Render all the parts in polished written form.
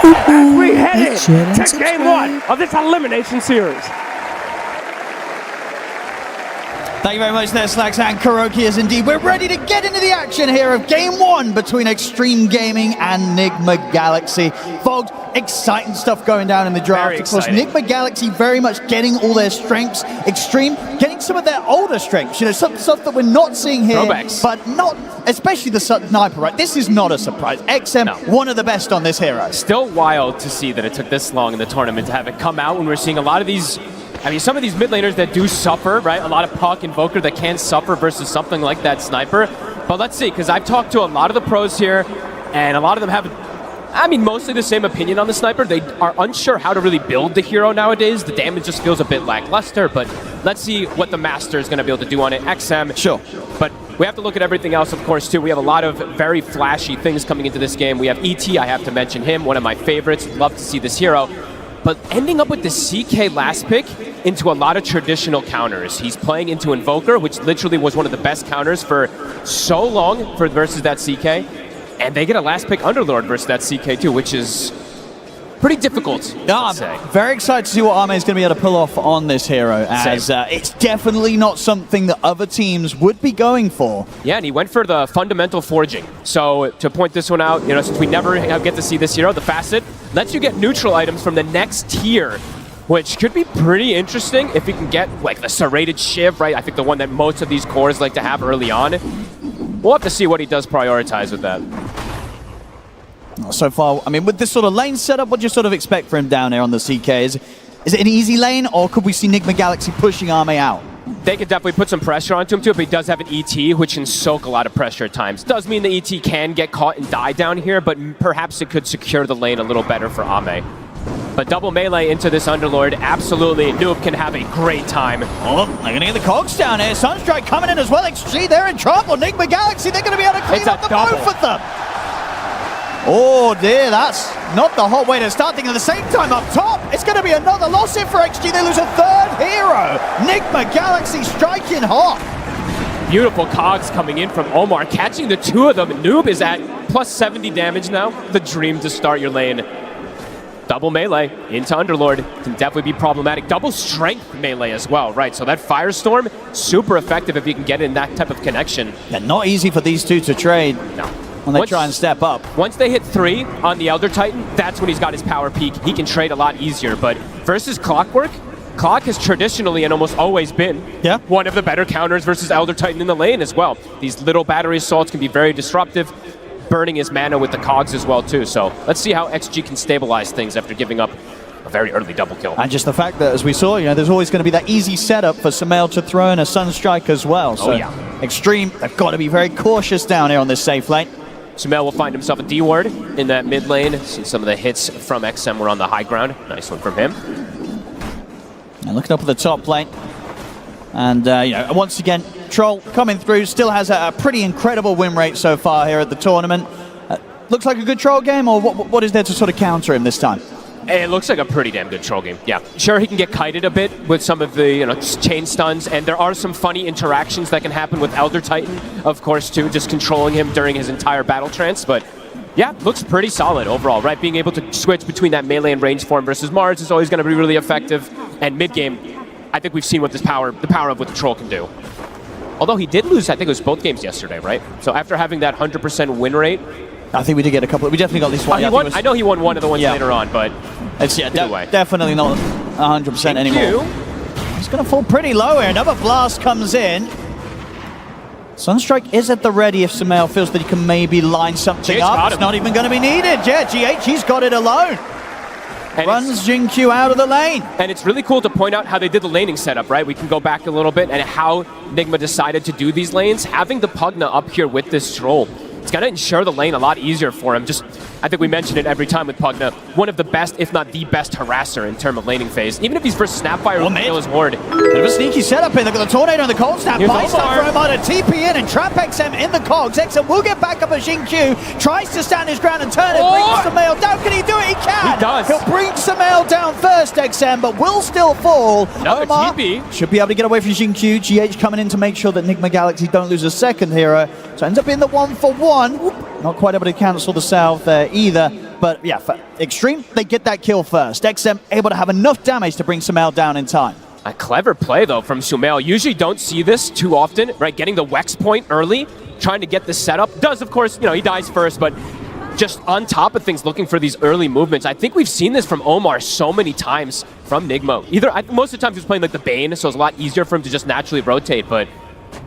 As we head to game one of this elimination series. Thank you very much there, Slacks and Kuroki, as indeed we're ready to get into the action here of game one between Extreme Gaming and Nigma Galaxy. Folks, exciting stuff going down in the draft. Of course, Nigma Galaxy very much getting all their strengths. Extreme getting some of their older strengths, you know, some stuff that we're not seeing here. Throwbacks. But not, especially the sniper, right? This is not a surprise. XM, one of the best on this hero. Still wild to see that it took this long in the tournament to have it come out when we're seeing a lot of these. I mean, some of these mid laners that do suffer, right? A lot of Puck Invoker that can suffer versus something like that Sniper. But let's see, because I've talked to a lot of the pros here, and a lot of them have, I mean, mostly the same opinion on the Sniper. They are unsure how to really build the hero nowadays. The damage just feels a bit lackluster, but let's see what the Master is going to be able to do on it. XM, sure. But we have to look at everything else, of course, too. We have a lot of very flashy things coming into this game. We have ET, I have to mention him, one of my favorites. Love to see this hero. But ending up with the CK last pick into a lot of traditional counters. He's playing into Invoker, which literally was one of the best counters for so long versus that CK. And they get a last pick Underlord versus that CK too, which is pretty difficult, I'd say. Very excited to see what Arme is going to be able to pull off on this hero, as it's definitely not something that other teams would be going for. Yeah, and he went for the fundamental forging. So to point this one out, you know, since we never get to see this hero, the Facet lets you get neutral items from the next tier, which could be pretty interesting if you can get like the serrated Shiv, right? I think the one that most of these cores like to have early on. We'll have to see what he does prioritize with that. So far, I mean, with this sort of lane setup, what do you sort of expect for him down here on the CK? Is it an easy lane, or could we see Nigma Galaxy pushing Arme out? They could definitely put some pressure onto him too, but he does have an ET, which can soak a lot of pressure at times. Does mean the ET can get caught and die down here, but perhaps it could secure the lane a little better for Arme. But double melee into this Underlord, absolutely. Noob can have a great time. Oh, they're going to get the cogs down here. Sunstrike coming in as well. XG, they're in trouble. Nigma Galaxy, they're going to be able to clean up the both of them. Oh dear, that's not the hot way to start things. At the same time, up top, it's going to be another loss here for XG. They lose a third hero. Nigma Galaxy striking hot. Beautiful cogs coming in from Omar, catching the two of them. Noob is at plus 70 damage now. The dream to start your lane. Double melee into Underlord can definitely be problematic. Double strength melee as well, right? So that Firestorm, super effective if you can get in that type of connection. Yeah, not easy for these two to trade. No. When they try and step up. Once they hit 3 on the Elder Titan, that's when he's got his power peak. He can trade a lot easier, but versus Clockwork, Clock has traditionally and almost always been one of the better counters versus Elder Titan in the lane as well. These little battery assaults can be very disruptive, burning his mana with the cogs as well too. So let's see how XG can stabilize things after giving up a very early double kill. And just the fact that, as we saw, you know, there's always going to be that easy setup for Sumail to throw in a Sunstrike as well. So Extreme, they've got to be very cautious down here on this safe lane. Sumail will find himself a D-ward in that mid lane. See some of the hits from XM were on the high ground. Nice one from him. And looking up at the top lane. And, you know, once again, Troll coming through, still has a pretty incredible win rate so far here at the tournament. Looks like a good Troll game, or what is there to sort of counter him this time? It looks like a pretty damn good Troll game, yeah. Sure, he can get kited a bit with some of the, you know, chain stuns, and there are some funny interactions that can happen with Elder Titan, of course, too, just controlling him during his entire battle trance, but yeah, looks pretty solid overall, right? Being able to switch between that melee and range form versus Mars is always going to be really effective, and mid-game, I think we've seen what the power of what the Troll can do. Although he did lose, I think it was both games yesterday, right? So after having that 100% win rate, I think we did get a couple. We definitely got at least one. I know he won one of the ones later on, but it's definitely not 100% anymore. He's going to fall pretty low here. Another blast comes in. Sunstrike is at the ready if Sumail feels that he can maybe line something up. It's not even going to be needed. Yeah, GH, he's got it alone. And runs Jin-Q out of the lane. And it's really cool to point out how they did the laning setup, right? We can go back a little bit and how Nigma decided to do these lanes. Having the Pugna up here with this Troll, it's going to ensure the lane a lot easier for him. Just, I think we mentioned it every time with Pugna. One of the best, if not the best, harasser in terms of laning phase. Even if he's versus Snapfire, will kill his ward. Bit of a sneaky setup here. They've got the Tornado and the Cold Snap. Buy stuff for him on a TP in and trap XM in the cogs. XM will get back up as Jin-Q. Tries to stand his ground and turn it. Brings Sumail down. Can he do it? He can. He does. He'll bring Sumail down first, XM, but will still fall. Another TP. Should be able to get away from Jin-Q. GH coming in to make sure that Nigma Galaxy don't lose a second hero. So ends up being the 1-for-1. Not quite able to cancel the salve there either. But yeah, for Extreme, they get that kill first. XM able to have enough damage to bring Sumail down in time. A clever play, though, from Sumail. Usually don't see this too often, right? Getting the Wex point early, trying to get the setup. Does, of course, he dies first, but just on top of things, looking for these early movements. I think we've seen this from Omar so many times from Nigma. Most of the times he was playing like the Bane, so it's a lot easier for him to just naturally rotate, but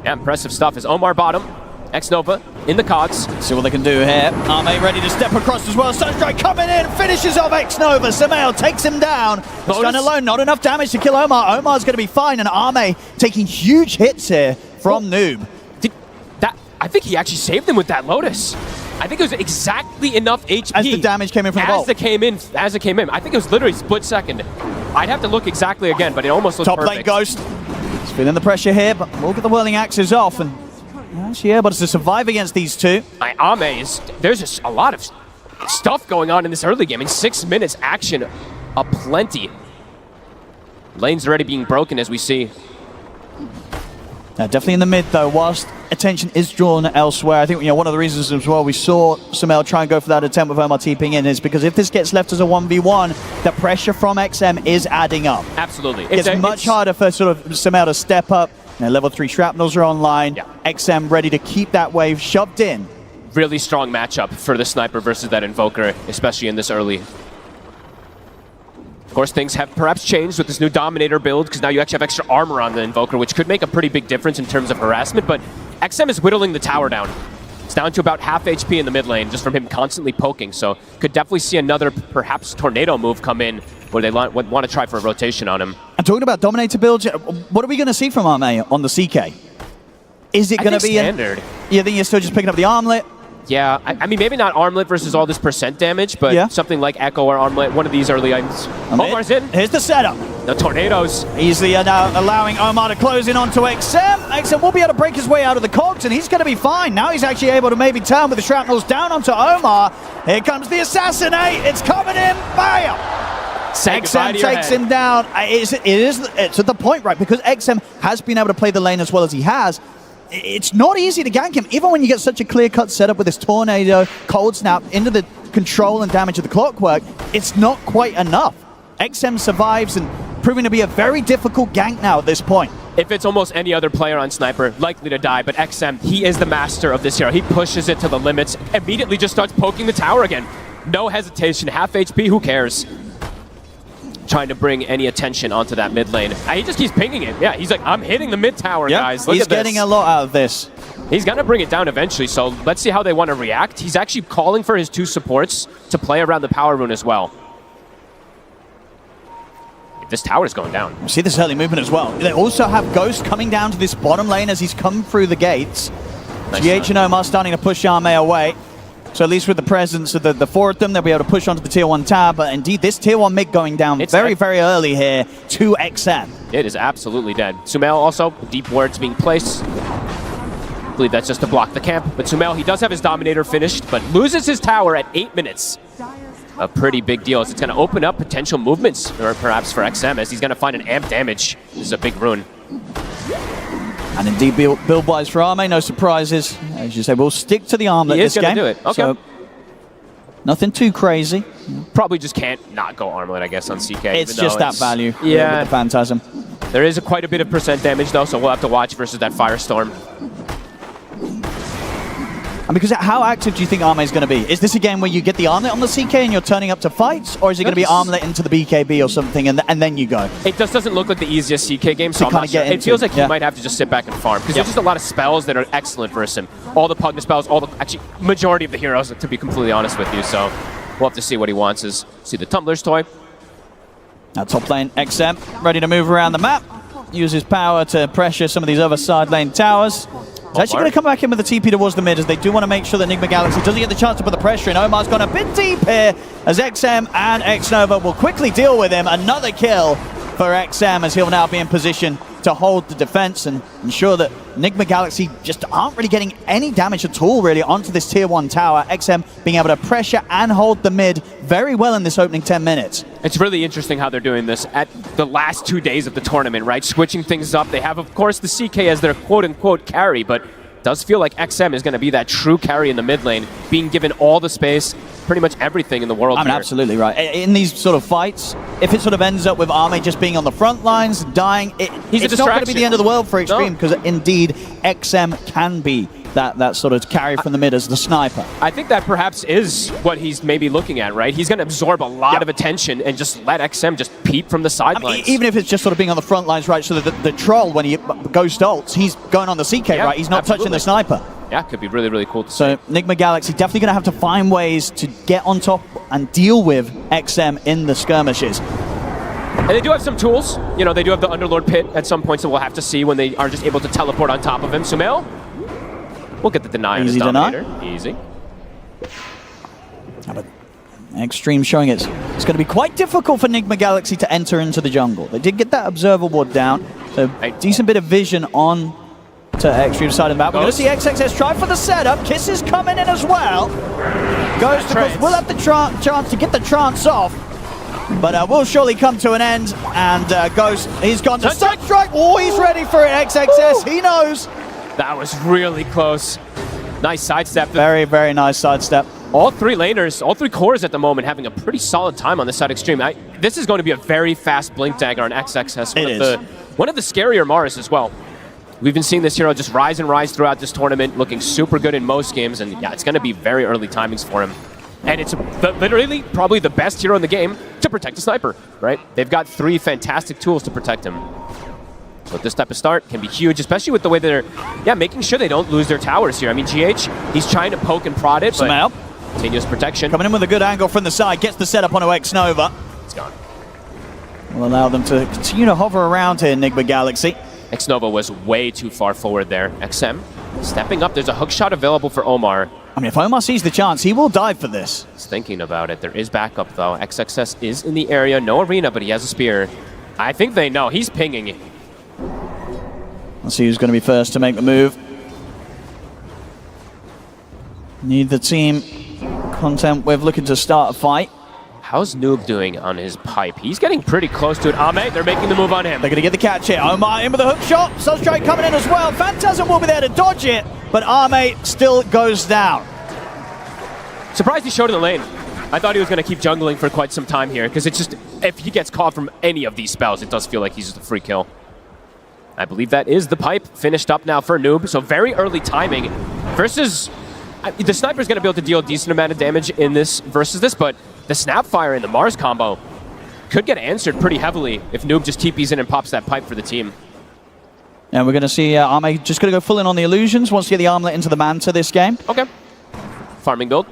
yeah, impressive stuff. As Omar bottom, X-Nova in the cogs. See what they can do here. Arme ready to step across as well. Sunstrike coming in, finishes off X-Nova. Sumail takes him down. Stun alone, not enough damage to kill Omar. Omar's going to be fine, and Arme taking huge hits here from Noob. I think he actually saved him with that Lotus. I think it was exactly enough HP. As the damage came in from the vault. As it came in. I think it was literally split second. I'd have to look exactly again, but it almost looked perfect. Top lane Ghost. He's feeling the pressure here, but we'll get the whirling axes off, and actually able to survive against these two. There's just a lot of stuff going on in this early game. In 6 minutes, action aplenty. Lane's already being broken, as we see. Definitely in the mid, though, whilst attention is drawn elsewhere. I think one of the reasons as well we saw Sumail try and go for that attempt with Omar TPing in is because if this gets left as a 1v1, the pressure from XM is adding up. Absolutely. It's much harder for sort of Sumail to step up. Level 3 shrapnels are online. Yeah. XM ready to keep that wave shoved in. Really strong matchup for the sniper versus that invoker, especially in this early. Of course, things have perhaps changed with this new Dominator build, because now you actually have extra armor on the Invoker, which could make a pretty big difference in terms of harassment, but XM is whittling the tower down. It's down to about half HP in the mid lane, just from him constantly poking, so could definitely see another, perhaps, Tornado move come in, where they want to try for a rotation on him. And talking about Dominator builds, what are we going to see from Arme on the CK? Is it going to be standard? You think you're still just picking up the armlet? Yeah, I mean, maybe not armlet versus all this percent damage, but something like Echo or armlet, one of these early items. Omar's in. Here's the setup. The tornadoes. Easily now allowing Omar to close in onto XM. XM will be able to break his way out of the cogs, and he's going to be fine. Now he's actually able to maybe turn with the shrapnels down onto Omar. Here comes the assassinate. It's coming in. Bam! XM takes him down. It's at the point, right? Because XM has been able to play the lane as well as he has. It's not easy to gank him, even when you get such a clear-cut setup with this Tornado, Cold Snap, into the control and damage of the Clockwork. It's not quite enough. XM survives and proving to be a very difficult gank now at this point. If it's almost any other player on Sniper, likely to die, but XM, he is the master of this hero. He pushes it to the limits, immediately just starts poking the tower again. No hesitation, half HP, who cares? Trying to bring any attention onto that mid lane. He just keeps pinging it. Yeah, he's like, I'm hitting the mid tower, guys. Look he's at this. Getting a lot out of this. He's going to bring it down eventually, so let's see how they want to react. He's actually calling for his 2 supports to play around the power rune as well. This tower is going down. See this early movement as well. They also have Ghost coming down to this bottom lane as he's come through the gates. Nice GH and Omar starting to push Arme away. So at least with the presence of the 4 of them, they'll be able to push onto the tier 1 tower. But indeed, this tier 1 mid going down very early here to XM. It is absolutely dead. Sumail also, deep wards being placed. I believe that's just to block the camp. But Sumail, he does have his Dominator finished, but loses his tower at 8 minutes. A pretty big deal. So it's going to open up potential movements, or perhaps for XM, as he's going to find an amp damage. This is a big rune. And indeed, build-wise for Arme, no surprises. As you say, we'll stick to the armlet this game. He is going to do it. Okay. So, nothing too crazy. Probably just can't not go armlet, I guess, on CK. It's just that value with the Phantasm. There is quite a bit of percent damage, though, so we'll have to watch versus that Firestorm. And because how active do you think Arme is going to be? Is this a game where you get the armlet on the CK and you're turning up to fights? Or is it going to be armlet into the BKB or something and then you go? It just doesn't look like the easiest CK game, so I'm not sure. It feels like he might have to just sit back and farm. Because there's just a lot of spells that are excellent versus him. All the Pugna spells, actually, majority of the heroes, to be completely honest with you. So we'll have to see what he wants. See the Tumbler's Toy. Now top lane, XM, ready to move around the map. Use his power to pressure some of these other side lane towers. He's actually going to come back in with the TP towards the mid as they do want to make sure that Nigma Galaxy doesn't get the chance to put the pressure in. Omar's gone a bit deep here as XM and X-Nova will quickly deal with him. Another kill for XM as he'll now be in position to hold the defense and ensure that Nigma Galaxy just aren't really getting any damage at all really onto this tier 1 tower. XM being able to pressure and hold the mid very well in this opening 10 minutes. It's really interesting how they're doing this at the last 2 days of the tournament, right? Switching things up. They have, of course, the CK as their quote-unquote carry, but does feel like XM is going to be that true carry in the mid lane, being given all the space, pretty much everything in the world. I'm absolutely right. In these sort of fights, if it sort of ends up with Arme just being on the front lines, dying, it's not going to be the end of the world for Extreme, because indeed XM can be that sort of carry from the mid as the sniper. I think that perhaps is what he's maybe looking at, right? He's going to absorb a lot of attention and just let XM just peep from the sidelines. Even if it's just sort of being on the front lines, right, so that the troll, when he ghost ults, he's going on the CK, right? He's not touching the sniper. Yeah, could be really, really cool to see. So Nigma Galaxy definitely going to have to find ways to get on top and deal with XM in the skirmishes. And they do have some tools. You know, they do have the Underlord Pit at some points that we'll have to see when they are just able to teleport on top of him. Sumail we'll get the deny on his Dominator. Easy. But Extreme showing it's going to be quite difficult for Nigma Galaxy to enter into the jungle. They did get that Observer Ward down, so decent bit of vision on to Extreme side of the map. We're going to see XXS try for the setup. Kiss is coming in as well. Ghost, of course, will have the chance to get the trance off, but will surely come to an end. And Ghost, he's gone to Sunstrike. Oh, he's ready for it, XXS. He knows. That was really close. Nice sidestep. Very, very nice sidestep. All three laners, all three cores at the moment having a pretty solid time on this side Extreme. This is going to be a very fast Blink Dagger on XXS. One of the scarier Mars as well. We've been seeing this hero just rise and rise throughout this tournament, looking super good in most games, and yeah, it's going to be very early timings for him. And it's literally probably the best hero in the game to protect a sniper, right? They've got 3 fantastic tools to protect him. So this type of start can be huge, especially with the way they're making sure they don't lose their towers here. I mean, GH, he's trying to poke and prod it, but continuous protection. Coming in with a good angle from the side, gets the setup onto X-Nova. It's gone. Will allow them to continue to hover around here, Nigma Galaxy. X-Nova was way too far forward there. XM stepping up. There's a hook shot available for Omar. I mean, if Omar sees the chance, he will dive for this. He's thinking about it. There is backup, though. XXS is in the area. No arena, but he has a spear. I think they know. He's pinging. Let's see who's going to be first to make the move. Need the team content with looking to start a fight. How's Noob doing on his pipe? He's getting pretty close to it. Ame, they're making the move on him. They're going to get the catch here. Omar in with a hook shot. Sunstrike coming in as well. Phantasm will be there to dodge it, but Ame still goes down. Surprised he showed in the lane. I thought he was going to keep jungling for quite some time here, because it's just, if he gets caught from any of these spells, it does feel like he's just a free kill. I believe that is the pipe finished up now for Noob, so very early timing versus... the sniper's going to be able to deal a decent amount of damage in this versus this, but the Snapfire and the Mars combo could get answered pretty heavily if Noob just TPs in and pops that pipe for the team. And we're going to see Arme just going to go full in on the illusions, wants to get the armlet into the Manta this game. Okay. Farming build.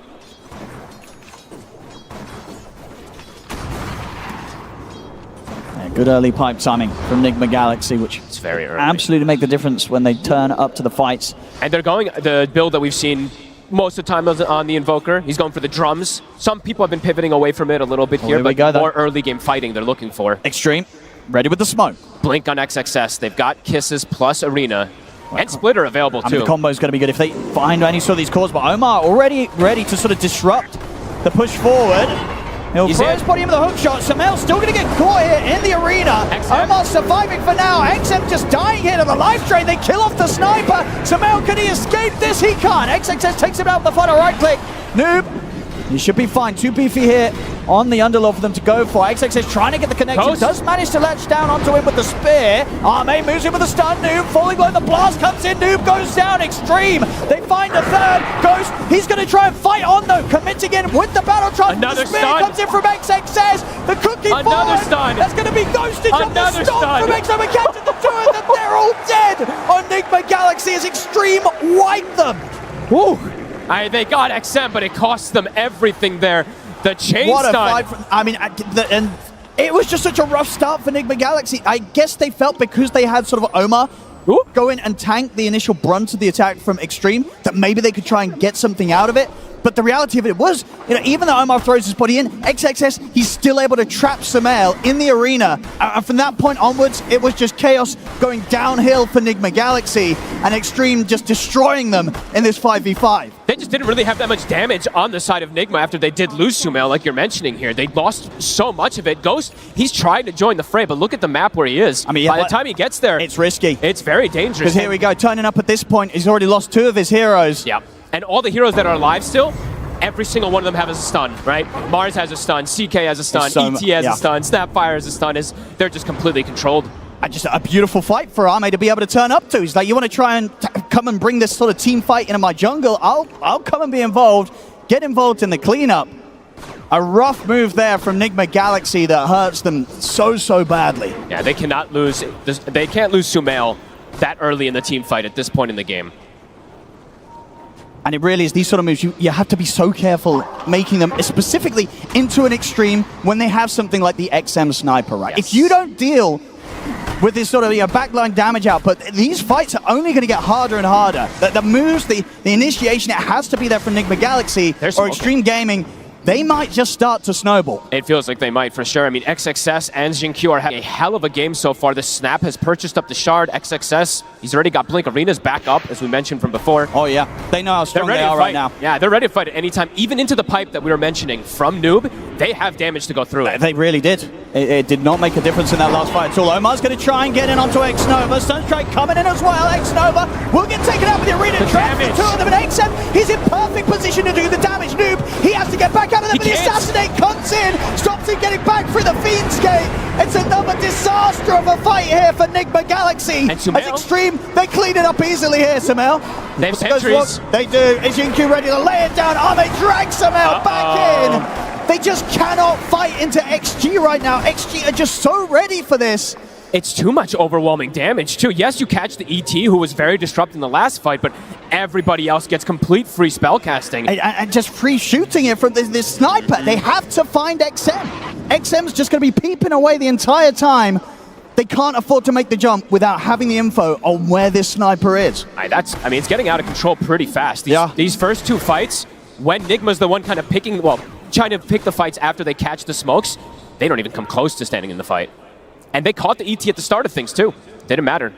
Good early pipe timing from Nigma Galaxy, which it's very early. Absolutely make the difference when they turn up to the fights. And they're going the build that we've seen most of the time on the Invoker. He's going for the drums. Some people have been pivoting away from it a little bit here, but more early game fighting they're looking for. Extreme, ready with the smoke. Blink on XXS. They've got Kisses plus Arena. And Splitter available too. The combo's going to be good if they find any sort of these cores, but Omar already ready to sort of disrupt the push forward. He'll throw his body in with a hook shot. Samel's still going to get caught here in the arena. Omar surviving for now. XM just dying here to the life drain. They kill off the sniper. Samel, can he escape this? He can't. XXS takes him out with the final right click. Noob, he should be fine. Too beefy here on the underlord for them to go for. XXS trying to get the connection. Does manage to latch down onto him with the spear. Arme moves in with the stun. Noob falling low. The blast comes in. Noob goes down. Extreme. They find a third. Ghost. He's going to try and fight on though. Committing in with the battle trunk. Another the spear stun. comes in from XXS. The cookie forward. Stun. That's going to be ghosted from the stun from XM. And catches the two of them. They're all dead on Nigma Galaxy as Extreme wipe them. Woo. They got XM, but it cost them everything there. The chain what stun. A fight I mean, and it was just such a rough start for Nigma Galaxy. I guess they felt because they had sort of Omar go in and tank the initial brunt of the attack from Extreme that maybe they could try and get something out of it. But the reality of it was, even though Omar throws his body in, XXS, he's still able to trap Sumail in the arena. And from that point onwards, it was just chaos going downhill for Nigma Galaxy, and Extreme just destroying them in this 5v5. They just didn't really have that much damage on the side of Nigma after they did lose Sumail, like you're mentioning here. They lost so much of it. Ghost, he's trying to join the fray, but look at the map where he is. I mean, by the time he gets there, it's risky. It's very dangerous. Because here we go, turning up at this point, he's already lost 2 of his heroes. Yeah, and all the heroes that are alive still, every single one of them have a stun, right? Mars has a stun, CK has a stun, ET has a stun, Snapfire has a stun. They're just completely controlled. And just a beautiful fight for Ame to be able to turn up to. He's like, you want to try and come and bring this sort of team fight into my jungle? I'll come and be involved. Get involved in the cleanup. A rough move there from Nigma Galaxy that hurts them so badly. Yeah, they cannot lose. They can't lose Sumail that early in the team fight at this point in the game. And it really is these sort of moves, you have to be so careful making them specifically into an extreme when they have something like the XM Sniper, right? Yes. If you don't deal with this sort of backline damage output, these fights are only going to get harder and harder. The moves, the initiation, it has to be there from Nigma Galaxy or Extreme Gaming. They might just start to snowball. It feels like they might, for sure. I mean, XXS and Jinq are having a hell of a game so far. The Snap has purchased up the Shard. XXS, he's already got Blink Arenas back up, as we mentioned from before. Oh, yeah. They know how strong they are right now. Yeah, they're ready to fight at any time. Even into the pipe that we were mentioning from Noob, they have damage to go through it. They really did. It did not make a difference in that last fight at all. Omar's going to try and get in onto X-Nova. Sunstrike coming in as well. X-Nova will get taken out with the arena. Traps the 2 of them. And XM, he's in perfect position to do the damage. Noob, he has to get back out of them. But the Assassinate comes in, stops him getting back through the Fiend's Gate. It's another disaster of a fight here for Nigma Galaxy. And Sumail, as Extreme, they clean it up easily here, Sumail. They have sentries. They do. Is Jinq ready to lay it down? Ame drags Sumail back in. They just cannot fight into XG right now. XG are just so ready for this. It's too much overwhelming damage, too. Yes, you catch the ET, who was very disruptive in the last fight, but everybody else gets complete free spellcasting. And just free shooting it from this sniper. They have to find XM. XM's just going to be peeping away the entire time. They can't afford to make the jump without having the info on where this sniper is. I mean, it's getting out of control pretty fast. These first 2 fights, when Nigma's the one kind of trying to pick the fights after they catch the smokes, they don't even come close to standing in the fight. And they caught the ET at the start of things, too. Didn't matter.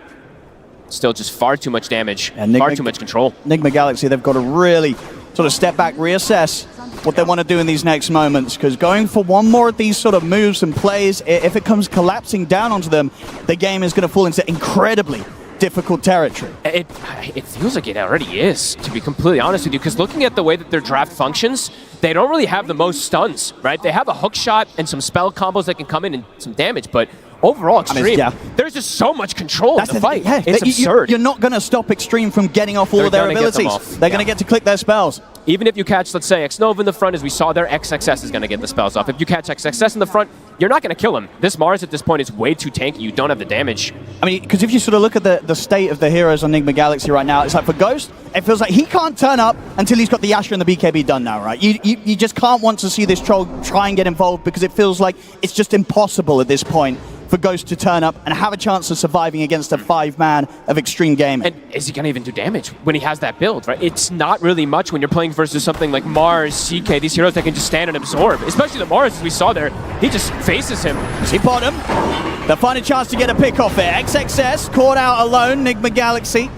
Still just far too much damage, and far too much control. Nigma Galaxy, they've got to really sort of step back, reassess what they want to do in these next moments, because going for one more of these sort of moves and plays, if it comes collapsing down onto them, the game is going to fall into incredibly difficult territory. It feels like it already is, to be completely honest with you, because looking at the way that their draft functions, they don't really have the most stuns, right? They have a hook shot and some spell combos that can come in and some damage, but overall, Extreme, there's just so much control in the fight. Yeah, it's absurd. You're not going to stop Extreme from getting off all of their abilities. They're going to get to click their spells. Even if you catch, let's say, X-Nova in the front, as we saw there, XXS is going to get the spells off. If you catch XXS in the front, you're not going to kill him. This Mars at this point is way too tanky. You don't have the damage. I mean, because if you sort of look at the state of the heroes on Nigma Galaxy right now, it's like for Ghost, it feels like he can't turn up until he's got the Asher and the BKB done now, right? You just can't want to see this troll try and get involved because it feels like it's just impossible at this point for Ghost to turn up and have a chance of surviving against a 5-man of Extreme Gaming. And is he going to even do damage when he has that build, right? It's not really much when you're playing versus something like Mars, CK, these heroes that can just stand and absorb. Especially the Mars, as we saw there, he just faces him. See bottom. They'll find a chance to get a pick off there. XXS caught out alone, Nigma Galaxy.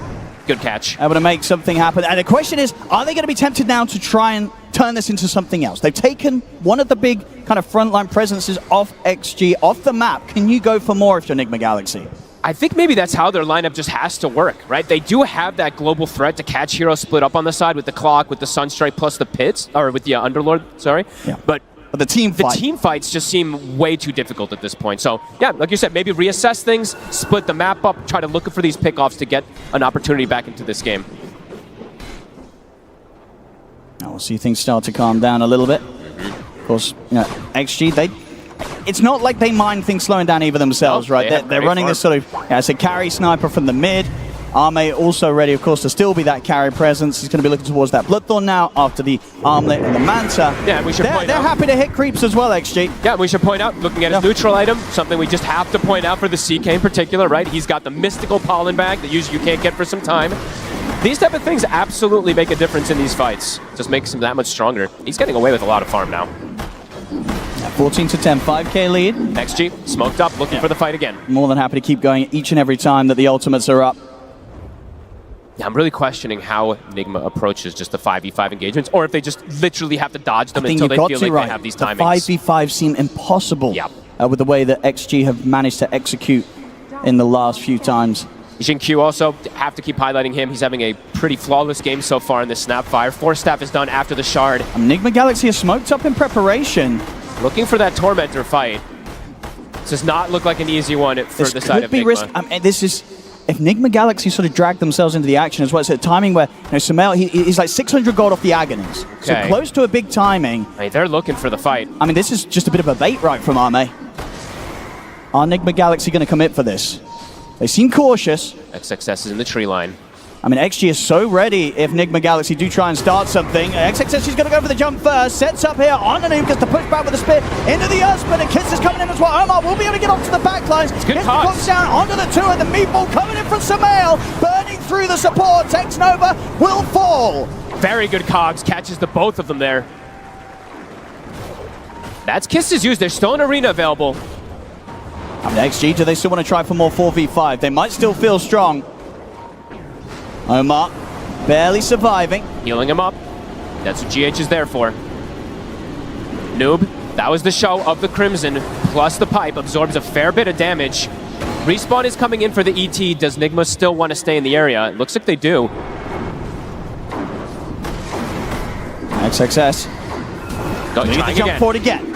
Good catch. Able to make something happen. And the question is, are they going to be tempted now to try and turn this into something else? They've taken one of the big kind of frontline presences off XG, off the map. Can you go for more if you're Nigma Galaxy? I think maybe that's how their lineup just has to work, right? They do have that global threat to catch heroes split up on the side with the Clock, with the Sunstrike, plus the Pits, or with the Underlord, sorry. Yeah. But the team fights just seem way too difficult at this point. So, yeah, like you said, maybe reassess things, split the map up, try to look for these pickoffs to get an opportunity back into this game. Now we'll see things start to calm down a little bit. Of course, XG, it's not like they mind things slowing down even themselves, right? They're running this sort of, it's a carry sniper from the mid. Ame also ready, of course, to still be that carry presence. He's going to be looking towards that Bloodthorn now after the Armlet and the Manta. Yeah, we should point out. They're happy to hit creeps as well, XG. Yeah, we should point out, looking at his neutral item, something we just have to point out for the CK in particular, right? He's got the mystical pollen bag that usually you can't get for some time. These type of things absolutely make a difference in these fights. Just makes him that much stronger. He's getting away with a lot of farm now. 14 to 10, 5k lead. XG, smoked up, looking for the fight again. More than happy to keep going each and every time that the ultimates are up. Yeah, I'm really questioning how Nigma approaches just the 5v5 engagements, or if they just literally have to dodge them until they feel like they have these timings. The 5v5 seem impossible with the way that XG have managed to execute in the last few times. Jin Q also, have to keep highlighting him. He's having a pretty flawless game so far in this Snapfire. 4 staff is done after the shard. Nigma Galaxy is smoked up in preparation. Looking for that Tormentor fight. This does not look like an easy one for the side of Nigma. This is, if Nigma Galaxy sort of drag themselves into the action as well, it's a timing where, you know, Sumail, he's like 600 gold off the Agonies. So close to a big timing. Hey, they're looking for the fight. I mean, this is just a bit of a bait right from Arme. Are Nigma Galaxy going to commit for this? They seem cautious. XXS is in the tree line. I mean, XG is so ready if Nigma Galaxy do try and start something. XXS is going to go for the jump first. Sets up here on the Noob, gets the push back with the spit into the Earth, but a Kiss is coming in as well. Omar will be able to get onto the backlines. It's good gets the clocks down onto the 2, and the meatball coming in from Sumail, burning through the support. Tex Nova will fall. Very good cogs, catches the both of them there. That's Kiss's use. There's still an arena available. I mean, XG, do they still want to try for more 4v5? They might still feel strong. Omar, barely surviving. Healing him up. That's what GH is there for. Noob, that was the show of the Crimson, plus the pipe, absorbs a fair bit of damage. Respawn is coming in for the ET. Does Nigma still want to stay in the area? It looks like they do. XXS. Trying jump forward again.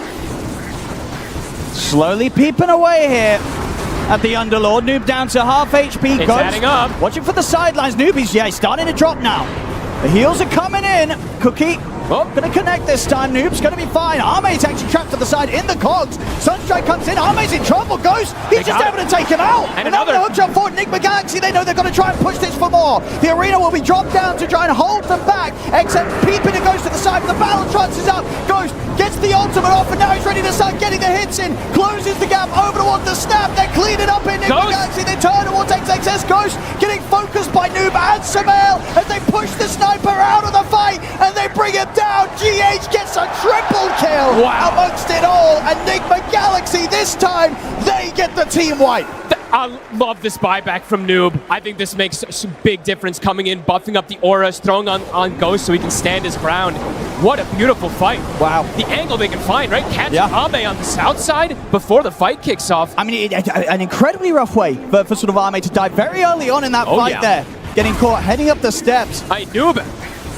Slowly peeping away here at the Underlord. Noob down to half HP. It's adding up. Watching for the sidelines. Noob, he's starting to drop now. The heals are coming in. Cookie gonna connect this time. Noob's gonna be fine. Arme's actually trapped to the side in the cogs. Sunstrike comes in. Arme's in trouble. Ghost, he's just able to take him out. And another hook jump forward. Nigma Galaxy, they know they're gonna try and push this for more. The arena will be dropped down to try and hold them back. XM peeping and goes to the side, but the battle trance is up. Ghost gets the ultimate off, and now he's ready to start getting the hits in. Closes the gap over towards the snap. They're cleaning up in Nigma Galaxy. They turn towards XXS. Ghost getting focused by Noob and Sumail as they push the sniper out of the fight, and they bring him down. GH gets a triple kill amongst it all, and Nigma Galaxy this time, they get the team wipe. I love this buyback from Noob. I think this makes a big difference coming in, buffing up the auras, throwing on Ghost so he can stand his ground. What a beautiful fight. Wow. The angle they can find, right? Catching Ame on the south side before the fight kicks off. I mean, an incredibly rough way for sort of Ame to die very early on in that fight there. Getting caught, heading up the steps. Noob,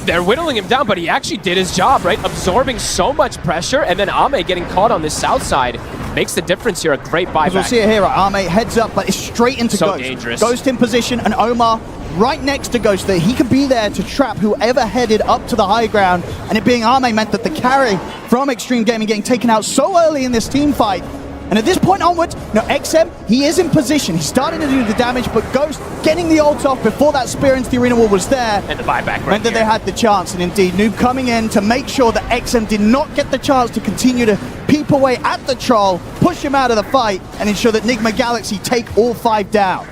they're whittling him down, but he actually did his job, right? Absorbing so much pressure, and then Ame getting caught on this south side makes the difference here. A great buyback. We'll see it here, right? Ame heads up, but it's straight into Ghost. Dangerous. Ghost in position, and Omar right next to Ghost there. He could be there to trap whoever headed up to the high ground, and it being Ame meant that the carry from Extreme Gaming getting taken out so early in this team fight. And at this point onwards, XM, he is in position. He's starting to do the damage, but Ghost getting the ult off before that spear into the arena wall was there. And the buyback meant that they had the chance. And indeed, Noob coming in to make sure that XM did not get the chance to continue to peep away at the troll, push him out of the fight, and ensure that Nigma Galaxy take all 5 down.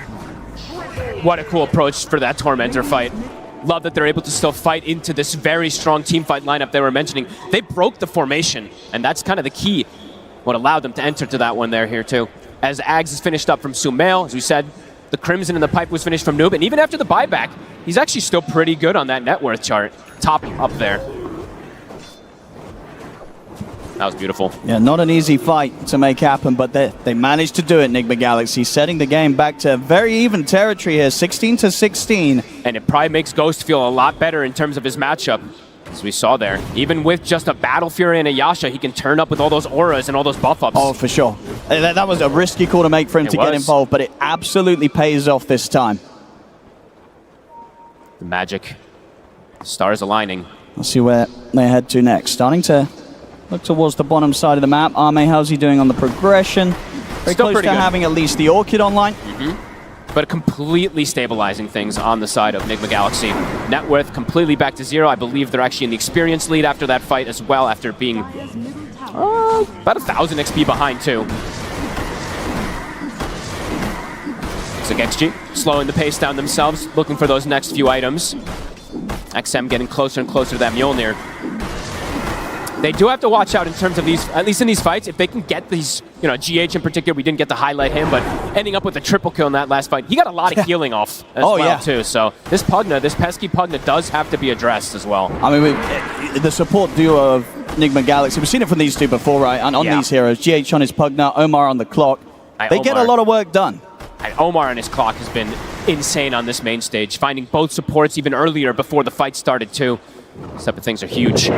What a cool approach for that Tormentor fight. Love that they're able to still fight into this very strong team fight lineup they were mentioning. They broke the formation, and that's kind of the key. What allowed them to enter to that one there here too. As Ags is finished up from Sumail, as we said, the Crimson and the Pipe was finished from Noob, and even after the buyback, he's actually still pretty good on that net worth chart. Top up there. That was beautiful. Yeah, not an easy fight to make happen, but they managed to do it, Nigma Galaxy, setting the game back to very even territory here, 16-16. And it probably makes Ghost feel a lot better in terms of his matchup. As we saw there, even with just a Battle Fury and a Yasha, he can turn up with all those auras and all those buff ups. Oh, for sure. That was a risky call to make for him to get involved, but it absolutely pays off this time. The magic. Stars aligning. Let's see where they head to next. Starting to look towards the bottom side of the map. Arme, how's he doing on the progression? Very Still close to having at least the Orchid online. But completely stabilizing things on the side of Nigma Galaxy. Net worth completely back to 0. I believe they're actually in the experience lead after that fight as well, after being about 1,000 XP behind too. Looks like XG slowing the pace down themselves, looking for those next few items. XM getting closer and closer to that Mjolnir. They do have to watch out in terms of these, at least in these fights, if they can get these, you know, GH in particular, we didn't get to highlight him, but ending up with a triple kill in that last fight, he got a lot of healing off as well, too. So this Pugna, this pesky Pugna does have to be addressed as well. I mean, the support duo of Enigma Galaxy, we've seen it from these two before, right? And on these heroes, GH on his Pugna, Omar on the clock. They get a lot of work done. And Omar on his clock has been insane on this main stage, finding both supports even earlier before the fight started, too. These type of things are huge.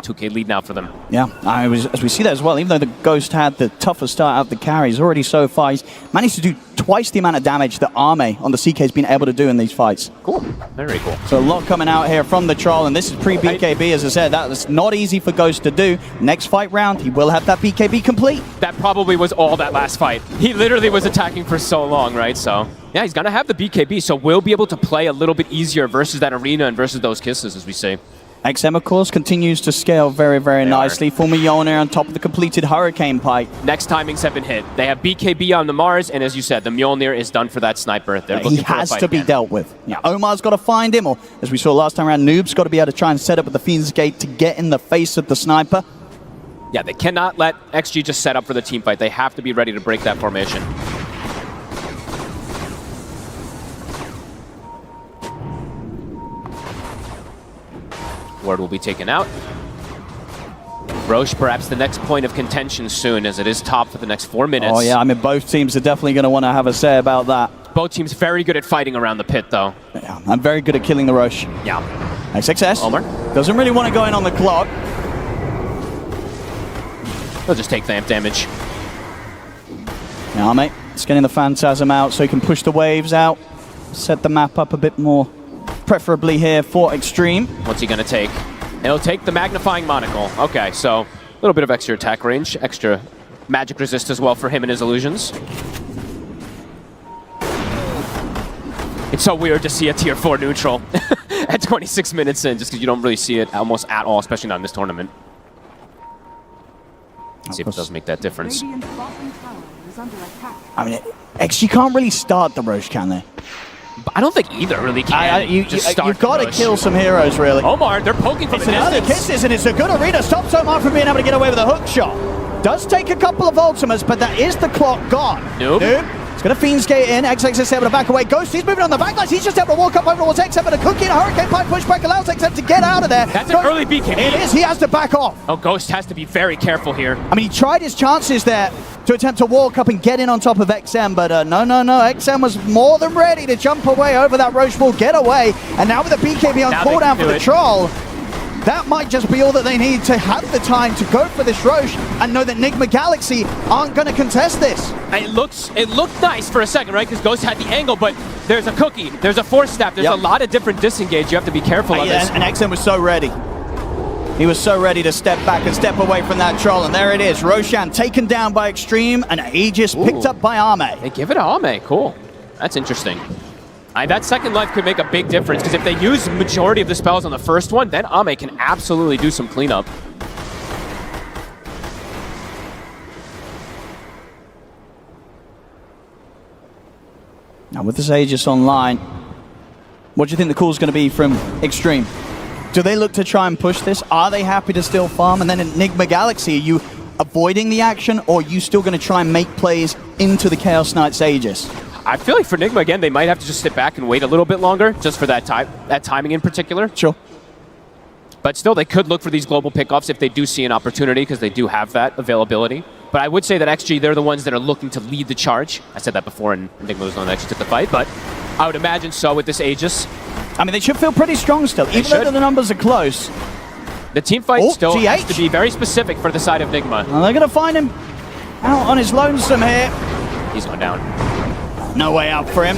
2K lead now for them. Yeah, as we see that as well, even though the Ghost had the tougher start out of the carries, already so far, he's managed to do twice the amount of damage that Arme on the CK has been able to do in these fights. Cool, very cool. So a lot coming out here from the Troll, and this is pre-BKB, as I said, that was not easy for Ghost to do. Next fight round, he will have that BKB complete. That probably was all that last fight. He literally was attacking for so long, right? So, yeah, he's gonna have the BKB, so we'll be able to play a little bit easier versus that arena and versus those kisses, as we say. XM, of course, continues to scale very, very nicely. Former Mjolnir on top of the completed Hurricane Pike. Next timings have been hit. They have BKB on the Mars, and as you said, the Mjolnir is done for that sniper. He has to be dealt with. Yeah, Omar's got to find him, or as we saw last time around, Noob's got to be able to try and set up with the Fiend's Gate to get in the face of the sniper. Yeah, they cannot let XG just set up for the team fight. They have to be ready to break that formation. Ward will be taken out. Roche, perhaps the next point of contention soon, as it is top for the next 4 minutes. Oh yeah, I mean, both teams are definitely going to want to have a say about that. Both teams very good at fighting around the pit, though. Yeah, I'm very good at killing the Roche. Yeah. XXS Omar doesn't really want to go in on the clock. They'll just take vamp damage. Yeah, mate, it's getting the Phantasm out so he can push the waves out, set the map up a bit more. Preferably here for Extreme. What's he going to take? He'll take the Magnifying Monocle. Okay, so a little bit of extra attack range, extra magic resist as well for him and his illusions. It's so weird to see a tier 4 neutral at 26 minutes in, just because you don't really see it almost at all, especially not in this tournament. Let's see if it does make that difference. I mean, XG can't really start the Roche, can they? I don't think either really can. You've got to kill some heroes, really. Omar, they're poking from the distance. Kisses, and it's a good arena. Stops Omar from being able to get away with a hook shot. Does take a couple of ultimates, but that is the clock gone. Nope. He's going to Fiend's Gate in. XX is able to back away. Ghost, he's moving on the backlines. He's just able to walk up over towards XM, but a cookie and a Hurricane Pipe pushback allows XM to get out of there. That's an early BKB. It is. He has to back off. Oh, Ghost has to be very careful here. I mean, he tried his chances there to attempt to walk up and get in on top of XM, but no. XM was more than ready to jump away over that Roche wall, get away, and now with the BKB on cooldown for the Troll, that might just be all that they need to have the time to go for this Roche and know that Enigma Galaxy aren't going to contest this. It looked nice for a second, right? Because Ghost had the angle, but there's a cookie, there's a force staff, there's a lot of different disengage. You have to be careful of this. And XM was so ready. He was so ready to step back and step away from that Troll, and there it is. Roshan taken down by Extreme, and Aegis picked up by Arme. They give it to Arme, cool. That's interesting. That second life could make a big difference, because if they use majority of the spells on the first one, then Arme can absolutely do some cleanup. Now with this Aegis online, what do you think the call is going to be from Extreme? Do they look to try and push this? Are they happy to still farm? And then Enigma Galaxy, are you avoiding the action, or are you still going to try and make plays into the Chaos Knight's Aegis? I feel like for Enigma, again, they might have to just sit back and wait a little bit longer, just for that timing in particular. Sure. But still, they could look for these global pickoffs if they do see an opportunity, because they do have that availability. But I would say that XG, they're the ones that are looking to lead the charge. I said that before, and Enigma was the one that actually took the fight, but I would imagine so with this Aegis. I mean, they should feel pretty strong still, even though the numbers are close. The team fight still has to be very specific for the side of Enigma. Well, they're going to find him out on his lonesome here. He's going down. No way out for him.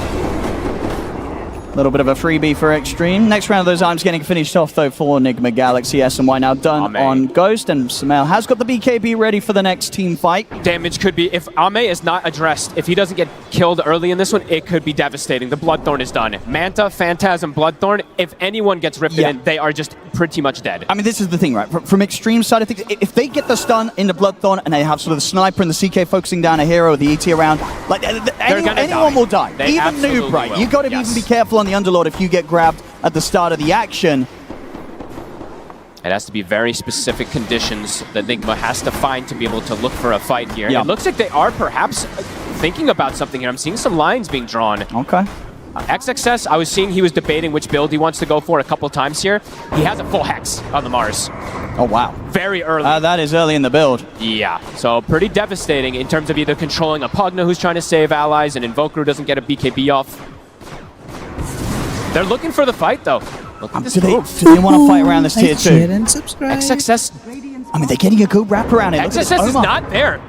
little bit of a freebie for Extreme. Next round of those items getting finished off, though, for Enigma Galaxy. SNY now done on Ghost, and Sumail has got the BKB ready for the next team fight. Damage could be, if Ame is not addressed, if he doesn't get killed early in this one, it could be devastating. The Bloodthorn is done. Manta, Phantasm, Bloodthorn, if anyone gets ripped in, they are just pretty much dead. I mean, this is the thing, right? From Extreme side of things, if they get the stun in the Bloodthorn and they have sort of the sniper and the CK focusing down a hero, the ET around, like anyone will die. Even Noob, right? You got to even be careful on the Underlord if you get grabbed at the start of the action. It has to be very specific conditions that Enigma has to find to be able to look for a fight here. It looks like they are perhaps thinking about something here. I'm seeing some lines being drawn. Okay. XXS, I was seeing he was debating which build he wants to go for a couple times here. He has a full Hex on the Mars. Oh, wow. Very early. That is early in the build. Yeah, so pretty devastating in terms of either controlling a Pugna who's trying to save allies, an Invoker who doesn't get a BKB off. They're looking for the fight, though. Look at this do they want to fight around this tier 2? And subscribe. XXS. I mean, they're getting a good wrap around it. XXS is not there.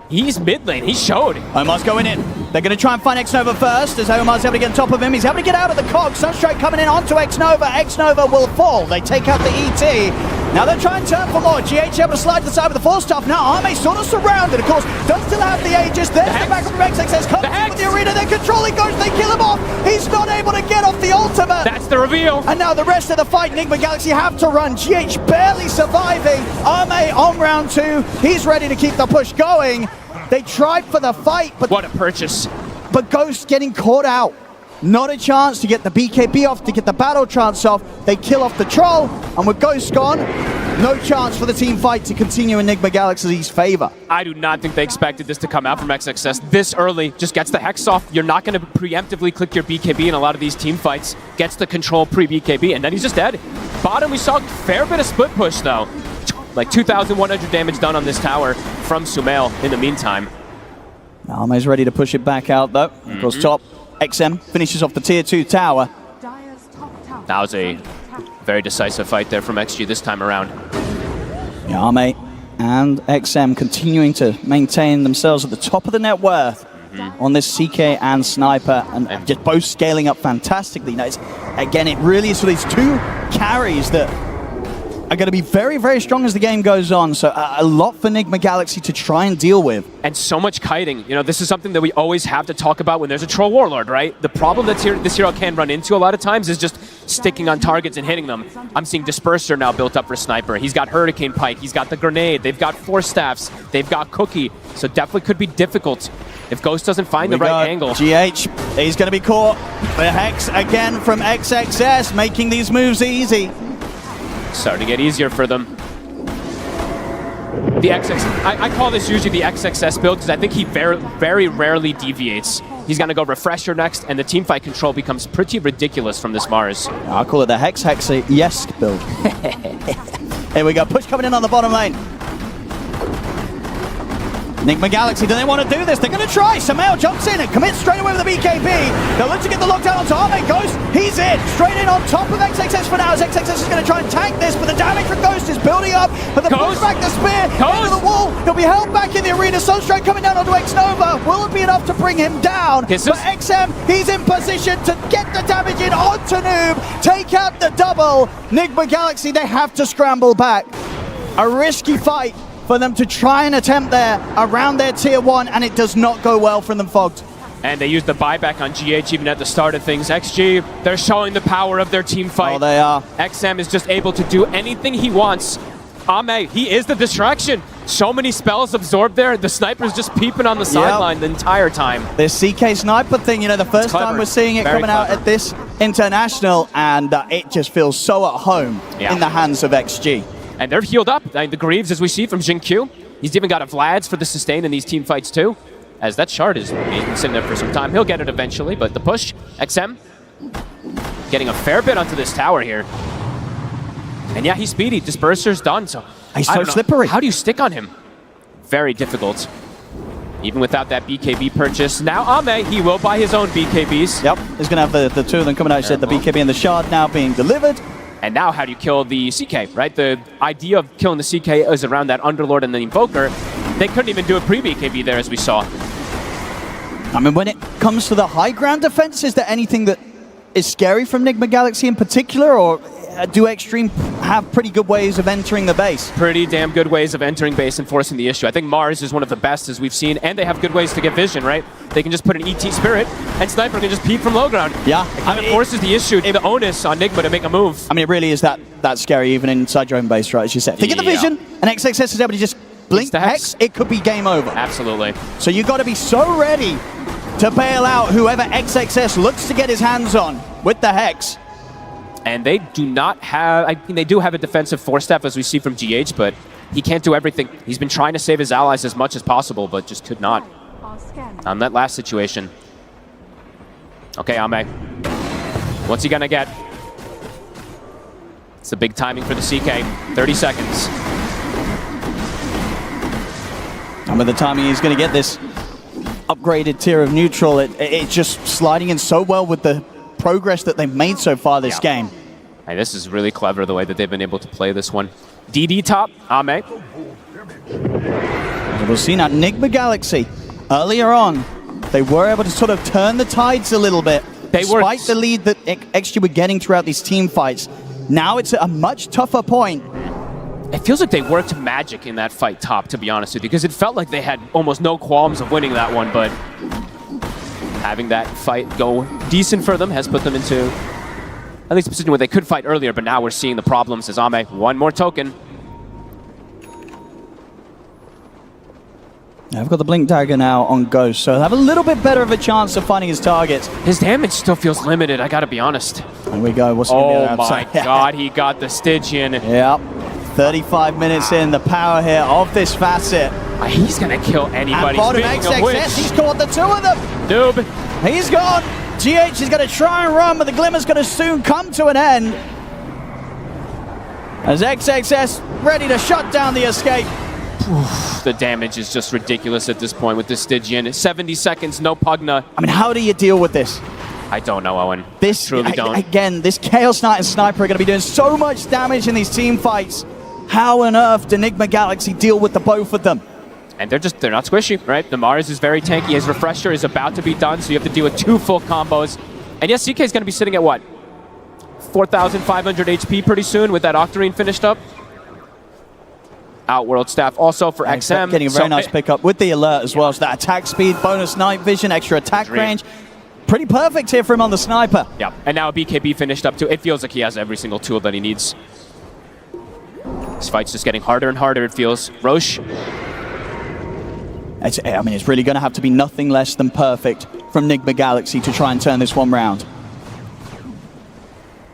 He's mid lane. He showed. Omar's going in. They're going to try and find X-Nova first, as Omar's able to get on top of him. He's able to get out of the cog. Sunstrike coming in onto X-Nova. X-Nova will fall. They take out the ET. Now they're trying to turn for more. GH able to slide to the side with the 4-staff. Now Arme sort of surrounded. Of course, does still have the Aegis. There's the back from XXS. Comes in with the arena. They're controlling Ghost. They kill him off. He's not able to get off the ultimate. That's the reveal. And now the rest of the fight, Enigma Galaxy have to run. GH barely surviving. Arme on round 2. He's ready to keep the push going. They tried for the fight, but what a purchase. But Ghost getting caught out. Not a chance to get the BKB off, to get the battle trance off. They kill off the troll, and with Ghost gone, no chance for the team fight to continue in Enigma Galaxy's favor. I do not think they expected this to come out from XXS this early. Just gets the Hex off. You're not going to preemptively click your BKB in a lot of these team fights. Gets the control pre-BKB, and then he's just dead. Bottom, we saw a fair bit of split push, though. Like 2,100 damage done on this tower from Sumail in the meantime. Arme's ready to push it back out, though. Goes top. XM finishes off the tier 2 tower. That was a very decisive fight there from XG this time around. Yeah, Arme and XM continuing to maintain themselves at the top of the net worth on this CK and Sniper, and just both scaling up fantastically. Now, again, it really is for these two carries that are going to be very, very strong as the game goes on. So a lot for Enigma Galaxy to try and deal with. And so much kiting. You know, this is something that we always have to talk about when there's a Troll Warlord, right? The problem that this hero can run into a lot of times is just sticking on targets and hitting them. I'm seeing Disperser now built up for Sniper. He's got Hurricane Pike. He's got the Grenade. They've got 4 staffs. They've got Cookie. So definitely could be difficult if Ghost doesn't find the right angle. GH, he's going to be caught. The Hex again from XXS, making these moves easy. Starting to get easier for them. The I call this usually the XXS build because I think he very rarely deviates. He's going to go Refresher next, and the teamfight control becomes pretty ridiculous from this Mars. I'll call it the Hex-yes build. Here we go, push coming in on the bottom lane. Enigma Galaxy, do they want to do this? They're going to try. Sumail jumps in and commits straight away with the BKB. They'll look to get the lockdown onto Arme. Ghost, he's in. Straight in on top of XXS for now, as XXS is going to try and tank this, but the damage from Ghost is building up. But the pushback, the spear, into the wall. He'll be held back in the arena. Sunstrike coming down onto X-Nova. Will it be enough to bring him down? But XM, he's in position to get the damage in onto Noob. Take out the double. Enigma Galaxy, they have to scramble back. A risky fight for them to try and attempt there around their tier 1, and it does not go well for them, Fogged. And they used the buyback on GH even at the start of things. XG, they're showing the power of their team fight. Oh, they are. XM is just able to do anything he wants. Ame, he is the distraction. So many spells absorbed there. The Sniper's just peeping on the sideline the entire time. This CK Sniper thing, you know, the first time we're seeing it coming out at this International, and it just feels so at home in the hands of XG. And they're healed up. The Greaves, as we see from Jin Q. He's even got a Vlad's for the sustain in these team fights too. As that shard is been sitting there for some time. He'll get it eventually, but the push, XM, getting a fair bit onto this tower here. And yeah, he's speedy. Disperser's done, so he's so slippery. How do you stick on him? Very difficult. Even without that BKB purchase. Now Ame, he will buy his own BKBs. Yep, he's going to have the two of them coming out. He said the BKB and the shard now being delivered. And now how do you kill the CK, right? The idea of killing the CK is around that Underlord and the Invoker. They couldn't even do a pre-BKB there, as we saw. I mean, when it comes to the high ground defense, is there anything that is scary from Enigma Galaxy in particular, or do Extreme have pretty good ways of entering the base? Pretty damn good ways of entering base and forcing the issue. I think Mars is one of the best as we've seen, and they have good ways to get vision, right? They can just put an ET Spirit, and Sniper can just peek from low ground. Yeah. It kind of forces the issue, the onus on Nigma to make a move. I mean, it really is that scary even inside your own base, right, as you said. If they get the vision, and XXS is able to just blink the Hex, it could be game over. Absolutely. So you've got to be so ready to bail out whoever XXS looks to get his hands on with the Hex. And they do not have, I mean, they do have a defensive force staff, as we see from GH, but he can't do everything. He's been trying to save his allies as much as possible, but just could not on that last situation. Okay, Ame. What's he gonna get? It's the big timing for the CK. 30 seconds. And with the timing, he's gonna get this upgraded tier of neutral. It's just sliding in so well with the progress that they've made so far this game. Hey, this is really clever, the way that they've been able to play this one. DD top, Ame. We'll see now, Enigma Galaxy, earlier on, they were able to sort of turn the tides a little bit. Despite the lead that XG were getting throughout these team fights. Now it's a much tougher point. It feels like they worked magic in that fight top, to be honest with you, because it felt like they had almost no qualms of winning that one, but having that fight go decent for them has put them into at least a position where they could fight earlier, but now we're seeing the problems as Ame. One more token. Yeah, I've got the Blink Dagger now on Ghost, so he'll have a little bit better of a chance of finding his targets. His damage still feels limited, I gotta be honest. Here we go. What's oh my god, he got the Stygian. Yep. 35 minutes in, the power here of this facet. He's gonna kill anybody. And bottom XXS, he's caught the two of them. Noob. He's gone. GH is going to try and run, but the glimmer's going to soon come to an end. As XXS ready to shut down the escape. The damage is just ridiculous at this point with the Stygian. 70 seconds, no Pugna. I mean, how do you deal with this? I don't know, Owen. This, truly don't. Again, this Chaos Knight and Sniper are going to be doing so much damage in these team fights. How on earth do Enigma Galaxy deal with the both of them? And they're not squishy, right? The Mars is very tanky. His Refresher is about to be done, so you have to deal with 2 full combos. And yes, CK is going to be sitting at what? 4,500 HP pretty soon with that Octarine finished up. Outworld staff also for XM. Getting a very nice pickup with the alert as well. So that attack speed, bonus night vision, extra attack range. Pretty perfect here for him on the Sniper. Yeah, and now a BKB finished up too. It feels like he has every single tool that he needs. This fight's just getting harder and harder, it feels. Roche. I mean, it's really going to have to be nothing less than perfect from Enigma Galaxy to try and turn this one round.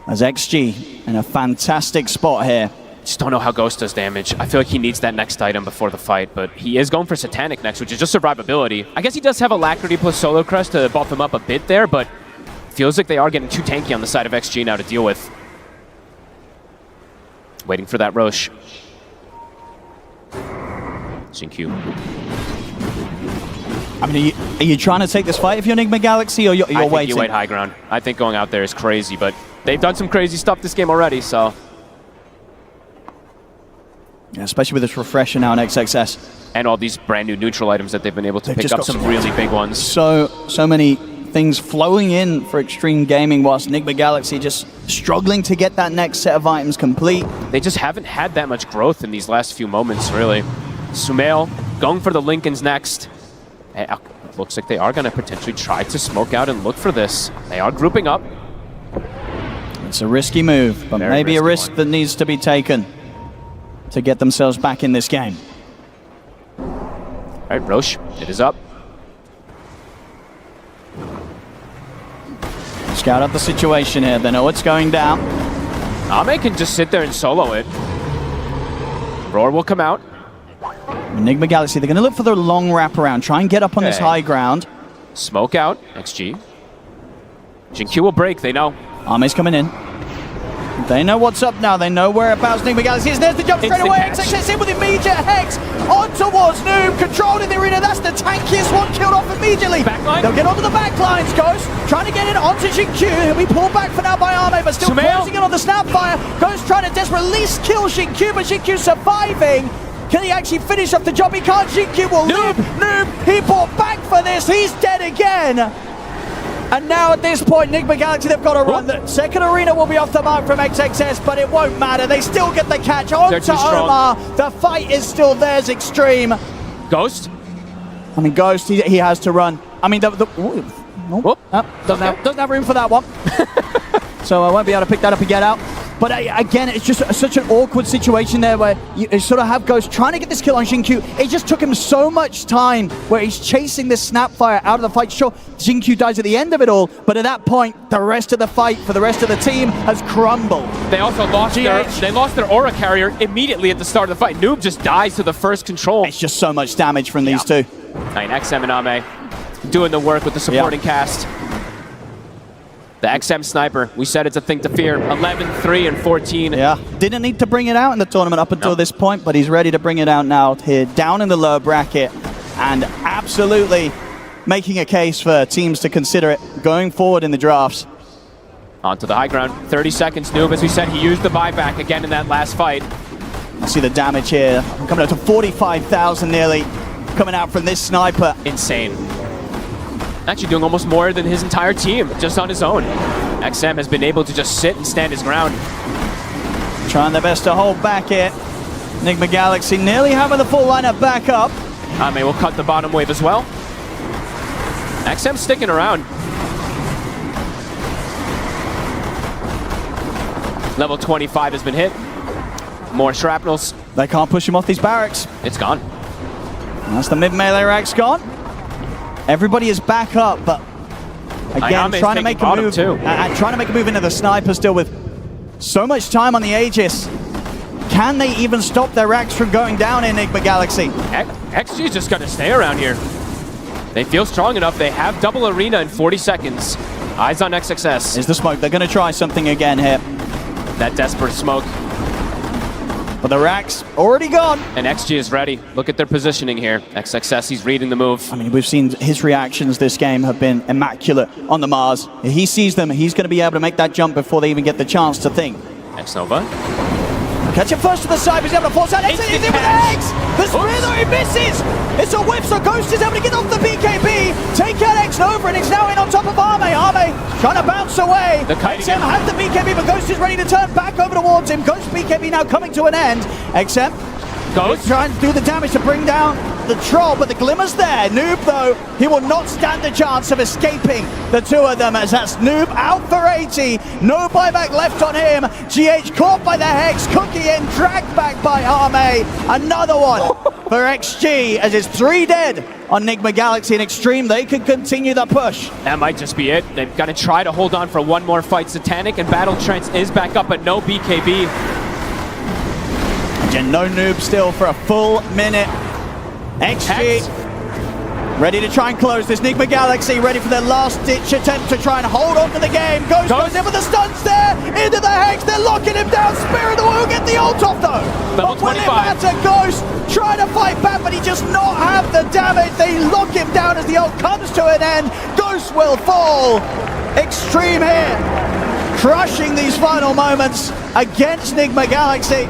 As XG in a fantastic spot here. Just don't know how Ghost does damage. I feel like he needs that next item before the fight, but he is going for Satanic next, which is just survivability. I guess he does have Alacrity plus Solar Crest to buff him up a bit there, but feels like they are getting too tanky on the side of XG now to deal with. Waiting for that Roche. Q. I mean, are you trying to take this fight if you're Enigma Galaxy, or you're waiting? I think you wait high ground. I think going out there is crazy, but they've done some crazy stuff this game already, so. Yeah, especially with this Refresher now on XXS. And all these brand new neutral items that they've been able to pick up some really big ones. So many things flowing in for Extreme Gaming, whilst Enigma Galaxy just struggling to get that next set of items complete. They just haven't had that much growth in these last few moments, really. Sumail going for the Lincolns next. It looks like they are going to potentially try to smoke out and look for this. They are grouping up. It's a risky move, but maybe a risk that needs to be taken to get themselves back in this game. All right, Roche, it is up. Scout out the situation here. They know what's going down. Ame can just sit there and solo it. Roar will come out. Enigma Galaxy, they're going to look for the long wraparound. Try and get up on this high ground. Smoke out, XG. Jinq will break, they know. Ame's coming in. They know what's up now. They know whereabouts Enigma Galaxy is. There's the jump straight away. XXS in with immediate Hex. On towards Noob. Controlling the arena. That's the tankiest one killed off immediately. Backline. They'll get onto the backlines. Ghost trying to get in onto Jinq. He'll be pulled back for now by Ame, but still closing in on the Snapfire. Ghost trying to desperately kill Jinq, but Jinq surviving. Can he actually finish off the job? He can't. Jinq will live. Noob, he bought back for this. He's dead again. And now at this point, Enigma Galaxy, they've got to run. The second arena will be off the mark from XXS, but it won't matter. They still get the catch. On to Omar. The fight is still theirs, Extreme. Ghost? I mean, Ghost, he has to run. I mean, doesn't have room for that one. So I won't be able to pick that up and get out. But again, it's just such an awkward situation there where you sort of have Ghost trying to get this kill on Xingqiu. It just took him so much time where he's chasing this Snapfire out of the fight. Sure, Xingqiu dies at the end of it all, but at that point, the rest of the fight for the rest of the team has crumbled. They also lost their aura carrier immediately at the start of the fight. Noob just dies to the first control. It's just so much damage from these two. I mean, XM and Ame doing the work with the supporting cast. The XM sniper, we said it's a thing to fear. 11, 3, and 14. Yeah, didn't need to bring it out in the tournament up until this point, but he's ready to bring it out now here, down in the lower bracket, and absolutely making a case for teams to consider it going forward in the drafts. Onto the high ground, 30 seconds, Noob. As we said, he used the buyback again in that last fight. I see the damage here, coming up to 45,000 nearly, coming out from this sniper. Insane. Actually doing almost more than his entire team, just on his own. XM has been able to just sit and stand his ground. Trying their best to hold back here. Enigma Galaxy nearly having the full lineup back up. Ame will cut the bottom wave as well. XM sticking around. Level 25 has been hit. More shrapnels. They can't push him off these barracks. It's gone. And that's the mid-melee rack's gone. Everybody is back up, but again, trying to make a move. Trying to make a move into the sniper still with so much time on the Aegis. Can they even stop their racks from going down, Enigma Galaxy? XG is just going to stay around here. They feel strong enough. They have double arena in 40 seconds. Eyes on XXS. Is the smoke. They're going to try something again here. That desperate smoke. But the rack's already gone. And XG is ready. Look at their positioning here. XXS, he's reading the move. I mean, we've seen his reactions this game have been immaculate on the Mars. If he sees them, he's going to be able to make that jump before they even get the chance to think. X-Nova. Catch him first to the side, he's able to force out. He's in with the eggs! The spear though, he misses! It's a whiff, so Ghost is able to get off the BKB, take out X-Nova, and it's now in on top of Ame. Ame trying to bounce away. XM has the BKB, but Ghost is ready to turn back over towards him. Ghost BKB now coming to an end. XM Ghost trying to do the damage to bring down the troll, but the glimmer's there. Noob, though, he will not stand a chance of escaping the two of them, as that's Noob out for 80. No buyback left on him. GH caught by the Hex, Cookie in, dragged back by Ame. Another one for XG, as it's 3 dead on Enigma Galaxy and Extreme. They can continue the push. That might just be it. They've got to try to hold on for one more fight. Satanic and Battle Trance is back up, but no BKB. And no Noob still for a full minute. XG ready to try and close this. Enigma Galaxy ready for their last-ditch attempt to try and hold on to the game. Ghost goes in with the stunts there, into the Hex, they're locking him down. Spirit will get the ult off though. Level 25. Will it matter? Ghost trying to fight back, but he just not have the damage. They lock him down as the ult comes to an end. Ghost will fall. Extreme here, crushing these final moments against Enigma Galaxy.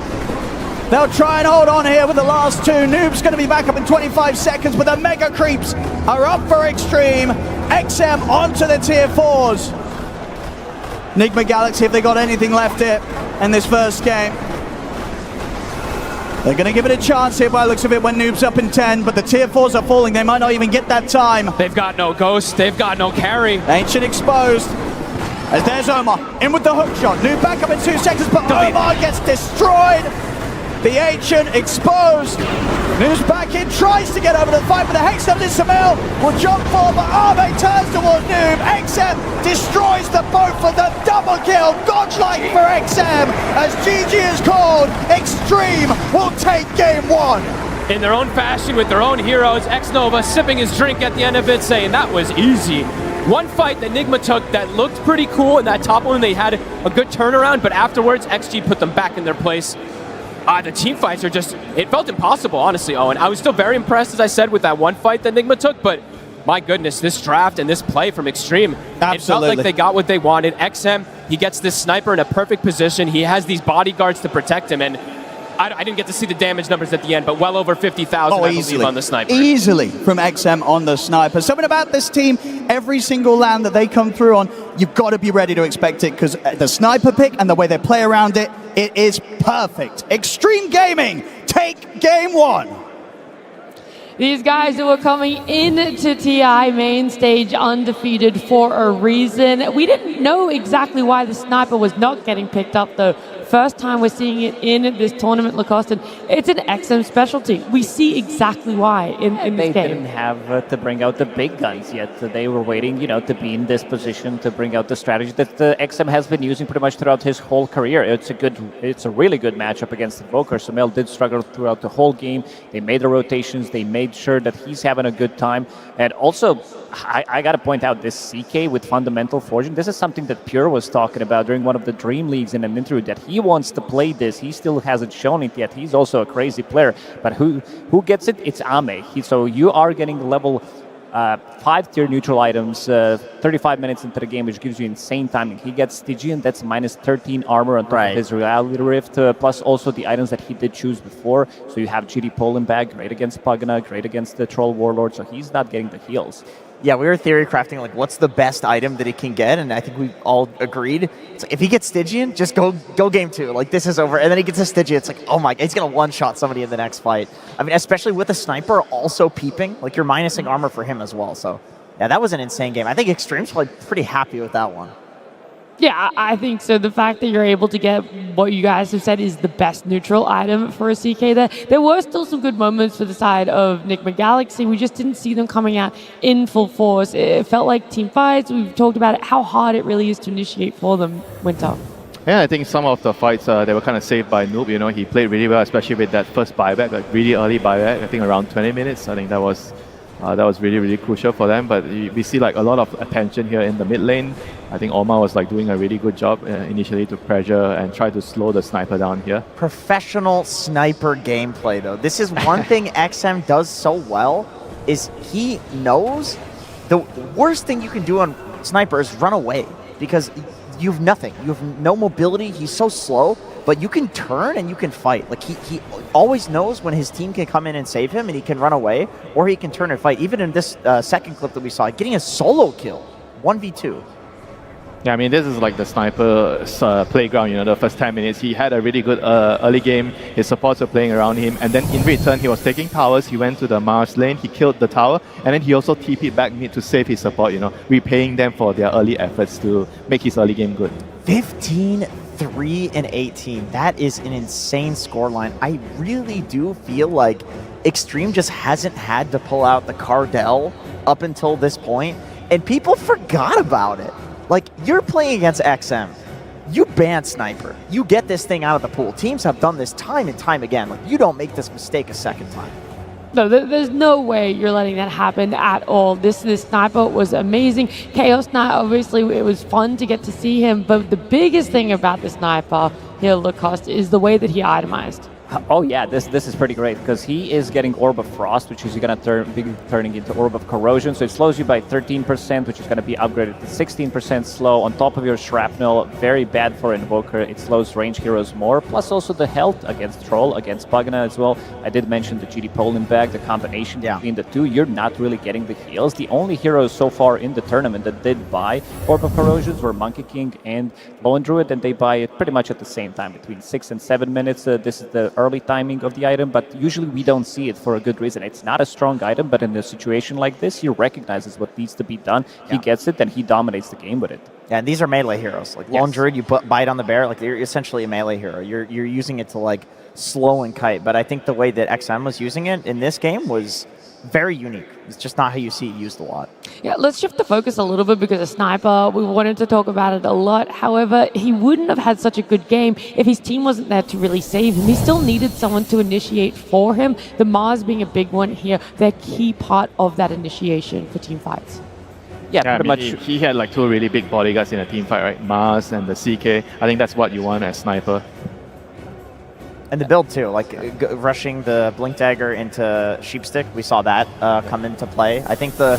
They'll try and hold on here with the last two. Noob's going to be back up in 25 seconds, but the Mega Creeps are up for Extreme. XM onto the tier 4s. Enigma Galaxy, if they got anything left here in this first game, they're going to give it a chance here by the looks of it when Noob's up in 10, but the tier 4s are falling. They might not even get that time. They've got no Ghost. They've got no carry. Ancient exposed. As there's Omar in with the hook shot. Noob back up in 2 seconds, but Omar gets destroyed. The Ancient exposed. Noob's back in, tries to get over the fight, but the Hex comes in. Samel will jump forward, but Ame turns towards Noob. XM destroys the boat for the double kill. Godlike for XM, as GG is called. Extreme will take game 1. In their own fashion, with their own heroes, X-Nova sipping his drink at the end of it, saying that was easy. One fight that Enigma took that looked pretty cool, in that top one they had a good turnaround, but afterwards XG put them back in their place. The team fights are just, it felt impossible, honestly, Owen. I was still very impressed, as I said, with that one fight that Enigma took, but my goodness, this draft and this play from Extreme, absolutely. It felt like they got what they wanted. XM, he gets this sniper in a perfect position. He has these bodyguards to protect him, and I didn't get to see the damage numbers at the end, but well over 50,000, I believe, on the sniper. Easily from XM on the sniper. Something about this team, every single land that they come through on, you've got to be ready to expect it, because the sniper pick and the way they play around it, it is perfect. Extreme Gaming, take game one. These guys who were coming into TI main stage undefeated for a reason. We didn't know exactly why the sniper was not getting picked up, though. First time we're seeing it in this tournament, Lacoste, and it's an XM specialty. We see exactly why in this game. They didn't have to bring out the big guns yet. They were waiting, to be in this position to bring out the strategy that the XM has been using pretty much throughout his whole career. It's a really good matchup against Invoker. Sumail did struggle throughout the whole game. They made the rotations. They made sure that he's having a good time. And also, I got to point out this CK with fundamental forging. This is something that Pure was talking about during one of the Dream Leagues in an interview, that he wants to play this. He still hasn't shown it yet. He's also a crazy player. But who gets it? It's Ame. So you are getting the level 5 tier neutral items 35 minutes into the game, which gives you insane timing. He gets Stygian, that's minus 13 armor on top of his Reality Rift, plus also the items that he did choose before. So you have GD Poland Bag, great against Pugna, great against the Troll Warlord, so he's not getting the heals. Yeah, we were theory crafting, like, what's the best item that he can get, and I think we all agreed. It's like, if he gets Stygian, just go game 2. Like, this is over. And then he gets a Stygian, it's like, oh my, he's going to one-shot somebody in the next fight. I mean, especially with a sniper also peeping, like, you're minusing armor for him as well. So, yeah, that was an insane game. I think Extreme's probably pretty happy with that one. Yeah, I think so. The fact that you're able to get what you guys have said is the best neutral item for a CK there were still some good moments for the side of NigmaGalaxy. We just didn't see them coming out in full force. It felt like team fights. We've talked about it, how hard it really is to initiate for them, Winter. Yeah, I think some of the fights, they were kind of saved by Noob. He played really well, especially with that first buyback, like really early buyback, I think around 20 minutes. I think that was really, really crucial for them. But we see like a lot of attention here in the mid lane. I think Oma was like doing a really good job initially to pressure and try to slow the sniper down here. Professional sniper gameplay, though. This is one thing XM does so well, is he knows the worst thing you can do on sniper is run away, because you have nothing. You have no mobility. He's so slow, but you can turn and you can fight. Like, he always knows when his team can come in and save him, and he can run away, or he can turn and fight. Even in this second clip that we saw, getting a solo kill, 1v2. Yeah, I mean, this is like the sniper's playground, the first 10 minutes. He had a really good early game. His supports were playing around him. And then in return, he was taking towers. He went to the Mars lane. He killed the tower. And then he also TP'd back mid to save his support, repaying them for their early efforts to make his early game good. 15, 3, and 18. That is an insane scoreline. I really do feel like Extreme just hasn't had to pull out the Cardell up until this point, and people forgot about it. Like, you're playing against XM. You ban Sniper. You get this thing out of the pool. Teams have done this time and time again. Like, you don't make this mistake a second time. No, there's no way you're letting that happen at all. This sniper was amazing. Chaos Knight, obviously, it was fun to get to see him, but the biggest thing about the sniper here, Lacoste, is the way that he itemized. Oh yeah, this is pretty great, because he is getting Orb of Frost, which is going to be turning into Orb of Corrosion, so it slows you by 13%, which is going to be upgraded to 16% slow. On top of your Shrapnel, very bad for Invoker. It slows range heroes more, plus also the health against Troll, against Pugna as well. I did mention the GD Poland Bag, the combination between the two. You're not really getting the heals. The only heroes so far in the tournament that did buy Orb of Corrosions were Monkey King and Lone Druid, and they buy it pretty much at the same time, between 6 and 7 minutes. This is the early timing of the item, but usually we don't see it for a good reason. It's not a strong item, but in a situation like this, he recognizes what needs to be done. He gets it, and he dominates the game with it. Yeah, and these are melee heroes. Like Lone Druid, you bite on the bear, like you're essentially a melee hero. You're using it to like slow and kite, but I think the way that XM was using it in this game was very unique. It's just not how you see it used a lot. Yeah, let's shift the focus a little bit, because a sniper, we wanted to talk about it a lot. However, he wouldn't have had such a good game if his team wasn't there to really save him. He still needed someone to initiate for him. The Mars being a big one here, they're a key part of that initiation for team fights. Yeah, pretty much. He had like two really big bodyguards in a team fight, right? Mars and the CK. I think that's what you want as sniper. And the build too, like rushing the Blink Dagger into Sheepstick, we saw that come into play. I think the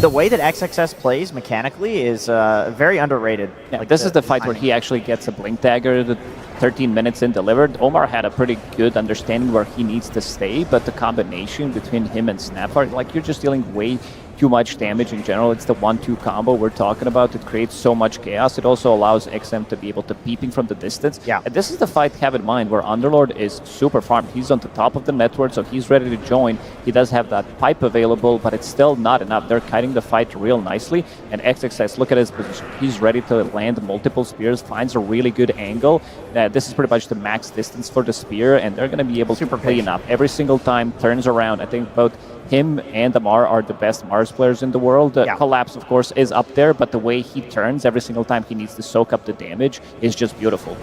the way that XXS plays mechanically is very underrated. Yeah, Like this is the fight where timing. he actually gets a Blink Dagger, the 13 minutes in delivered. Omar had a pretty good understanding where he needs to stay, but the combination between him and Snapheart, like you're just dealing way too much damage in general. It's the 1-2 combo we're talking about. It creates so much chaos. It also allows XM to be able to peeping from the distance. Yeah. And this is the fight, have in mind, where Underlord is super farmed. He's on the top of the network, so he's ready to join. He does have that pipe available, but it's still not enough. They're kiting the fight real nicely. And XXS, look at his position. He's ready to land multiple spears, finds a really good angle. This is pretty much the max distance for the spear, and they're going to be able to clean up every single time, turns around. I think both him and Amar are the best Mars players in the world. Collapse, of course, is up there, but the way he turns every single time he needs to soak up the damage is just beautiful.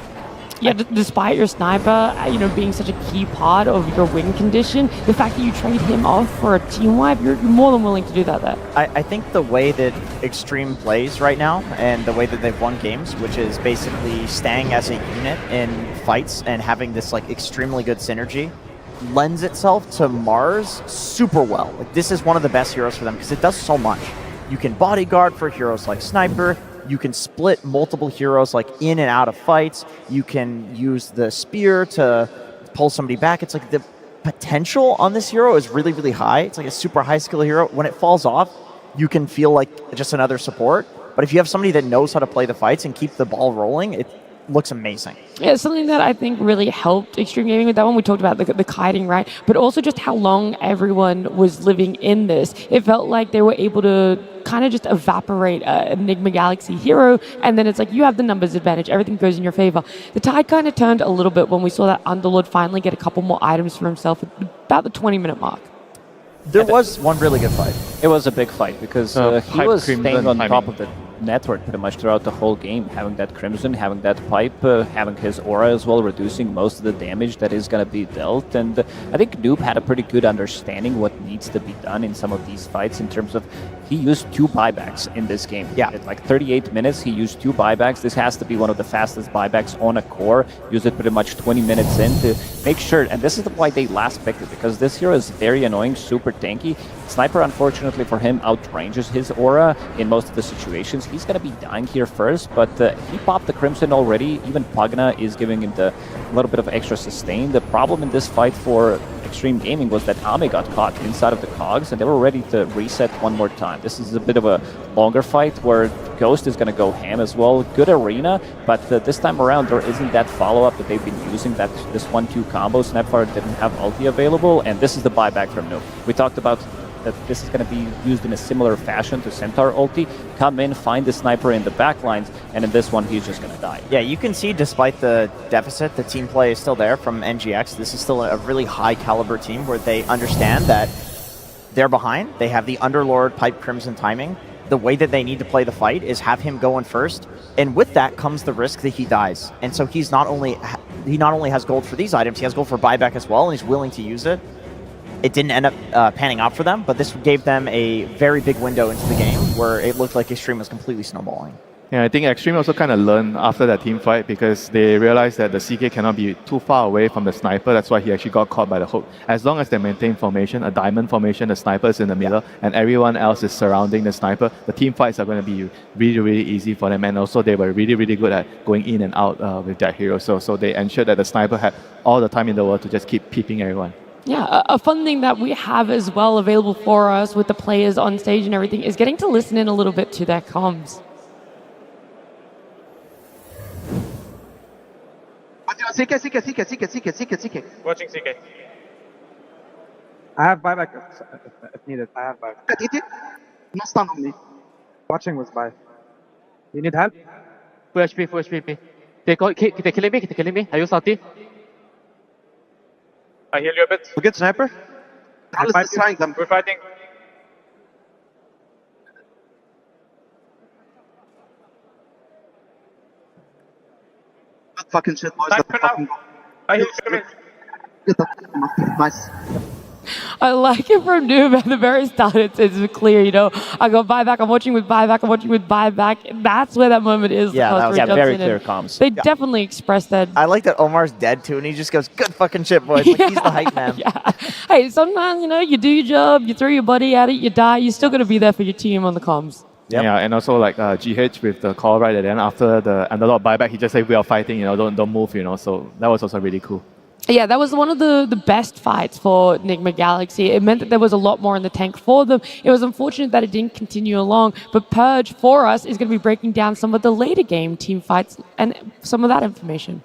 Yeah, despite your sniper, being such a key part of your win condition, the fact that you trade him off for a team wipe, you're more than willing to do that there. I think the way that Extreme plays right now and the way that they've won games, which is basically staying as a unit in fights and having this like extremely good synergy, lends itself to Mars super well. Like this is one of the best heroes for them because it does so much. You can bodyguard for heroes like Sniper. You can split multiple heroes like in and out of fights. You can use the spear to pull somebody back. It's like the potential on this hero is really, really high. It's like a super high skill hero. When it falls off, you can feel like just another support. But if you have somebody that knows how to play the fights and keep the ball rolling, it looks amazing. Yeah, something that I think really helped Extreme Gaming with that one, we talked about the kiting, right? But also just how long everyone was living in this. It felt like they were able to kind of just evaporate Enigma Galaxy hero, and then it's like you have the numbers advantage, everything goes in your favor. The tide kind of turned a little bit when we saw that Underlord finally get a couple more items for himself at about the 20-minute mark. There was one really good fight. It was a big fight because he was staying on top of the network pretty much throughout the whole game, having that Crimson, having that pipe, having his aura as well, reducing most of the damage that is going to be dealt. And I think Noob had a pretty good understanding what needs to be done in some of these fights in terms of he used 2 buybacks in this game. Yeah. At like 38 minutes, he used 2 buybacks. This has to be one of the fastest buybacks on a core. Used it pretty much 20 minutes in to make sure, and this is why they last picked it, because this hero is very annoying, super tanky. Sniper, unfortunately for him, outranges his aura in most of the situations. He's going to be dying here first, but he popped the Crimson already. Even Pagna is giving him a little bit of extra sustain. The problem in this fight for Extreme Gaming was that Ame got caught inside of the cogs, and they were ready to reset one more time. This is a bit of a longer fight where Ghost is going to go ham as well. Good arena, but this time around there isn't that follow-up that they've been using, this 1-2 combo. Snapfire didn't have ulti available, and this is the buyback from Noob. We talked about that this is going to be used in a similar fashion to Centaur ulti. Come in, find the sniper in the back lines, and in this one, he's just going to die. Yeah, you can see despite the deficit, the team play is still there from NGX. This is still a really high caliber team where they understand that they're behind. They have the Underlord Pipe Crimson timing. The way that they need to play the fight is have him go in first, and with that comes the risk that he dies. And so he not only has gold for these items, he has gold for buyback as well, and he's willing to use it. It didn't end up panning out for them, but this gave them a very big window into the game where it looked like Extreme was completely snowballing. Yeah, I think Extreme also kind of learned after that team fight because they realized that the CK cannot be too far away from the sniper. That's why he actually got caught by the hook. As long as they maintain formation, a diamond formation, the sniper is in the middle, and everyone else is surrounding the sniper, the team fights are going to be really, really easy for them. And also they were really, really good at going in and out with that hero. So they ensured that the sniper had all the time in the world to just keep peeping everyone. Yeah, a fun thing that we have as well available for us with the players on stage and everything is getting to listen in a little bit to their comms. CK. Watching CK. I have buyback if needed. I have buyback. No stun on me. Watching was buy. You need help? Full HP. They're killing me. Are you salty? I heal you a bit. We get sniper. Alice is trying them. We're fighting. That fucking shit, boys. Sniper now. I heal you a bit. Get that. Nice. I like it from Noob at the very start. It's clear, I got buyback, I'm watching with buyback. That's where that moment is. Yeah, that was very clear comms. They definitely expressed that. I like that Omar's dead too, and he just goes, "Good fucking shit, boys." Like he's the hype man. Yeah. Hey, sometimes, you do your job, you throw your buddy at it, you die, you're still going to be there for your team on the comms. Yep. Yeah, and also like GH with the call right at the end after the underdog buyback, he just said, "We are fighting, don't move," So that was also really cool. Yeah, that was one of the best fights for Enigma Galaxy. It meant that there was a lot more in the tank for them. It was unfortunate that it didn't continue along, but Purge, for us, is going to be breaking down some of the later game team fights and some of that information.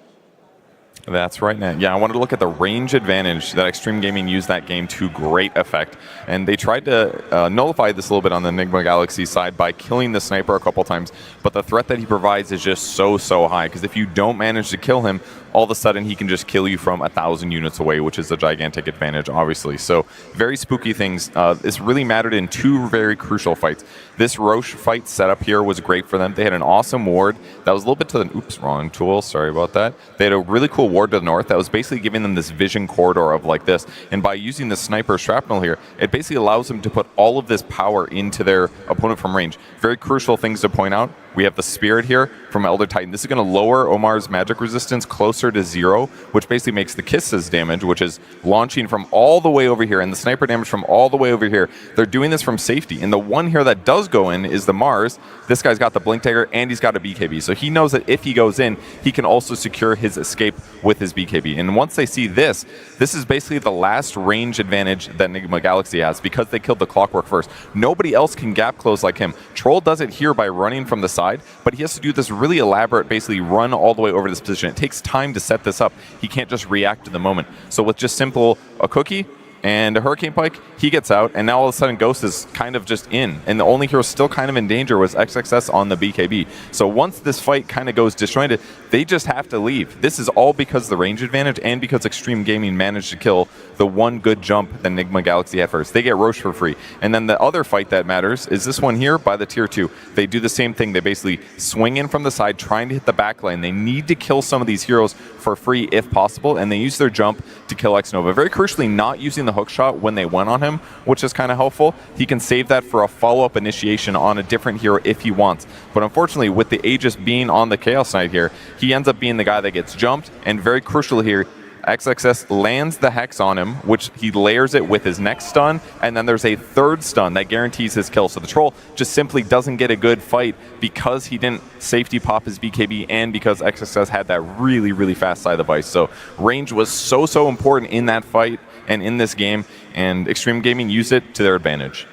That's right, Nat. Yeah, I wanted to look at the range advantage that Extreme Gaming used that game to great effect. And they tried to nullify this a little bit on the Enigma Galaxy side by killing the sniper a couple times. But the threat that he provides is just so high. Because if you don't manage to kill him, all of a sudden he can just kill you from 1,000 units away, which is a gigantic advantage, obviously. So very spooky things. This really mattered in two very crucial fights. This Roche fight setup here was great for them. They had an awesome ward that was a little bit to the... Oops, wrong tool. Sorry about that. They had a really cool ward to the north that was basically giving them this vision corridor of like this. And by using the sniper shrapnel here, it basically allows them to put all of this power into their opponent from range. Very crucial things to point out. We have the Spirit here from Elder Titan. This is going to lower Omar's magic resistance closer to 0, which basically makes the Kisses damage, which is launching from all the way over here, and the sniper damage from all the way over here. They're doing this from safety. And the one here that does go in is the Mars. This guy's got the Blink Dagger, and he's got a BKB. So he knows that if he goes in, he can also secure his escape with his BKB. And once they see this, this is basically the last range advantage that Enigma Galaxy has because they killed the Clockwork first. Nobody else can gap close like him. Troll does it here by running from the side, but he has to do this really elaborate, basically run all the way over to this position. It takes time to set this up. He can't just react to the moment. So with just simple a cookie and a Hurricane Pike, he gets out, and now all of a sudden Ghost is kind of just in. And the only hero still kind of in danger was XXS on the BKB. So once this fight kind of goes disjointed, they just have to leave. This is all because of the range advantage and because Extreme Gaming managed to kill the one good jump that Enigma Galaxy had first. They get Roche for free. And then the other fight that matters is this one here by the tier 2. They do the same thing. They basically swing in from the side, trying to hit the back line. They need to kill some of these heroes for free if possible, and they use their jump to kill X-Nova. Very crucially, not using the hook shot when they went on him, which is kind of helpful. He can save that for a follow-up initiation on a different hero if he wants. But unfortunately, with the Aegis being on the Chaos Knight here, he ends up being the guy that gets jumped, and very crucial here, XXS lands the Hex on him, which he layers it with his next stun, and then there's a third stun that guarantees his kill. So the Troll just simply doesn't get a good fight because he didn't safety pop his BKB and because XXS had that really fast side device. So range was so important in that fight and in this game, and Extreme Gaming used it to their advantage.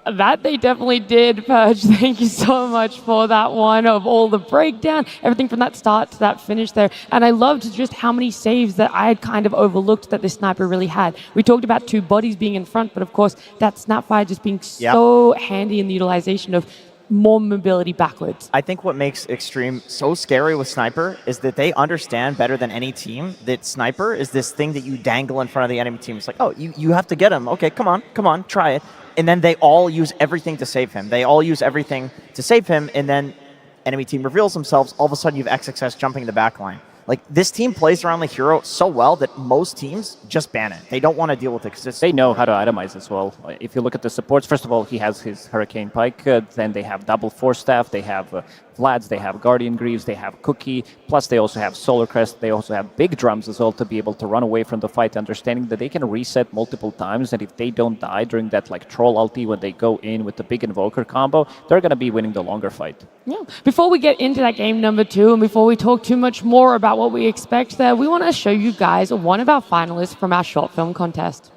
That they definitely did, Purge. Thank you so much for that one, of all the breakdown, everything from that start to that finish there. And I loved just how many saves that I had kind of overlooked that this sniper really had. We talked about two bodies being in front, but of course that Snapfire just being so handy in the utilization of more mobility backwards. I think what makes Extreme so scary with Sniper is that they understand better than any team that Sniper is this thing that you dangle in front of the enemy team. It's like, oh, you have to get him. Okay, come on, try it. And then they all use everything to save him. They all use everything to save him, and then enemy team reveals themselves. All of a sudden, you have XXS jumping the back line. Like, this team plays around the hero so well that most teams just ban it. They don't want to deal with it because they know how to itemize as well. If you look at the supports, first of all, he has his Hurricane Pike. Then they have double Force Staff. They have Vlad's. They have Guardian Greaves. They have Cookie. Plus, they also have Solar Crest. They also have big drums as well to be able to run away from the fight, understanding that they can reset multiple times. And if they don't die during that like Troll ulti when they go in with the big Invoker combo, they're going to be winning the longer fight. Yeah. Before we get into that game number 2, and before we talk too much more about what we expect there, we want to show you guys one of our finalists from our short film contest.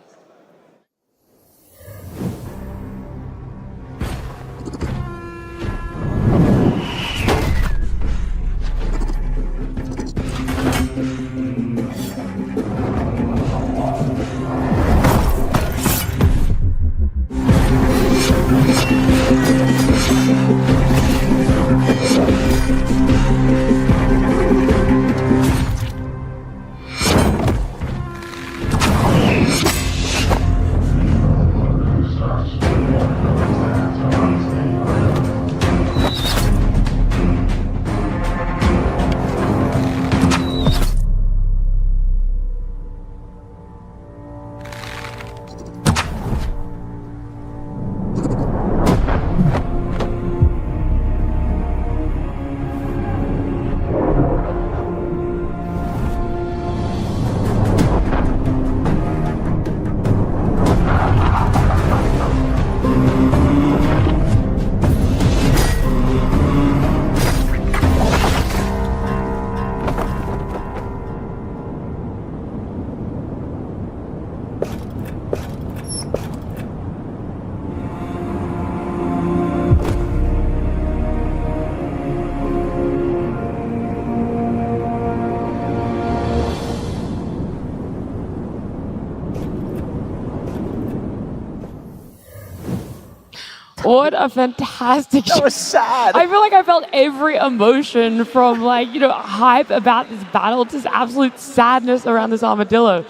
What a fantastic That was sad. I feel like I felt every emotion from hype about this battle to absolute sadness around this armadillo.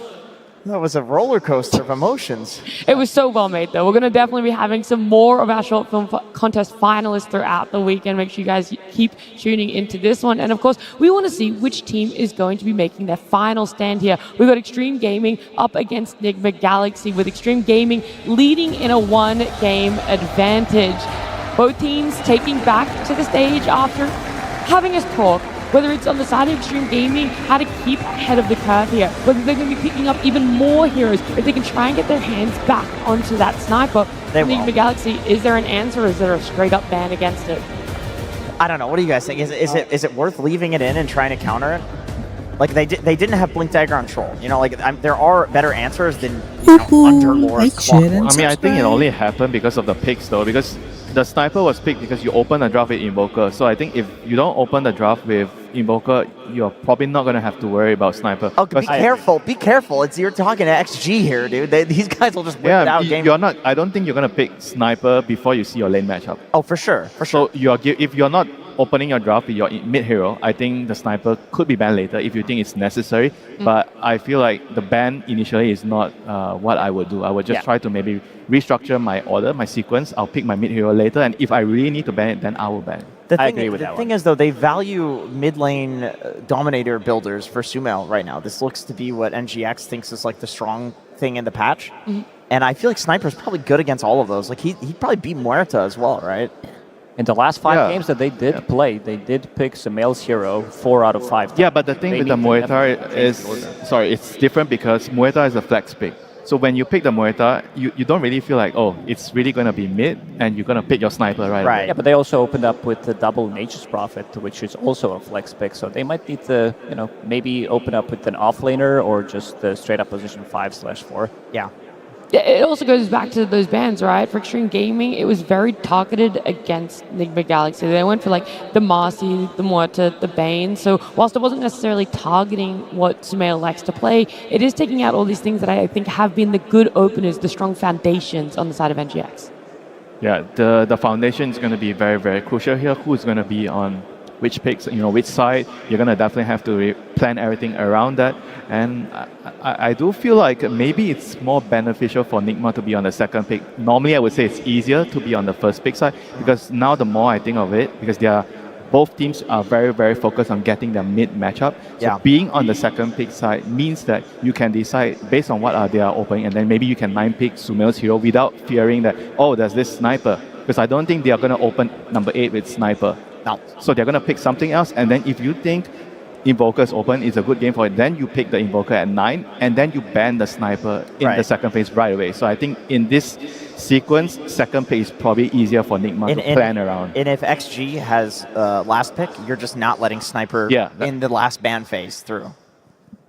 That was a roller coaster of emotions. It was so well made, though. We're going to definitely be having some more of our short film contest finalists throughout the weekend. Make sure you guys keep tuning into this one. And of course, we want to see which team is going to be making their final stand here. We've got Extreme Gaming up against Enigma Galaxy, with Extreme Gaming leading in a one-game advantage. Both teams taking back to the stage after having us talk, whether it's on the side of Extreme Gaming, how to keep ahead of the curve here, whether they're going to be picking up even more heroes, if they can try and get their hands back onto that sniper. Enigma Galaxy, is there an answer, or is there a straight-up ban against it? I don't know. What do you guys think? Is it worth leaving it in and trying to counter it? Like, they didn't have Blink Dagger on Troll. You know, there are better answers than Underlord. I mean, I think it only happened because of the picks, though, because the sniper was picked because you open a draft with Invoker. So I think if you don't open the draft with Invoker, you're probably not going to have to worry about sniper. Oh, be careful. Be careful. You're talking to XG here, dude. These guys will just whip it out. You're not. I don't think you're going to pick sniper before you see your lane matchup. Oh, for sure. So if you're not opening your draft with your mid hero, I think the sniper could be banned later if you think it's necessary. But I feel like the ban initially is not what I would do. I would just try to maybe restructure my order, my sequence. I'll pick my mid hero later, and if I really need to ban it, then I will ban it. I agree with that. The thing is, though, they value mid lane dominator builders for Sumail right now. This looks to be what NGX thinks is like the strong thing in the patch. And I feel like Sniper's probably good against all of those. Like he'd probably beat Muerta as well, right? In the last 5 games that they did play, they did pick Sumail's hero 4 out of 5 times. Yeah, but the thing with the Muerta is, it's different because Muerta is a flex pick. So when you pick the Muerta, you don't really feel like, oh, it's really going to be mid, and you're going to pick your sniper right away. Yeah, but they also opened up with the double Nature's Prophet, which is also a flex pick. So they might need to, maybe open up with an offlaner or just the straight up position 5/4. Yeah. It also goes back to those bans, right? For Extreme Gaming, it was very targeted against Enigma Galaxy. They went for the Marcy, the Muerta, the Bane. So whilst it wasn't necessarily targeting what Sumail likes to play, it is taking out all these things that I think have been the good openers, the strong foundations on the side of NGX. Yeah, the foundation is going to be very, very crucial here. Who's going to be on which picks, which side. You're going to definitely have to plan everything around that. And I do feel like maybe it's more beneficial for Nigma to be on the second pick. Normally, I would say it's easier to be on the first pick side, because now the more I think of it, because both teams are very, very focused on getting their mid matchup. So being on the second pick side means that you can decide based on what they are opening, and then maybe you can 9-pick Sumail's hero without fearing that, oh, there's this sniper. Because I don't think they are going to open number 8 with sniper. No. So they're going to pick something else, and then if you think Invoker's open is a good game for it, then you pick the Invoker at 9, and then you ban the sniper in the second phase right away. So I think in this sequence, second pick is probably easier for Nigma to plan around. And if XG has last pick, you're just not letting sniper in the last ban phase through.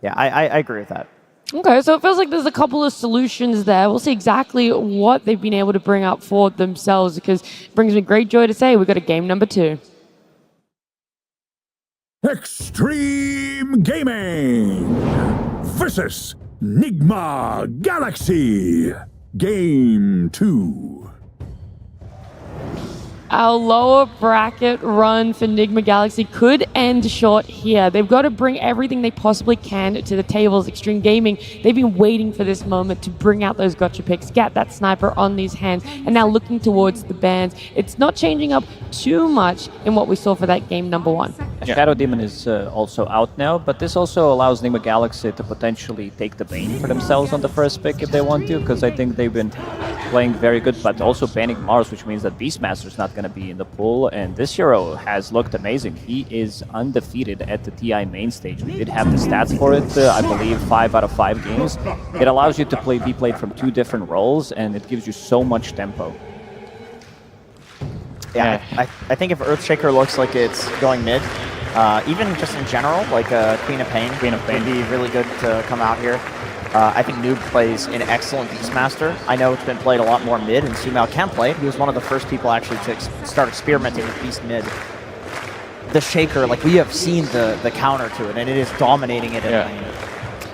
Yeah, I agree with that. Okay, so it feels like there's a couple of solutions there. We'll see exactly what they've been able to bring up for themselves, because it brings me great joy to say we've got a game number 2. Extreme Gaming versus Nigma Galaxy. Game 2. Our lower bracket run for Nigma Galaxy could end short here. They've got to bring everything they possibly can to the tables. Extreme Gaming, they've been waiting for this moment to bring out those gotcha picks, get that sniper on these hands, and now looking towards the bans. It's not changing up too much in what we saw for that game number 1. Shadow Demon is also out now, but this also allows Nigma Galaxy to potentially take the Bane for themselves on the first pick if they want to, because I think they've been playing very good, but also banning Mars, which means that Beastmaster's not going to be in the pool, and this hero has looked amazing. He is undefeated at the TI main stage. We did have the stats for it, I believe 5 out of 5 games. It allows you to be played from 2 different roles, and it gives you so much tempo. Yeah, I think if Earthshaker looks like it's going mid, even just in general, like Queen of Pain would be really good to come out here. I think Noob plays an excellent Beastmaster. I know it's been played a lot more mid, and Sumail can play. He was one of the first people actually to start experimenting with Beast mid. The Shaker, like, we have seen the counter to it, and it is dominating it in lane.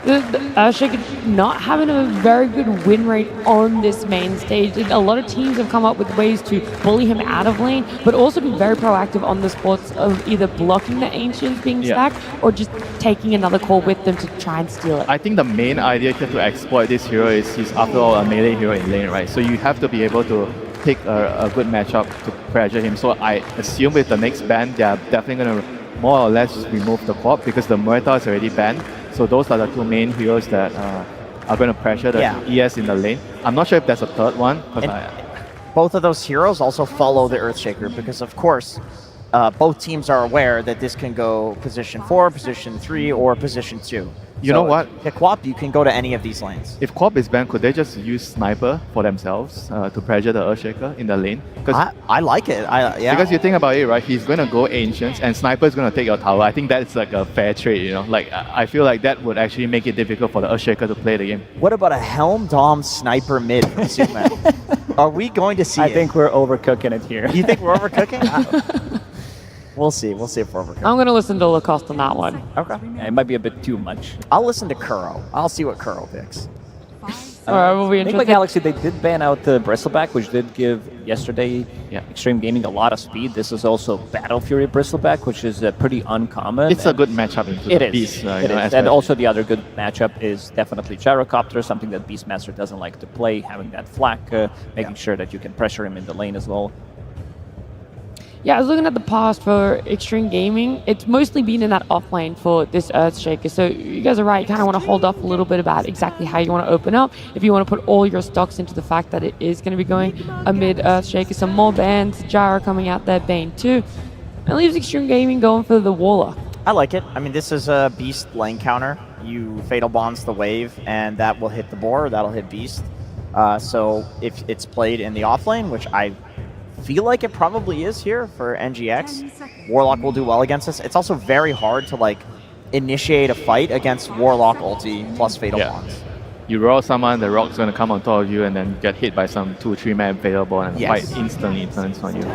the Earthshaker not having a very good win rate on this main stage. A lot of teams have come up with ways to bully him out of lane, but also be very proactive on the spots of either blocking the Ancients being stacked or just taking another core with them to try and steal it. I think the main idea here to exploit this hero is he's after all a melee hero in lane, right? So you have to be able to pick a good matchup to pressure him. So I assume with the next ban, they are definitely going to more or less remove the Quap because the Muerta is already banned. So those are the two main heroes that are going to pressure the ES in the lane. I'm not sure if there's a third one. Both of those heroes also follow the Earthshaker because, of course, both teams are aware that this can go position 4, position 3, or position 2. You know what? Pick Quap, you can go to any of these lanes. If Quap is banned, could they just use Sniper for themselves to pressure the Earthshaker in the lane? I like it. Because you think about it, right? He's going to go Ancients and Sniper is going to take your tower. I think that's like a fair trade, you know? Like, I feel like that would actually make it difficult for the Earthshaker to play the game. What about a Helm Dom Sniper mid from Superman? Are we going to see I think we're overcooking it here. You think we're overcooking? We'll see. We'll see if we're overcooking. I'm going to listen to Lacoste on that one. Okay. Yeah, it might be a bit too much. I'll listen to Kuro. I'll see what Kuro picks. All right, we'll be Nick interested. Galaxy, they did ban out the Bristleback, which did give yesterday Extreme Gaming a lot of speed. This is also Battle Fury Bristleback, which is pretty uncommon. It's a good matchup into it the is. Beast. It is. And also the other good matchup is definitely Gyrocopter, something that Beastmaster doesn't like to play, having that flak, making sure that you can pressure him in the lane as well. Yeah, I was looking at the past for Extreme Gaming. It's mostly been in that off lane for this Earthshaker. So you guys are right. You kind of want to hold off a little bit about exactly how you want to open up. If you want to put all your stocks into the fact that it is going to be going amid Earthshaker. Some more bans. Gyro coming out there, Bane too. And leaves Extreme Gaming going for the Warlock. I like it. I mean, this is a Beast lane counter. You Fatal Bonds the wave, and that will hit the boar. That'll hit Beast. So if it's played in the off lane, which I feel like it probably is here for NGX, Warlock will do well against us. It's also very hard to like initiate a fight against Warlock ulti plus Fatal Bonds. You roll someone, the rock's going to come on top of you and then get hit by some 2-3 man Fatal Bond and fight instantly turns on you.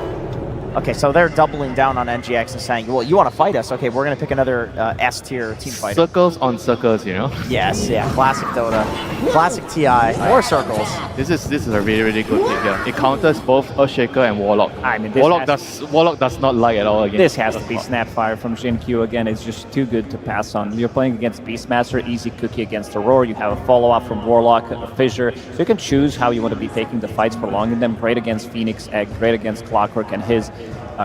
Okay, so they're doubling down on NGX and saying, well, you want to fight us? Okay, we're going to pick another S-tier team fighter. Circles on circles, you know? Yes, yeah, classic Dota. Classic TI. More circles. This is a really, really good pick here. It counters both Earthshaker and Warlock. I mean, Warlock does not lie at all against this has to be Snapfire from Jinkyu again. It's just too good to pass on. You're playing against Beastmaster, easy cookie against Aurora. You have a follow-up from Warlock, a Fissure. So you can choose how you want to be taking the fights, prolonging them. Great against Phoenix Egg, great against Clockwork and his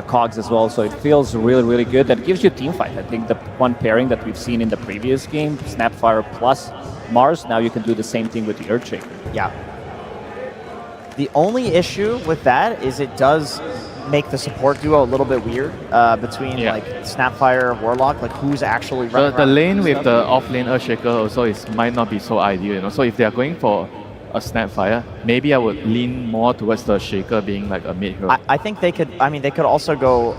cogs as well, so it feels really, really good. That gives you a team fight. I think the one pairing that we've seen in the previous game, Snapfire plus Mars, now you can do the same thing with the Earthshaker. Yeah. The only issue with that is it does make the support duo a little bit weird between like Snapfire, Warlock, like who's actually running the lane with the off-lane Earthshaker also might not be so ideal, you know. So if they are going for a Snapfire, maybe I would lean more towards the Shaker being like a mid hero. I think they could, I mean, they could also go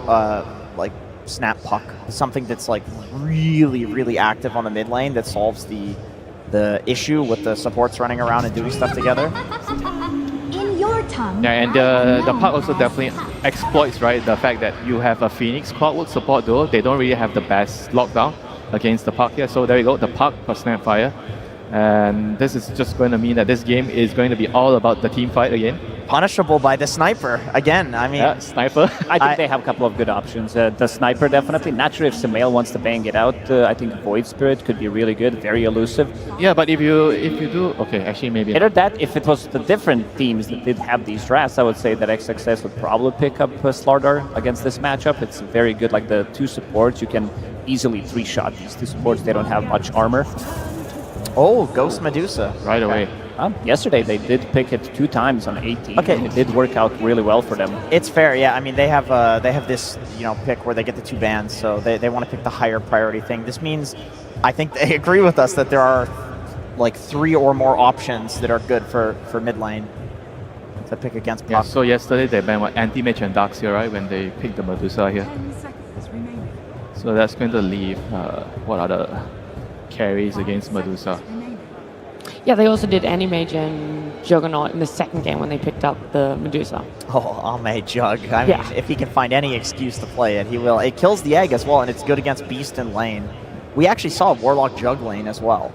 like Snap Puck, something that's like really, really active on the mid lane that solves the issue with the supports running around and doing stuff together. In your tongue. Yeah, and the Puck also definitely exploits, right, the fact that you have a Phoenix Clockwork support duo. They don't really have the best lockdown against the Puck here. So there you go, the Puck for Snapfire. And this is just going to mean that this game is going to be all about the team fight again. Punishable by the Sniper again. I mean, Sniper. I think they have a couple of good options. The Sniper definitely. Not sure if Sumail wants to bang it out. I think Void Spirit could be really good, very elusive. Yeah, but if you do, okay, actually maybe. Either that, if it was the different teams that did have these drafts, I would say that XXS would probably pick up Slardar against this matchup. It's very good. Like the two supports, you can easily 3-shot these two supports. They don't have much armor. Oh, Ghost Medusa. Right away. Yesterday they did pick it 2 times on 18. Okay. And it did work out really well for them. It's fair, yeah. I mean, they have this, you know, pick where they get the 2 bans, so they want to pick the higher priority thing. This means, I think they agree with us that there are like 3 or more options that are good for mid lane to pick against Puck. Yeah, so yesterday they banned Anti-Mage and Darkseer, right, when they picked the Medusa here. So that's going to leave what other carries against Medusa. Yeah, they also did Animage and Juggernaut in the second game when they picked up the Medusa. Oh, Ame Jug. I mean, if he can find any excuse to play it, he will. It kills the egg as well, and it's good against Beast and lane. We actually saw Warlock Jug lane as well.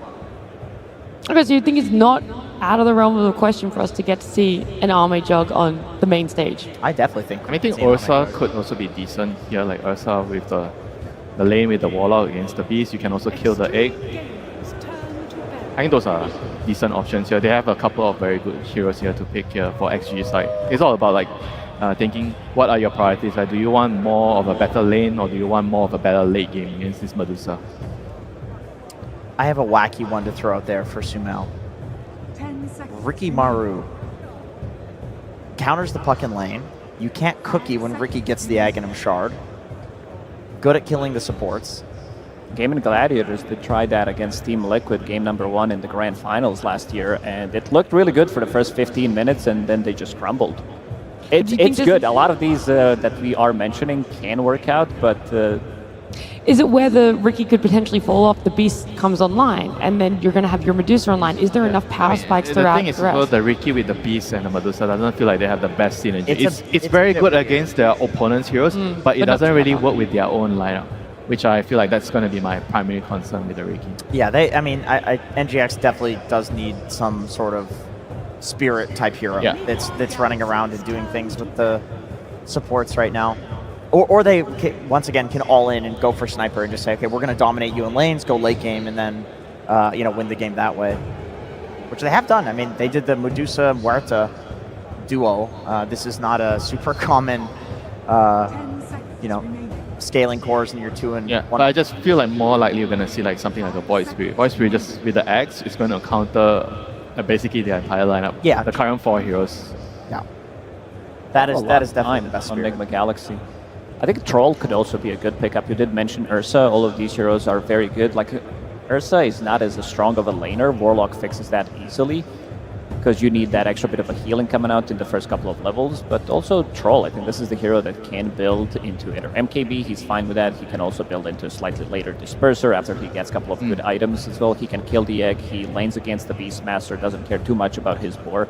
Okay, so you think it's not out of the realm of the question for us to get to see an Arme Jug on the main stage? I definitely think. I think Ursa could also be decent here, like Ursa with the lane with the Warlock against the Beast. You can also kill the egg. I think those are decent options here. They have a couple of very good heroes here to pick here for XG side. It's all about like thinking what are your priorities. Like, do you want more of a better lane or do you want more of a better late game against this Medusa? I have a wacky one to throw out there for Sumail. Ricky Maru counters the puck in lane. You can't cookie when Ricky gets the Aghanim Shard. Good at killing the supports. Gaming Gladiators did try that against Team Liquid, game number 1 in the Grand Finals last year, and it looked really good for the first 15 minutes, and then they just crumbled. It's good. A lot of these that we are mentioning can work out, but... Is it where the Ricky could potentially fall off, the Beast comes online, and then you're going to have your Medusa online? Is there enough power spikes throughout the thing is, well, the Ricky with the Beast and the Medusa doesn't feel like they have the best synergy. It's very good against their opponent's heroes, but it doesn't really work with their own lineup, which I feel like that's going to be my primary concern with the Ricky. Yeah, NGX definitely does need some sort of spirit type hero that's running around and doing things with the supports right now. Or they, once again, can all in and go for Sniper and just say, okay, we're going to dominate you in lanes, go late game, and then win the game that way. Which they have done. I mean, they did the Medusa-Muerta duo. This is not a super common, scaling cores in your 2 and 1. But I just feel like more likely you're going to see like something like a Void Spirit. Void Spirit just with the Axe is going to counter basically the entire lineup. Yeah. The current 4 heroes. Yeah. That is definitely the best on Spirit. Enigma Galaxy. I think Troll could also be a good pickup. You did mention Ursa. All of these heroes are very good. Like Ursa is not as strong of a laner. Warlock fixes that easily because you need that extra bit of a healing coming out in the first couple of levels. But also Troll, I think this is the hero that can build into either MKB. He's fine with that. He can also build into a slightly later Disperser after he gets a couple of good items as well. He can kill the egg. He lanes against the Beastmaster. Doesn't care too much about his boar.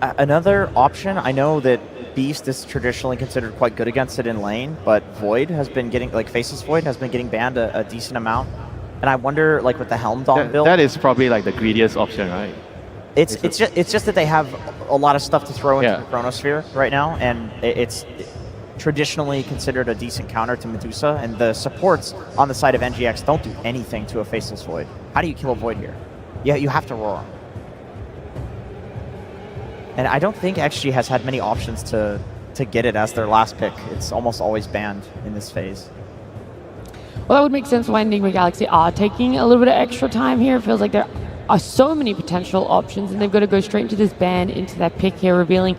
Another option, I know that Beast is traditionally considered quite good against it in lane, but Void has been getting, like Faceless Void has been getting banned a decent amount. And I wonder, like with the Helm Dom build... That is probably like the greediest option, right? It's just that they have a lot of stuff to throw into the Chronosphere right now, and it's traditionally considered a decent counter to Medusa, and the supports on the side of NGX don't do anything to a Faceless Void. How do you kill a Void here? Yeah, you have to roar. And I don't think XG has had many options to get it as their last pick. It's almost always banned in this phase. Well, that would make sense why Enigma Galaxy are taking a little bit of extra time here. It feels like there are so many potential options, and they've got to go straight into this ban, into that pick here, revealing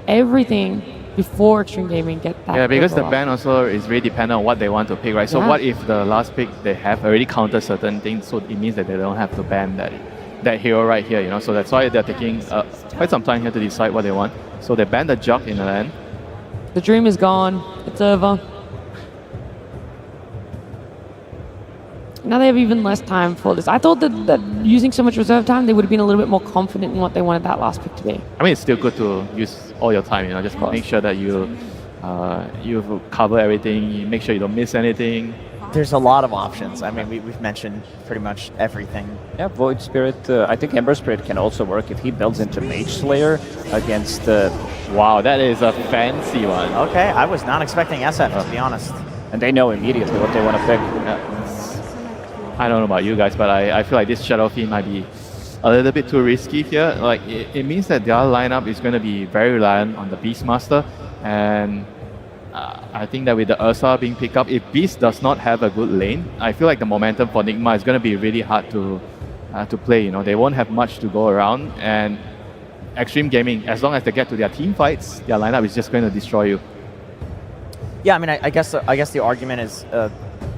everything before Extreme Gaming get that. Yeah, because the off. ban also is really dependent on what they want to pick, right? So what if the last pick they have already countered certain things, so it means that they don't have to ban that hero right here, So that's why they're taking quite some time here to decide what they want. So they banned the Jug in the land. The dream is gone. It's over. Now they have even less time for this. I thought that using so much reserve time, they would have been a little bit more confident in what they wanted that last pick to be. I mean, it's still good to use all your time, just make sure that you cover everything, you make sure you don't miss anything. There's a lot of options. I mean, we've mentioned pretty much everything. Yeah, Void Spirit. I think Ember Spirit can also work if he builds into Mage Slayer against... Wow, that is a fancy one. Okay, I was not expecting SF, to be honest. And they know immediately what they want to pick. I don't know about you guys, but I feel like this Shadow Fiend might be a little bit too risky here. Like, it means that their lineup is going to be very reliant on the Beastmaster, and I think that with the Ursa being picked up, if Beast does not have a good lane, I feel like the momentum for Nigma is going to be really hard to play. They won't have much to go around, and Extreme Gaming, as long as they get to their team fights, their lineup is just going to destroy you. Yeah, I mean, I guess the argument is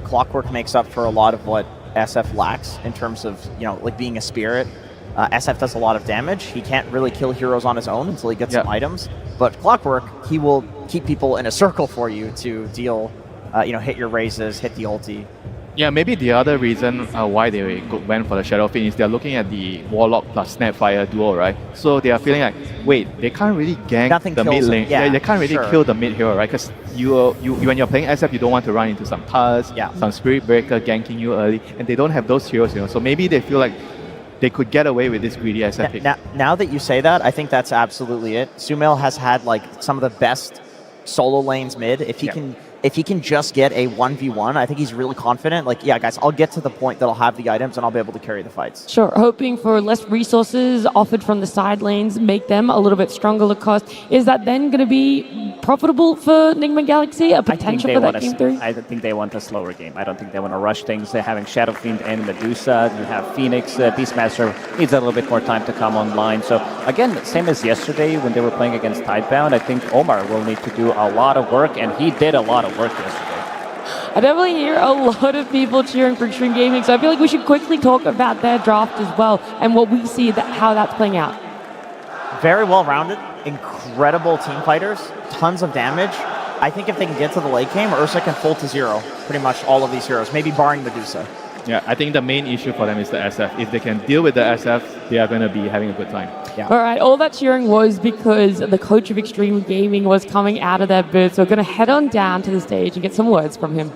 Clockwork makes up for a lot of what SF lacks in terms of like being a spirit. SF does a lot of damage. He can't really kill heroes on his own until he gets some items. But Clockwork, he will keep people in a circle for you to deal, hit your raises, hit the ulti. Yeah, maybe the other reason why they went for the Shadow Fiend is they're looking at the Warlock plus Snapfire duo, right? So they are feeling like, wait, they can't really gank the mid lane. Yeah, they can't really kill the mid hero, right? Because you when you're playing SF, you don't want to run into some Taz, some Spirit Breaker ganking you early, and they don't have those heroes, So maybe they feel like they could get away with this greedy SF pick. Now that you say that, I think that's absolutely it. Sumail has had like some of the best solo lanes mid. If he can just get a 1v1, I think he's really confident. Like, yeah, guys, I'll get to the point that I'll have the items and I'll be able to carry the fights. Sure, hoping for less resources offered from the side lanes, make them a little bit stronger low cost. Is that then going to be profitable for Nigma Galaxy? A potential for that game 3? I think they want a slower game. I don't think they want to rush things. They're having Shadow Fiend and Medusa. You have Phoenix. Beastmaster needs a little bit more time to come online. So again, same as yesterday when they were playing against Tidebound, I think Omar will need to do a lot of work, and he did a lot of work yesterday. I definitely hear a lot of people cheering for Extreme Gaming, so I feel like we should quickly talk about their draft as well and what we see, how that's playing out. Very well-rounded, incredible team fighters, tons of damage. I think if they can get to the late game, Ursa can full to 0 pretty much all of these heroes, maybe barring Medusa. Yeah, I think the main issue for them is the SF. If they can deal with the SF, they are going to be having a good time. Yeah. All right, all that cheering was because the coach of Extreme Gaming was coming out of their booth, so we're going to head on down to the stage and get some words from him.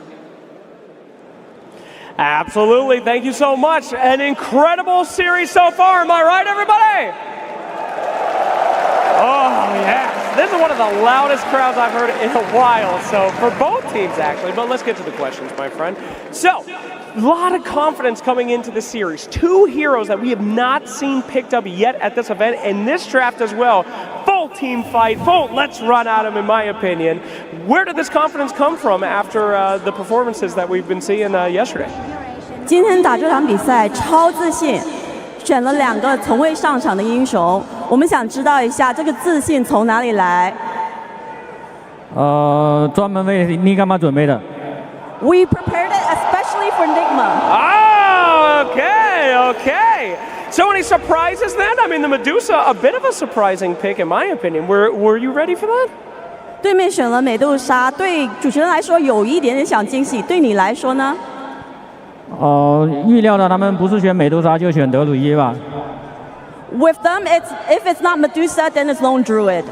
Absolutely, thank you so much. An incredible series so far, am I right, everybody? Oh, yes. This is one of the loudest crowds I've heard in a while, so for both teams, actually. But let's get to the questions, my friend. So, a lot of confidence coming into the series. 2 heroes that we have not seen picked up yet at this event, and this draft as well. Full team fight, full let's run at them, in my opinion. Where did this confidence come from after the performances that we've been seeing yesterday? 今天打这场比赛超自信，选了2个从未上场的英雄。我们想知道一下这个自信从哪里来？专门为Nigma准备的。We prepared it especially for Nigma. Oh, okay. So any surprises then? I mean, the Medusa, a bit of a surprising pick in my opinion. Were you ready for that? 对面选了美杜莎，对主持人来说有一点点小惊喜，对你来说呢？预料到他们不是选美杜莎就选德鲁伊吧。With them, if it's not Medusa, then it's Lone Druid.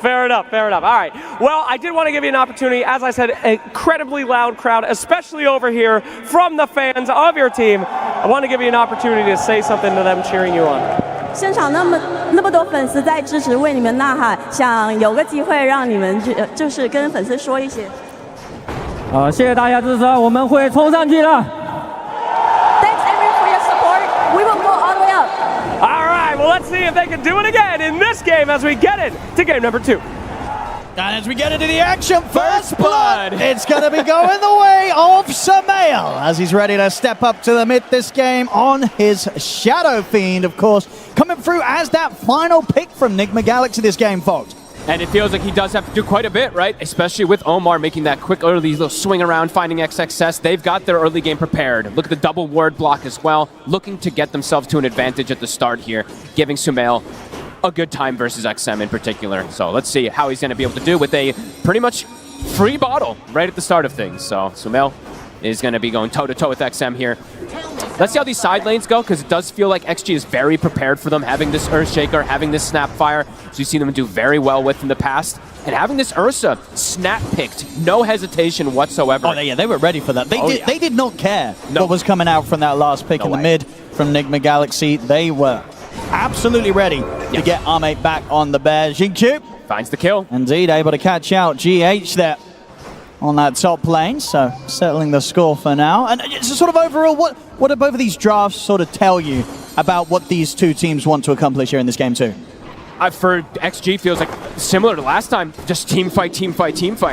Fair enough. All right. Well, I did want to give you an opportunity. As I said, an incredibly loud crowd, especially over here from the fans of your team. I want to give you an opportunity to say something to them cheering you on. 现场那么多粉丝在支持，为你们呐喊，想有个机会让你们就是跟粉丝说一些。谢谢大家支持，我们会冲上去的。Thanks everyone for your support. We will go all the way up. All right. Well, let's see if they can do it again in this game as we get into game number 2. And as we get into the action, first blood, it's going to be going the way of Sumail as he's ready to step up to the mid this game on his Shadow Fiend, of course, coming through as that final pick from Nigma Galaxy this game, folks. And it feels like he does have to do quite a bit, right? Especially with Omar making that quick early little swing around, finding XXS. They've got their early game prepared. Look at the double ward block as well, looking to get themselves to an advantage at the start here, giving Sumail a good time versus XM in particular. So let's see how he's going to be able to do with a pretty much free bottle right at the start of things. So Sumail is going to be going toe-to-toe with XM here. Let's see how these side lanes go, because it does feel like XG is very prepared for them, having this Earthshaker, having this Snapfire, as we've seen them do very well with in the past, and having this Ursa snap-picked, no hesitation whatsoever. Oh, yeah, they were ready for that. They did not care what was coming out from that last pick in the mid from Nigma Galaxy. They were absolutely ready to get our mate back on the bear. Xingqiu finds the kill. Indeed, able to catch out GH there on that top lane, so settling the score for now. And it's sort of overall, what do both of these drafts sort of tell you about what these two teams want to accomplish here in this game too? For XG, feels like similar to last time, just team fight,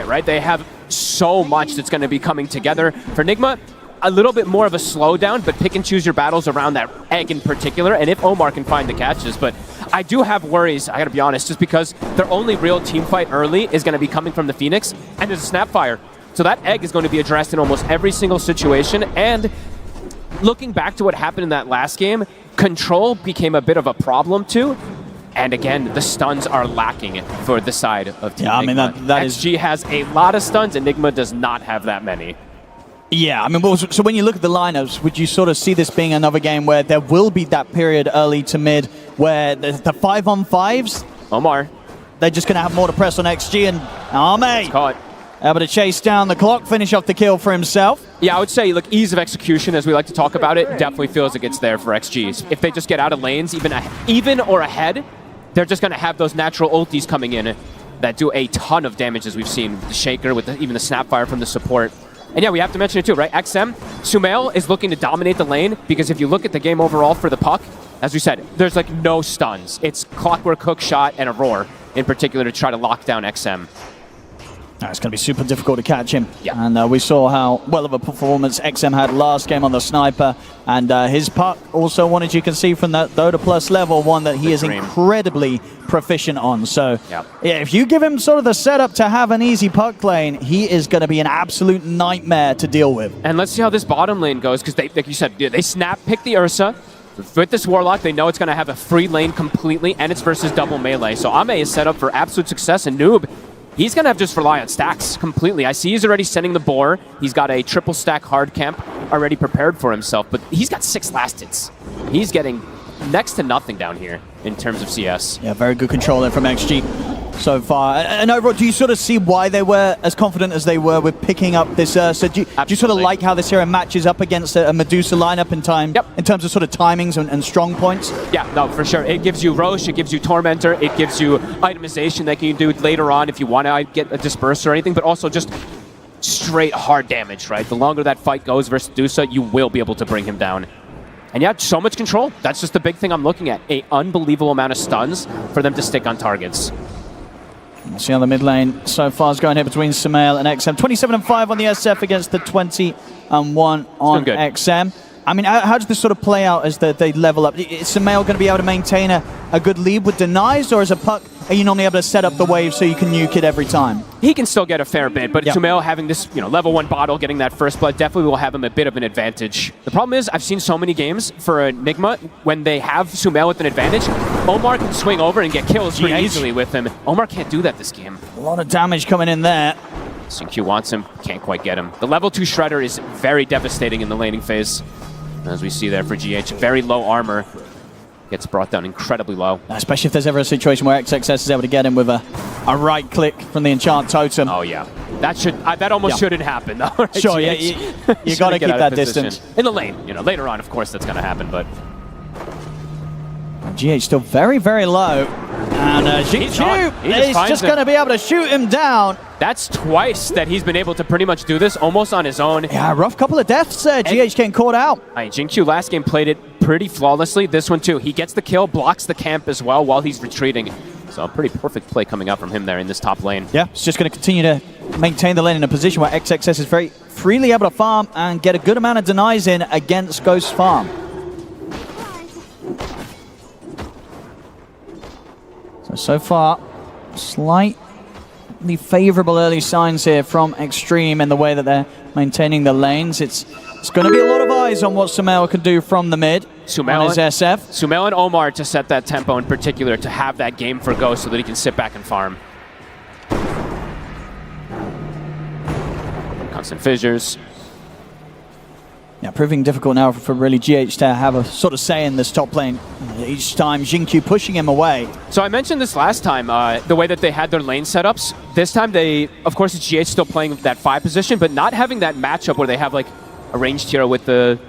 right? They have so much that's going to be coming together. For Nigma, a little bit more of a slowdown, but pick and choose your battles around that egg in particular, and if Omar can find the catches. But I do have worries, I gotta be honest, just because their only real team fight early is going to be coming from the Phoenix, and there's a Snapfire. So that egg is going to be addressed in almost every single situation, and looking back to what happened in that last game, control became a bit of a problem too. And again, the stuns are lacking for the side of Team Nigma. I mean, that XG has a lot of stuns, and Nigma does not have that many. Yeah, I mean, so when you look at the lineups, would you sort of see this being another game where there will be that period early to mid where the 5-on-5s, Omar, they're just going to have more to press on XG and Arme. Caught. able to chase down the clock, finish off the kill for himself. Yeah, I would say, look, ease of execution, as we like to talk about it, definitely feels like it's there for XGs. If they just get out of lanes, even or ahead, they're just going to have those natural ultis coming in that do a ton of damage, as we've seen with the Shaker, with even the Snapfire from the support. And yeah, we have to mention it too, right? XM, Sumail is looking to dominate the lane, because if you look at the game overall for the puck, as we said, there's like no stuns. It's clockwork, hook shot, and a roar in particular to try to lock down XM. It's going to be super difficult to catch him. Yeah. And we saw how well of a performance XM had last game on the sniper. And his puck, also one, as you can see from that Dota Plus level, one that he is incredibly proficient on. So yeah, if you give him sort of the setup to have an easy puck lane, he is going to be an absolute nightmare to deal with. And let's see how this bottom lane goes, because they, like you said, they snap pick the Ursa. With this Warlock, they know it's going to have a free lane completely, and it's versus double melee. So Ame is set up for absolute success, and Noob, he's going to have just rely on stacks completely. I see he's already sending the boar. He's got a triple stack hard camp already prepared for himself, but he's got 6 last hits. He's getting next to nothing down here in terms of CS. Yeah, very good control there from XG so far. And overall, do you sort of see why they were as confident as they were with picking up this Ursa? Do you sort of like how this hero matches up against a Medusa lineup in time, in terms of sort of timings and strong points? Yeah, no, for sure. It gives you Roche, it gives you Tormentor, it gives you itemization that you can do later on if you want to get a Disperser or anything, but also just straight hard damage, right? The longer that fight goes versus Medusa, you will be able to bring him down. And yeah, so much control. That's just the big thing I'm looking at. An unbelievable amount of stuns for them to stick on targets. We'll see how the mid lane so far is going here between Sumail and XM. 27-5 on the SF against the 20-1 on XM. I mean, how does this sort of play out as they level up? Is Sumail going to be able to maintain a good lead with denies, or as a puck, are you normally able to set up the wave so you can nuke it every time? He can still get a fair bit, but Sumail having this, level 1 bottle, getting that first blood, definitely will have him a bit of an advantage. The problem is, I've seen so many games for Enigma, when they have Sumail with an advantage, Omar can swing over and get kills pretty easily with him. Omar can't do that this game. A lot of damage coming in there. Xingqiu wants him, can't quite get him. The level 2 Shredder is very devastating in the laning phase. As we see there for GH, very low armor. Gets brought down incredibly low. Especially if there's ever a situation where XXS is able to get him with a right click from the enchant totem. Oh yeah, that almost shouldn't happen though. Right? Sure, yeah, you got to keep that distance. In the lane, later on, of course, that's going to happen, but... GH still very, very low. And Xingqiu is just going to be able to shoot him down. That's twice that he's been able to pretty much do this, almost on his own. Yeah, rough couple of deaths there. GH getting caught out. Xingqiu last game played it pretty flawlessly. This one too. He gets the kill, blocks the camp as well while he's retreating. So a pretty perfect play coming out from him there in this top lane. Yeah, it's just going to continue to maintain the lane in a position where XXS is very freely able to farm and get a good amount of denies in against Ghost's farm. So far, slightly favorable early signs here from Extreme in the way that they're maintaining the lanes. It's going to be a lot of eyes on what Sumail can do from the mid on his SF. Sumail and Omar to set that tempo in particular, to have that game for Ghost so that he can sit back and farm. Constant fissures. Yeah, proving difficult now for really GH to have a sort of say in this top lane. Each time Xingqiu pushing him away. So I mentioned this last time, the way that they had their lane setups. This time they, of course, it's GH still playing that 5 position, but not having that matchup where they have like a ranged hero with the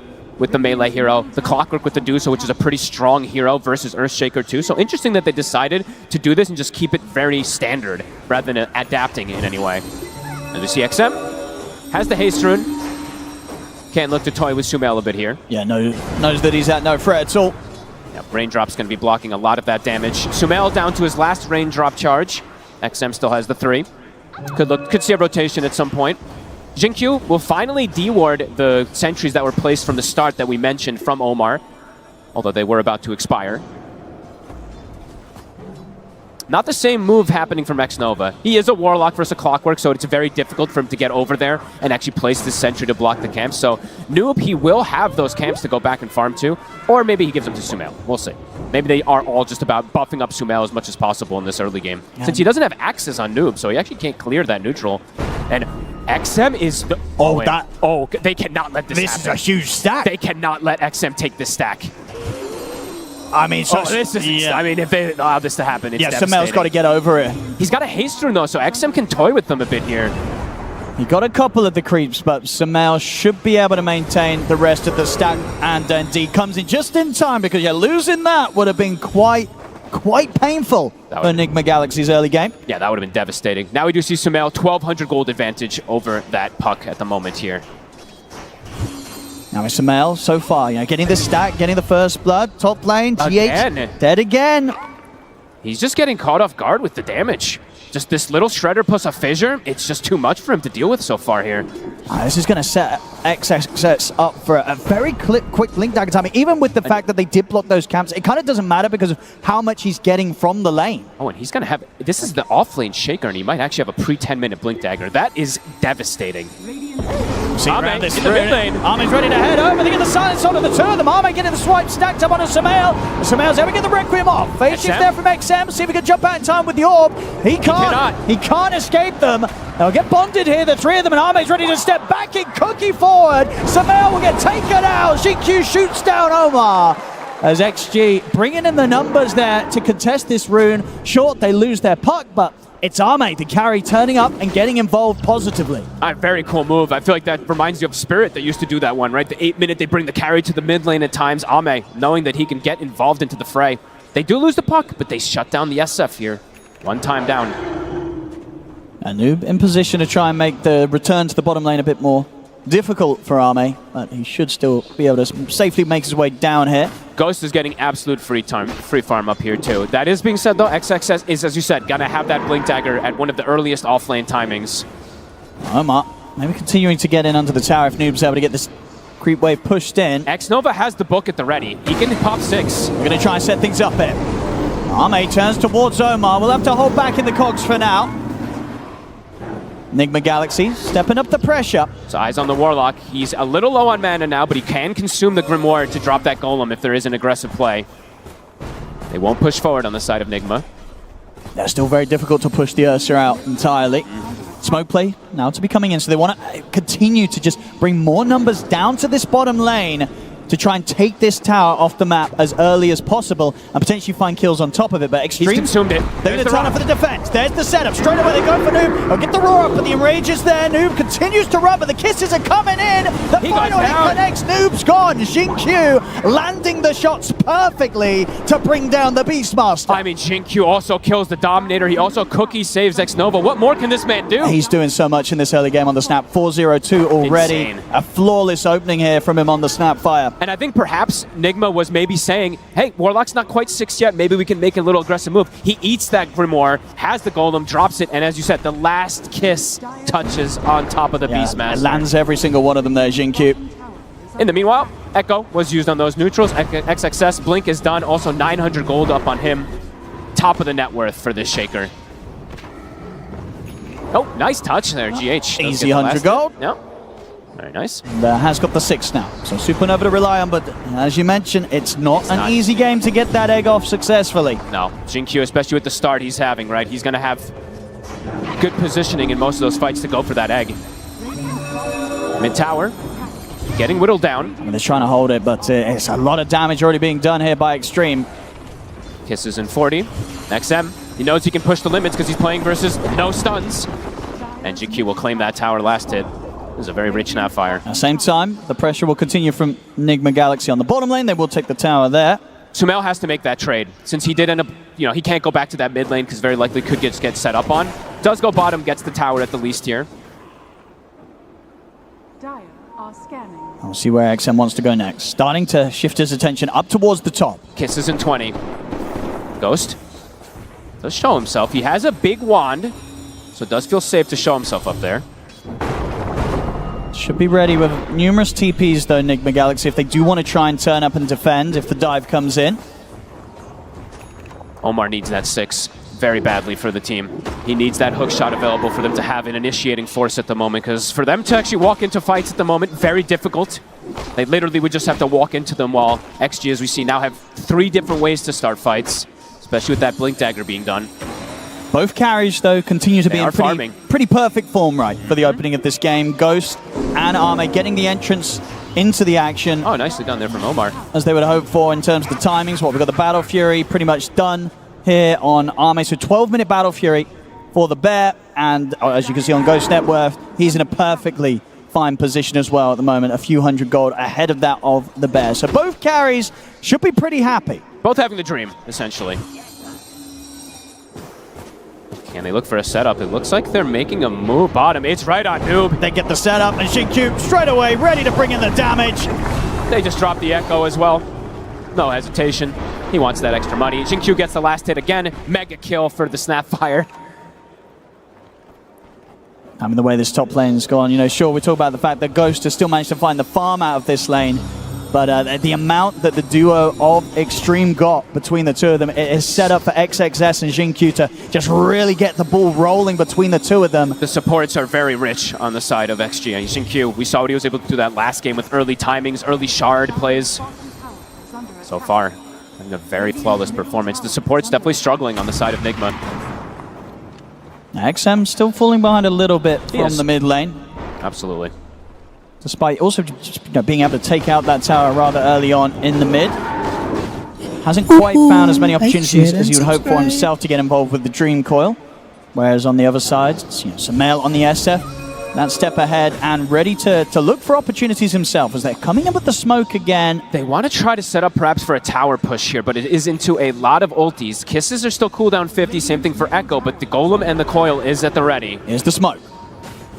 melee hero, the Clockwork with the Medusa, which is a pretty strong hero, versus Earthshaker too. So interesting that they decided to do this and just keep it very standard rather than adapting in any way. And we see XM has the haste rune. Can't look to toy with Sumail a bit here. Yeah, knows that he's at no threat at all. Yeah, Raindrop's going to be blocking a lot of that damage. Sumail down to his last Raindrop charge. XM still has the 3. Could see a rotation at some point. Xingqiu will finally deward the sentries that were placed from the start that we mentioned from Omar, although they were about to expire. Not the same move happening from X-Nova. He is a Warlock versus a Clockwork, so it's very difficult for him to get over there and actually place this sentry to block the camp. So Noob, he will have those camps to go back and farm to, or maybe he gives them to Sumail. We'll see. Maybe they are all just about buffing up Sumail as much as possible in this early game. Yeah. Since he doesn't have access on Noob, so he actually can't clear that neutral. And XM is... they cannot let this happen. This is a huge stack. They cannot let XM take this stack. I mean, I mean, if they allow this to happen, it's devastating. Sumail's got to get over it. He's got a haste rune though, so XM can toy with them a bit here. He got a couple of the creeps, but Sumail should be able to maintain the rest of the stack, and indeed comes in just in time, because losing that would have been quite painful for Enigma Galaxy's early game. Yeah, that would have been devastating. Now we do see Sumail, 1,200 gold advantage over that puck at the moment here. Now it's Sumail so far, getting the stack, getting the first blood, top lane, GH dead again. He's just getting caught off guard with the damage. Just this little shredder plus a fissure, it's just too much for him to deal with so far here. This is going to set XXS up for a very quick Blink Dagger timing. Even with the fact that they did block those camps, it kind of doesn't matter because of how much he's getting from the lane. Oh, and he's going to have... This is the off-lane Shaker, and he might actually have a pre-10-minute Blink Dagger. That is devastating. See Ame in the mid lane. Ame's ready to head over. They get the silence onto the two of them. Ame getting the swipe stacked up onto Sumail. Sumail's able to get the Requiem off. Phase shift there from XM. See if he can jump out in time with the orb. He can't. He can't escape them. They'll get bonded here, the three of them, and Ame's ready to step back in, cookie forward. Sumail will get taken out. GQ shoots down Omar. As XG bringing in the numbers there to contest this rune. Short, they lose their puck, but it's Ame, the carry, turning up and getting involved positively. A very cool move. I feel like that reminds you of Spirit that used to do that one, right? The 8-minute, they bring the carry to the mid lane at times. Ame, knowing that he can get involved into the fray. They do lose the puck, but they shut down the SF here. One time down. A noob in position to try and make the return to the bottom lane a bit more difficult for Ame, but he should still be able to safely make his way down here. Ghost is getting absolute free farm up here too. That is being said though, XXS is, as you said, gonna have that Blink Dagger at one of the earliest offlane timings. Omar, maybe continuing to get in under the tower if Noob's able to get this creep wave pushed in. Xnova has the book at the ready. He can pop 6. We're gonna try and set things up here. Ame turns towards Omar. We'll have to hold back in the cogs for now. Enigma Galaxy stepping up the pressure. So eyes on the Warlock. He's a little low on mana now, but he can consume the Grimoire to drop that Golem if there is an aggressive play. They won't push forward on the side of Nigma. They're still very difficult to push the Ursa out entirely. Smoke play now to be coming in, so they want to continue to just bring more numbers down to this bottom lane to try and take this tower off the map as early as possible and potentially find kills on top of it. But Extreme, he's consumed it. They're going to turn up for the defense. There's the setup. Straight away they go for Noob. They'll get the roar up, but the enrage is there. Noob continues to run, but the kisses are coming in. The final hit connects. Noob's gone. Xingqiu landing the shots perfectly to bring down the Beastmaster. I mean, Xingqiu also kills the Dominator. He also cookie saves Xnova. What more can this man do? He's doing so much in this early game on the Snap. 4-0-2 already. Insane. A flawless opening here from him on the Snapfire. And I think perhaps Nigma was maybe saying, hey, Warlock's not quite 6 yet. Maybe we can make a little aggressive move. He eats that Grimoire, has the Golem, drops it, and as you said, the last kiss touches on top of the Beastmaster. Lands every single one of them there, Xingqiu. In the meanwhile, Echo was used on those neutrals. XXS, Blink is done. Also 900 gold up on him. Top of the net worth for this Shaker. Oh, nice touch there, GH. Easy 100 gold. Yep. Very nice. And has got the 6 now. So Supernova to rely on, but as you mentioned, it's not an easy game to get that egg off successfully. No, Xingqiu, especially with the start he's having, right? He's going to have good positioning in most of those fights to go for that egg. Mid tower, getting whittled down. I mean, they're trying to hold it, but it's a lot of damage already being done here by Extreme. Kisses in 40. XM, he knows he can push the limits because he's playing versus no stuns. And GQ will claim that tower last hit. This is a very rich Snapfire. At the same time, the pressure will continue from Enigma Galaxy on the bottom lane. They will take the tower there. Sumail has to make that trade. Since he did end up, he can't go back to that mid lane because very likely could get set up on. Does go bottom, gets the tower at the least here. We'll see where XM wants to go next. Starting to shift his attention up towards the top. Kisses in 20. Ghost does show himself. He has a big wand, so it does feel safe to show himself up there. Should be ready with numerous TPs though, Enigma Galaxy, if they do want to try and turn up and defend if the dive comes in. Omar needs that 6 very badly for the team. He needs that hook shot available for them to have an initiating force at the moment, because for them to actually walk into fights at the moment, very difficult. They literally would just have to walk into them, while XG, as we see, now have 3 different ways to start fights, especially with that Blink Dagger being done. Both carries, though, continue to be in pretty perfect form, right, for the opening of this game. Ghost and Ame getting the entrance into the action. Oh, nicely done there from Omar. As they would hope for in terms of the timings. We've got the Battle Fury pretty much done here on Ame. So 12-minute Battle Fury for the Bear. and as you can see on Ghost Net Worth, he's in a perfectly fine position as well at the moment, a few hundred gold ahead of that of the Bear. So both carries should be pretty happy. Both having the dream, essentially. Can they look for a setup? It looks like they're making a move bottom. It's right on Noob. They get the setup, and Xingqiu straight away ready to bring in the damage. They just drop the Echo as well. No hesitation. He wants that extra money. Xingqiu gets the last hit again. Mega kill for the Snapfire. I mean, the way this top lane's gone, you know, sure, we talk about the fact that Ghost has still managed to find the farm out of this lane, but the amount that the duo of Extreme got between the two of them, it is set up for XXS and Xingqiu to just really get the ball rolling between the two of them. The supports are very rich on the side of XG. Xingqiu, we saw what he was able to do that last game with early timings, early shard plays. So far, having a very flawless performance. The support's definitely struggling on the side of Nigma. XM still falling behind a little bit from the mid lane. Absolutely. Despite also just, you know, being able to take out that tower rather early on in the mid. Hasn't quite found as many opportunities as you would hope for himself to get involved with the Dream Coil. Whereas on the other side, it's, you know, Sumail on the SF, that step ahead and ready to look for opportunities himself as they're coming in with the smoke again. They want to try to set up perhaps for a tower push here, but it is into a lot of ultis. Kisses are still cooldown 50, same thing for Echo, but the Golem and the Coil is at the ready. Here's the smoke.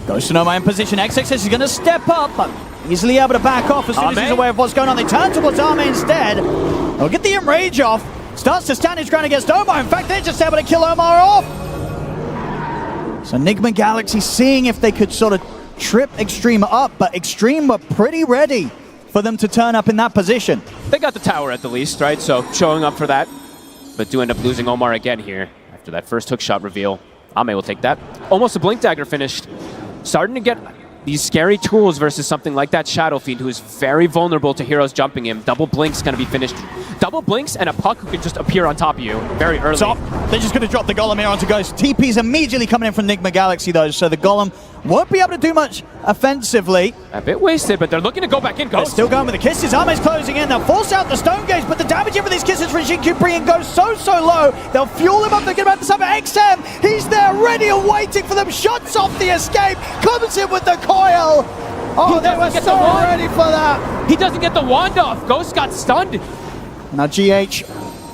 Goes to Nomai in position. XXS is going to step up, but easily able to back off as soon as he's aware of what's going on. They turn towards Ame instead. They'll get the Enrage off. Starts to stand his ground against Omar. In fact, they're just able to kill Omar off. So Nigma Galaxy seeing if they could sort of trip Extreme up, but Extreme were pretty ready for them to turn up in that position. They got the tower at the least, right? So showing up for that, but do end up losing Omar again here after that first hook shot reveal. Ame will take that. Almost a Blink Dagger finished. Starting to get these scary tools versus something like that Shadow Fiend, who is very vulnerable to heroes jumping him. Double Blink's going to be finished. Double Blinks and a Puck who can just appear on top of you very early. So they're just going to drop the Golem here onto Ghost. TP's immediately coming in from Nigma Galaxy, though, so the Golem won't be able to do much offensively. A bit wasted, but they're looking to go back in. Ghost. They're still going with the kisses. Ame's closing in. They'll force out the Stone Gaze, but the damage here for these kisses from Xingqiu bringing Ghost so low. They'll fuel him up. They're getting about to sub XM. He's there ready and waiting for them. Shots off the escape. Comes in with the coil. Oh, they were so ready for that. He doesn't get the wand off. Ghost got stunned. Now GH,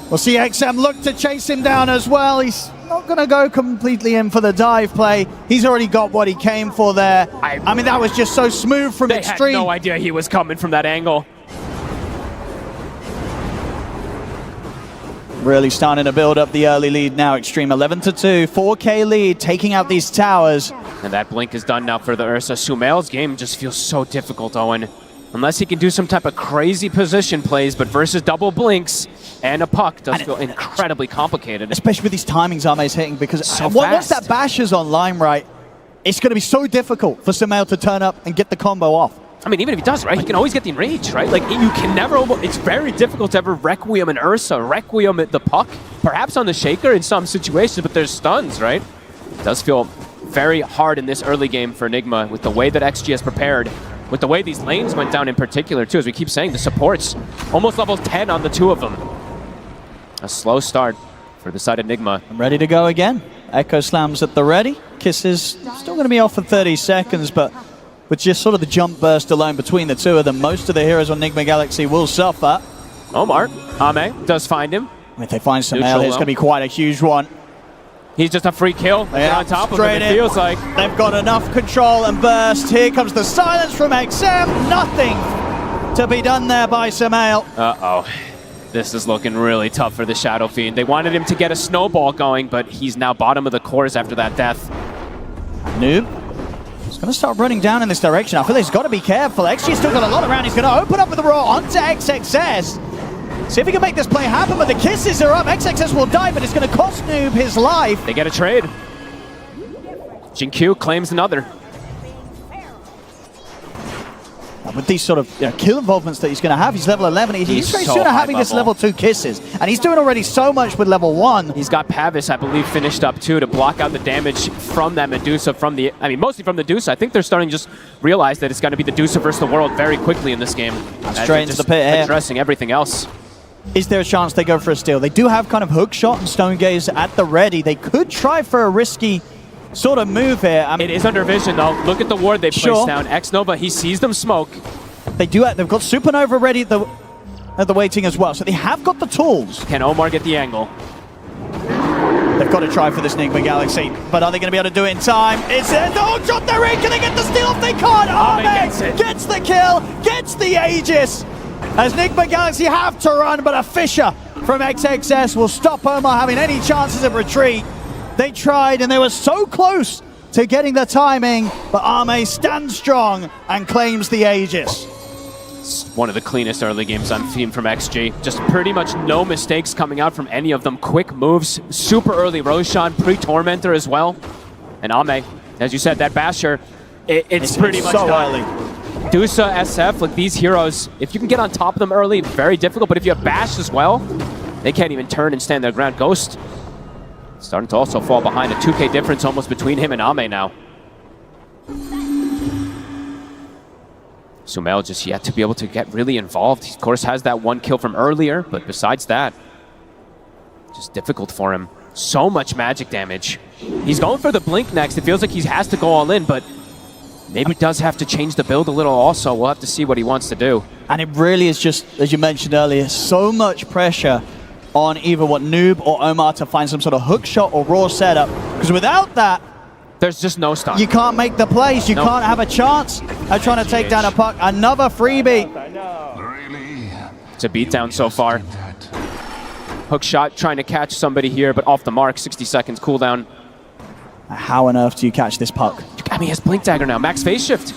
we'll see XM look to chase him down as well. He's not going to go completely in for the dive play. He's already got what he came for there. I mean, that was just so smooth from Extreme. They had no idea he was coming from that angle. Really starting to build up the early lead now. Extreme 11-2, 4K lead, taking out these towers. And that blink is done now for the Ursa. Sumail's game just feels so difficult, Owen. Unless he can do some type of crazy position plays, but versus double blinks and a puck does feel incredibly complicated. Especially with these timings Ame's hitting, because so once that bash is online, right, it's going to be so difficult for Sumail to turn up and get the combo off. I mean, even if he does, right, he can always get the enrage, right? Like, you can never, it's very difficult to ever Requiem an Ursa, Requiem at the puck, perhaps on the Shaker in some situations, but there's stuns, right? It does feel very hard in this early game for Enigma with the way that XG has prepared, with the way these lanes went down in particular, too, as we keep saying, the supports, almost level 10 on the two of them. A slow start for the side of Enigma. I'm ready to go again. Echo slams at the ready. Kisses still going to be off for 30 seconds, but with just sort of the jump burst alone between the two of them, most of the heroes on Nigma Galaxy will suffer. Omar, Ame does find him. If they find Sumail, it's going to be quite a huge one. He's just a free kill. They're on top of him, it feels like. They've got enough control and burst. Here comes the silence from XM. Nothing to be done there by Sumail. Uh-oh. This is looking really tough for the Shadow Fiend. They wanted him to get a snowball going, but he's now bottom of the cores after that death. Noob. He's going to start running down in this direction. I feel he's got to be careful. XG's still got a lot around. He's going to open up with the Roar onto XXS. See if he can make this play happen, but the kisses are up. XXS will die, but it's going to cost Noob his life. They get a trade. Xingqiu claims another. With these sort of kill involvements that he's going to have, he's level 11. He's very so soon having level. this level 2 kisses. And he's doing already so much with level 1. He's got Pavis, I believe, finished up too to block out the damage from that Medusa, mostly from the Medusa. I think they're starting to just realize that it's going to be the Medusa versus the world very quickly in this game. Straight into the pit here. Addressing everything else. Is there a chance they go for a steal? They do have kind of hook shot and stone gaze at the ready. They could try for a risky sort of move here. It is under vision, though. Look at the ward they placed down. X-Nova, he sees them smoke. They've got Supernova ready at the waiting as well, so they have got the tools. Can Omar get the angle? They've got to try for this Nigma Galaxy, but are they going to be able to do it in time? It's the hook shot, they're in! Can they get the steal off? They can't! Ame gets the kill, gets the Aegis! As Nigma Galaxy have to run, but a Fisher from XXS will stop Omar having any chances of retreat. They tried, and they were so close to getting the timing, but Ame stands strong and claims the Aegis. It's one of the cleanest early games I've seen from XG. Just pretty much no mistakes coming out from any of them. Quick moves, super early Roshan, pre-Tormentor as well. And Ame, as you said, that Basher, it's pretty much so done. early. Dusa, SF, like these heroes, if you can get on top of them early, very difficult, but if you have Bash as well, they can't even turn and stand their ground. Ghost starting to also fall behind. A 2K difference almost between him and Ame now. Sumail just yet to be able to get really involved. He, of course, has that one kill from earlier, but besides that, just difficult for him. So much magic damage. He's going for the blink next. It feels like he has to go all in, but maybe does have to change the build a little also. We'll have to see what he wants to do. And it really is just, as you mentioned earlier, so much pressure on either Noob or Omar to find some sort of hook shot or raw setup. Because without that, there's just no stun. You can't make the plays. You can't have a chance at trying to take down a puck. Another freebie. It's a beatdown so far. Hook shot trying to catch somebody here, but off the mark. 60 seconds cooldown. How on earth do you catch this puck? I mean, he has Blink Dagger now. Max phase shift.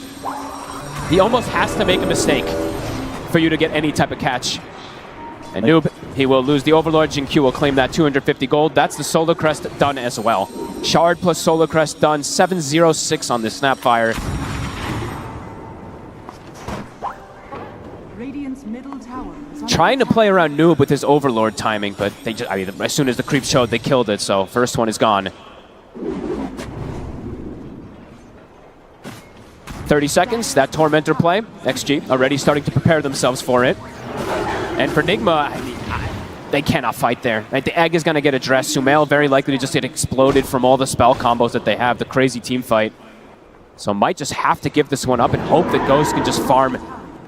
He almost has to make a mistake for you to get any type of catch. And Noob, he will lose the Overlord. Jinq will claim that 250 gold. That's the Solar Crest done as well. Shard plus Solar Crest done. 706 on the Snapfire. Trying to play around Noob with his Overlord timing, but they just, I mean, as soon as the creep showed, they killed it. So first one is gone. 30 seconds, that Tormentor play. XG already starting to prepare themselves for it. And for Nigma, I mean, they cannot fight there. Right? The egg is going to get addressed. Sumail very likely to just get exploded from all the spell combos that they have, the crazy team fight. So might just have to give this one up and hope that Ghost can just farm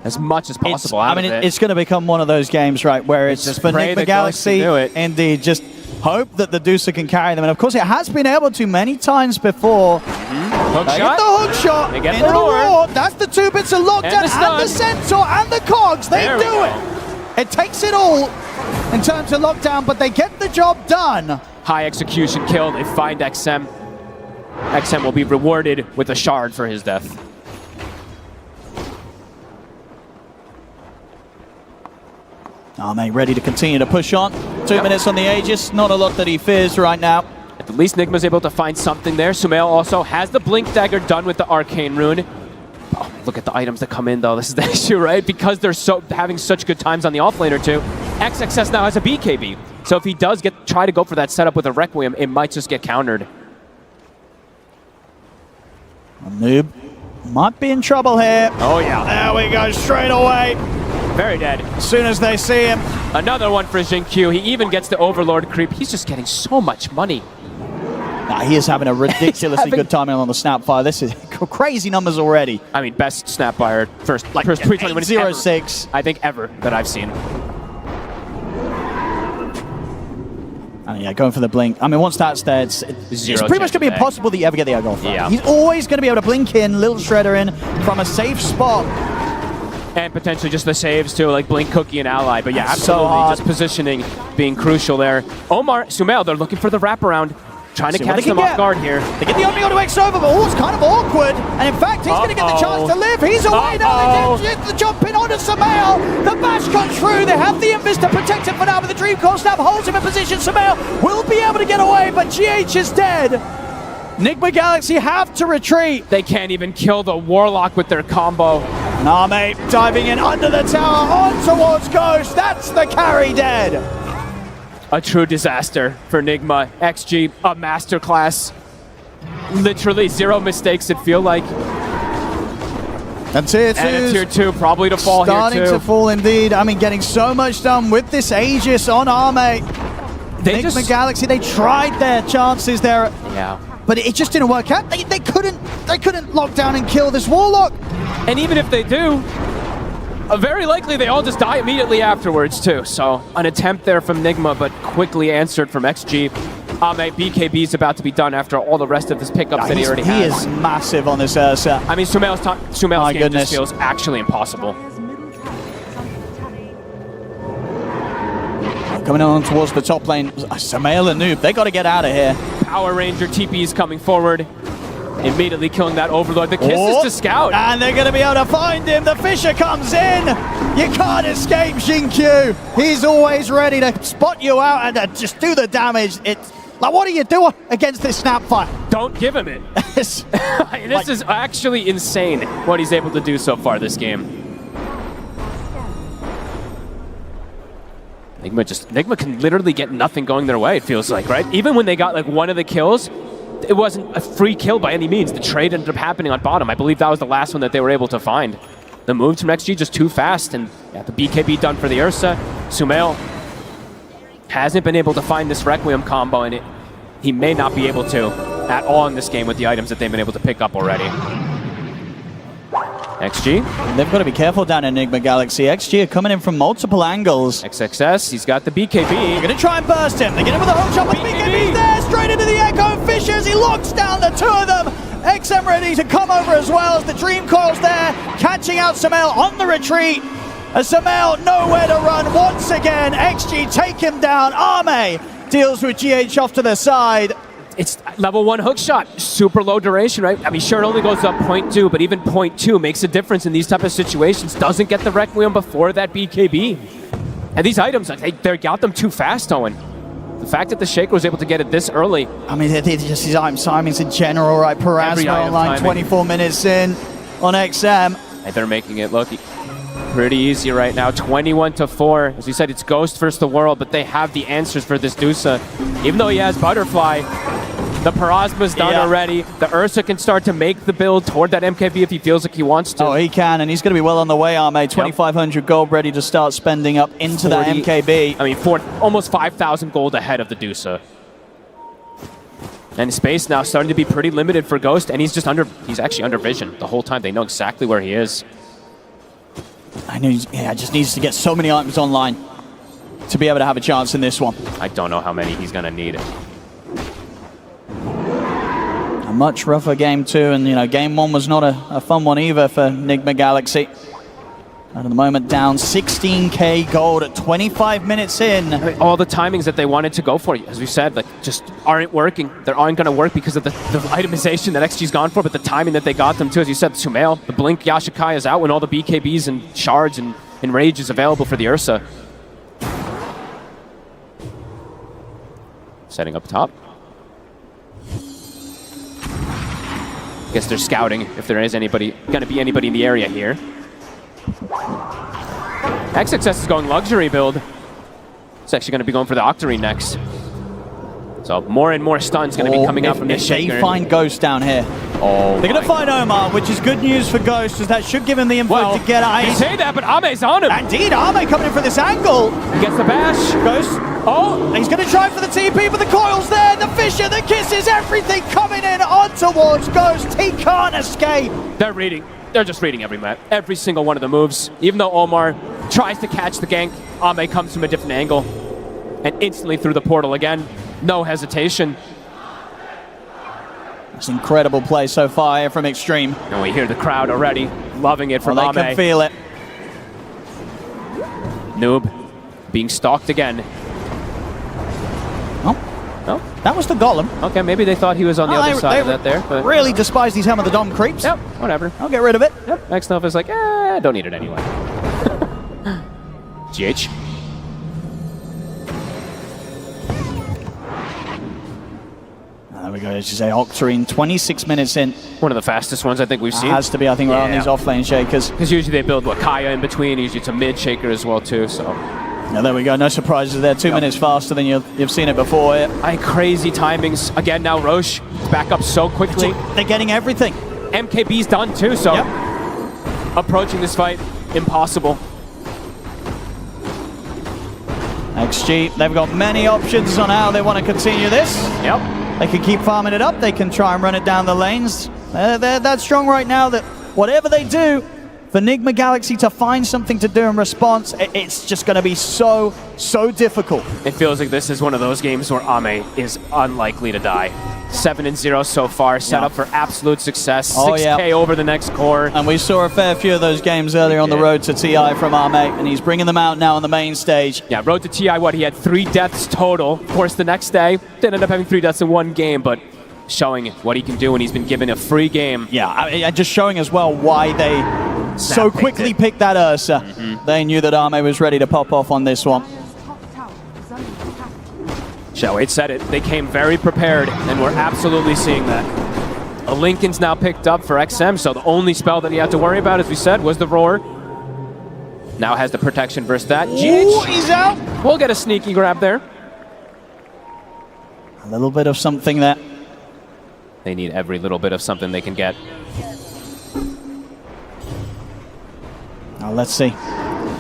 as much as possible out of it. It's going to become one of those games, right, where it's just for Nigma Galaxy, indeed, just hope that the Dusa can carry them. And of course, it has been able to many times before. Hook They shot. get the hook shot. They get in the roar. That's the 2 bits of lockdown and the Centaur and the Cogs. They There we do go. it. It takes it all in terms of lockdown, but they get the job done. High execution kill. They find XM. XM will be rewarded with a shard for his death. Ame ready to continue to push on. 2 minutes on the Aegis. Not a lot that he fears right now. At least Nigma's able to find something there. Sumail also has the Blink Dagger done with the Arcane Rune. Oh, look at the items that come in, though. This is the issue, right? Because they're having such good times on the offlane or two. XXS now has a BKB. So if he does try to go for that setup with a Requiem, it might just get countered. Noob might be in trouble here. Oh, yeah. There we go, straight away. Very dead. As soon as they see him. Another one for Jinq. He even gets the Overlord creep. He's just getting so much money. Nah, he is having a ridiculously good timing on the Snapfire. This is crazy numbers already. I mean, best Snapfire first pre-20 minutes 806. I think ever that I've seen. And yeah, going for the blink. I mean, once that's there, it's pretty much going to be impossible that you ever get the egg off. Yeah. He's always going to be able to blink in, Little Shredder in from a safe spot. And potentially just the saves too, like Blink Cookie and Ally. But yeah, absolutely, so hard. just positioning being crucial there. Omar, Sumail, they're looking for the wraparound. Trying to catch them off guard here. They get the Omni Auto X over, but it's kind of awkward. And in fact, he's going to get the chance to live. He's away now. They get the jump in onto Sumail. The bash comes through. They have the Invis to protect him for now, but the Dream Coil Snap holds him in position. Sumail will be able to get away, but GH is dead. Nigma Galaxy have to retreat. They can't even kill the Warlock with their combo. Name diving in under the tower on towards Ghost. That's the carry dead. A true disaster for Nigma. XG, a masterclass. Literally 0 mistakes, it feel like. And tier 2. And a tier 2 probably to fall here too. Starting to fall indeed. I mean, getting so much done with this Aegis on Ame. Nigma Galaxy, they tried their chances there. Yeah. but it just didn't work out. They couldn't lock down and kill this Warlock. And even if they do, very likely they all just die immediately afterwards too. So an attempt there from Nigma, but quickly answered from XG. BKB's about to be done after all the rest of his pickups that he already has. He is massive on this Ursa. I mean, Sumail's game just feels actually impossible. Coming on towards the top lane, Sumail and Noob, they got to get out of here. Power Ranger TP is coming forward, immediately killing that Overlord. The kisses to Scout. And they're going to be able to find him. The Fisher comes in. You can't escape Xingqiu. He's always ready to spot you out and just do the damage. It's like, what do you do against this Snapfire? Don't give him it. This is actually insane what he's able to do so far this game. Nigma can literally get nothing going their way, it feels like, right? Even when they got like one of the kills, it wasn't a free kill by any means. The trade ended up happening on bottom. I believe that was the last one that they were able to find. The moves from XG just too fast, and yeah, the BKB done for the Ursa. Sumail hasn't been able to find this Requiem combo, and he may not be able to at all in this game with the items that they've been able to pick up already. XG. They've got to be careful down in Enigma Galaxy. XG are coming in from multiple angles. XXS, he's got the BKB. They're going to try and burst him. They get him with a hook shot, but BKB's there, straight into the Echo Fishers. He locks down the two of them. XM ready to come over as well as the Dream Coil's there, catching out Sumail on the retreat. As Sumail nowhere to run once again. XG take him down. Arme deals with GH off to the side. It's level 1 hook shot, super low duration, right? I mean, sure, it only goes up 0.2, but even 0.2 makes a difference in these type of situations. Doesn't get the Requiem before that BKB. And these items, they got them too fast, Owen. The fact that the Shaker was able to get it this early. I mean, it's just his item timings in general, right? Parasma online, 24 minutes in on XM. And they're making it look pretty easy right now. 21-4. As you said, it's Ghost versus the world, but they have the answers for this Dusa. Even though he has Butterfly, the Parasma's done already. The Ursa can start to make the build toward that MKB if he feels like he wants to. Oh, he can, and he's going to be well on the way, Arme. 2,500 gold ready to start spending up into that MKB. I mean, almost 5,000 gold ahead of the Dusa. And space now starting to be pretty limited for Ghost, and he's actually under vision the whole time. They know exactly where he is. I know, just needs to get so many items online to be able to have a chance in this one. I don't know how many he's going to need. A much rougher game too, and game 1 was not a fun one either for Enigma Galaxy. And at the moment down 16k gold at 25 minutes in. I mean, all the timings that they wanted to go for, as we said, just aren't working. They aren't going to work because of the itemization that XG's gone for, but the timing that they got them to, as you said, Sumail, the Blink Yashikai is out when all the BKBs and shards and Rage is available for the Ursa. Setting up top. Guess they're scouting if there is going to be anybody in the area here. XXS is going luxury build. It's actually going to be going for the Octarine next. So more and more stuns going to be coming out from this Shaker. They find Ghost down here. Oh, they're going to find Omar, which is good news for Ghost, as that should give him the info to get out. You say that, but Ame's on him. Indeed, Ame coming in for this angle. He gets the bash. Ghost. Oh, he's going to try for the TP, but the coil's there. The Fisher, the kisses, everything coming in on towards Ghost. He can't escape. They're just reading every single one of the moves. Even though Omar tries to catch the gank, Ame comes from a different angle and instantly through the portal again. No hesitation. It's an incredible play so far here from Extreme. And we hear the crowd already loving it from Ame. They can feel it. Noob being stalked again. No, that was the Golem. Okay, maybe they thought he was on the other side of that there. But really despise these Helm of the Dom creeps. Yep, whatever. I'll get rid of it. Yep. Next Nova is like, don't need it anyway. GH. There we go, as you say, Octarine, 26 minutes in. One of the fastest ones I think we've seen. Has to be, I think, around these off-lane Shakers. Because usually they build, Kaya in between. Usually it's a mid-Shaker as well, too, so... Yeah, there we go. No surprises there. 2 minutes faster than you've seen it before. Crazy timings. Again, now Roche back up so quickly. They're getting everything. MKB's done too, so approaching this fight, impossible. XG, they've got many options on how they want to continue this. Yep. They can keep farming it up. They can try and run it down the lanes. They're that strong right now that whatever they do, for Nigma Galaxy to find something to do in response, it's just going to be so difficult. It feels like this is one of those games where Ame is unlikely to die. 7-0 so far, set up for absolute success. 6K over the next core. And we saw a fair few of those games earlier on the road to TI from Ame, and he's bringing them out now on the main stage. Yeah, road to TI, he had 3 deaths total. Of course, the next day, didn't end up having 3 deaths in one game, but showing what he can do when he's been given a free game. Yeah, just showing as well why they so quickly picked that Ursa. They knew that Ame was ready to pop off on this one. Shellwade said it. They came very prepared, and we're absolutely seeing that. A Lincoln's now picked up for XM, so the only spell that he had to worry about, as we said, was the Roar. Now has the protection versus that. Ooh, he's out! We'll get a sneaky grab there. A little bit of something there. They need every little bit of something they can get. Now let's see.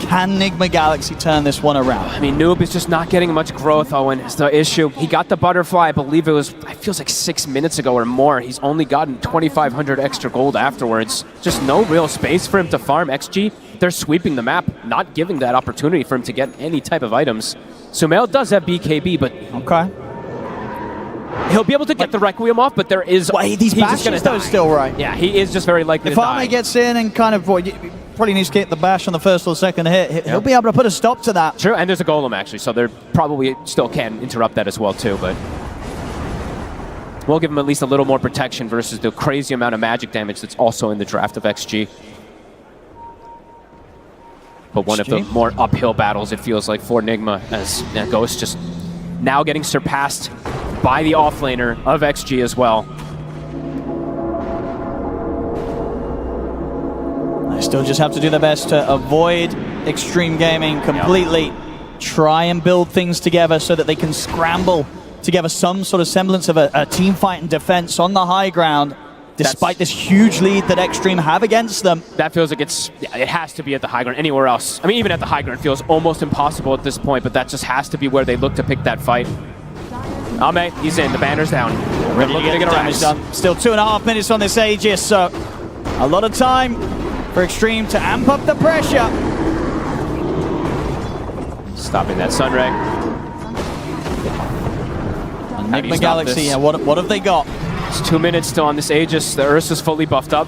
Can Nigma Galaxy turn this one around? I mean, Noob is just not getting much growth, Owen. It's the issue. He got the butterfly, I believe it feels like 6 minutes ago or more. He's only gotten 2,500 extra gold afterwards. Just no real space for him to farm. XG, they're sweeping the map, not giving that opportunity for him to get any type of items. Sumail does have BKB, but he'll be able to get the Requiem off, but there is... these bastions though still right. Yeah, he is just very likely to die. If Ame gets in and kind of... probably needs to get the bash on the first or second hit. He'll be able to put a stop to that. Sure, and there's a golem actually, so they probably still can interrupt that as well too, but we'll give him at least a little more protection versus the crazy amount of magic damage that's also in the draft of XG. But one of the more uphill battles, it feels like, for Nigma, as Ghost just now getting surpassed by the offlaner of XG as well. They still just have to do their best to avoid Extreme Gaming completely. Try and build things together so that they can scramble together some sort of semblance of a team fight and defense on the high ground, despite this huge lead that Extreme have against them. That feels like it has to be at the high ground. Anywhere else, I mean, even at the high ground, it feels almost impossible at this point, but that just has to be where they look to pick that fight. Ame, he's in. The banner's down. Ready to get damage done. Still 2.5 minutes on this Aegis, so a lot of time for Extreme to amp up the pressure. Stopping that Sunray. And Nigma Galaxy, what have they got? It's 2 minutes still on this Aegis. The Ursa's fully buffed up.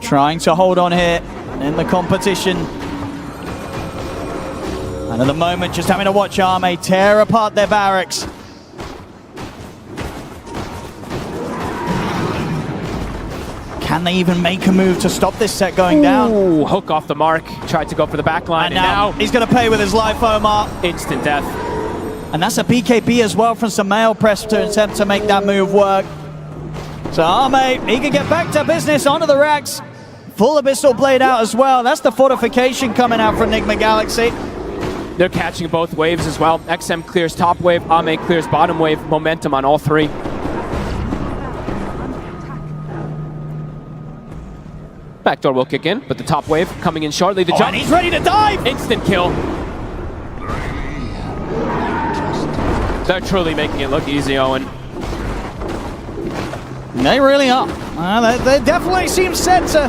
Trying to hold on here in the competition. And at the moment, just having to watch Ame tear apart their barracks. Can they even make a move to stop this set going down? Ooh, hook off the mark. Tried to go for the back line, and now he's going to pay with his life, Omar. Instant death. And that's a BKB as well from Sumail press to attempt to make that move work. So Ame, he can get back to business onto the racks. Full Abyssal Blade out as well. That's the fortification coming out from Nigma Galaxy. They're catching both waves as well. XM clears top wave, Ame clears bottom wave. Momentum on all three. Backdoor will kick in, but the top wave coming in shortly. The jump. And he's ready to dive! Instant kill. They're truly making it look easy, Owen. They really are. They definitely seem set to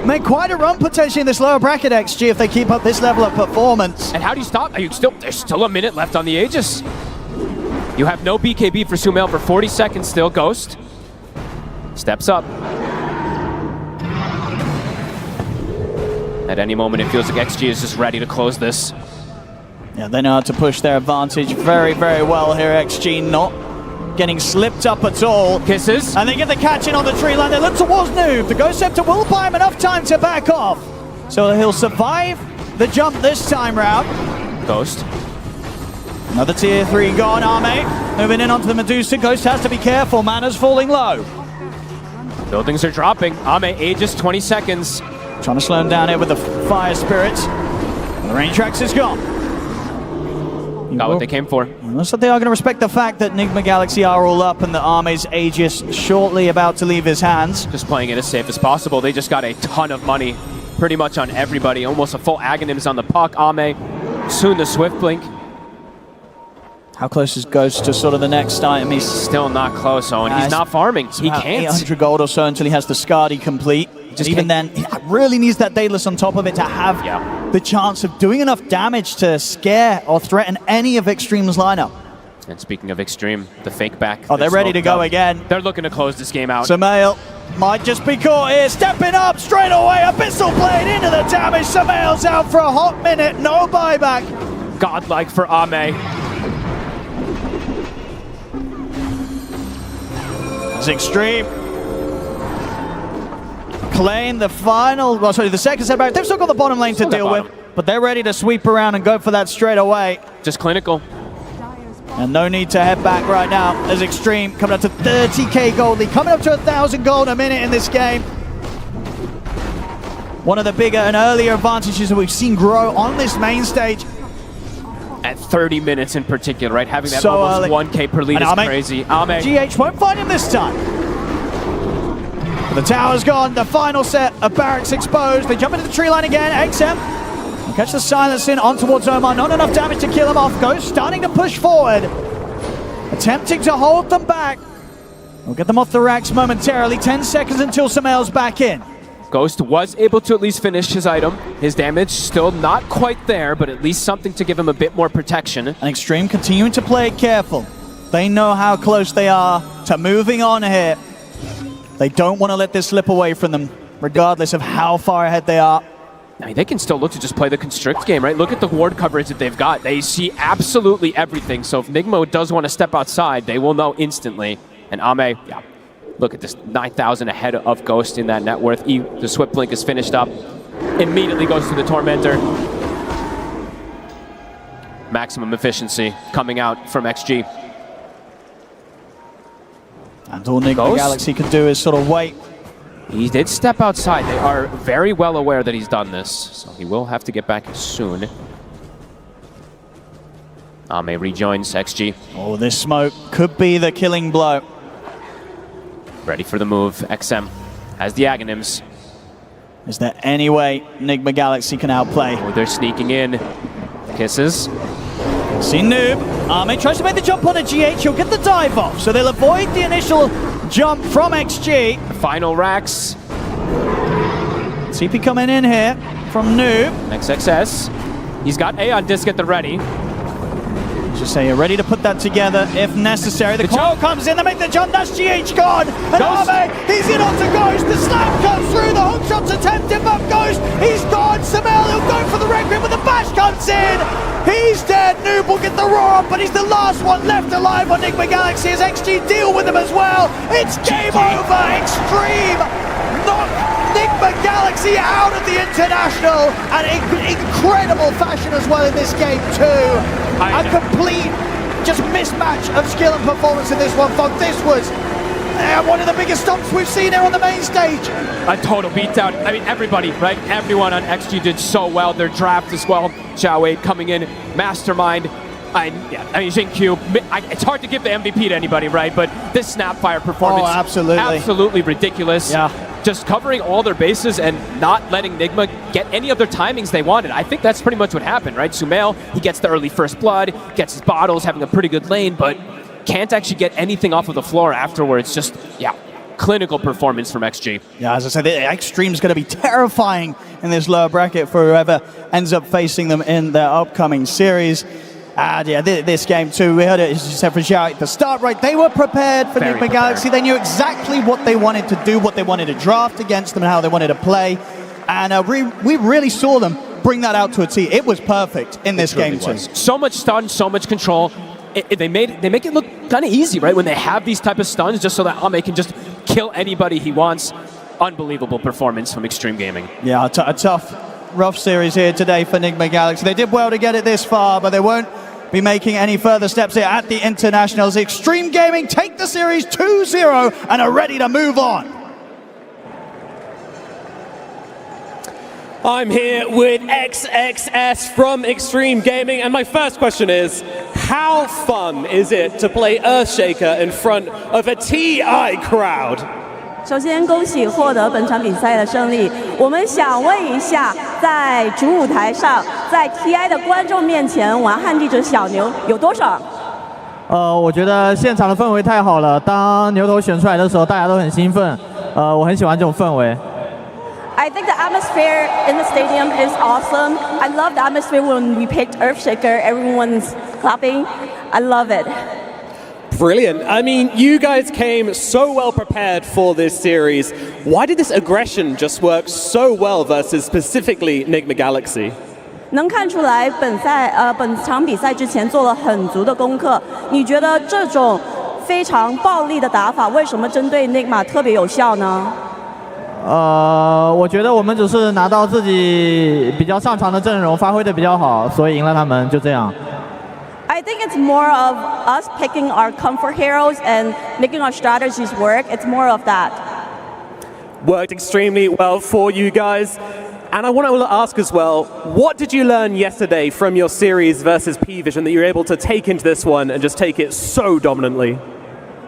make quite a run potentially in this lower bracket, XG, if they keep up this level of performance. And how do you stop? There's still a minute left on the Aegis. You have no BKB for Sumail for 40 seconds still. Ghost steps up. At any moment, it feels like XG is just ready to close this. Yeah, they know how to push their advantage very, very well here. XG not getting slipped up at all. Kisses. And they get the catch in on the tree line. They look towards Noob. The Ghost Scepter will buy him enough time to back off. So he'll survive the jump this time round. Ghost. Another tier 3 gone. Ame moving in onto the Medusa. Ghost has to be careful. Mana's falling low. Buildings are dropping. Ame, Aegis, 20 seconds. Trying to slow him down here with the Fire Spirits. And the Rain Tracks is gone. Got what they came for. Looks like they are going to respect the fact that Nigma Galaxy are all up and the Ame's Aegis shortly about to leave his hands. Just playing it as safe as possible. They just got a ton of money pretty much on everybody. Almost a full Aghanims on the puck. Ame, soon the Swift Blink. How close is Ghost to sort of the next item? He's still not close, Owen. He's not farming. He can't. 800 gold or so until he has the Skadi complete. Just even then, he really needs that Daedalus on top of it to have the chance of doing enough damage to scare or threaten any of Extreme's lineup. And speaking of Extreme, the fake back. Oh, they're ready to go again. They're looking to close this game out. Samael might just be caught here, stepping up straight away. Abyssal Blade into the damage. Samael's out for a hot minute, no buyback. Godlike for Ame. It's Extreme. Claim the final, well, sorry, the second set back. They've still got the bottom lane to deal with, but they're ready to sweep around and go for that straight away. Just clinical. And no need to head back right now as Extreme coming up to 30k gold lead, coming up to 1,000 gold a minute in this game. One of the bigger and earlier advantages that we've seen grow on this main stage. At 30 minutes in particular, right? Having that So almost early. 1k per lead is crazy. Ame. GH won't find him this time. But the tower's gone, the final set of barracks exposed. They jump into the tree line again, XM. Catch the silence in on towards Omar, not enough damage to kill him off. Ghost starting to push forward. Attempting to hold them back. We'll get them off the racks momentarily. 10 seconds until Samael's back in. Ghost was able to at least finish his item. His damage still not quite there, but at least something to give him a bit more protection. And Extreme continuing to play it careful. They know how close they are to moving on here. They don't want to let this slip away from them, regardless of how far ahead they are. I mean, they can still look to just play the Constrict game, right? Look at the ward coverage that they've got. They see absolutely everything. So if Nigma does want to step outside, they will know instantly. And Ame, yeah, look at this, 9,000 ahead of Ghost in that net worth. The Swift Blink is finished up. Immediately goes to the Tormentor. Maximum efficiency coming out from XG. And all Nigma Galaxy can do is sort of wait. He did step outside. They are very well aware that he's done this, so he will have to get back soon. Ame rejoins XG. Oh, this smoke could be the killing blow. Ready for the move. XM has the Aghanims. Is there any way Nigma Galaxy can outplay? Oh, they're sneaking in. Kisses. See Noob. Ame tries to make the jump on a GH. He'll get the dive off, so they'll avoid the initial jump from XG. Final racks. CP coming in here from Noob. XXS. He's got A on disc at the ready. Just say you're ready to put that together if necessary. The call comes in, they make the jump, that's GH gone. And Ame, he's in onto Ghost. The slap comes through, the hook shot's attempted, but Ghost, he's gone. Samael, he'll go for the Requiem, but the bash comes in. He's dead. Noob will get the roar up, but he's the last one left alive on Nigma Galaxy as XG deal with him as well. It's game over. Extreme knock Nigma Galaxy out of the International, and incredible fashion as well in this game too. A complete just mismatch of skill and performance in this one, folks. This was one of the biggest stomps we've seen here on the main stage. A total beatdown. I mean, everybody, right? Everyone on XG did so well. Their draft as well. Xiao Wei coming in, mastermind. I mean, Xingqiu, it's hard to give the MVP to anybody, right? But this Snapfire performance, absolutely ridiculous. Yeah. Just covering all their bases and not letting Nigma get any of their timings they wanted. I think that's pretty much what happened, right? Sumail, he gets the early first blood, gets his bottles, having a pretty good lane, but can't actually get anything off of the floor afterwards. Just, yeah, clinical performance from XG. Yeah, as I said, the Extreme's going to be terrifying in this lower bracket for whoever ends up facing them in their upcoming series. And yeah, this game too, we heard it, as you said from Xiao at the start, right? They were prepared for Nigma Galaxy. They knew exactly what they wanted to do, what they wanted to draft against them, and how they wanted to play. And we really saw them bring that out to a T. It was perfect in this game too. So much stun, so much control. They make it look kind of easy, right? When they have these type of stuns, just so that Ame can just kill anybody he wants. Unbelievable performance from Extreme Gaming. Yeah, a tough, rough series here today for Nigma Galaxy. They did well to get it this far, but they won't be making any further steps here at the Internationals. Extreme Gaming take the series 2-0 and are ready to move on. I'm here with XXS from Extreme Gaming, and my first question is, how fun is it to play Earthshaker in front of a TI crowd? 首先，恭喜获得本场比赛的胜利。我们想问一下，在主舞台上，在 TI 的观众面前玩旱地者小牛有多爽？我觉得现场的氛围太好了。当牛头选出来的时候，大家都很兴奋。我很喜欢这种氛围。I think the atmosphere in the stadium is awesome. I love the atmosphere when we picked Earthshaker. Everyone's clapping. I love it. Brilliant. I mean, you guys came so well prepared for this series. Why did this aggression just work so well versus specifically Enigma Galaxy? 能看出来本场比赛之前做了很足的功课。你觉得这种非常暴力的打法，为什么针对 Enigma 特别有效呢？我觉得我们只是拿到自己比较擅长的阵容，发挥的比较好，所以赢了他们，就这样。I think it's more of us picking our comfort heroes and making our strategies work. It's more of that. Worked extremely well for you guys. And I want to ask as well, what did you learn yesterday from your series versus P-Vision that you're able to take into this one and just take it so dominantly?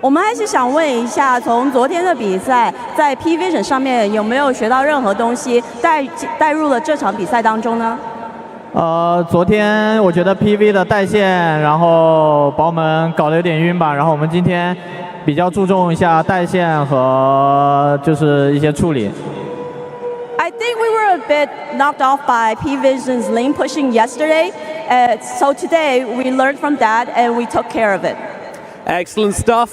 我们还是想问一下，从昨天的比赛，在 P-Vision 上面有没有学到任何东西带入了这场比赛当中呢？昨天我觉得 PV 的带线，然后把我们搞得有点晕吧。然后我们今天比较注重一下带线和就是一些处理。I think we were a bit knocked off by P-Vision's lane pushing yesterday. So today we learned from that and we took care of it. Excellent stuff.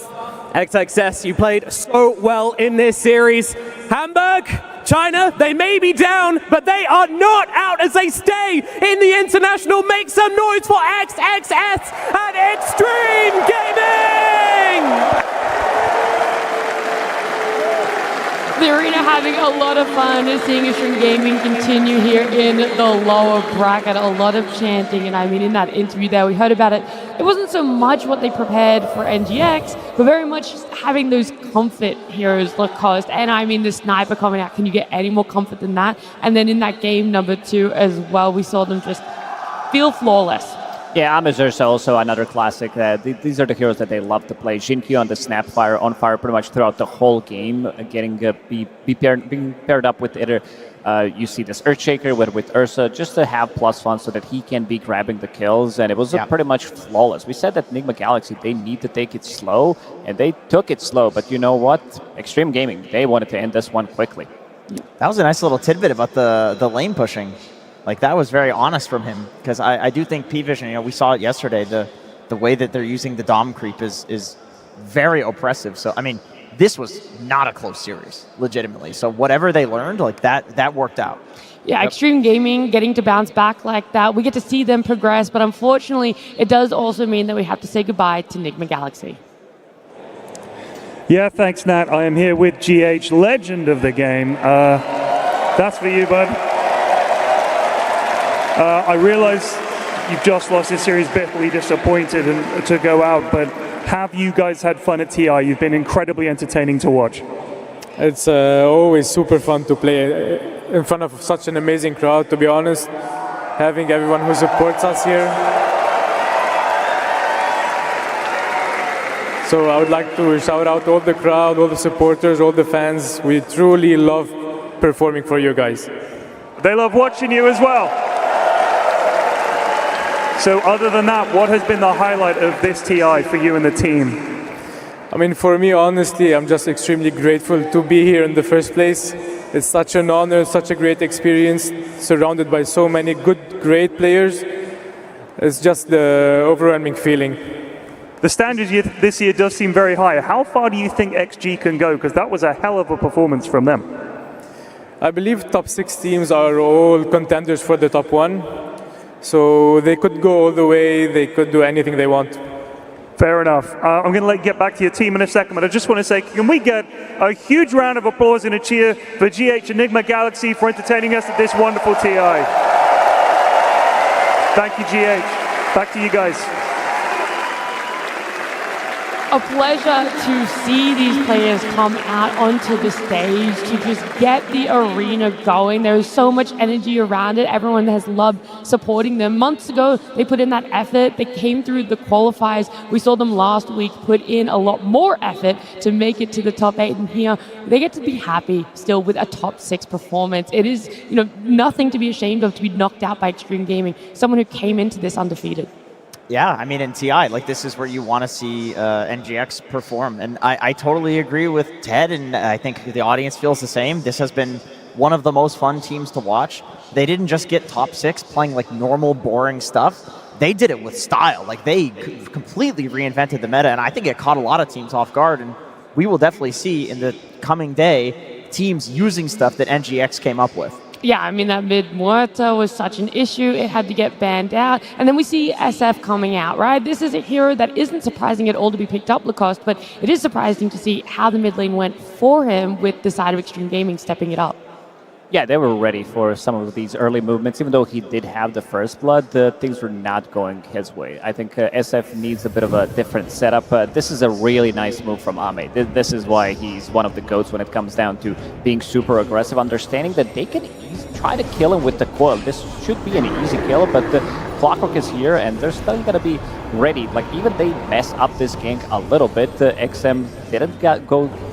XXS, you played so well in this series. Hamburg, China, they may be down, but they are not out as they stay in the international. Make some noise for XXS and Extreme Gaming! The arena having a lot of fun seeing Extreme Gaming continue here in the lower bracket. A lot of chanting, and I mean in that interview there we heard about it. It wasn't so much what they prepared for NGX, but very much having those comfort heroes Lacoste, and I mean the sniper coming out. Can you get any more comfort than that? And then in that game number 2 as well, we saw them just feel flawless. Yeah, Amazur's also another classic. These are the heroes that they love to play. Jinkyu on the Snapfire, on fire pretty much throughout the whole game, being paired up with either you see this Earthshaker with Ursa, just to have +1 so that he can be grabbing the kills, and it was pretty much flawless. We said that Enigma Galaxy, they need to take it slow, and they took it slow, but you know what? Extreme Gaming, they wanted to end this one quickly. That was a nice little tidbit about the lane pushing. Like, that was very honest from him, because I do think P-Vision, we saw it yesterday, the way that they're using the Dom creep is very oppressive. So, I mean, this was not a close series, legitimately. So whatever they learned, like that worked out. Yeah, Extreme Gaming getting to bounce back like that. We get to see them progress, but unfortunately, it does also mean that we have to say goodbye to Enigma Galaxy. Yeah, thanks, Nat. I am here with GH, legend of the game. That's for you, bud. I realize you've just lost this series, bitterly disappointed and to go out, but have you guys had fun at TI? You've been incredibly entertaining to watch. It's always super fun to play in front of such an amazing crowd, to be honest. Having everyone who supports us here. So I would like to shout out all the crowd, all the supporters, all the fans. We truly love performing for you guys. They love watching you as well. So other than that, what has been the highlight of this TI for you and the team? I mean, for me, honestly, I'm just extremely grateful to be here in the first place. It's such an honor, such a great experience, surrounded by so many good, great players. It's just the overwhelming feeling. The standard this year does seem very high. How far do you think XG can go? Because that was a hell of a performance from them. I believe top 6 teams are all contenders for the top 1. So they could go all the way, they could do anything they want. Fair enough. I'm going to get back to your team in a second, but I just want to say, can we get a huge round of applause and a cheer for GH Enigma Galaxy for entertaining us at this wonderful TI? Thank you, GH. Back to you guys. A pleasure to see these players come out onto the stage, to just get the arena going. There is so much energy around it. Everyone has loved supporting them. Months ago, they put in that effort. They came through the qualifiers. We saw them last week put in a lot more effort to make it to the top 8. And here, they get to be happy still with a top 6 performance. It is, nothing to be ashamed of to be knocked out by Extreme Gaming, someone who came into this undefeated. Yeah, I mean, in TI, like, this is where you want to see NGX perform. And I totally agree with Ted, and I think the audience feels the same. This has been one of the most fun teams to watch. They didn't just get top 6 playing, like, normal, boring stuff. They did it with style. Like, they completely reinvented the meta, and I think it caught a lot of teams off guard. And we will definitely see in the coming day teams using stuff that NGX came up with. Yeah, I mean, that mid-Muerta was such an issue. It had to get banned out. And then we see SF coming out, right? This is a hero that isn't surprising at all to be picked up, Lacoste, but it is surprising to see how the mid lane went for him with the side of Extreme Gaming stepping it up. Yeah, they were ready for some of these early movements. Even though he did have the first blood, things were not going his way. I think SF needs a bit of a different setup. This is a really nice move from Ame. This is why he's one of the GOATs when it comes down to being super aggressive, understanding that they can try to kill him with the coil. This should be an easy kill, but the Clockwork is here, and they're still going to be ready. Like, even they mess up this gank a little bit. XM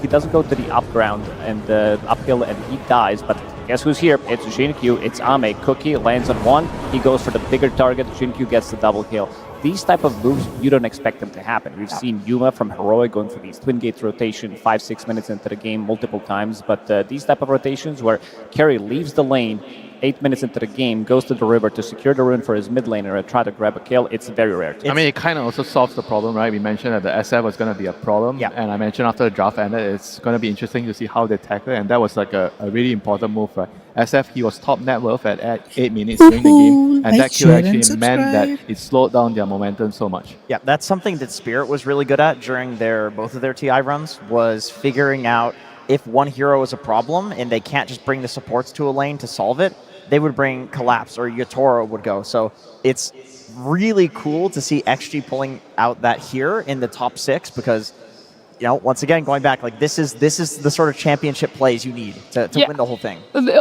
he doesn't go to the up ground and uphill, and he dies, but guess who's here? It's Jinkyu, it's Ame. Cookie lands on one, he goes for the bigger target, Jinkyu gets the double kill. These type of moves, you don't expect them to happen. We've seen Yuma from Heroic going for these twin gates rotation 5-6 minutes into the game multiple times, but these type of rotations where Carry leaves the lane 8 minutes into the game, goes to the river to secure the rune for his mid laner and try to grab a kill, it's very rare. I mean, it kind of also solves the problem, right? We mentioned that the SF was going to be a problem, and I mentioned after the draft ended, it's going to be interesting to see how they tackle it, and that was like a really important move, right? SF, he was top net worth at 8 minutes during the game, and that kill actually meant that it slowed down their momentum so much. Yeah, that's something that Spirit was really good at during both of their TI runs, was figuring out if one hero is a problem and they can't just bring the supports to a lane to solve it, they would bring Collapse or Yatoro would go. So it's really cool to see XG pulling out that here in the top 6 because, you know, once again, going back, like this is the sort of championship plays you need to win the whole thing.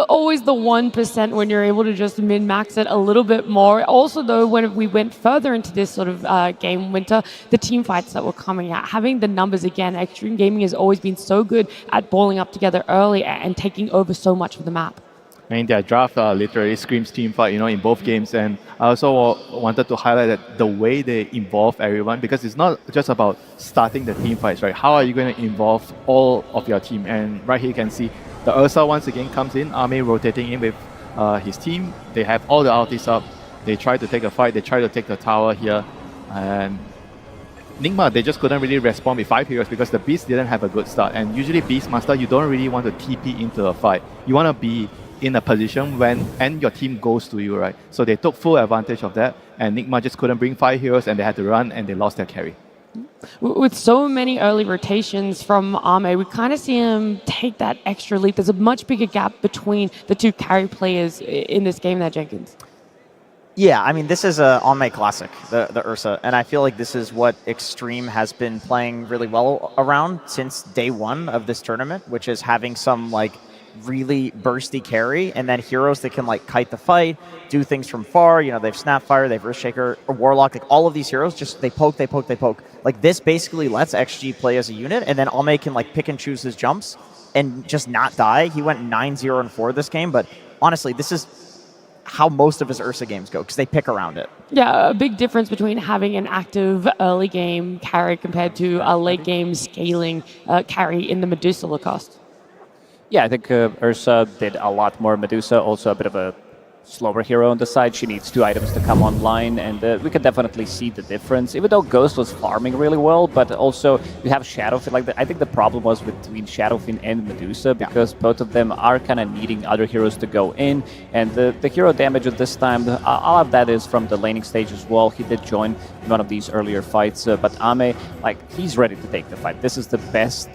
Always the 1% when you're able to just min-max it a little bit more. Also, though, when we went further into this sort of game winter, the team fights that were coming out, having the numbers again, Extreme Gaming has always been so good at balling up together early and taking over so much of the map. I mean, their draft literally screams team fight, you know, in both games. And I also wanted to highlight that the way they involve everyone, because it's not just about starting the team fights, right? How are you going to involve all of your team? And right here you can see the Ursa once again comes in, Ame rotating in with his team. They have all the ultis up. They try to take a fight. They try to take the tower here. And Nigma, they just couldn't really respond with 5 heroes because the Beast didn't have a good start. And usually Beastmaster, you don't really want to TP into a fight. You want to be in a position and your team goes to you, right? So they took full advantage of that, and Nigma just couldn't bring 5 heroes, and they had to run, and they lost their carry. With so many early rotations from Ame, we kind of see him take that extra leap. There's a much bigger gap between the two carry players in this game there, Jenkins. Yeah, I mean, this is a Ame classic, the Ursa, and I feel like this is what Extreme has been playing really well around since day one of this tournament, which is having some, like, really bursty carry, and then heroes that can like kite the fight, do things from far. You know, they've Snapfire, they've Earthshaker, or Warlock. Like all of these heroes, just they poke. Like this basically lets XG play as a unit, and then Ame can like pick and choose his jumps and just not die. He went 9-0-4 this game, but honestly, this is how most of his Ursa games go because they pick around it. Yeah, a big difference between having an active early game carry compared to a late game scaling carry in the Medusa Lacoste. Yeah, I think Ursa did a lot more. Medusa, also a bit of a slower hero on the side. She needs 2 items to come online, and we can definitely see the difference. Even though Ghost was farming really well, but also you have Shadowfin. Like I think the problem was between Shadowfin and Medusa because both of them are kind of needing other heroes to go in, and the hero damage at this time, all of that is from the laning stage as well. He did join in one of these earlier fights, but Ame, like he's ready to take the fight. This is the best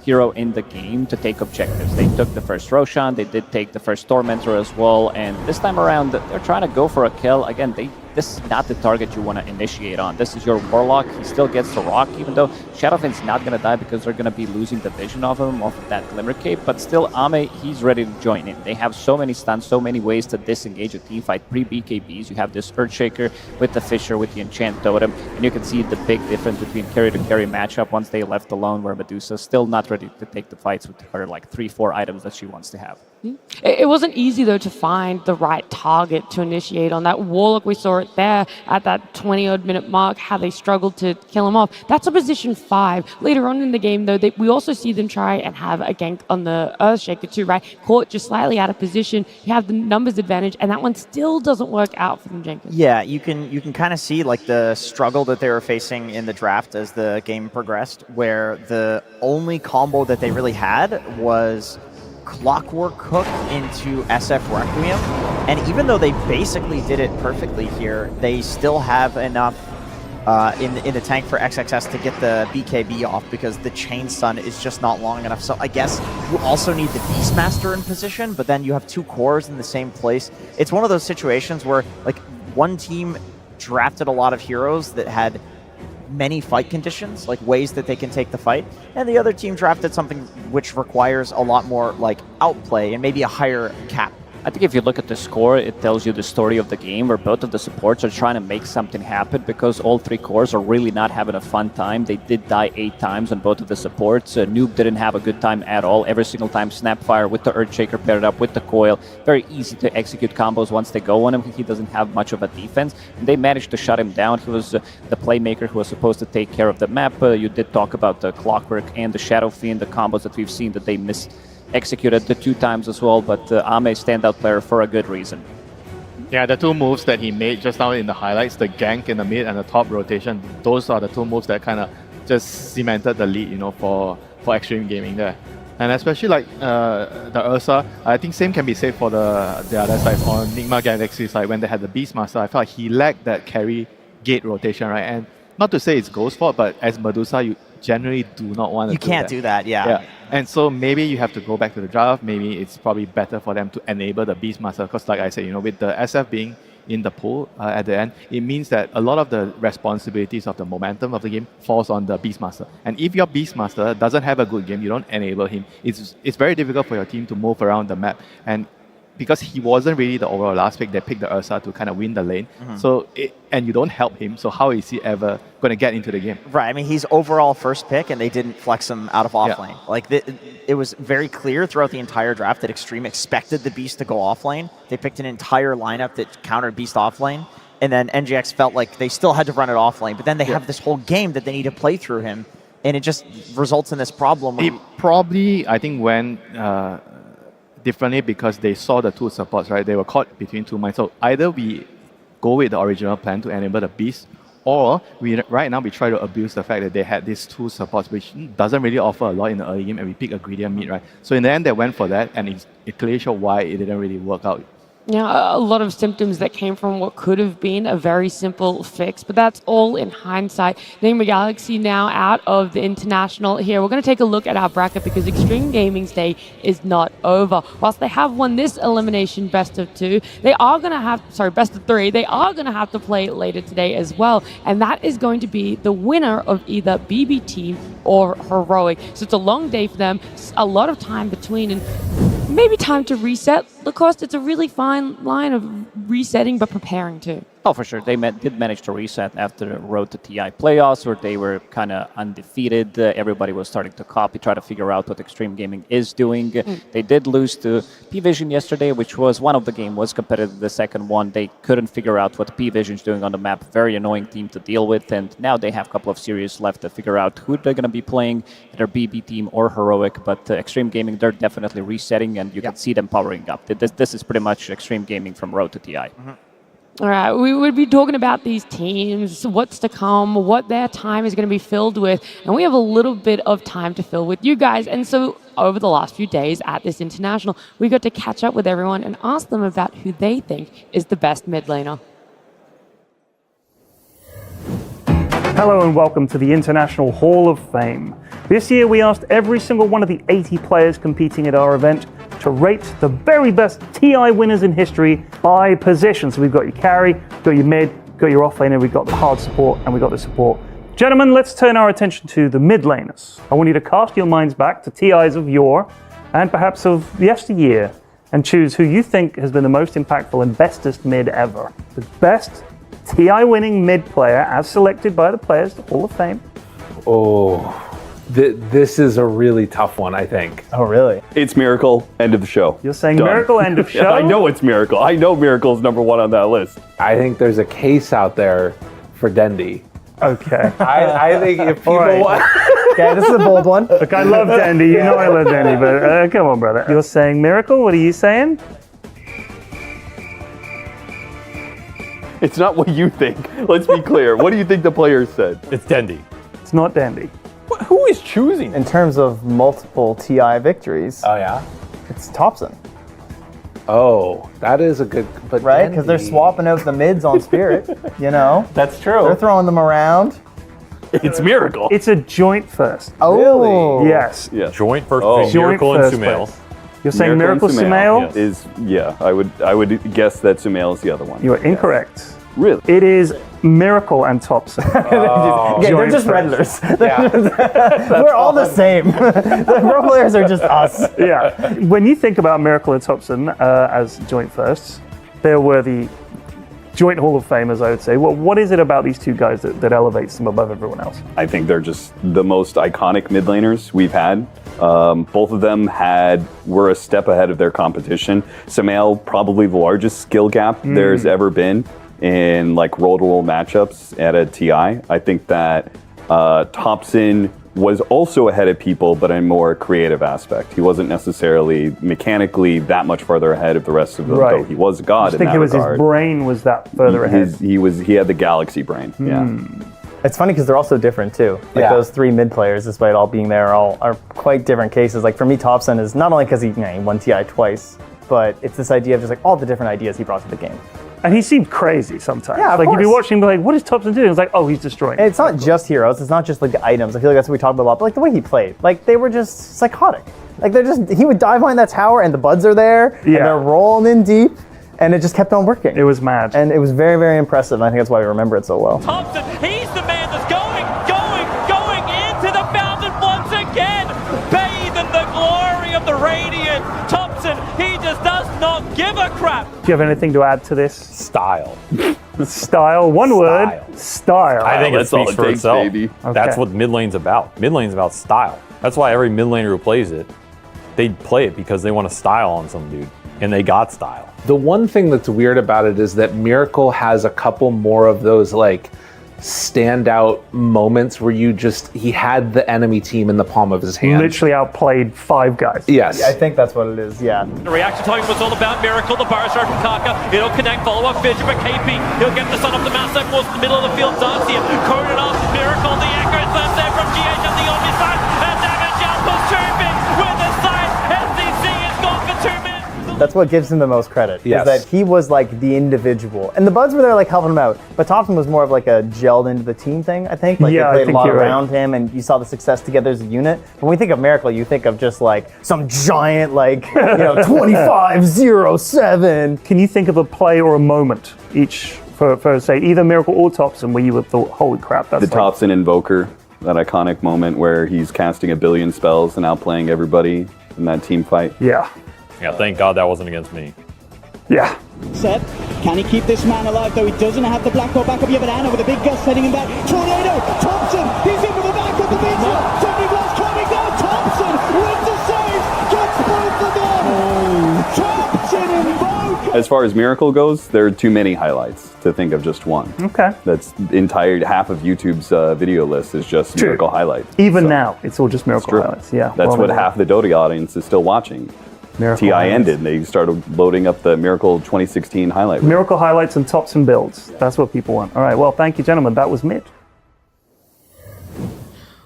hero in the game to take objectives. They took the first Roshan, they did take the first Tormentor as well, and this time around they're trying to go for a kill. Again, this is not the target you want to initiate on. This is your Warlock. He still gets to rock, even though Shadowfin's not going to die because they're going to be losing the vision of him, off of that Glimmer Cape, but still Ame, he's ready to join in. They have so many stuns, so many ways to disengage a team fight. Pre-BKBs, you have this Earthshaker with the Fissure, with the Enchant Totem, and you can see the big difference between carry-to-carry matchup once they left alone, where Medusa's still not ready to take the fights with her like 3-4 items that she wants to have. It wasn't easy, though, to find the right target to initiate on. That Warlock we saw it there at that 20-odd minute mark, how they struggled to kill him off. That's a position 5. Later on in the game, though, we also see them try and have a gank on the Earthshaker too, right? Caught just slightly out of position. You have the numbers advantage, and that one still doesn't work out for them, Jenkins. Yeah, you can kind of see like the struggle that they were facing in the draft as the game progressed, where the only combo that they really had was Clockwork Hook into SF Requiem, and even though they basically did it perfectly here, they still have enough in the tank for XXS to get the BKB off because the chain stun is just not long enough. So I guess you also need the Beastmaster in position, but then you have 2 cores in the same place. It's one of those situations where like one team drafted a lot of heroes that had many fight conditions, like ways that they can take the fight, and the other team drafted something which requires a lot more like outplay and maybe a higher cap. I think if you look at the score, it tells you the story of the game where both of the supports are trying to make something happen because all 3 cores are really not having a fun time. They did die 8 times on both of the supports. Noob didn't have a good time at all. Every single time Snapfire with the Earthshaker paired up with the Coil. Very easy to execute combos once they go on him. He doesn't have much of a defense. And they managed to shut him down. He was the playmaker who was supposed to take care of the map. You did talk about the Clockwork and the Shadow Fiend, the combos that we've seen that they missed. Executed the 2 times as well, but Ame standout player for a good reason. Yeah, the 2 moves that he made just now in the highlights, the gank in the mid and the top rotation, those are the 2 moves that kind of just cemented the lead, you know, for Extreme Gaming there. And especially like the Ursa, I think same can be said for the other side, on Nigma Galaxy side, when they had the Beastmaster, I felt like he lacked that carry gate rotation, right? And not to say it's Ghost's fault, but as Medusa, you generally do not want to You can't do that, yeah. And so maybe you have to go back to the draft. Maybe it's probably better for them to enable the Beastmaster, because like I said, you know, with the SF being in the pool at the end, it means that a lot of the responsibilities of the momentum of the game falls on the Beastmaster. And if your Beastmaster doesn't have a good game, you don't enable him, it's very difficult for your team to move around the map. And because he wasn't really the overall last pick, they picked the Ursa to kind of win the lane. So and you don't help him, so how is he ever going to get into the game? Right, I mean, he's overall first pick, and they didn't flex him out of offlane. Like, it was very clear throughout the entire draft that Extreme expected the Beast to go offlane. They picked an entire lineup that countered Beast offlane, and then NGX felt like they still had to run it offlane, but then they have this whole game that they need to play through him, and it just results in this problem. It probably, I think, went differently because they saw the 2 supports, right? They were caught between 2 minds. So either we go with the original plan to enable the Beast, or right now we try to abuse the fact that they had these 2 supports, which doesn't really offer a lot in the early game, and we pick a greedier mid, right? So in the end, they went for that, and it clearly showed why it didn't really work out. Yeah, a lot of symptoms that came from what could have been a very simple fix, but that's all in hindsight. Nigma Galaxy now out of the International here. We're going to take a look at our bracket because Extreme Gaming's day is not over. Whilst they have won this elimination best of 2, they are going to have, best of 3, they are going to have to play later today as well. And that is going to be the winner of either BB Team or Heroic. So it's a long day for them, a lot of time between, and maybe time to reset. Lacoste, it's a really fine line of resetting but preparing too. Oh, for sure. They did manage to reset after the Road to TI playoffs, where they were kind of undefeated. Everybody was starting to copy, try to figure out what Extreme Gaming is doing. They did lose to P-Vision yesterday, which was one of the game was competitive. The second one, they couldn't figure out what P-Vision's doing on the map. Very annoying team to deal with. And now they have a couple of series left to figure out who they're going to be playing, either BB Team or Heroic. But Extreme Gaming, they're definitely resetting, and you can see them powering up. This is pretty much Extreme Gaming from Road to TI. All right, we would be talking about these teams, what's to come, what their time is going to be filled with, and we have a little bit of time to fill with you guys. And so over the last few days at this International, we got to catch up with everyone and ask them about who they think is the best mid laner. Hello and welcome to the International Hall of Fame. This year we asked every single one of the 80 players competing at our event to rate the very best TI winners in history by position. So we've got your carry, we've got your mid, we've got your offlaner, we've got the hard support, and we've got the support. Gentlemen, let's turn our attention to the mid laners. I want you to cast your minds back to TIs of yore and perhaps of yesteryear and choose who you think has been the most impactful and bestest mid ever. The best TI winning mid player as selected by the players, the Hall of Fame. Oh, This is a really tough one, I think. Oh, really? It's Miracle, end of the show. You're saying Done. Miracle, end of show? Yeah, I know it's Miracle. I know Miracle's #1 on that list. I think there's a case out there for Dendi. Okay. I think if people want... Okay, this is a bold one. Look, I love Dendi. You know I love Dendi, but come on, brother. You're saying Miracle? What are you saying? It's not what you think. Let's be clear. What do you think the players said? It's Dendi. It's not Dendi. Who is choosing? In terms of multiple TI victories, Oh, yeah? it's Thompson. Oh, that is a good... But Right? Because they're swapping out the mids on Spirit, you know? That's true. They're throwing them around. It's Miracle. It's a joint first. Oh. Really? Yes. Joint first between Miracle and Sumail. You're saying Miracle Sumail? Is, yeah, I would guess that Sumail is the other one. You are incorrect. Really? It is Miracle and Thompson. They're just Redlers. We're all the same. The pro players are just us. Yeah. When you think about Miracle and Thompson as joint firsts, they're worthy joint Hall of Famers, I would say. Well, what is it about these two guys that elevates them above everyone else? I think they're just the most iconic mid laners we've had. Both of them were a step ahead of their competition. Sumail, probably the largest skill gap there's ever been in like roll-to-roll matchups at a TI. I think that Thompson was also ahead of people, but in a more creative aspect. He wasn't necessarily mechanically that much farther ahead of the rest of them, though he was a god I in think that it was regard. his brain was that further ahead. He had the galaxy brain, yeah. It's funny because they're all so different too. Like those three mid players, despite all being there, are quite different cases. Like for me, Thompson is not only because he won TI twice, but it's this idea of just like all the different ideas he brought to the game. And he seemed crazy sometimes. Yeah, of like you'd be course. watching, be like, "What is Thompson doing?" It's like, "Oh, he's destroying." And it's not just heroes. It's not just like the items. I feel like that's what we talk about a lot. But like the way he played, like they were just psychotic. Like he would dive behind that tower, and the buds are there, and they're rolling in deep, and it just kept on working. It was mad, and it was very, very impressive. And I think that's why we remember it so well. Thompson, he's the man that's going into the fountain once again, bathed in the glory of the radiant. Thompson, he just does not give a crap. Do you have anything to add to this? Style. Style. One word. Style. I think it that's all speaks it for takes, itself. baby. That's Okay. what mid lane's about. Mid lane's about style. That's why every mid laner who plays it, they play it because they want to style on some dude, and they got style. The one thing that's weird about it is that Miracle has a couple more of those like standout moments where he had the enemy team in the palm of his hand. Literally outplayed 5 guys. Yes. I think that's what it is. Yeah. The reaction time was all about Miracle, the bar start from Kaka. It'll connect, follow up Fisher, but KP, he'll get the sun up the mouse side, most in the middle of the field. Darcia, cornered off, Miracle, the anchor is left there from GH on the Omni side, and damage outpost chirping with the side. SDC is gone for 2 minutes. That's what gives him the most credit. Yes. Is that he was like the individual. And the buds were there like helping him out. But Thompson was more of like a gelled into the team thing, I think. Like Yeah, I they played a think lot you're right. around him and you saw the success together as a unit. But when we think of Miracle, you think of just like some giant like 25-0-7. Can you think of a play or a moment each for say either Miracle or Thompson where you would thought, "Holy crap, that's The like, Thompson Invoker, that iconic moment where he's casting 1 billion spells and outplaying everybody in that team fight. Yeah. Yeah, thank God that wasn't against me. Yeah. Set. Can he keep this man alive though? He doesn't have the black hole backup. You have an Anna with a big gust heading him back. Tornado! Thompson! He's in with the backup. The beach! 70 blocks coming down. Thompson wins the save. Gets both of them. Thompson Invoker! As far as Miracle goes, there are too many highlights to think of just one. Okay. That's entire half of YouTube's video list is just True. Miracle highlights. Even now, it's all just Miracle True. highlights. Yeah. That's well what done. half the Dota audience is still watching. Miracle TI highlights. ended, and they started loading up the Miracle 2016 highlight reel. Miracle highlights and Thompson builds. That's what people want. All right. Well, thank you, gentlemen. That was mid.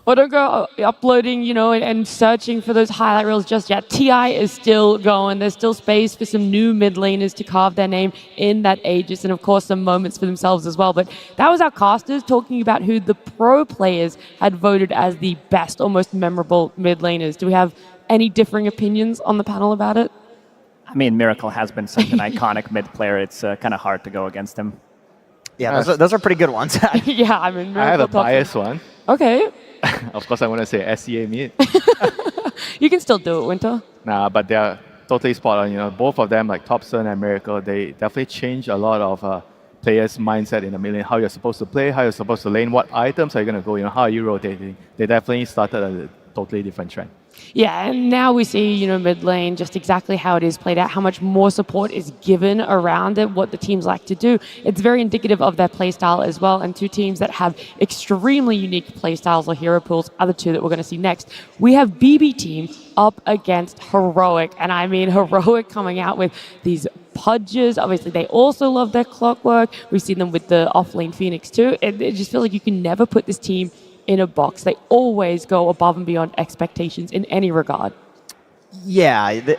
Well, don't go uploading, and searching for those highlight reels just yet. TI is still going. There's still space for some new mid laners to carve their name in that Aegis, and of course some moments for themselves as well. But that was our casters talking about who the pro players had voted as the best or most memorable mid laners. Do we have any differing opinions on the panel about it? I mean, Miracle has been such an iconic mid player. It's kind of hard to go against him. Yeah, those are pretty good ones. Yeah, I mean, I have a Miracle biased one. Okay. Of course, I want to say SCA mid. You can still do it, Winter. Nah, but they're totally spot on. Both of them, like Thompson and Miracle, they definitely changed a lot of players' mindset in the mid lane, how you're supposed to play, how you're supposed to lane, what items are you going to go, how are you rotating. They definitely started a totally different trend. Yeah, and now we see, mid lane, just exactly how it is played out, how much more support is given around it, what the teams like to do. It's very indicative of their playstyle as well, and two teams that have extremely unique playstyles or hero pools are the two that we're going to see next. We have BB Team up against Heroic, and I mean Heroic coming out with these Pudges. Obviously, they also love their clockwork. We've seen them with the off-lane Phoenix too. It just feels like you can never put this team in a box. They always go above and beyond expectations in any regard. Yeah,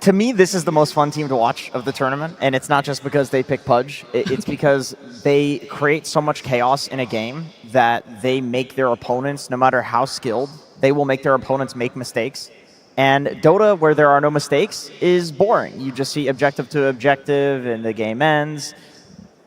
to me, this is the most fun team to watch of the tournament, and it's not just because they pick Pudge. It's because they create so much chaos in a game that they make their opponents, no matter how skilled, they will make their opponents make mistakes. And Dota, where there are no mistakes, is boring. You just see objective to objective, and the game ends.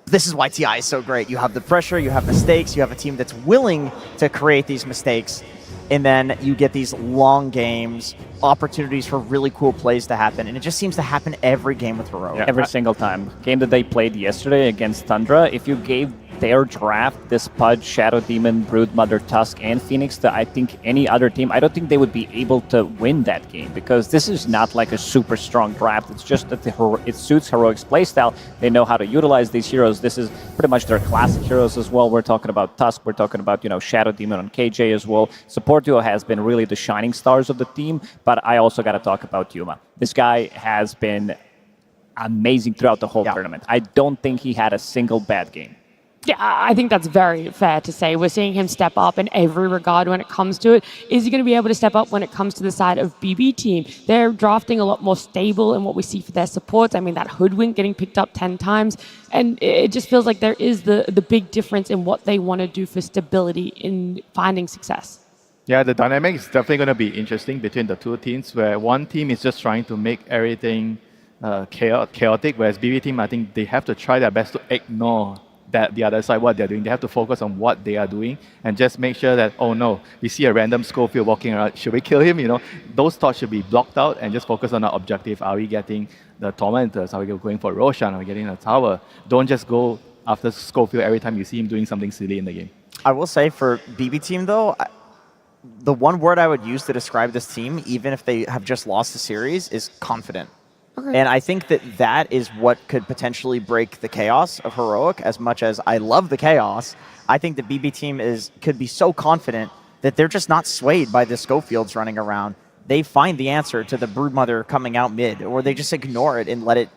This is why TI is so great. You have the pressure, you have mistakes, you have a team that's willing to create these mistakes, and then you get these long games, opportunities for really cool plays to happen, and it just seems to happen every game with Heroic. Yeah, every single time. Game that they played yesterday against Tundra, if you gave their draft this Pudge, Shadow Demon, Broodmother, Tusk, and Phoenix, I think any other team, I don't think they would be able to win that game, because this is not like a super strong draft. It's just that it suits Heroic's playstyle. They know how to utilize these heroes. This is pretty much their classic heroes as well. We're talking about Tusk, we're talking about, Shadow Demon on KJ as well. Support duo has been really the shining stars of the team, but I also got to talk about Yuma. This guy has been amazing throughout the whole tournament. I don't think he had a single bad game. Yeah, I think that's very fair to say. We're seeing him step up in every regard when it comes to it. Is he going to be able to step up when it comes to the side of BB Team? They're drafting a lot more stable in what we see for their supports. I mean, that Hoodwink getting picked up 10 times. And it just feels like there is the big difference in what they want to do for stability in finding success. Yeah, the dynamic is definitely going to be interesting between the two teams, where one team is just trying to make everything chaotic, whereas BB Team, I think they have to try their best to ignore that the other side, what they're doing. They have to focus on what they are doing and just make sure that, oh no, we see a random Schofield walking around, should we kill him? Those thoughts should be blocked out and just focus on our objective. Are we getting the Tormentors? Are we going for Roshan? Are we getting a tower? Don't just go after Schofield every time you see him doing something silly in the game. I will say for BB Team though, the one word I would use to describe this team, even if they have just lost the series, is confident. Okay. And I think that is what could potentially break the chaos of Heroic. As much as I love the chaos, I think the BB Team could be so confident that they're just not swayed by the Schofields running around. They find the answer to the Broodmother coming out mid, or they just ignore it and let it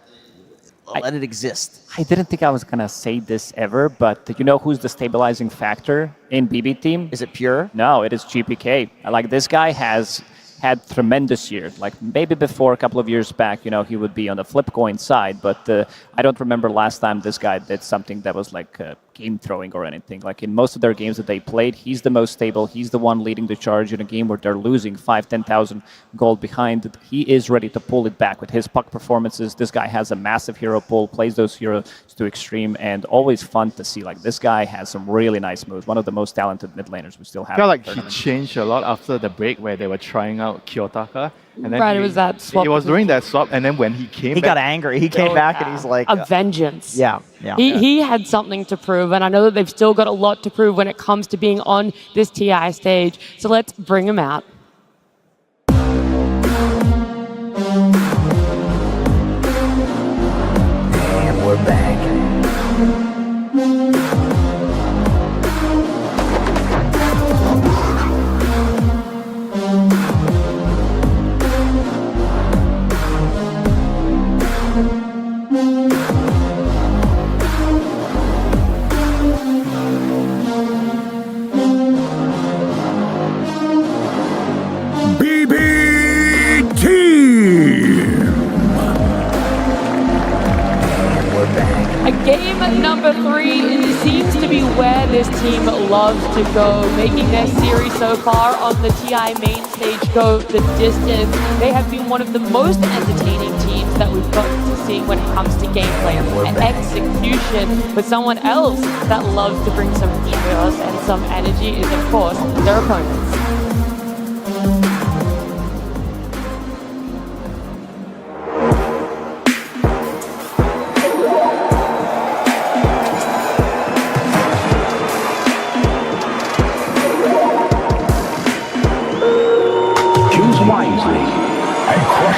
exist. I didn't think I was going to say this ever, but you know who's the stabilizing factor in BB Team? Is it Pure? No, it is GPK. Like, this guy has had tremendous years. Like, maybe before a couple of years back, he would be on the flip coin side, but I don't remember last time this guy did something that was like game throwing or anything. Like, in most of their games that they played, he's the most stable. He's the one leading the charge in a game where they're losing 5,000-10,000 gold behind. He is ready to pull it back with his puck performances. This guy has a massive hero pool, plays those heroes to extreme, and always fun to see. Like, this guy has some really nice moves. One of the most talented mid laners we still have. I feel like he changed a lot after the break where they were trying out Kiyotaka. And then it was that swap. He was doing that swap, and then when he came back, got angry. He came back and he's like... A vengeance. Yeah. He had something to prove, and I know that they've still got a lot to prove when it comes to being on this TI stage. So let's bring him out. And we're back. Game number 3 seems to be where this team loves to go, making their series so far on the TI main stage go the distance. They have been one of the most entertaining teams that we've gotten to see when it comes to gameplay and execution. But someone else that loves to bring some chaos and some energy is, of course, their opponents.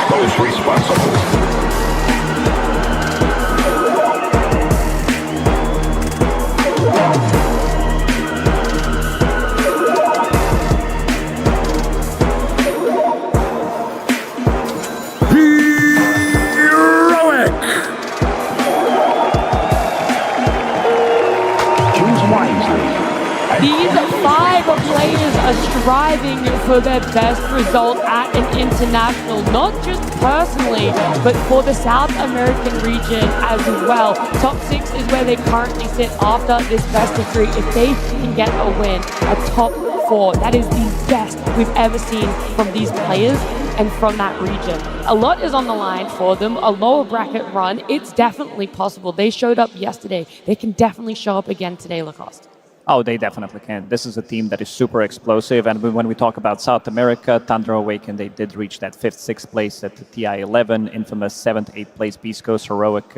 Those responsible. These 5 players are striving for their best result at an international, not just personally, but for the South American region as well. Top 6 is where they currently sit after this best of 3. If they can get a win, a top 4, that is the best we've ever seen from these players and from that region. A lot is on the line for them, a lower bracket run. It's definitely possible. They showed up yesterday. They can definitely show up again today, Lacoste. Oh, they definitely can. This is a team that is super explosive. And when we talk about South America, Tundra Awaken, they did reach that 5th, 6th place at the TI11, infamous 7th, 8th place Beast Coast, Heroic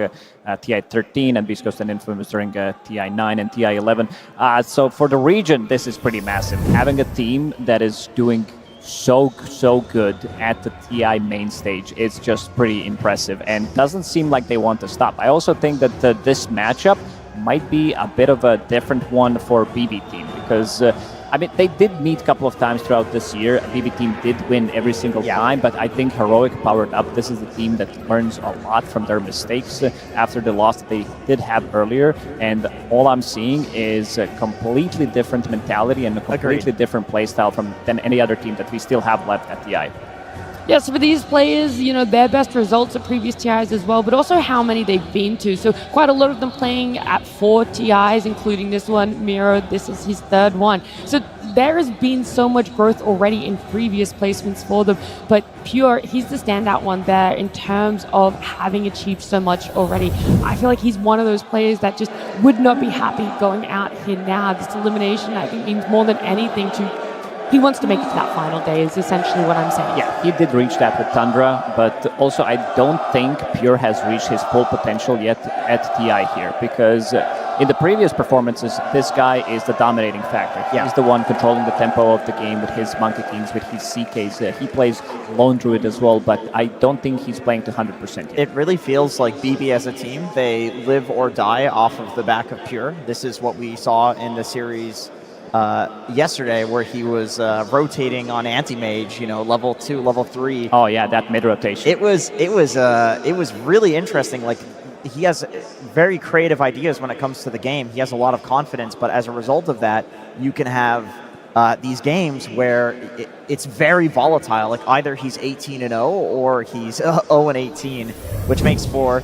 TI13, and Beast Coast and infamous during TI9 and TI11. So for the region, this is pretty massive. Having a team that is doing so good at the TI main stage is just pretty impressive and doesn't seem like they want to stop. I also think that this matchup might be a bit of a different one for BB Team because, I mean, they did meet a couple of times throughout this year. BB Team did win every single time, but I think Heroic powered up. This is a team that learns a lot from their mistakes after the loss that they did have earlier, and all I'm seeing is a completely different mentality and a completely different playstyle than any other team that we still have left at TI. Yeah, so for these players, you know, their best results at previous TIs as well, but also how many they've been to. So quite a lot of them playing at 4 TIs, including this one. Miro, this is his 3rd one. So there has been so much growth already in previous placements for them, but Pure, he's the standout one there in terms of having achieved so much already. I feel like he's one of those players that just would not be happy going out here now. This elimination, I think, means more than anything to he wants to make it to that final day is essentially what I'm saying. Yeah, he did reach that with Tundra, but also I don't think Pure has reached his full potential yet at TI here, because in the previous performances, this guy is the dominating factor. He's the one controlling the tempo of the game with his Monkey Kings, with his CKs. He plays Lone Druid as well, but I don't think he's playing to 100% yet. It really feels like BB as a team, they live or die off of the back of Pure. This is what we saw in the series yesterday, where he was rotating on anti-mage, you know, level 2, level 3. Oh yeah, that mid rotation. It was really interesting. Like, he has very creative ideas when it comes to the game. He has a lot of confidence, but as a result of that, you can have these games where it's very volatile. Like, either he's 18-0 or he's 0-18, which makes for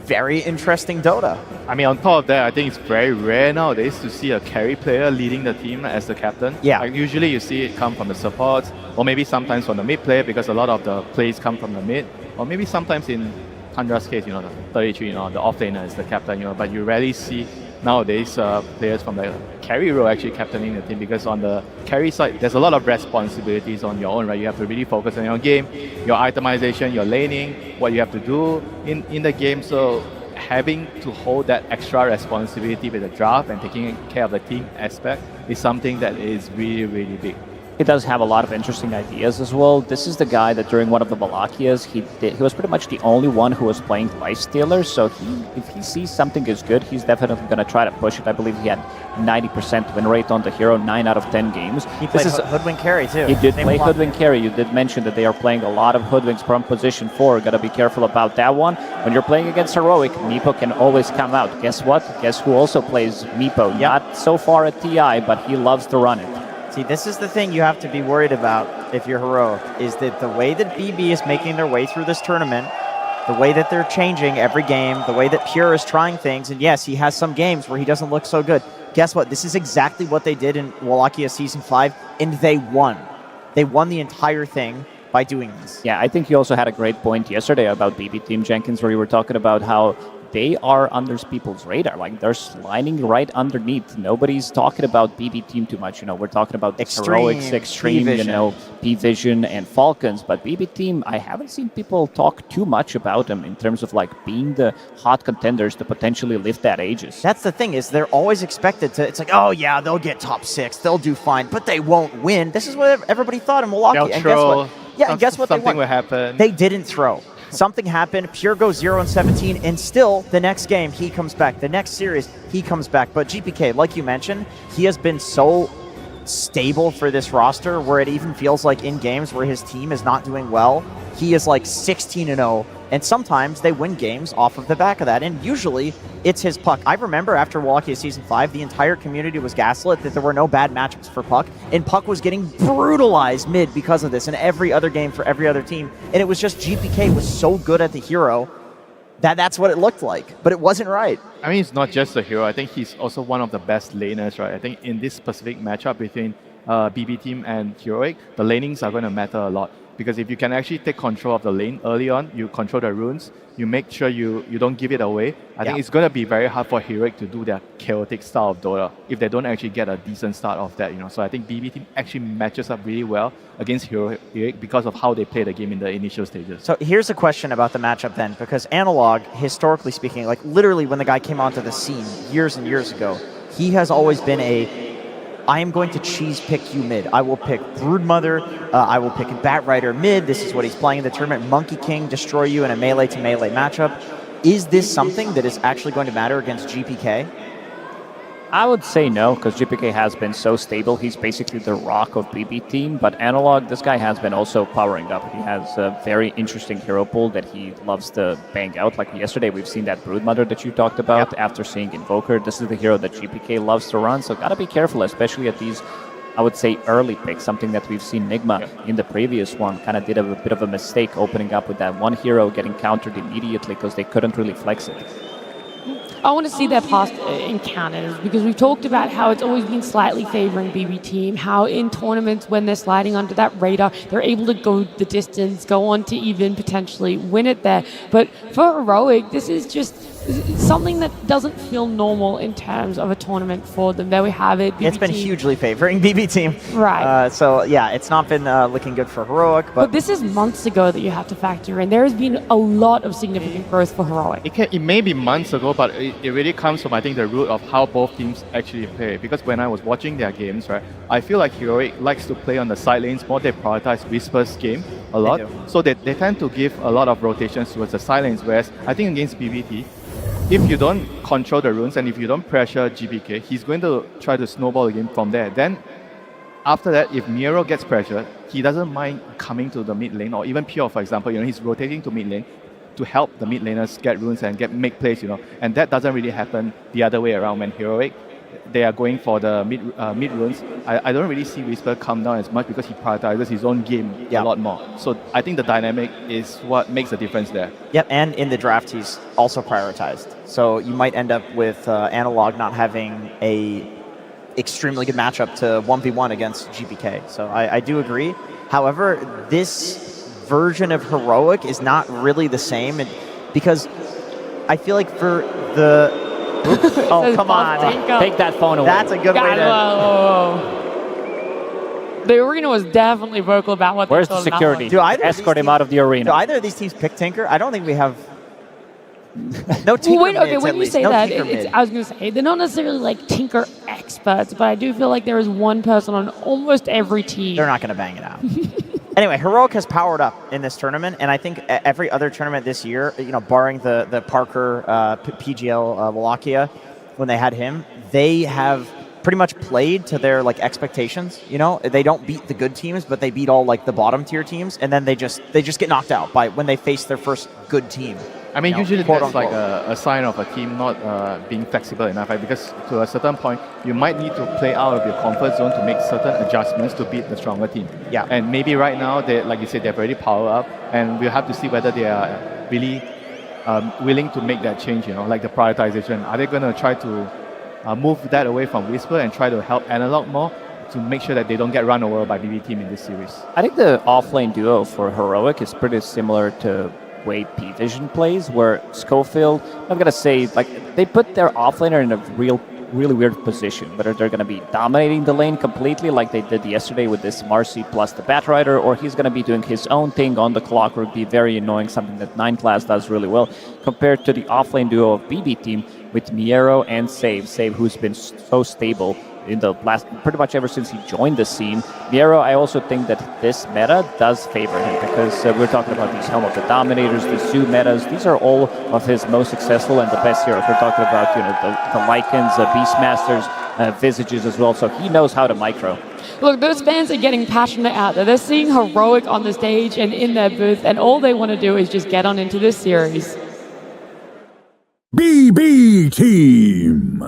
very interesting Dota. I mean, on top of that, I think it's very rare nowadays to see a carry player leading the team as the captain. Yeah. Like, usually you see it come from the support, or maybe sometimes from the mid player, because a lot of the plays come from the mid, or maybe sometimes in Tundra's case, you know, the 33, you know, the offlaner is the captain, you know, but you rarely see nowadays players from the carry role actually captaining the team, because on the carry side, there's a lot of responsibilities on your own, right? You have to really focus on your game, your itemization, your laning, what you have to do in the game. So having to hold that extra responsibility with the draft and taking care of the team aspect is something that is really, really big. He does have a lot of interesting ideas as well. This is the guy that during one of the Valakias, he was pretty much the only one who was playing Lifestealer, so if he sees something is good, he's definitely going to try to push it. I believe he had 90% win rate on the hero, 9 out of 10 games. He played Hoodwink Carry too. He did play Hoodwink Carry. You did mention that they are playing a lot of Hoodwinks from position 4. Got to be careful about that one. When you're playing against Heroic, Meepo can always come out. Guess what? Guess who also plays Meepo? Not so far at TI, but he loves to run it. See, this is the thing you have to be worried about if you're Heroic, is that the way that BB is making their way through this tournament, the way that they're changing every game, the way that Pure is trying things, and yes, he has some games where he doesn't look so good. Guess what? This is exactly what they did in Wallachia Season 5, and they won. They won the entire thing by doing this. Yeah, I think you also had a great point yesterday about BB Team Jenkins, where you were talking about how they are under people's radar. Like, they're sliding right underneath. Nobody's talking about BB Team too much. You know, we're talking about Heroics, Extreme, you know, P-Vision and Falcons. But BB Team, I haven't seen people talk too much about them in terms of like being the hot contenders to potentially lift that Aegis. That's the thing, is they're always expected to, it's like, oh yeah, they'll get top 6, they'll do fine, but they won't win. This is what everybody thought in Milwaukee. And guess what? Yeah, and guess what? Something will happen. They didn't throw. Something happened. Pure goes 0-17, and still the next game he comes back. The next series he comes back. But GPK, like you mentioned, he has been so stable for this roster where it even feels like in games where his team is not doing well, he is like 16-0. And sometimes they win games off of the back of that. And usually it's his Puck. I remember after Wallachia Season 5, the entire community was gaslit that there were no bad matchups for Puck. And Puck was getting brutalized mid because of this in every other game for every other team. And it was just GPK was so good at the hero that's what it looked like. But it wasn't right. I mean, it's not just the hero. I think he's also one of the best laners, right? I think in this specific matchup between BB team and Heroic, the lanings are going to matter a lot. Because if you can actually take control of the lane early on, you control the runes, you make sure you don't give it away. I think it's going to be very hard for Heroic to do their chaotic style of Dota if they don't actually get a decent start of that. So I think BB team actually matches up really well against Heroic because of how they play the game in the initial stages. So here's a question about the matchup then, because Analog, historically speaking, like literally when the guy came onto the scene years and years ago, he has always been I am going to cheese pick you mid. I will pick Broodmother. I will pick Bat Rider mid. This is what he's playing in the tournament. Monkey King, destroy you in a melee-to-melee matchup. Is this something that is actually going to matter against GPK? I would say no, because GPK has been so stable. He's basically the rock of BB team. But Analog, this guy has been also powering up. He has a very interesting hero pool that he loves to bang out. Like yesterday, we've seen that Broodmother that you talked about. After seeing Invoker, this is the hero that GPK loves to run. So gotta be careful, especially at these, I would say, early picks. Something that we've seen Nigma in the previous one kind of did a bit of a mistake opening up with that one hero getting countered immediately because they couldn't really flex it. I want to see their past encounters because we've talked about how it's always been slightly favoring BB team, how in tournaments when they're sliding under that radar, they're able to go the distance, go on to even potentially win it there. But for Heroic, this is just something that doesn't feel normal in terms of a tournament for them. There we have it. It's been hugely favoring BB team. Right. So yeah, it's not been looking good for Heroic. But this is months ago that you have to factor in. There has been a lot of significant growth for Heroic. It may be months ago, but it really comes from, I think, the root of how both teams actually play. Because when I was watching their games, right, I feel like Heroic likes to play on the side lanes more. They prioritize Whisper's game a lot. So they tend to give a lot of rotations towards the side lanes, whereas I think against BBT, if you don't control the runes and if you don't pressure GPK, he's going to try to snowball the game from there. Then, after that, if Miro gets pressured, he doesn't mind coming to the mid lane, or even Pure, for example, he's rotating to mid lane to help the mid laners get runes and make plays, And that doesn't really happen the other way around when Heroic, they are going for the mid runes. I don't really see Whisper come down as much because he prioritizes his own game a lot more. So I think the dynamic is what makes the difference there. Yep, and in the draft he's also prioritized. So you might end up with Analog not having a extremely good matchup to 1v1 against GPK. So I do agree. However, this version of Heroic is not really the same because I feel like for the... Oh, come on. Take that phone away. That's a good way to... The arena was definitely vocal about what Where's they the security? Escort him out of the arena. Do either of these teams pick Tinker? I don't think we have... No Tinker Wait, okay, mids, when at you least. say No that, Tinker mid. I was going to say, they're not necessarily like Tinker experts, but I do feel like there is one person on almost every team. They're not going to bang it out. Anyway, Heroic has powered up in this tournament, and I think every other tournament this year, barring the Parker PGL Wallachia, when they had him, they have pretty much played to their expectations. They don't beat the good teams, but they beat all the bottom tier teams, and then they just get knocked out by when they face their first good team. I mean, usually that's like a sign of a team not being flexible enough, right? Because to a certain point, you might need to play out of your comfort zone to make certain adjustments to beat the stronger team. Yeah. And maybe right now, like you said, they've already powered up, and we'll have to see whether they are really willing to make that change, like the prioritization. Are they going to try to move that away from Whisper and try to help Analog more to make sure that they don't get run over by BB team in this series? I think the offlane duo for Heroic is pretty similar to way P-Vision plays, where Schofield, I'm going to say, they put their offlaner in a really weird position, whether they're going to be dominating the lane completely like they did yesterday with this Marcy plus the Batrider, or he's going to be doing his own thing on the clock, would be very annoying, something that 9 class does really well, compared to the offlane duo of BB team with Miero and Save, who's been so stable in the last, pretty much ever since he joined the scene. Nero, I also think that this meta does favor him because we're talking about these Helm of the Dominators, the Zoo metas. These are all of his most successful and the best heroes. We're talking about the Lycans, Beastmasters, Visages as well. So he knows how to micro. Look, those fans are getting passionate out there. They're seeing Heroic on the stage and in their booth, and all they want to do is just get on into this series. BB Team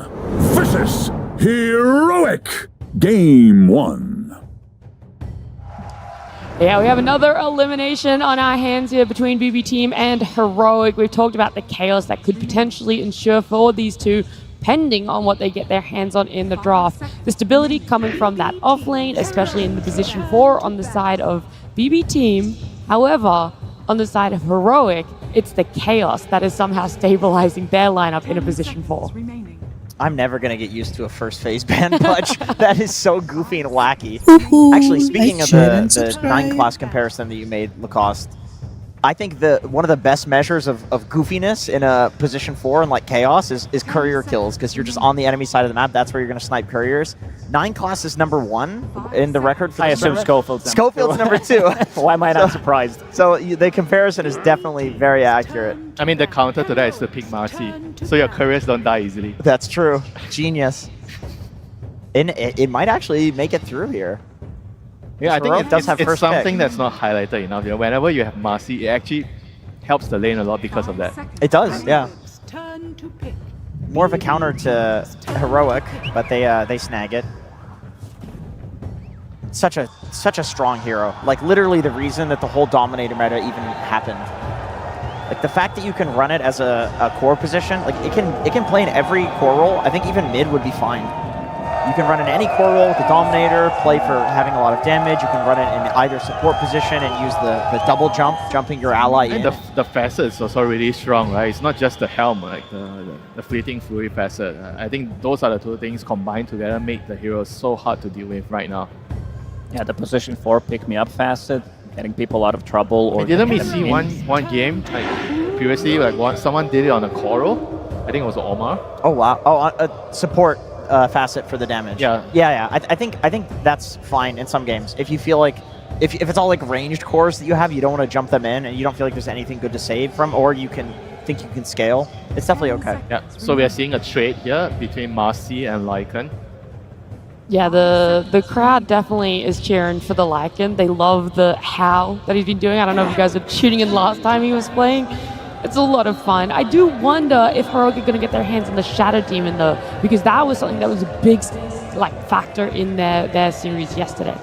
versus Heroic. Game 1. Yeah, we have another elimination on our hands here between BB Team and Heroic. We've talked about the chaos that could potentially ensure for these two, depending on what they get their hands on in the draft. The stability coming from that off lane, especially in the position 4 on the side of BB Team. However, on the side of Heroic, it's the chaos that is somehow stabilizing their lineup in a position 4. I'm never going to get used to a first phase ban Pudge. That is so goofy and wacky. Actually, speaking of the 9 class comparison that you made, Lacoste, I think one of the best measures of goofiness in a position 4 and like chaos is courier kills, because you're just on the enemy side of the map. That's where you're going to snipe couriers. 9 class is number 1 in the record for I assume Schofield's number 2. Why am I not surprised? So the comparison is definitely very accurate. I mean, the counter to that is to pick Marcy, so your couriers don't die easily. That's true. Genius. And it might actually make it through here. Yeah, I think Heroic does have it's first something pick. that's not highlighted enough. You know, whenever you have Marcy, it actually helps the lane a lot because of that. It does, yeah. More of a counter to Heroic, but they snag it. Such a strong hero. Like literally the reason that the whole Dominator meta even happened. Like the fact that you can run it as a core position, like it can play in every core role. I think even mid would be fine. You can run in any core role with the Dominator, play for having a lot of damage. You can run it in either support position and use the double jump, jumping your ally in. And the facet is also really strong, right? It's not just the helm, like the Fleeting Fury facet. I think those are the two things combined together make the hero so hard to deal with right now. Yeah, the position 4 pick me up facet, getting people out of trouble. Or didn't we see one game like previously, like someone did it on a core role? I think it was Omar. Oh wow! Oh, support. Facet for the damage. Yeah. I think that's fine in some games. If you feel like if it's all like ranged cores that you have, you don't want to jump them in, and you don't feel like there's anything good to save from, or you think you can scale. It's definitely okay. Yeah. So we are seeing a trade here between Marcy and Lycan. Yeah, the crowd definitely is cheering for the Lycan. They love the howl that he's been doing. I don't know if you guys were tuning in last time he was playing. It's a lot of fun. I do wonder if Heroic are going to get their hands on the Shadow Demon, though, because that was something that was a big factor in their series yesterday.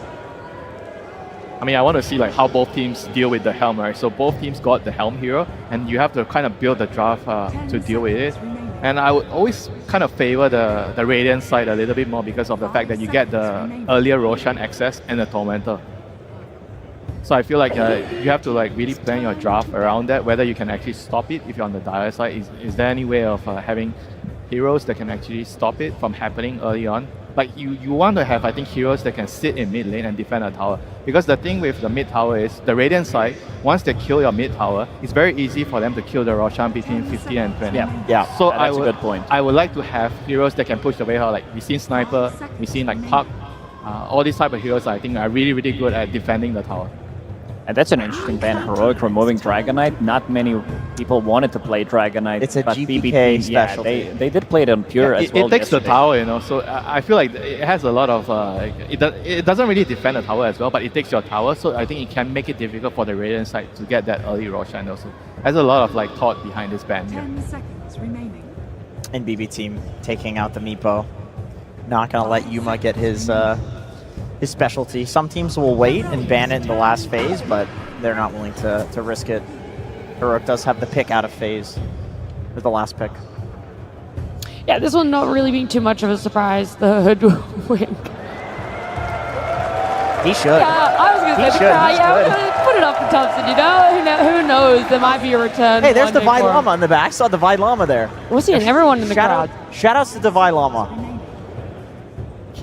I mean, I want to see like how both teams deal with the Helm, right? So both teams got the Helm hero, and you have to kind of build the draft to deal with it. And I would always kind of favor the Radiant side a little bit more because of the fact that you get the earlier Roshan access and the Tormentor. So I feel like you have to like really plan your draft around that, whether you can actually stop it if you're on the dire side. Is there any way of having heroes that can actually stop it from happening early on? Like you want to have, I think, heroes that can sit in mid lane and defend a tower. Because the thing with the mid tower is, the Radiant side, once they kill your mid tower, it's very easy for them to kill the Roshan between 50 and 20. Yeah. So that's a good point. I would like to have heroes that can push the way out. Like we've seen Sniper, we've seen like Puck. All these type of heroes I think are really, really good at defending the tower. And that's an interesting ban. Heroic removing Dragonite. Not many people wanted to play Dragonite. It's a but GPK BB specialty. Yeah, they did play it on Pure as well. It takes yesterday. the tower, you know. So I feel like it has a lot of. It doesn't really defend the tower as well, but it takes your tower. So I think it can make it difficult for the Radiant side to get that early Roshan also. There's a lot of like thought behind this ban here. 10 seconds remaining. And BB Team taking out the Meepo. Not gonna let Yuma get his specialty. Some teams will wait and ban it in the last phase, but they're not willing to risk it. Heroic does have the pick out of phase for the last pick. Yeah, this one not really being too much of a surprise. The Hood will win. He should. Yeah, I was going to say the crowd. Yeah, we're going to put it up to Thompson, you know? Who knows? There might be a return. Hey, there's Divide Llama in the back. Saw Divide Llama there. We're seeing everyone in the crowd. Shout-outs to Divide Llama.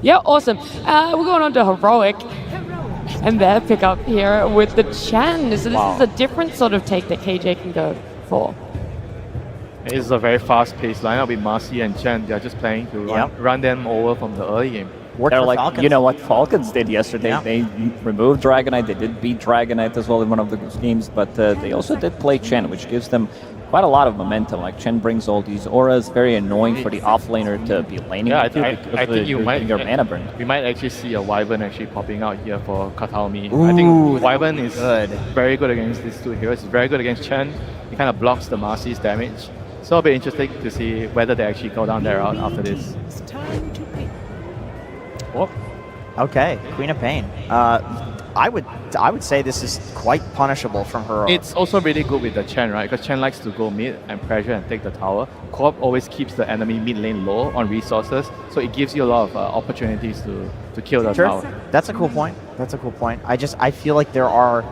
Yeah, awesome. We're going on to Heroic. And their pickup here with the Chen. So this is a different sort of take that KJ can go for. It's a very fast-paced lineup with Marcy and Chen. They're just planning to run them over from the early game. Worked They're for like, Falcons. you know what Falcons did yesterday? Yeah. They removed Dragonite. They did beat Dragonite as well in one of the games, but they also did play Chen, which gives them quite a lot of momentum. Like Chen brings all these auras, very annoying for the offlaner to be laning. Yeah, I think you might your mana burn. We might actually see a Wyvern actually popping out here for Katalmi. Ooh, I think Wyvern is good. very good against these two heroes. He's very good against Chen. He kind of blocks the Marcy's damage. So it'll be interesting to see whether they actually go down their route after this. Whoop. Okay, Queen of Pain. I would say this is quite punishable from her. It's also really good with the Chen, right? Because Chen likes to go mid and pressure and take the tower. Co-op always keeps the enemy mid lane low on resources, so it gives you a lot of opportunities to kill the tower. That's a cool point. That's a cool point. I feel like there are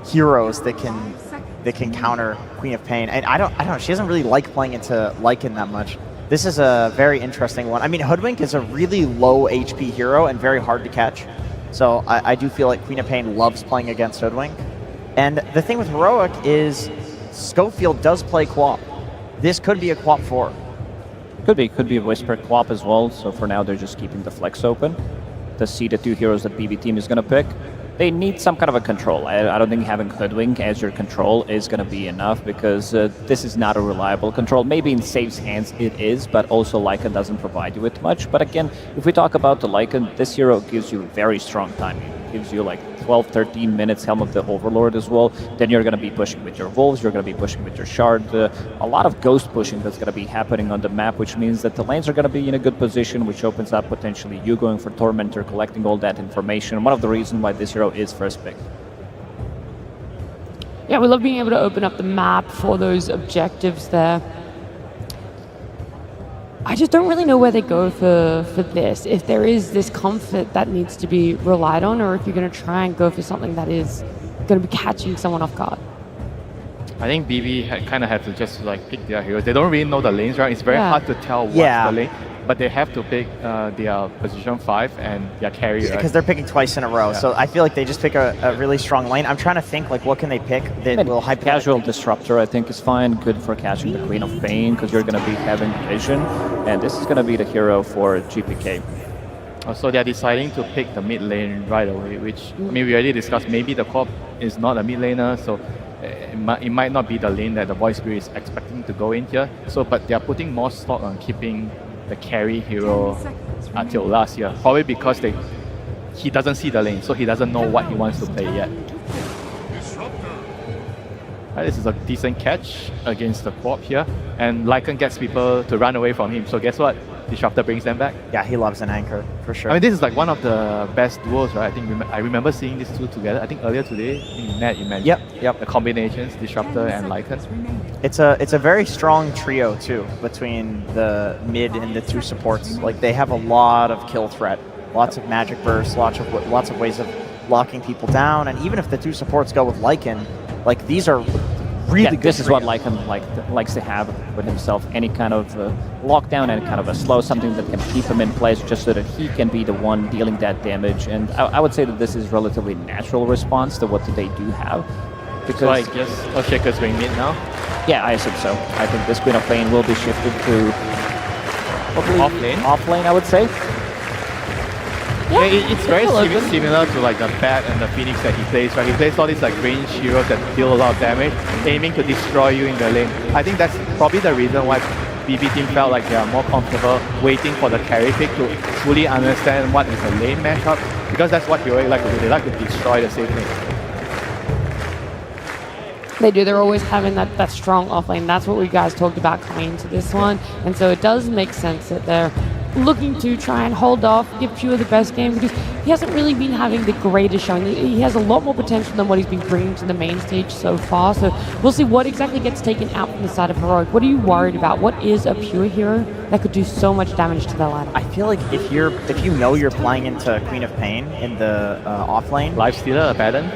heroes that can counter Queen of Pain, and I don't know. She doesn't really like playing into Lycan that much. This is a very interesting one. I mean, Hoodwink is a really low HP hero and very hard to catch. So I do feel like Queen of Pain loves playing against Hoodwink. And the thing with Heroic is Schofield does play QoP. This could be a QoP 4. Could be a Whisper QoP as well. So for now, they're just keeping the flex open to see the two heroes that BB team is going to pick. They need some kind of a control. I don't think having Hoodwink as your control is going to be enough, because this is not a reliable control. Maybe in Safe's hands it is, but also Lycan doesn't provide you with much. But again, if we talk about the Lycan, this hero gives you very strong timing. It gives you like 12, 13 minutes Helm of the Overlord as well. Then you're going to be pushing with your Wolves, you're going to be pushing with your Shard. A lot of ghost pushing that's going to be happening on the map, which means that the lanes are going to be in a good position, which opens up potentially you going for Tormentor, collecting all that information. One of the reasons why this hero is first pick. Yeah, we love being able to open up the map for those objectives there. I just don't really know where they go for this. If there is this comfort that needs to be relied on, or if you're going to try and go for something that is going to be catching someone off guard. I think BB kind of have to just like pick their heroes. They don't really know the lanes, right? It's very hard to tell what's the lane. But they have to pick their position 5 and their carry, right? Because they're picking twice in a row. Yeah. So I feel like they just pick a really strong lane. I'm trying to think, like, what can they pick that will hype Casual Disruptor, I think, is fine. Good for catching the Queen of Pain, because you're going to be having vision. And this is going to be the hero for GPK. So they're deciding to pick the mid lane right away, which, I mean, we already discussed, maybe the co-op is not a mid laner, so it might not be the lane that the Void Spirit is expecting to go in here. So, but they're putting more stock on keeping the carry hero until last year, probably because he doesn't see the lane, so he doesn't know what he wants to play yet. This is a decent catch against the co-op here, and Lycan gets people to run away from him, so guess what? Disruptor brings them back. Yeah, he loves an anchor, for sure. I mean, this is like one of the best duos, right? I think I remember seeing these two together. I think earlier today, in Nat, you mentioned Yep. the combinations, Disruptor and Lycan. It's a very strong trio, too, between the mid and the two supports. Like, they have a lot of kill threat, lots of magic bursts, lots of ways of locking people down, and even if the two supports go with Lycan, like, these are really good. This is what Lycan likes to have with himself, any kind of lockdown, any kind of a slow, something that can keep him in place just so that he can be the one dealing that damage. And I would say that this is relatively natural response to what they do have. Because so I guess Shaker's going mid now? Yeah, I assume so. I think this Queen of Pain will be shifted to off lane, I would say. Yeah, it's very similar to like the Bat and the Phoenix that he plays, right? He plays all these like range heroes that deal a lot of damage, aiming to destroy you in the lane. I think that's probably the reason why BB team felt like they are more comfortable waiting for the carry pick to fully understand what is a lane matchup, because that's what heroic like to do. They like to destroy the safe lane. They do. They're always having that strong offlane. That's what we guys talked about coming into this one. And so it does make sense that they're looking to try and hold off, give Pure the best game, because he hasn't really been having the greatest showing. He has a lot more potential than what he's been bringing to the main stage so far. So we'll see what exactly gets taken out from the side of Heroic. What are you worried about? What is a Pure hero that could do so much damage to their lineup? I feel like if you know you're playing into Queen of Pain in the off lane, Lifestealer, Abaddon?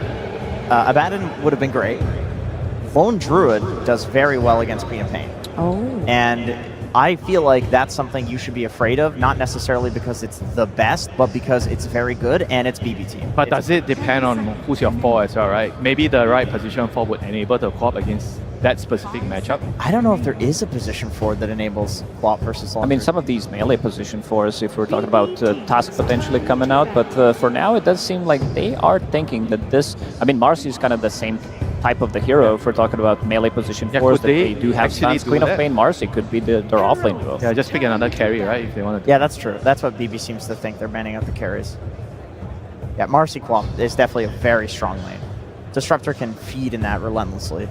Abaddon would have been great. Lone Druid does very well against Queen of Pain. Oh. And I feel like that's something you should be afraid of, not necessarily because it's the best, but because it's very good and it's BB team. But does it depend on who's your 4 as well, right? Maybe the right position 4 would enable the co-op against that specific matchup. I don't know if there is a position 4 that enables Quap versus Launcher. I mean, some of these melee position 4s, if we're talking about Task potentially coming out, but for now it does seem like they are thinking that this... I mean, Marcy is kind of the same type of the hero if we're talking about melee position 4s, that they do have stuns. Queen of Pain, Marcy could be their offlane duo. Yeah, just pick another carry, right, if they want to. Yeah, that's true. That's what BB seems to think. They're banning out the carries. Yeah, Marcy Quap is definitely a very strong lane. Disruptor can feed in that relentlessly.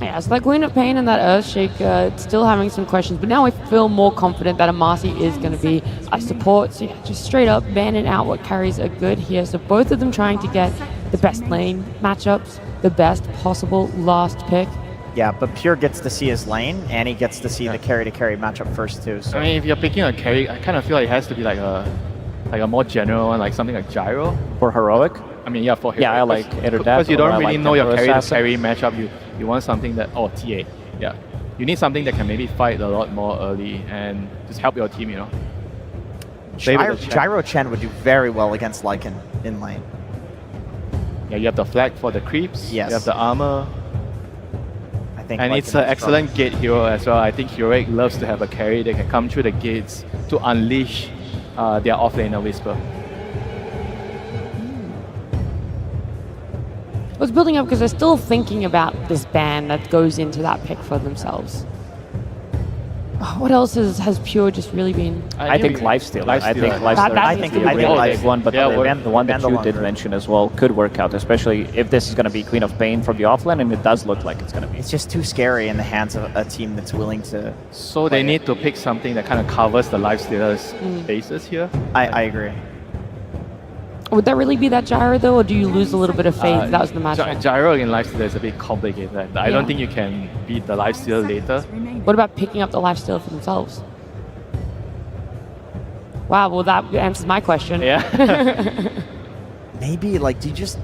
Yeah, so that Queen of Pain and that Earthshake still having some questions, but now I feel more confident that a Marcy is going to be a support. So yeah, just straight up banning out what carries are good here. So both of them trying to get the best lane matchups, the best possible last pick. Yeah, but Pure gets to see his lane, and he gets to see the carry-to-carry matchup first too. So. I mean, if you're picking a carry, I kind of feel like it has to be like a more general one, like something like Gyro. For Heroic? I mean, yeah, for Heroic. Yeah, I like either that. Because you don't really know your carry-to-carry Assassin. matchup. You want something that... Oh, TA. Yeah. You need something that can maybe fight a lot more early and just help your team, you know. Gyro Chen would do very well against Lycan in lane. Yeah, you have the flag for the creeps. Yes. You have the armor. I think and Lycan it's an is excellent strong. gate hero as well. I think Heroic loves to have a carry that can come through the gates to unleash their offlaner Whisper. I was building up because they're still thinking about this ban that goes into that pick for themselves. What else has Pure just really been? I think Lifestealer. I think Lifestealer is a really big one, but the one that you did mention as well could work out, especially if this is going to be Queen of Pain from the offlane, and it does look like it's going to be. It's just too scary in the hands of a team that's willing to... So they need to pick something that kind of covers the Lifestealer's bases here. I agree. Would that really be that Gyro though, or do you lose a little bit of faith that was the matchup? Gyro in Lifestealer is a bit complicated. I don't think you can beat the Lifestealer later. What about picking up the lifesteal for themselves? Wow, well that answers my question. Yeah. Maybe, like, do you just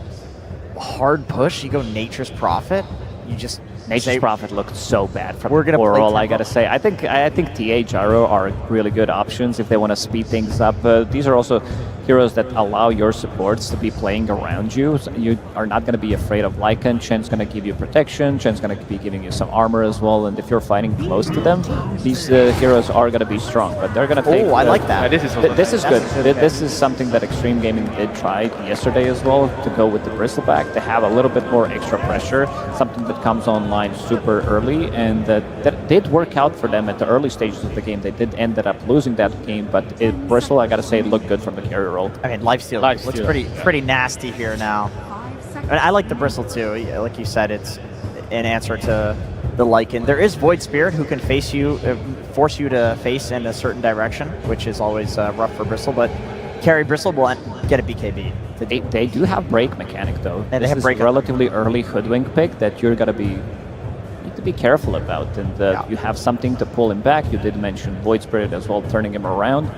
hard push? You go Nature's Prophet? You just... Nature's Prophet looked so bad from We're gonna overall, play I gotta say. I think TA Gyro are really good options if they want to speed things up. These are also heroes that allow your supports to be playing around you. So you are not going to be afraid of Lycan. Chen's going to give you protection. Chen's going to be giving you some armor as well. And if you're fighting close to them, these heroes are going to be strong. But they're going to take... Oh, I like that. This is good. This is something that Extreme Gaming did try yesterday as well, to go with the Bristleback, to have a little bit more extra pressure, something that comes online super early, and that did work out for them at the early stages of the game. They did ended up losing that game, but Bristle, I gotta say, it looked good from the carry roll. I mean, Lifesteal looks pretty nasty here now. I like the Bristle too. Like you said, it's an answer to the Lycan. There is Void Spirit who can face you, force you to face in a certain direction, which is always rough for Bristle, but carry Bristle will get a BKB. They do have break mechanic though. And this is a relatively early hoodwink pick that you're gonna be to be careful about, and you have something to pull him back. You did mention Void Spirit as well, turning him around.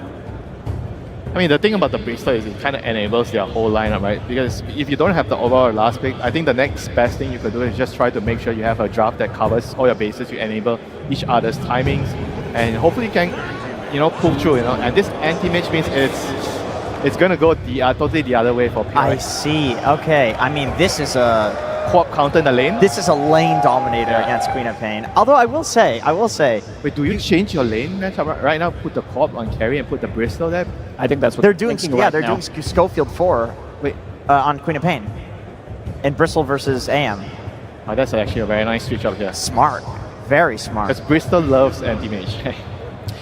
I mean, the thing about the Bristol is it kind of enables their whole lineup, right? Because if you don't have the overall last pick, I think the next best thing you could do is just try to make sure you have a draft that covers all your bases. You enable each other's timings, and hopefully you can, pull through. And this anti-mage means it's gonna go totally the other way for Pure. I see. Okay. I mean, this is a Quap counter in the lane. This is a lane dominator against Queen of Pain. Although I will say. Wait, do you change your lane matchup right now? Put the Quap on carry and put the Bristol there. I think that's what they're doing. They're doing Schofield 4 on Queen of Pain, and Bristle versus AM. Oh, that's actually a very nice switch up here. Smart, very smart. Because Bristol loves anti-mage.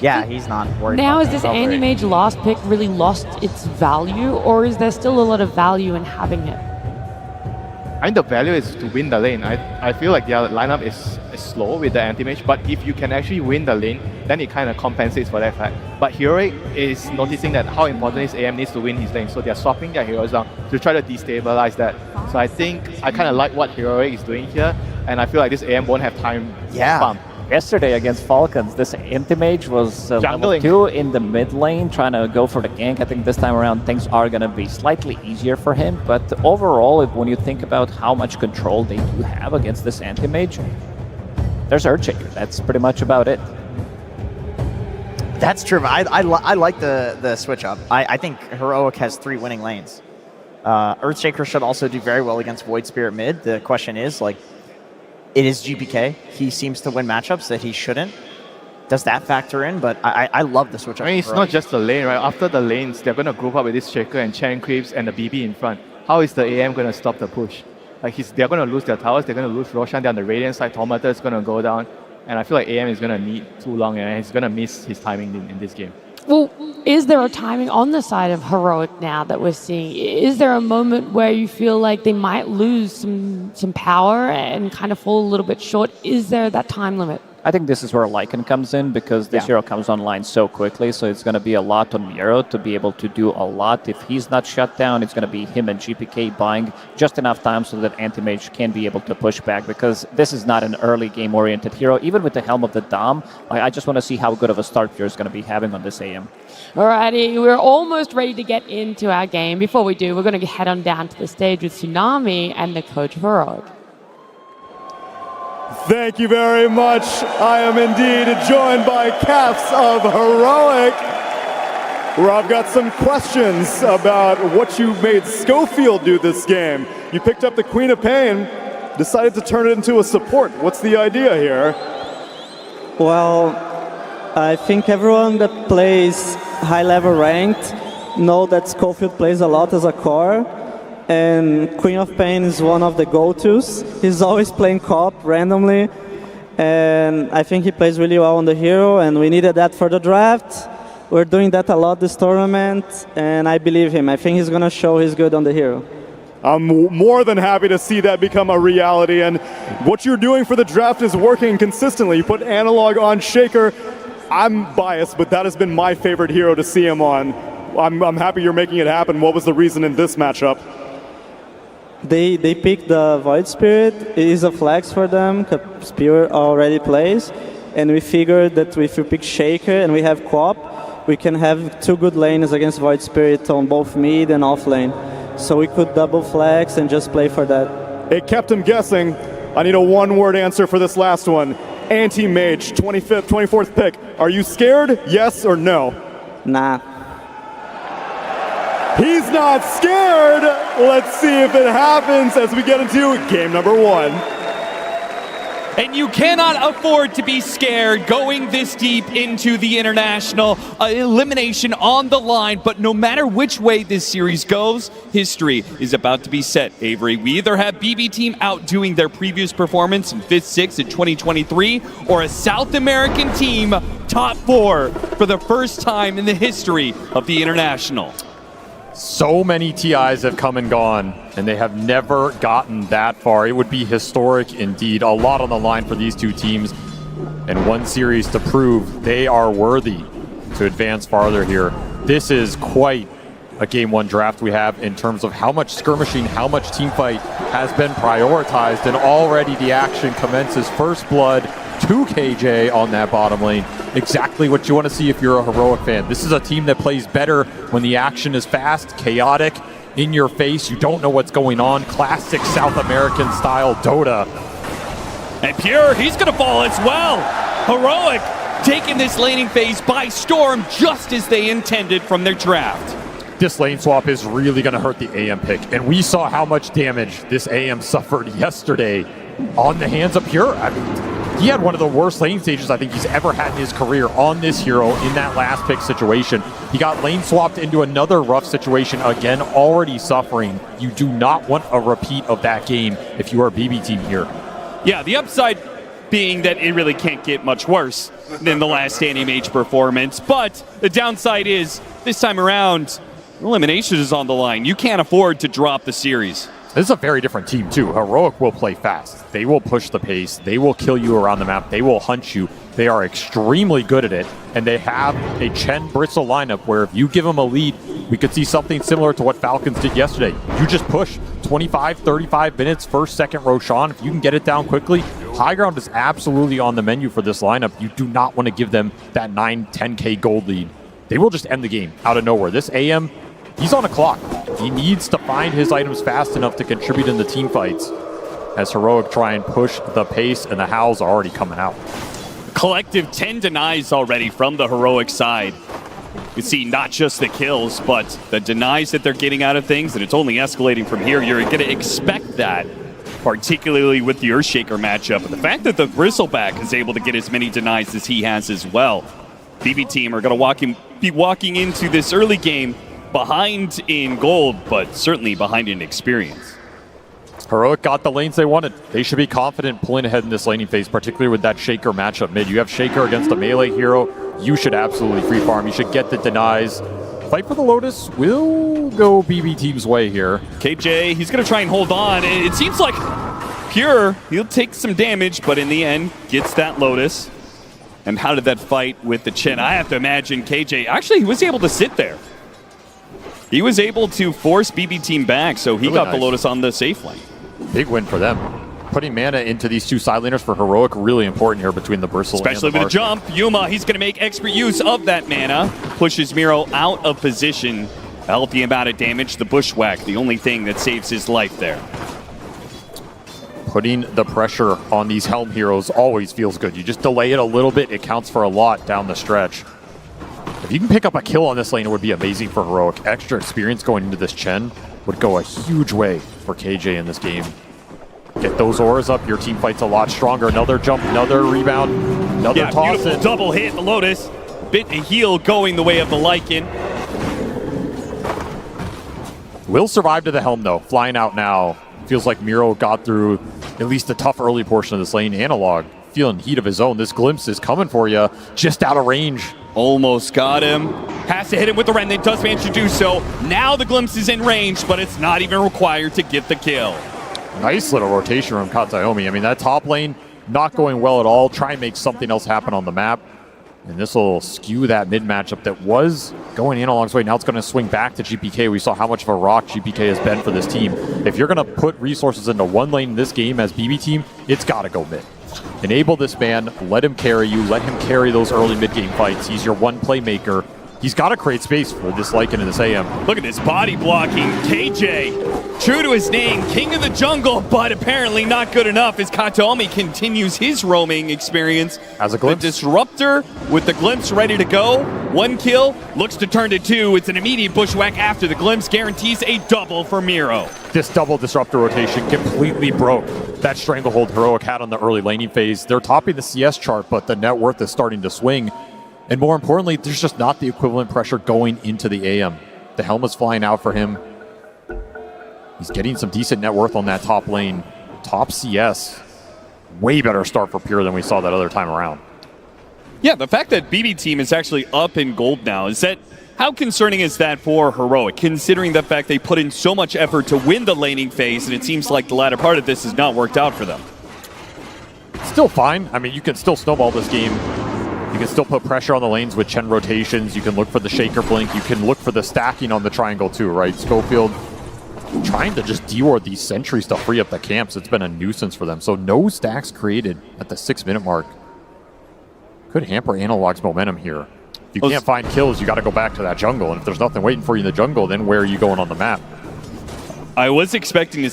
Yeah, he's not worried. Now, is this anti-mage last pick really lost its value, or is there still a lot of value in having it? I think the value is to win the lane. I feel like their lineup is slow with the anti-mage, but if you can actually win the lane, then it kind of compensates for that fact. But Heroic is noticing that how important is AM needs to win his lane, so they're swapping their heroes down to try to destabilize that. So I think I kind of like what Heroic is doing here, and I feel like this AM won't have time to pump. Yesterday against Falcons, this anti-mage was level 2 in the mid lane, trying to go for the gank. I think this time around things are going to be slightly easier for him, but overall, when you think about how much control they do have against this anti-mage, there's Earthshaker. That's pretty much about it. That's true. I like the switch up. I think Heroic has 3 winning lanes. Earthshaker should also do very well against Void Spirit mid. The question is, like, it is GPK. He seems to win matchups that he shouldn't. Does that factor in? But I love the switch up. I mean, it's not just the lane, right? After the lanes, they're going to group up with this Shaker and Chen Creeps and the BB in front. How is the AM going to stop the push? Like, they're going to lose their towers, they're going to lose Roshan, they're on the Radiant side, Tomata is going to go down. And I feel like AM is going to need too long and he's going to miss his timing in this game. Well, is there a timing on the side of Heroic now that we're seeing? Is there a moment where you feel like they might lose some power and kind of fall a little bit short? Is there that time limit? I think this is where Lycan comes in because this hero comes online so quickly, so it's going to be a lot on Miro to be able to do a lot. If he's not shut down, it's going to be him and GPK buying just enough time so that Anti-Mage can be able to push back because this is not an early game-oriented hero. Even with the Helm of the Dom, I just want to see how good of a start you're going to be having on this AM. Alrighty, we're almost ready to get into our game. Before we do, we're going to head on down to the stage with Tsunami and the coach of Heroic. Thank you very much. I am indeed joined by Caps of Heroic, where I've got some questions about what you made Schofield do this game. You picked up the Queen of Pain, decided to turn it into a support. What's the idea here? Well, I think everyone that plays high-level ranked know that Schofield plays a lot as a core. And Queen of Pain is one of the go-tos. He's always playing co-op randomly, and I think he plays really well on the hero, and we needed that for the draft. We're doing that a lot this tournament, and I believe him. I think he's going to show he's good on the hero. I'm more than happy to see that become a reality, and what you're doing for the draft is working consistently. You put Analog on Shaker. I'm biased, but that has been my favorite hero to see him on. I'm happy you're making it happen. What was the reason in this matchup? They picked the Void Spirit. It is a flex for them, because Spirit already plays. And we figured that if we pick Shaker and we have co-op, we can have two good lanes against Void Spirit on both mid and off lane. So we could double flex and just play for that. It kept him guessing. I need a one-word answer for this last one. Anti-Mage, 25th, 24th pick. Are you scared? Yes or no? Nah. He's not scared. Let's see if it happens as we get into game number one. And you cannot afford to be scared going this deep into the International. Elimination on the line, but no matter which way this series goes, history is about to be set, Avery. We either have BB Team outdoing their previous performance in 5th, 6th in 2023, or a South American team top 4 for the first time in the history of the International. So many TIs have come and gone, and they have never gotten that far. It would be historic indeed. A lot on the line for these two teams, and one series to prove they are worthy to advance farther here. This is quite a Game 1 draft we have in terms of how much skirmishing, how much teamfight has been prioritized, and already the action commences. First blood to KJ on that bottom lane. Exactly what you want to see if you're a Heroic fan. This is a team that plays better when the action is fast, chaotic, in your face. You don't know what's going on. Classic South American style Dota. And Pure, he's going to fall as well. Heroic taking this laning phase by storm just as they intended from their draft. This lane swap is really going to hurt the AM pick. And we saw how much damage this AM suffered yesterday on the hands of Pure. I mean, he had one of the worst lane stages I think he's ever had in his career on this hero in that last pick situation. He got lane swapped into another rough situation, again, already suffering. You do not want a repeat of that game if you are BB Team here. Yeah, the upside being that it really can't get much worse than the last Anti-Mage performance, but the downside is, this time around, elimination is on the line. You can't afford to drop the series. This is a very different team, too. Heroic will play fast. They will push the pace. They will kill you around the map. They will hunt you. They are extremely good at it, and they have a Chen Bristle lineup where if you give them a lead, we could see something similar to what Falcons did yesterday. You just push 25, 35 minutes, first, second Roshan. If you can get it down quickly, high ground is absolutely on the menu for this lineup. You do not want to give them that 9, 10K gold lead. They will just end the game out of nowhere. This AM, he's on a clock. He needs to find his items fast enough to contribute in the team fights as Heroic try and push the pace, and the howls are already coming out. Collective 10 denies already from the Heroic side. You see not just the kills, but the denies that they're getting out of things, and it's only escalating from here. You're going to expect that, particularly with the Earthshaker matchup. But the fact that the Bristleback is able to get as many denies as he has as well, BB team are going to be walking into this early game behind in gold, but certainly behind in experience. Heroic got the lanes they wanted. They should be confident pulling ahead in this laning phase, particularly with that Shaker matchup mid. You have Shaker against a melee hero. You should absolutely free farm. You should get the denies. Fight for the Lotus will go BB team's way here. KJ, he's going to try and hold on. It seems like Pure, he'll take some damage, but in the end, gets that Lotus. And how did that fight with the Chen? I have to imagine KJ, actually, he was able to sit there. He was able to force BB team back, so he got the Lotus on the safe lane. Big win for them. Putting mana into these two side laners for Heroic, really important here between the Bristle especially and the with a jump. Yuma, he's going to make expert use of that mana. Pushes Miro out of position. A healthy amount of damage. The Bushwhack, the only thing that saves his life there. Putting the pressure on these Helm heroes always feels good. You just delay it a little bit, it counts for a lot down the stretch. If you can pick up a kill on this lane, it would be amazing for Heroic. Extra experience going into this Chen would go a huge way for KJ in this game. Get those auras up, your team fights a lot stronger. Another jump, another rebound, another toss beautiful in. Double hit, the Lotus. Bit a heal going the way of the Lycan. Will survive to the Helm though, flying out now. Feels like Miro got through at least the tough early portion of this lane. Analog feeling heat of his own. This glimpse is coming for you, just out of range. Almost got him. Has to hit him with the Ren. That does manage to do so. Now the glimpse is in range, but it's not even required to get the kill. Nice little rotation from Kataomi. I mean, that top lane not going well at all. Try and make something else happen on the map. And this will skew that mid matchup that was going Analog's way. Now it's going to swing back to GPK. We saw how much of a rock GPK has been for this team. If you're going to put resources into one lane in this game as BB team, it's got to go mid. Enable this man, let him carry you, let him carry those early mid-game fights. He's your one playmaker. He's got to create space for this Lycan and this AM. Look at this body blocking. KJ, true to his name, king of the jungle, but apparently not good enough as Kataomi continues his roaming experience. As a glimpse. The Disruptor with the glimpse ready to go. One kill, looks to turn to two. It's an immediate bushwhack after the glimpse, guarantees a double for Miro. This double Disruptor rotation completely broke that stranglehold Heroic had on the early laning phase. They're topping the CS chart, but the net worth is starting to swing. And more importantly, there's just not the equivalent pressure going into the AM. The Helm is flying out for him. He's getting some decent net worth on that top lane. Top CS. Way better start for Pure than we saw that other time around. Yeah, the fact that BB team is actually up in gold now, is that how concerning is that for Heroic, considering the fact they put in so much effort to win the laning phase, and it seems like the latter part of this has not worked out for them? Still fine. I mean, you can still snowball this game. You can still put pressure on the lanes with Chen rotations. You can look for the Shaker Blink. You can look for the stacking on the triangle too, right? Schofield trying to just deward these sentries to free up the camps. It's been a nuisance for them. So no stacks created at the 6-minute mark. Could hamper Analog's momentum here. If you can't find kills, you got to go back to that jungle. And if there's nothing waiting for you in the jungle, then where are you going on the map? I was expecting to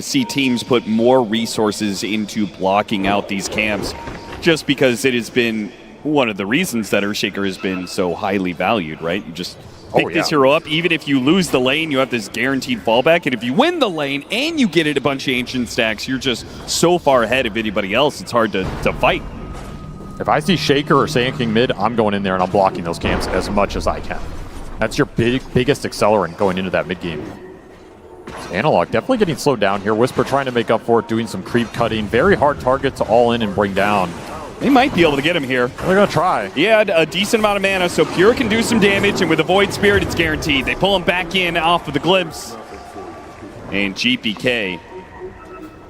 see teams put more resources into blocking out these camps, just because it has been one of the reasons that Earthshaker has been so highly valued, right? You just pick this hero up. Even if you lose the lane, you have this guaranteed fallback. And if you win the lane and you get it a bunch of ancient stacks, you're just so far ahead of anybody else, it's hard to fight. If I see Shaker or Saiyan King mid, I'm going in there and I'm blocking those camps as much as I can. That's your biggest accelerant going into that mid game. So Analog definitely getting slowed down here. Whisper trying to make up for it, doing some creep cutting. Very hard target to all in and bring down. They might be able to get him here. They're going to try. He had a decent amount of mana, so Pure can do some damage, and with a Void Spirit, it's guaranteed. They pull him back in off of the glimpse. And GPK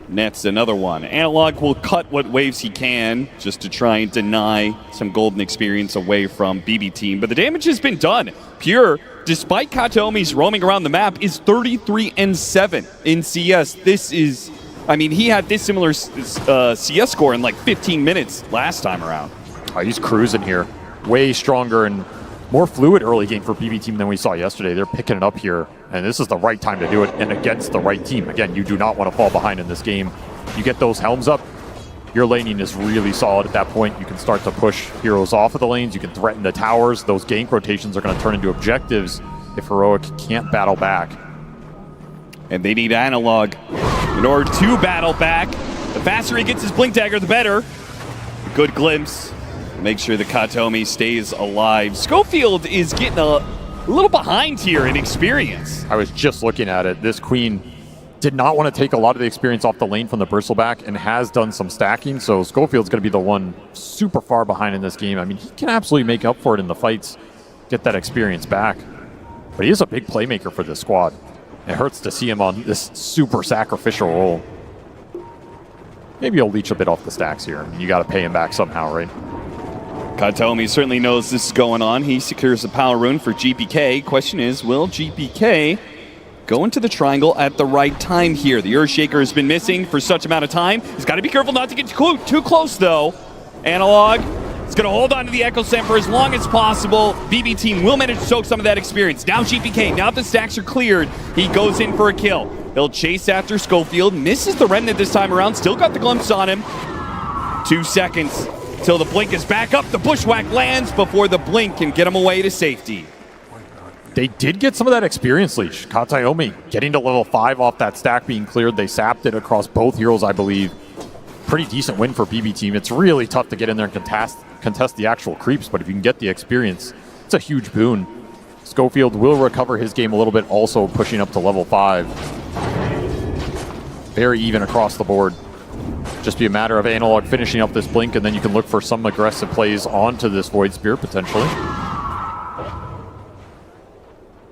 nets another one. Analog will cut what waves he can just to try and deny some golden experience away from BB team, but the damage has been done. Pure, despite Kataomi's roaming around the map, is 33-7 in CS. This is... I mean, he had this similar CS score in like 15 minutes last time around. Oh, he's cruising here. Way stronger and more fluid early game for BB team than we saw yesterday. They're picking it up here, and this is the right time to do it, and against the right team. Again, you do not want to fall behind in this game. You get those helms up, your laning is really solid at that point. You can start to push heroes off of the lanes. You can threaten the towers. Those gank rotations are going to turn into objectives if Heroic can't battle back. And they need Analog in order to battle back. The faster he gets his Blink Dagger, the better. Good glimpse. Make sure the Katomi stays alive. Schofield is getting a little behind here in experience. I was just looking at it. This Queen did not want to take a lot of the experience off the lane from the Bristleback and has done some stacking, so Schofield's going to be the one super far behind in this game. I mean, he can absolutely make up for it in the fights, get that experience back. But he is a big playmaker for this squad. It hurts to see him on this super sacrificial role. Maybe he'll leech a bit off the stacks here. You got to pay him back somehow, right? Katomi certainly knows this is going on. He secures the power rune for GPK. Question is, will GPK go into the triangle at the right time here? The Earthshaker has been missing for such amount of time. He's got to be careful not to get too close, though. Analog is going to hold on to the Echo Stem for as long as possible. BB team will manage to soak some of that experience. Now GPK, now the stacks are cleared, he goes in for a kill. He'll chase after Schofield, misses the Remnant this time around, still got the glimpse on him. 2 seconds till the Blink is back up. The Bushwhack lands before the Blink can get him away to safety. They did get some of that experience leash. Kataomi getting to level 5 off that stack being cleared. They sapped it across both heroes, I believe. Pretty decent win for BB team. It's really tough to get in there and contest the actual creeps, but if you can get the experience, it's a huge boon. Schofield will recover his game a little bit, also pushing up to level 5. Very even across the board. Just be a matter of Analog finishing up this Blink, and then you can look for some aggressive plays onto this Void Spear, potentially.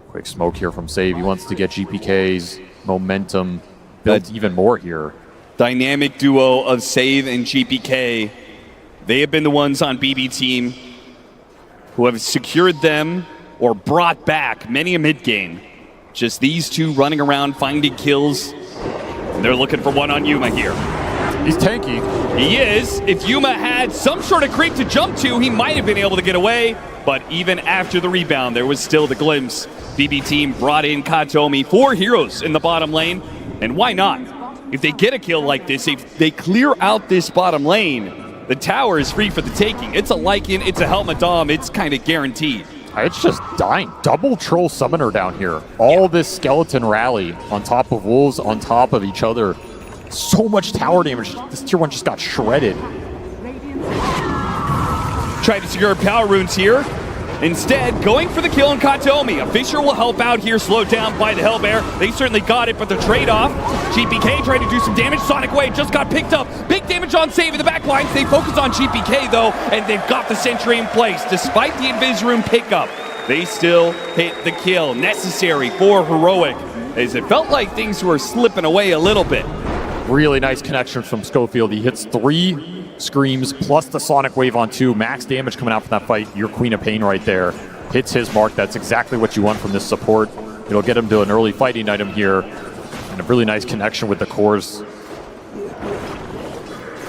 Quick smoke here from Save. He wants to get GPK's momentum built even more here. Dynamic duo of Save and GPK. They have been the ones on BB team who have secured them or brought back many a mid-game. Just these two running around, finding kills. And they're looking for one on Yuma here. He's tanky. He is. If Yuma had some sort of creep to jump to, he might have been able to get away. But even after the rebound, there was still the glimpse. BB team brought in Katomi, 4 heroes in the bottom lane. And why not? If they get a kill like this, if they clear out this bottom lane, the tower is free for the taking. It's a Lycan, it's a Helmet Dom, it's kind of guaranteed. It's just dying. Double Troll Summoner down here. All this skeleton rally on top of Wolves, on top of each other. So much tower damage. This tier 1 just got shredded. Try to secure power runes here. Instead, going for the kill on Katomi. A Fissure will help out here, slowed down by the Hellbear. They certainly got it, but the trade-off. GPK trying to do some damage. Sonic Wave just got picked up. Big damage on Save in the back lines. They focus on GPK, though, and they've got the Sentry in place. Despite the Invis Room pickup, they still hit the kill. Necessary for Heroic, as it felt like things were slipping away a little bit. Really nice connection from Schofield. He hits 3 Screams plus the Sonic Wave on 2. Max damage coming out from that fight. Your Queen of Pain right there. Hits his mark. That's exactly what you want from this support. It'll get him to an early fighting item here. And a really nice connection with the cores.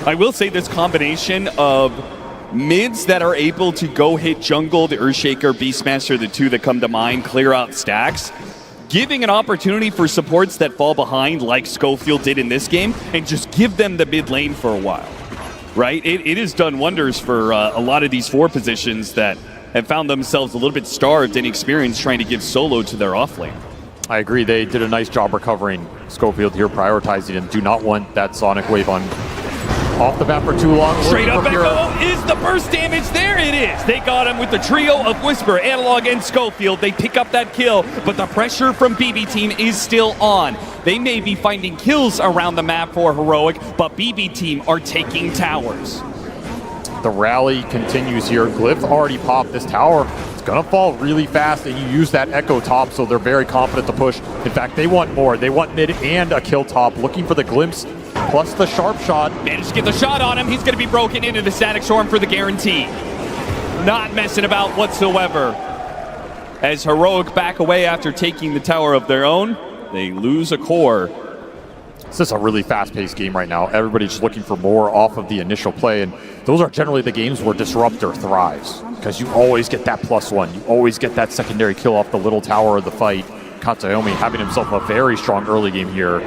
I will say this combination of mids that are able to go hit jungle, the Earthshaker, Beastmaster, the 2 that come to mind, clear out stacks, giving an opportunity for supports that fall behind like Schofield did in this game, and just give them the mid lane for a while. Right? It has done wonders for a lot of these 4 positions that have found themselves a little bit starved in experience trying to give solo to their off lane. I agree. They did a nice job recovering Schofield here, prioritizing him. Do not want that Sonic Wave on off the bat for too long. Straight up Echo is the burst damage. There it is. They got him with the trio of Whisper, Analog, and Schofield. They pick up that kill, but the pressure from BB team is still on. They may be finding kills around the map for Heroic, but BB team are taking towers. The rally continues here. Glyph already popped this tower. It's going to fall really fast, and you use that Echo top, so they're very confident to push. In fact, they want more. They want mid and a kill top, looking for the glimpse plus the sharp shot. Managed to get the shot on him. He's going to be broken into the Static Storm for the guarantee. Not messing about whatsoever. As Heroic back away after taking the tower of their own, they lose a core. This is a really fast-paced game right now. Everybody's just looking for more off of the initial play, and those are generally the games where Disruptor thrives, because you always get that +1. You always get that secondary kill off the little tower of the fight. Kataomi having himself a very strong early game here.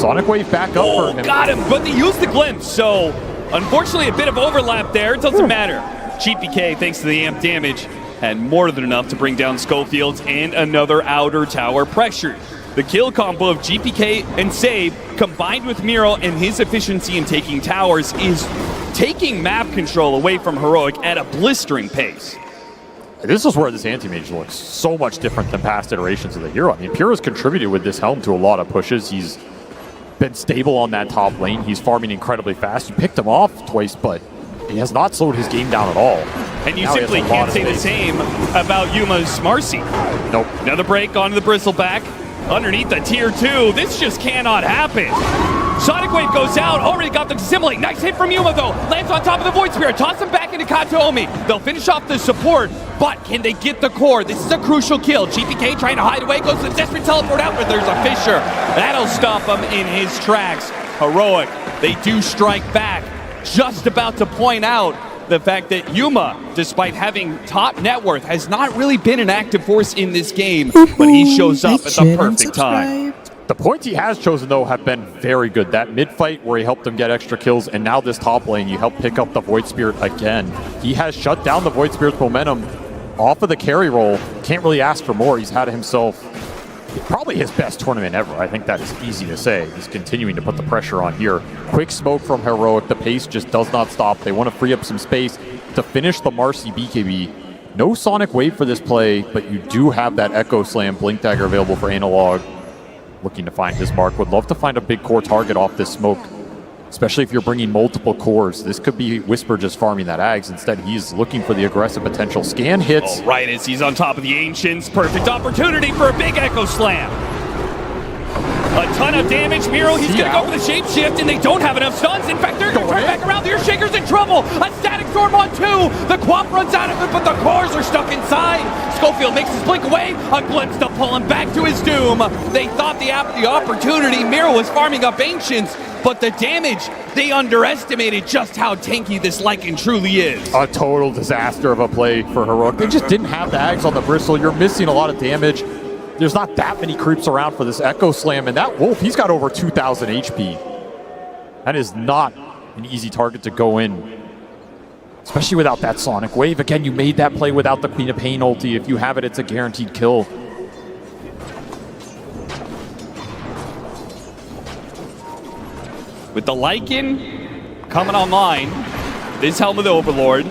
Sonic Wave back up for him. Got him, but they used the glimpse, so unfortunately a bit of overlap there. It doesn't matter. GPK, thanks to the amp damage, had more than enough to bring down Schofield and another outer tower pressure. The kill combo of GPK and Save, combined with Miro and his efficiency in taking towers, is taking map control away from Heroic at a blistering pace. This is where this anti-mage looks so much different than past iterations of the hero. I mean, Pure has contributed with this helm to a lot of pushes. He's been stable on that top lane. He's farming incredibly fast. You picked him off twice, but he has not slowed his game down at all. And you simply can't say the same about Yuma's Marcy. Nope. Another break onto the Bristleback. Underneath the tier 2, this just cannot happen. Sonic Wave goes out, already got the assimilate. Nice hit from Yuma though. Lands on top of the Void Spirit, toss him back into Kataomi. They'll finish off the support, but can they get the core? This is a crucial kill. GPK trying to hide away, goes to the desperate teleport out, but there's a Fissure. That'll stop him in his tracks. Heroic, they do strike back. Just about to point out the fact that Yuma, despite having top net worth, has not really been an active force in this game, but he shows up at the perfect time. The points he has chosen, though, have been very good. That mid-fight where he helped them get extra kills, and now this top lane, you help pick up the Void Spirit again. He has shut down the Void Spirit's momentum off of the carry roll. Can't really ask for more. He's had himself probably his best tournament ever. I think that is easy to say. He's continuing to put the pressure on here. Quick smoke from Heroic. The pace just does not stop. They want to free up some space to finish the Marcy BKB. No Sonic Wave for this play, but you do have that Echo Slam Blink Dagger available for Analog. Looking to find his mark. Would love to find a big core target off this smoke, especially if you're bringing multiple cores. This could be Whisper just farming that Ags. Instead, he's looking for the aggressive potential. Scan hits. All right, as he's on top of the Ancients. Perfect opportunity for a big Echo Slam. A ton of damage. Miro, he's going to go for the shapeshift, and they don't have enough stuns. In fact, they're going to turn back around. The Earthshaker's in trouble. A static storm on 2. The Quap runs out of it, but the cores are stuck inside. Schofield makes his blink away. A glimpse to pull him back to his doom. They thought the opportunity. Miro was farming up Ancients, but the damage, they underestimated just how tanky this Lycan truly is. A total disaster of a play for Heroic. They just didn't have the Ags on the Bristle. You're missing a lot of damage. There's not that many creeps around for this Echo Slam, and that Wolf, he's got over 2,000 HP. That is not an easy target to go in, especially without that Sonic Wave. Again, you made that play without the Queen of Pain ulti. If you have it, it's a guaranteed kill. With the Lycan coming online, this Helm of the Overlord,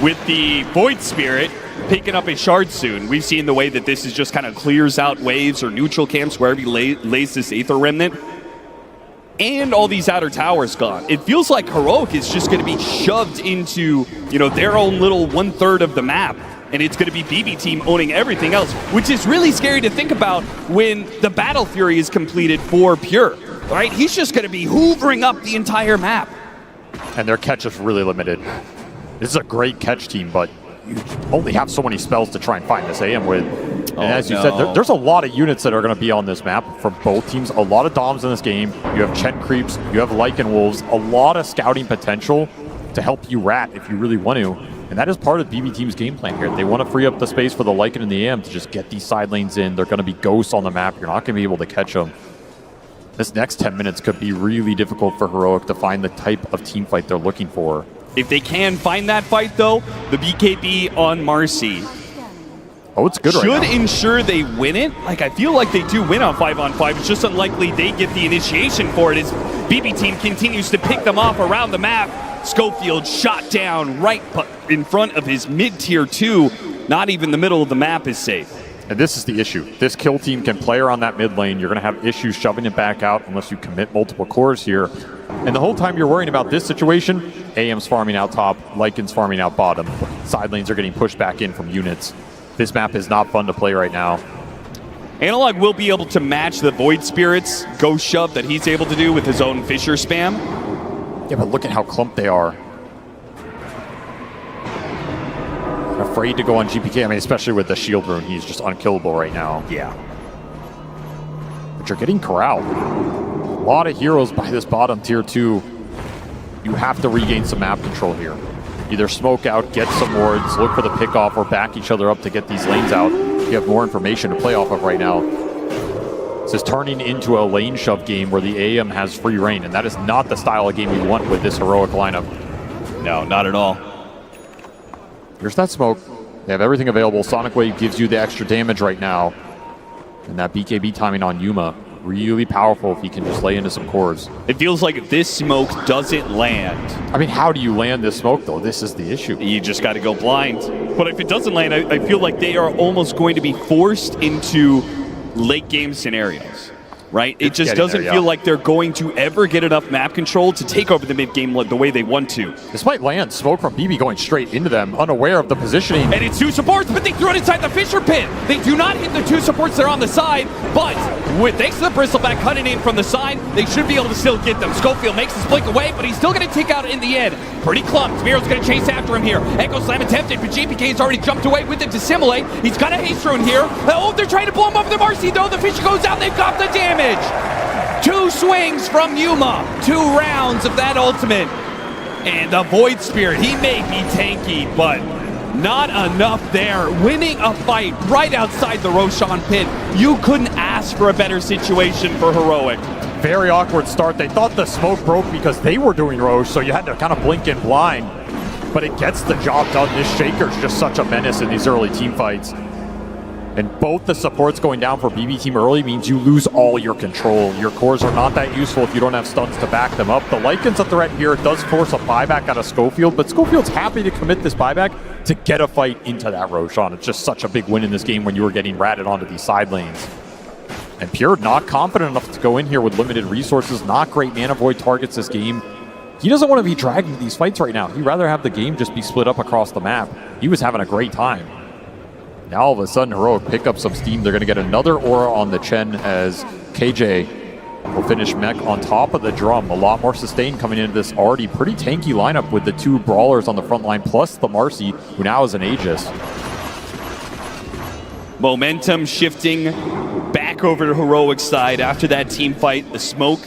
with the Void Spirit picking up a shard soon. We've seen the way that this is just kind of clears out waves or neutral camps wherever he lays this Aether Remnant. And all these outer towers gone. It feels like Heroic is just going to be shoved into, their own little 1/3 of the map. And it's going to be BB Team owning everything else, which is really scary to think about when the Battle Fury is completed for Pure. Right? He's just going to be hoovering up the entire map. And their catch is really limited. This is a great catch team, but you only have so many spells to try and find this AM with. And as you said, there's a lot of units that are going to be on this map for both teams. A lot of Doms in this game. You have Chen Creeps, you have Lycan Wolves, a lot of scouting potential to help you rat if you really want to. And that is part of BB Team's game plan here. They want to free up the space for the Lycan and the AM to just get these side lanes in. They're going to be ghosts on the map. You're not going to be able to catch them. This next 10 minutes could be really difficult for Heroic to find the type of team fight they're looking for. If they can find that fight, though, the BKB on Marcy it's good right now. Should ensure they win it. I feel like they do win on 5-on-5. It's just unlikely they get the initiation for it as BB Team continues to pick them off around the map. Schofield shot down right in front of his mid-tier 2. Not even the middle of the map is safe. And this is the issue. This kill team can play around that mid lane. You're going to have issues shoving it back out unless you commit multiple cores here. And the whole time you're worrying about this situation, AM's farming out top, Lycan's farming out bottom. Side lanes are getting pushed back in from units. This map is not fun to play right now. Analog will be able to match the Void Spirit's ghost shove that he's able to do with his own Fissure spam. Yeah, but look at how clumped they are. Afraid to go on GPK. I mean, especially with the shield rune, he's just unkillable right now. Yeah. But you're getting corralled. A lot of heroes by this bottom tier 2. You have to regain some map control here. Either smoke out, get some wards, look for the pickoff, or back each other up to get these lanes out. You have more information to play off of right now. This is turning into a lane shove game where the AM has free reign, and that is not the style of game you want with this heroic lineup. No, not at all. Here's that smoke. They have everything available. Sonic Wave gives you the extra damage right now. And that BKB timing on Yuma, really powerful if he can just lay into some cores. It feels like if this smoke doesn't land... I mean, how do you land this smoke, though? This is the issue. You just got to go blind. But if it doesn't land, I feel like they are almost going to be forced into late game scenarios, right? It just doesn't feel like they're going to ever get enough map control to take over the mid game the way they want to. This might land. Smoke from BB going straight into them, unaware of the positioning. And it's 2 supports, but they threw it inside the Fissure Pit. They do not hit the 2 supports that are on the side, but thanks to the Bristleback cutting in from the side, they should be able to still get them. Schofield makes his blink away, but he's still going to take out in the end. Pretty clumped. Miro's going to chase after him here. Echo Slam attempted, but GPK's already jumped away with it to simulate. He's got a haste rune here. Oh, they're trying to blow him up with the Marcy, though. The Fissure goes out. They've got the damage. 2 swings from Yuma. 2 rounds of that ultimate. And the Void Spirit, he may be tanky, but not enough there. Winning a fight right outside the Roshan pit. You couldn't ask for a better situation for Heroic. Very awkward start. They thought the smoke broke because they were doing Roche, so you had to kind of blink in blind. But it gets the job done. This Shaker's just such a menace in these early team fights. And both the supports going down for BB team early means you lose all your control. Your cores are not that useful if you don't have stuns to back them up. The Lycan's a threat here. It does force a buyback out of Schofield, but Schofield's happy to commit this buyback to get a fight into that Roshan. It's just such a big win in this game when you were getting ratted onto these side lanes. And Pure not confident enough to go in here with limited resources. Not great mana void targets this game. He doesn't want to be dragged into these fights right now. He'd rather have the game just be split up across the map. He was having a great time. Now all of a sudden Heroic pick up some steam. They're going to get another aura on the Chen as KJ will finish mech on top of the drum. A lot more sustain coming into this already pretty tanky lineup with the 2 brawlers on the front line plus the Marcy, who now is an Aegis. Momentum shifting back over to Heroic side after that team fight. The smoke,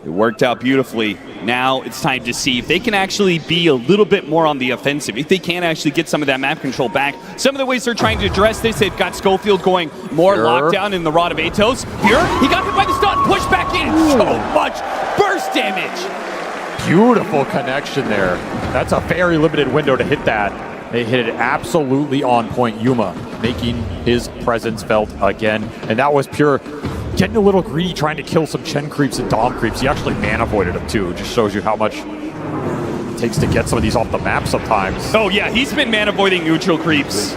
it worked out beautifully. Now it's time to see if they can actually be a little bit more on the offensive, if they can actually get some of that map control back. Some of the ways they're trying to address this, they've got Schofield going more lockdown in the Rod of Atos. Pure, he got hit by the stun, push back in, so much burst damage. Beautiful connection there. That's a very limited window to hit that. They hit it absolutely on point. Yuma making his presence felt again. And that was Pure getting a little greedy, trying to kill some Chen creeps and Dom creeps. He actually mana voided them too. It just shows you how much it takes to get some of these off the map sometimes. Oh yeah, he's been mana voiding neutral creeps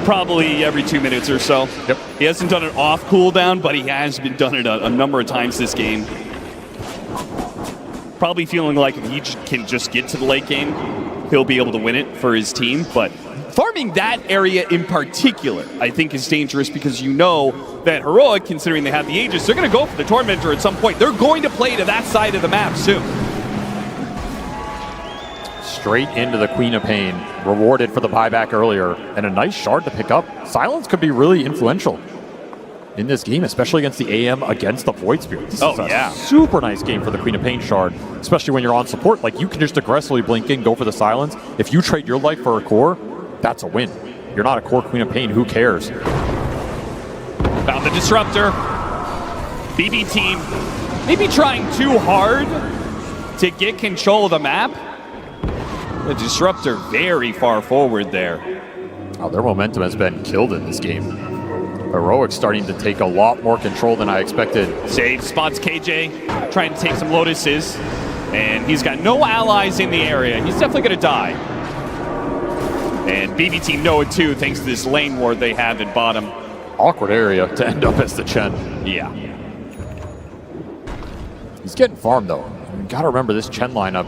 probably every 2 minutes or so. Yep. He hasn't done it off cooldown, but he has been done it a number of times this game. Probably feeling like if he can just get to the late game, he'll be able to win it for his team. But farming that area in particular, I think, is dangerous because you know that Heroic, considering they have the Aegis, they're going to go for the Tormentor at some point. They're going to play to that side of the map soon. Straight into the Queen of Pain, rewarded for the buyback earlier, and a nice shard to pick up. Silence could be really influential in this game, especially against the AM against the Void Spirit. This is a super nice game for the Queen of Pain shard, especially when you're on support. Like, you can just aggressively blink in, go for the silence. If you trade your life for a core, that's a win. You're not a core Queen of Pain, who cares? Found the Disruptor. BB team maybe trying too hard to get control of the map. The Disruptor very far forward there. Oh, their momentum has been killed in this game. Heroic starting to take a lot more control than I expected. Save spots KJ, trying to take some Lotuses, and he's got no allies in the area. He's definitely going to die. And BB team know it too, thanks to this lane ward they have at bottom. Awkward area to end up as the Chen. Yeah. He's getting farmed though. You gotta remember this Chen lineup,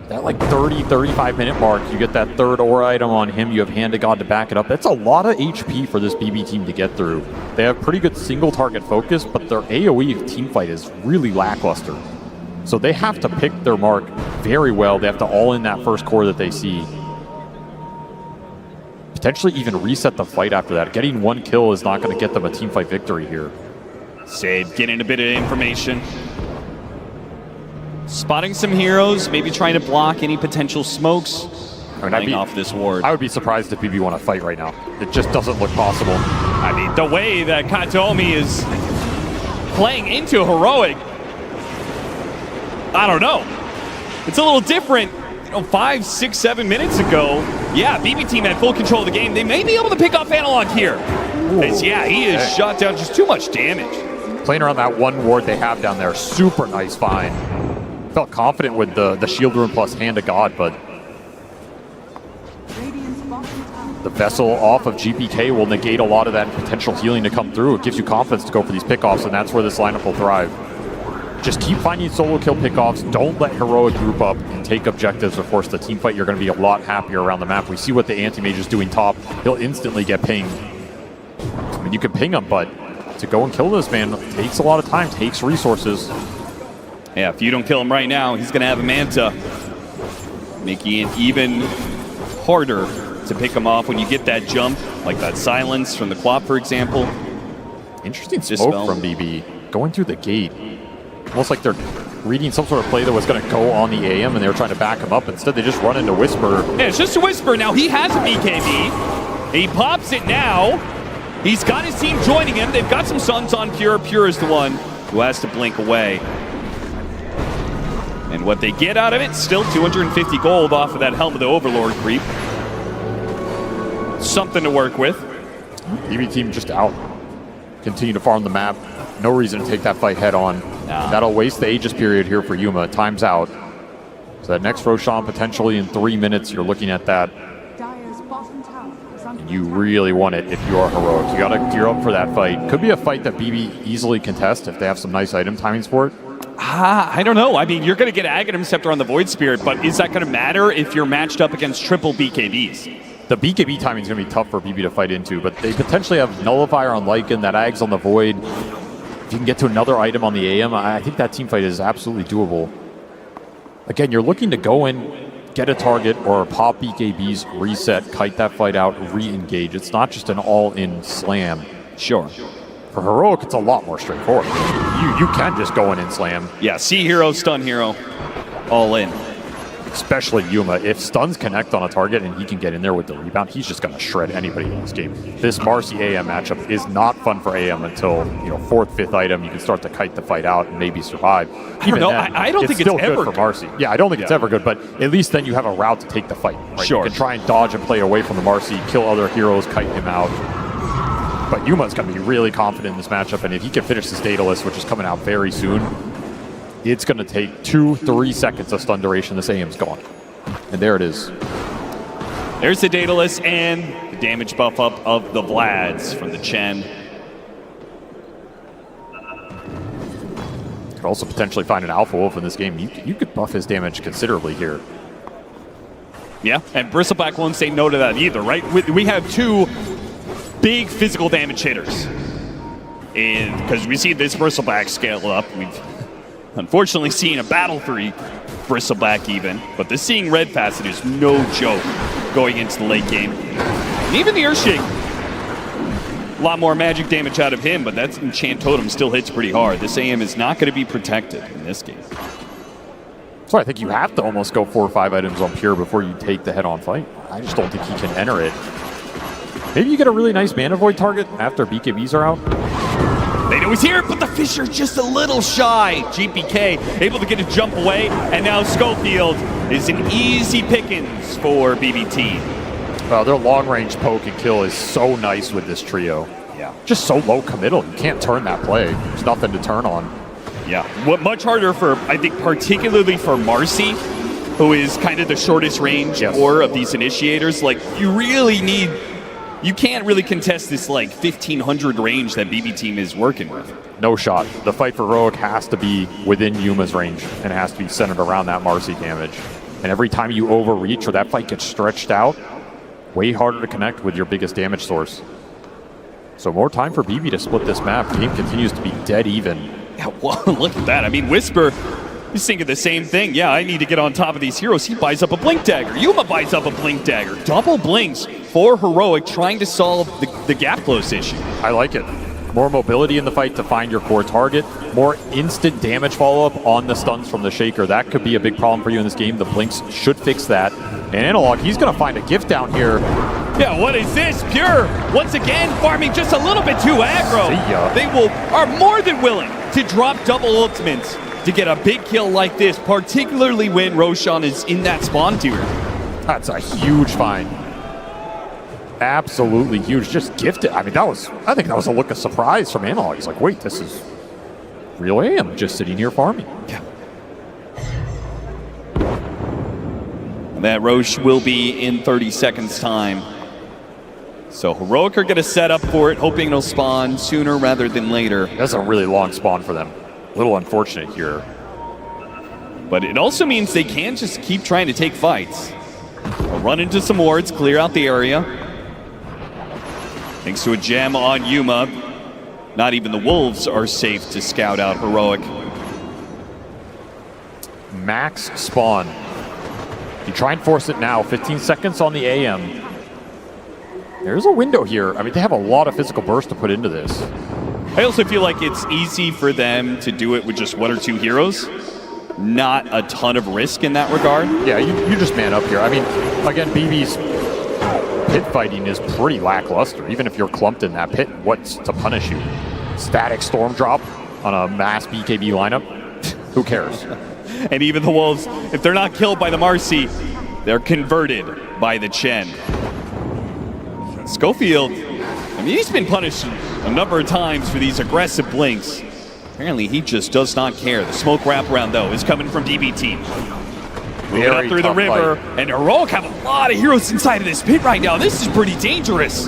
that like 30-35 minute mark, you get that third aura item on him, you have Hand of God to back it up. That's a lot of HP for this BB team to get through. They have pretty good single target focus, but their AoE team fight is really lackluster. So they have to pick their mark very well. They have to all in that first core that they see. Potentially even reset the fight after that. Getting one kill is not going to get them a team fight victory here. Save, getting a bit of information. Spotting some heroes, maybe trying to block any potential smokes. Playing off this ward. I would be surprised if BB want to fight right now. It just doesn't look possible. I mean, the way that Katomi is playing into Heroic. I don't know. It's a little different. 5, 6, 7 minutes ago, yeah, BB team had full control of the game. They may be able to pick off Analog here. As, yeah, he is shot down, just too much damage. Playing around that one ward they have down there, super nice find. Felt confident with the shield rune plus Hand of God, but the Vessel off of GPK will negate a lot of that potential healing to come through. It gives you confidence to go for these pickoffs, and that's where this lineup will thrive. Just keep finding solo kill pickoffs. Don't let Heroic group up and take objectives or force the team fight. You're going to be a lot happier around the map. We see what the anti-mage is doing top. He'll instantly get pinged. I mean, you can ping him, but to go and kill this man takes a lot of time, takes resources. Yeah, if you don't kill him right now, he's going to have a Manta, making it even harder to pick him off when you get that jump, like that silence from the Quap, for example. Interesting smoke from BB. Going through the gate. Almost like they're reading some sort of play that was going to go on the AM and they were trying to back him up. Instead, they just run into Whisper. Yeah, it's just a Whisper. Now, he has a BKB. He pops it now. He's got his team joining him. They've got some Suns on Pure. Pure is the one who has to blink away. And what they get out of it, still 250 gold off of that Helm of the Overlord creep. Something to work with. BB team just out. Continue to farm the map. No reason to take that fight head on. That'll waste the Aegis period here for Yuma. Time's out. So that next Roshan potentially in 3 minutes, you're looking at that. And you really want it if you are Heroic. You gotta gear up for that fight. Could be a fight that BB easily contest if they have some nice item timings for it. I don't know. I mean, you're going to get Aghanim Scepter on the Void Spirit, but is that going to matter if you're matched up against triple BKBs? The BKB timing is going to be tough for BB to fight into, but they potentially have Nullifier on Lycan, that Ags on the Void. If you can get to another item on the AM, I think that team fight is absolutely doable. Again, you're looking to go in, get a target, or pop BKBs, reset, kite that fight out, re-engage. It's not just an all-in slam. Sure. For Heroic, it's a lot more straightforward. You can just go in and slam. Yeah, see hero, stun hero, all in. Especially Yuma. If stuns connect on a target and he can get in there with the rebound, he's just going to shred anybody in this game. This Marcy AM matchup is not fun for AM until, 4th, 5th item. You can start to kite the fight out and maybe survive. I don't know. I don't think it's still ever good for Marcy. Yeah, I don't think it's ever good, but at least then you have a route to take the fight. Right? Sure. You can try and dodge and play away from the Marcy, kill other heroes, kite him out. But Yuma's going to be really confident in this matchup, and if he can finish this Daedalus, which is coming out very soon, it's going to take 2-3 seconds of stun duration. This AM's gone. And there it is. There's the Daedalus and the damage buff up of the Vlads from the Chen. Could also potentially find an Alpha Wolf in this game. You could buff his damage considerably here. Yeah, and Bristleback won't say no to that either, right? We have two big physical damage hitters. And because we see this Bristleback scale up, we've unfortunately seen a Battle 3 Bristleback even, but the Seeing Red facet is no joke going into the late game. And even the Earthshake, a lot more magic damage out of him, but that Enchant Totem still hits pretty hard. This AM is not going to be protected in this game. So I think you have to almost go 4 or 5 items on Pure before you take the head-on fight. I just don't think he can enter it. Maybe you get a really nice Mana Void target after BKBs are out. They know he's here, but the Fisher just a little shy. GPK able to get a jump away, and now Schofield is an easy pickings for BBT. Well, their long-range poke and kill is so nice with this trio. Yeah. Just so low committal. You can't turn that play. There's nothing to turn on. Yeah. What much harder for, I think, particularly for Marcy, who is kind of the shortest range core of these initiators. Like, you really need... You can't really contest this, like, 1,500 range that BB team is working with. No shot. The fight for Heroic has to be within Yuma's range and has to be centered around that Marcy damage. And every time you overreach or that fight gets stretched out, way harder to connect with your biggest damage source. So more time for BB to split this map. The game continues to be dead even. Yeah, well, look at that. I mean, Whisper, he's thinking the same thing. Yeah, I need to get on top of these heroes. He buys up a Blink Dagger. Yuma buys up a Blink Dagger. Double blinks for Heroic, trying to solve the gap close issue. I like it. More mobility in the fight to find your core target. More instant damage follow-up on the stuns from the Shaker. That could be a big problem for you in this game. The blinks should fix that. And Analog, he's going to find a gift down here. Yeah, what is this? Pure, once again, farming just a little bit too aggro. See ya. They are more than willing to drop double ultimates to get a big kill like this, particularly when Roshan is in that spawn tier. That's a huge find. Absolutely huge. Just gifted. I mean, I think that was a look of surprise from Analog. He's like, wait, this is real AM just sitting here farming. Yeah. That Roche will be in 30 seconds time. So Heroic are going to set up for it, hoping it'll spawn sooner rather than later. That's a really long spawn for them. A little unfortunate here. But it also means they can just keep trying to take fights. They'll run into some wards, clear out the area. Thanks to a gem on Yuma, not even the Wolves are safe to scout out Heroic. Max spawn. You try and force it now, 15 seconds on the AM. There's a window here. I mean, they have a lot of physical burst to put into this. I also feel like it's easy for them to do it with just 1 or 2 heroes. Not a ton of risk in that regard. Yeah, you just man up here. I mean, again, BB's pit fighting is pretty lackluster. Even if you're clumped in that pit, what's to punish you? Static storm drop on a mass BKB lineup? Who cares? And even the Wolves, if they're not killed by the Marcy, they're converted by the Chen. Schofield, I mean, he's been punished a number of times for these aggressive blinks. Apparently, he just does not care. The smoke wraparound, though, is coming from DB Team. Moving up through the river, and Heroic have a lot of heroes inside of this pit right now. This is pretty dangerous.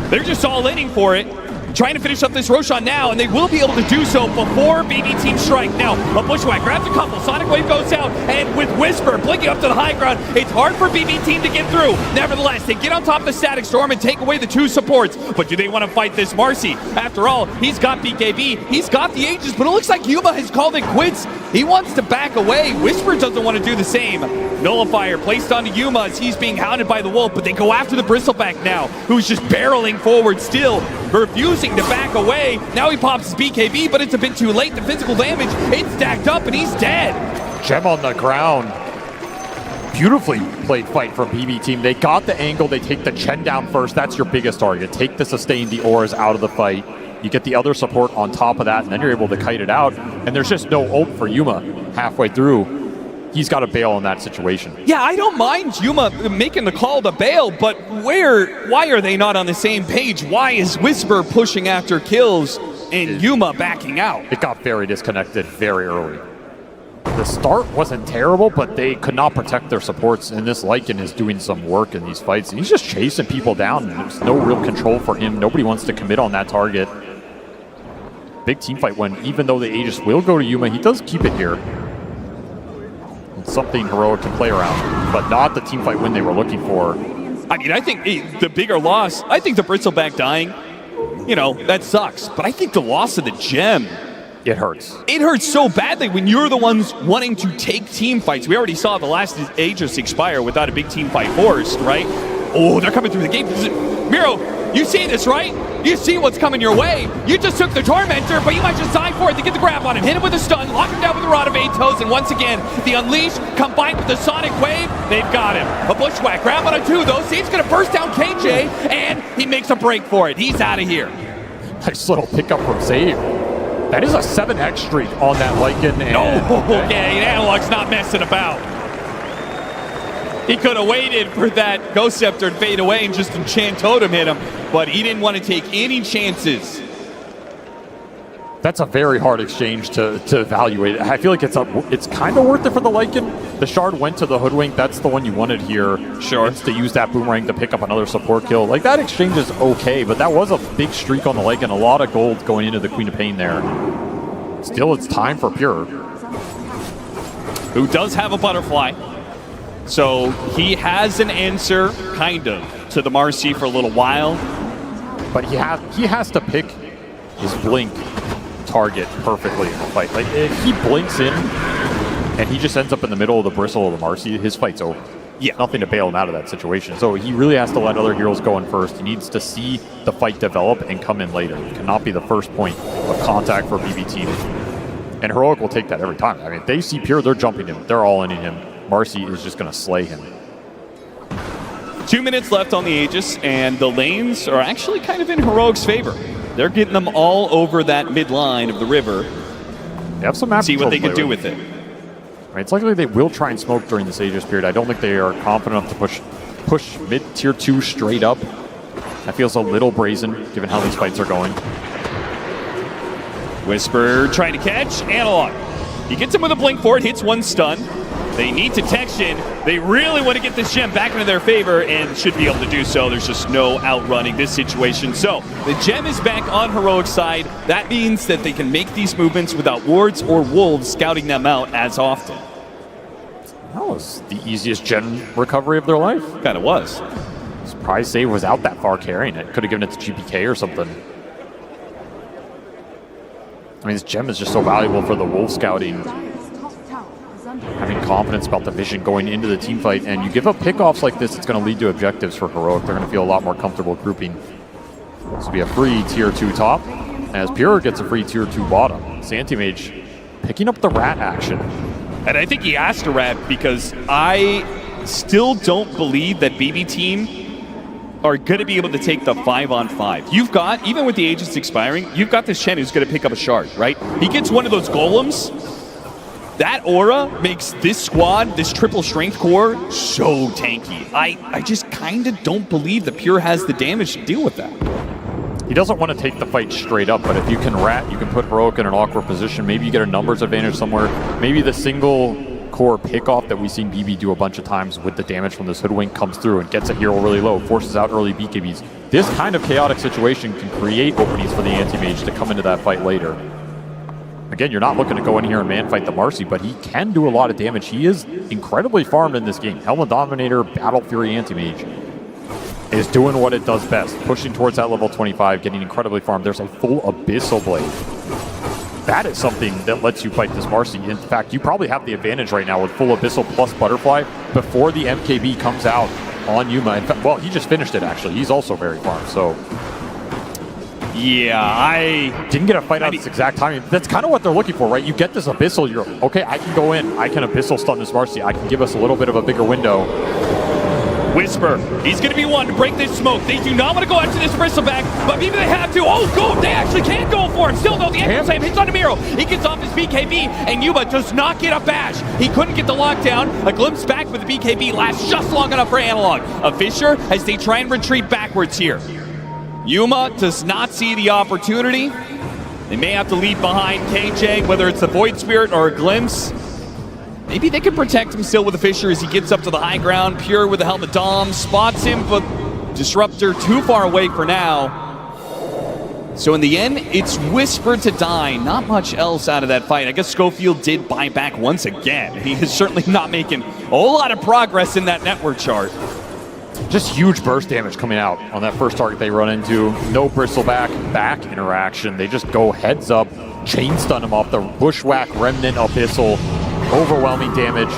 They're just all inning for it, trying to finish up this Roshan now, and they will be able to do so before BB Team strike. Now, a Bushwhack grabs a couple, Sonic Wave goes out, and with Whisper blinking up to the high ground, it's hard for BB Team to get through. Nevertheless, they get on top of the Static Storm and take away the 2 supports. But do they want to fight this Marcy? After all, he's got BKB, he's got the Aegis, but it looks like Yuma has called it quits. He wants to back away. Whisper doesn't want to do the same. Nullifier placed onto Yuma as he's being hounded by the Wolf, but they go after the Bristleback now, who's just barreling forward still, refusing to back away. Now he pops his BKB, but it's a bit too late. The physical damage, it's stacked up, and he's dead. Gem on the ground. Beautifully played fight from BB Team. They got the angle. They take the Chen down first. That's your biggest target. Take the sustain, the auras out of the fight. You get the other support on top of that, and then you're able to kite it out. And there's just no ult for Yuma halfway through. He's got to bail in that situation. Yeah, I don't mind Yuma making the call to bail, but why are they not on the same page? Why is Whisper pushing after kills and Yuma backing out? It got very disconnected very early. The start wasn't terrible, but they could not protect their supports, and this Lycan is doing some work in these fights. He's just chasing people down, and there's no real control for him. Nobody wants to commit on that target. Big team fight when, even though the Aegis will go to Yuma, he does keep it here. It's something Heroic can play around, but not the team fight win they were looking for. I mean, I think the bigger loss, I think the Bristleback dying, you know, that sucks. But I think the loss of the gem, it hurts. It hurts so badly when you're the ones wanting to take team fights. We already saw the last Aegis expire without a big team fight forced, right? Oh, they're coming through the gate. Miro, you see this, right? You see what's coming your way. You just took the Tormentor, but you might just die for it to get the grab on him. Hit him with a stun, lock him down with a Rod of 8 Toes, and once again, the Unleash combined with the Sonic Wave, they've got him. A Bushwhack, grab on a 2, though. Save's gonna burst down KJ, and he makes a break for it. He's out of here. Nice little pickup from Save. That is a 7x streak on that Lycan. Okay, Analog's not messing about. He could have waited for that Ghost Scepter to fade away and just enchant Totem hit him, but he didn't want to take any chances. That's a very hard exchange to evaluate. I feel like it's kind of worth it for the Lycan. The Shard went to the Hoodwink. That's the one you wanted here. Sure. It's to use that Boomerang to pick up another support kill. Like, that exchange is okay, but that was a big streak on the Lycan. A lot of gold going into the Queen of Pain there. Still, it's time for Pure, who does have a Butterfly. So he has an answer, kind of, to the Marcy for a little while. But he has to pick his blink target perfectly in the fight. Like, if he blinks in and he just ends up in the middle of the bristle of the Marcy, his fight's over. Yeah. Nothing to bail him out of that situation. So he really has to let other heroes go in first. He needs to see the fight develop and come in later. It cannot be the first point of contact for BB Team. And Heroic will take that every time. I mean, if they see Pure, they're jumping him. They're all in him. Marcy is just going to slay him. 2 minutes left on the Aegis, and the lanes are actually kind of in Heroic's favor. They're getting them all over that mid line of the river. They have some map see what they control can to do play with it. Right, it's likely they will try and smoke during this Aegis period. I don't think they are confident enough to push mid tier 2 straight up. That feels a little brazen, given how these fights are going. Whisper trying to catch Analog. He gets him with a blink forward, hits one stun. They need detection. They really want to get this gem back into their favor and should be able to do so. There's just no outrunning this situation. So the gem is back on Heroic's side. That means that they can make these movements without wards or wolves scouting them out as often. That was the easiest gem recovery of their life. Kind of was. Surprise save was out that far carrying it. Could have given it to GPK or something. I mean, this gem is just so valuable for the wolf scouting. Having confidence about the vision going into the team fight, and you give up pickoffs like this, it's going to lead to objectives for Heroic. They're going to feel a lot more comfortable grouping. This will be a free tier 2 top, as Pure gets a free tier 2 bottom. Santimage picking up the rat action. And I think he asked a rat because I still don't believe that BB team are going to be able to take the 5-on-5. You've got, even with the Aegis expiring, you've got this Shen who's going to pick up a shard, right? He gets one of those golems. That aura makes this squad, this triple strength core, so tanky. I just kind of don't believe that Pure has the damage to deal with that. He doesn't want to take the fight straight up, but if you can rat, you can put Heroic in an awkward position. Maybe you get a numbers advantage somewhere. Maybe the single core pickoff that we've seen BB do a bunch of times with the damage from this Hoodwink comes through and gets a hero really low, forces out early BKBs. This kind of chaotic situation can create openings for the anti-mage to come into that fight later. Again, you're not looking to go in here and man-fight the Marcy, but he can do a lot of damage. He is incredibly farmed in this game. Helmet Dominator, Battle Fury Anti-Mage is doing what it does best, pushing towards that level 25, getting incredibly farmed. There's a full Abyssal Blade. That is something that lets you fight this Marcy. In fact, you probably have the advantage right now with full Abyssal plus Butterfly before the MKB comes out on Yuma. In fact, well, he just finished it, actually. He's also very farmed, so... Yeah, I didn't get a fight out this exact timing. That's kind of what they're looking for, right? You get this Abyssal, you're okay, I can go in, I can Abyssal stun this Marcy, I can give us a little bit of a bigger window. Whisper, he's going to be one to break this smoke. They do not want to go after this Bristleback, but maybe they have to. Oh, go! They actually can't go for it. Still, though, the Anchor Slam hits on Miro. He gets off his BKB, and Yuma does not get a bash. He couldn't get the lockdown. A glimpse back with the BKB lasts just long enough for Analog. A Fisher as they try and retreat backwards here. Yuma does not see the opportunity. They may have to leave behind KJ, whether it's the Void Spirit or a glimpse. Maybe they can protect him still with the Fisher as he gets up to the high ground. Pure with the Helmet Dom spots him, but Disruptor too far away for now. So in the end, it's Whisper to die. Not much else out of that fight. I guess Schofield did buy back once again. He is certainly not making a whole lot of progress in that network chart. Just huge burst damage coming out on that first target they run into. No Bristleback back interaction. They just go heads up, chain stun him off the Bushwhack Remnant Abyssal. Overwhelming damage.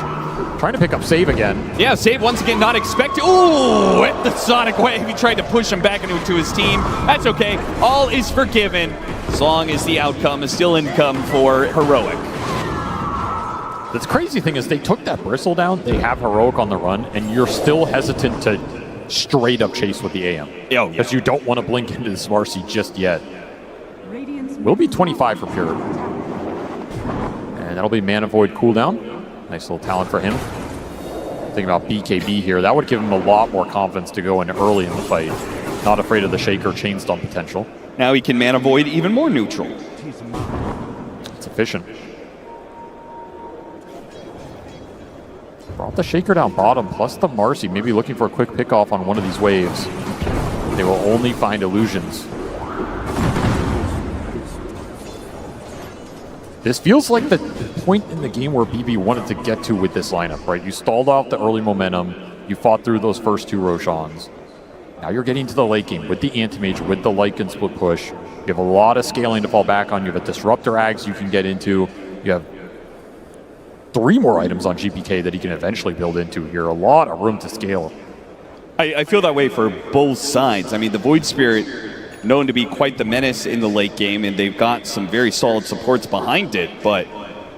Trying to pick up Save again. Yeah, Save once again not expected. Ooh, at the Sonic Wave. He tried to push him back into his team. That's okay. All is forgiven as long as the outcome is still income for Heroic. The crazy thing is they took that Bristle down, they have Heroic on the run, and you're still hesitant to straight up chase with the AM. Because you don't want to blink into this Marcy just yet. Will be 25 for Pure. And that'll be Mana Void cooldown. Nice little talent for him. Thinking about BKB here, that would give him a lot more confidence to go in early in the fight. Not afraid of the Shaker chain stun potential. Now he can Mana Void even more neutral. It's efficient. Brought the Shaker down bottom, plus the Marcy, maybe looking for a quick pickoff on one of these waves. They will only find illusions. This feels like the point in the game where BB wanted to get to with this lineup, right? You stalled out the early momentum, you fought through those first two Roshans. Now you're getting to the late game with the Anti-Mage, with the Lycan split push. You have a lot of scaling to fall back on. You have a Disruptor Ags you can get into. You have 3 more items on GPK that he can eventually build into here. A lot of room to scale. I feel that way for both sides. I mean, the Void Spirit, known to be quite the menace in the late game, and they've got some very solid supports behind it, but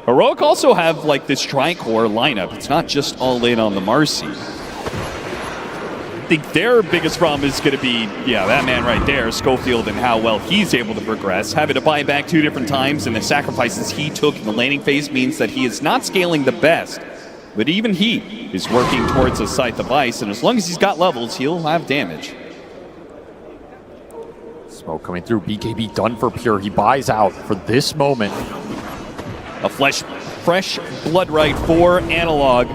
Heroic also have like this tri-core lineup. It's not just all in on the Marcy. think their biggest problem is going to be, that man right there, Schofield, and how well he's able to progress. Having to buy back 2 different times, and the sacrifices he took in the laning phase means that he is not scaling the best. But even he is working towards a Scythe of Ice, and as long as he's got levels, he'll have damage. Smoke coming through. BKB done for Pure. He buys out for this moment. A fresh blood right for Analog.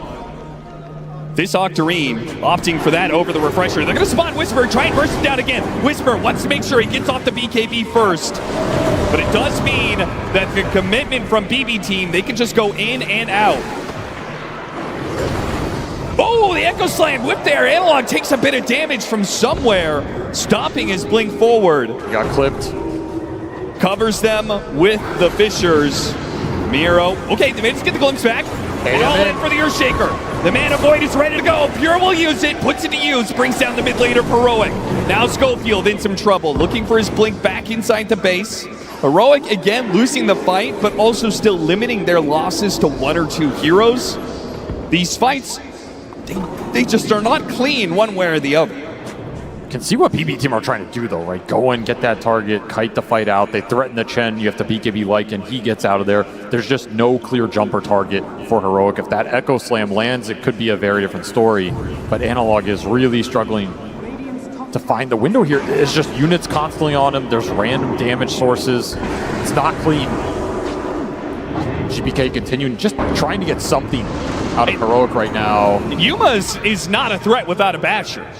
This Octarine opting for that over the Refresher. They're going to spawn Whisper, try and burst him down again. Whisper wants to make sure he gets off the BKB first. But it does mean that the commitment from BB team, they can just go in and out. Oh, the Echo Slam whip there. Analog takes a bit of damage from somewhere, stopping his blink forward. He got clipped. Covers them with the Fishers. Miro. Okay, they managed to get the glimpse back. And all in for the Earthshaker. The Mana Void is ready to go. Pure will use it, puts it to use, brings down the mid laner Heroic. Now Schofield in some trouble, looking for his blink back inside the base. Heroic again losing the fight, but also still limiting their losses to 1 or 2 heroes. These fights, they just are not clean one way or the other. Can see what BB team are trying to do though, right? Go and get that target, kite the fight out. They threaten the Chen. You have to BKB Lycan. He gets out of there. There's just no clear jumper target for Heroic. If that Echo Slam lands, it could be a very different story. But Analog is really struggling to find the window here. It's just units constantly on him. There's random damage sources. It's not clean. GPK continuing, just trying to get something out of Heroic right now. Yuma is not a threat without a Basher.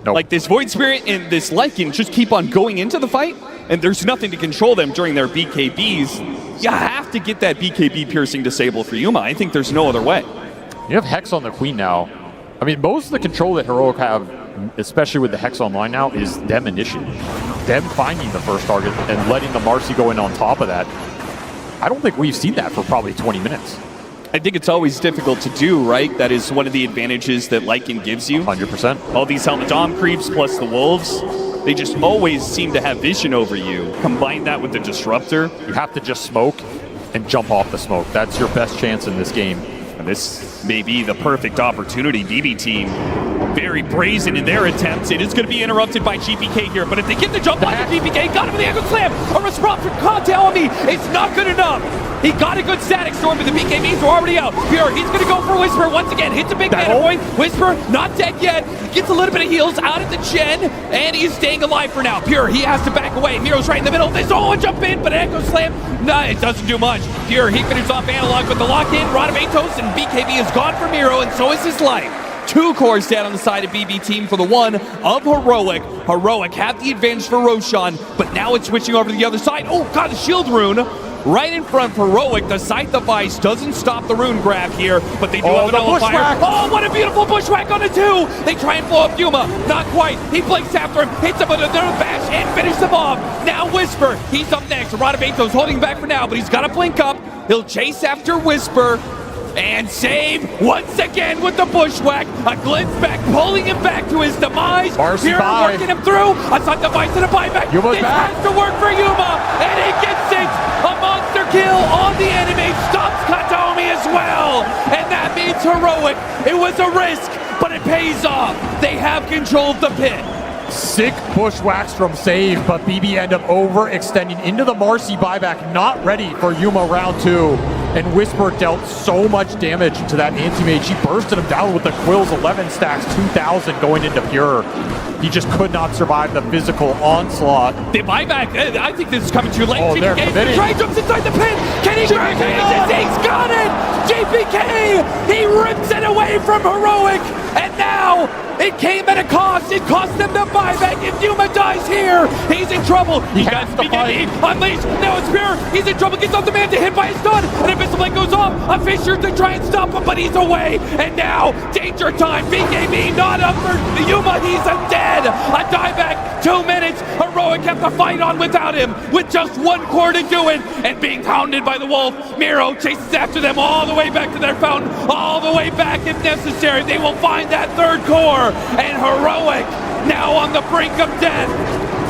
Nope. Like this Void Spirit and this Lycan just keep on going into the fight, and there's nothing to control them during their BKBs. You have to get that BKB piercing disable for Yuma. I think there's no other way. You have Hex on the Queen now. I mean, most of the control that Heroic have, especially with the Hex online now, is them initiating. Them finding the first target and letting the Marcy go in on top of that. I don't think we've seen that for probably 20 minutes. I think it's always difficult to do, right? That is one of the advantages that Lycan gives you. 100%. All these Helmet Dom creeps plus the Wolves, they just always seem to have vision over you. Combine that with the Disruptor. You have to just smoke and jump off the smoke. That's your best chance in this game. And this may be the perfect opportunity. BB team very brazen in their attempts. It is going to be interrupted by GPK here, but if they get the jump on the GPK, got him with the Echo Slam. A response from Kontaomi. It's not good enough. He got a good static storm, but the BKBs are already out. Pure, he's going to go for Whisper once again. Hits a big mana point. Whisper, not dead yet. Gets a little bit of heals out of the Chen, and he's staying alive for now. Pure, he has to back away. Miro's right in the middle. They solo jump in, but an Echo Slam, no, it doesn't do much. Pure, he finishes off Analog with the lock-in. Rod-of-Atos, and BKB is gone for Miro, and so is his life. 2 cores down on the side of BB team for the 1 of Heroic. Heroic have the advantage for Roshan, but now it's switching over to the other side. Oh, God, the shield rune. Right in front for Heroic. The Scythe of Ice doesn't stop the rune grab here, but they do have an nullifier. Oh, what a beautiful bushwhack on the 2! They try and blow up Yuma. Not quite. He blinks after him, hits him with another bash, and finishes him off. Now Whisper. He's up next. Rod-of-Atos holding back for now, but he's got to blink up. He'll chase after Whisper. And save once again with the bushwhack. A glimpse back, pulling him back to his demise. Pure working him through. A Scythe of Ice and a buyback. This has to work for Yuma, and he gets it. A monster kill on the enemy. Stops Kataomi as well. And that means Heroic. It was a risk, but it pays off. They have control of the pit. Sick bushwhacks from Save, but BB end up overextending into the Marcy buyback. Not ready for Yuma round 2. And Whisper dealt so much damage to that anti-mage. He bursted him down with the Quills 11 stacks, 2,000 going into Pure. He just could not survive the physical onslaught. The buyback, I think this is coming too late. Oh, they're committing. Try jumps inside the pin. Can he grab it? He's got it! GPK, he rips it away from Heroic. And now, it came at a cost. It cost them the buyback. If Yuma dies here, he's in trouble. He got BKB unleashed. Now it's Pure. He's in trouble. Gets off the man to hit by his stun. And a Missile Blade goes off. A Fisher to try and stop him, but he's away. And now, danger time. BKB not up for Yuma. He's dead. A dieback. 2 minutes. Heroic kept the fight on without him. With just 1 core to do it. And being hounded by the Wolf. Miro chases after them all the way back to their fountain. All the way back if necessary. They will find that 3rd core. And Heroic now on the brink of death.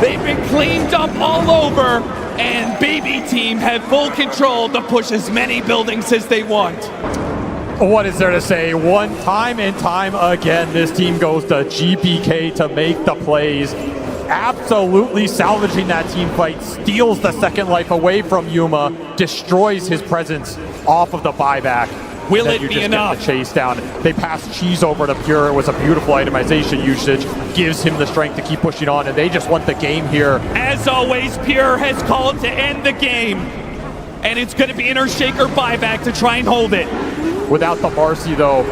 They've been cleaned up all over, and BB team have full control to push as many buildings as they want. What is there to say? One time and time again, this team goes to GPK to make the plays. Absolutely salvaging that team fight, steals the second life away from Yuma, destroys his presence off of the buyback. Will it be enough? The chase down. They pass Cheese over to Pure. It was a beautiful itemization usage. Gives him the strength to keep pushing on, and they just want the game here. As always, Pure has called to end the game. And it's going to be an Earthshaker buyback to try and hold it. Without the Marcy, though,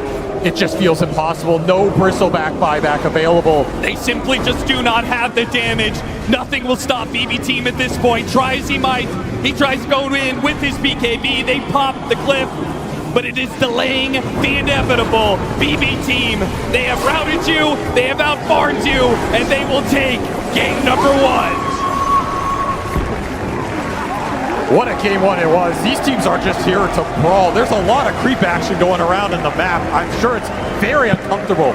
it just feels impossible. No Bristleback buyback available. They simply just do not have the damage. Nothing will stop BB Team at this point. Try as he might. He tries to go in with his BKB. They pop the cliff. But it is delaying the inevitable. BB Team, they have routed you, they have outfarmed you, and they will take game number 1. What a game 1 it was. These teams are just here to brawl. There's a lot of creep action going around in the map. I'm sure it's very uncomfortable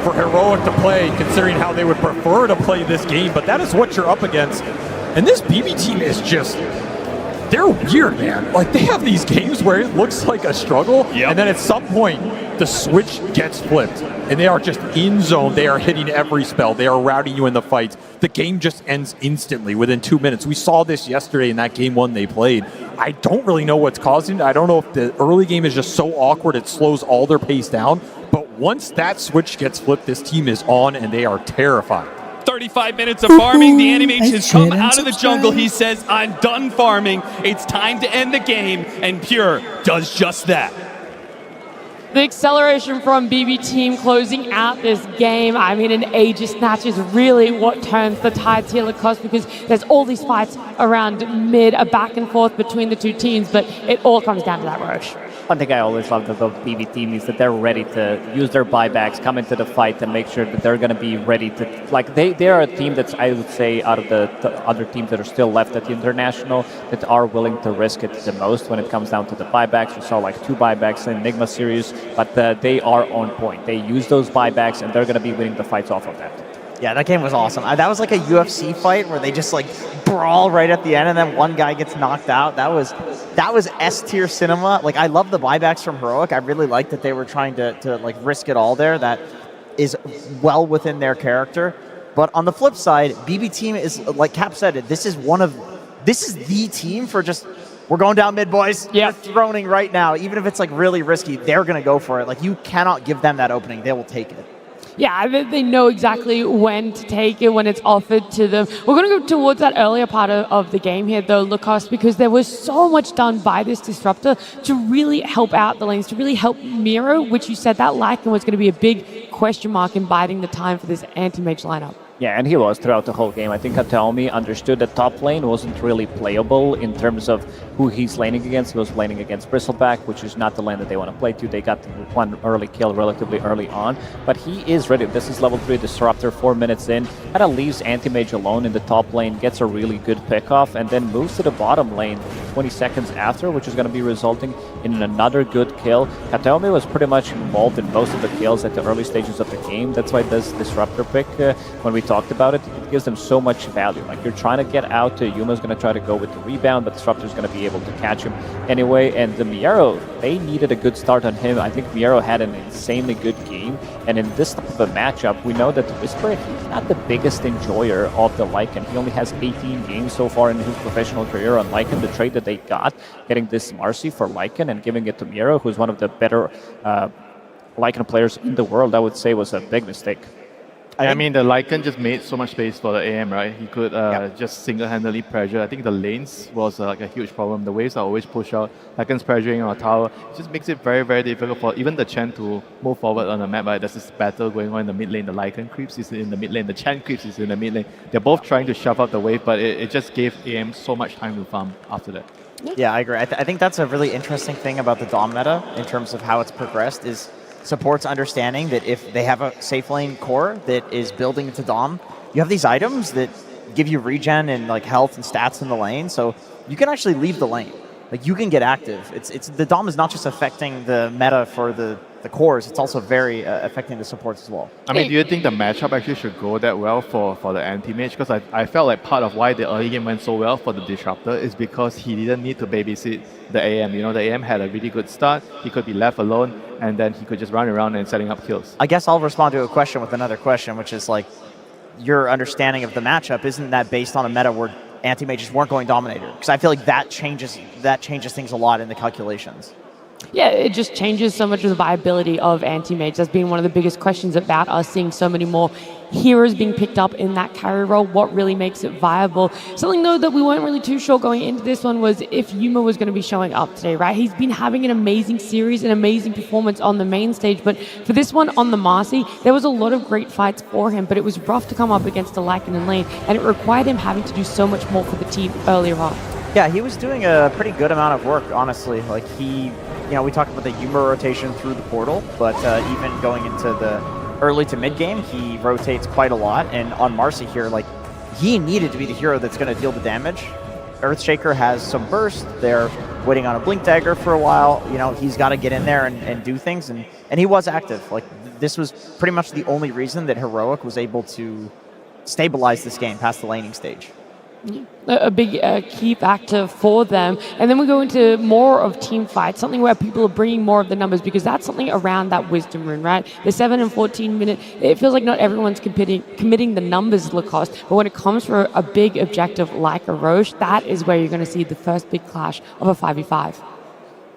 for Heroic to play, considering how they would prefer to play this game, but that is what you're up against. And this BB Team is just, they're weird, man. Like, they have these games where it looks like a struggle, and then at some point, the switch gets flipped, and they are just in zone. They are hitting every spell. They are routing you in the fights. The game just ends instantly within 2 minutes. We saw this yesterday in that game 1 they played. I don't really know what's causing it. I don't know if the early game is just so awkward it slows all their pace down, but once that switch gets flipped, this team is on, and they are terrified. 35 minutes of farming. The Animage has come out of the jungle. He says, I'm done farming. It's time to end the game. And Pure does just that. The acceleration from BB Team closing out this game, I mean, an Aegis snatch is really what turns the tides here across, because there's all these fights around mid, a back and forth between the two teams, but it all comes down to that rush. One thing I always loved about BB Team is that they're ready to use their buybacks, come into the fight, and make sure that they're going to be ready to, like, they are a team that's, I would say, out of the other teams that are still left at the International, that are willing to risk it the most when it comes down to the buybacks. We saw like 2 buybacks in Enigma series, but they are on point. They use those buybacks, and they're going to be winning the fights off of that. Yeah, that game was awesome. That was like a UFC fight where they just like brawl right at the end, and then one guy gets knocked out. That was S-tier cinema. Like, I love the buybacks from Heroic. I really like that they were trying to like risk it all there. That is well within their character. But on the flip side, BB Team is, like Cap said, this is the team for just, we're going down mid, boys. Yeah, throning right now. Even if it's like really risky, they're gonna go for it. Like, you cannot give them that opening. They will take it. Yeah, they know exactly when to take it, when it's offered to them. We're going to go towards that earlier part of the game here, though, Lucas, because there was so much done by this Disruptor to really help out the lanes, to really help Miro, which you said that Lycan was going to be a big question mark in biding the time for this anti-mage lineup. Yeah, and he was throughout the whole game. I think Ataomi understood that top lane wasn't really playable in terms of who he's laning against. He was laning against Bristleback, which is not the lane that they want to play to. They got one early kill relatively early on, but he is ready. This is level 3 Disruptor, 4 minutes in. Kind of leaves Anti-Mage alone in the top lane, gets a really good pick-off, and then moves to the bottom lane 20 seconds after, which is going to be resulting in another good kill. Ataomi was pretty much involved in most of the kills at the early stages of the game. That's why this Disruptor pick, when we talked about it, it gives them so much value. Like, you're trying to get out, Yuma's going to try to go with the rebound, but Disruptor's going to be able to catch him anyway. And the Miero, they needed a good start on him. I think Miero had an insanely good game, and in this type of a matchup, we know that Whisper, he's not the biggest enjoyer of the Lycan. He only has 18 games so far in his professional career on Lycan. The trade that they got, getting this Marcy for Lycan and giving it to Miero, who's one of the better Lycan players in the world, I would say was a big mistake. I mean, the Lycan just made so much space for the AM, right? He could just single-handedly pressure. I think the lanes was like a huge problem. The waves are always pushed out. Lycan's pressuring on a tower. It just makes it very, very difficult for even the Chen to move forward on the map, right? There's this battle going on in the mid lane. The Lycan creeps is in the mid lane. The Chen creeps is in the mid lane. They're both trying to shove up the wave, but it just gave AM so much time to farm after that. Yeah, I agree. I think that's a really interesting thing about the Dom meta in terms of how it's progressed is support's understanding that if they have a safe lane core that is building into Dom, you have these items that give you regen and like health and stats in the lane, so you can actually leave the lane. Like, you can get active. It's the Dom is not just affecting the meta for the the cores, it's also very affecting the supports as well. I mean, do you think the matchup actually should go that well for the anti-mage? Because I felt like part of why the early game went so well for the Disruptor is because he didn't need to babysit the AM. You know, the AM had a really good start. He could be left alone, and then he could just run around and setting up kills. I guess I'll respond to a question with another question, which is like, your understanding of the matchup, isn't that based on a meta where anti-mages weren't going Dominator? Because I feel like that changes things a lot in the calculations. Yeah, it just changes so much of the viability of anti-mage. That's been one of the biggest questions about us seeing so many more heroes being picked up in that carry role. What really makes it viable? Something, though, that we weren't really too sure going into this one was if Yuma was going to be showing up today, right? He's been having an amazing series, an amazing performance on the main stage, but for this one on the Marcy, there was a lot of great fights for him, but it was rough to come up against a Lycan in lane, and it required him having to do so much more for the team earlier on. Yeah, he was doing a pretty good amount of work, honestly. Like we talked about the Yuma rotation through the portal, but even going into the early to mid game, he rotates quite a lot. And on Marcy here, like, he needed to be the hero that's going to deal the damage. Earthshaker has some burst. They're waiting on a Blink Dagger for a while. You know, he's got to get in there and do things. And he was active. Like, this was pretty much the only reason that Heroic was able to stabilize this game past the laning stage. A big key factor for them. And then we go into more of team fights, something where people are bringing more of the numbers, because that's something around that Wisdom Rune, right? The 7 and 14 minute, it feels like not everyone's committing the numbers Lacoste, but when it comes for a big objective like a Roche, that is where you're going to see the first big clash of a 5v5.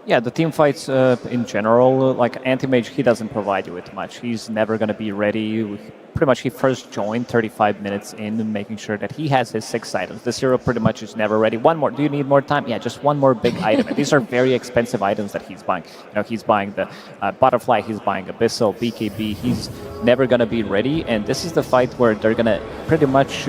Yeah, the team fights in general, like Anti-Mage, he doesn't provide you with much. He's never going to be ready. Pretty much he first joined 35 minutes in, making sure that he has his 6 items. This hero pretty much is never ready. One more. Do you need more time? Yeah, just one more big item. And these are very expensive items that he's buying. You know, he's buying the Butterfly, he's buying Abyssal, BKB. He's never going to be ready. And this is the fight where they're going to pretty much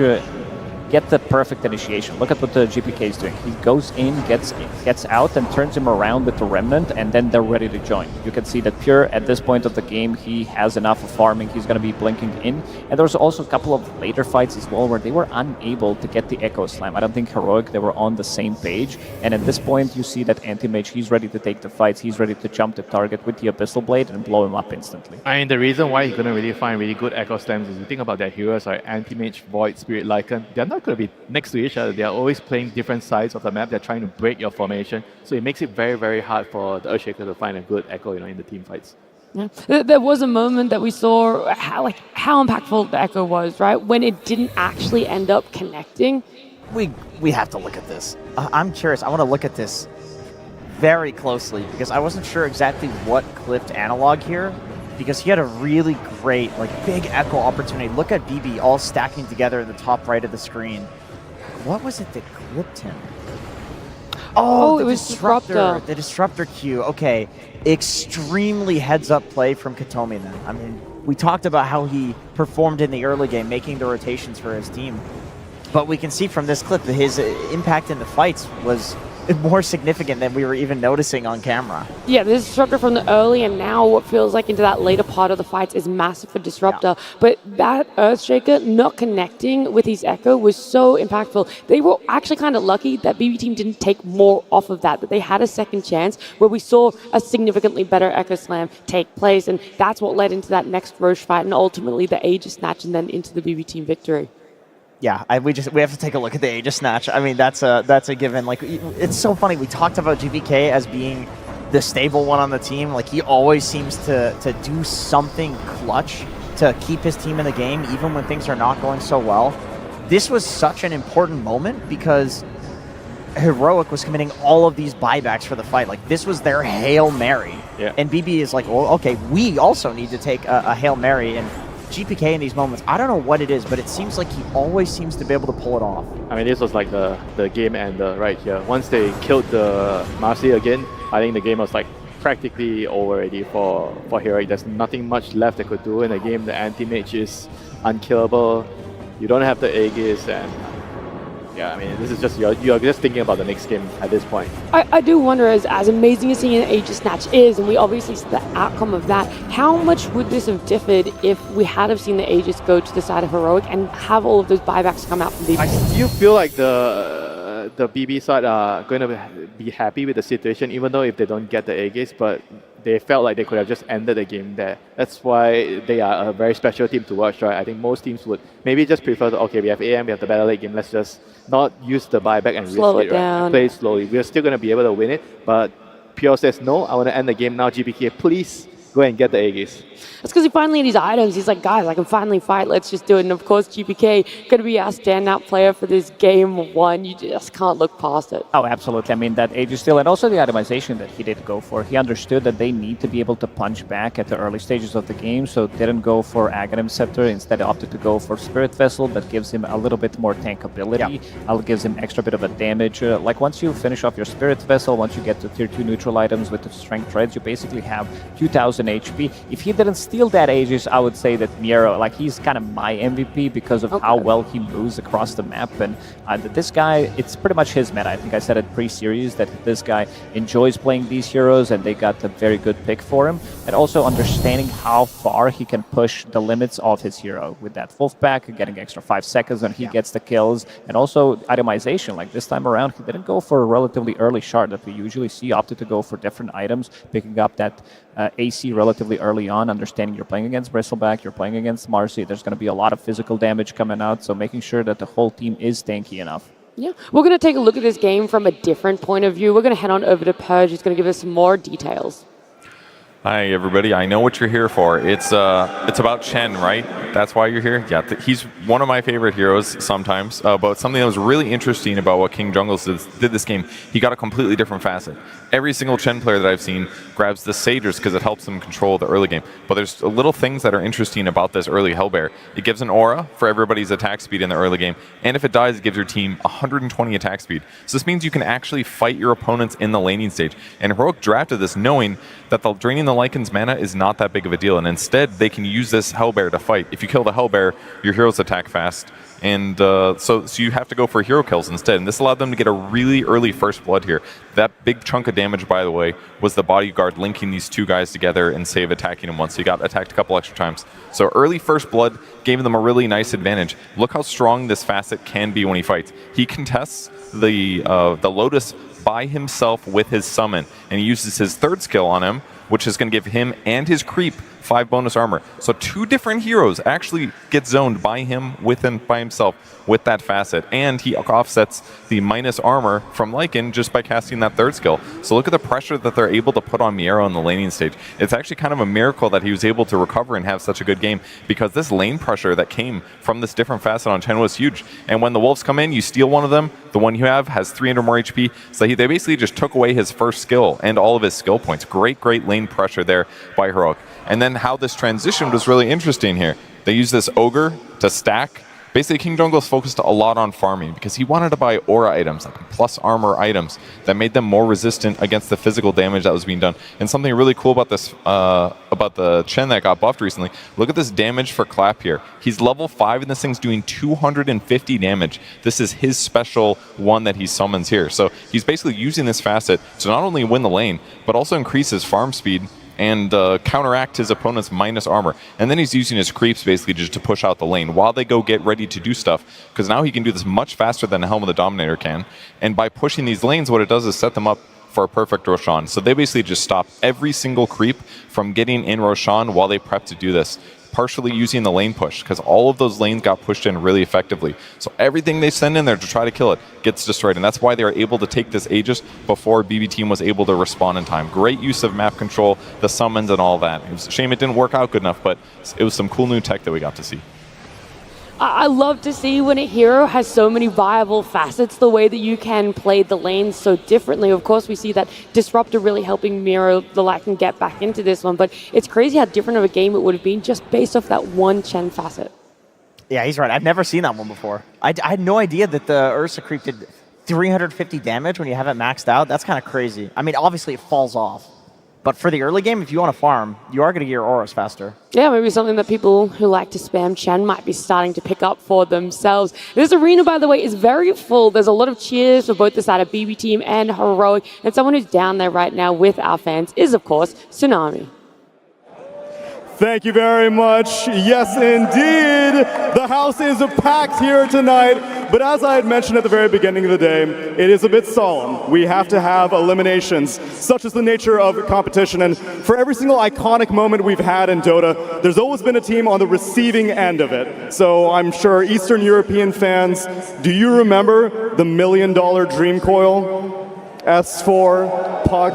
get the perfect initiation. Look at what the GPK is doing. He goes in, gets out, and turns him around with the Remnant, and then they're ready to join. You can see that Pure, at this point of the game, he has enough of farming. He's going to be blinking in. And there was also a couple of later fights as well where they were unable to get the Echo Slam. I don't think Heroic, they were on the same page. And at this point, you see that Anti-Mage, he's ready to take the fights. He's ready to jump the target with the Abyssal Blade and blow him up instantly. I mean, the reason why you're going to really find really good Echo Slams is you think about their heroes like Anti-Mage, Void, Spirit, Lycan. They're not going to be next to each other. They're always playing different sides of the map. They're trying to break your formation. So it makes it very, very hard for the Earthshaker to find a good Echo, in the team fights. Yeah. There was a moment that we saw how impactful the Echo was, right? When it didn't actually end up connecting. We have to look at this. I'm curious. I want to look at this very closely because I wasn't sure exactly what clipped Analog here, because he had a really great, big Echo opportunity. Look at BB all stacking together in the top right of the screen. What was it that clipped him? Oh, it was Disruptor. The Disruptor Q. Okay, extremely heads-up play from Katomi then. I mean, we talked about how he performed in the early game, making the rotations for his team. But we can see from this clip that his impact in the fights was more significant than we were even noticing on camera. Yeah, the Disruptor from the early and now what feels like into that later part of the fights is massive for Disruptor. Yeah. But that Earthshaker not connecting with his Echo was so impactful. They were actually kind of lucky that BB Team didn't take more off of that they had a second chance where we saw a significantly better Echo Slam take place, and that's what led into that next Roche fight and ultimately the Aegis Snatch and then into the BB Team victory. Yeah, we have to take a look at the Aegis Snatch. I mean, that's a given. It's so funny. We talked about GPK as being the stable one on the team. He always seems to do something clutch to keep his team in the game, even when things are not going so well. This was such an important moment because Heroic was committing all of these buybacks for the fight. This was their Hail Mary. Yeah. And BB is like, well, okay, we also need to take a Hail Mary. And GPK in these moments, I don't know what it is, but it seems like he always seems to be able to pull it off. I mean, this was like the game ender right here. Once they killed the Marcy again, I think the game was practically over already for Heroic. There's nothing much left they could do in the game. The Anti-Mage is unkillable. You don't have the Aegis, and yeah, I mean, this is just you're just thinking about the next game at this point. I do wonder, as amazing as seeing an Aegis Snatch is, and we obviously see the outcome of that, how much would this have differed if we had have seen the Aegis go to the side of Heroic and have all of those buybacks come out from BB? I still feel like the BB side are going to be happy with the situation, even though if they don't get the Aegis, but they felt like they could have just ended the game there. That's why they are a very special team to watch, right? I think most teams would maybe just prefer to, okay, we have AM, we have the battle late game, let's just not use the buyback and Slow risk it it, right? down. Play it slowly. We're still going to be able to win it, but Pure says, no, I want to end the game now, GPK, please go and get the Aegis. That's because he finally had his items. He's like, guys, I can finally fight. Let's just do it. And of course, GPK going to be our standout player for this game one. You just can't look past it. Oh, absolutely. I mean, that Aegis steal and also the itemization that he did go for. He understood that they need to be able to punch back at the early stages of the game, so didn't go for Aghanim Scepter. Instead, opted to go for Spirit Vessel. That gives him a little bit more tankability. Gives him extra bit of a damage. Like once you finish off your Spirit Vessel, once you get to tier 2 neutral items with the Strength Treads, you basically have 2000 HP. If he didn't steal that Aegis, I would say that Miero, like he's kind of my MVP because of how well he moves across the map. And this guy, it's pretty much his meta. I think I said it pre-series that this guy enjoys playing these heroes and they got a very good pick for him. And also understanding how far he can push the limits of his hero with that wolf back, getting extra 5 seconds when he gets the kills. And also itemization, like this time around, he didn't go for a relatively early shard that we usually see, opted to go for different items, picking up that AC relatively early on, understanding you're playing against Bristleback, you're playing against Marcy, there's going to be a lot of physical damage coming out, so making sure that the whole team is tanky enough. Yeah, we're going to take a look at this game from a different point of view. We're going to head on over to Purge. He's going to give us some more details. Hi everybody, I know what you're here for. It's about Chen, right? That's why you're here? Yeah, he's one of my favorite heroes sometimes, but something that was really interesting about what King Jungles did this game, he got a completely different facet. Every single Chen player that I've seen grabs the Sagers because it helps them control the early game, but there's little things that are interesting about this early Hellbear. It gives an aura for everybody's attack speed in the early game, and if it dies, it gives your team 120 attack speed. So this means you can actually fight your opponents in the laning stage, and Heroic drafted this knowing that draining the Lycan's mana is not that big of a deal, and instead they can use this Hellbear to fight. If you kill the Hellbear, your heroes attack fast, and so you have to go for hero kills instead, and this allowed them to get a really early first blood here. That big chunk of damage, by the way, was the bodyguard linking these two guys together and save attacking him once. So he got attacked a couple extra times. So early first blood gave them a really nice advantage. Look how strong this facet can be when he fights. He contests the Lotus by himself with his summon, and he uses his third skill on him, which is going to give him and his creep 5 bonus armor. So 2 different heroes actually get zoned by him by himself with that facet, and he offsets the minus armor from Lycan just by casting that third skill. So look at the pressure that they're able to put on Miero in the laning stage. It's actually kind of a miracle that he was able to recover and have such a good game, because this lane pressure that came from this different facet on Chen was huge. And when the wolves come in, you steal one of them, the one you have has 300 more HP, so they basically just took away his first skill and all of his skill points. Great lane pressure there by Heroic. And then how this transitioned was really interesting here. They used this Ogre to stack. Basically, King Jungles focused a lot on farming because he wanted to buy aura items, like plus armor items, that made them more resistant against the physical damage that was being done. And something really cool about this, about the Chen that got buffed recently, look at this damage for Clap here. He's level 5 and this thing's doing 250 damage. This is his special one that he summons here. So he's basically using this facet to not only win the lane, but also increase his farm speed and counteract his opponent's minus armor. And then he's using his creeps basically just to push out the lane while they go get ready to do stuff, because now he can do this much faster than Helm of the Dominator can. And by pushing these lanes, what it does is set them up for a perfect Roshan. So they basically just stop every single creep from getting in Roshan while they prep to do this, partially using the lane push, because all of those lanes got pushed in really effectively. So everything they send in there to try to kill it gets destroyed, and that's why they were able to take this Aegis before BB Team was able to respond in time. Great use of map control, the summons and all that. It was a shame it didn't work out good enough, but it was some cool new tech that we got to see. I love to see when a hero has so many viable facets, the way that you can play the lanes so differently. Of course, we see that Disruptor really helping Miero the Lycan get back into this one, but it's crazy how different of a game it would have been just based off that one Chen facet. Yeah, he's right. I've never seen that one before. I had no idea that the Ursa Creep did 350 damage when you have it maxed out. That's kind of crazy. I mean, obviously it falls off. But for the early game, if you want to farm, you are going to get your auras faster. Yeah, maybe something that people who like to spam Chen might be starting to pick up for themselves. This arena, by the way, is very full. There's a lot of cheers for both the side of BB Team and Heroic. And someone who's down there right now with our fans is, of course, Tsunami. Thank you very much. Yes, indeed. The house is packed here tonight. But as I had mentioned at the very beginning of the day, it is a bit solemn. We have to have eliminations. Such is the nature of competition. And for every single iconic moment we've had in Dota, there's always been a team on the receiving end of it. So I'm sure Eastern European fans, do you remember the $1 million Dream Coil? S4, Puck.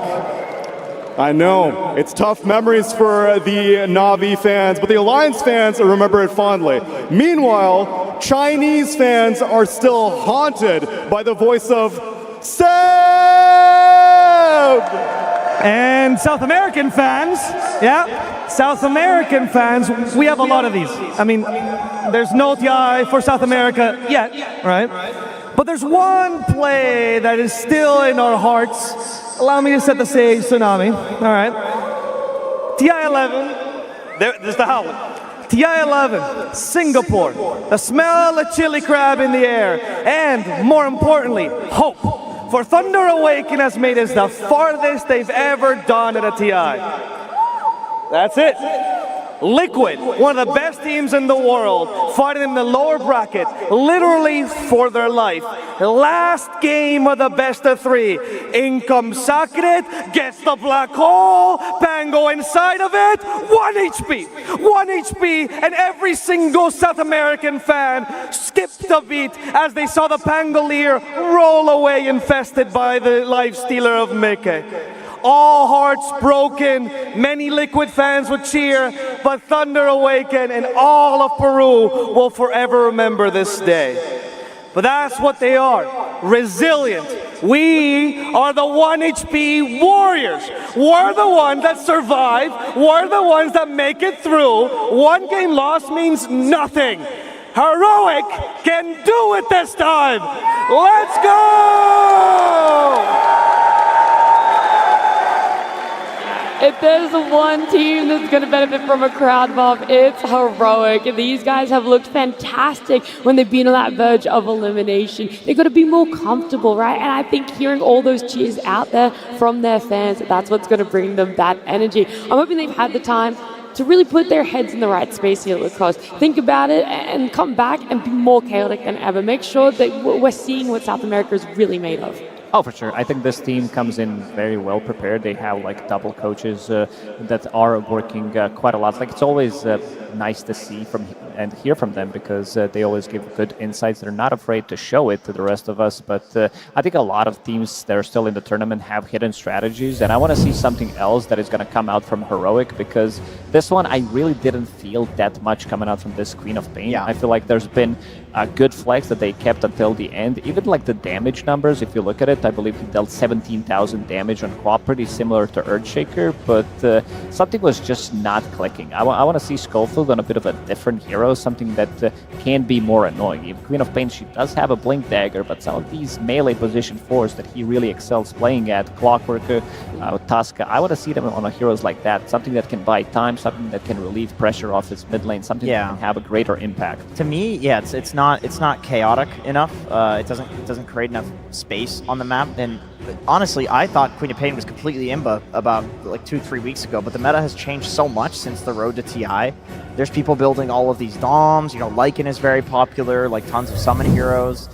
I know, it's tough memories for the Na'Vi fans, but the Alliance fans remember it fondly. Meanwhile, Chinese fans are still haunted by the voice of Seb! And South American fans, South American fans, we have a lot of these. I mean, there's no TI for South America yet, right? But there's one play that is still in our hearts. Allow me to set the stage, Tsunami. All right. TI-11, there's the Howling. TI-11, Singapore. The smell of chili crab in the air. And, more importantly, hope. For Thunder Awaken has made us the farthest they've ever done at a TI. That's it. Liquid, one of the best teams in the world, fighting in the lower bracket, literally for their life. Last game of the best of 3. In comes Sacred, gets the black hole, Pango inside of it, 1 HP. 1 HP, and every single South American fan skipped a beat as they saw the Pangolier roll away infested by the life stealer of Mickey. All hearts broken, many Liquid fans would cheer, but Thunder Awaken and all of Peru will forever remember this day. But that's what they are, resilient. We are the 1 HP warriors. We're the ones that survive. We're the ones that make it through. 1 game loss means nothing. Heroic can do it this time. Let's go! If there's one team that's going to benefit from a crowd mob, it's Heroic. These guys have looked fantastic when they've been on that verge of elimination. They've got to be more comfortable, right? And I think hearing all those cheers out there from their fans, that's what's going to bring them that energy. I'm hoping they've had the time to really put their heads in the right space here, because think about it and come back and be more chaotic than ever. Make sure that we're seeing what South America is really made of. Oh, for sure. I think this team comes in very well prepared. They have like double coaches that are working quite a lot. Like, it's always nice to see and hear from them, because they always give good insights. They're not afraid to show it to the rest of us. But I think a lot of teams that are still in the tournament have hidden strategies, and I want to see something else that is going to come out from Heroic, because this one I really didn't feel that much coming out from this Queen of Pain. I feel like there's been a good flex that they kept until the end. Even like the damage numbers, if you look at it, I believe he dealt 17,000 damage on Quap, pretty similar to Earthshaker, but something was just not clicking. I want to see Schofield on a bit of a different hero, something that can be more annoying. Even Queen of Pain, she does have a Blink Dagger, but some of these melee position 4s that he really excels playing at, Clockwork, Tuska, I want to see them on heroes like that, something that can buy time, something that can relieve pressure off his mid lane, something that can have a greater impact. To me, it's not chaotic enough. It doesn't create enough space on the map. And honestly, I thought Queen of Pain was completely imba about like 2-3 weeks ago, but the meta has changed so much since the road to TI. There's people building all of these DOMs. You know, Lycan is very popular, like tons of summon heroes.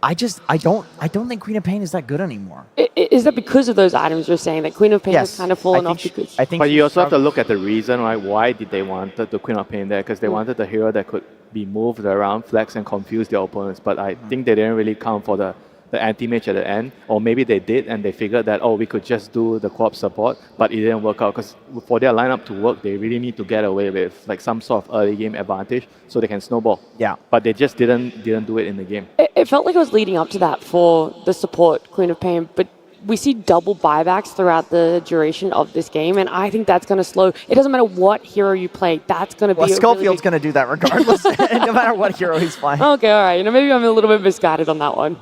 I don't think Queen of Pain is that good anymore. Is that because of those items you're saying, that Queen of Pain has kind of fallen off? But you also have to look at the reason, right? Why did they want the Queen of Pain there? Because they wanted a hero that could be moved around, flex, and confuse their opponents. But I think they didn't really count for the anti-mage at the end. Or maybe they did, and they figured that, we could just do the co-op support, but it didn't work out. Because for their lineup to work, they really need to get away with like some sort of early game advantage so they can snowball. Yeah. But they just didn't do it in the game. It felt like it was leading up to that for the support Queen of Pain, but we see double buybacks throughout the duration of this game, and I think that's going to slow. It doesn't matter what hero you play, that's going to be Schofield's going to do that regardless, no matter what hero he's playing. Okay, all right. Maybe I'm a little bit misguided on that one.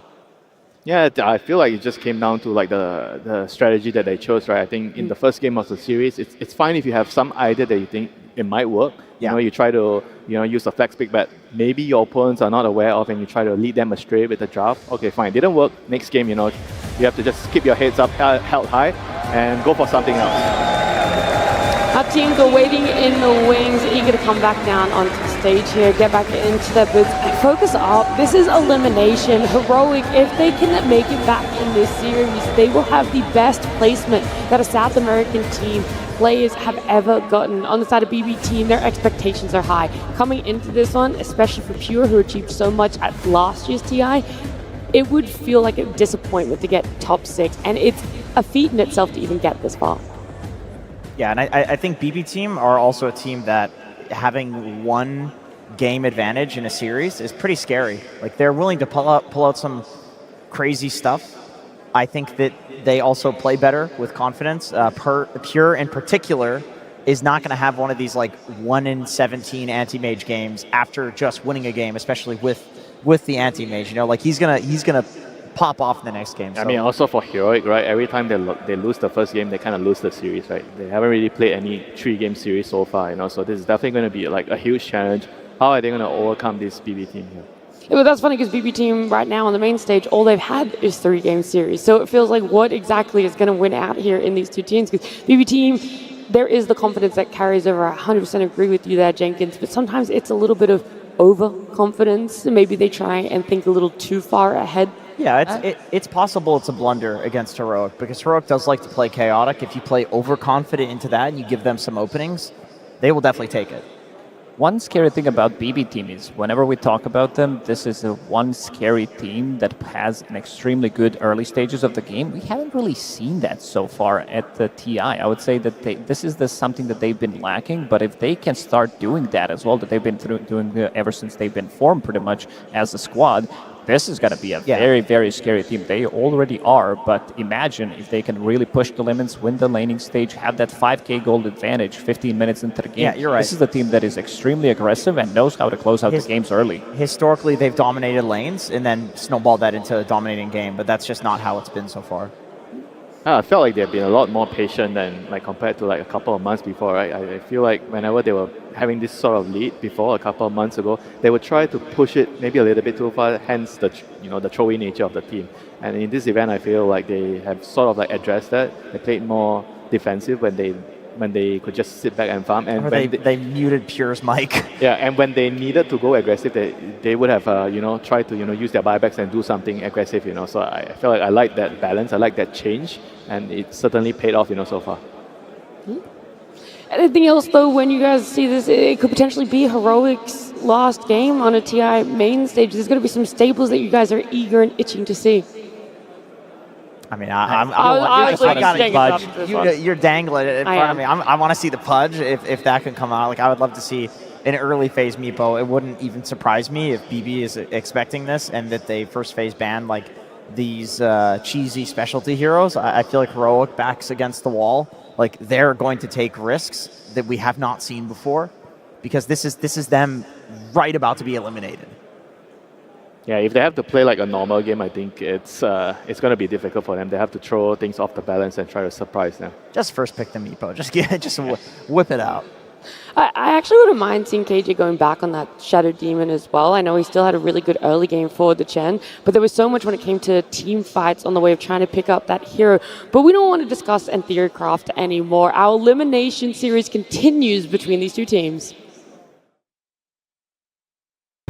Yeah, I feel like it just came down to like the strategy that they chose, right? I think in the first game of the series, it's fine if you have some idea that you think it might work. You know, you try to use a flex pick, but maybe your opponents are not aware of, and you try to lead them astray with the draft. Okay, fine, didn't work. Next game, you have to just keep your heads up, held high, and go for something else. Our teams are waiting in the wings, eager to come back down onto the stage here, get back into their boots, and focus up. This is elimination. Heroic, if they can make it back in this series, they will have the best placement that a South American team players have ever gotten. On the side of BB team, their expectations are high. Coming into this one, especially for Pure, who achieved so much at last year's TI, it would feel like a disappointment to get top 6, and it's a feat in itself to even get this far. Yeah, and I think BB team are also a team that having one game advantage in a series is pretty scary. Like, they're willing to pull out some crazy stuff. I think that they also play better with confidence. Pure in particular is not going to have one of these like 1-in-17 anti-mage games after just winning a game, especially with the anti-mage. You know, like he's gonna pop off in the next game. So. I mean, also for Heroic, right? Every time they lose the first game, they kind of lose the series, right? They haven't really played any 3-game series so far, you know. So this is definitely going to be like a huge challenge. How are they going to overcome this BB team here? Yeah, but that's funny because BB team right now on the main stage, all they've had is 3-game series. So it feels like what exactly is going to win out here in these two teams? Because BB team, there is the confidence that carries over. 100% agree with you there, Jenkins. But sometimes it's a little bit of overconfidence. Maybe they try and think a little too far ahead. Yeah, it's possible it's a blunder against Heroic because Heroic does like to play chaotic. If you play overconfident into that and you give them some openings, they will definitely take it. One scary thing about BB team is whenever we talk about them, this is the one scary team that has an extremely good early stages of the game. We haven't really seen that so far at the TI. I would say that this is something that they've been lacking, but if they can start doing that as well, that they've been doing ever since they've been formed pretty much as a squad, this is going to be a very, very scary team. They already are, but imagine if they can really push the limits, win the laning stage, have that 5k gold advantage 15 minutes into the game. Yeah, you're right. This is a team that is extremely aggressive and knows how to close out the games early. Historically, they've dominated lanes and then snowballed that into a dominating game, but that's just not how it's been so far. I felt like they've been a lot more patient than like compared to like a couple of months before, right? I feel like whenever they were having this sort of lead before a couple of months ago, they would try to push it maybe a little bit too far, hence the the throwy nature of the team. And in this event, I feel like they have sort of like addressed that. They played more defensive when they could just sit back and farm. And or they muted Pure's mic. Yeah, and when they needed to go aggressive, they would have tried to use their buybacks and do something aggressive. So I feel like I like that balance. I like that change, and it certainly paid off. So far. Anything else though? When you guys see this, it could potentially be Heroic's last game on a TI main stage. There's going to be some staples that you guys are eager and itching to see. I mean, you're dangling it in front of me. I want to see the Pudge if that can come out. Like, I would love to see an early phase Meepo. It wouldn't even surprise me if BB is expecting this and that they first phase ban like these cheesy specialty heroes. I feel like Heroic backs against the wall. Like, they're going to take risks that we have not seen before because this is them right about to be eliminated. Yeah, if they have to play like a normal game, I think it's going to be difficult for them. They have to throw things off the balance and try to surprise them. Just first pick the Meepo. Just whip it out. I actually wouldn't mind seeing KJ going back on that Shadow Demon as well. I know he still had a really good early game for the Chen, but there was so much when it came to team fights on the way of trying to pick up that hero. But we don't want to discuss Theorycraft anymore. Our elimination series continues between these two teams.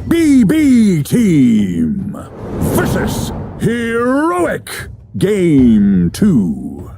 BB Team versus Heroic Game 2.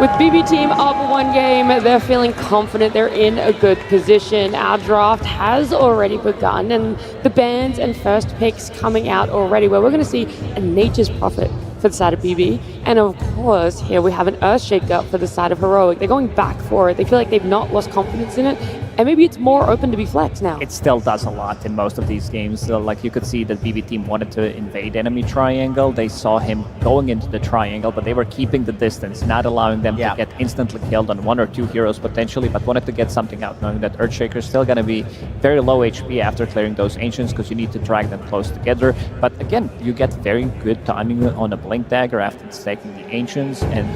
With BB team up one game, they're feeling confident, they're in a good position. Our draft has already begun and the bans and first picks coming out already, where we're going to see a Nature's Prophet for the side of BB. And of course, here we have an Earthshaker for the side of Heroic. They're going back for it. They feel like they've not lost confidence in it. And maybe it's more open to be flexed now. It still does a lot in most of these games. So, like, you could see that BB team wanted to invade enemy triangle. They saw him going into the triangle, but they were keeping the distance, not allowing them to get instantly killed on 1 or 2 heroes potentially, but wanted to get something out, knowing that Earthshaker is still going to be very low HP after clearing those Ancients because you need to drag them close together. But again, you get very good timing on a Blink Dagger after taking the Ancients, and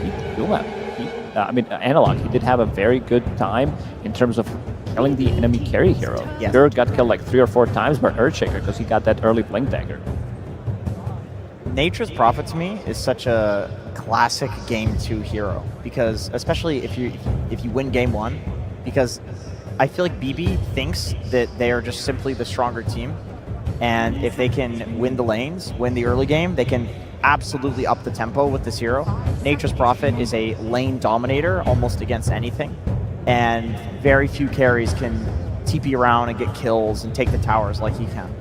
Analog, he did have a very good time in terms of killing the enemy carry hero. Yes. Pure got killed like 3 or 4 times by Earthshaker because he got that early Blink Dagger. Nature's Prophet to me is such a classic Game 2 hero, because especially if you win Game 1, because I feel like BB thinks that they are just simply the stronger team, and if they can win the lanes, win the early game, they can absolutely up the tempo with this hero. Nature's Prophet is a lane dominator almost against anything, and very few carries can TP around and get kills and take the towers like he can.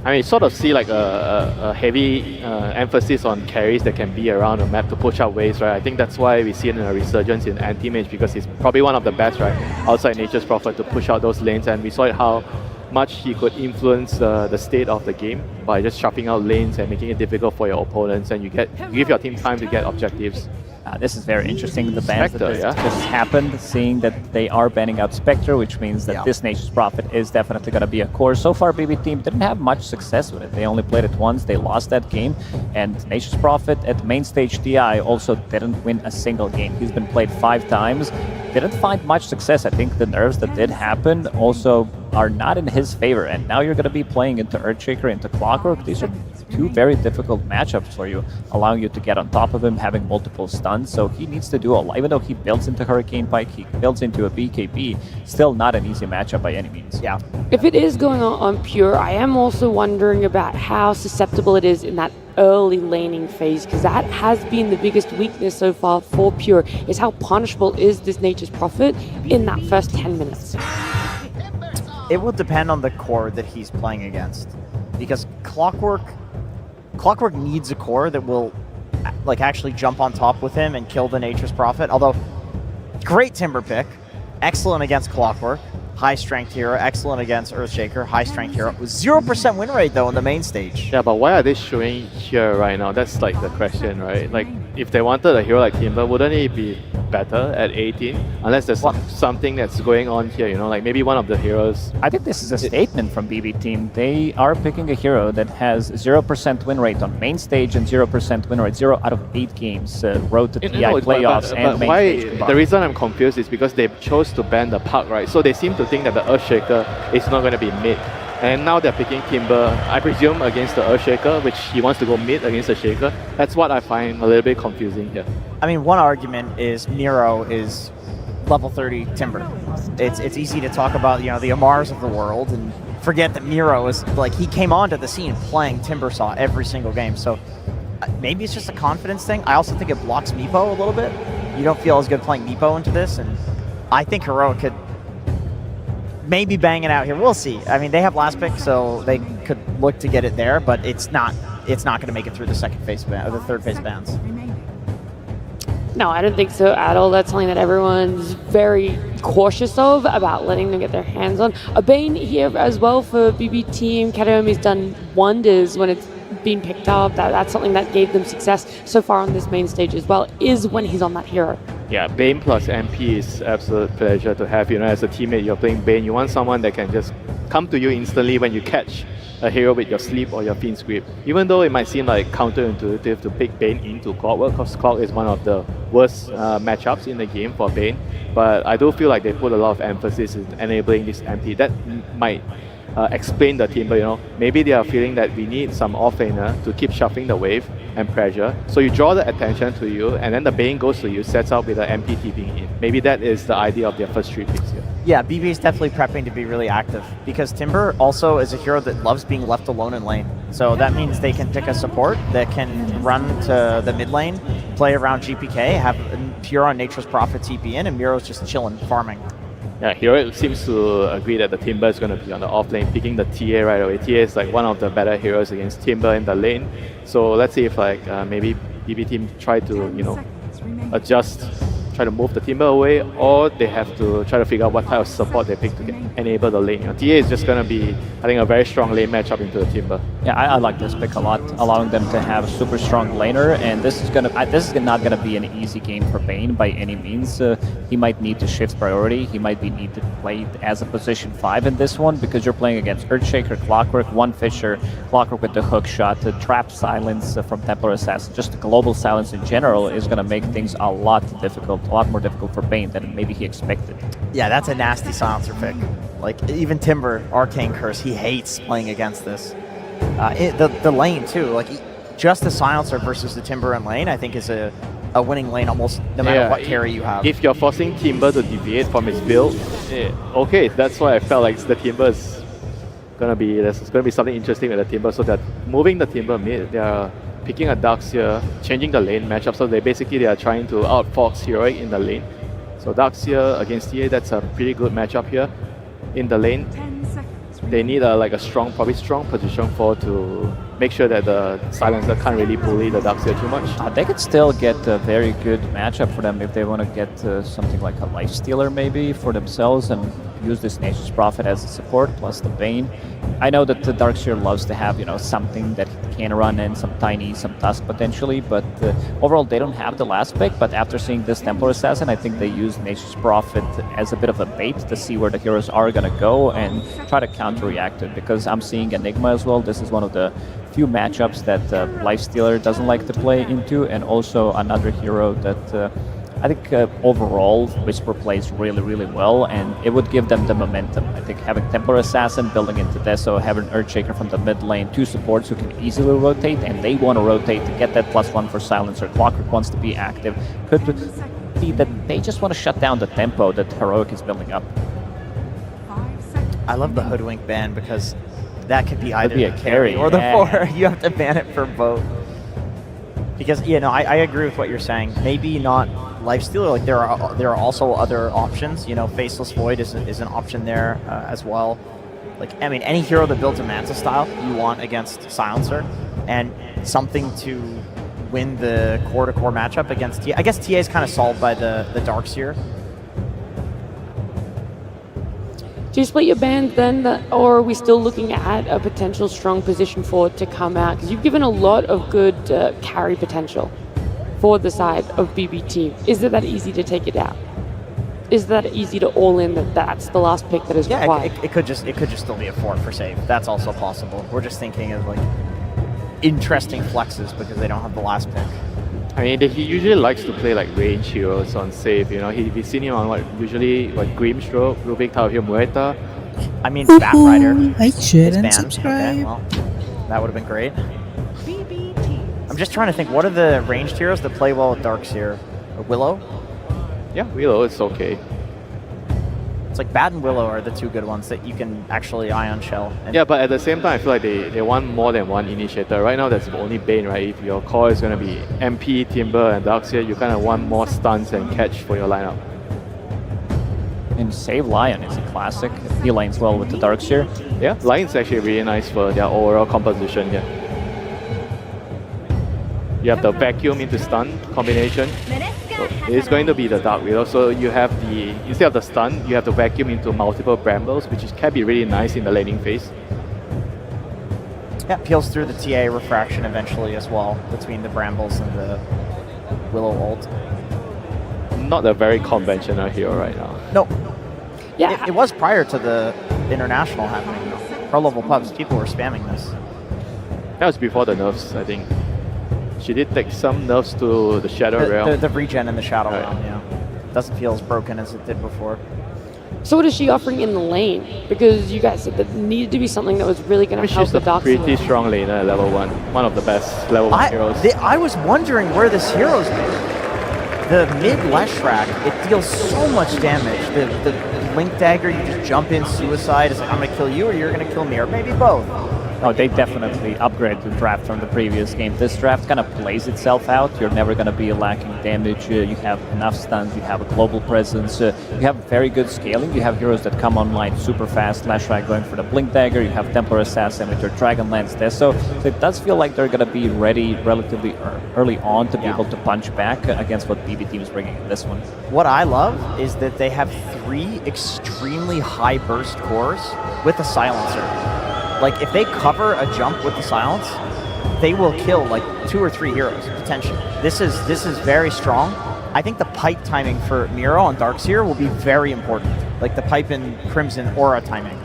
I mean, sort of see like a heavy emphasis on carries that can be around the map to push out waves, right? I think that's why we see it in a resurgence in anti-mage, because he's probably one of the best, right, outside Nature's Prophet to push out those lanes, and we saw it how much he could influence the state of the game by just chopping out lanes and making it difficult for your opponents, and you give your team time to get objectives. This is very interesting, the bans Spectre, that just happened, seeing that they are banning out Spectre, which means that this Nature's Prophet is definitely going to be a core. So far, BB team didn't have much success with it. They only played it once, they lost that game, and Nature's Prophet at main stage TI also didn't win a single game. He's been played 5 times, didn't find much success. I think the nerfs that did happen also are not in his favor, and now you're going to be playing into Earthshaker, into Clockwork. These are 2 very difficult matchups for you, allowing you to get on top of him, having multiple stuns, so he needs to do a lot. Even though he builds into Hurricane Pike, he builds into a BKB, still not an easy matchup by any means. Yeah. If it is going on Pure, I am also wondering about how susceptible it is in that early laning phase, because that has been the biggest weakness so far for Pure, is how punishable is this Nature's Prophet in that first 10 minutes. It will depend on the core that he's playing against, because Clockwork needs a core that will like actually jump on top with him and kill the Nature's Prophet. Although, great Timber pick, excellent against Clockwork, high strength hero, excellent against Earthshaker, high strength hero. 0% win rate though in the main stage. Yeah, but why are they showing here right now? That's like the question, right? Like, if they wanted a hero like Timber, wouldn't he be better at 18? Unless there's something that's going on here, you know, like maybe one of the heroes. I think this is a statement from BB team. They are picking a hero that has 0% win rate on main stage and 0% win rate, 0 out of 8 games, road to TI playoffs and main stage. The reason I'm confused is because they chose to ban the puck, right? So they seem to think that the Earthshaker is not going to be mid. And now they're picking Timber, I presume, against the Earthshaker, which he wants to go mid against the Shaker. That's what I find a little bit confusing here. I mean, one argument is Miro is level 30 Timber. It's easy to talk about, you know, the Amars of the world and forget that Miro is, like, he came onto the scene playing Timbersaw every single game. So maybe it's just a confidence thing. I also think it blocks Meepo a little bit. You don't feel as good playing Meepo into this, and I think Heroic could maybe bang it out here. We'll see. I mean, they have last pick, so they could look to get it there, but it's not going to make it through the second phase ban, or the third phase bans. No, I don't think so at all. That's something that everyone's very cautious of, about letting them get their hands on. A Bane here as well for BB team. Kataomi's done wonders when it's been picked up. That's something that gave them success so far on this main stage as well, is when he's on that hero. Yeah, Bane plus MP is absolute pleasure to have. You know, as a teammate, you're playing Bane. You want someone that can just come to you instantly when you catch a hero with your sleep or your Fiend's Grip. Even though it might seem like counterintuitive to pick Bane into Clockwork, because Clock is one of the worst matchups in the game for Bane. But I do feel like they put a lot of emphasis in enabling this MP. That might explain the Timber, you know. Maybe they are feeling that we need some offlaner to keep shuffling the wave and pressure. So you draw the attention to you, and then the Bane goes to you, sets out with an MP TPing in. Maybe that is the idea of their first 3 picks here. Yeah, BB is definitely prepping to be really active, because Timber also is a hero that loves being left alone in lane. So that means they can pick a support that can run to the mid lane, play around GPK, have Pure on Nature's Prophet TP in, and Miro's just chilling, farming. Yeah, Hero seems to agree that the Timber is going to be on the off lane, picking the TA right away. TA is like one of the better heroes against Timber in the lane. So let's see if like maybe BB team try to, you know, adjust, try to move the Timber away, or they have to try to figure out what type of support they pick to enable the lane. You know, TA is just going to be, I think, a very strong lane matchup into the Timber. Yeah, I like this pick a lot, allowing them to have a super strong laner, and this is not gonna be an easy game for Bane by any means. He might need to shift priority. He might be need to play as a position 5 in this one, because you're playing against Earthshaker, Clockwork, One Fisher, Clockwork with the hook shot, the trap silence from Templar Assassin, just the global silence in general is gonna make things a lot more difficult for Bane than maybe he expected. Yeah, that's a nasty silencer pick. Like, even Timber, Arcane Curse, he hates playing against this. The lane too, like just the Silencer versus the Timber and lane, I think is a winning lane almost no matter what carry you have. If you're forcing Timber to deviate from his build, okay, that's why I felt like the Timber is there's gonna be something interesting with the Timber. So that moving the Timber mid, they are picking a Darkseer, changing the lane matchup. So they are trying to outfox Heroic in the lane. So Darkseer against TA, that's a pretty good matchup here. In the lane, they need a strong, probably strong position 4 to make sure that the Silencer can't really bully the Darkseer too much. They could still get a very good matchup for them if they want to get something like a Lifestealer maybe for themselves and use this Nature's Prophet as a support plus the Bane. I know that the Darkseer loves to have, something that he can run in, some Tiny, some Tusk potentially, but overall they don't have the last pick. But after seeing this Templar Assassin, I think they use Nature's Prophet as a bit of a bait to see where the heroes are going to go and try to counter-react it, because I'm seeing Enigma as well. This is one of the few matchups that Lifestealer doesn't like to play into, and also another hero that I think overall Whisper plays really, really well, and it would give them the momentum. I think having Templar Assassin building into Deso, having Earthshaker from the mid lane, 2 supports who can easily rotate, and they want to rotate to get that +1 for Silencer. Clockwork wants to be active. Could be that they just want to shut down the tempo that Heroic is building up. I love the Hoodwink ban because that could be either a the carry or the 4. You have to ban it for both. Because, I agree with what you're saying. Maybe not Lifestealer. Like there are also other options. Faceless Void is an option there as well. Like, I mean, any hero that builds a Manta style you want against Silencer, and something to win the core-to-core matchup against TA. I guess TA is kind of solved by the Darkseer. Do you split your band then, or are we still looking at a potential strong position forward to come out? Because you've given a lot of good carry potential for the side of BBT. Is it that easy to take it out? Is that easy to all in that's the last pick that is required? It could just still be a 4 for save. That's also possible. We're just thinking of like interesting flexes because they don't have the last pick. I mean, he usually likes to play like range heroes on save. We've seen him on usually Grimstroke, Rubik, Tauhir, Muerta. I mean, Batrider. Like, share, and banned. subscribe. Okay, well, that would have been great. I'm just trying to think, what are the ranged heroes that play well with Darkseer? Willow? Yeah, Willow is okay. It's like Bat and Willow are the 2 good ones that you can actually Ion Shell. Yeah, but at the same time, I feel like they want more than one initiator. Right now, that's only Bane, right? If your core is going to be MP, Timber, and Darkseer, you kind of want more stuns and catch for your lineup. And Save Lion is a classic. He lanes well with the Darkseer. Yeah, Lion's actually really nice for their overall composition here. You have the vacuum into stun combination. So it's going to be the Dark Widow. So you have instead of the stun, you have the vacuum into multiple brambles, which can be really nice in the laning phase. Yeah, peels through the TA refraction eventually as well between the brambles and the Willow ult. Not a very conventional hero right now. No. Yeah, it was prior to the International happening though. Pro level pubs, people were spamming this. That was before the nerfs, I think. She did take some nerfs to the Shadow Realm. The regen in the Shadow Realm, yeah. Doesn't feel as broken as it did before. So what is she offering in the lane? Because you guys said that needed to be something that was really going to help the Darkseer. She's a pretty strong laner at level 1. One of the best level 1 heroes. I was wondering where this hero's made. The mid Leshrac, it deals so much damage. The Blink Dagger, you just jump in, suicide. It's like, I'm going to kill you or you're going to kill me, or maybe both. Oh, they definitely upgraded the draft from the previous game. This draft kind of plays itself out. You're never going to be lacking damage. You have enough stuns. You have a global presence. You have very good scaling. You have heroes that come online super fast. Lashrac going for the Blink Dagger. You have Templar Assassin with your Dragonlance Deso. So it does feel like they're going to be ready relatively early on to be able to punch back against what BB Team is bringing in this one. What I love is that they have 3 extremely high burst cores with a Silencer. Like, if they cover a jump with the silence, they will kill like 2 or 3 heroes potentially. This is very strong. I think the pipe timing for Miro on Darkseer will be very important. Like the pipe in Crimson Aura timing.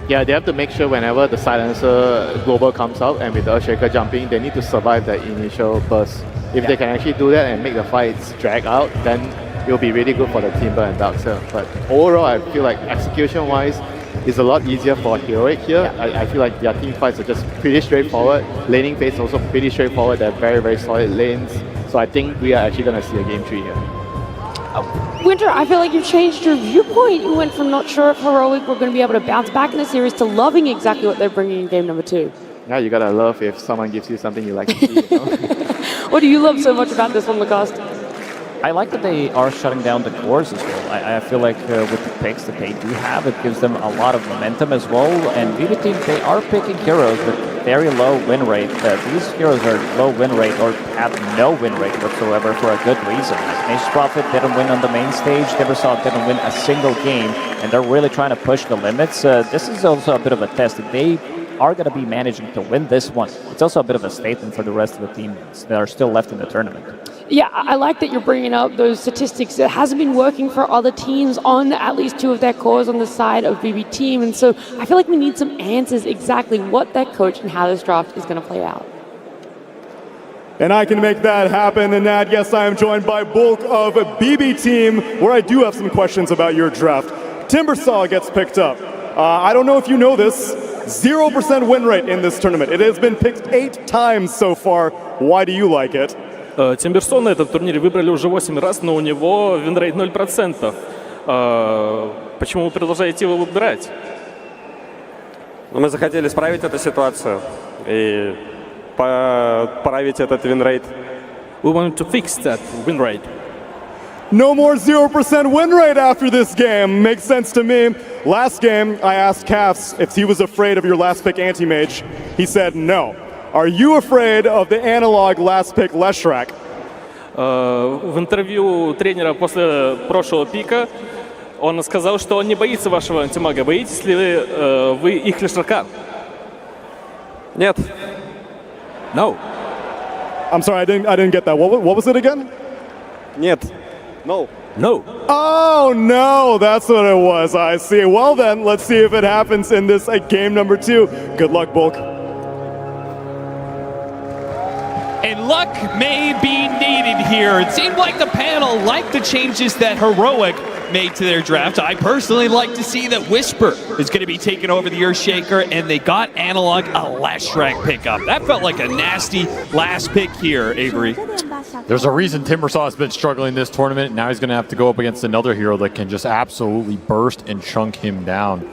Yeah, they have to make sure whenever the Silencer global comes out and with the Earthshaker jumping, they need to survive that initial burst. If they can actually do that and make the fights drag out, then it will be really good for the Timber and Darkseer. But overall, I feel like execution-wise, it's a lot easier for Heroic here. I feel like their team fights are just pretty straightforward. Laning phase is also pretty straightforward. They're very, very solid lanes. So I think we are actually going to see a game 3 here. Winter, I feel like you changed your viewpoint. You went from not sure if Heroic were going to be able to bounce back in the series to loving exactly what they're bringing in game number 2. Yeah, you gotta love if someone gives you something you like to see. You know? What do you love so much about this one, Lacoste? I like that they are shutting down the cores as well. I feel like with the picks that they do have, it gives them a lot of momentum as well. And BB Team, they are picking heroes with very low win rate. These heroes are low win rate or have no win rate whatsoever for a good reason. Nature's Prophet didn't win on the main stage. Neversaw didn't win a single game. And they're really trying to push the limits. This is also a bit of a test. If they are going to be managing to win this one, it's also a bit of a statement for the rest of the teams that are still left in the tournament. Yeah, I like that you're bringing up those statistics. It hasn't been working for other teams on at least 2 of their cores on the side of BB Team. And so I feel like we need some answers exactly what that coach and how this draft is going to play out. And I can make that happen. And Nad, yes, I am joined by Bulk of BB Team, where I do have some questions about your draft. Timbersaw gets picked up. I don't know if you know this, 0% win rate in this tournament. It has been picked 8 times so far. Why do you like it? Тимберсон на этот турнире выбрали уже 8 раз, но у него винрейт 0%. Почему вы продолжаете его выбирать? Мы захотели исправить эту ситуацию и поправить этот винрейт. We wanted to fix that win rate. No more 0% win rate after this game. Makes sense to me. Last game, I asked Caps if he was afraid of your last pick anti-mage. He said no. Are you afraid of the analog last pick Leshrac? В интервью тренера после прошлого пика он сказал, что он не боится вашего антимага. Боитесь ли вы их Лешрака? Нет. No. I'm sorry, I didn't get that. What was it again? Нет. No. No. Oh, no, that's what it was. I see. Well, then, let's see if it happens in this game number 2. Good luck, Bulk. And luck may be needed here. It seemed like the panel liked the changes that Heroic made to their draft. I personally like to see that Whisper is going to be taking over the Earthshaker, and they got Analog a Leshrac pickup. That felt like a nasty last pick here, Avery. There's a reason Timbersaw has been struggling this tournament. Now he's going to have to go up against another hero that can just absolutely burst and chunk him down.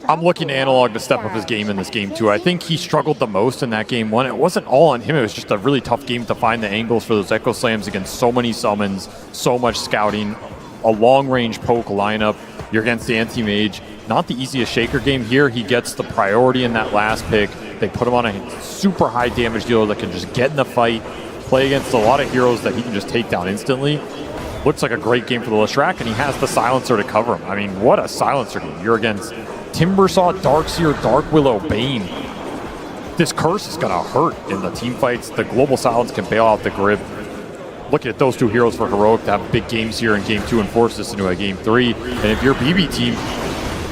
I'm looking to Analog to step up his game in this game too. I think he struggled the most in that game 1. It wasn't all on him. It was just a really tough game to find the angles for those Echo Slams against so many summons, so much scouting, a long-range poke lineup. You're against the anti-mage. Not the easiest Shaker game here. He gets the priority in that last pick. They put him on a super high damage dealer that can just get in the fight, play against a lot of heroes that he can just take down instantly. Looks like a great game for the Leshrac, and he has the silencer to cover him. I mean, what a silencer game. You're against Timbersaw, Darkseer, Dark Willow, Bane. This curse is going to hurt in the team fights. The global silence can bail out the grip. Looking at those 2 heroes for Heroic to have big games here in game 2 and force this into a game 3. And if you're BB Team,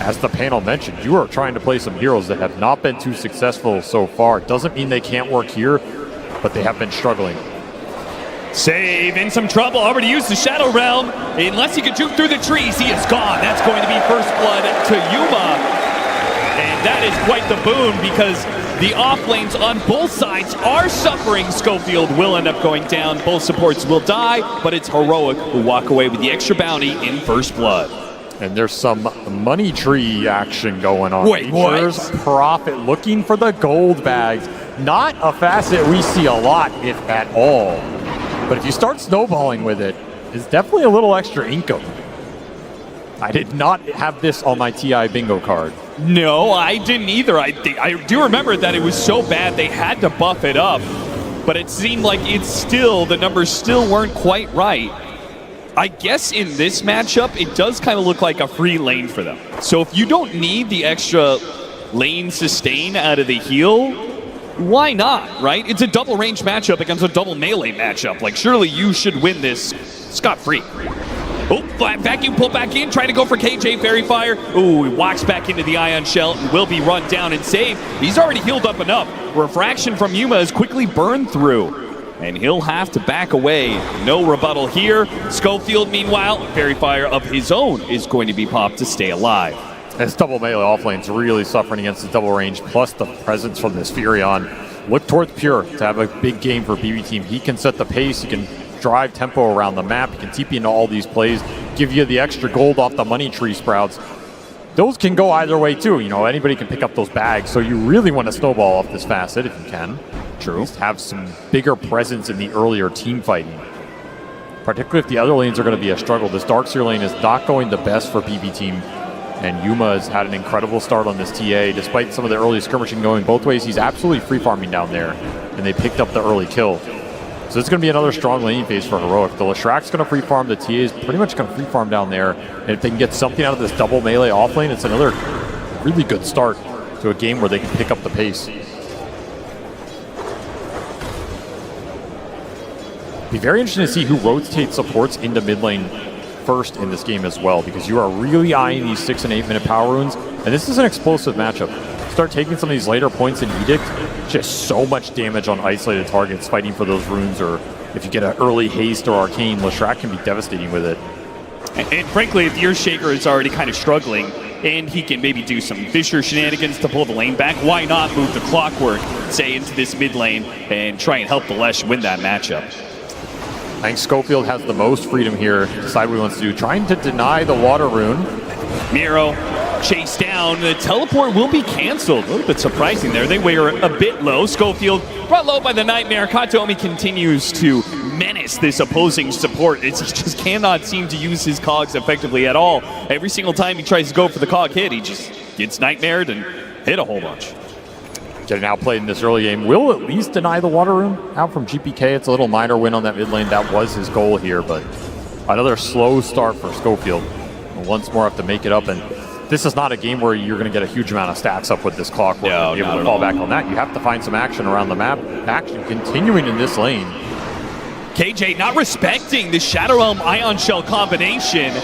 as the panel mentioned, you are trying to play some heroes that have not been too successful so far. Doesn't mean they can't work here, but they have been struggling. Save in some trouble. Already used the Shadow Realm. Unless he can juke through the trees, he is gone. That's going to be first blood to Yuma. And that is quite the boon because the off lanes on both sides are suffering. Schofield will end up going down. Both supports will die, but it's Heroic who walk away with the extra bounty in first blood. And there's some money tree action going on. Wait, Nature's Prophet looking for the gold bags. Not a facet we see a lot, if at all. But if you start snowballing with it, it's definitely a little extra income. I did not have this on my TI bingo card. No, I didn't either. I do remember that it was so bad they had to buff it up. But it seemed like the numbers still weren't quite right. I guess in this matchup, it does kind of look like a free lane for them. So if you don't need the extra lane sustain out of the heal, why not, right? It's a double range matchup against a double melee matchup. Like, surely you should win this scot-free. Oh, vacuum pull back in, trying to go for KJ Fairy Fire. Oh, he walks back into the Ion Shell and will be run down and saved. He's already healed up enough. Refraction from Yuma is quickly burned through, and he'll have to back away. No rebuttal here. Schofield, meanwhile, Fairy Fire of his own is going to be popped to stay alive. This double melee offlane's really suffering against the double range, plus the presence from this Furion. Look towards Pure to have a big game for BB Team. He can set the pace, he can drive tempo around the map, he can TP into all these plays, give you the extra gold off the money tree sprouts. Those can go either way too, you know, anybody can pick up those bags, so you really want to snowball up this facet if you can. True. Just have some bigger presence in the earlier team fighting. Particularly if the other lanes are going to be a struggle. This Darkseer lane is not going the best for BB Team. And Yuma has had an incredible start on this TA. Despite some of the early skirmishing going both ways, he's absolutely free farming down there. And they picked up the early kill. So it's going to be another strong laning phase for Heroic. The Leshrack's going to free farm. The TA is pretty much going to free farm down there. And if they can get something out of this double melee off lane, it's another really good start to a game where they can pick up the pace. Be very interesting to see who rotates supports into mid lane first in this game as well, because you are really eyeing these 6 and 8 minute power runes, and this is an explosive matchup. Start taking some of these later points in Edict, just so much damage on isolated targets fighting for those runes, or if you get an early haste or arcane, Leshrack can be devastating with it. And frankly, if your Shaker is already kind of struggling, and he can maybe do some Fisher shenanigans to pull the lane back, why not move the Clockwork, say, into this mid lane and try and help the Lesh win that matchup? I think Schofield has the most freedom here to decide what he wants to do. Trying to deny the water rune. Miro chased down. The teleport will be canceled. A little bit surprising there. They were a bit low. Schofield brought low by the Nightmare. Katomi continues to menace this opposing support. He just cannot seem to use his cogs effectively at all. Every single time he tries to go for the cog hit, he just gets nightmared and hit a whole bunch. Getting outplayed in this early game. Will at least deny the water rune out from GPK. It's a little minor win on that mid lane. That was his goal here, but another slow start for Schofield. Once more have to make it up, and this is not a game where you're going to get a huge amount of stacks up with this Clockwork. No, be able to fall back on that. You have to find some action around the map. Action continuing in this lane. KJ not respecting the Shadow Realm Ion Shell combination.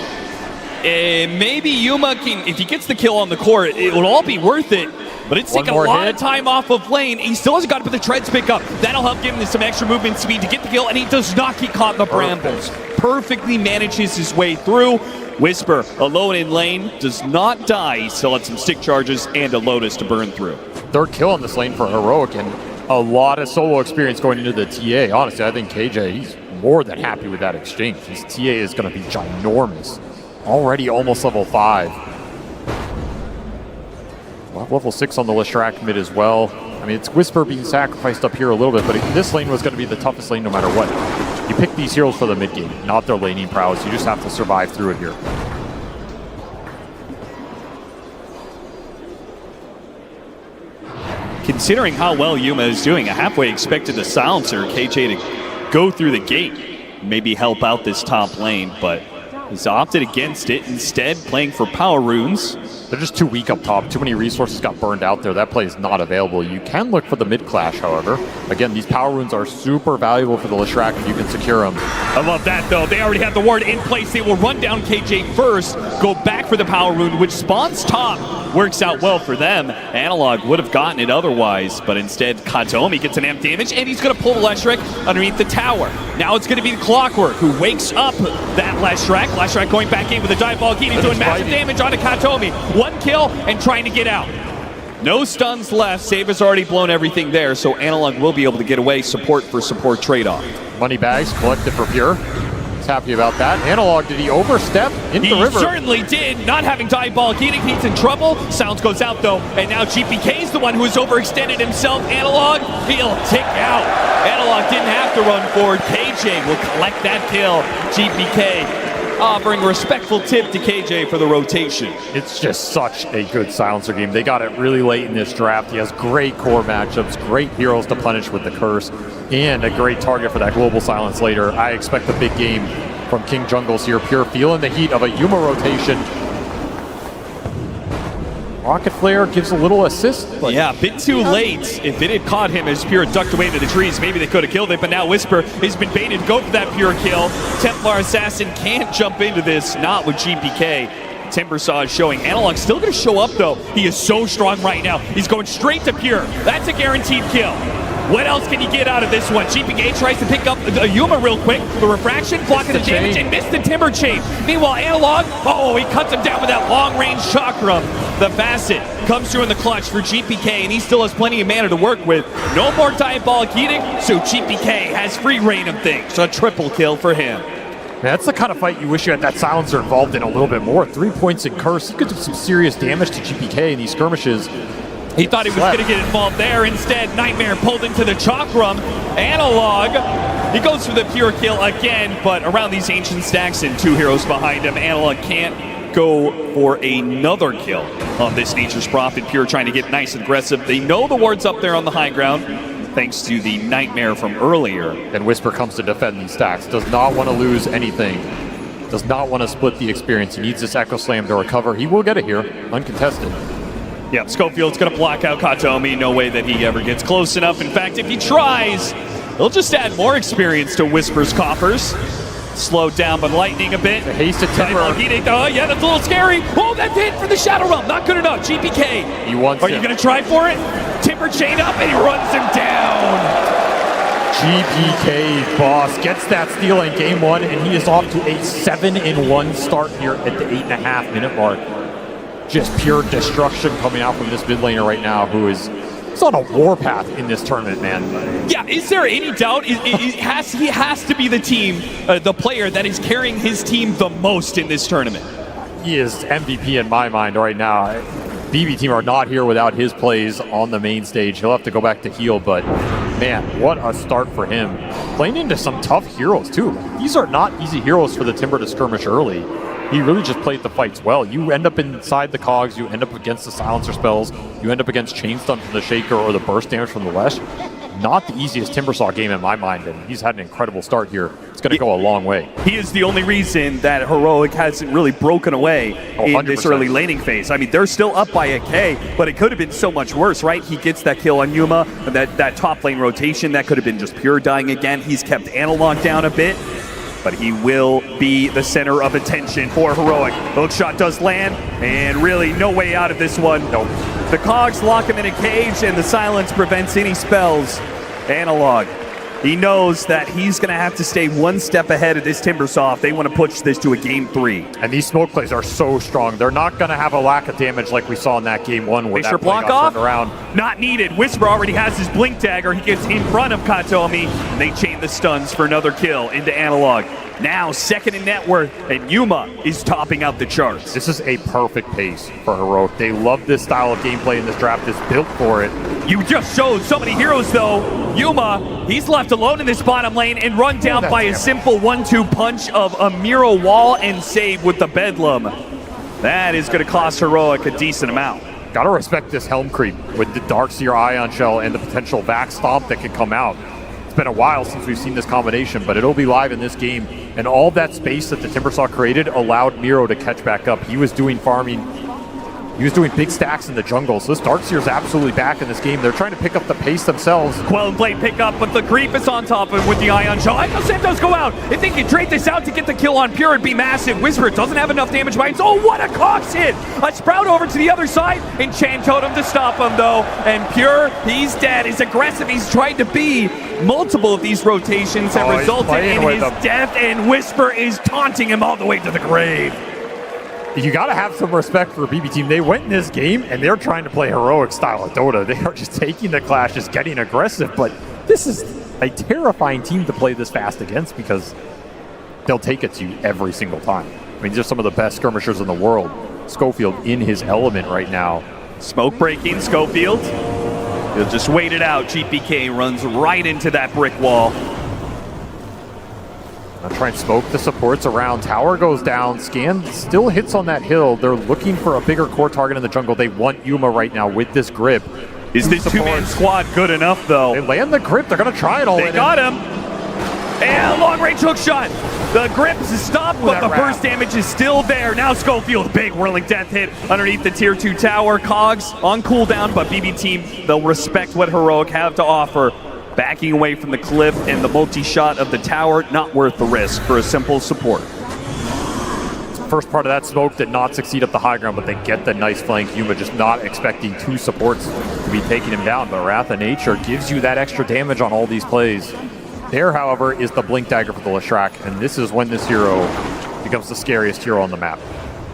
Maybe Yuma can, if he gets the kill on the core, it will all be worth it. But it's taking a lot of time off of lane. He still hasn't got to put the treads pick up. That'll help give him some extra movement speed to get the kill, and he does not get caught in the brambles. Perfectly manages his way through. Whisper, alone in lane, does not die. He still had some stick charges and a Lotus to burn through. Third kill on this lane for Heroic, and a lot of solo experience going into the TA. Honestly, I think KJ, he's more than happy with that exchange. His TA is going to be ginormous. Already almost level 5. Well, level 6 on the Leshrack mid as well. I mean, it's Whisper being sacrificed up here a little bit, but this lane was going to be the toughest lane no matter what. You pick these heroes for the mid game, not their laning prowess. You just have to survive through it here. Considering how well Yuma is doing, I halfway expected the Silencer, KJ, to go through the gate, maybe help out this top lane, but he's opted against it, instead playing for power runes. They're just too weak up top. Too many resources got burned out there. That play is not available. You can look for the mid clash, however. Again, these power runes are super valuable for the Leshrack if you can secure them. I love that, though. They already have the ward in place. They will run down KJ first, go back for the power rune, which spawns top. Works out well for them. Analog would have gotten it otherwise, but instead Katomi gets an amp damage, and he's going to pull the Leshrack underneath the tower. Now it's going to be the Clockwork who wakes up that Leshrack. Leshrack going back in with a dive ball. He's doing massive damage onto Katomi. One kill and trying to get out. No stuns left. Save has already blown everything there, so Analog will be able to get away. Support for support trade-off. Money bags collected for Pure. He's happy about that. Analog, did he overstep into the river? He certainly did. Not having dive ball. He's in trouble. Sounds goes out, though, and now GPK is the one who has overextended himself. Analog, he'll tick out. Analog didn't have to run forward. KJ will collect that kill. GPK offering a respectful tip to KJ for the rotation. It's just such a good Silencer game. They got it really late in this draft. He has great core matchups, great heroes to punish with the curse, and a great target for that global silence later. I expect a big game from King Jungles here. Pure feeling the heat of a Yuma rotation. Rocket Flare gives a little assist. Yeah, a bit too late. If it had caught him as Pure ducked away into the trees, maybe they could have killed it, but now Whisper has been baited to go for that Pure kill. Templar Assassin can't jump into this, not with GPK. Timbersaw is showing. Analog still going to show up, though. He is so strong right now. He's going straight to Pure. That's a guaranteed kill. What else can you get out of this one? GPK tries to pick up Yuma real quick. The refraction blocking the damage and missed the timber chain. Meanwhile, Analog, he cuts him down with that long-range chakra. The Facet comes through in the clutch for GPK, and he still has plenty of mana to work with. No more Diabolic Edict, so GPK has free reign of things. A triple kill for him. That's the kind of fight you wish you had that Silencer involved in a little bit more. 3 points in Curse. He could do some serious damage to GPK in these skirmishes. He thought he was going to get involved there. Instead, Nightmare pulled into the Chakram. Analog, he goes for the pure kill again, but around these Ancient Stacks and 2 heroes behind him, Analog can't go for another kill on this Nature's Prophet. Pure trying to get nice and aggressive. They know the ward's up there on the high ground, thanks to the Nightmare from earlier. And Whisper comes to defend these stacks. Does not want to lose anything. Does not want to split the experience. He needs this Echo Slam to recover. He will get it here, uncontested. Yep, Schofield's going to block out Katomi. No way that he ever gets close enough. In fact, if he tries, he'll just add more experience to Whisper's coffers. Slowed down by lightning a bit. The hasted timber. Oh, yeah, that's a little scary. Oh, that hit for the Shadow Realm. Not good enough. GPK. He wants Are you going to try for it? Timber chain up, and he runs him down. GPK boss gets that steal in game 1, and he is off to a 7-1 start here at the 8.5-minute mark. Just pure destruction coming out from this mid laner right now, who is on a warpath in this tournament, man. Yeah, is there any doubt? He has to be the team, the player that is carrying his team the most in this tournament. He is MVP in my mind right now. BB team are not here without his plays on the main stage. He'll have to go back to heal, but man, what a start for him. Playing into some tough heroes too. These are not easy heroes for the Timber to skirmish early. He really just played the fights well. You end up inside the cogs, you end up against the silencer spells, you end up against chain stun from the Shaker or the burst damage from the Lesh. Not the easiest Timbersaw game in my mind, and he's had an incredible start here. It's going to go a long way. He is the only reason that Heroic hasn't really broken away in this early laning phase. I mean, they're still up by a K, but it could have been so much worse, right? He gets that kill on Yuma, and that top lane rotation, that could have been just Pure dying again. He's kept Analog down a bit, but he will be the center of attention for Heroic. Hook shot does land, and really no way out of this one. Nope. The cogs lock him in a cage, and the silence prevents any spells. Analog, he knows that he's going to have to stay one step ahead of this Timbersaw if they want to push this to a game 3. And these smoke plays are so strong. They're not going to have a lack of damage like we saw in that game 1 where that block got off turned around. Not needed. Whisper already has his blink dagger. He gets in front of Katomi, and they chain the stuns for another kill into Analog. Now second in net worth, and Yuma is topping out the charts. This is a perfect pace for Heroic. They love this style of gameplay, and this draft is built for it. You just showed so many heroes, though. Yuma, he's left alone in this bottom lane and run down by a simple 1-2 punch of a Miro wall and save with the Bedlam. That is going to cost Heroic a decent amount. Gotta respect this Helm creep with the Darkseer Ion Shell and the potential Vax Stomp that could come out. It's been a while since we've seen this combination, but it'll be live in this game. And all that space that the Timbersaw created allowed Miro to catch back up. He was doing farming. He was doing big stacks in the jungle, so this Darkseer's absolutely back in this game. They're trying to pick up the pace themselves. Quell Blade pick up, but the creep is on top of him with the Ion Shell. Echo Sand does go out. If they can trade this out to get the kill on Pure, it'd be massive. Whisper doesn't have enough damage by it. Oh, what a Cox hit! A Sprout over to the other side, and Chan Totem to stop him, though. And Pure, he's dead. He's aggressive. He's tried to be multiple of these rotations have resulted in his death, and Whisper is taunting him all the way to the grave. You got to have some respect for BB team. They went in this game, and they're trying to play Heroic style of Dota. They are just taking the clash, just getting aggressive, but this is a terrifying team to play this fast against because they'll take it to you every single time. I mean, they're some of the best skirmishers in the world. Schofield in his element right now. Smoke breaking, Schofield. He'll just wait it out. GPK runs right into that brick wall. I'll try and smoke the supports around. Tower goes down. Scan still hits on that hill. They're looking for a bigger core target in the jungle. They want Yuma right now with this grip. Is this two-man squad good enough, though? They land the grip. They're going to try it all in. They got him. And long-range hook shot. The grip is stopped, but the burst damage is still there. Now Schofield, big whirling death hit underneath the tier 2 tower. Cogs on cooldown, but BB team, they'll respect what Heroic have to offer. Backing away from the cliff and the multi-shot of the tower, not worth the risk for a simple support. First part of that smoke did not succeed up the high ground, but they get the nice flank. Yuma just not expecting 2 supports to be taking him down, but Wrath of Nature gives you that extra damage on all these plays. There, however, is the Blink Dagger for the Leshrac, and this is when this hero becomes the scariest hero on the map.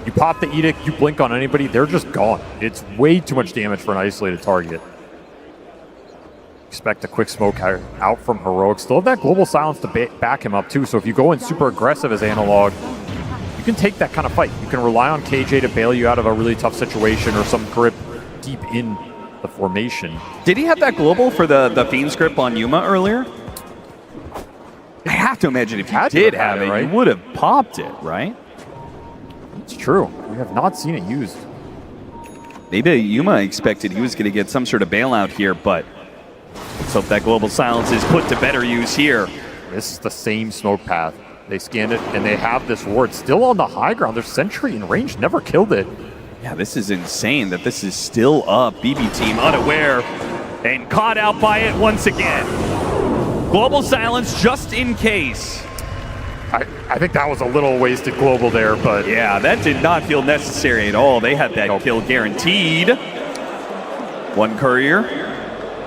You pop the Edict, you blink on anybody, they're just gone. It's way too much damage for an isolated target. Expect a quick smoke out from Heroic. Still have that Global Silence to back him up too, so if you go in super aggressive as Analog, you can take that kind of fight. You can rely on KJ to bail you out of a really tough situation or some grip deep in the formation. Did he have that global for the Fiend's grip on Yuma earlier? I have to imagine if he did have it, right? He would have popped it, right? It's true. We have not seen it used. Maybe Yuma expected he was going to get some sort of bailout here, but let's hope that Global Silence is put to better use here. This is the same smoke path. They scanned it, and they have this ward still on the high ground. Their sentry in range never killed it. Yeah, this is insane that this is still up. BB team unaware and caught out by it once again. Global Silence just in case. I think that was a little wasted global there, but... Yeah, that did not feel necessary at all. They had that kill guaranteed. One courier.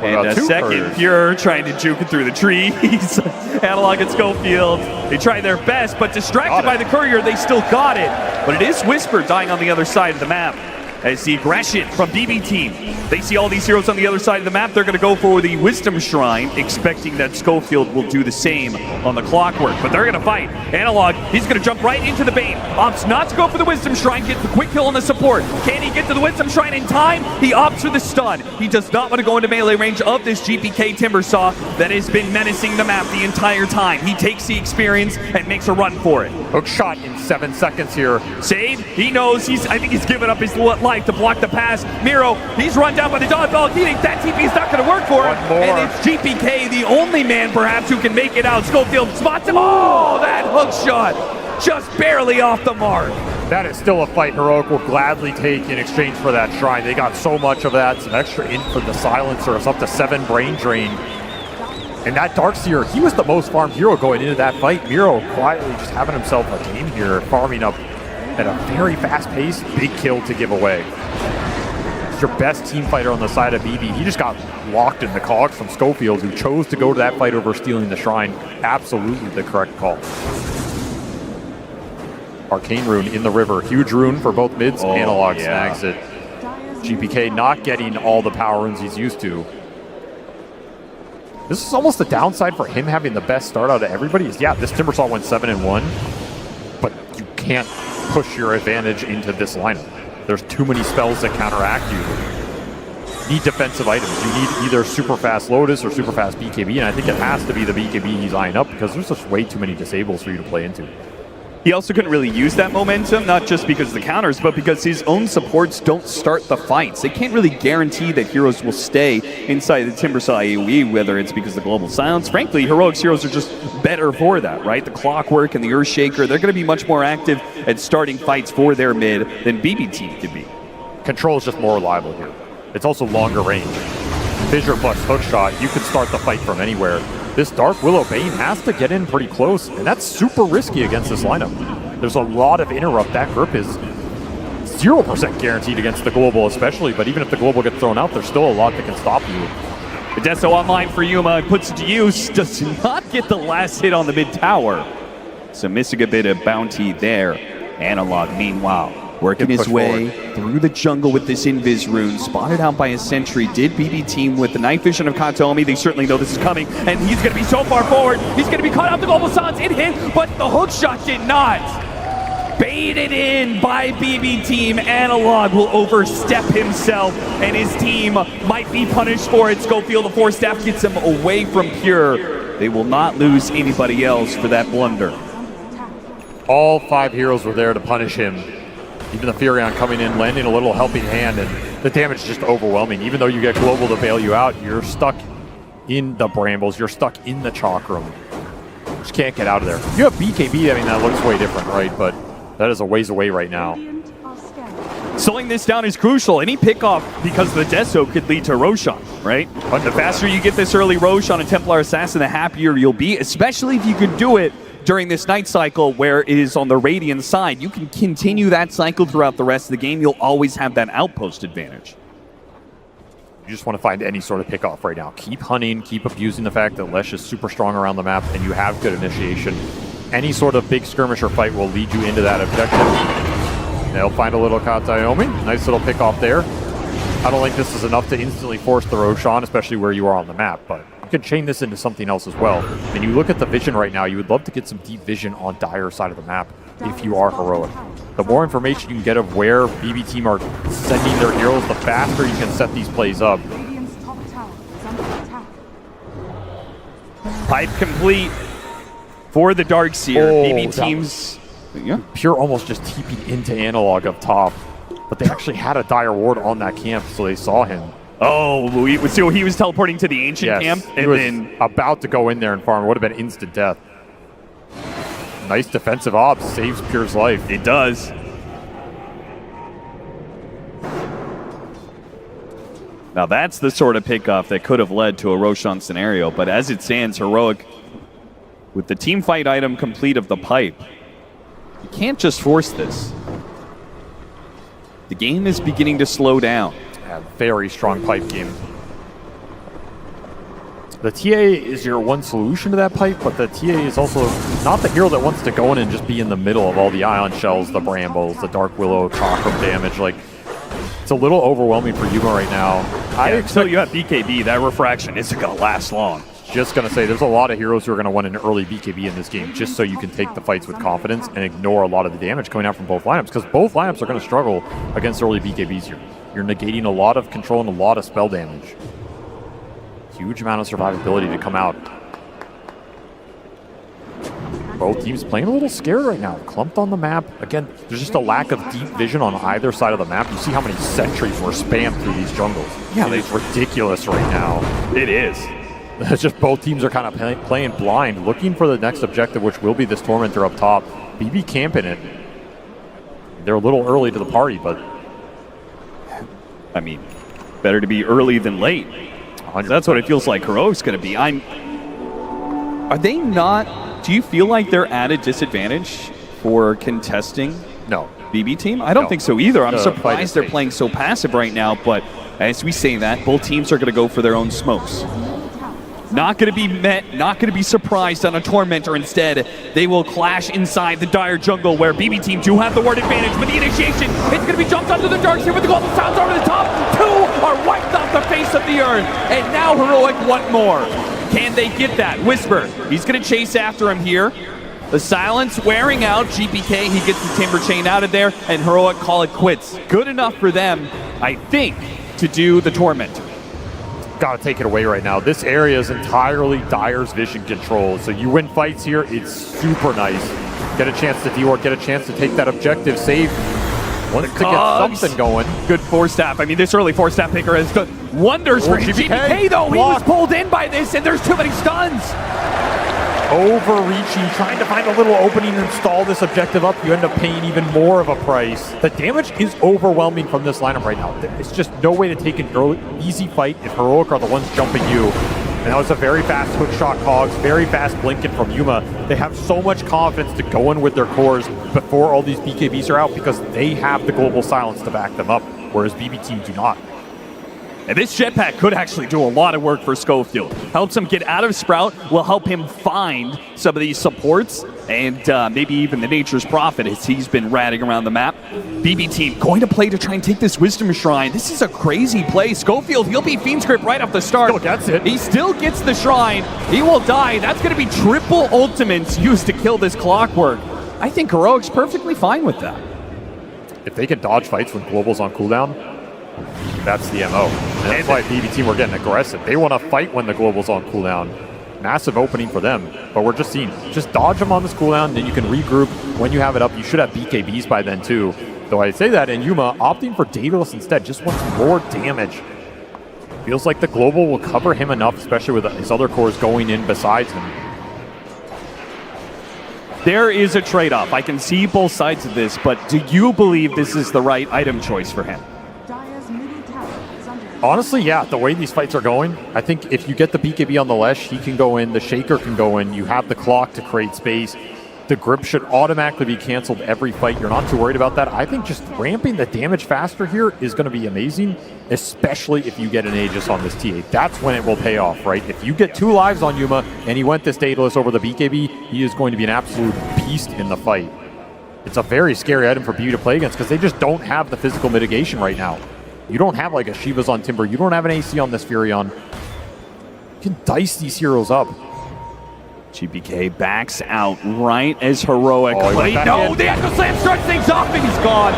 And a second couriers? Pure trying to juke it through the trees. Analog and Schofield. They tried their best, but distracted by the courier, they still got it. But it is Whisper dying on the other side of the map. As the aggression from BB team. They see all these heroes on the other side of the map. They're going to go for the Wisdom Shrine, expecting that Schofield will do the same on the Clockwork. But they're going to fight. Analog, he's going to jump right into the bait. Opts not to go for the Wisdom Shrine, gets the quick kill on the support. Can he get to the Wisdom Shrine in time? He opts for the stun. He does not want to go into melee range of this GPK Timbersaw that has been menacing the map the entire time. He takes the experience and makes a run for it. Hook shot in 7 seconds here. Save, he knows, I think he's given up his life to block the pass. Miro, he's run down by the dodgeball. He thinks that TP is not going to work for him. And it's GPK, the only man perhaps who can make it out. Schofield spots him. Oh, that hook shot just barely off the mark. That is still a fight Heroic will gladly take in exchange for that shrine. They got so much of that. Some extra in for the silencer. It's up to 7 brain drain. And that Darkseer, he was the most farmed hero going into that fight. Miro quietly just having himself a game here, farming up at a very fast pace. Big kill to give away. It's your best team fighter on the side of BB. He just got locked in the cogs from Schofield, who chose to go to that fight over stealing the shrine. Absolutely the correct call. Arcane Rune in the river. Huge rune for both mids. Analog snags it. GPK not getting all the power runes he's used to. This is almost the downside for him having the best start out of everybody. Is this Timbersaw went 7-1, but you can't push your advantage into this lineup. There's too many spells that counteract you. You need defensive items. You need either super fast Lotus or super fast BKB, and I think it has to be the BKB he's eyeing up because there's just way too many disables for you to play into. He also couldn't really use that momentum, not just because of the counters, but because his own supports don't start the fights. They can't really guarantee that heroes will stay inside the Timbersaw AoE, whether it's because of the Global Silence. Frankly, Heroic's heroes are just better for that, right? The Clockwork and the Earthshaker, they're going to be much more active at starting fights for their mid than BB team could be. Control is just more reliable here. It's also longer range. Fissure plus hookshot, you can start the fight from anywhere. This Dark Willow Bane has to get in pretty close, and that's super risky against this lineup. There's a lot of interrupt. That grip is 0% guaranteed against the global especially, but even if the global gets thrown out, there's still a lot that can stop you. Adesso online for Yuma, puts it to use, does not get the last hit on the mid tower. So missing a bit of bounty there. Analog, meanwhile, working his way through the jungle with this Invis rune, spotted out by a sentry. Did BB team with the night vision of Katomi. They certainly know this is coming, and he's going to be so far forward. He's going to be caught out the Global Silence. It hit, but the hook shot did not. Baited in by BB team. Analog will overstep himself, and his team might be punished for it. Schofield, the Force Staff, gets him away from Pure. They will not lose anybody else for that blunder. All 5 heroes were there to punish him. Even the Furion coming in, landing a little helping hand, and the damage is just overwhelming. Even though you get Global to bail you out, you're stuck in the brambles, you're stuck in the chalk room. You just can't get out of there. You have BKB, I mean, that looks way different, right? But that is a ways away right now. Slowing this down is crucial. Any pickoff because of the Deso could lead to Roshan, right? But the faster you get this early Rosh on a Templar Assassin, the happier you'll be, especially if you can do it during this night cycle where it is on the Radiant side. You can continue that cycle throughout the rest of the game. You'll always have that outpost advantage. You just want to find any sort of pickoff right now. Keep hunting, keep abusing the fact that Lesh is super strong around the map and you have good initiation. Any sort of big skirmisher fight will lead you into that objective. They'll find a little Katayomi. Nice little pickoff there. I don't think this is enough to instantly force the Roshan, especially where you are on the map, but you can chain this into something else as well. And you look at the vision right now, you would love to get some deep vision on Dire's side of the map if you are Heroic. The more information you can get of where BB team are sending their heroes, the faster you can set these plays up. Pipe complete for the Darkseer. BB teams... Pure almost just TP'd into Analog up top. But they actually had a Dire ward on that camp, so they saw him. Oh, so he was teleporting to the Ancient camp? And then about to go in there and farm. It would have been instant death. Nice defensive ops, saves Pure's life. It does. Now that's the sort of pickoff that could have led to a Roshan scenario, but as it stands, Heroic, with the team fight item complete of the pipe, you can't just force this. The game is beginning to slow down. Yeah, very strong pipe game. The TA is your one solution to that pipe, but the TA is also not the hero that wants to go in and just be in the middle of all the Ion Shells, the Brambles, the Dark Willow, Chakram damage. Like, it's a little overwhelming for Yuma right now. Until you have BKB, that refraction isn't going to last long. Just going to say, there's a lot of heroes who are going to want an early BKB in this game, just so you can take the fights with confidence and ignore a lot of the damage coming out from both lineups, because both lineups are going to struggle against early BKBs here. You're negating a lot of control and a lot of spell damage. Huge amount of survivability to come out. Both teams playing a little scared right now. Clumped on the map. Again, there's just a lack of deep vision on either side of the map. You see how many sentries were spammed through these jungles. Yeah, it's ridiculous right now. It is. It's just both teams are kind of playing blind, looking for the next objective, which will be this Tormentor up top. BB camping it. They're a little early to the party, but... I mean, better to be early than late. 100%. That's what it feels like Heroic's going to be. Are they not... Do you feel like they're at a disadvantage for contesting BB team? I don't think so either. I'm surprised they're playing so passive right now, but as we say that, both teams are going to go for their own smokes. Not going to be met, not going to be surprised on a Tormentor. Instead, they will clash inside the Dire jungle where BB team do have the ward advantage. But the initiation, it's going to be jumped onto the Darkseer with the Global Sounds over the top. Two are wiped off the face of the earth. And now Heroic want more. Can they get that? Whisper, he's going to chase after him here. The silence wearing out. GPK, he gets the Timber Chain out of there. And Heroic call it quits. Good enough for them, I think, to do the Tormentor. Got to take it away right now. This area is entirely Dire's vision control. So you win fights here, it's super nice. Get a chance to deward, get a chance to take that objective, save. Wants to get something going. Good 4-staff. I mean, this early 4-staff picker has done wonders for GPK, though. He was pulled in by this, and there's too many stuns. Overreaching, trying to find a little opening and stall this objective up. You end up paying even more of a price. The damage is overwhelming from this lineup right now. It's just no way to take an early, easy fight if Heroic are the ones jumping you. And that was a very fast hook shot Cogs, very fast blinking from Yuma. They have so much confidence to go in with their cores before all these BKBs are out because they have the global silence to back them up, whereas BB team do not. And this jetpack could actually do a lot of work for Schofield. Helps him get out of Sprout, will help him find some of these supports, and maybe even the Nature's Prophet as he's been ratting around the map. BB team going to play to try and take this Wisdom Shrine. This is a crazy play. Schofield, he'll be Fiend's Grip right off the start. Still gets it. He still gets the Shrine. He will die. That's going to be triple ultimates used to kill this Clockwork. I think Heroic's perfectly fine with that. If they can dodge fights when Global's on cooldown, that's the MO. And that's why BB team were getting aggressive. They want to fight when the Global's on cooldown. Massive opening for them. But we're just seeing, just dodge them on this cooldown, and then you can regroup. When you have it up, you should have BKBs by then too. Though I say that, and Yuma opting for Daedalus instead, just wants more damage. Feels like the Global will cover him enough, especially with his other cores going in besides him. There is a trade-off. I can see both sides of this, but do you believe this is the right item choice for him? Honestly, yeah, the way these fights are going, I think if you get the BKB on the Lesh, he can go in, the Shaker can go in, you have the clock to create space. the grip should automatically be canceled every fight. You're not too worried about that. I think just ramping the damage faster here is going to be amazing, especially if you get an Aegis on this T8. That's when it will pay off, right? If you get 2 lives on Yuma and he went this Daedalus over the BKB, he is going to be an absolute beast in the fight. It's a very scary item for BB to play against because they just don't have the physical mitigation right now. You don't have like a Shiva's on Timber. You don't have an AC on this Furion. You can dice these heroes up. GPK backs out right as Heroic. No, the Echo Slam starts things off and he's gone.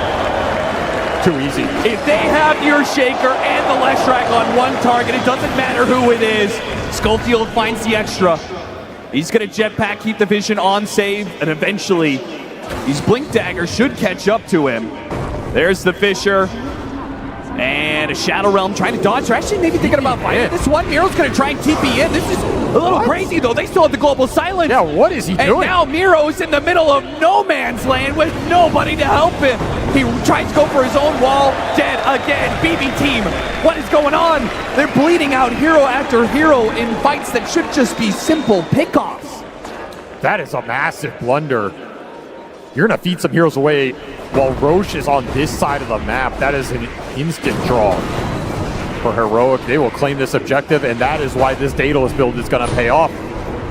Too easy. If they have your Shaker and the Leshrac on one target, it doesn't matter who it is. Schofield finds the extra. He's going to jetpack, keep the vision on save, and eventually these Blink Daggers should catch up to him. There's the Fisher. And a Shadow Realm trying to dodge. They're actually maybe thinking about fighting this one. Miro's going to try and TP in. This is a little crazy, though. They still have the global silence. Yeah, what is he doing? And now Miro's in the middle of no man's land with nobody to help him. He tries to go for his own wall. Dead again. BB team, what is going on? They're bleeding out hero after hero in fights that should just be simple pickoffs. That is a massive blunder. You're going to feed some heroes away while Roche is on this side of the map. That is an instant draw for Heroic. They will claim this objective, and that is why this Daedalus build is going to pay off.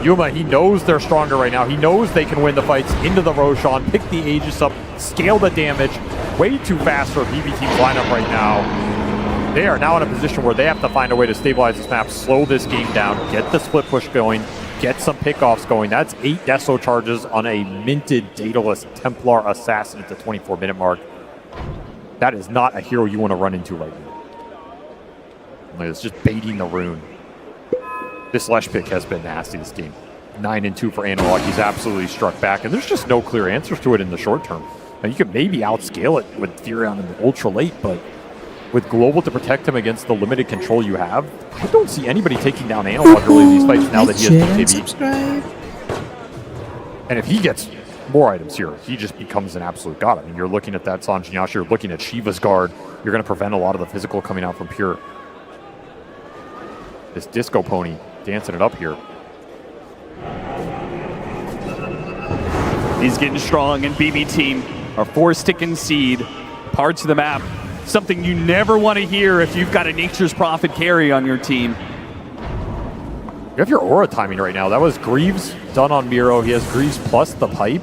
Yuma, he knows they're stronger right now. He knows they can win the fights into the Roshan, pick the Aegis up, scale the damage. Way too fast for BB Team's lineup right now. They are now in a position where they have to find a way to stabilize this map, slow this game down, get the split push going, get some pickoffs going. That's 8 Deso charges on a minted Daedalus Templar Assassin at the 24-minute mark. That is not a hero you want to run into right now. It's just baiting the rune. This Lesh pick has been nasty this game. 9-2 for Analog. He's absolutely struck back, and there's just no clear answers to it in the short term. Now, you could maybe outscale it with Furion in the ultra late, but with Global to protect him against the limited control you have, I don't see anybody taking down Analog early in these fights now that he has BKB. And if he gets more items here, he just becomes an absolute god. I mean, you're looking at that Sanjin Yasha, you're looking at Shiva's guard, you're going to prevent a lot of the physical coming out from Pure. This Disco Pony dancing it up here. He's getting strong, and BB Team are forced to concede parts of the map. Something you never want to hear if you've got a Nature's Prophet carry on your team. You have your aura timing right now. That was Greaves done on Miro. He has Greaves plus the pipe.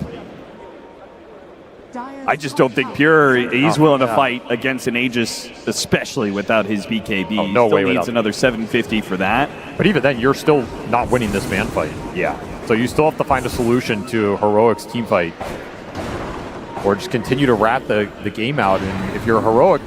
I just don't think Pure, he's willing to fight against an Aegis, especially without his BKB. Oh, no way He still needs another 750 for that. But even then, you're still not winning this man fight. Yeah. So you still have to find a solution to Heroic's team fight. Or just continue to rat the game out. And if you're Heroic,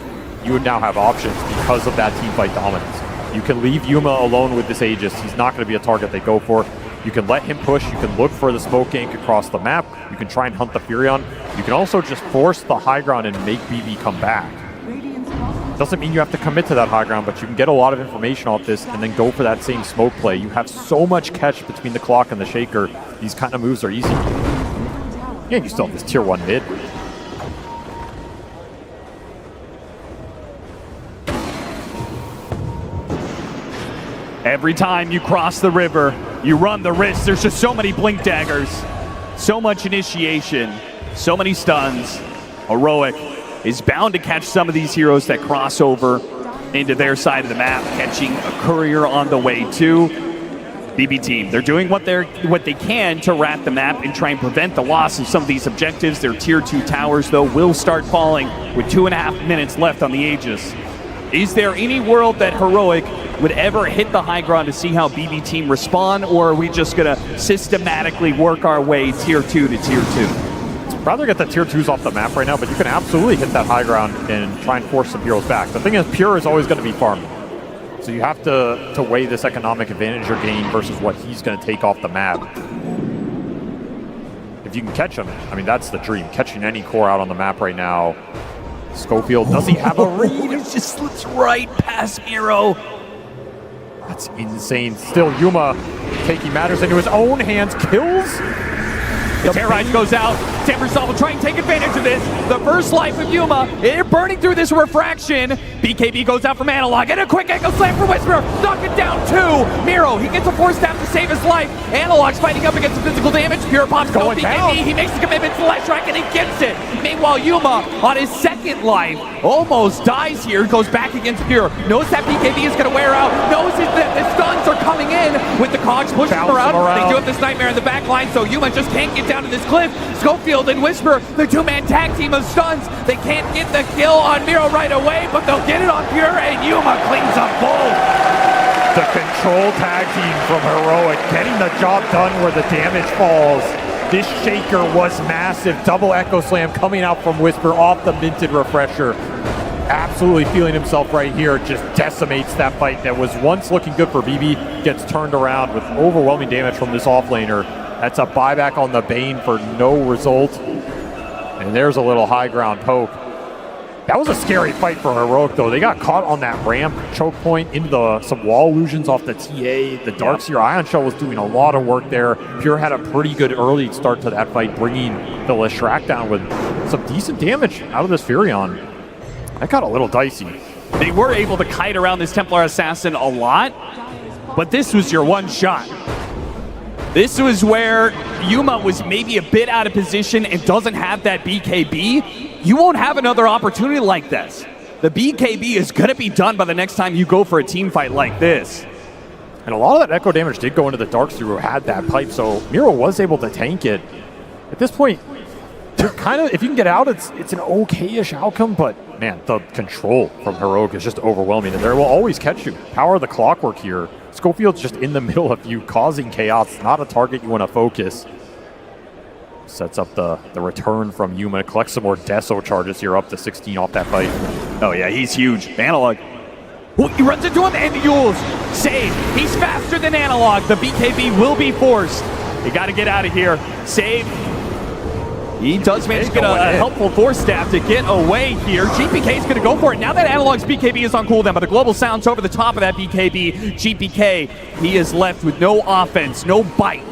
you would now have options because of that team fight dominance. You can leave Yuma alone with this Aegis. He's not going to be a target they go for. You can let him push. You can look for the smoke gank across the map. You can try and hunt the Furion. You can also just force the high ground and make BB come back. Doesn't mean you have to commit to that high ground, but you can get a lot of information off this and then go for that same smoke play. You have so much catch between the clock and the shaker. These kind of moves are easy. Yeah, you still have this tier 1 mid. Every time you cross the river, you run the risk. There's just so many Blink Daggers, so much initiation, so many stuns. Heroic is bound to catch some of these heroes that cross over into their side of the map, catching a courier on the way too. BB Team, they're doing what they can to rat the map and try and prevent the loss of some of these objectives. Their tier 2 towers, though, will start falling with 2.5 minutes left on the Aegis. Is there any world that Heroic would ever hit the high ground to see how BB Team respond, or are we just going to systematically work our way tier 2 to tier 2? I'd rather get the tier 2s off the map right now, but you can absolutely hit that high ground and try and force some heroes back. The thing is, Pure is always going to be farming. So you have to weigh this economic advantage you're gaining versus what he's going to take off the map. If you can catch him, I mean, that's the dream. Catching any core out on the map right now. Schofield, does he have a read? It just slips right past Miro. That's insane. Still, Yuma taking matters into his own hands. Kills. The Terrorite goes out. Timbersaw will try and take advantage of this. The first life of Yuma. They're burning through this refraction. BKB goes out from Analog. And a quick ankle slam for Whisperer. Knock it down 2. Miro, he gets a 4 staff to save his life. Analog's fighting up against the physical damage. Pure Pop's going down. He makes the commitment to Leshrac and he gets it. Meanwhile, Yuma on his second life almost dies here. Goes back against Pure. Knows that BKB is going to wear out. Knows that the stuns are coming in with the cogs pushing him around. They do have this nightmare in the back line, so Yuma just can't get down to this cliff. Schofield and Whisper, the two-man tag team of stuns. They can't get the kill on Miro right away, but they'll get it on Pure, and Yuma cleans up both. The control tag team from Heroic getting the job done where the damage falls. This shaker was massive. Double Echo Slam coming out from Whisper off the minted refresher. Absolutely feeling himself right here. Just decimates that fight that was once looking good for BB. Gets turned around with overwhelming damage from this offlaner. That's a buyback on the Bane for no result. And there's a little high ground poke. That was a scary fight for Heroic, though. They got caught on that ramp choke point into some wall illusions off the TA. The Darkseer Ion Shell was doing a lot of work there. Pure had a pretty good early start to that fight, bringing the Leshrac down with some decent damage out of this Furion. That got a little dicey. They were able to kite around this Templar Assassin a lot, but this was your one shot. This was where Yuma was maybe a bit out of position and doesn't have that BKB. You won't have another opportunity like this. The BKB is going to be done by the next time you go for a team fight like this. And a lot of that echo damage did go into the Darkseer who had that pipe, so Miro was able to tank it. At this point, kind of, if you can get out, it's an okay-ish outcome, but man, the control from Heroic is just overwhelming, and they will always catch you. Power of the clockwork here. Schofield's just in the middle of you, causing chaos. It's not a target you want to focus. Sets up the return from Yuma. Collects some more Deso charges here, up to 16 off that fight. Oh yeah, he's huge. Analog. Ooh, he runs into him and Yules. Save. He's faster than Analog. The BKB will be forced. You got to get out of here. Save. He does manage to get a helpful force staff to get away here. GPK is going to go for it. Now that Analog's BKB is on cooldown, but the global sounds over the top of that BKB. GPK, he is left with no offense, no bite.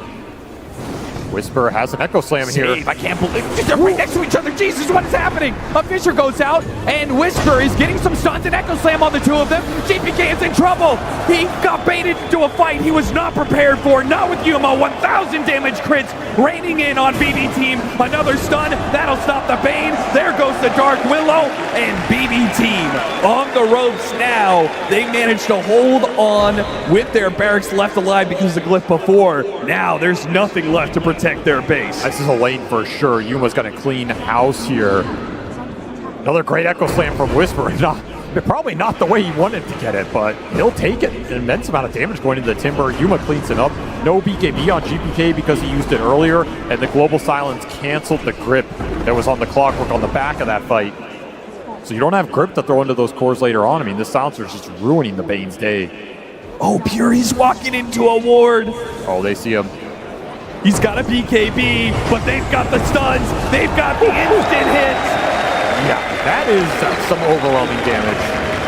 Whisper has an Echo Slam here. I can't believe they're right next to each other. Jesus, what is happening? A Fisher goes out, and Whisper is getting some stuns and Echo Slam on the two of them. GPK is in trouble. He got baited into a fight he was not prepared for. Not with Yuma. 1,000 damage crits raining in on BB Team. Another stun. That'll stop the Bane. There goes the Dark Willow. And BB Team on the ropes now. They managed to hold on with their barracks left alive because of the glyph before. Now there's nothing left to protect their base. This is a lane for sure. Yuma's going to clean house here. Another great Echo Slam from Whisper. Probably not the way he wanted to get it, but he'll take it. An immense amount of damage going into the Timber. Yuma cleans it up. No BKB on GPK because he used it earlier, and the Global Silence canceled the grip that was on the clockwork on the back of that fight. So you don't have grip to throw into those cores later on. I mean, this silencer is just ruining the Bane's day. Oh, Pure, he's walking into a ward. Oh, they see him. He's got a BKB, but they've got the stuns. They've got the instant hits. Yeah, that is some overwhelming damage.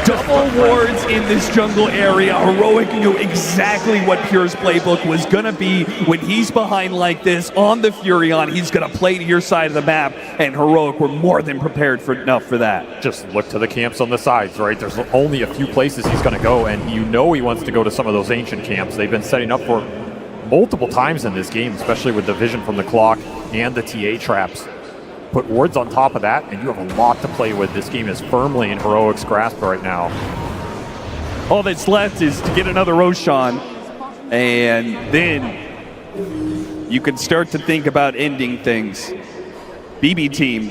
Double wards in this jungle area. Heroic knew exactly what Pure's playbook was going to be. When he's behind like this on the Furion, he's going to play to your side of the map, and Heroic were more than prepared for enough for that. Just look to the camps on the sides, right? There's only a few places he's going to go, and you know he wants to go to some of those ancient camps. They've been setting up for multiple times in this game, especially with the vision from the clock and the TA traps. Put wards on top of that, and you have a lot to play with. This game is firmly in Heroic's grasp right now. All that's left is to get another Roshan, and then you can start to think about ending things. BB Team,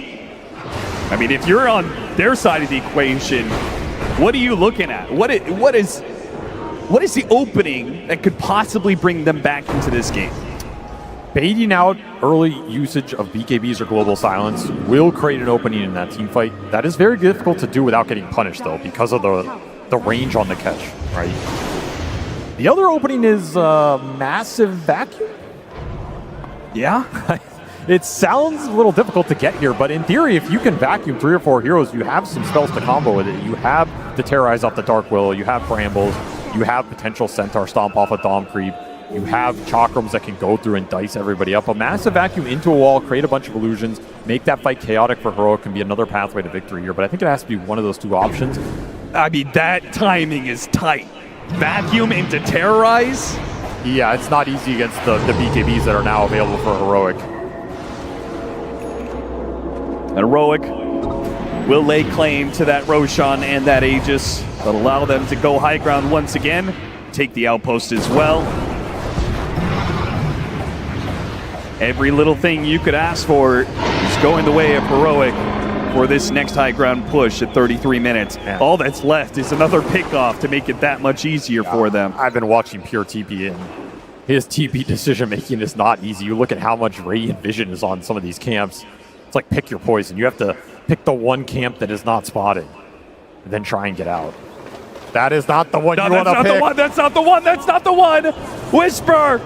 I mean, if you're on their side of the equation, what are you looking at? What is the opening that could possibly bring them back into this game? Baiting out early usage of BKBs or Global Silence will create an opening in that team fight. That is very difficult to do without getting punished, though, because of the range on the catch, right? The other opening is Massive Vacuum. Yeah? It sounds a little difficult to get here, but in theory, if you can vacuum 3 or 4 heroes, you have some spells to combo with it. You have to terrorize off the Dark Willow, you have Brambles, you have potential Centaur Stomp off a Dom Creep, you have Chakrams that can go through and dice everybody up. A Massive Vacuum into a wall, create a bunch of illusions, make that fight chaotic for Heroic can be another pathway to victory here, but I think it has to be one of those two options. I mean, that timing is tight. Vacuum into Terrorize? Yeah, it's not easy against the BKBs that are now available for Heroic. And Heroic will lay claim to that Roshan and that Aegis. That'll allow them to go high ground once again, take the outpost as well. Every little thing you could ask for is going the way of Heroic for this next high ground push at 33 minutes. Man. All that's left is another pickoff to make it that much easier for them. I've been watching Pure TP, and his TP decision making is not easy. You look at how much Radiant Vision is on some of these camps. It's like pick your poison. You have to pick the one camp that is not spotted, and then try and get out. That is not the one you want to pick. That's not the one. That's not the one. Whisper.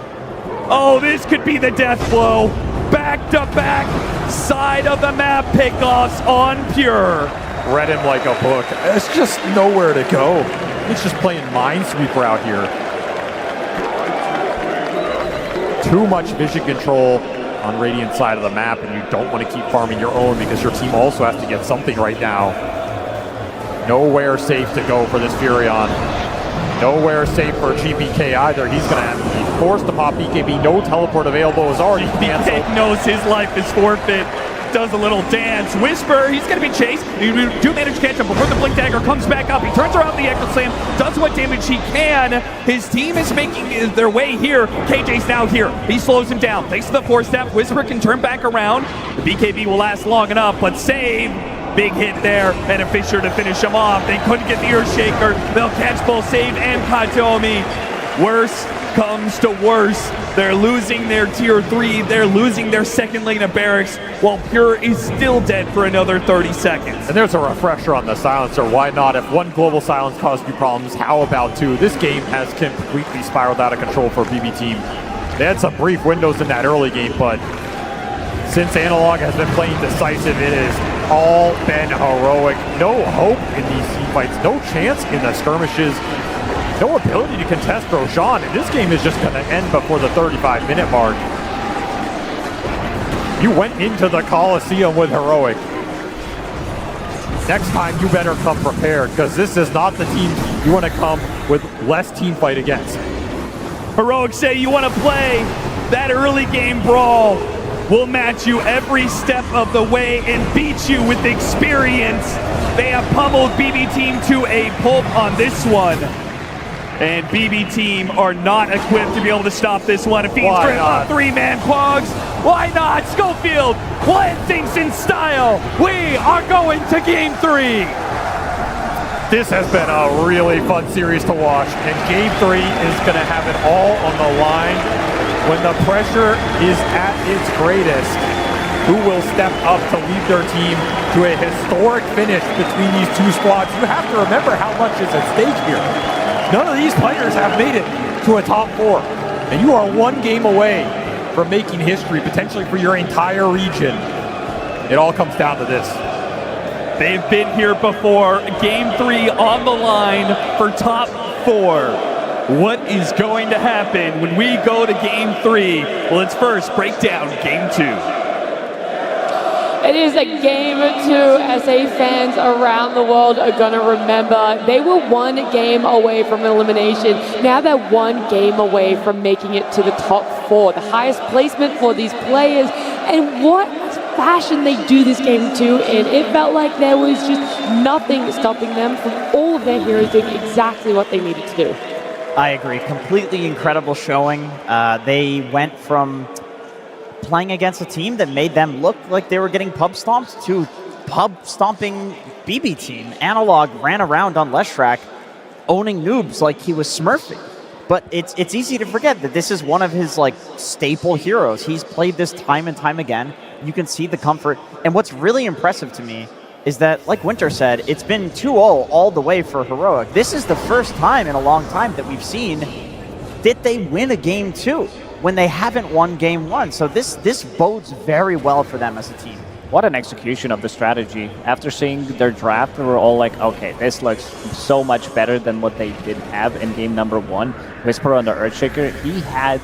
Oh, this could be the death blow. Back-to-back side of the map pickoffs on Pure. Read him like a book. It's just nowhere to go. He's just playing Minesweeper out here. Too much vision control on Radiant side of the map, and you don't want to keep farming your own because your team also has to get something right now. Nowhere safe to go for this Furion. Nowhere safe for GPK either. He's going to be forced to pop BKB. No teleport available. Is already canceled. BK knows his life is forfeit. Does a little dance. Whisper, he's going to be chased. You do manage to catch him before the Blink Dagger comes back up. He turns around the Echo Slam, does what damage he can. His team is making their way here. KJ's now here. He slows him down. Thanks to the 4-step, Whisper can turn back around. The BKB will last long enough, but save. Big hit there, and a Fissure to finish him off. They couldn't get the Earthshaker. They'll catch both Save and Katomi. Worse comes to worse. They're losing their tier 3. They're losing their second lane of barracks, while Pure is still dead for another 30 seconds. And there's a refresher on the silencer. Why not? If one global silence caused you problems, how about two? This game has completely spiraled out of control for BB Team. They had some brief windows in that early game, but since Analog has been playing decisive, it is all been Heroic. No hope in these team fights. No chance in the skirmishes. No ability to contest Roshan. And this game is just going to end before the 35-minute mark. You went into the Coliseum with Heroic. Next time, you better come prepared, because this is not the team you want to come with less team fight against. Heroic say you want to play that early game brawl. We'll match you every step of the way and beat you with experience. They have pummeled BB Team to a pulp on this one. And BB Team are not equipped to be able to stop this one. It feeds for a 3-man Quags. Why not? Schofield, Blend thinks in style. We are going to game 3. This has been a really fun series to watch, and game 3 is going to have it all on the line. When the pressure is at its greatest, who will step up to lead their team to a historic finish between these two squads? You have to remember how much is at stake here. None of these players have made it to a top 4, and you are one game away from making history, potentially for your entire region. It all comes down to this. They've been here before. Game 3 on the line for top 4. What is going to happen when we go to game 3? Well, let's first break down game 2. It is a game 2 SA fans around the world are going to remember. They were one game away from elimination. Now they're one game away from making it to the top 4, the highest placement for these players. And what fashion they do this game 2 in. It felt like there was just nothing stopping them from all of their heroes doing exactly what they needed to do. I agree. Completely incredible showing. They went from playing against a team that made them look like they were getting pub stomped to pub stomping BB Team. Analog ran around on Leshrac owning noobs like he was Smurfing. But it's easy to forget that this is one of his like staple heroes. He's played this time and time again. You can see the comfort. And what's really impressive to me is that, like Winter said, it's been 2-0 all the way for Heroic. This is the first time in a long time that we've seen that they win a game 2 when they haven't won game 1. So this bodes very well for them as a team. What an execution of the strategy. After seeing their draft, we were all like, okay, this looks so much better than what they did have in game number 1. Whisper on the Earthshaker, he had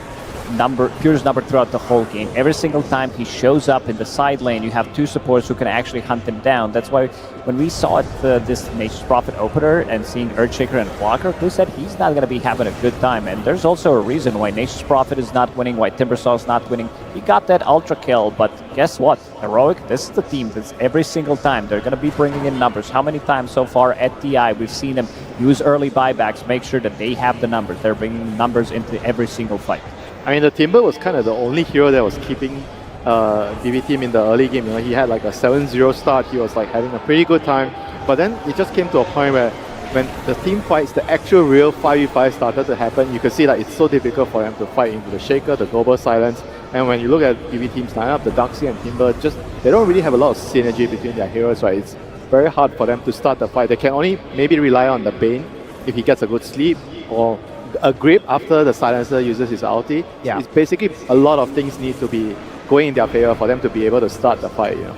Pure's number throughout the whole game. Every single time he shows up in the side lane, you have two supports who can actually hunt him down. That's why when we saw it, this Nature's Prophet opener and seeing Earthshaker and Flocker, who said he's not going to be having a good time. And there's also a reason why Nature's Prophet is not winning, why Timbersaw is not winning. He got that ultra kill, but guess what? Heroic, this is the team that's every single time they're going to be bringing in numbers. How many times so far at TI we've seen them use early buybacks, make sure that they have the numbers. They're bringing numbers into every single fight. I mean, the Timber was kind of the only hero that was keeping BB team in the early game. You know, he had like a 7-0 start. He was like having a pretty good time. But then it just came to a point where when the team fights, the actual real 5v5 started to happen, you could see that it's so difficult for them to fight into the Shaker, the Global Silence. And when you look at BB team's lineup, the Darkseid and Timber, they don't really have a lot of synergy between their heroes, right? It's very hard for them to start the fight. They can only maybe rely on the Bane if he gets a good sleep, or a grip after the Silencer uses his ulti. Yeah. It's basically a lot of things need to be going in their favor for them to be able to start the fight, you know.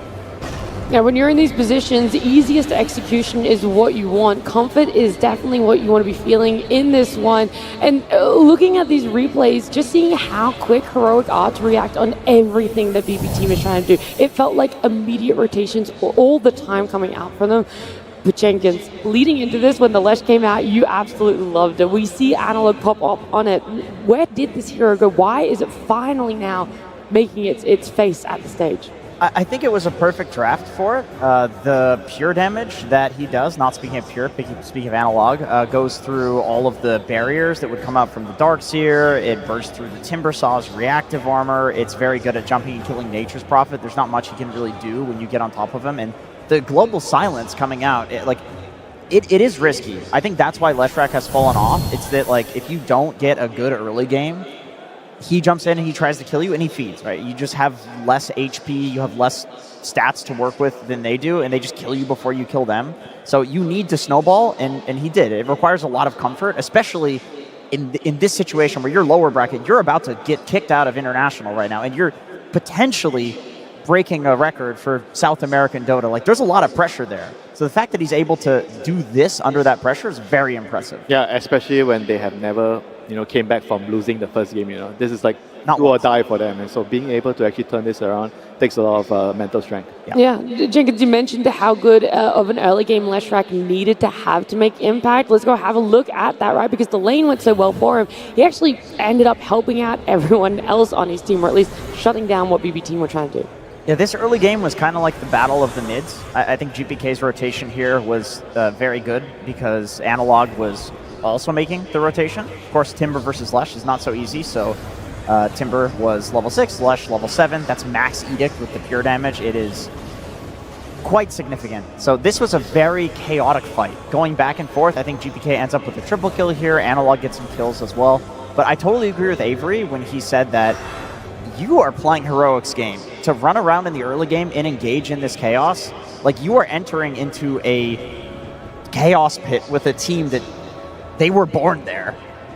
Yeah, when you're in these positions, the easiest execution is what you want. Comfort is definitely what you want to be feeling in this one. And looking at these replays, just seeing how quick Heroic are to react on everything that BB team is trying to do. It felt like immediate rotations all the time coming out for them. But Jenkins, leading into this, when the Lesh came out, you absolutely loved it. We see Analog pop up on it. Where did this hero go? Why is it finally now making its face at the stage? I think it was a perfect draft for it. The pure damage that he does, not speaking of pure, speaking of Analog, goes through all of the barriers that would come out from the Darkseer. It bursts through the Timbersaw's reactive armor. It's very good at jumping and killing Nature's Prophet. There's not much he can really do when you get on top of him. And the Global Silence coming out, it is risky. I think that's why Leshrac has fallen off. It's that, like, if you don't get a good early game, he jumps in and he tries to kill you and he feeds, right? You just have less HP, you have less stats to work with than they do, and they just kill you before you kill them. So you need to snowball, and he did. It requires a lot of comfort, especially in this situation where you're lower bracket. You're about to get kicked out of International right now, and you're potentially breaking a record for South American Dota. Like, there's a lot of pressure there. So the fact that he's able to do this under that pressure is very impressive. Yeah, especially when they have never, came back from losing the first game, This is like Not do or die for them. And so being able to actually turn this around takes a lot of mental strength. Yeah, Jenkins, you mentioned how good of an early game Leshrac needed to have to make impact. Let's go have a look at that, right? Because the lane went so well for him. He actually ended up helping out everyone else on his team, or at least shutting down what BB team were trying to do. Yeah, this early game was kind of like the battle of the mids. I think GPK's rotation here was very good because Analog was also making the rotation. Of course, Timber versus Lesh is not so easy, so Timber was level 6, Lesh level 7. That's max Edict with the pure damage. It is quite significant. So this was a very chaotic fight. Going back and forth, I think GPK ends up with a triple kill here. Analog gets some kills as well. But I totally agree with Avery when he said that you are playing Heroic's game. To run around in the early game and engage in this chaos, like, you are entering into a chaos pit with a team that they were born there.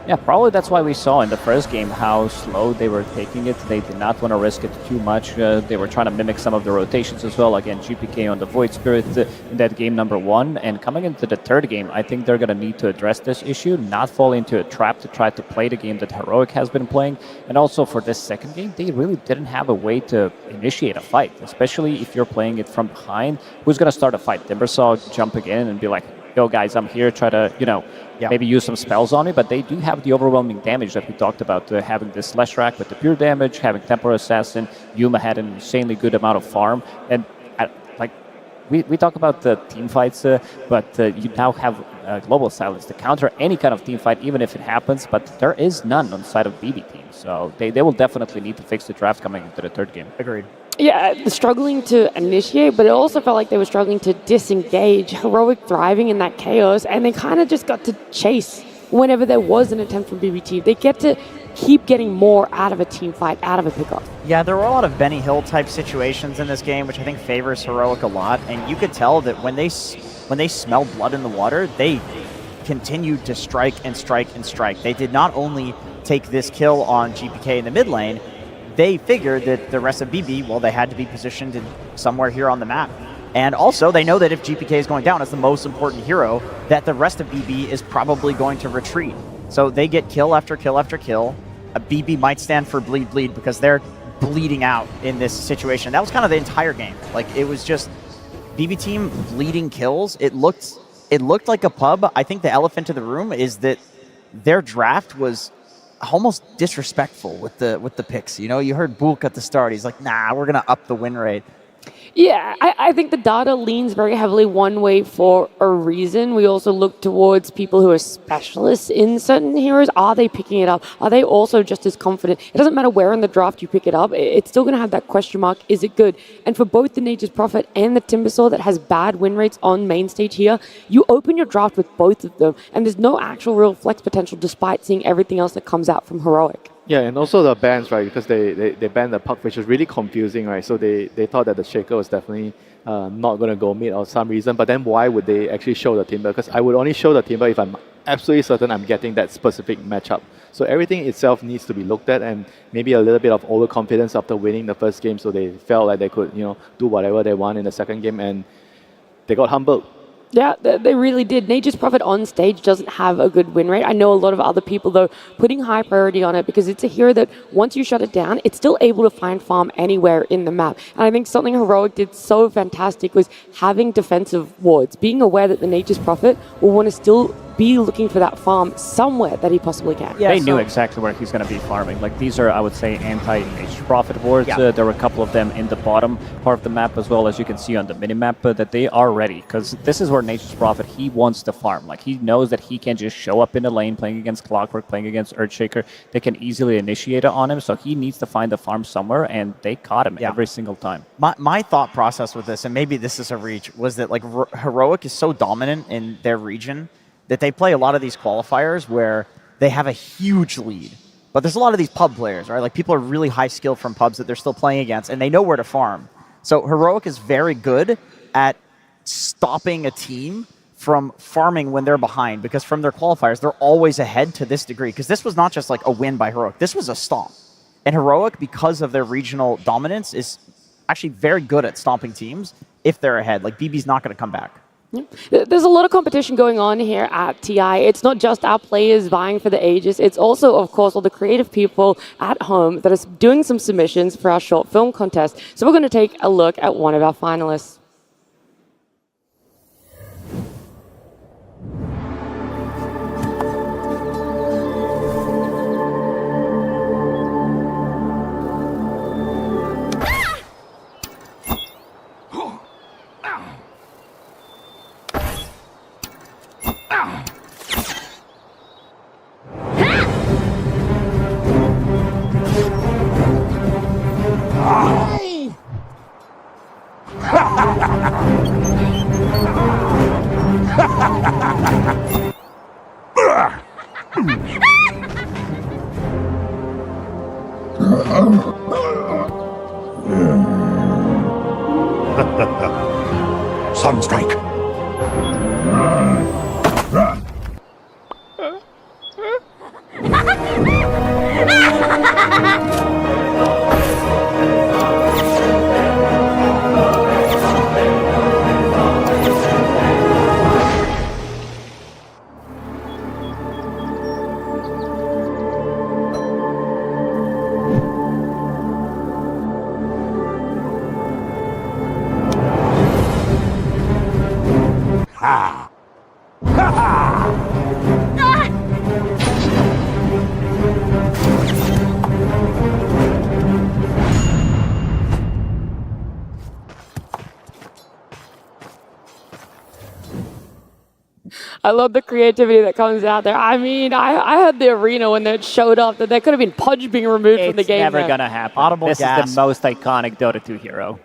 Yeah, probably that's why we saw in the first game how slow they were taking it. They did not want to risk it too much. They were trying to mimic some of the rotations as well. Again, GPK on the Void Spirit in that game number 1. And coming into the third game, I think they're going to need to address this issue, not fall into a trap to try to play the game that Heroic has been playing. And also for this second game, they really didn't have a way to initiate a fight, especially if you're playing it from behind. Who's going to start a fight? Timbersaw jumping in and be like, yo guys, I'm here, try to, maybe use some spells on it, but they do have the overwhelming damage that we talked about, having this Leshrac with the pure damage, having Temporal Assassin. Yuma had an insanely good amount of farm, and we talk about the team fights, but you now have Global Silence to counter any kind of team fight, even if it happens, but there is none on the side of BB team, so they will definitely need to fix the draft coming into the third game. Agreed. Yeah, struggling to initiate, but it also felt like they were struggling to disengage. Heroic thriving in that chaos, and they kind of just got to chase whenever there was an attempt from BBT. They get to keep getting more out of a team fight, out of a pickoff. Yeah, there were a lot of Benny Hill type situations in this game, which I think favors Heroic a lot, and you could tell that when they smelled blood in the water, they continued to strike and strike and strike. They did not only take this kill on GPK in the mid lane, they figured that the rest of BB, well, they had to be positioned somewhere here on the map. And also, they know that if GPK is going down as the most important hero, that the rest of BB is probably going to retreat. So they get kill after kill after kill. BB might stand for bleed bleed because they're bleeding out in this situation. That was kind of the entire game. Like, it was just BB team bleeding kills. It looked like a pub. I think the elephant in the room is that their draft was almost disrespectful with the picks. You know, you heard Bulk at the start. He's like, nah, we're going to up the win rate. Yeah, I think the data leans very heavily one way for a reason. We also look towards people who are specialists in certain heroes. Are they picking it up? Are they also just as confident? It doesn't matter where in the draft you pick it up. It's still going to have that question mark. Is it good? And for both the Nature's Prophet and the Timbersaw that has bad win rates on main stage here, you open your draft with both of them, and there's no actual real flex potential despite seeing everything else that comes out from Heroic. Yeah, and also the bans, right? Because they banned the puck, which was really confusing, right? So they thought that the Shaker was definitely not going to go mid or some reason. But then why would they actually show the Timber? Because I would only show the Timber if I'm absolutely certain I'm getting that specific matchup. So everything itself needs to be looked at, and maybe a little bit of overconfidence after winning the first game, so they felt like they could, do whatever they want in the second game, and they got humbled. Yeah, they really did. Nature's Prophet on stage doesn't have a good win rate. I know a lot of other people, though, putting high priority on it because it's a hero that once you shut it down, it's still able to find farm anywhere in the map. And I think something Heroic did so fantastic was having defensive wards, being aware that the Nature's Prophet will want to still be looking for that farm somewhere that he possibly can. Yeah, they knew exactly where he's going to be farming. Like, these are, I would say, anti-Nature's Prophet wards. Yeah. There were a couple of them in the bottom part of the map as well, as you can see on the mini-map, that they are ready. Because this is where Nature's Prophet, he wants to farm. Like, he knows that he can just show up in the lane playing against Clockwork, playing against Earthshaker. They can easily initiate it on him, so he needs to find the farm somewhere, and they caught him every single time. My thought process with this, and maybe this is a reach, was that like Heroic is so dominant in their region that they play a lot of these qualifiers where they have a huge lead. But there's a lot of these pub players, right? Like, people are really high skilled from pubs that they're still playing against, and they know where to farm. So Heroic is very good at stopping a team from farming when they're behind, because from their qualifiers, they're always ahead to this degree. Because this was not just like a win by Heroic. This was a stomp. And Heroic, because of their regional dominance, is actually very good at stomping teams if they're ahead. Like, BB's not going to come back. There's a lot of competition going on here at TI. It's not just our players vying for the Aegis. It's also, of course, all the creative people at home that are doing some submissions for our short film contest. So we're going to take a look at one of our finalists. Sunstrike. I love the creativity that comes out there. I mean, I had the arena when it showed up that there could have been Pudge being removed from the game. It's never going to happen. This is the most iconic Dota 2 hero.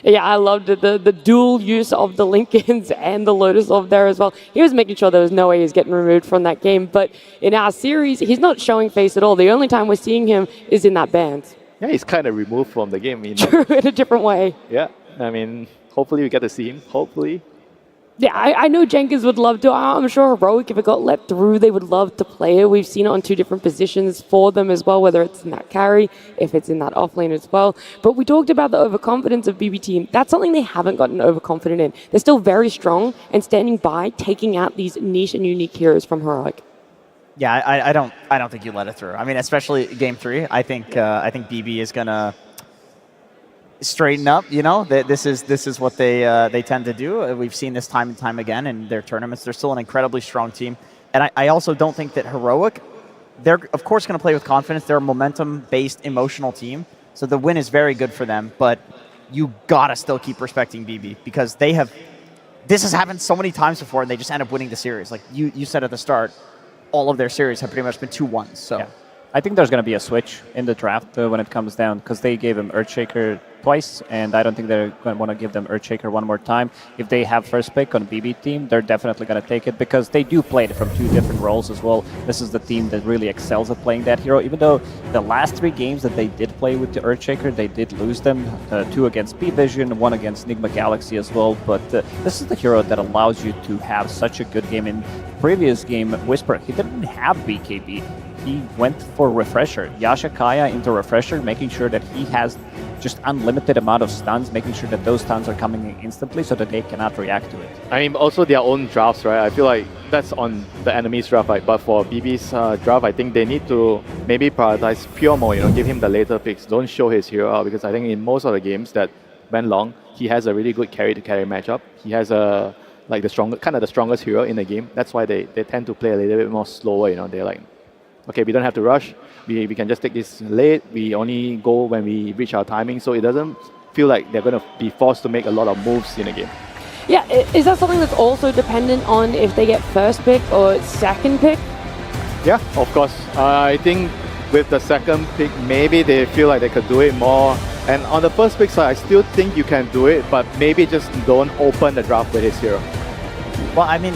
Yeah, I loved it. The dual use of the Lincolns and the Lotus Orb there as well. He was making sure there was no way he was getting removed from that game. But in our series, he's not showing face at all. The only time we're seeing him is in that band. Yeah, he's kind of removed from the game. True, in a different way. Yeah, I mean, hopefully we get to see him. Hopefully. Yeah, I know Jenkins would love to. I'm sure Heroic, if it got let through, they would love to play it. We've seen it on two different positions for them as well, whether it's in that carry, if it's in that offlane as well. But we talked about the overconfidence of BB Team. That's something they haven't gotten overconfident in. They're still very strong and standing by, taking out these niche and unique heroes from Heroic. Yeah, I don't think you let it through. I mean, especially game 3. I think BB is gonna straighten up. You know, this is what they tend to do. We've seen this time and time again in their tournaments. They're still an incredibly strong team, and I also don't think that Heroic. They're of course going to play with confidence. They're a momentum-based, emotional team, so the win is very good for them. But you gotta still keep respecting BB because they have. This has happened so many times before, and they just end up winning the series. Like you said at the start. All of their series have pretty much been 2-1s. So, yeah. I think there's going to be a switch in the draft when it comes down because they gave him Earthshaker twice, and I don't think they're going to want to give them Earthshaker one more time. If they have first pick on BB team, they're definitely going to take it because they do play it from 2 different roles as well. This is the team that really excels at playing that hero. Even though the last 3 games that they did play with the Earthshaker, they did lose them. 2 against B-Vision, 1 against Nigma Galaxy as well. But this is the hero that allows you to have such a good game. In previous game, Whisper, he didn't have BKB. He went for Refresher. Yasha Kaya into Refresher, making sure that he has just unlimited amount of stuns, making sure that those stuns are coming in instantly so that they cannot react to it. I mean, also their own drafts, right? I feel like that's on the enemy's draft, right? But for BB's draft, I think they need to maybe prioritize pure mode, give him the later picks. Don't show his hero out because I think in most of the games that went long, he has a really good carry-to-carry matchup. He has the strongest hero in the game. That's why they tend to play a little bit more slower, They're like, okay, we don't have to rush. We can just take this late. We only go when we reach our timing. So it doesn't feel like they're going to be forced to make a lot of moves in a game. Yeah, is that something that's also dependent on if they get first pick or second pick? Yeah, of course. I think with the second pick, maybe they feel like they could do it more. And on the first pick side, I still think you can do it, but maybe just don't open the draft with his hero. Well, I mean,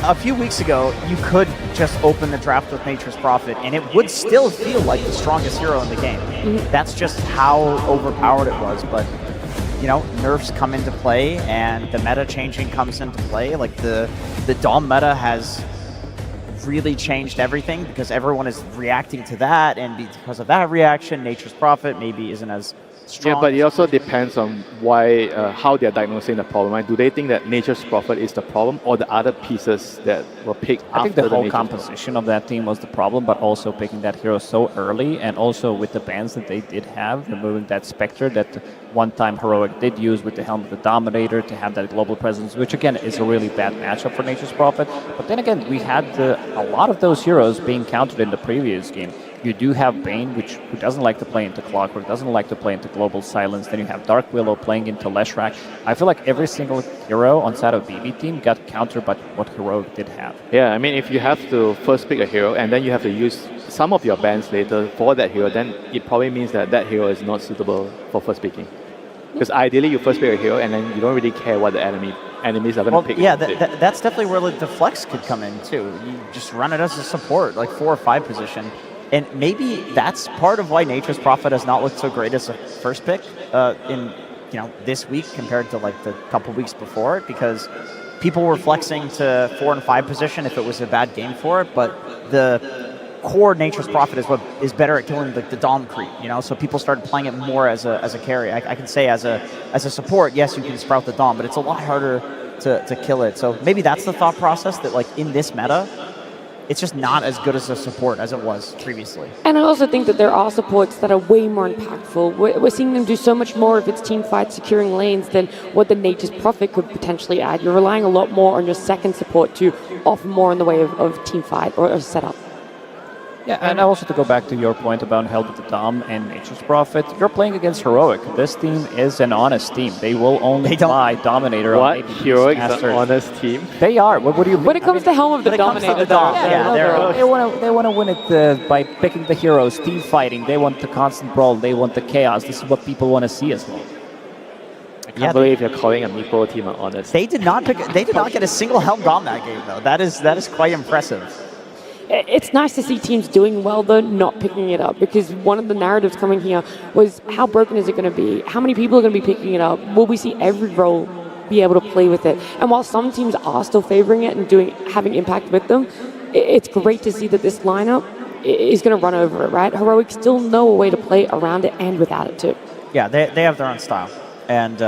a few weeks ago, you could just open the draft with Nature's Prophet, and it would still feel like the strongest hero in the game. That's just how overpowered it was. But, nerfs come into play, and the meta changing comes into play. Like, the Dom meta has really changed everything because everyone is reacting to that, and because of that reaction, Nature's Prophet maybe isn't as strong. Yeah, but it also depends on how they're diagnosing the problem. Right? Do they think that Nature's Prophet is the problem or the other pieces that were picked after the I think the whole Nature's composition of that team was the problem, but also picking that hero so early, and also with the bans that they did have, removing that Spectre that one time Heroic did use with the Helm of the Dominator to have that global presence, which again is a really bad matchup for Nature's Prophet. But then again, we had a lot of those heroes being countered in the previous game. You do have Bane, who doesn't like to play into Clockwork, doesn't like to play into Global Silence. Then you have Dark Willow playing into Leshrac. I feel like every single hero on side of BB team got countered by what Heroic did have. Yeah, I mean, if you have to first pick a hero and then you have to use some of your bans later for that hero, then it probably means that hero is not suitable for first picking. Because ideally, you first pick a hero and then you don't really care what the enemies are going to pick. Yeah, that's definitely where the flex could come in too. You just run it as a support, like 4 or 5 position. And maybe that's part of why Nature's Prophet has not looked so great as a first pick in this week compared to like the couple weeks before it, because people were flexing to 4 and 5 position if it was a bad game for it, but the core Nature's Prophet is what is better at killing the Dom creep, so people started playing it more as a carry. I can say as a support, yes, you can sprout the Dom, but it's a lot harder to kill it. So maybe that's the thought process, that like in this meta, it's just not as good as a support as it was previously. And I also think that there are supports that are way more impactful. We're seeing them do so much more of its team fight securing lanes than what the Nature's Prophet could potentially add. You're relying a lot more on your second support to offer more in the way of team fight or setup. Yeah, and also to go back to your point about Helm of the Dom and Nature's Prophet, you're playing against Heroic. This team is an honest team. They will only buy Dominator. What? Heroic is an honest team? They are. What do you mean? When it comes to Helm of the Dominator, they want to win it by picking the heroes, team fighting. They want the constant brawl. They want the chaos. This is what people want to see as well. I can't believe you're calling a Meepo team an honest. They did not get a single Helm Dom that game though. That is quite impressive. It's nice to see teams doing well, though, not picking it up, because one of the narratives coming here was how broken is it going to be? How many people are going to be picking it up? Will we see every role be able to play with it? And while some teams are still favoring it and having impact with them, it's great to see that this lineup is going to run over it, right? Heroic still know a way to play around it and without it, too. Yeah, they have their own style. And,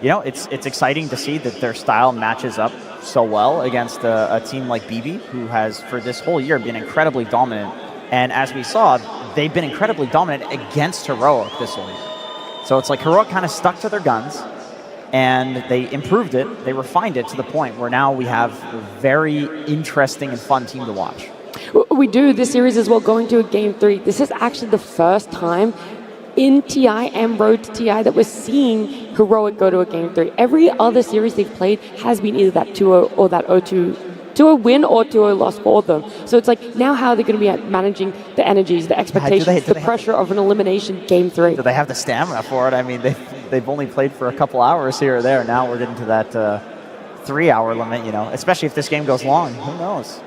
it's exciting to see that their style matches up so well against a team like BB, who has, for this whole year, been incredibly dominant. And as we saw, they've been incredibly dominant against Heroic this whole year. So it's like Heroic kind of stuck to their guns, and they improved it, they refined it to the point where now we have a very interesting and fun team to watch. We do this series as well, going to a Game 3. This is actually the first time in TI and Road to TI that we're seeing Heroic go to a Game 3. Every other series they've played has been either that 2-0 or that 0-2 win or 2-0 loss for them. So it's like, now how are they going to be managing the energies, the expectations, the pressure of an elimination Game 3? Do they have the stamina for it? I mean, they've only played for a couple hours here or there. Now we're getting to that 3-hour limit, you know, especially if this game goes long. Who knows?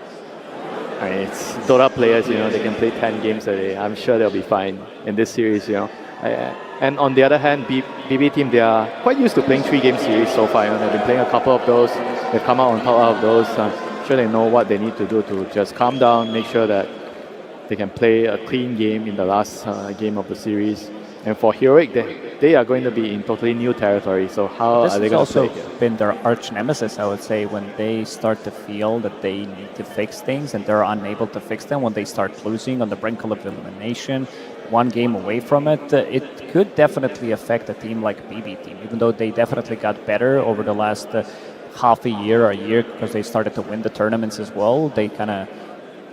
I mean, it's Dota players, you know, they can play 10 games a day. I'm sure they'll be fine in this series, you know. And on the other hand, BB team, they are quite used to playing 3-game series so far. You know, they've been playing a couple of those. They've come out on top of those. I'm sure they know what they need to do to just calm down, make sure that they can play a clean game in the last game of the series. And for Heroic, they are going to be in totally new territory. So how are they going to play? This has also been their arch nemesis, I would say, when they start to feel that they need to fix things and they're unable to fix them, when they start losing on the brink of elimination, one game away from it, it could definitely affect a team like BB team, even though they definitely got better over the last half a year or a year because they started to win the tournaments as well. They kind of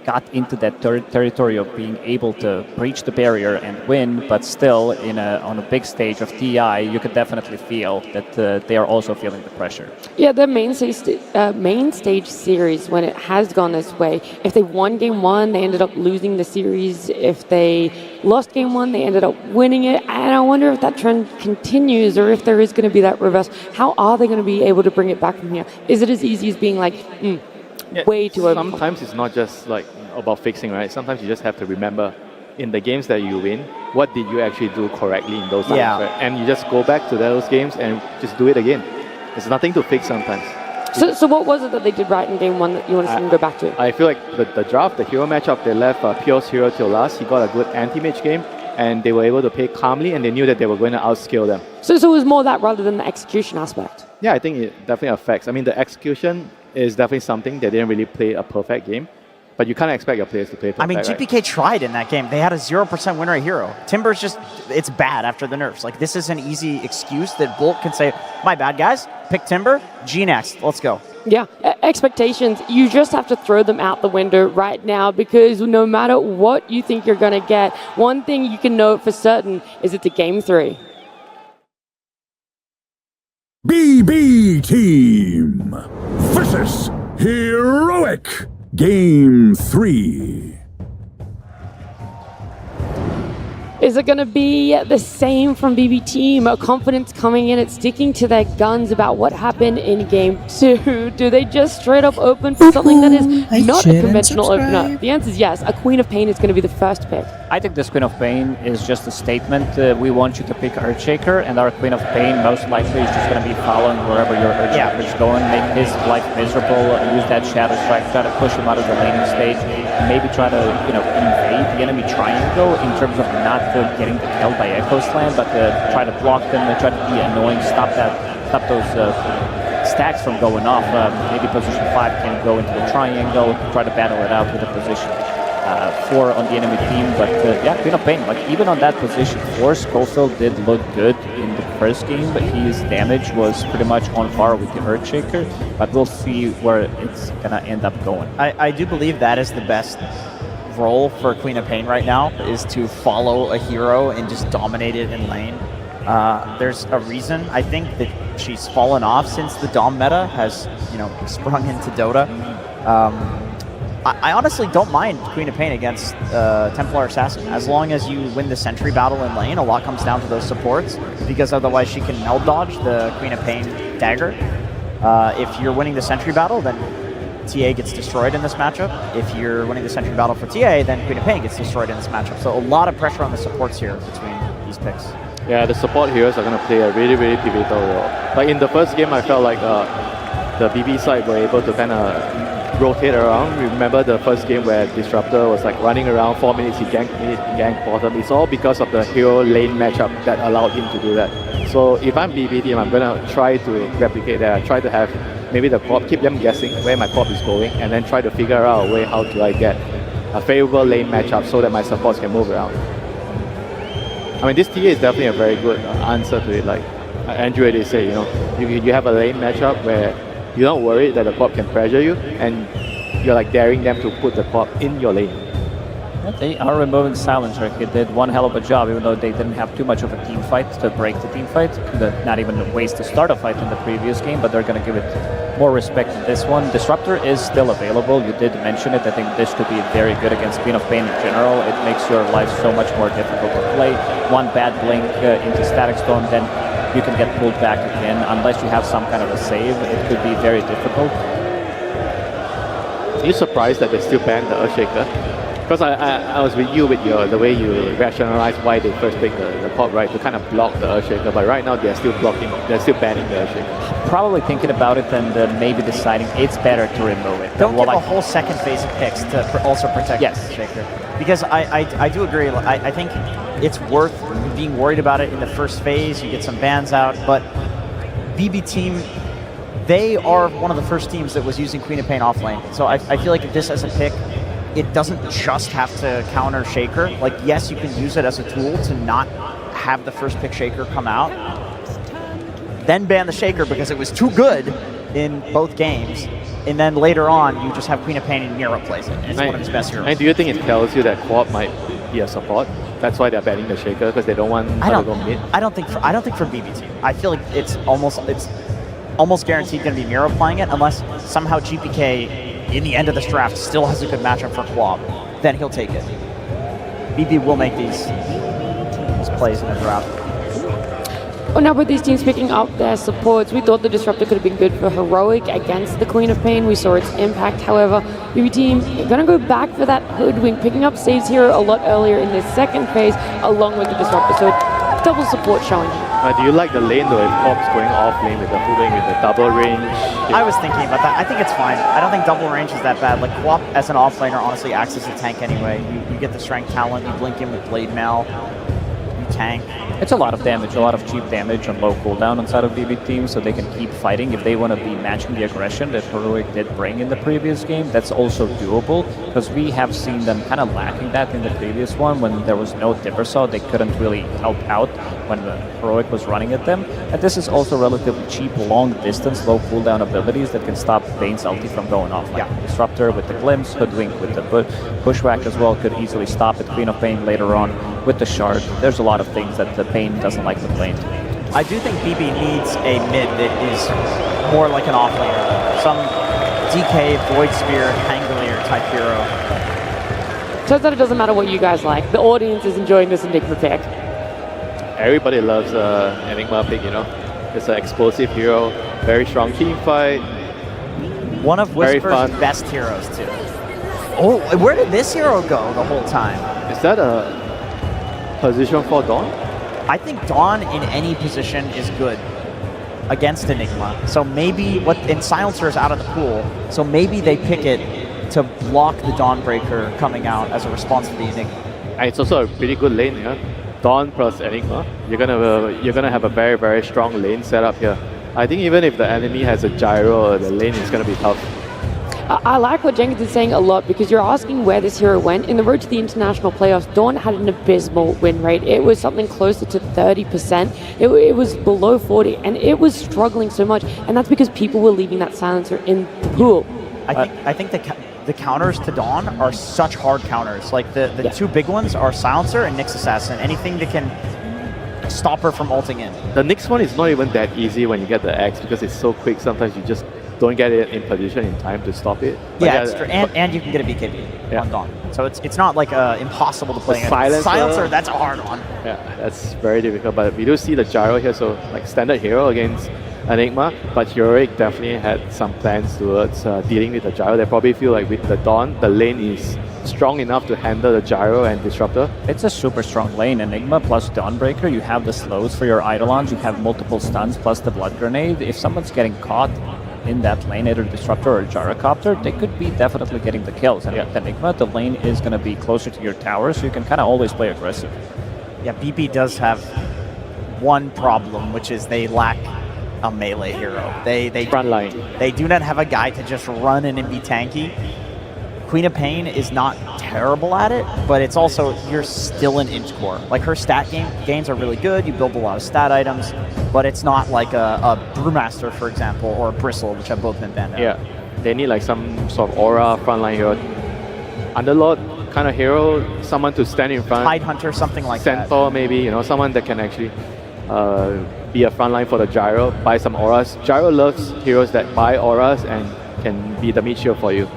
got into that territory of being able to breach the barrier and win, but still on a big stage of TI, you could definitely feel that they are also feeling the pressure. Yeah, the main stage series, when it has gone this way, if they won Game 1, they ended up losing the series. If they lost Game 1, they ended up winning it. And I wonder if that trend continues or if there is going to be that reverse. How are they going to be able to bring it back from here? Is it as easy as being like, way too open? Sometimes it's not just like about fixing, right? Sometimes you just have to remember in the games that you win, what did you actually do correctly in those times, right? And you just go back to those games and just do it again. There's nothing to fix sometimes. So what was it that they did right in Game 1 that you want to see them go back to? I feel like the draft, the hero matchup, they left Pure's hero till last. He got a good anti-mage game, and they were able to play calmly, and they knew that they were going to outscale them. So it was more that rather than the execution aspect? Yeah, I think it definitely affects. I mean, the execution is definitely something. They didn't really play a perfect game, but you can't expect your players to play perfect. I mean, GPK tried in that game. They had a 0% win rate hero. Timber's just, it's bad after the nerfs. Like, this is an easy excuse that Bolt can say, my bad, guys. Pick Timber, G next. Let's go. Yeah, expectations, you just have to throw them out the window right now, because no matter what you think you're going to get, one thing you can know for certain is it's a Game 3. BB Team versus Heroic Game 3. Is it going to be the same from BB Team? A confidence coming in and sticking to their guns about what happened in Game 2? Do they just straight up open for something that is not a conventional opener? The answer is yes. A Queen of Pain is going to be the first pick. I think this Queen of Pain is just a statement. We want you to pick Earthshaker, and our Queen of Pain most likely is just going to be following wherever your Earthshaker is going, make his life miserable, use that Shadow Strike, try to push him out of the laning stage, maybe try to invade the enemy triangle in terms of not getting killed by Echo Slam, but try to block them, try to be annoying, stop those stacks from going off. Maybe position 5 can go into the triangle, try to battle it out with a position 4 on the enemy team. But yeah, Queen of Pain, like even on that position 4, Schofield did look good in the first game, but his damage was pretty much on par with the Earthshaker. But we'll see where it's gonna end up going. I do believe that is the best role for Queen of Pain right now, is to follow a hero and just dominate it in lane. There's a reason, I think, that she's fallen off since the Dom meta has, sprung into Dota. I honestly don't mind Queen of Pain against Templar Assassin. As long as you win the sentry battle in lane, a lot comes down to those supports, because otherwise she can meld dodge the Queen of Pain dagger. If you're winning the sentry battle, then TA gets destroyed in this matchup. If you're winning the sentry battle for TA, then Queen of Pain gets destroyed in this matchup. So a lot of pressure on the supports here between these picks. Yeah, the support heroes are going to play a really, really pivotal role. Like in the first game, I felt like the BB side were able to kind of rotate around. Remember the first game where Disruptor was like running around 4 minutes, he ganked mid, he ganked bottom. It's all because of the hero lane matchup that allowed him to do that. So if I'm BB team, I'm going to try to replicate that. I try to have maybe the co-op, keep them guessing where my co-op is going, and then try to figure out a way how do I get a favorable lane matchup so that my supports can move around. I mean, this TA is definitely a very good answer to it. Like Andrew already said, you know, you have a lane matchup where you're not worried that the co-op can pressure you, and you're like daring them to put the co-op in your lane. They are removing Silencer. He did one hell of a job, even though they didn't have too much of a team fight to break the team fight. Not even a waste to start a fight in the previous game, but they're going to give it more respect in this one. Disruptor is still available. You did mention it. I think this could be very good against Queen of Pain in general. It makes your life so much more difficult to play. One bad blink into Static Storm, then you can get pulled back again. Unless you have some kind of a save, it could be very difficult. Are you surprised that they still banned the Earthshaker? Because I was with you with the way you rationalize why they first picked the co-op, right, to kind of block the Earthshaker, but right now they're still banning the Earthshaker. Probably thinking about it and maybe deciding it's better to remove it. Don't give a whole second phase of picks to also protect the Earthshaker. Because I do agree, I think it's worth being worried about it in the first phase, you get some bans out, but BB Team, they are one of the first teams that was using Queen of Pain offlane. So I feel like if this as a pick, it doesn't just have to counter Shaker. Like, yes, you can use it as a tool to not have the first pick Shaker come out, then ban the Shaker because it was too good in both games, and then later on, you just have Queen of Pain and Mira plays it. It's one of his best heroes. And do you think it tells you that co-op might be a support? That's why they're banning the Shaker, because they don't want to go mid? I don't think for BB Team. I feel like it's almost guaranteed going to be Mira playing it, unless somehow GPK in the end of this draft still has a good matchup for Quab, then he'll take it. BB will make these plays in the draft. Well, now with these teams picking up their supports, we thought the Disruptor could have been good for Heroic against the Queen of Pain. We saw its impact. However, BB Team going to go back for that Hoodwink, picking up Saves Hero a lot earlier in this second phase, along with the Disruptor. So double support showing here. Do you like the lane though, if Pop's going off lane with the Hoodwink with the double range? I was thinking about that. I think it's fine. I don't think double range is that bad. Like, Quap as an offlaner honestly acts as a tank anyway. You get the strength talent, you blink in with Blade Mail, you tank. It's a lot of damage, a lot of cheap damage on low cooldown inside of BB Team, so they can keep fighting. If they want to be matching the aggression that Heroic did bring in the previous game, that's also doable, because we have seen them kind of lacking that in the previous one. When there was no Dippersaw, they couldn't really help out when the Heroic was running at them. And this is also relatively cheap, long distance, low cooldown abilities that can stop Bane's ulti from going off. Like Disruptor with the Glimpse, Hoodwink with the Bushwhack as well could easily stop it. Queen of Pain later on with the Shard. There's a lot of things that the Pain doesn't like to play into. I do think BB needs a mid that is more like an offlaner. Some DK, Void Spear, Hangolier type hero. Turns out it doesn't matter what you guys like. The audience is enjoying this Enigma pick. Everybody loves Enigma pick, you know. It's an explosive hero, very strong team fight. One of Whisper's best heroes too. Oh, where did this hero go the whole time? Is that a position for Dawn? I think Dawn in any position is good against Enigma. So maybe and Silencer is out of the pool. So maybe they pick it to block the Dawnbreaker coming out as a response to the Enigma. And it's also a pretty good lane, yeah. Dawn plus Enigma. You're gonna have a very, very strong lane setup here. I think even if the enemy has a gyro, the lane is gonna be tough. I like what Jenkins is saying a lot, because you're asking where this hero went. In the road to the international playoffs, Dawn had an abysmal win rate. It was something closer to 30%. It was below 40, and it was struggling so much. And that's because people were leaving that silencer in the pool. I think the counters to Dawn are such hard counters. Like the two big ones are Silencer and Nyx Assassin. Anything that can stop her from ulting in. The next one is not even that easy when you get the X, because it's so quick. Sometimes you just don't get it in position in time to stop it. Yeah, it's true. And you can get a BKB on Dawn. So it's not like impossible to play. Silencer, that's a hard one. Yeah, that's very difficult. But we do see the gyro here, so like standard hero against Enigma. But Heroic definitely had some plans towards dealing with the gyro. They probably feel like with the Dawn, the lane is strong enough to handle the gyro and Disruptor. It's a super strong lane. Enigma plus Dawnbreaker, you have the slows for your Eidolons, you have multiple stuns plus the Blood Grenade. If someone's getting caught in that lane, either Disruptor or Gyrocopter, they could be definitely getting the kills. And with Enigma, the lane is going to be closer to your tower, so you can kind of always play aggressive. Yeah, BB does have one problem, which is they lack a melee hero. They Frontline. They do not have a guy to just run in and be tanky. Queen of Pain is not terrible at it, but it's also, you're still an inch core. Like, her stat gains are really good, you build a lot of stat items, but it's not like a Brewmaster, for example, or a Bristle, which have both been banned out. Yeah, they need like some sort of aura frontline hero. Underlord kind of hero, someone to stand in front. Tidehunter, something like that. Centaur maybe, you know, someone that can actually be a frontline for the Gyro, buy some auras. Gyro loves heroes that buy auras and can be the mid shield for you.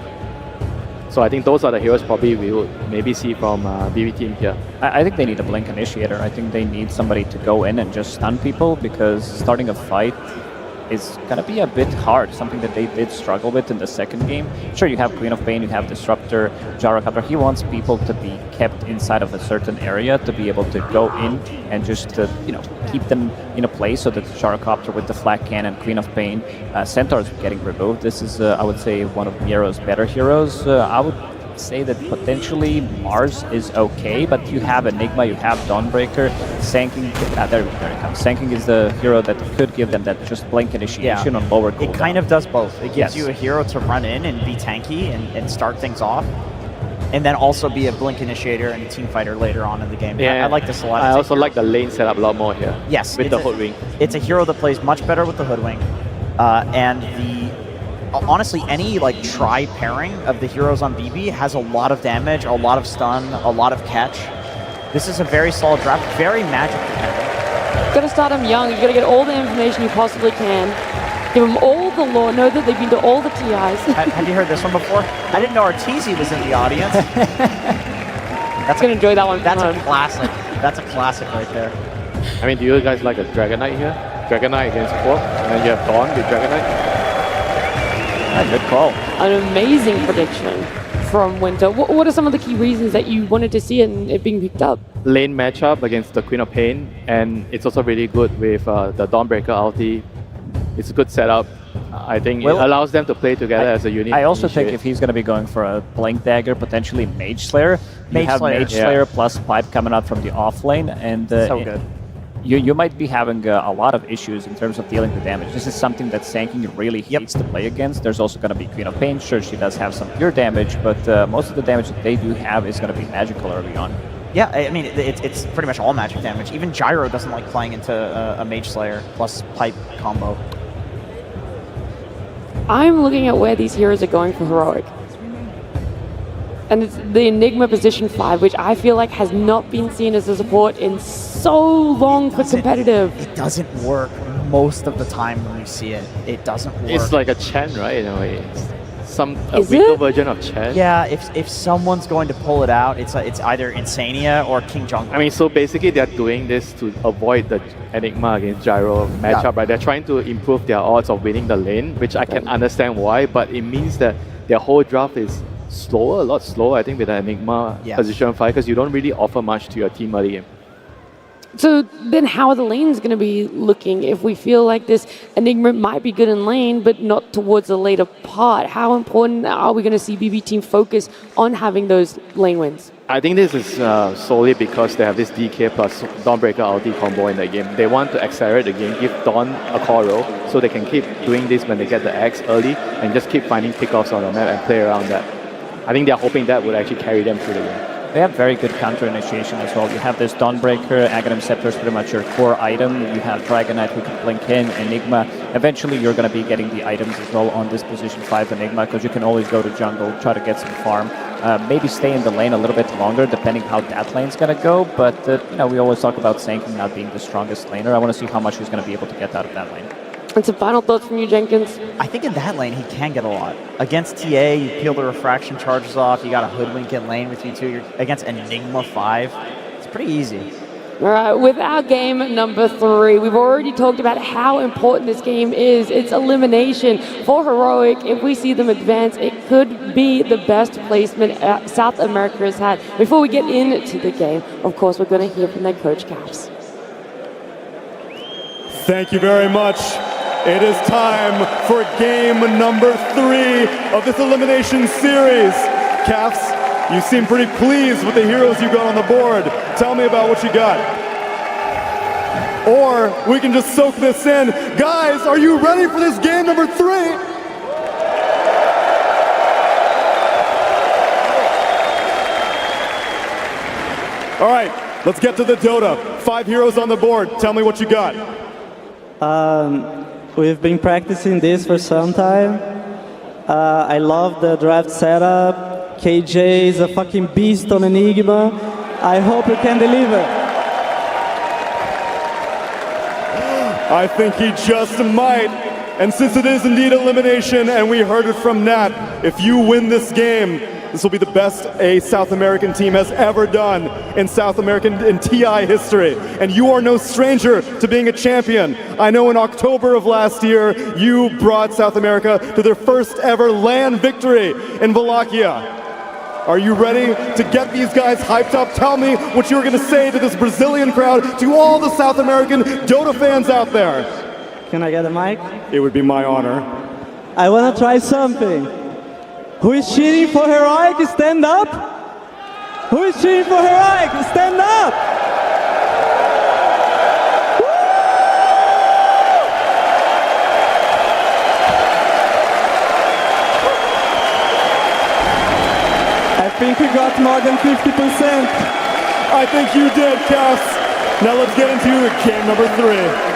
So I think those are the heroes probably we would maybe see from BB team here. I think they need a Blink Initiator. I think they need somebody to go in and just stun people, because starting a fight is going to be a bit hard, something that they did struggle with in the second game. Sure, you have Queen of Pain, you have Disruptor, Gyrocopter. He wants people to be kept inside of a certain area to be able to go in and just to, keep them in a place, so that the Gyrocopter with the Flak Cannon, Queen of Pain, Centaur is getting removed. This is, I would say, one of Miro's better heroes. I would say that potentially Mars is okay, but you have Enigma, you have Dawnbreaker, Sanking, there it comes. Sanking is the hero that could give them that just blink initiation on lower cooldown. It kind of does both. It gives you a hero to run in and be tanky and start things off, and then also be a blink initiator and a team fighter later on in the game. Yeah, I like this a lot. I also like the lane setup a lot more here. Yes, with the Hoodwink. It's a hero that plays much better with the Hoodwink, and honestly, any try pairing of the heroes on BB has a lot of damage, a lot of stun, a lot of catch. This is a very solid draft, very magic dependent. Gotta start them young. You gotta get all the information you possibly can. Give them all the lore. Know that they've been to all the TIs. Have you heard this one before? I didn't know Arteezy was in the audience. That's gonna enjoy that one. That's a classic. That's a classic right there. I mean, do you guys like a Dragon Knight here? Dragon Knight against Quark, and then you have Dawn with Dragon Knight. Good call. An amazing prediction from Winter. What are some of the key reasons that you wanted to see it being picked up? Lane matchup against the Queen of Pain, and it's also really good with the Dawnbreaker ulti. It's a good setup. I think it allows them to play together as a unit. I also think if he's going to be going for a Blink Dagger, potentially Mage Slayer, you have Mage Slayer plus Pipe coming out from the off lane, and so good. You might be having a lot of issues in terms of dealing the damage. This is something that Sanking really hates to play against. There's also going to be Queen of Pain. Sure, she does have some pure damage, but most of the damage that they do have is going to be magical early on. Yeah, I mean, it's pretty much all magic damage. Even Gyro doesn't like playing into a Mage Slayer plus Pipe combo. I'm looking at where these heroes are going for Heroic. And it's the Enigma position 5, which I feel like has not been seen as a support in so long for competitive. It doesn't work most of the time when you see it. It doesn't work. It's like a Chen, right? In a way, it's a weaker version of Chen. Yeah, if someone's going to pull it out, it's either Insania or King Jungle. I mean, so basically they're doing this to avoid the Enigma against Gyro matchup, right? They're trying to improve their odds of winning the lane, which I can understand why, but it means that their whole draft is slower, a lot slower, I think, with the Enigma position 5, because you don't really offer much to your team early game. So then how are the lanes going to be looking if we feel like this Enigma might be good in lane, but not towards the later part? How important are we going to see BB team focus on having those lane wins? I think this is solely because they have this DK plus Dawnbreaker ulti combo in the game. They want to accelerate the game, give Dawn a core roll, so they can keep doing this when they get the X early and just keep finding pickoffs on the map and play around that. I think they're hoping that would actually carry them through the game. They have very good counter initiation as well. You have this Dawnbreaker, Aghanim Scepter is pretty much your core item. You have Dragon Knight who can blink in, Enigma. Eventually you're going to be getting the items as well on this position 5 Enigma, because you can always go to jungle, try to get some farm. Maybe stay in the lane a little bit longer depending how that lane's going to go, but we always talk about Sanking not being the strongest laner. I want to see how much he's going to be able to get out of that lane. And some final thoughts from you, Jenkins? I think in that lane, he can get a lot. Against TA, you peel the refraction charges off. You got a Hoodwink in lane with you, too. You're against Enigma 5. It's pretty easy. All right, with our game number 3, we've already talked about how important this game is. It's elimination for Heroic. If we see them advance, it could be the best placement South America has had. Before we get into the game, of course, we're going to hear from their coach, Caps. Thank you very much. It is time for game number 3 of this elimination series. Caps, you seem pretty pleased with the heroes you got on the board. Tell me about what you got. or we can just soak this in. Guys, are you ready for this game number 3? All right, let's get to the Dota. 5 heroes on the board. Tell me what you got. We've been practicing this for some time. I love the draft setup. KJ is a fucking beast on Enigma. I hope you can deliver. I think he just might. And since it is indeed elimination, and we heard it from Nat, if you win this game, this will be the best a South American team has ever done in South American in TI history. And you are no stranger to being a champion. I know in October of last year, you brought South America to their first ever LAN victory in Wallachia. Are you ready to get these guys hyped up? Tell me what you're going to say to this Brazilian crowd, to all the South American Dota fans out there. Can I get a mic? It would be my honor. I want to try something. Who is cheering for Heroic? Stand up. Who is cheering for Heroic? Stand up. I think we got more than 50%. I think you did, Cass. Now let's get into game number 3.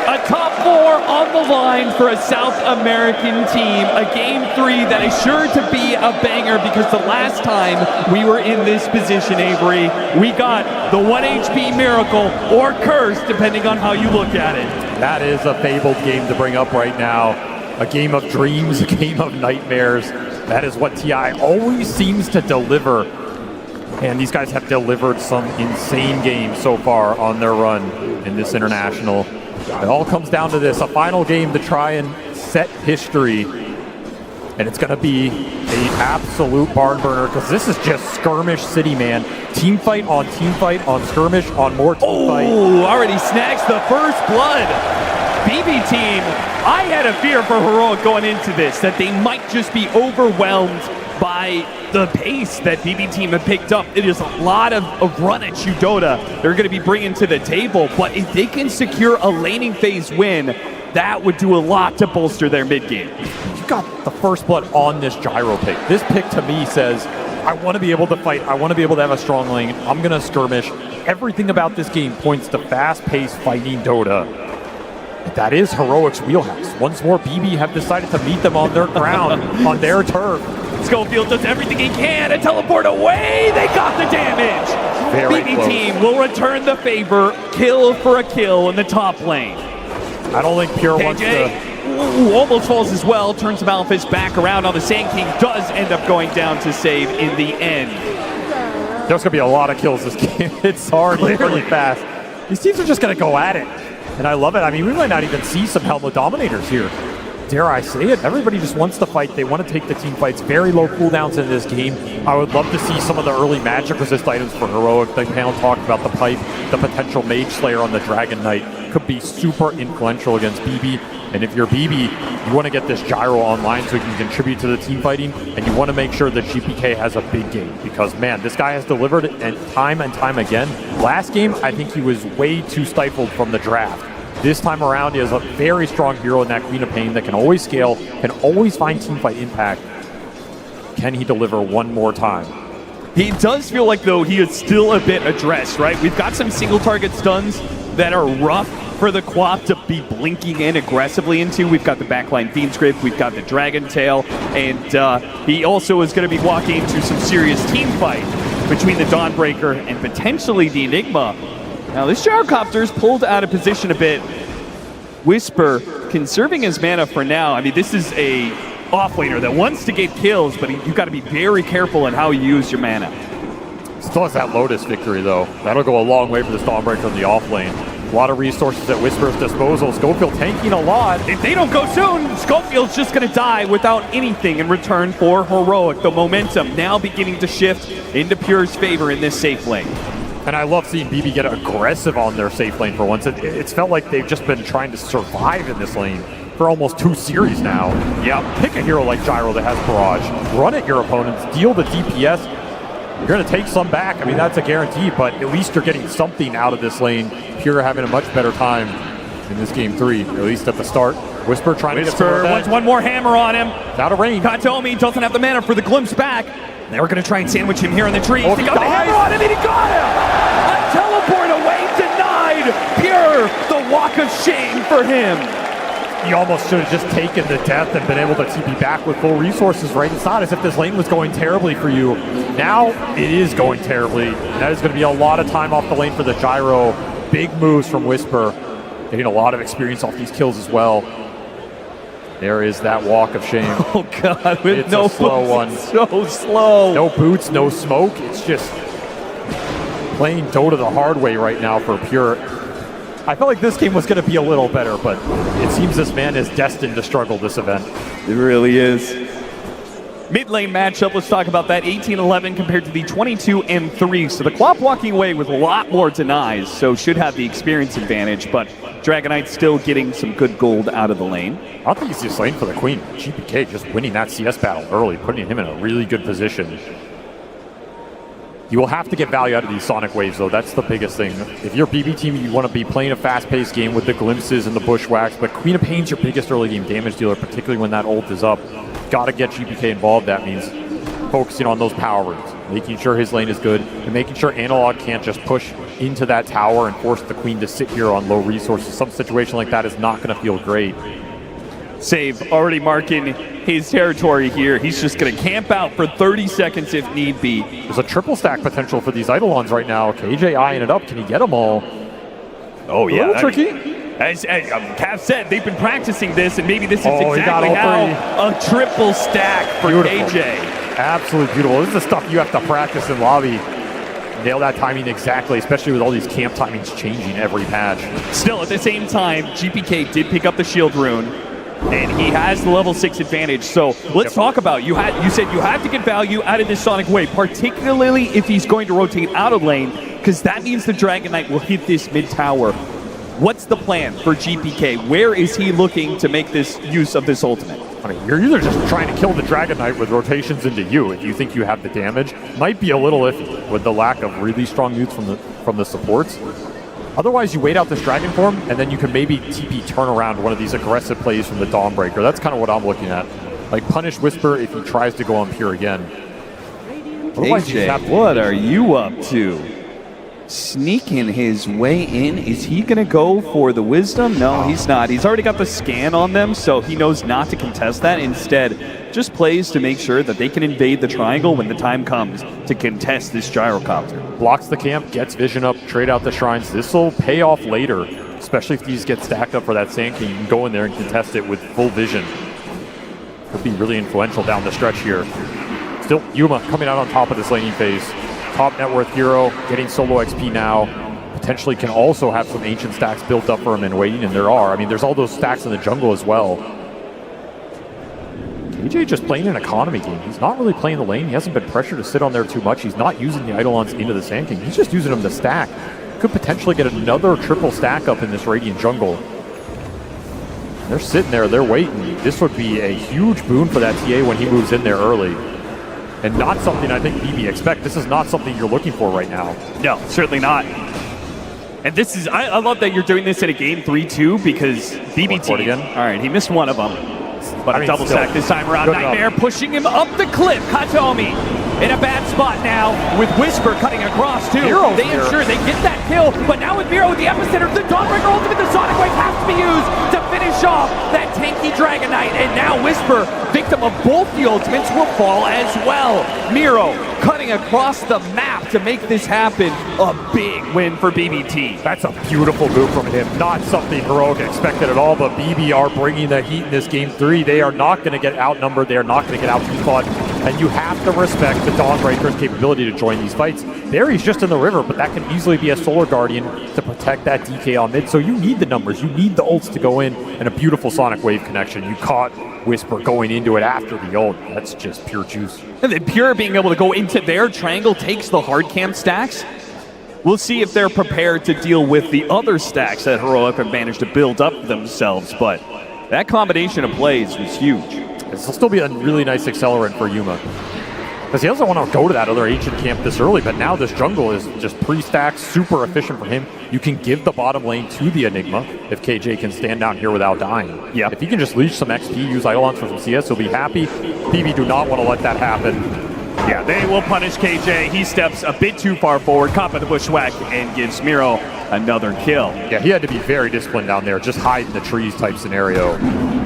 A top 4 on the line for a South American team. A game 3 that is sure to be a banger because the last time we were in this position, Avery, we got the 1 HP Miracle or Curse, depending on how you look at it. That is a fabled game to bring up right now. A game of dreams, a game of nightmares. That is what TI always seems to deliver. And these guys have delivered some insane games so far on their run in this international. It all comes down to this, a final game to try and set history. And it's going to be an absolute barn burner because this is just skirmish city, man. Team fight on skirmish on more team fight. Oh, already snags the first blood. BB team, I had a fear for Heroic going into this, that they might just be overwhelmed by the pace that BB team have picked up. It is a lot of run at you Dota they're going to be bringing to the table, but if they can secure a laning phase win, that would do a lot to bolster their mid game. You got the first blood on this gyro pick. This pick to me says, I want to be able to fight, I want to be able to have a strong lane, I'm going to skirmish. Everything about this game points to fast-paced fighting Dota. That is Heroic's wheelhouse. Once more, BB have decided to meet them on their ground, on their turf. Schofield does everything he can to teleport away. They got the damage. BB team will return the favor. Kill for a kill in the top lane. I don't think Pure wants to... Ooh, almost falls as well. Turns Malphite back around on the Sand King. Does end up going down to save in the end. There's going to be a lot of kills this game. It's already pretty fast. These teams are just going to go at it. And I love it. I mean, we might not even see some Helmet Dominators here. Dare I say it? Everybody just wants to fight. They want to take the team fights. Very low cooldowns in this game. I would love to see some of the early magic resist items for Heroic. The panel talked about the pipe, the potential Mage Slayer on the Dragon Knight could be super influential against BB. And if you're BB, you want to get this gyro online so you can contribute to the team fighting, and you want to make sure that GPK has a big game because, man, this guy has delivered and time again. Last game, I think he was way too stifled from the draft. This time around, he has a very strong hero in that Queen of Pain that can always scale, can always find teamfight impact. Can he deliver one more time? He does feel like, though, he is still a bit addressed, right? We've got some single target stuns that are rough for the Quap to be blinking in aggressively into. We've got the backline Fiend's Grip, we've got the Dragon Tail, and he also is going to be walking into some serious team fight between the Dawnbreaker and potentially the Enigma. Now, this Gyrocopter is pulled out of position a bit. Whisper conserving his mana for now. I mean, this is a offlaner that wants to get kills, but you've got to be very careful in how you use your mana. Still has that Lotus victory, though. That'll go a long way for this Dawnbreaker in the offlane. A lot of resources at Whisper's disposal. Schofield tanking a lot. If they don't go soon, Schofield's just going to die without anything in return for Heroic. The momentum now beginning to shift into Pure's favor in this safe lane. And I love seeing BB get aggressive on their safe lane for once. It's felt like they've just been trying to survive in this lane for almost 2 series now. Yeah, pick a hero like Gyro that has Barrage. Run at your opponents, deal the DPS. You're going to take some back. I mean, that's a guarantee, but at least you're getting something out of this lane. Pure having a much better time in this game 3, at least at the start. Whisper trying to get some wants one more hammer on him. Out of range. Katomi doesn't have the mana for the glimpse back. They were going to try and sandwich him here in the trees. Oh, He got the hammer on him and he got him! A teleport away denied! Pure, the walk of shame for him. You almost should have just taken the death and been able to TP back with full resources, right? It's not as if this lane was going terribly for you. Now it is going terribly. That is going to be a lot of time off the lane for the gyro. Big moves from Whisper. Getting a lot of experience off these kills as well. There is that walk of shame. Oh God, with it's no a slow boots. one. So slow. No boots, no smoke. It's just playing Dota the hard way right now for Pure. I felt like this game was going to be a little better, but it seems this man is destined to struggle this event. It really is. Mid lane matchup, let's talk about that. 18-11 compared to the 22-3. So the Quap walking away with a lot more denies, so should have the experience advantage, but Dragonite still getting some good gold out of the lane. I think he's just lane for the Queen. GPK just winning that CS battle early, putting him in a really good position. You will have to get value out of these Sonic Waves, though. That's the biggest thing. If you're BB team, you want to be playing a fast-paced game with the glimpses and the bushwhacks, but Queen of Pain's your biggest early game damage dealer, particularly when that ult is up. Got to get GPK involved. That means focusing on those power roots, making sure his lane is good, and making sure Analog can't just push into that tower and force the Queen to sit here on low resources. Some situation like that is not going to feel great. Save already marking his territory here. He's just going to camp out for 30 seconds if need be. There's a triple stack potential for these Eidolons right now. KJ eyeing it up. Can he get them all? Oh, yeah. A little tricky. As Cav said, they've been practicing this, and maybe this is exactly how a triple stack for KJ. Absolutely beautiful. This is the stuff you have to practice in lobby. Nail that timing exactly, especially with all these camp timings changing every patch. Still, at the same time, GPK did pick up the shield rune, and he has the level 6 advantage. So let's talk about, you said you have to get value out of this Sonic Wave, particularly if he's going to rotate out of lane, because that means the Dragon Knight will hit this mid tower. What's the plan for GPK? Where is he looking to make this use of this ultimate? I mean, you're either just trying to kill the Dragon Knight with rotations into you if you think you have the damage. Might be a little iffy with the lack of really strong moves from the supports. Otherwise, you wait out this Dragon form, and then you can maybe TP turn around one of these aggressive plays from the Dawnbreaker. That's kind of what I'm looking at. Like, punish Whisper if he tries to go on Pure again. Otherwise, AJ, what are you up to? Sneaking his way in. Is he going to go for the Wisdom? No, he's not. He's already got the scan on them, so he knows not to contest that. Instead, just plays to make sure that they can invade the triangle when the time comes to contest this gyrocopter. Blocks the camp, gets vision up, trade out the shrines. This will pay off later, especially if these get stacked up for that Sand King. You can go in there and contest it with full vision. Could be really influential down the stretch here. Still, Yuma coming out on top of this laning phase. Top net worth hero, getting solo XP now. Potentially can also have some ancient stacks built up for him and waiting, and there are. I mean, there's all those stacks in the jungle as well. KJ just playing an economy game. He's not really playing the lane. He hasn't been pressured to sit on there too much. He's not using the Eidolons into the Sand King. He's just using them to stack. Could potentially get another triple stack up in this Radiant jungle. They're sitting there, they're waiting. This would be a huge boon for that TA when he moves in there early. And not something I think BB expect. This is not something you're looking for right now. No, certainly not. And this is, I love that you're doing this in a game 3-2 because BB team, all right, he missed one of them. But a double stack this time around. Nightmare pushing him up the cliff. Katomi in a bad spot now with Whisper cutting across too. They ensure they get that kill, but now with Miro with the epicenter, the Dawnbreaker ultimate, the Sonic Wave has to be used to finish off that tanky Dragon Knight, and now Whisper, victim of both the ultimates, will fall as well. Miro cutting across the map to make this happen. A big win for BBT. That's a beautiful move from him. Not something heroic expected at all, but BB are bringing the heat in this game 3. They are not going to get outnumbered. They are not going to get out-fought. And you have to respect the Dawnbreaker's capability to join these fights. There he's just in the river, but that can easily be a Solar Guardian to protect that DK on mid. So you need the numbers. You need the ults to go in, and a beautiful Sonic Wave connection. You caught Whisper going into it after the ult. That's just pure juice. And then Pure being able to go into their triangle takes the hard camp stacks. We'll see if they're prepared to deal with the other stacks that Heroic have managed to build up themselves, but that combination of plays was huge. This will still be a really nice accelerant for Yuma. Because he doesn't want to go to that other ancient camp this early, but now this jungle is just pre-stacked, super efficient for him. You can give the bottom lane to the Enigma if KJ can stand down here without dying. Yeah. If he can just leech some XP, use Eidolons for some CS, he'll be happy. BB do not want to let that happen. Yeah, they will punish KJ. He steps a bit too far forward, caught by the bushwhack, and gives Miro another kill. Yeah, he had to be very disciplined down there, just hide in the trees type scenario.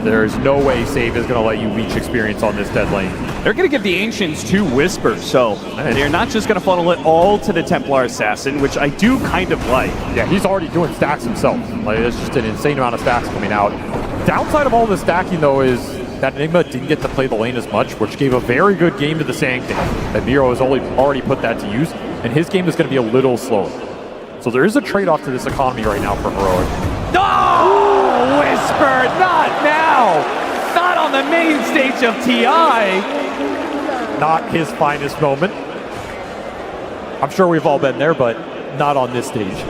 There's no way Save is going to let you leech experience on this dead lane. They're going to give the Ancients 2 Whispers, so they're not just going to funnel it all to the Templar Assassin, which I do kind of like. Yeah, he's already doing stacks himself. Like, it's just an insane amount of stacks coming out. Downside of all the stacking, though, is that Enigma didn't get to play the lane as much, which gave a very good game to the Sand King. That Miro has already put that to use, and his game is going to be a little slower. So there is a trade-off to this economy right now for Heroic. No! Whisper, not now! Not on the main stage of TI! Not his finest moment. I'm sure we've all been there, but not on this stage.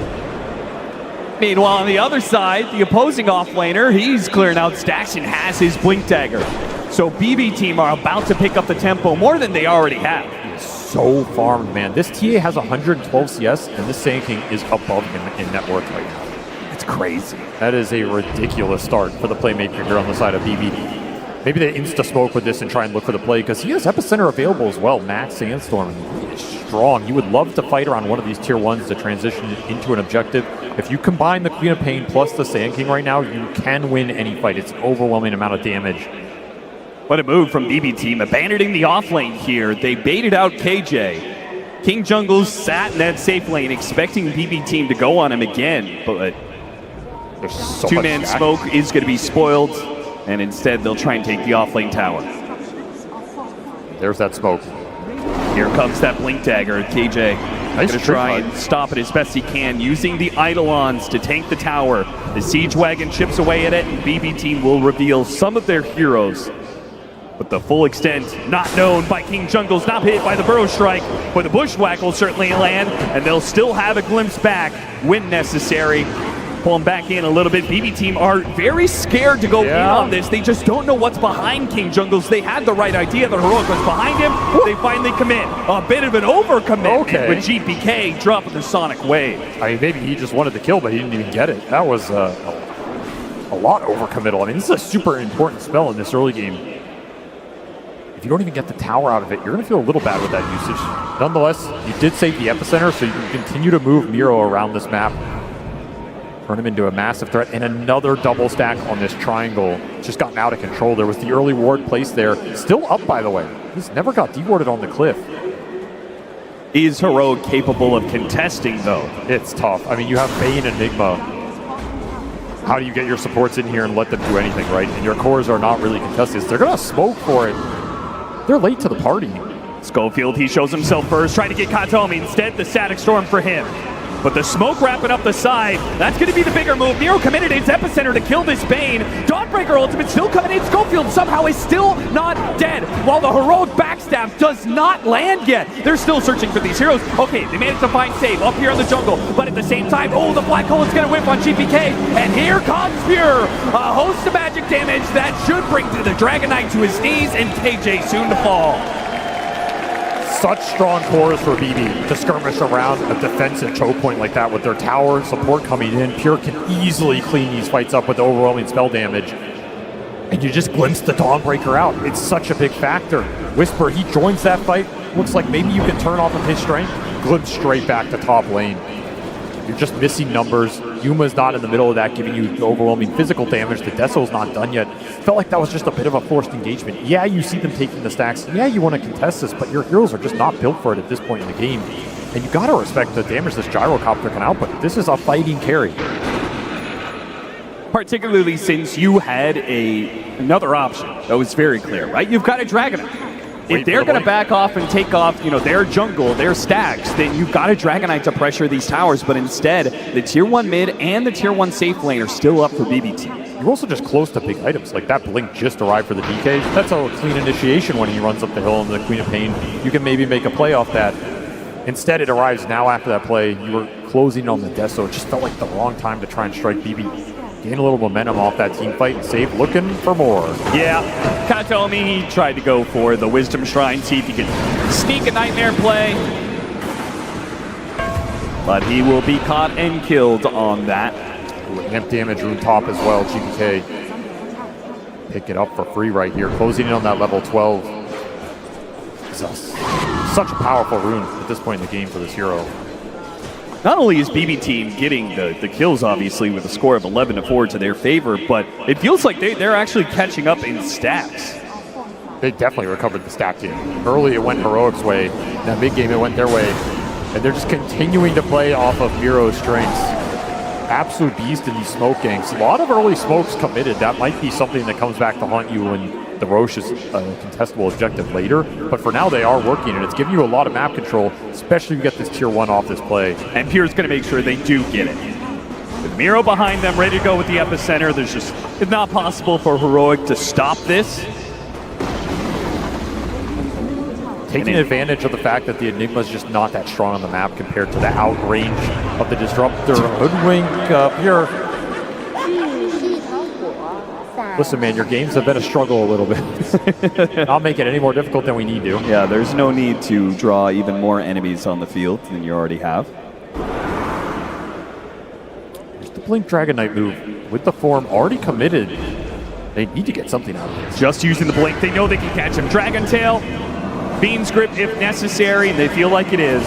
Meanwhile, on the other side, the opposing offlaner, he's clearing out stacks and has his Blink Dagger. So BB team are about to pick up the tempo more than they already have. So farmed, man. This TA has 112 CS, and this Sand King is above him in net worth right now. That's crazy. That is a ridiculous start for the playmaker here on the side of BB. Maybe they insta-smoke with this and try and look for the play, because he has Epicenter available as well. Max Sandstorm, he is strong. You would love to fight around one of these tier 1s to transition into an objective. If you combine the Queen of Pain plus the Sand King right now, you can win any fight. It's an overwhelming amount of damage. What a move from BB team, abandoning the off lane here. They baited out KJ. King Jungle sat in that safe lane, expecting BB team to go on him again, but there's so two-man smoke is going to be spoiled, and instead they'll try and take the off lane tower. There's that smoke. Here comes that Blink Dagger. KJ nice going to try and stop it as best he can, using the Eidolons to tank the tower. The Siege Wagon chips away at it, and BB team will reveal some of their heroes. But the full extent, not known by King Jungle's, not hit by the Burrow Strike, but the Bushwhack will certainly land, and they'll still have a glimpse back when necessary. Pull them back in a little bit. BB team are very scared to go in on this. They just don't know what's behind King Jungle's. They had the right idea. The Heroic was behind him. They finally commit. A bit of an overcommit with GPK dropping the Sonic Wave. I mean, maybe he just wanted to kill, but he didn't even get it. That was a lot overcommittal. I mean, this is a super important spell in this early game. If you don't even get the tower out of it, you're going to feel a little bad with that usage. Nonetheless, you did save the Epicenter, so you can continue to move Miro around this map. Turn him into a massive threat, and another double stack on this triangle. Just gotten out of control. There was the early ward placed there. Still up, by the way. He's never got dewarded on the cliff. Is Heroic capable of contesting, though? It's tough. I mean, you have Bane and Enigma. How do you get your supports in here and let them do anything, right? And your cores are not really contested. They're going to smoke for it. They're late to the party. Schofield, he shows himself first, trying to get Katomi. Instead, the Static Storm for him. But the smoke wrapping up the side, that's going to be the bigger move. Nero committed its Epicenter to kill this Bane. Dawnbreaker ultimate still coming in. Schofield somehow is still not dead, while the Heroic backstab does not land yet. They're still searching for these heroes. Okay, they managed to find Save up here in the jungle, but at the same time, oh, the Black Hole is going to whip on GPK, and here comes Pure. A host of magic damage that should bring the Dragon Knight to his knees, and KJ soon to fall. Such strong cores for BB to skirmish around a defensive choke point like that with their tower support coming in. Pure can easily clean these fights up with overwhelming spell damage. And you just glimpse the Dawnbreaker out. It's such a big factor. Whisper, he joins that fight. Looks like maybe you can turn off of his strength. Glimpse straight back to top lane. You're just missing numbers. Yuma's not in the middle of that, giving you overwhelming physical damage. The Deso's not done yet. Felt like that was just a bit of a forced engagement. Yeah, you see them taking the stacks. Yeah, you want to contest this, but your heroes are just not built for it at this point in the game. And you got to respect the damage this Gyrocopter can output. This is a fighting carry. Particularly since you had another option that was very clear, right? You've got a Dragon. If they're going to back off and take off, their jungle, their stacks, then you've got a Dragonite to pressure these towers. But instead, the tier 1 mid and the tier 1 safe lane are still up for BB team. You're also just close to big items. Like that Blink just arrived for the DK. That's a clean initiation when he runs up the hill in the Queen of Pain. You can maybe make a play off that. Instead, it arrives now after that play. You were closing on the Deso. It just felt like the wrong time to try and strike BB. gain a little momentum off that team fight. Save looking for more. Yeah, Katomi, he tried to go for the Wisdom Shrine, see if he could sneak a Nightmare play. But he will be caught and killed on that. Amp damage rune top as well, GPK. Pick it up for free right here, closing in on that level 12. Such a powerful rune at this point in the game for this hero. Not only is BB Team getting the kills, obviously, with a score of 11-4 to their favor, but it feels like they're actually catching up in stacks. They definitely recovered the stack team. Early it went Heroic's way, that mid game it went their way, and they're just continuing to play off of Miro's strengths. Absolute beast in these smoke ganks. A lot of early smokes committed. That might be something that comes back to haunt you when the Roche is a contestable objective later. But for now, they are working, and it's giving you a lot of map control, especially if you get this tier 1 off this play. And Pure's going to make sure they do get it. With Miro behind them, ready to go with the epicenter, it's not possible for Heroic to stop this. Taking advantage of the fact that the Enigma is just not that strong on the map compared to the outrange of the Disruptor. Hoodwink Pure. Listen, man, your games have been a struggle a little bit. I'll make it any more difficult than we need to. Yeah, there's no need to draw even more enemies on the field than you already have. There's the Blink Dragon Knight move. With the form already committed, they need to get something out of this. Just using the Blink, they know they can catch him. Dragon Tail, Beam's Grip if necessary, and they feel like it is.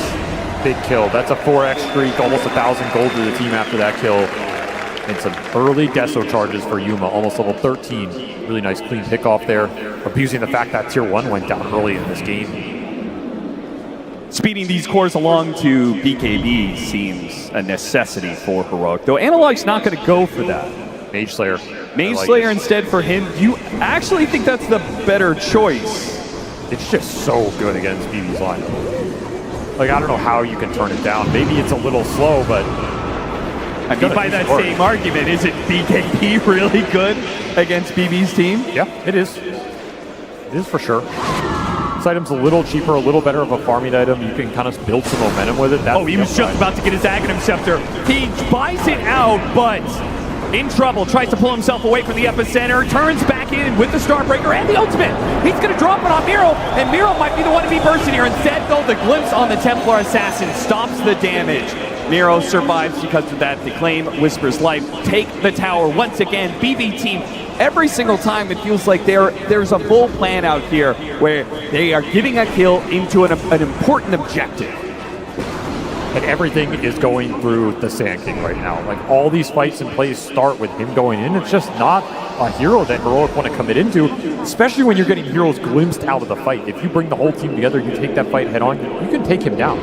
Big kill. That's a 4x streak, almost 1,000 gold to the team after that kill. And some early Deso charges for Yuma, almost level 13. Really nice clean pick off there, abusing the fact that tier 1 went down early in this game. Speeding these cores along to BKB seems a necessity for Heroic, though Analog's not going to go for that. Mage Slayer. Mage Slayer instead for him. You actually think that's the better choice? It's just so good against BB's lineup. Like, I don't know how you can turn it down. Maybe it's a little slow, but... I mean, by that same argument, isn't BKB really good against BB's team? Yeah, it is. It is for sure. This item's a little cheaper, a little better of a farming item. You can kind of build some momentum with it. He was just about to get his Aghanim Scepter. He buys it out, but in trouble. Tries to pull himself away from the epicenter. Turns back in with the Starbreaker and the ultimate. He's going to drop it on Miro, and Miro might be the one to be bursting here. Instead, though, the glimpse on the Templar Assassin stops the damage. Miro survives because of that. They claim Whisper's life. Take the tower once again. BB Team, every single time it feels like there's a full plan out here where they are giving a kill into an important objective. And everything is going through the Sand King right now. Like, all these fights and plays start with him going in. It's just not a hero that Heroic want to commit into, especially when you're getting heroes glimpsed out of the fight. If you bring the whole team together, you take that fight head on, you can take him down.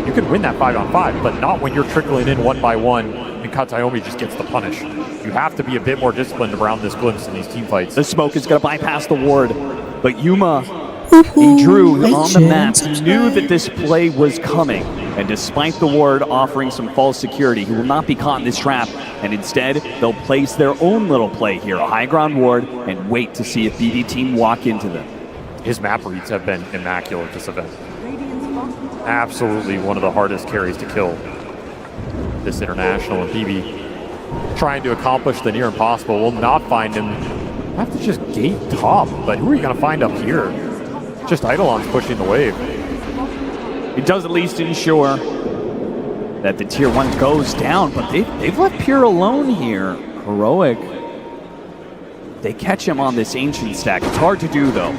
You can win that 5-on-5, but not when you're trickling in one by one and Katayomi just gets the punish. You have to be a bit more disciplined around this glimpse in these team fights. The smoke is going to bypass the ward, but Yuma, he drew on the map. He knew that this play was coming, and despite the ward offering some false security, he will not be caught in this trap, and instead, they'll place their own little play here, a high ground ward, and wait to see if BB Team walk into them. His map reads have been immaculate this event. Absolutely one of the hardest carries to kill this international, and BB trying to accomplish the near impossible. Will not find him. Have to just gate top, but who are you going to find up here? Just Eidolon's pushing the wave. It does at least ensure that the tier 1 goes down, but they've left Pure alone here. Heroic, they catch him on this Ancient stack. It's hard to do, though.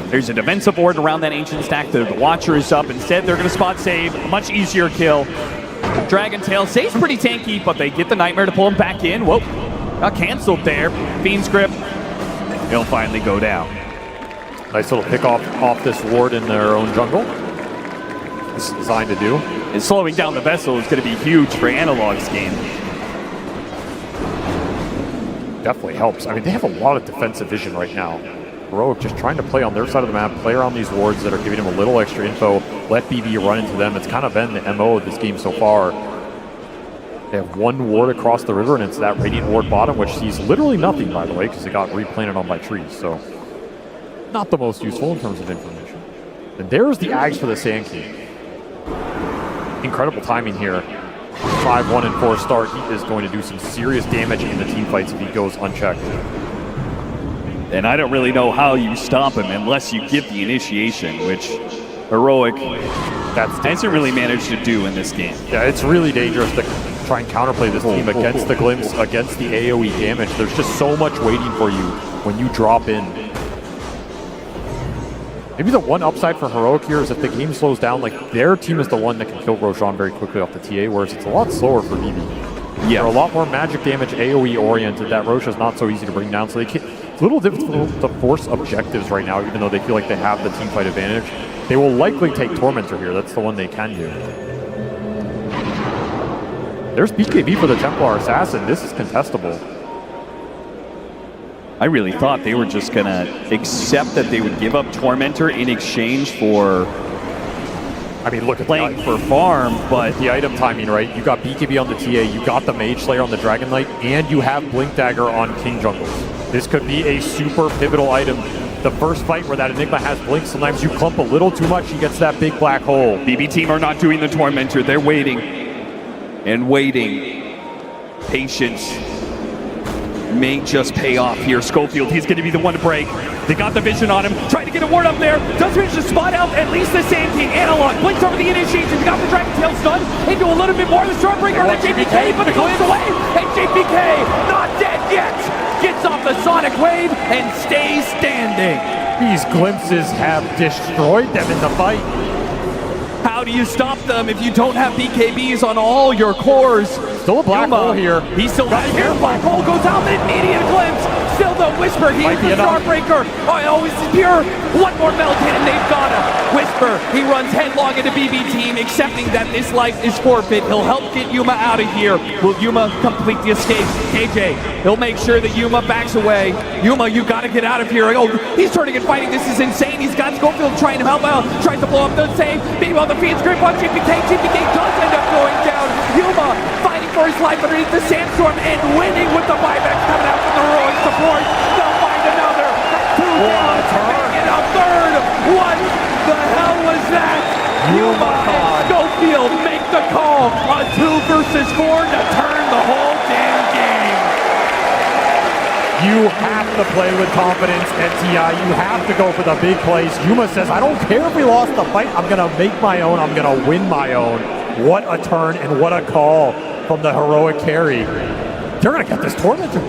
There's a defensive ward around that Ancient stack. The Watcher is up. Instead, they're going to spot save. A much easier kill. Dragon Tail saves pretty tanky, but they get the Nightmare to pull him back in. Whoa, got canceled there. Fiend's Grip, he'll finally go down. Nice little pick off this ward in their own jungle. This is designed to do. And slowing down the vessel is going to be huge for Analog's game. Definitely helps. I mean, they have a lot of defensive vision right now. Heroic just trying to play on their side of the map, play around these wards that are giving him a little extra info, let BB run into them. It's kind of been the MO of this game so far. They have one ward across the river, and it's that Radiant ward bottom, which sees literally nothing, by the way, because it got replanted on by trees. So not the most useful in terms of information. And there's the Ags for the Sand King. Incredible timing here. 5-1 and 4 start, he is going to do some serious damage in the team fights if he goes unchecked. And I don't really know how you stop him unless you give the initiation, which Heroic hasn't really managed to do in this game. Yeah, it's really dangerous to try and counterplay this team against the glimpse, against the AoE damage. There's just so much waiting for you when you drop in. Maybe the one upside for Heroic here is if the game slows down, like their team is the one that can kill Roshan very quickly off the TA, whereas it's a lot slower for BB. Yeah. They're a lot more magic damage AoE oriented. That Rosh is not so easy to bring down, so it's a little difficult to force objectives right now, even though they feel like they have the team fight advantage. They will likely take Tormentor here. That's the one they can do. There's BKB for the Templar Assassin. This is contestable. I really thought they were just going to accept that they would give up Tormentor in exchange for look at playing for farm, but the item timing, right? You got BKB on the TA, you got the Mage Slayer on the Dragon Knight, and you have Blink Dagger on King Jungles. This could be a super pivotal item. The first fight where that Enigma has Blink, sometimes you clump a little too much, he gets that big black hole. BB team are not doing the Tormentor. They're waiting and waiting. Patience may just pay off here. Schofield, he's going to be the one to break. They got the vision on him, trying to get a ward up there. Does manage to spot out at least the same team. Analog blinks over the initiation. He got the Dragon Tail stun into a little bit more. The Stormbreaker on the JPK, but it goes away. And JPK, not dead yet, gets off the Sonic Wave and stays standing. These glimpses have destroyed them in the fight. How do you stop them if you don't have BKBs on all your cores? Still a black hole here. He's still right here. Black hole goes out, immediate glimpse. Still the Whisper. He's the Starbreaker. Oh, this is pure. One more melt hit and they've got him. Whisper, he runs headlong into BB team, accepting that this life is forfeit. He'll help get Yuma out of here. Will Yuma complete the escape? KJ, he'll make sure that Yuma backs away. Yuma, you gotta get out of here. Oh, he's turning and fighting. This is insane. He's got Schofield trying to help out, tries to blow up the save. Meanwhile, the Fiend's grip on JPK. JPK does end up going down. Yuma fighting for his life underneath the sandstorm and winning with the buyback coming out from the Heroic support. They'll find another. Two down, and a third. What the hell was that? Yuma and Schofield make the call on 2 versus 4 to turn the whole damn game. You have to play with confidence at TI. You have to go for the big plays. Yuma says, I don't care if we lost the fight. I'm going to make my own. I'm going to win my own. What a turn and what a call from the Heroic carry. They're going to get this Tormentor.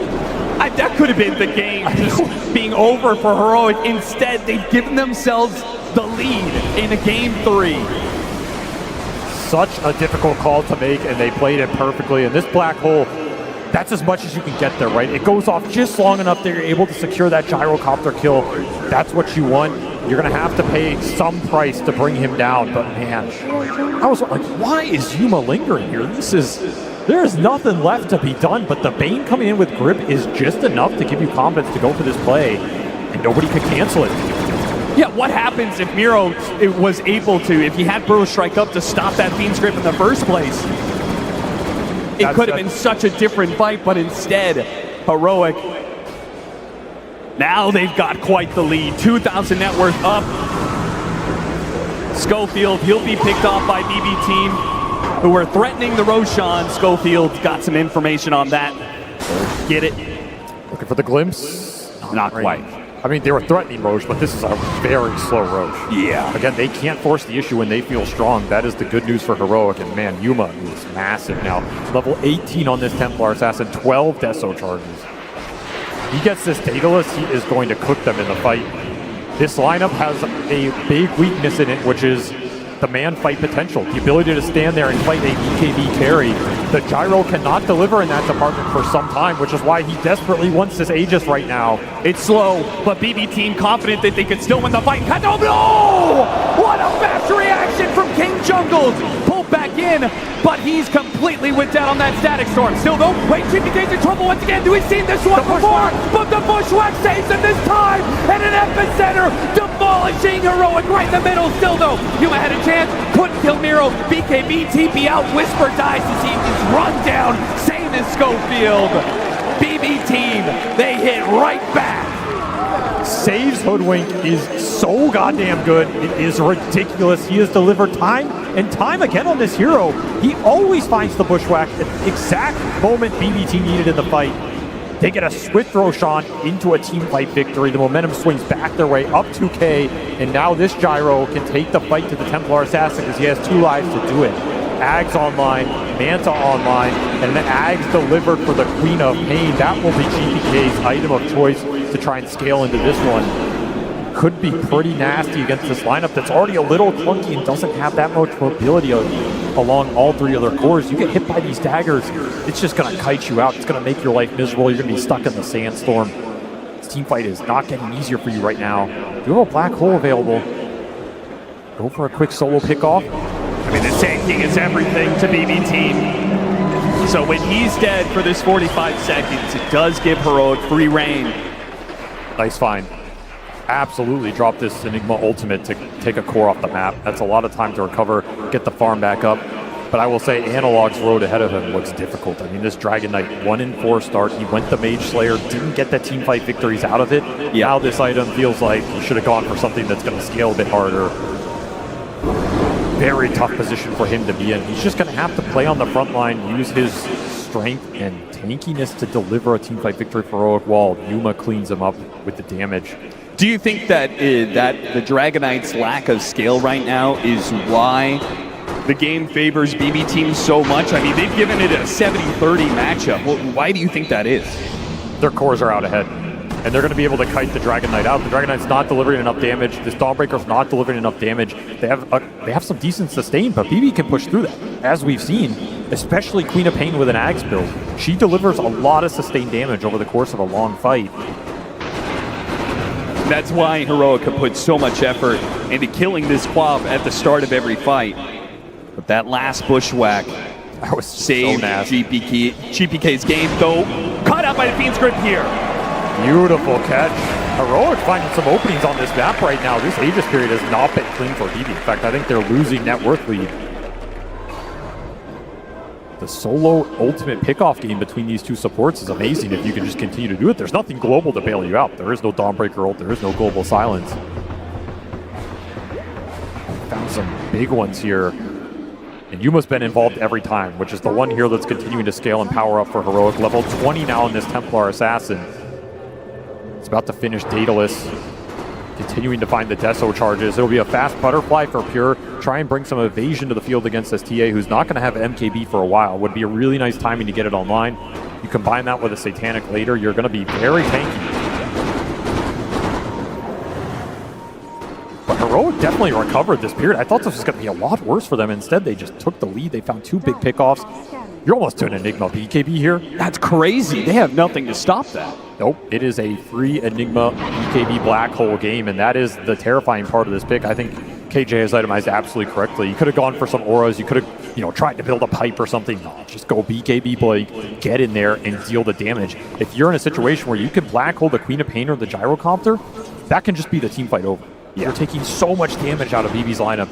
That could have been the game just being over for Heroic. Instead, they've given themselves the lead in a game 3. Such a difficult call to make, and they played it perfectly. And this black hole, that's as much as you can get there, right? It goes off just long enough that you're able to secure that gyrocopter kill. That's what you want. You're going to have to pay some price to bring him down. But man, I was like, why is Yuma lingering here? There is nothing left to be done, but the Bane coming in with grip is just enough to give you confidence to go for this play, and nobody could cancel it. Yeah, what happens if Miro was able to, if he had Burrow strike up to stop that Fiend's grip in the first place? It could have been such a different fight, but instead, Heroic, now they've got quite the lead. 2,000 net worth up. Schofield, he'll be picked off by BB team, who were threatening the Roshan. Schofield got some information on that. Get it? Looking for the glimpse? Not quite. I mean, they were threatening Roche, but this is a very slow Roche. Yeah. Again, they can't force the issue when they feel strong. That is the good news for Heroic. And man, Yuma is massive now. Level 18 on this Templar Assassin, 12 Deso charges. He gets this Daedalus, he is going to cook them in the fight. This lineup has a big weakness in it, which is the man fight potential. The ability to stand there and fight a BKB carry. The Gyro cannot deliver in that department for some time, which is why he desperately wants this Aegis right now. It's slow, but BB team confident that they could still win the fight. Oh no! What a fast reaction from King Jungles! Pulled back in, but he's completely whipped out on that Static Storm. Still though, wait, JPK's in trouble once again. We've seen this one before, but the Bushwhack saves him this time, and an epicenter demolishing Heroic right in the middle. Still though, Yuma had a chance, couldn't kill Miro. BKB TP out, Whisper dies as he is run down, same as Schofield. BB team, they hit right back. saves Hoodwink is so goddamn good. It is ridiculous. He has delivered time and time again on this hero. He always finds the bushwhack at the exact moment BBT needed in the fight. They get a swift Roshan into a team fight victory. The momentum swings back their way up 2K, and now this Gyro can take the fight to the Templar Assassin because he has 2 lives to do it. Ags online, Manta online, and then Ags delivered for the Queen of Pain. That will be GPK's item of choice to try and scale into this one. Could be pretty nasty against this lineup that's already a little clunky and doesn't have that much mobility along all 3 of their cores. You get hit by these daggers, it's just going to kite you out. It's going to make your life miserable. You're going to be stuck in the sandstorm. This team fight is not getting easier for you right now. You have a black hole available. Go for a quick solo pickoff. I mean, the Sand King is everything to BB Team. So when he's dead for this 45 seconds, it does give Heroic free reign. Nice find. Absolutely drop this Enigma ultimate to take a core off the map. That's a lot of time to recover, get the farm back up. But I will say Analog's road ahead of him looks difficult. I mean, this Dragon Knight 1-4 start. He went the Mage Slayer, didn't get the team fight victories out of it. Yeah. Now this item feels like he should have gone for something that's going to scale a bit harder. Very tough position for him to be in. He's just going to have to play on the front line, use his strength and tankiness to deliver a teamfight victory for Heroic while Yuma cleans him up with the damage. Do you think that that the Dragon Knight's lack of scale right now is why the game favors BB Team so much? I mean, they've given it a 70-30 matchup. Well, why do you think that is? Their cores are out ahead, and they're going to be able to kite the Dragon Knight out. The Dragon Knight's not delivering enough damage. This Dawnbreaker's not delivering enough damage. They have some decent sustain, but BB can push through that, as we've seen, especially Queen of Pain with an Axe build. She delivers a lot of sustained damage over the course of a long fight. That's why Heroic can put so much effort into killing this Quav at the start of every fight. But that last bushwhack that was saved so nasty. GPK's game, though caught out by the Fiend's Grip here. Beautiful catch. Heroic finding some openings on this map right now. This Aegis period has not been clean for BB. In fact, I think they're losing net worth lead. The solo ultimate pickoff game between these 2 supports is amazing if you can just continue to do it. There's nothing global to bail you out. There is no Dawnbreaker ult. There is no global silence. Found some big ones here. And Yuma's been involved every time, which is the one here that's continuing to scale and power up for Heroic. Level 20 now in this Templar Assassin. It's about to finish Daedalus. Continuing to find the Deso charges. It'll be a fast butterfly for Pure. Try and bring some evasion to the field against this TA, who's not going to have MKB for a while. Would be a really nice timing to get it online. You combine that with a Satanic later, you're going to be very tanky. But Heroic definitely recovered this period. I thought this was going to be a lot worse for them. Instead, they just took the lead. They found 2 big pickoffs. You're almost doing Enigma BKB here. That's crazy. They have nothing to stop that. Nope, it is a free Enigma BKB black hole game, and that is the terrifying part of this pick. I think KJ has itemized absolutely correctly. You could have gone for some auras. You could have, tried to build a pipe or something. No, just go BKB Blake, get in there and deal the damage. If you're in a situation where you can black hole the Queen of Pain or the Gyrocopter, that can just be the team fight over. Yeah. You're taking so much damage out of BB's lineup,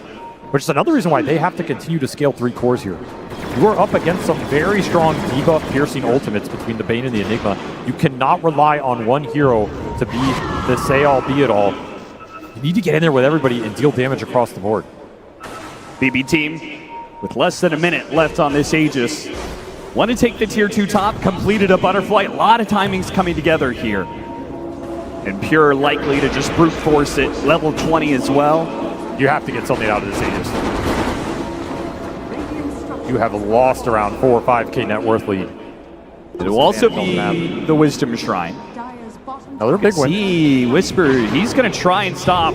which is another reason why they have to continue to scale 3 cores here. You are up against some very strong debuff piercing ultimates between the Bane and the Enigma. You cannot rely on one hero to be the say-all, be-it-all. You need to get in there with everybody and deal damage across the board. BB Team, with less than a minute left on this Aegis, want to take the tier 2 top, completed a butterfly. A lot of timings coming together here. And Pure likely to just brute force it. Level 20 as well. You have to get something out of this Aegis. You have lost around 4 or 5K net worth lead. It will also be the Wisdom Shrine. Another big one. See, Whisper, he's going to try and stop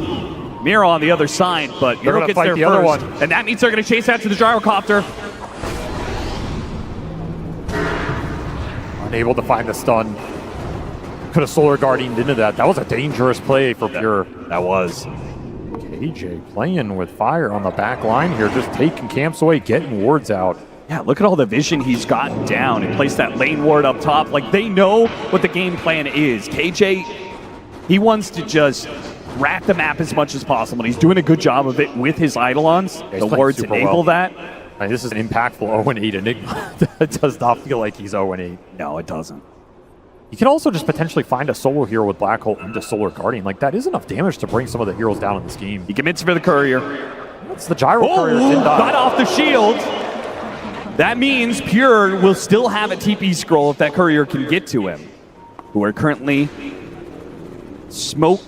Miro on the other side, but Miro gets there the other one. And that means they're going to chase after the Gyrocopter. Unable to find the stun. Could have Solar Guardianed into that. That was a dangerous play for Pure. That was. KJ playing with fire on the back line here, just taking camps away, getting wards out. Yeah, look at all the vision he's gotten down and placed that lane ward up top. Like, they know what the game plan is. KJ, he wants to just rat the map as much as possible, and he's doing a good job of it with his Eidolons. Yeah, the wards enable that. I mean, this is an impactful 0-8 Enigma. It does not feel like he's 0-8. No, it doesn't. You can also just potentially find a solo hero with Black Hole into Solar Guardian. Like, that is enough damage to bring some of the heroes down in this game. He commits for the courier. That's the gyro courier. Didn't die. Got off the shield. That means Pure will still have a TP scroll if that courier can get to him. Who are currently smoke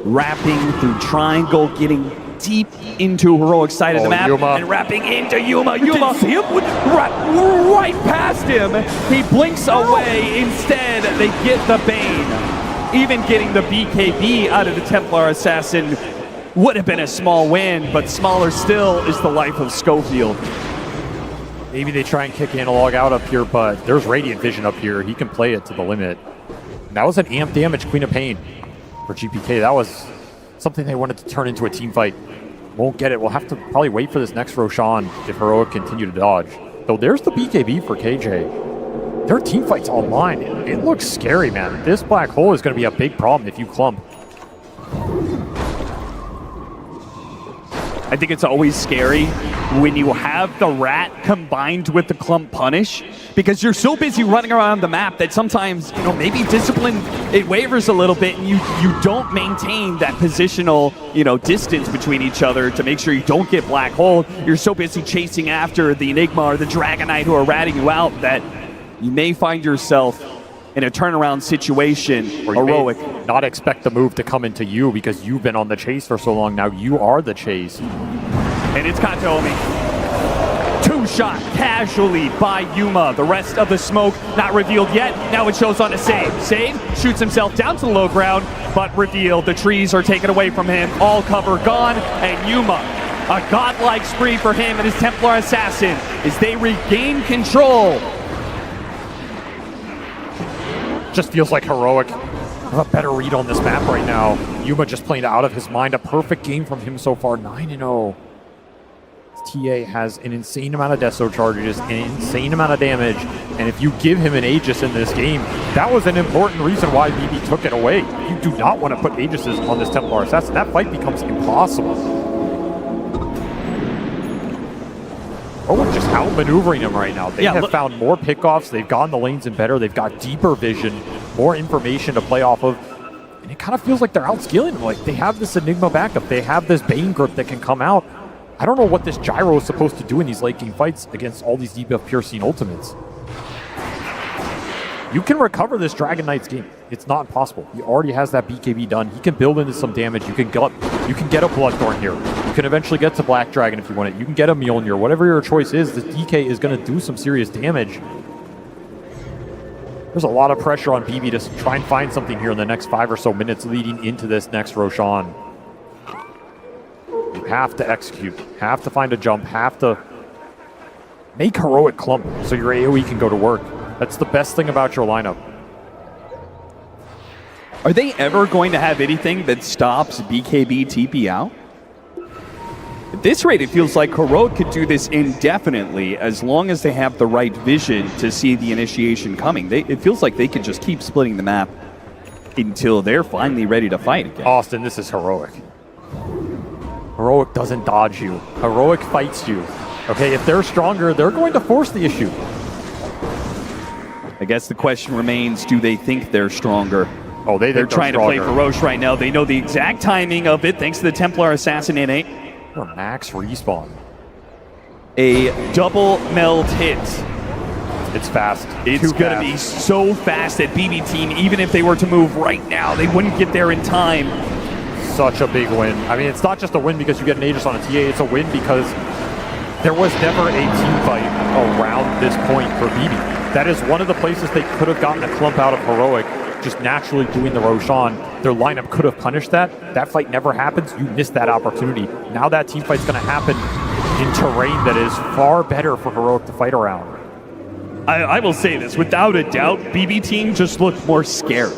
wrapping through triangle, getting deep into Heroic side of the map, Yuma. and wrapping into Yuma. Yuma see him right past him. He blinks away. Instead, they get the Bane. Even getting the BKB out of the Templar Assassin would have been a small win, but smaller still is the life of Schofield. Maybe they try and kick Analog out up here, but there's Radiant Vision up here. He can play it to the limit. And that was an amp damage Queen of Pain for GPK. That was something they wanted to turn into a team fight. Won't get it. We'll have to probably wait for this next Roshan if Heroic continue to dodge. Though there's the BKB for KJ. Their team fight's online. It looks scary, man. This Black Hole is going to be a big problem if you clump. I think it's always scary when you have the rat combined with the clump punish, because you're so busy running around the map that sometimes, maybe discipline, it wavers a little bit and you don't maintain that positional, distance between each other to make sure you don't get Black Hole. You're so busy chasing after the Enigma or the Dragon Knight who are ratting you out that you may find yourself in a turnaround situation. Or you Heroic may not expect the move to come into you because you've been on the chase for so long. Now you are the chase. And it's Katomi. Two-shot casually by Yuma. The rest of the smoke not revealed yet. Now it shows on a save. Save shoots himself down to the low ground, but revealed. The trees are taken away from him. All cover gone, and Yuma, a godlike spree for him and his Templar Assassin as they regain control. Just feels like Heroic have a better read on this map right now. Yuma just playing out of his mind. A perfect game from him so far, 9-0. TA has an insane amount of Deso charges, an insane amount of damage, and if you give him an Aegis in this game, that was an important reason why BB took it away. You do not want to put Aegises on this Templar Assassin. That fight becomes impossible. Oh, just outmaneuvering him right now. They have found more pickoffs. They've gotten the lanes in better. They've got deeper vision, more information to play off of. And it kind of feels like they're outscaling him. Like, they have this Enigma backup. They have this Bane grip that can come out. I don't know what this Gyro is supposed to do in these late game fights against all these DPF Pure Scene ultimates. You can recover this Dragon Knight's game. It's not impossible. He already has that BKB done. He can build into some damage. You can get a Bloodthorn here. You can eventually get to Black Dragon if you want it. You can get a Mjolnir. Whatever your choice is, the DK is going to do some serious damage. There's a lot of pressure on BB to try and find something here in the next 5 or so minutes leading into this next Roshan. You have to execute, have to find a jump, have to make Heroic clump so your AoE can go to work. That's the best thing about your lineup. Are they ever going to have anything that stops BKB TP out? At this rate, it feels like Heroic could do this indefinitely as long as they have the right vision to see the initiation coming. It feels like they could just keep splitting the map until they're finally ready to fight again. Austin, this is Heroic. Heroic doesn't dodge you. Heroic fights you. Okay, if they're stronger, they're going to force the issue. I guess the question remains, do they think they're stronger? Oh, they're trying to play for Roche right now. They know the exact timing of it thanks to the Templar Assassin innate. Or max respawn. A double meld hit. It's fast. It's going to be so fast that BB team, even if they were to move right now, they wouldn't get there in time. Such a big win. I mean, it's not just a win because you get an Aegis on a TA. It's a win because there was never a team fight around this point for BB. That is one of the places they could have gotten a clump out of Heroic, just naturally doing the Roshan. Their lineup could have punished that. That fight never happens. You missed that opportunity. Now that team fight's going to happen in terrain that is far better for Heroic to fight around. I will say this, without a doubt, BB team just looked more scared.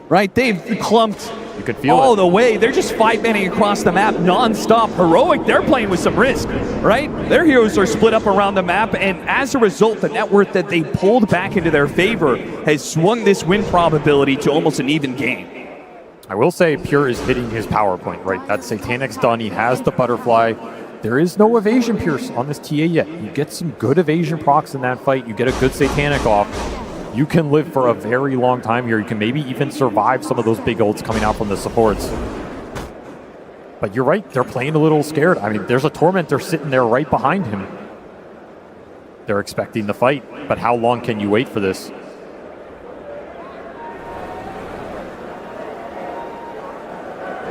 Right? They've clumped you can feel all it. The way. They're just 5-manning across the map non-stop. Heroic, they're playing with some risk, right? Their heroes are split up around the map, and as a result, the net worth that they pulled back into their favor has swung this win probability to almost an even game. I will say Pure is hitting his power point, right? That Satanic's done. He has the butterfly. There is no evasion Pierce on this TA yet. You get some good evasion procs in that fight. You get a good Satanic off. You can live for a very long time here. You can maybe even survive some of those big ults coming out from the supports. But you're right, they're playing a little scared. I mean, there's a Tormentor sitting there right behind him. They're expecting the fight, but how long can you wait for this?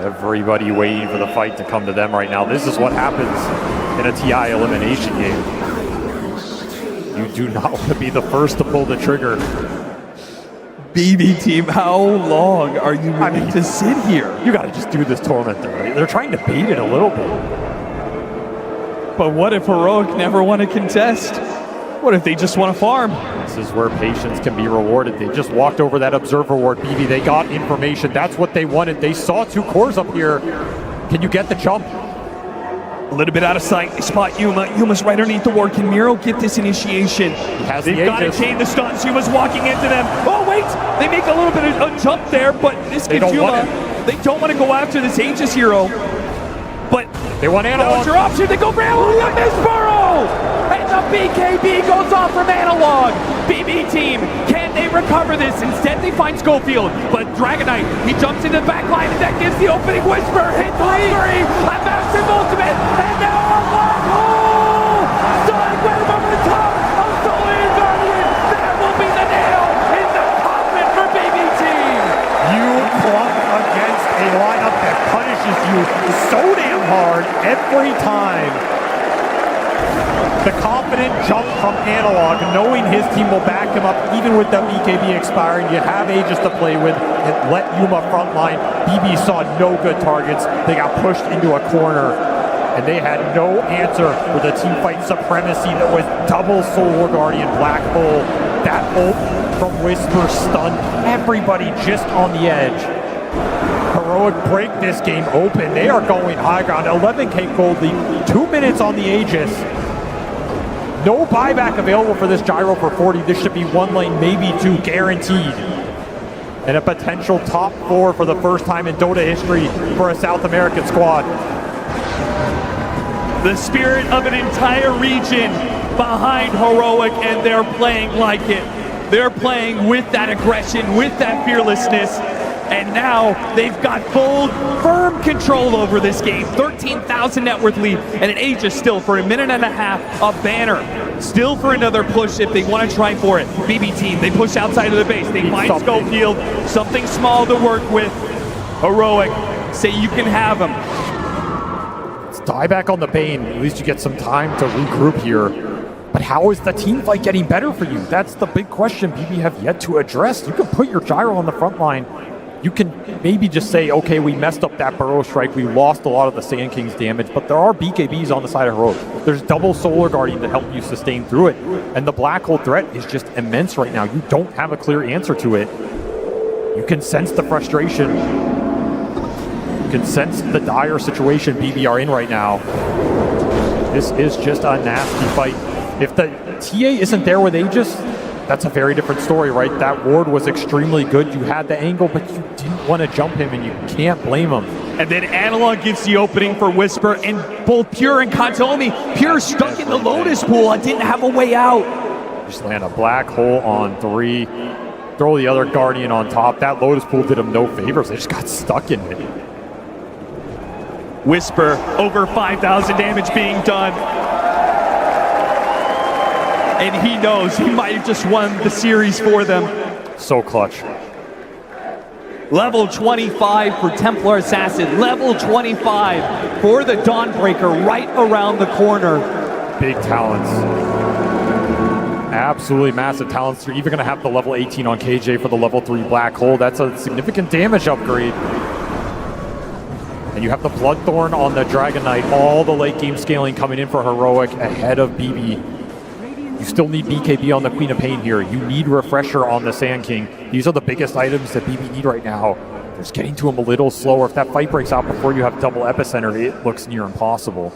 Everybody waiting for the fight to come to them right now. This is what happens in a TI elimination game. You do not want to be the first to pull the trigger. BB team, how long are you willing to sit here? You got to just do this Tormentor, right? They're trying to bait it a little bit. But what if Heroic never want to contest? What if they just want to farm? This is where patience can be rewarded. They just walked over that observer ward, BB. They got information. That's what they wanted. They saw 2 cores up here. Can you get the jump? A little bit out of sight. They spot Yuma. Yuma's right underneath the ward. Can Miro get this initiation? They've got to chain the stuns. Yuma's walking into them. Oh, wait! They make a little bit of a jump there, but this gives Yuma. They don't want to go after this Aegis hero. But they want Analog. That's your option. They go for Analog. Miss Burrow! And the BKB goes off from Analog. BB team, can they recover this? Instead, they find Schofield. But Dragonite, he jumps into the back line, and that gives the opening. Whisper hit 3. A massive ultimate. And now a black hole! Sonic Web over the top of Solar Guardian. That will be the nail in the coffin for BB team. You clump against a lineup that punishes you so damn hard every time. The confident jump from Analog, knowing his team will back him up even with the BKB expiring. You have Aegis to play with and let Yuma frontline. BB saw no good targets. They got pushed into a corner and they had no answer for the team fight supremacy that was double Solar Guardian Black Hole. That ult from Whisper stunned everybody just on the edge. Heroic break this game open. They are going high ground. 11k gold lead, 2 minutes on the Aegis. No buyback available for this gyro for 40. This should be 1 lane, maybe 2, guaranteed. And a potential top 4 for the first time in Dota history for a South American squad. The spirit of an entire region behind Heroic, and they're playing like it. They're playing with that aggression, with that fearlessness. And now they've got full, firm control over this game. 13,000 net worth lead, and an Aegis still for a minute and a half. A banner still for another push if they want to try for it. BB team, they push outside of the base. They find Schofield, something small to work with. Heroic, say you can have them. Let's die back on the Bane. At least you get some time to regroup here. But how is the team fight getting better for you? That's the big question BB have yet to address. You can put your gyro on the front line. You can maybe just say, okay, we messed up that Burrow strike. We lost a lot of the Sand King's damage, but there are BKBs on the side of Heroic. There's double Solar Guardian to help you sustain through it. And the Black Hole threat is just immense right now. You don't have a clear answer to it. You can sense the frustration. You can sense the dire situation BB are in right now. This is just a nasty fight. If the TA isn't there with Aegis, that's a very different story, right? That ward was extremely good. You had the angle, but you didn't want to jump him, and you can't blame him. And then Analog gives the opening for Whisper, and both Pure and Kantomi. Pure stuck in the Lotus pool. I didn't have a way out. Just land a Black Hole on 3. Throw the other Guardian on top. That Lotus pool did him no favors. They just got stuck in it. Whisper, over 5,000 damage being done. And he knows he might have just won the series for them. So clutch. Level 25 for Templar Assassin. Level 25 for the Dawnbreaker right around the corner. Big talents. Absolutely massive talents. You're even going to have the level 18 on KJ for the level 3 Black Hole. That's a significant damage upgrade. And you have the Bloodthorn on the Dragon Knight. All the late game scaling coming in for Heroic ahead of BB. You still need BKB on the Queen of Pain here. You need Refresher on the Sand King. These are the biggest items that BB need right now. Just getting to him a little slower. If that fight breaks out before you have double Epicenter, it looks near impossible.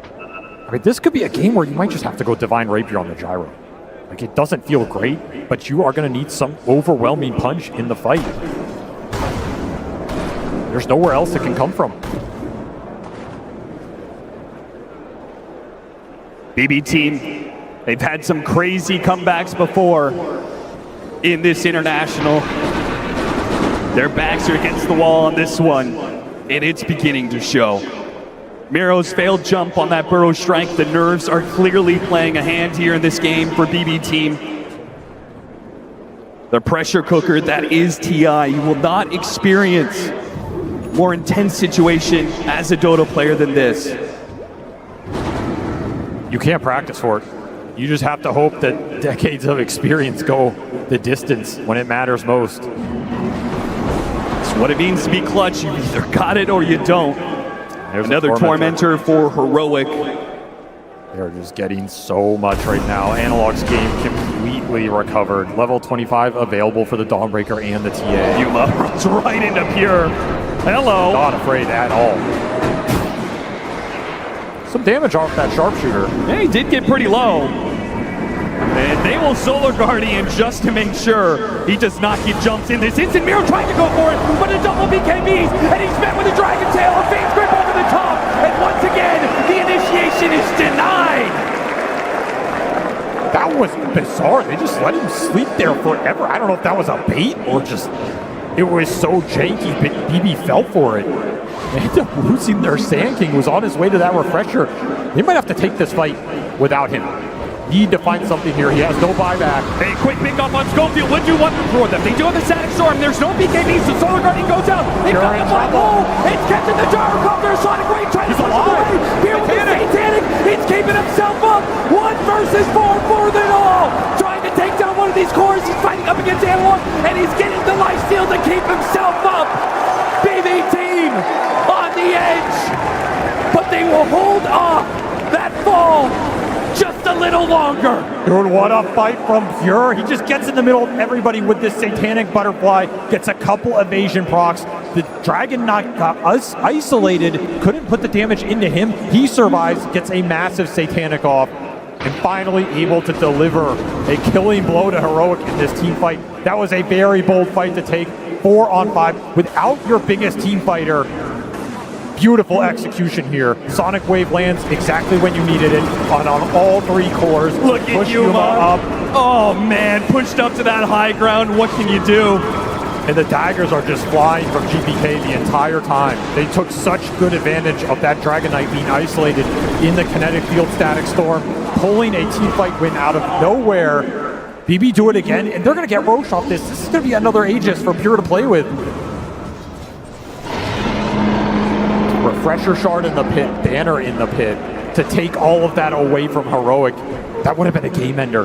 I mean, this could be a game where you might just have to go Divine Rapier on the gyro. Like, it doesn't feel great, but you are going to need some overwhelming punch in the fight. There's nowhere else it can come from. BB team, they've had some crazy comebacks before. in this international. Their backs are against the wall on this one, and it's beginning to show. Miro's failed jump on that burrow strike. The nerves are clearly playing a hand here in this game for BB Team. The pressure cooker that is TI. You will not experience more intense situation as a Dota player than this. You can't practice for it. You just have to hope that decades of experience go the distance when it matters most. It's what it means to be clutch. You either got it or you don't. There's another tormentor for Heroic. They're just getting so much right now. Analog's game completely recovered. Level 25 available for the Dawnbreaker and the TA. Yuma runs right into Pure. Hello. Not afraid at all. Some damage off that sharpshooter. Yeah, he did get pretty low. And they will Solar Guardian just to make sure he does not get jumped in this instant. Miro trying to go for it, but a double BKBs, and he's met with a Dragon Tail, a Fate's Grip over the top, and once again, the initiation is denied. That was bizarre. They just let him sleep there forever. I don't know if that was a bait or just, it was so janky, but BB fell for it. They ended up losing their Sand King, who was on his way to that refresher. They might have to take this fight without him. Need to find something here. He has no buyback. A quick pick off on Schofield would do wonders for them. They do have the Static Storm. There's no BKB, so Solar Guardian goes out. They've got the black hole. It's catching the gyrocopter. Sonic Wave trying to push him away. Here with the Satanic. It's keeping himself up. 1 versus 4 for them all. Trying to take down one of these cores. He's fighting up against Analog, and he's getting the lifesteal to keep himself up. BB Team on the edge, but they will hold off that fall just a little longer. Dude, what a fight from Pure. He just gets in the middle of everybody with this Satanic Butterfly, gets a couple evasion procs. The Dragon Knight got us isolated, couldn't put the damage into him. He survives, gets a massive Satanic off, and finally able to deliver a killing blow to Heroic in this team fight. That was a very bold fight to take. 4 on 5 without your biggest team fighter. Beautiful execution here. Sonic Wave lands exactly when you needed it on all 3 cores. Look at Yuma up. Oh man, pushed up to that high ground. What can you do? And the daggers are just flying from GPK the entire time. They took such good advantage of that Dragon Knight being isolated in the kinetic field Static Storm, pulling a team fight win out of nowhere. BB do it again, and they're going to get Roche off this. This is going to be another Aegis for Pure to play with. Refresher Shard in the pit, Banner in the pit, to take all of that away from Heroic. That would have been a game ender.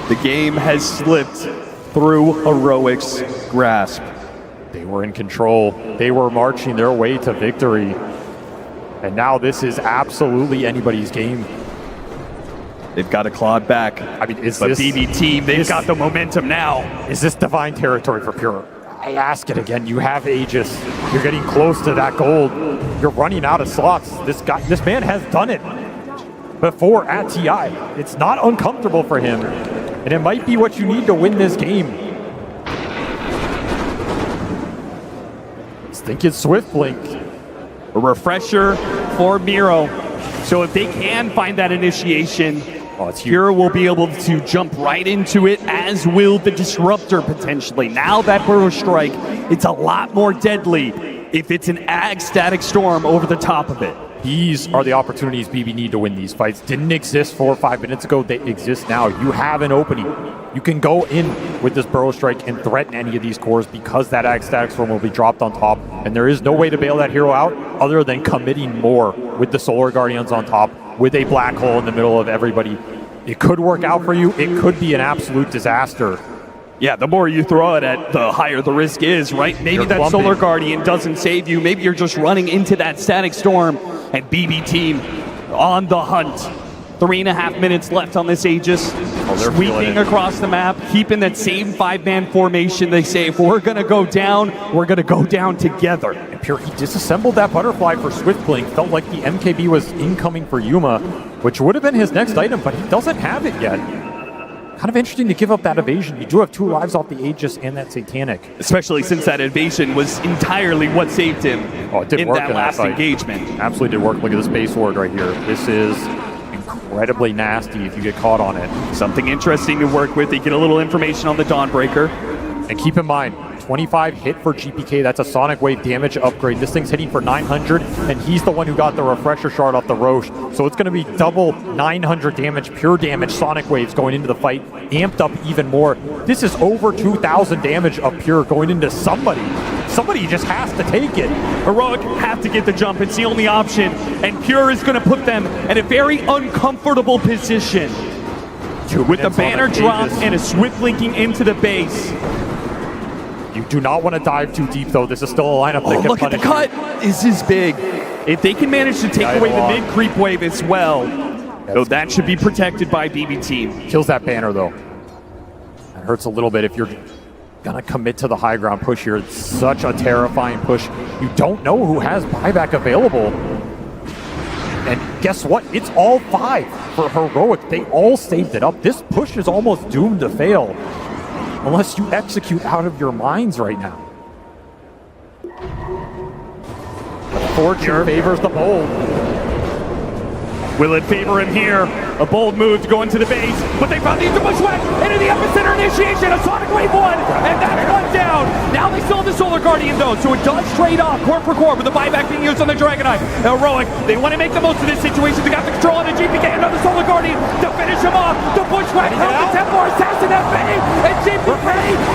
The game has slipped through Heroic's grasp. They were in control. They were marching their way to victory. And now this is absolutely anybody's game. They've got to claw it back. I mean, but BB Team, they've got the momentum now. Is this divine territory for Pure? I ask it again. You have Aegis. You're getting close to that gold. You're running out of slots. This man has done it before at TI. It's not uncomfortable for him. And it might be what you need to win this game. Just think it's Swift Blink. A refresher for Miro. So if they can find that initiation, Pure will be able to jump right into it, as will the Disruptor potentially. Now that Burrow Strike, it's a lot more deadly if it's an Ag Static Storm over the top of it. These are the opportunities BB need to win these fights. Didn't exist 4 or 5 minutes ago. They exist now. You have an opening. You can go in with this Burrow Strike and threaten any of these cores because that Ag Static Storm will be dropped on top. And there is no way to bail that hero out other than committing more with the Solar Guardians on top, with a black hole in the middle of everybody. It could work out for you. It could be an absolute disaster. Yeah, the more you throw it at, the higher the risk is, right? Maybe that Solar Guardian doesn't save you. Maybe you're just running into that Static Storm, and BB Team on the hunt. 3.5 minutes left on this Aegis. Sweeping across the map, keeping that same 5-man formation. They say, if we're going to go down, we're going to go down together. And Pure, he disassembled that Butterfly for Swift Blink. Felt like the MKB was incoming for Yuma, which would have been his next item, but he doesn't have it yet. Kind of interesting to give up that evasion. You do have 2 lives off the Aegis and that Satanic. Especially since that evasion was entirely what saved him it did in work that last engagement. Absolutely did work. Look at the Space Ward right here. This is incredibly nasty if you get caught on it. Something interesting to work with. You get a little information on the Dawnbreaker. And keep in mind, 25 hit for GPK, that's a Sonic Wave damage upgrade. This thing's hitting for 900, and he's the one who got the Refresher Shard off the Roche. So it's going to be double 900 damage, pure damage Sonic Waves going into the fight, amped up even more. This is over 2,000 damage of pure going into somebody. Somebody just has to take it. Heroic have to get the jump. It's the only option. And Pure is going to put them in a very uncomfortable position. With the banner drop and a swift linking into the base. You do not want to dive too deep, though. This is still a lineup that can look at the cut. This is big. If they can manage to take away the mid-creep wave as well, so that should be protected by BB Team. Kills that banner, though. That hurts a little bit if you're going to commit to the high ground push here. It's such a terrifying push. You don't know who has buyback available. And guess what? It's all 5 for Heroic. They all saved it up. This push is almost doomed to fail. Unless you execute out of your minds right now. The fortune favors the bold. Will it favor him here? A bold move to go into the base, but they found the bushwhack into the epicenter initiation of Sonic Wave 1, and that's one down. Now they still have the Solar Guardian though, so it does trade off core for core with the buyback being used on the Dragonite. Heroic, they want to make the most of this situation. They got the control on the GPK, another Solar Guardian to finish him off. The bushwhack held the Templar assassin at bay, and GPK,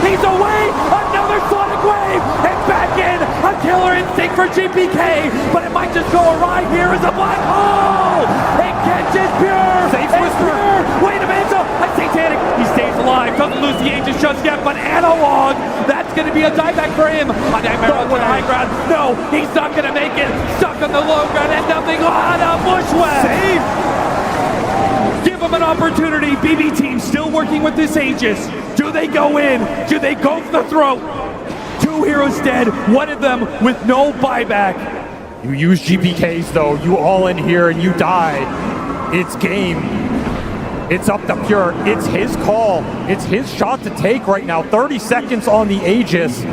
he's away. Another Sonic Wave, and back in. A killer instinct for GPK, but it might just go awry here as a black hole. It catches Pure. Safe Whisper. Wait a minute, a Satanic. He stays alive, doesn't lose the Aegis just yet, but Analog, that's going to be a dieback for him. A Nightmare with the high ground. No, he's not going to make it. Stuck on the low ground and nothing on a bushwhack. Save. Give him an opportunity. BB Team still working with this Aegis. Do they go in? Do they go for the throat? 2 heroes dead, one of them with no buyback. You use GPKs though, you all in here and you die. It's game. It's up to Pure. It's his call. It's his shot to take right now. 30 seconds on the Aegis.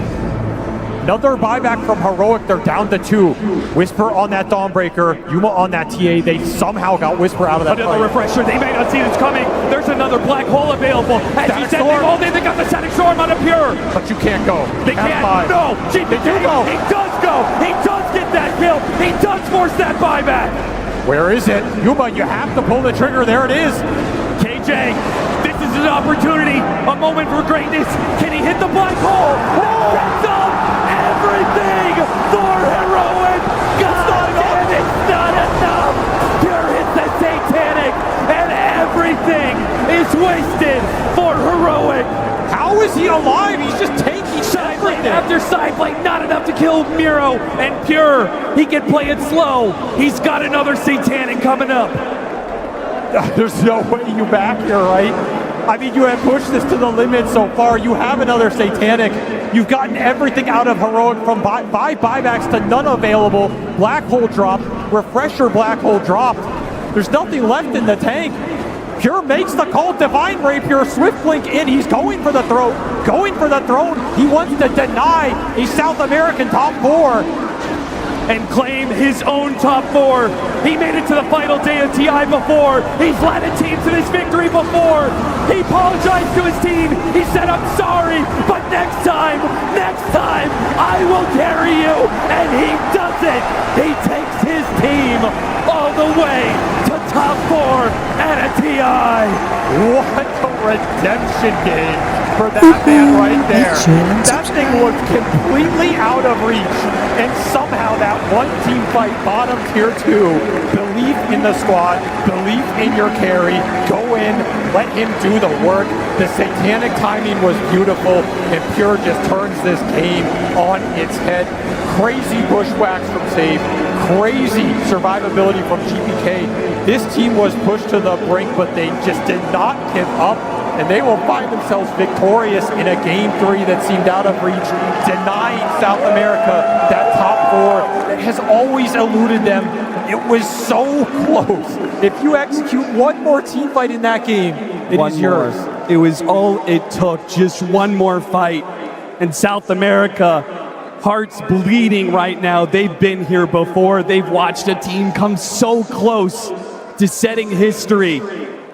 Another buyback from Heroic. They're down to 2. Whisper on that Dawnbreaker. Yuma on that TA. They somehow got Whisper out of that Another Refresher. They may not see this coming. There's another black hole available. As he said, they got the Static Storm on a Pure. But you can't go. They can't. No. GPK. He does go. He does get that kill. He does force that buyback. Where is it? Yuma, you have to pull the trigger. There it is. KJ, this is an opportunity. A moment for greatness. Can he hit the black hole? Sets up everything for Heroic. God damn, it's not enough. Pure hits the Satanic, and everything is wasted for Heroic. How is he alive? He's just tanking Sideblade after sideblade, not enough to kill Miro. And Pure, he can play it slow. He's got another Satanic coming up. There's no way you back here, right? I mean, you have pushed this to the limit so far. You have another Satanic. You've gotten everything out of Heroic from 5 buybacks to none available. Black Hole dropped. Refresher Black Hole dropped. There's nothing left in the tank. Pure makes the call. Divine Rapier, Swift Blink in. He's going for the throat. Going for the throne. He wants to deny a South American top 4. And claim his own top 4. He made it to the final day of TI before. He's led a team to this victory before. He apologized to his team. He said, I'm sorry, but next time, I will carry you. And he does it. He takes his team all the way to top 4 at a TI. What a redemption game for that man right there. That thing looked completely out of reach, and somehow that one team fight bottom tier 2, belief in the squad, belief in your carry, go in, let him do the work. The Satanic timing was beautiful, and Pure just turns this game on its head. Crazy bushwhacks from Save, crazy survivability from GPK. This team was pushed to the brink, but they just did not give up. And they will find themselves victorious in a Game 3 that seemed out of reach, denying South America that top 4 that has always eluded them. It was so close. If you execute one more team fight in that game, it is yours. It was all it took, just one more fight. And South America, hearts bleeding right now. They've been here before. They've watched a team come so close to setting history.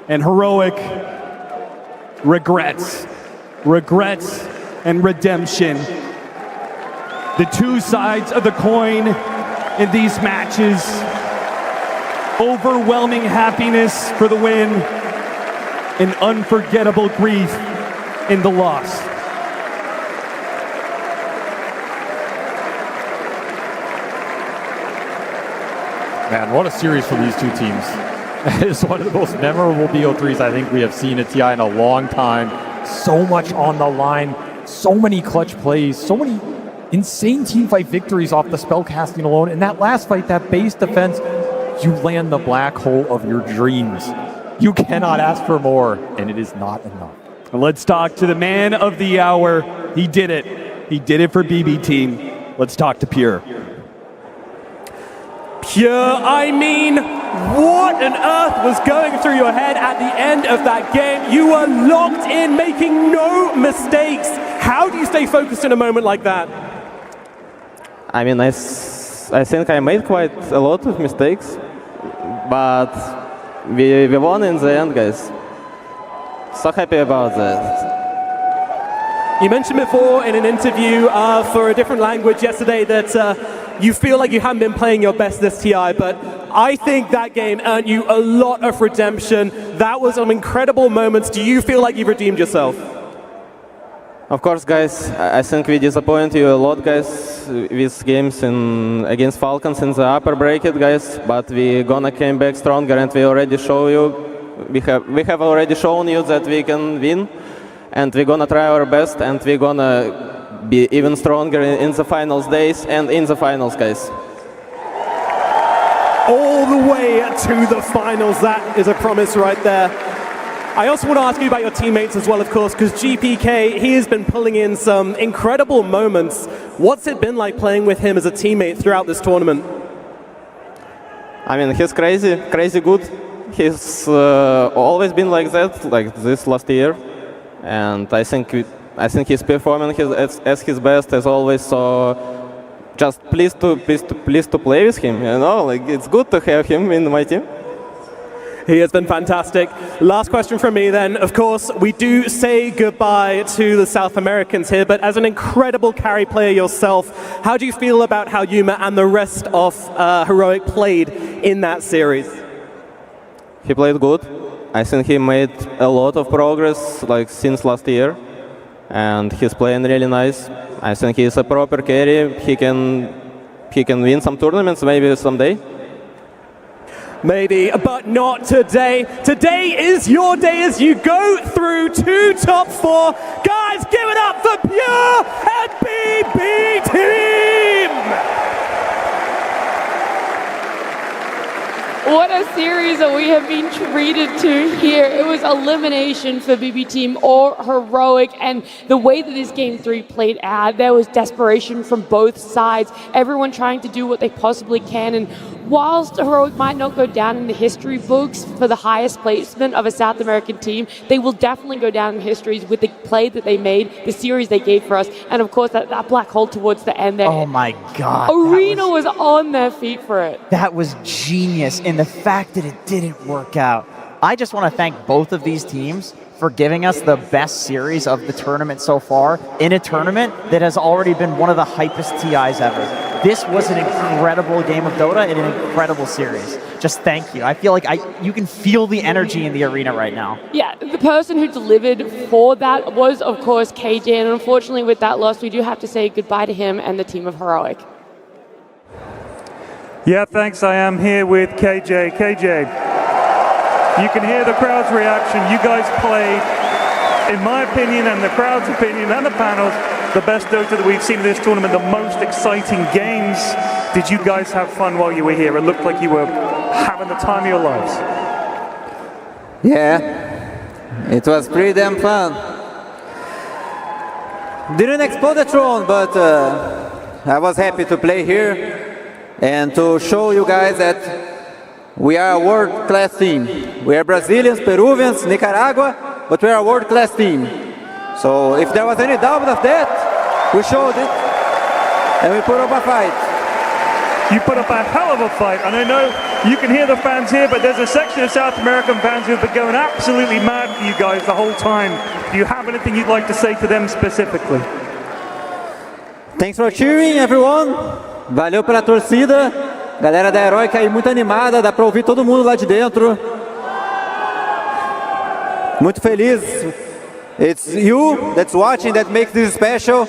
And Heroic regrets and redemption. The two sides of the coin in these matches. Overwhelming happiness for the win and unforgettable grief in the loss. Man, what a series for these two teams. It's one of the most memorable BO3s I think we have seen at TI in a long time. So much on the line, so many clutch plays, so many insane teamfight victories off the spellcasting alone. In that last fight, that base defense, you land the black hole of your dreams. You cannot ask for more, and it is not enough. Let's talk to the man of the hour. He did it. He did it for BB Team. Let's talk to Pure. Pure, I mean, what on earth was going through your head at the end of that game? You were locked in, making no mistakes. How do you stay focused in a moment like that? I mean, I think I made quite a lot of mistakes, but we won in the end, guys. So happy about that. You mentioned before in an interview for a different language yesterday that you feel like you haven't been playing your best this TI, but I think that game earned you a lot of redemption. That was some incredible moments. Do you feel like you've redeemed yourself? Of course, guys, I think we disappoint you a lot, guys, with games against Falcons in the upper bracket, guys, but we gonna came back stronger, and we already show you, we have already shown you that we can win, and we're gonna try our best, and we're gonna be even stronger in the finals days and in the finals, guys. All the way to the finals, that is a promise right there. I also want to ask you about your teammates as well, of course, because GPK, he has been pulling in some incredible moments. What's it been like playing with him as a teammate throughout this tournament? I mean, he's crazy good. He's always been like that, like this last year, and I think he's performing as his best as always. So just pleased to play with him. You know, like it's good to have him in my team. He has been fantastic. Last question from me then. Of course, we do say goodbye to the South Americans here, but as an incredible carry player yourself, how do you feel about how Yuma and the rest of Heroic played in that series? He played good. I think he made a lot of progress like since last year, and he's playing really nice. I think he's a proper carry. He can win some tournaments maybe someday. Maybe, but not today. Today is your day as you go through to top 4. Guys, give it up for Pure and BB Team! What a series that we have been treated to here. It was elimination for BB Team or Heroic, and the way that this Game 3 played out, there was desperation from both sides, everyone trying to do what they possibly can, and whilst Heroic might not go down in the history books for the highest placement of a South American team, they will definitely go down in histories with the play that they made, the series they gave for us, and of course that black hole towards the end there. Oh my God. Arena was on their feet for it. That was genius, and the fact that it didn't work out. I just want to thank both of these teams for giving us the best series of the tournament so far in a tournament that has already been one of the hypest TIs ever. This was an incredible game of Dota and an incredible series. Just thank you. I feel like you can feel the energy in the arena right now. Yeah, the person who delivered for that was, of course, KJ, and unfortunately with that loss, we do have to say goodbye to him and the team of Heroic. Yeah, thanks. I am here with KJ. KJ, you can hear the crowd's reaction. You guys played, in my opinion, and the crowd's opinion, and the panel's, the best Dota that we've seen in this tournament, the most exciting games. Did you guys have fun while you were here? It looked like you were having the time of your lives. Yeah, it was pretty damn fun. Didn't explode the throne, but I was happy to play here and to show you guys that we are a world-class team. We are Brazilians, Peruvians, Nicaragua, but we are a world-class team. So if there was any doubt of that, we showed it and we put up a fight. You put up a hell of a fight, and I know you can hear the fans here, but there's a section of South American fans who've been going absolutely mad for you guys the whole time. Do you have anything you'd like to say to them specifically? Thanks for cheering, everyone. Valeu pela torcida. Galera da Heroic aí muito animada, dá pra ouvir todo mundo lá de dentro. Muito feliz. It's you that's watching that makes this special.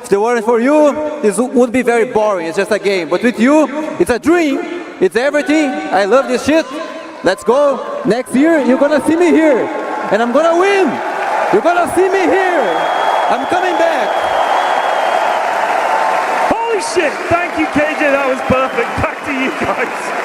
If it weren't for you, this would be very boring. It's just a game. But with you, it's a dream. It's everything. I love this shit. Let's go. Next year, you're gonna see me here. And I'm gonna win. You're gonna see me here. I'm coming back. Holy shit! Thank you, KJ. That was perfect. Back to you guys.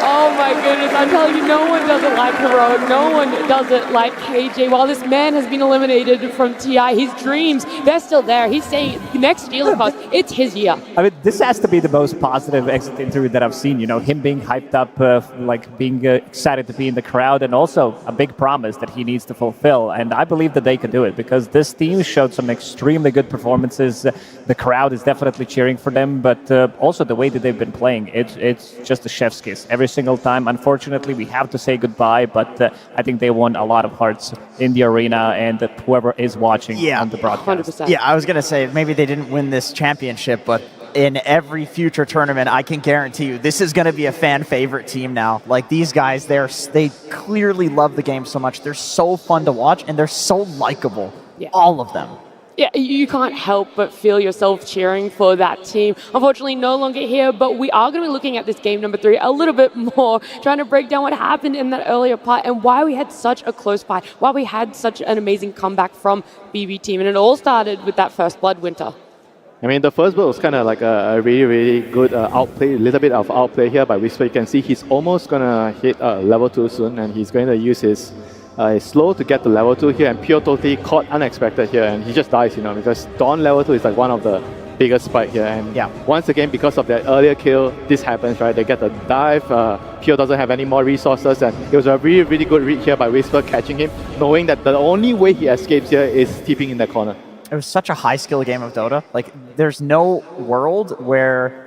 Oh my goodness, I'm telling you, no one doesn't like Heroic, no one doesn't like KJ. While this man has been eliminated from TI, his dreams, they're still there. He's saying next year, it's his year. I mean, this has to be the most positive exit interview that I've seen. You know, him being hyped up, like being excited to be in the crowd, and also a big promise that he needs to fulfill. And I believe that they can do it because this team showed some extremely good performances. The crowd is definitely cheering for them, but also the way that they've been playing, it's just a chef's kiss every single time. Unfortunately, we have to say goodbye, but I think they won a lot of hearts in the arena and whoever is watching on the broadcast. 100%. Yeah, I was going to say, maybe they didn't win this championship, but in every future tournament, I can guarantee you, this is going to be a fan favorite team now. Like, these guys, they clearly love the game so much. They're so fun to watch, and they're so likable. Yeah. All of them. Yeah, you can't help but feel yourself cheering for that team. Unfortunately, no longer here, but we are going to be looking at this game number 3 a little bit more, trying to break down what happened in that earlier part and why we had such a close fight, why we had such an amazing comeback from BB team. And it all started with that first blood, Winter. I mean, the first blood was kind of like a really, really good outplay, a little bit of outplay here by Whisper. You can see he's almost going to hit level 2 soon, and he's going to use his slow to get to level 2 here, and Pure totally caught unexpected here, and he just dies, you know, because Dawn level 2 is like one of the biggest spike here, and once again, because of that earlier kill, this happens, right? They get the dive, Pure doesn't have any more resources, and it was a really, really good read here by Whisper catching him, knowing that the only way he escapes here is TPing in the corner. It was such a high skill game of Dota. Like, there's no world where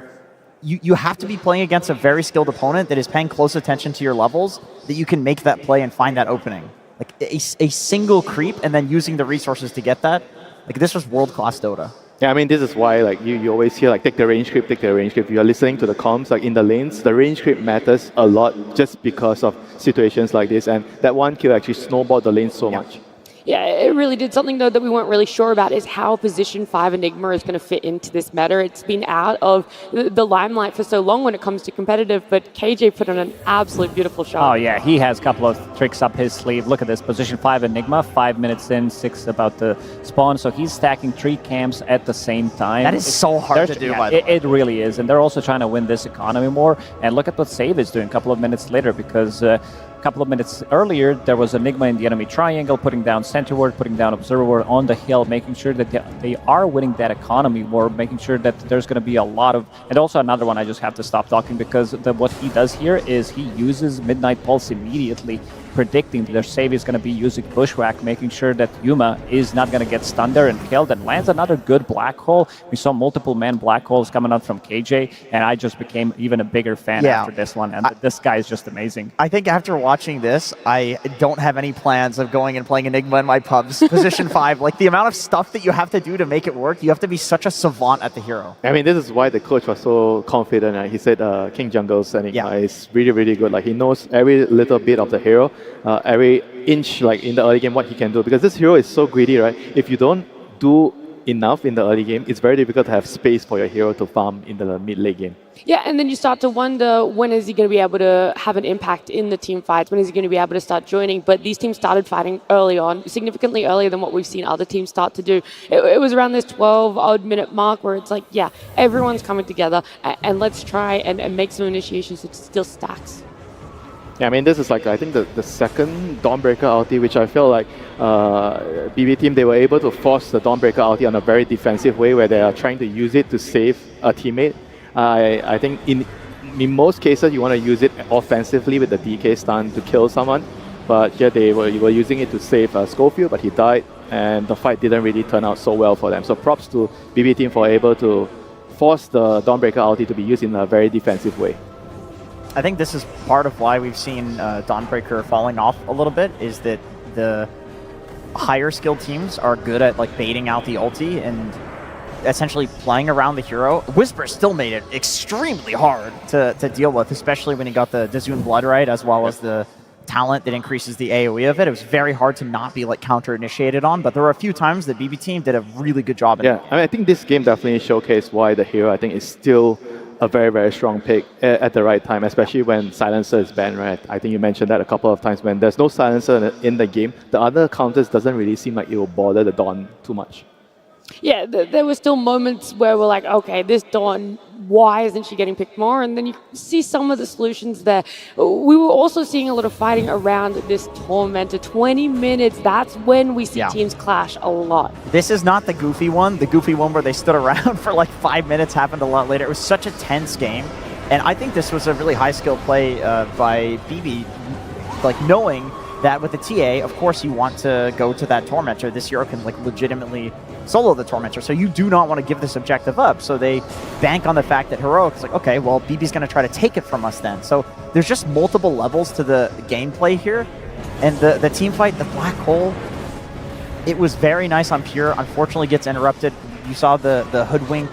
you have to be playing against a very skilled opponent that is paying close attention to your levels that you can make that play and find that opening. Like a single creep and then using the resources to get that. Like, this was world-class Dota. Yeah, I mean, this is why like you always hear like take the range creep, take the range creep. You're listening to the comms like in the lanes, the range creep matters a lot just because of situations like this, and that one kill actually snowballed the lane so much. Yeah, it really did. Something, though, that we weren't really sure about is how Position 5 Enigma is going to fit into this meta. It's been out of the limelight for so long when it comes to competitive, but KJ put on an absolute beautiful shot. Oh, yeah, he has a couple of tricks up his sleeve. Look at this, Position 5 Enigma, 5 minutes in, 6 about to spawn, so he's stacking 3 camps at the same time. That is so hard to do, by the way. It really is, and they're also trying to win this economy more, and look at what Save is doing a couple of minutes later, because couple of minutes earlier, there was Enigma in the enemy triangle, putting down Center Ward, putting down Observer Ward on the hill, making sure that they are winning that economy war, making sure that there's going to be a lot of... And also another one, I just have to stop talking, because what he does here is he uses Midnight Pulse immediately, predicting that their save is going to be using Bushwhack, making sure that Yuma is not going to get stunned there and killed, and lands another good black hole. We saw multiple man black holes coming out from KJ, and I just became even a bigger fan after this one, and this guy is just amazing. I think after watching this, I don't have any plans of going and playing Enigma in my pubs. Position 5, like the amount of stuff that you have to do to make it work, you have to be such a savant at the hero. I mean, this is why the coach was so confident. He said King Jungle's Enigma is really, really good. Like, he knows every little bit of the hero, every inch, like in the early game, what he can do. Because this hero is so greedy, right? If you don't do enough in the early game, it's very difficult to have space for your hero to farm in the mid-late game. Yeah, and then you start to wonder, when is he going to be able to have an impact in the team fights? When is he going to be able to start joining? But these teams started fighting early on, significantly earlier than what we've seen other teams start to do. It was around this 12-odd minute mark where it's like, yeah, everyone's coming together, and let's try and make some initiations. It still stacks. Yeah, I mean, this is like, I think the second Dawnbreaker ulti, which I feel like BB team, they were able to force the Dawnbreaker ulti on a very defensive way where they are trying to use it to save a teammate. I think in most cases, you want to use it offensively with the DK stun to kill someone. But here they were using it to save Schofield, but he died, and the fight didn't really turn out so well for them. So props to BB team for able to forced the Dawnbreaker ulti to be used in a very defensive way. I think this is part of why we've seen Dawnbreaker falling off a little bit, is that the higher skilled teams are good at like baiting out the ulti and essentially playing around the hero. Whisper still made it extremely hard to deal with, especially when he got the Zune Blood right, as well as the talent that increases the AoE of it. It was very hard to not be like counter-initiated on, but there were a few times that BB team did a really good job. Yeah, I mean, I think this game definitely showcased why the hero, I think, is still a very, very strong pick at the right time, especially when Silencer is banned, right? I think you mentioned that a couple of times. When there's no Silencer in the game, the other counters doesn't really seem like it will bother the Dawn too much. Yeah, there were still moments where we're like, okay, this Dawn, why isn't she getting picked more? And then you see some of the solutions there. We were also seeing a lot of fighting around this Tormentor. 20 minutes, that's when we see teams clash a lot. This is not the goofy one. The goofy one where they stood around for like 5 minutes happened a lot later. It was such a tense game. And I think this was a really high skill play by BB, like knowing that with the TA, of course you want to go to that Tormentor. This hero can like legitimately solo the Tormentor, so you do not want to give this objective up. So they bank on the fact that Heroic is like, okay, well, BB's going to try to take it from us then. So there's just multiple levels to the gameplay here. And the team fight, the Black Hole, it was very nice on Pure. Unfortunately gets interrupted. You saw the Hoodwink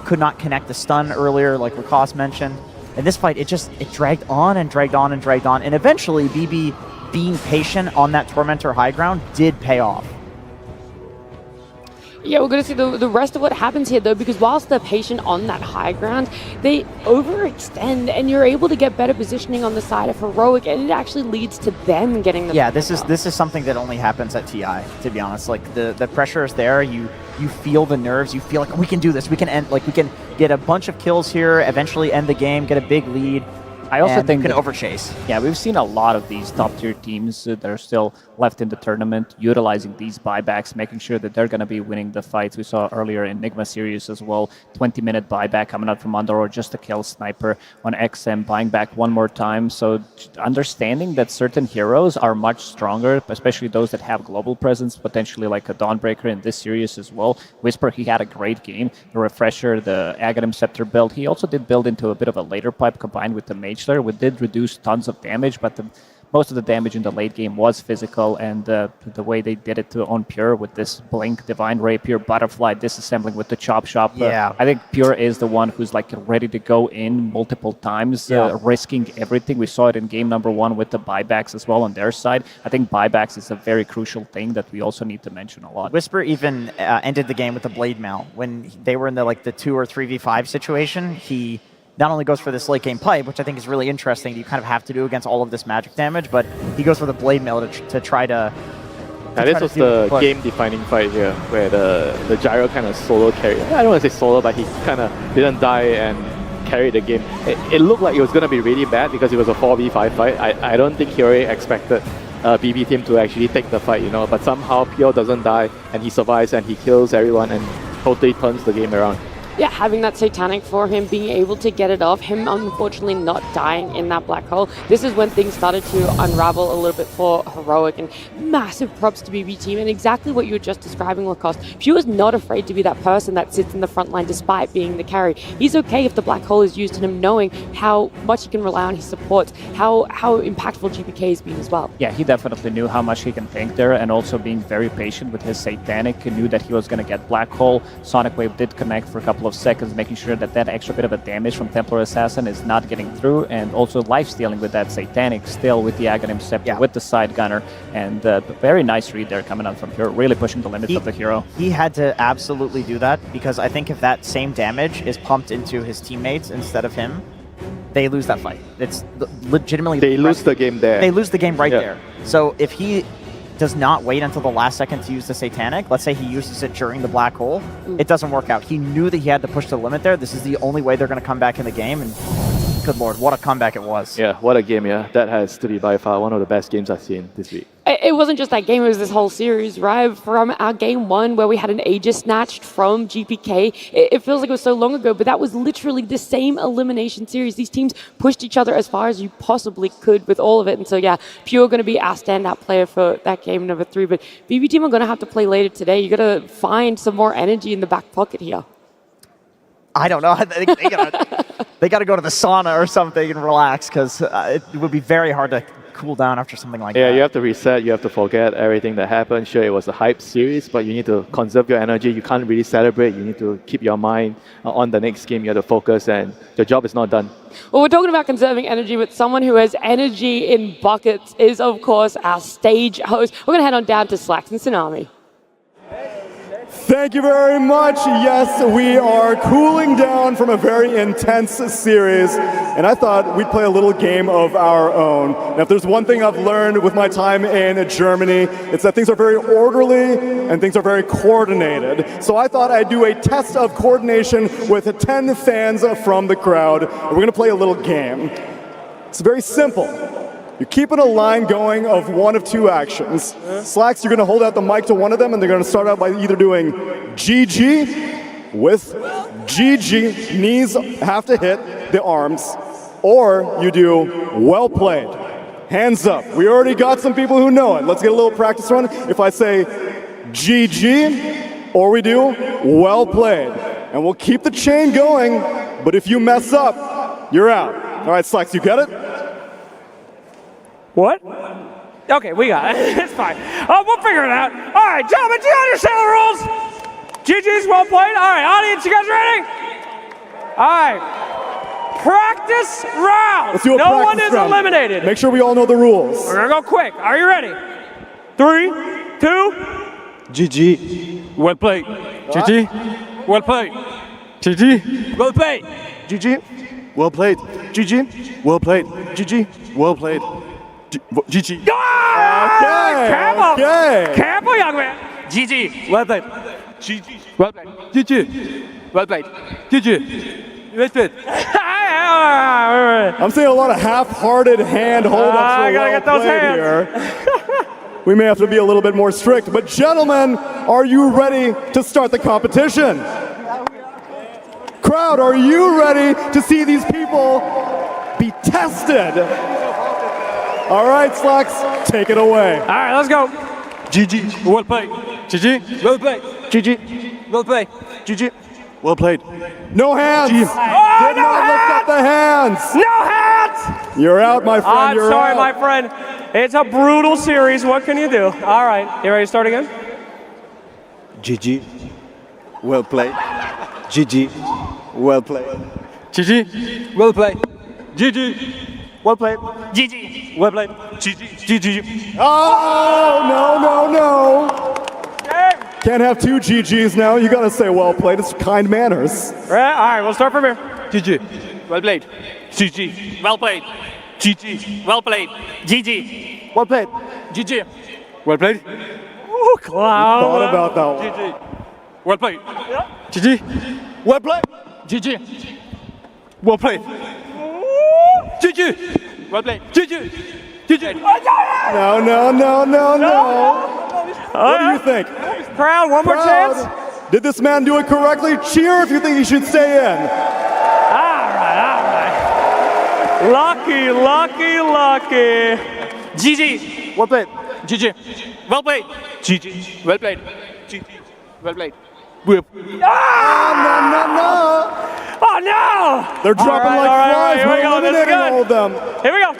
could not connect the stun earlier, like Lacoste mentioned. In this fight, it dragged on and dragged on and dragged on. And eventually, BB being patient on that Tormentor high ground did pay off. Yeah, we're going to see the rest of what happens here, though, because whilst they're patient on that high ground, they overextend, and you're able to get better positioning on the side of Heroic, and it actually leads to them getting the this is something that only happens at TI, to be honest. Like, the pressure is there. You feel the nerves. You feel like we can do this. We can we can get a bunch of kills here, eventually end the game, get a big lead. I also think you can overchase. Yeah, we've seen a lot of these top-tier teams that are still left in the tournament utilizing these buybacks, making sure that they're going to be winning the fights. We saw earlier in Enigma series as well, 20-minute buyback coming out from Under or just to kill Sniper on XM, buying back one more time. So understanding that certain heroes are much stronger, especially those that have global presence, potentially like a Dawnbreaker in this series as well. Whisper, he had a great game. The Refresher, the Aghanim Scepter build. He also did build into a bit of a later pipe combined with the Mage there. We did reduce tons of damage, but most of the damage in the late game was physical, and the way they did it on Pure with this Blink, Divine Rapier, Butterfly, disassembling with the Chop Shop. I think Pure is the one who's like ready to go in multiple times, risking everything. We saw it in game number 1 with the buybacks as well on their side. I think buybacks is a very crucial thing that we also need to mention a lot. Whisper even ended the game with the Blade Mail. When they were in the 2 or 3v5 situation, he not only goes for this late game pipe, which I think is really interesting, you kind of have to do against all of this magic damage, but he goes for the Blade Mail to try to... This was the game-defining fight here, where the Gyro kind of solo carried. I don't want to say solo, but he kind of didn't die and carried the game. It looked like it was going to be really bad because it was a 4v5 fight. I don't think Hyori expected BB team to actually take the fight, but somehow Pure doesn't die, and he survives and he kills everyone and totally turns the game around. Yeah, having that Satanic for him, being able to get it off, him unfortunately not dying in that black hole. This is when things started to unravel a little bit for Heroic, and massive props to BB team, and exactly what you were just describing, Lacoste. Pure is not afraid to be that person that sits in the front line despite being the carry. He's okay if the black hole is used in him, knowing how much he can rely on his support, how impactful GPK has been as well. Yeah, he definitely knew how much he can tank there, and also being very patient with his Satanic. He knew that he was going to get black hole. Sonic Wave did connect for a couple of seconds, making sure that extra bit of a damage from Templar Assassin is not getting through, and also life-stealing with that Satanic still with the Aghanim Scepter, with the Side Gunner, and very nice read there coming out from Pure, really pushing the limits of the hero. He had to absolutely do that, because I think if that same damage is pumped into his teammates instead of him, they lose that fight. It's legitimately... They lose the game there. They lose the game right there. So if he does not wait until the last second to use the Satanic, let's say he uses it during the black hole, it doesn't work out. He knew that he had to push the limit there. This is the only way they're going to come back in the game, and good lord, what a comeback it was. Yeah, what a game, yeah. That has to be by far one of the best games I've seen this week. It wasn't just that game, it was this whole series, right? From our game 1, where we had an Aegis snatched from GPK, it feels like it was so long ago, but that was literally the same elimination series. These teams pushed each other as far as you possibly could with all of it. And so, yeah, Pure going to be our standout player for that game number 3. But BB team are going to have to play later today. You got to find some more energy in the back pocket here. I don't know. They got to go to the sauna or something and relax because it would be very hard to cool down after something like that. Yeah, you have to reset. You have to forget everything that happened. Sure, it was a hype series, but you need to conserve your energy. You can't really celebrate. You need to keep your mind on the next game. You have to focus, and your job is not done. Well, we're talking about conserving energy, but someone who has energy in buckets is, of course, our stage host. We're going to head on down to Slacks and Tsunami. Thank you very much. Yes, we are cooling down from a very intense series, and I thought we'd play a little game of our own. Now, if there's one thing I've learned with my time in Germany, it's that things are very orderly and things are very coordinated. So I thought I'd do a test of coordination with 10 fans from the crowd. We're going to play a little game. It's very simple. You're keeping a line going of one of two actions. Slacks, you're going to hold out the mic to one of them, and they're going to start out by either doing GG with GG, knees have to hit the arms, or you do well played, hands up. We already got some people who know it. Let's get a little practice run. If I say GG, or we do well played, and we'll keep the chain going, but if you mess up, you're out. All right, Slacks, you get it? What? Okay, we got it. It's fine. We'll figure it out. All right, gentlemen, do you understand the rules? GG's well played. All right, audience, you guys ready? All right. Practice round. Let's do a no practice one is round. eliminated. Make sure we all know the rules. We're going to go quick. Are you ready? 3, 2. GG. Well played. GG. Well played. GG. Well played. GG. Well played. GG. Well played. GG. Well played. GG. Okay. Careful, young man. GG. Well played. GG. Well played. GG. Well played. GG. Well played. I'm seeing a lot of half-hearted hand hold-ups. I gotta get those hands. Here. We may have to be a little bit more strict, but gentlemen, are you ready to start the competition? Crowd, are you ready to see these people be tested? All right, Slacks, take it away. All right, let's go. GG. Well played. GG. Well played. GG. Well played. GG. Well played. No hands. Oh, Did no not lift hands. up the hands. No hands. You're out, my friend. I'm You're sorry, out. my friend. It's a brutal series. What can you do? All right, you ready to start again? GG. Well played. GG. Well played. GG. Well played. GG. Well played. GG. Well played. GG. GG. Oh, no. Can't have two GGs now. You gotta say well played. It's kind manners. All right, we'll start from here. GG. Well played. GG. Well played. GG. Well played. GG. Well played. GG. Well played. Ooh, Cloud. Thought about that one. GG. Well played. GG. Well played. GG. Well played. GG. Well played. GG. GG. No. What do you think? Crowd, one more chance. Did this man do it correctly? Cheer if you think he should stay in. All right. Lucky. GG. Well played. GG. Well played. GG. Well played. GG. Well played. No. Oh no! They're dropping like flies. Here we go. We're eliminating all of them. Here we go.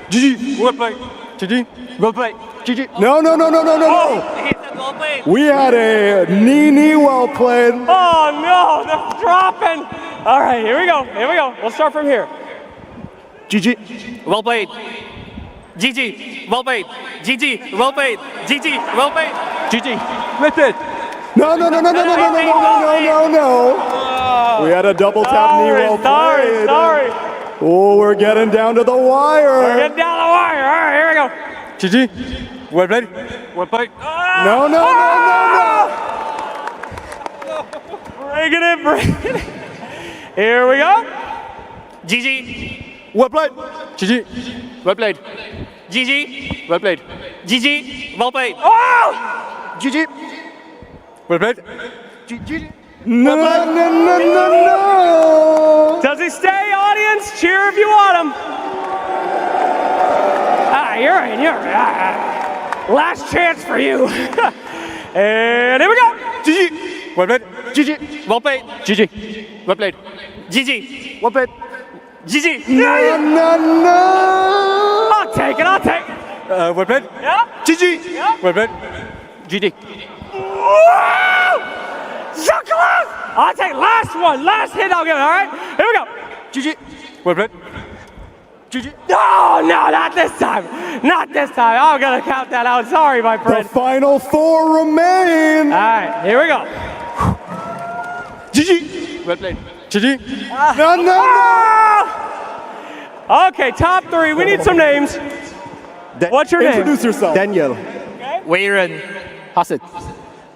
GG. Well played. GG. Well played. GG. No. Oh, he said well played. We had a knee well played. Oh no, they're dropping. All right, here we go. We'll start from here. GG. Well played. GG. Well played. GG. Well played. GG. Well played. GG. Well played. No. We had a double tap knee well played. Sorry. Oh, we're getting down to the wire. We're getting down the wire. All right, here we go. GG. Well played. Well played. No. Bring it in. Here we go. GG. Well played. GG. Well played. GG. Well played. GG. Well played. Oh! GG. Well played. GG. No. Does he stay, audience? Cheer if you want him. You're in. Last chance for you. And here we go. GG. Well played. GG. Well played. GG. Well played. GG. Well played. GG. No. I'll take it. I'll take it. Well played. Yeah. GG. Yeah. Well played. GG. Woo! So close! I'll take last one. Last hit I'll give it, all right? Here we go. GG. Well played. GG. No, not this time. Not this time. I'm going to count that out. Sorry, my friend. The final 4 remain. All right, here we go. GG. Well played. GG. No. Okay, top 3. We need some names. What's your name? Introduce yourself. Daniel. Weiren Hasset.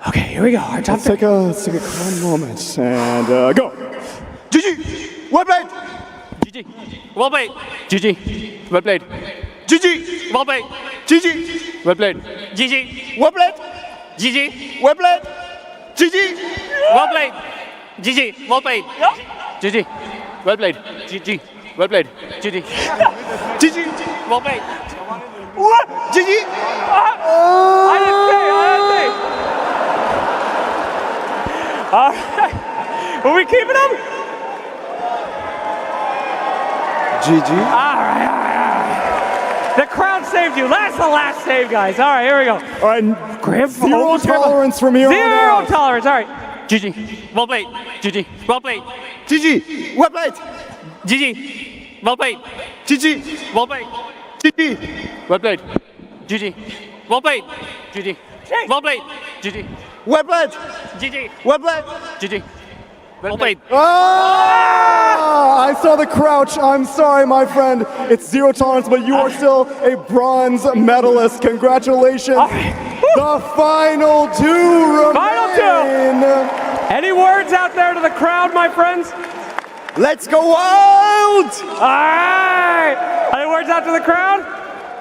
Okay, here we go. Our top Let's take a calm moment and go. GG. Well played. GG. Well played. GG. Well played. GG. Well played. GG. Well played. GG. Well played. GG. Well played. GG. Well played. GG. Well played. GG. Well played. GG. Well played. GG. GG. Well played. What? GG. I didn't say. All right. Are we keeping them? GG. All right. The crowd saved you. That's the last save, guys. All right, here we go. All right. Grab Zero tolerance from here on Zero out. tolerance. All right. GG. Well played. GG. Well played. GG. Well played. GG. Well played. GG. Well played. GG. Well played. GG. Well played. GG. Well played. GG. Well played. GG. Well played. GG. Well played. I saw the crouch. I'm sorry, my friend. It's zero tolerance, but you are still a bronze medalist. Congratulations. The final 2 remain. Final 2. Any words out there to the crowd, my friends? Let's go out. All right. Any words out to the crowd?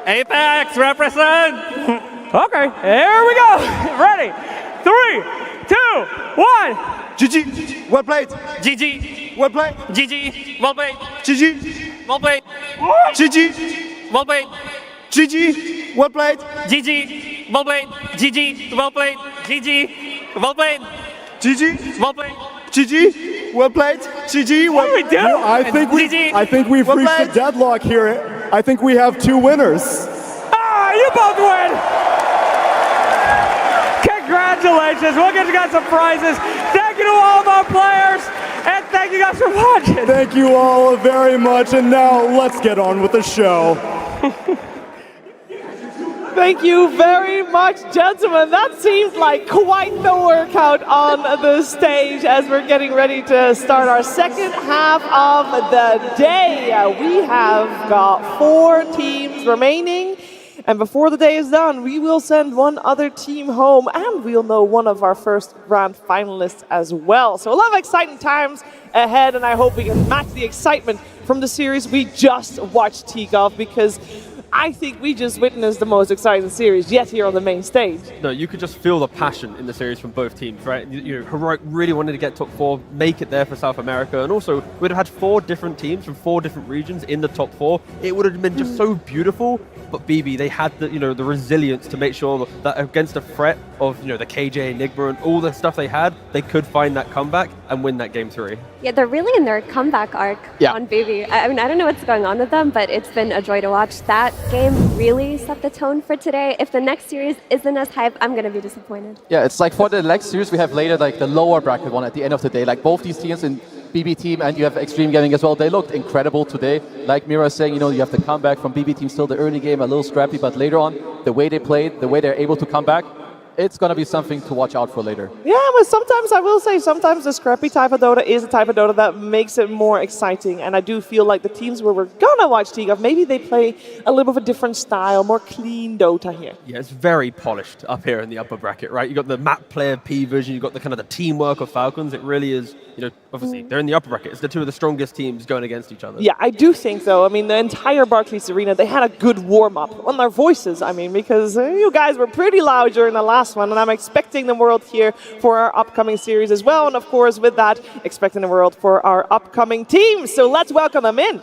Apex represent. Okay, here we go. Ready? 3, 2, 1. GG. Well played. GG. Well played. GG. Well played. GG. Well played. GG. Well played. GG. Well played. GG. Well played. GG. Well played. GG. Well played. GG. Well played. GG. Well played. GG. What do we do? I think we've reached a deadlock here. I think we have 2 winners. Ah, you both win. Congratulations. We'll get you guys some prizes. Thank you to all of our players. And thank you guys for watching. Thank you all very much. And now let's get on with the show. Thank you very much, gentlemen. That seems like quite the workout on the stage as we're getting ready to start our second half of the day. We have got 4 teams remaining. And before the day is done, we will send one other team home and we'll know one of our first round finalists as well. So a lot of exciting times ahead, and I hope we can match the excitement from the series we just watched tee off, because I think we just witnessed the most exciting series yet here on the main stage. No, you could just feel the passion in the series from both teams, right? You know, Heroic really wanted to get top 4, make it there for South America, and also we'd have had 4 different teams from 4 different regions in the top 4. It would have been just so beautiful. But BB, they had the the resilience to make sure that against a threat of the KJ Enigma and all the stuff they had, they could find that comeback and win that game 3. Yeah, they're really in their comeback arc on BB. I mean, I don't know what's going on with them, but it's been a joy to watch. That game really set the tone for today. If the next series isn't as hype, I'm going to be disappointed. Yeah, it's like for the next series, we have later like the lower bracket one at the end of the day. Like both these teams in BB team and you have Extreme Gaming as well, they looked incredible today. Like Mira is saying, you have the comeback from BB team, still the early game, a little scrappy, but later on, the way they played, the way they're able to come back, it's going to be something to watch out for later. Yeah, but sometimes, I will say, sometimes the scrappy type of Dota is a type of Dota that makes it more exciting. And I do feel like the teams where we're going to watch TGOF, maybe they play a little bit of a different style, more clean Dota here. Yeah, it's very polished up here in the upper bracket, right? You've got the map player P vision, you've got the kind of the teamwork of Falcons. It really is, obviously, they're in the upper bracket. It's the 2 of the strongest teams going against each other. Yeah, I do think, though, I mean, the entire Barclays Arena, they had a good warm-up on their voices, I mean, because you guys were pretty loud during the last one, and I'm expecting the world here for our upcoming series as well, and of course, with that, expecting the world for our upcoming teams. So let's welcome them in.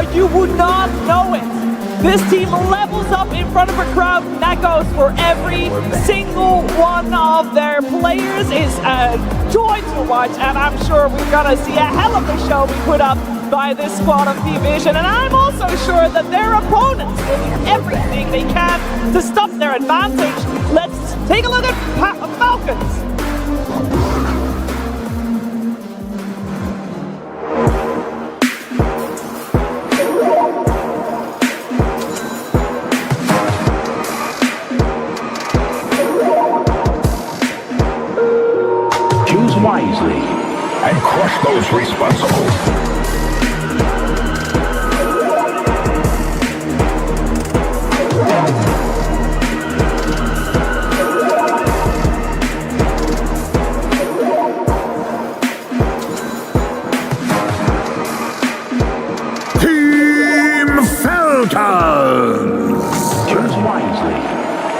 but you would not know it. This team levels up in front of a crowd, and that goes for every single one of their players. It's a joy to watch, and I'm sure we're gonna see a hell of a show be put up by this squad of P-Vision, and I'm also sure that their opponents will do everything they can to stop their advantage. Let's take a look at Falcons. Choose wisely and crush those responsible. Choose wisely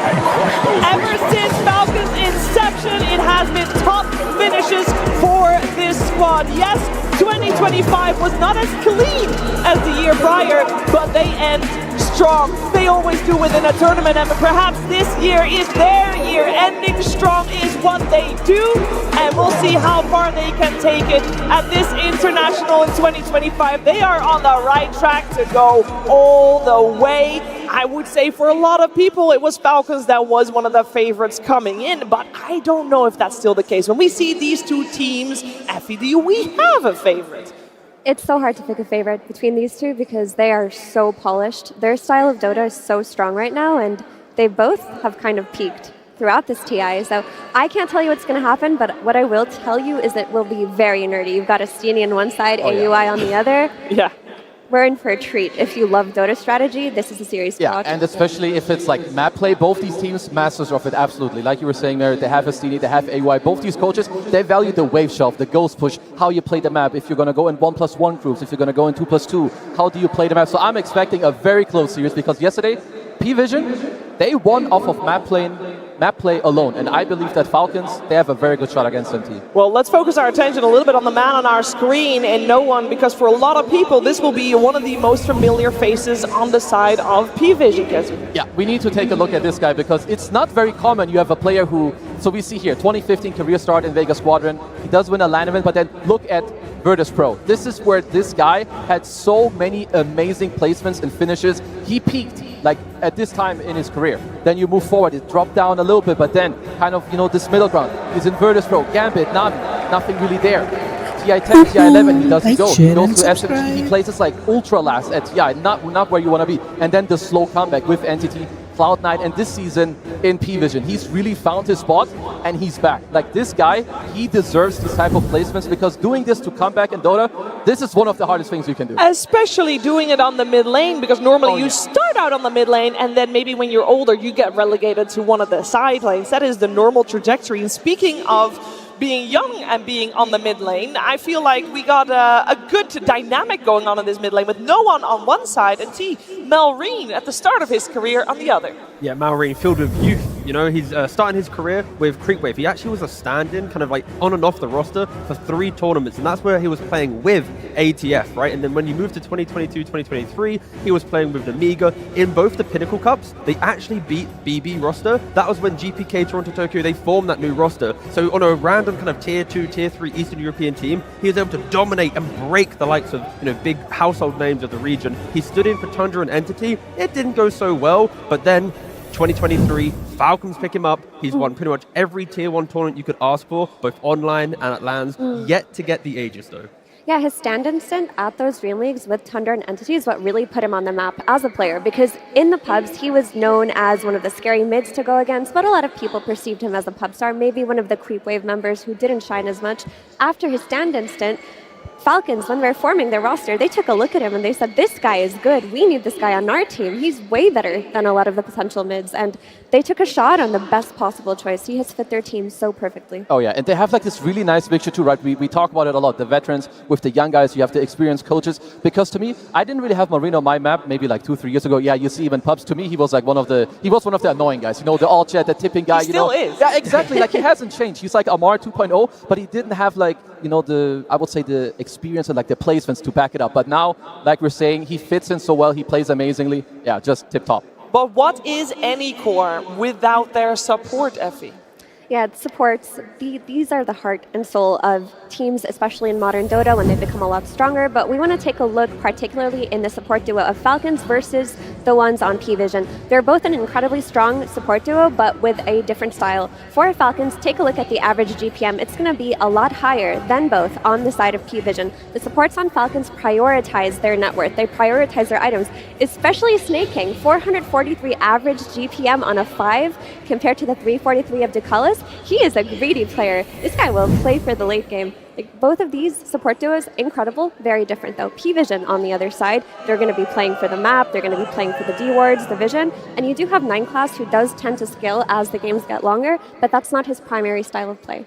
and crush those. Ever since Falcons' inception, it has been top finishes for this squad. Yes, 2025 was not as clean as the year prior, but they end strong. They always do within a tournament, and perhaps this year is their year. Ending strong is what they do, and we'll see how far they can take it at this international in 2025. They are on the right track to go all the way. I would say for a lot of people, it was Falcons that was one of the favorites coming in, but I don't know if that's still the case. When we see these two teams, Effie, do we have a favorite? It's so hard to pick a favorite between these two because they are so polished. Their style of Dota is so strong right now, and they both have kind of peaked throughout this TI. So I can't tell you what's going to happen, but what I will tell you is it will be very nerdy. You've got Astini on one side, AUI on the other. Yeah. We're in for a treat. If you love Dota strategy, this is a series to watch. And especially if it's like map play, both these teams masters of it, absolutely. Like you were saying, Mary, they have Astini, they have AY. Both these coaches, they value the wave shelf, the ghost push, how you play the map. If you're going to go in 1+1 groups, if you're going to go in 2+2, how do you play the map? So I'm expecting a very close series because yesterday, P-Vision, they won off of map play alone, and I believe that Falcons, they have a very good shot against MT. Well, let's focus our attention a little bit on the man on our screen and no one, because for a lot of people, this will be one of the most familiar faces on the side of P-Vision. Yeah, we need to take a look at this guy because it's not very common. You have a player who, so we see here, 2015 career start in Vegas Squadron. He does win a LAN event, but then look at Virtus Pro. This is where this guy had so many amazing placements and finishes. He peaked like at this time in his career. Then you move forward, it dropped down a little bit, but then kind of, this middle ground. He's in Virtus Pro, Gambit, Nami, nothing really there. TI 10, TI 11, he doesn't go. He goes to SMG, he places like ultra last at TI, not where you want to be. And then the slow comeback with NTT, Cloud9, and this season in P-Vision. He's really found his spot, and he's back. Like this guy, he deserves this type of placements because doing this to come back in Dota, this is one of the hardest things you can do. Especially doing it on the mid lane, because normally you start out on the mid lane, and then maybe when you're older, you get relegated to one of the side lanes. That is the normal trajectory. And speaking of being young and being on the mid lane, I feel like we got a good dynamic going on in this mid lane with no one on one side and Malreen at the start of his career on the other. Yeah, Malreen filled with youth. He's starting his career with Creepwave. He actually was a stand-in, kind of like on and off the roster for 3 tournaments, and that's where he was playing with ATF, right? And then when you moved to 2022, 2023, he was playing with Amiga. In both the Pinnacle Cups, they actually beat BB roster. That was when GPK Toronto Tokyo, they formed that new roster. So on a random kind of tier 2, tier 3 Eastern European team, he was able to dominate and break the likes of big household names of the region. He stood in for Tundra and Entity. It didn't go so well, but then 2023, Falcons pick him up. He's won pretty much every tier 1 tournament you could ask for, both online and at LANs, yet to get the Aegis though. Yeah, his stand-in stint at those Dream Leagues with Tundra and Entity is what really put him on the map as a player, because in the pubs, he was known as one of the scary mids to go against, but a lot of people perceived him as a pub star, maybe one of the Creepwave members who didn't shine as much. After his stand-in stint, Falcons, when they were forming their roster, they took a look at him and they said, this guy is good. We need this guy on our team. He's way better than a lot of the potential mids. And they took a shot on the best possible choice. He has fit their team so perfectly. Oh, yeah. And they have like this really nice mixture too, right? We talk about it a lot. The veterans with the young guys. You have the experienced coaches. Because to me, I didn't really have Marino on my map maybe like 2-3 years ago. Yeah, you see even pubs. To me, he was like one of the annoying guys. The alt chat, the tipping guy. He still is. Yeah, exactly. Like he hasn't changed. He's like Amar 2.0, but he didn't have like I would say the experience and like the placements to back it up. But now, like we're saying, he fits in so well, he plays amazingly. Yeah, just tip top. But what is any core without their support, Effie? Yeah, supports. These are the heart and soul of teams, especially in modern Dota when they've become a lot stronger. But we want to take a look particularly in the support duo of Falcons versus the ones on P-Vision. They're both an incredibly strong support duo, but with a different style. For Falcons, take a look at the average GPM. It's going to be a lot higher than both on the side of P-Vision. The supports on Falcons prioritize their net worth. They prioritize their items, especially Snake King. 443 average GPM on a 5 compared to the 343 of Deculus. He is a greedy player. This guy will play for the late game. Like, both of these support duos, incredible, very different though. P-Vision on the other side, they're going to be playing for the map, they're going to be playing for the D-wards, the vision, and you do have 9class who does tend to scale as the games get longer, but that's not his primary style of play.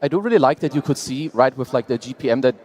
I do really like that you could see, right, with like the GPM that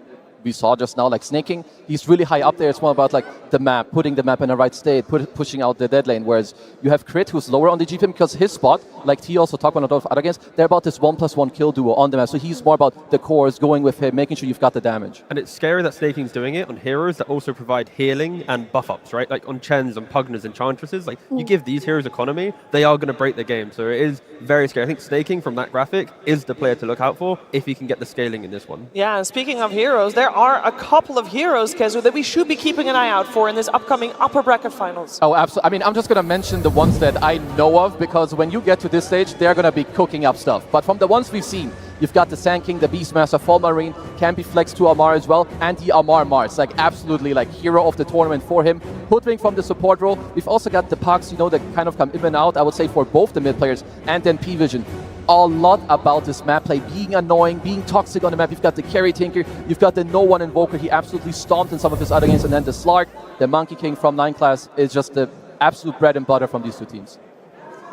we saw just now, like Snake King, he's really high up there. It's more about like the map, putting the map in the right state, pushing out the dead lane, whereas you have Crit, who's lower on the GPM because his spot, like T also talked about a lot of other games, they're about this 1+1 kill duo on the map, so he's more about the cores, going with him, making sure you've got the damage. And it's scary that Snake King's doing it on heroes that also provide healing and buff ups, right? Like on Chens and Pugners and Chantresses, like you give these heroes economy, they are going to break the game. So it is very scary. I think Snake King from that graphic is the player to look out for if he can get the scaling in this one. Yeah, and speaking of heroes, there are a couple of heroes, Kezu, that we should be keeping an eye out for in this upcoming upper bracket finals. Oh, absolutely. I mean, I'm just going to mention the ones that I know of, because when you get to this stage, they're going to be cooking up stuff. But from the ones we've seen, you've got the Sand King, the Beastmaster, Fall Marine, can be flexed to Amar as well, and the Amar Mars, like absolutely like hero of the tournament for him. Hoodwink from the support role. We've also got the Pucks, that kind of come in and out, I would say, for both the mid players, and then P-Vision. A lot about this map play, being annoying, being toxic on the map. You've got the Carry Tinker, you've got the No One Invoker, he absolutely stomped in some of his other games, and then the Slark, the Monkey King from 9class is just the absolute bread and butter from these two teams.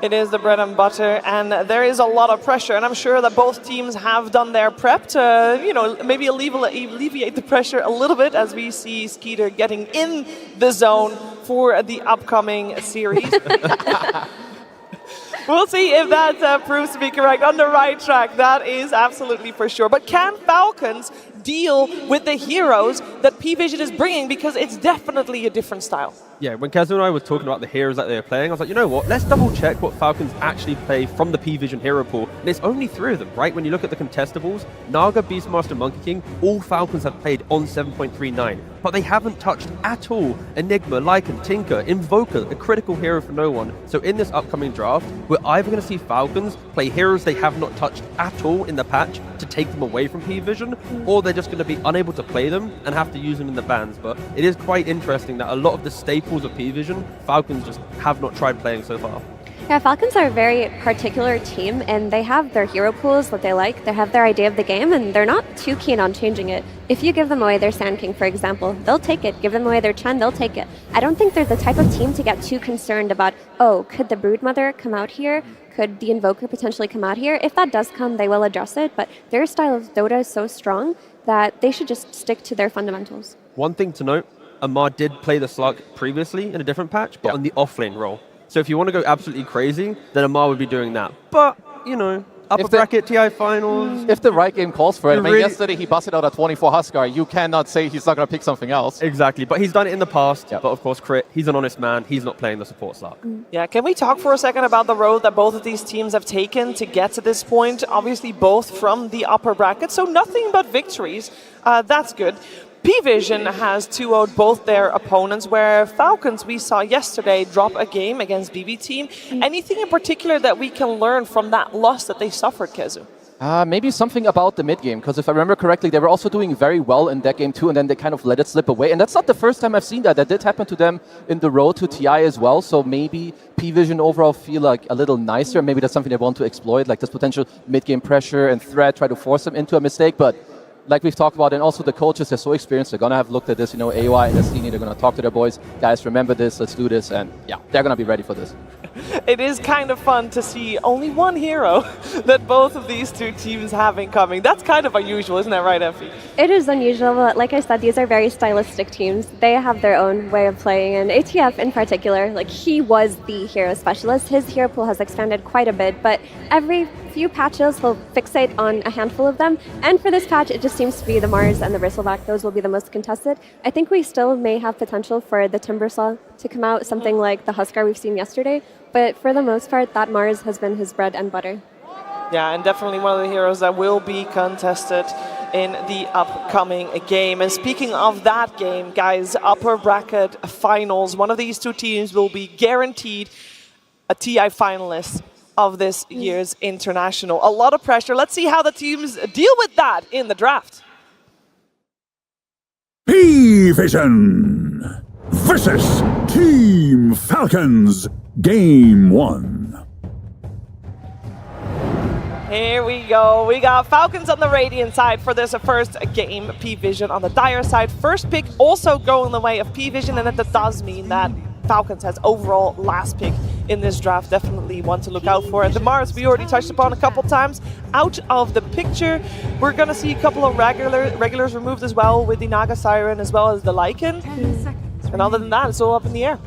It is the bread and butter, and there is a lot of pressure, and I'm sure that both teams have done their prep to, maybe alleviate the pressure a little bit as we see Skeeter getting in the zone for the upcoming series. We'll see if that proves to be correct. On the right track, that is absolutely for sure. But can Falcons deal with the heroes that P-Vision is bringing? Because it's definitely a different style. Yeah, when Kezu and I were talking about the heroes that they were playing, I was like, you know what, let's double check what Falcons actually play from the P-Vision hero pool. And it's only 3 of them, right? When you look at the contestables, Naga, Beastmaster, Monkey King, all Falcons have played on 7.39. But they haven't touched at all Enigma, Lycan, Tinker, Invoker, a critical hero for no one. So in this upcoming draft, we're either going to see Falcons play heroes they have not touched at all in the patch to take them away from P-Vision, or they're just going to be unable to play them and have to use them in the bans. But it is quite interesting that a lot of the staples of P-Vision, Falcons just have not tried playing so far. Yeah, Falcons are a very particular team, and they have their hero pools that they like, they have their idea of the game, and they're not too keen on changing it. If you give them away their Sand King, for example, they'll take it. Give them away their Chen, they'll take it. I don't think they're the type of team to get too concerned about, oh, could the Broodmother come out here? Could the Invoker potentially come out here? If that does come, they will address it, but their style of Dota is so strong that they should just stick to their fundamentals. One thing to note, Amar did play the Slug previously in a different patch, but on the offlane role. So if you want to go absolutely crazy, then Amar would be doing that. But, upper bracket TI finals. If the right game calls for it. I mean, yesterday he busted out a 24 Huskar. You cannot say he's not going to pick something else. Exactly, but he's done it in the past. But of course, Crit, he's an honest man. He's not playing the support slot. Yeah, can we talk for a second about the road that both of these teams have taken to get to this point? Obviously, both from the upper bracket, so nothing but victories. That's good. P-Vision has 2-0'd both their opponents, where Falcons, we saw yesterday, drop a game against BB Team. Anything in particular that we can learn from that loss that they suffered, Kezu? Maybe something about the mid game, because if I remember correctly, they were also doing very well in that game too, and then they kind of let it slip away. And that's not the first time I've seen that. That did happen to them in the road to TI as well. So maybe P-Vision overall feel like a little nicer. Maybe that's something they want to exploit, like this potential mid game pressure and threat, try to force them into a mistake. But like we've talked about, and also the coaches, they're so experienced, they're going to have looked at this, AY and Destiny, they're going to talk to their boys, guys, remember this, let's do this, and yeah, they're going to be ready for this. it is kind of fun to see only one hero that both of these two teams have incoming. That's kind of unusual, isn't that right, Effie? It is unusual, but like I said, these are very stylistic teams. They have their own way of playing, and ATF in particular, like he was the hero specialist. His hero pool has expanded quite a bit, but every few patches he'll fixate on a handful of them, and for this patch it just seems to be the Mars and the Bristleback. Those will be the most contested. I think we still may have potential for the Timbersaw to come out, something like the Huskar we've seen yesterday, but for the most part that Mars has been his bread and butter. Yeah, and definitely one of the heroes that will be contested in the upcoming game. And speaking of that game, guys, upper bracket finals, one of these two teams will be guaranteed a TI finalist of this year's international. A lot of pressure. Let's see how the teams deal with that in the draft. P-Vision versus Team Falcons, Game 1. Here we go. We got Falcons on the Radiant side for this first game. P-Vision on the Dire side. First pick also going the way of P-Vision, and that does mean that Falcons has overall last pick in this draft. Definitely one to look out for. And the Mars we already touched upon a couple times. Out of the picture, we're going to see a couple of regulars removed as well, with the Naga Siren as well as the Lycan. And other than that, it's all up in the air.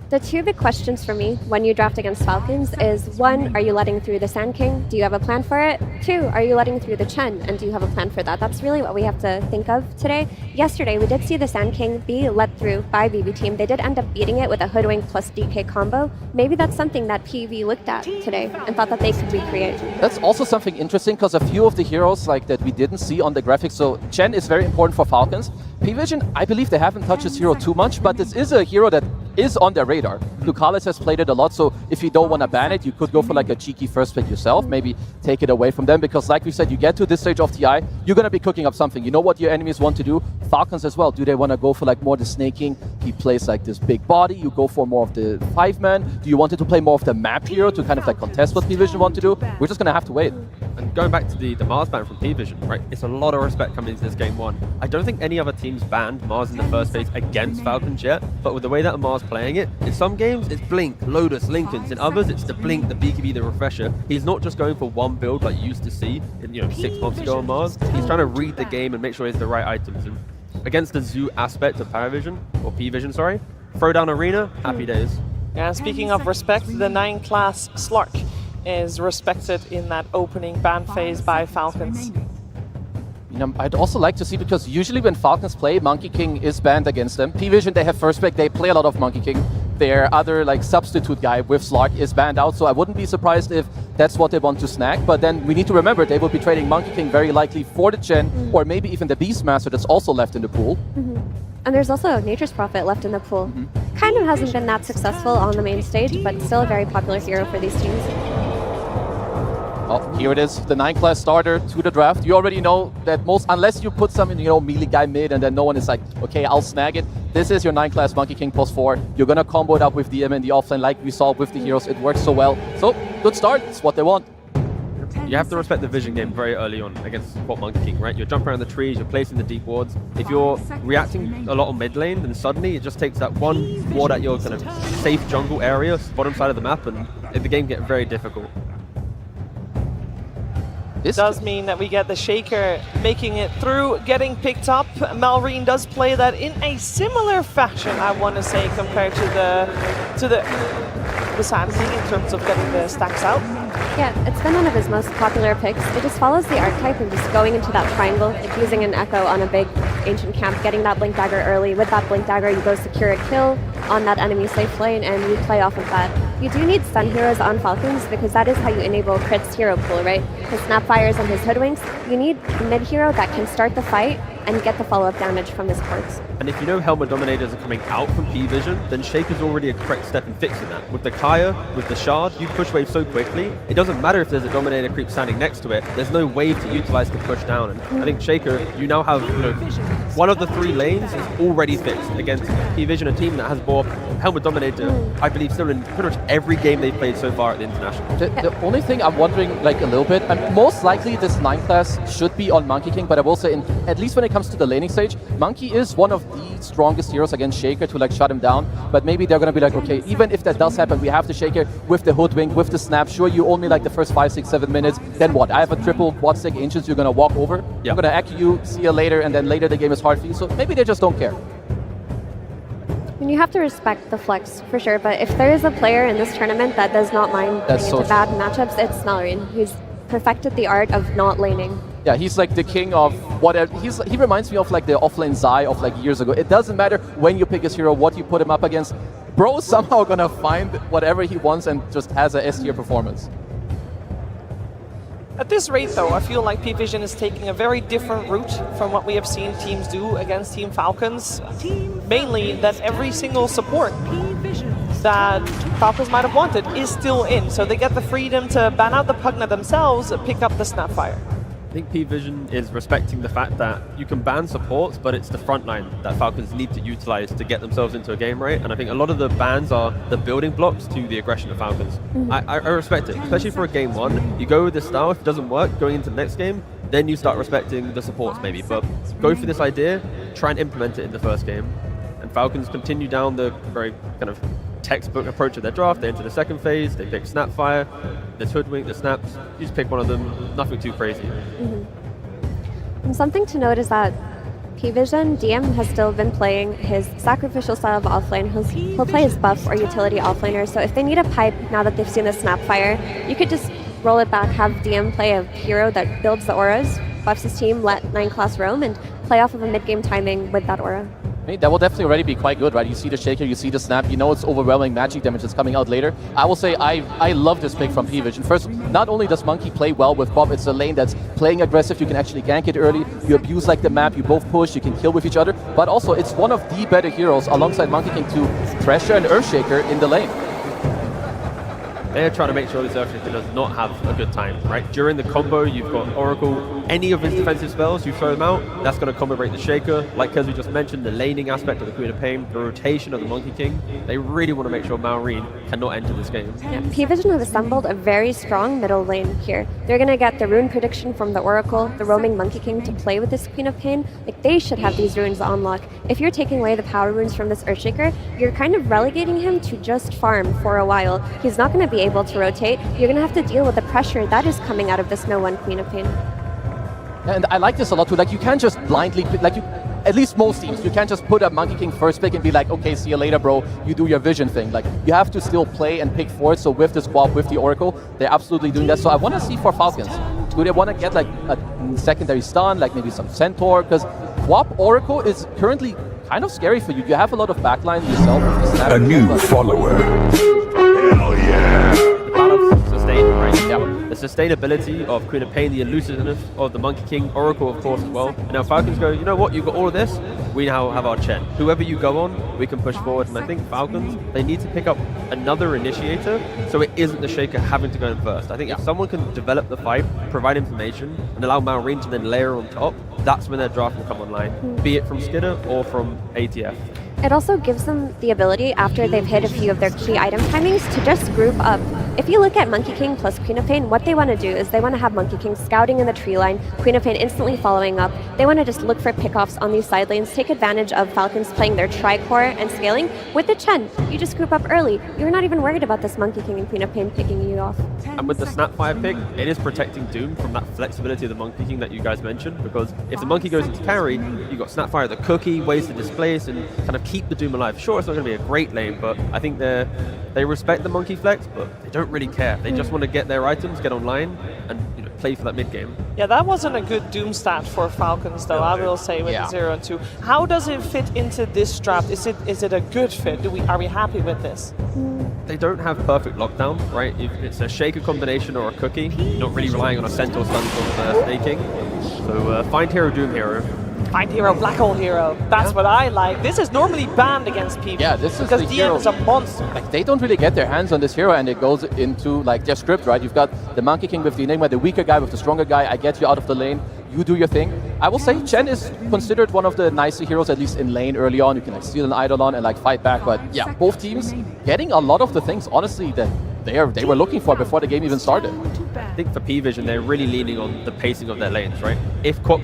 The two big questions for me when you draft against Falcons is, one, are you letting through the Sand King? Do you have a plan for it? Two, are you letting through the Chen? And do you have a plan for that? That's really what we have to think of today. Yesterday, we did see the Sand King be let through by BB Team. They did end up beating it with a Hoodwink plus DK combo. Maybe that's something that PV looked at today and thought that they could recreate. That's also something interesting, because a few of the heroes like that we didn't see on the graphics. So Chen is very important for Falcons. P-Vision, I believe they haven't touched this hero too much, but this is a hero that is on their radar. Lucales has played it a lot, so if you don't want to ban it, you could go for like a cheeky first pick yourself, maybe take it away from them, because like we said, you get to this stage of TI, you're going to be cooking up something. You know what your enemies want to do. Falcons as well, do they want to go for like more the snaking? He plays like this big body, you go for more of the 5-man. Do you want it to play more of the map hero to kind of like contest what P-Vision want to do? We're just going to have to wait. And going back to the Mars ban from P-Vision, right, it's a lot of respect coming into this game 1. I don't think any other teams banned Mars in the first phase against Falcons yet, but with the way that Mars playing it, in some games it's Blink, Lotus, Lincolns. In others it's the Blink, the BKB, the Refresher. He's not just going for one build like you used to see 6 months ago on Mars. He's trying to read the game and make sure he has the right items. And against the Zoo aspect of Paravision, or P-Vision, sorry, throw down Arena, happy days. Yeah, speaking of respect, the 9 class Slark is respected in that opening ban phase by Falcons. I'd also like to see, because usually when Falcons play, Monkey King is banned against them. P-Vision, they have first pick, they play a lot of Monkey King. Their other like substitute guy with Slark is banned out, so I wouldn't be surprised if that's what they want to snag. But then we need to remember they will be trading Monkey King very likely for the Chen, or maybe even the Beastmaster that's also left in the pool. And there's also Nature's Prophet left in the pool. Kind of hasn't been that successful on the main stage, but still a very popular hero for these teams. Oh, here it is, the 9 class starter to the draft. You already know that unless you put some melee guy mid and then no one is like, okay, I'll snag it. This is your 9 class Monkey King +4. You're gonna combo it up with DM in the offlane like we saw with the heroes. It works so well. So, good start, it's what they want. You have to respect the vision game very early on against support Monkey King, right? You're jumping around the trees, you're placing the deep wards. If you're reacting a lot on mid lane, then suddenly it just takes that one ward at your kind of safe jungle area, bottom side of the map, and the game gets very difficult. This does mean that we get the Shaker making it through, getting picked up. Malrine does play that in a similar fashion, I want to say, compared to the Sand King in terms of getting the stacks out. Yeah, it's been one of his most popular picks. It just follows the archetype of just going into that triangle, like using an Echo on a big ancient camp, getting that Blink Dagger early. With that Blink Dagger, you go secure a kill on that enemy safe lane, and you play off of that. You do need stun heroes on Falcons, because that is how you enable Crit's hero pool, right? His Snapfires and his Hoodwinks. You need a mid hero that can start the fight and get the follow-up damage from his ports. And if you know Helmet Dominators are coming out from P-Vision, then Shaker's already a correct step in fixing that. With the Kaya, with the Shard, you push wave so quickly, it doesn't matter if there's a Dominator creep standing next to it, there's no wave to utilize to push down. And I think Shaker, you now have one of the 3 lanes is already fixed against P-Vision, a team that has bought Helmet Dominator, I believe, still in pretty much every game they've played so far at the International. The only thing I'm wondering like a little bit, and most likely this 9 class should be on Monkey King, but I will say, at least when it comes to the laning stage, Monkey is one of the strongest heroes against Shaker to like shut him down, but maybe they're going to be like, okay, even if that does happen, we have the Shaker with the hoodwink, with the snap, sure, you only like the first 5, 6, 7 minutes, then what? I have a triple quad stack ancients, you're going to walk over, yeah. I'm going to act you, see you later, and then later the game is hard for you, so maybe they just don't care. And you have to respect the flex, for sure, but if there is a player in this tournament that does not mind getting into bad matchups, it's Mallory. He's perfected the art of not laning. Yeah, he's like the king of whatever. He reminds me of like the offlane Zai of like years ago. It doesn't matter when you pick his hero, what you put him up against. Bro is somehow gonna find whatever he wants and just has a S tier performance. At this rate, though, I feel like P-Vision is taking a very different route from what we have seen teams do against Team Falcons. Mainly that every single support that Falcons might have wanted is still in, so they get the freedom to ban out the Pugna themselves, pick up the Snapfire. I think P-Vision is respecting the fact that you can ban supports, but it's the front line that Falcons need to utilize to get themselves into a game, right? And I think a lot of the bans are the building blocks to the aggression of Falcons. I respect it, especially for a game 1. You go with this style, if it doesn't work, going into the next game, then you start respecting the supports maybe. But go for this idea, try and implement it in the first game. And Falcons continue down the very kind of textbook approach of their draft. They enter the second phase, they pick Snapfire, there's Hoodwink, the Snaps, you just pick one of them, nothing too crazy. And something to note is that P-Vision, DM has still been playing his sacrificial style of offlane. He'll play his buff or utility offlaner, so if they need a pipe now that they've seen the Snapfire, you could just roll it back, have DM play a hero that builds the auras, buffs his team, let 9 class roam, and play off of a mid-game timing with that aura. I mean, that will definitely already be quite good, right? You see the Shaker, you see the Snap, you know it's overwhelming magic damage that's coming out later. I will say I love this pick from P-Vision. First, not only does Monkey play well with Bob, it's a lane that's playing aggressive, you can actually gank it early, you abuse like the map, you both push, you can kill with each other, but also it's one of the better heroes alongside Monkey King to pressure an Earthshaker in the lane. They're trying to make sure this Earthshaker does not have a good time, right? During the combo, you've got Oracle, any of his defensive spells, you throw them out, that's going to combo break the Shaker. Like Kesby just mentioned, the laning aspect of the Queen of Pain, the rotation of the Monkey King, they really want to make sure Malrine cannot enter this game. Yeah, P-Vision have assembled a very strong middle lane here. They're going to get the rune prediction from the Oracle, the roaming Monkey King to play with this Queen of Pain. Like, they should have these runes on lock. If you're taking away the power runes from this Earthshaker, you're kind of relegating him to just farm for a while. He's not going to be able to rotate. You're going to have to deal with the pressure that is coming out of this No-1 Queen of Pain. And I like this a lot too. Like, you can't just blindly pick, like, you, at least most teams, you can't just put a Monkey King first pick and be like, okay, see you later, bro. You do your vision thing. Like, you have to still play and pick for it. So with the squad, with the Oracle, they're absolutely doing that. So I want to see for Falcons, do they want to get like a secondary stun, like maybe some Centaur? Because Quap Oracle is currently kind of scary for you. You have a lot of backline yourself. A new follower. Hell yeah. Sustain, right? Yeah. The sustainability of Queen of Pain, the elusiveness of the Monkey King, Oracle, of course, as well. And now Falcons go, you know what, you've got all of this, we now have our Chen. Whoever you go on, we can push forward. And I think Falcons, they need to pick up another initiator so it isn't the Shaker having to go in first. I think if someone can develop the fight, provide information, and allow Malrine to then layer on top, that's when their draft will come online, be it from Skidder or from ATF. It also gives them the ability, after they've hit a few of their key item timings, to just group up. If you look at Monkey King plus Queen of Pain, what they want to do is they want to have Monkey King scouting in the tree line, Queen of Pain instantly following up. They want to just look for pickoffs on these side lanes, take advantage of Falcons playing their tri-core and scaling. With the Chen, you just group up early. You're not even worried about this Monkey King and Queen of Pain picking you off. And with the Snapfire pick, it is protecting Doom from that flexibility of the Monkey King that you guys mentioned, because if the Monkey goes into carry, you've got Snapfire the cookie, ways to displace and kind of keep the Doom alive. Sure, it's not going to be a great lane, but I think they respect the Monkey Flex, but they don't really care. They just want to get their items, get online, and play for that mid game. Yeah, that wasn't a good Doom stat for Falcons, though, I will say, with the 0 and 2. How does it fit into this draft? Is it a good fit? Are we happy with this? They don't have perfect lockdown, right? If it's a Shaker combination or a cookie, not really relying on a Centaur stun from staking. So find hero, Doom hero. Find hero, black hole hero. That's what I like. This is normally banned against people. Yeah, this is because the DM hero. is a monster. Like, they don't really get their hands on this hero, and it goes into like their script, right? You've got the Monkey King with the Enigma, the weaker guy with the stronger guy. I get you out of the lane. you do your thing. I will say Chen is considered one of the nicer heroes, at least in lane early on. You can like steal an Eidolon and like fight back. But yeah, both teams getting a lot of the things, honestly, that they were looking for before the game even started. I think for P-Vision, they're really leaning on the pacing of their lanes, right? If Quok,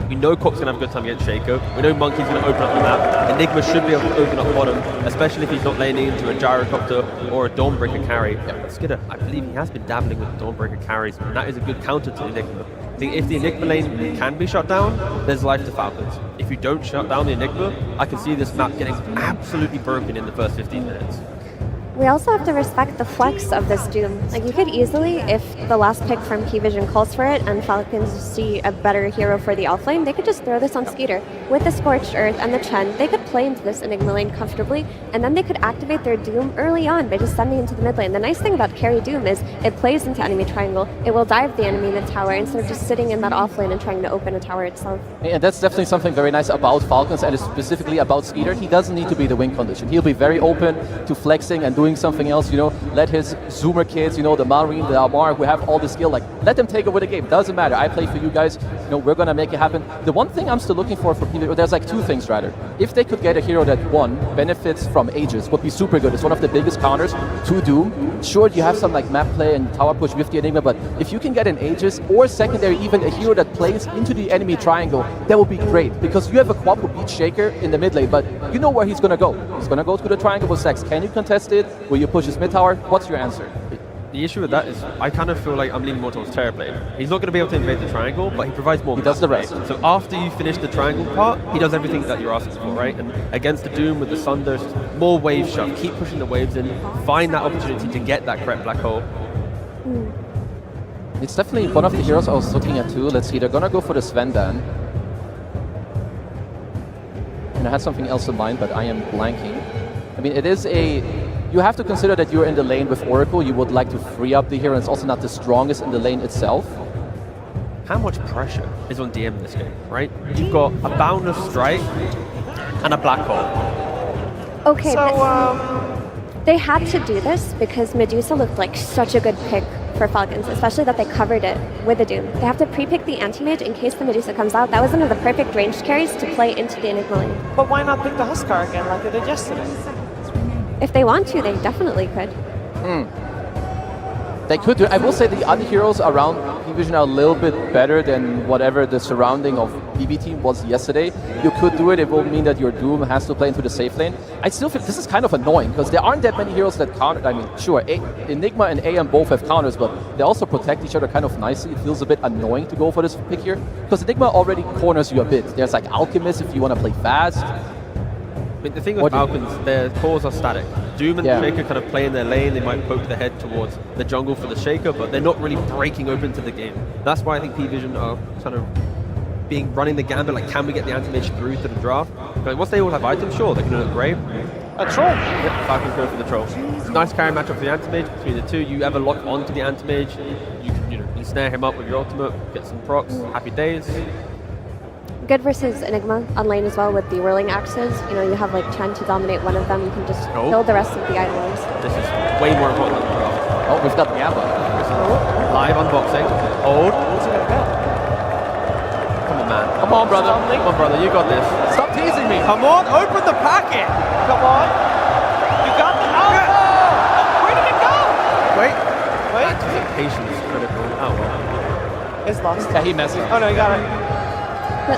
we know Quok's going to have a good time against Shaco. We know Monkey's going to open up the map. Enigma should be able to open up bottom, especially if he's not laning into a Gyrocopter or a Dawnbreaker carry. Yeah, Skidder, I believe he has been dabbling with Dawnbreaker carries, and that is a good counter to Enigma. I think if the Enigma lane can be shut down, there's life to Falcons. If you don't shut down the Enigma, I can see this map getting absolutely broken in the first 15 minutes. We also have to respect the flex of this Doom. Like, you could easily, if the last pick from P-Vision calls for it and Falcons see a better hero for the offlane, they could just throw this on Skeeter. With the Scorched Earth and the Chen, they could play into this Enigma lane comfortably, and then they could activate their Doom early on by just sending into the mid lane. The nice thing about carry Doom is it plays into enemy triangle. It will dive the enemy mid tower instead of just sitting in that offlane and trying to open a tower itself. And that's definitely something very nice about Falcons, and specifically about Skeeter. He doesn't need to be the win condition. He'll be very open to flexing and doing something else, you know, let his Zoomer kids, you know, the Marine, the Almar, who have all the skill, like, let them take over the game. Doesn't matter. I play for you guys. You know, we're going to make it happen. The one thing I'm still looking for P-Vision, there's like two things rather. If they could get a hero that, one, benefits from Aegis, would be super good. It's one of the biggest counters to Doom. Sure, you have some like map play and tower push with the Enigma, but if you can get an Aegis, or secondary, even a hero that plays into the enemy triangle, that would be great. Because you have a Quap who beats Shaker in the mid lane, but you know where he's going to go. He's going to go to the triangle with Sex. Can you contest it? Will you push his mid tower? What's your answer? The issue with that is I kind of feel like I'm leaning more towards Terrorblade. He's not going to be able to invade the triangle, but he provides more. He does the rest. So after you finish the triangle part, he does everything that you're asking for, right? And against the Doom with the Sunder, more wave shove, keep pushing the waves in, find that opportunity to get that correct black hole. It's definitely one of the heroes I was looking at too. Let's see, they're going to go for the Svendan. And I had something else in mind, but I am blanking. I mean, it is you have to consider that you're in the lane with Oracle. You would like to free up the hero, and it's also not the strongest in the lane itself. How much pressure is on DM in this game, right? You've got a Boundless Strike and a Black Hole. Okay, so they had to do this because Medusa looked like such a good pick for Falcons, especially that they covered it with the Doom. They have to pre-pick the Anti-Mage in case the Medusa comes out. That was one of the perfect ranged carries to play into the Enigma lane. But why not pick the Huskar again like they did yesterday? If they want to, they definitely could. They could do it. I will say the other heroes around P-Vision are a little bit better than whatever the surrounding of PB team was yesterday. You could do it. It will mean that your Doom has to play into the safe lane. I still feel this is kind of annoying because there aren't that many heroes that counter. I mean, sure, Enigma and AM both have counters, but they also protect each other kind of nicely. It feels a bit annoying to go for this pick here because Enigma already corners you a bit. There's like Alchemist if you want to play fast. But the thing with Falcons, their cores are static. Doom and Shaker kind of play in their lane. They might poke their head towards the jungle for the Shaker, but they're not really breaking open to the game. That's why I think P-Vision are kind of running the gambit, like, can we get the Anti-Mage through to the draft? But once they all have items, sure, they're going to look great. A troll. Yep, Falcons go for the troll. It's a nice carry matchup for the Anti-Mage between the two. You ever lock onto the Anti-Mage, you can ensnare him up with your ultimate, get some procs, happy days. Good versus Enigma on lane as well with the whirling axes. You know, you have like Chen to dominate one of them. You can just kill the rest of the Eidolons. This is way more important than the draft. Oh, we've got the Gamba. Live unboxing. Hold. Come on, man. Come on, brother. Come on, brother. You got this. Stop teasing me. Come on, open the packet. Come on. You got the where did it go? Wait. Anticipation is critical. Oh, well. It's lost. Yeah, he messed up. Oh, no, you got it. There we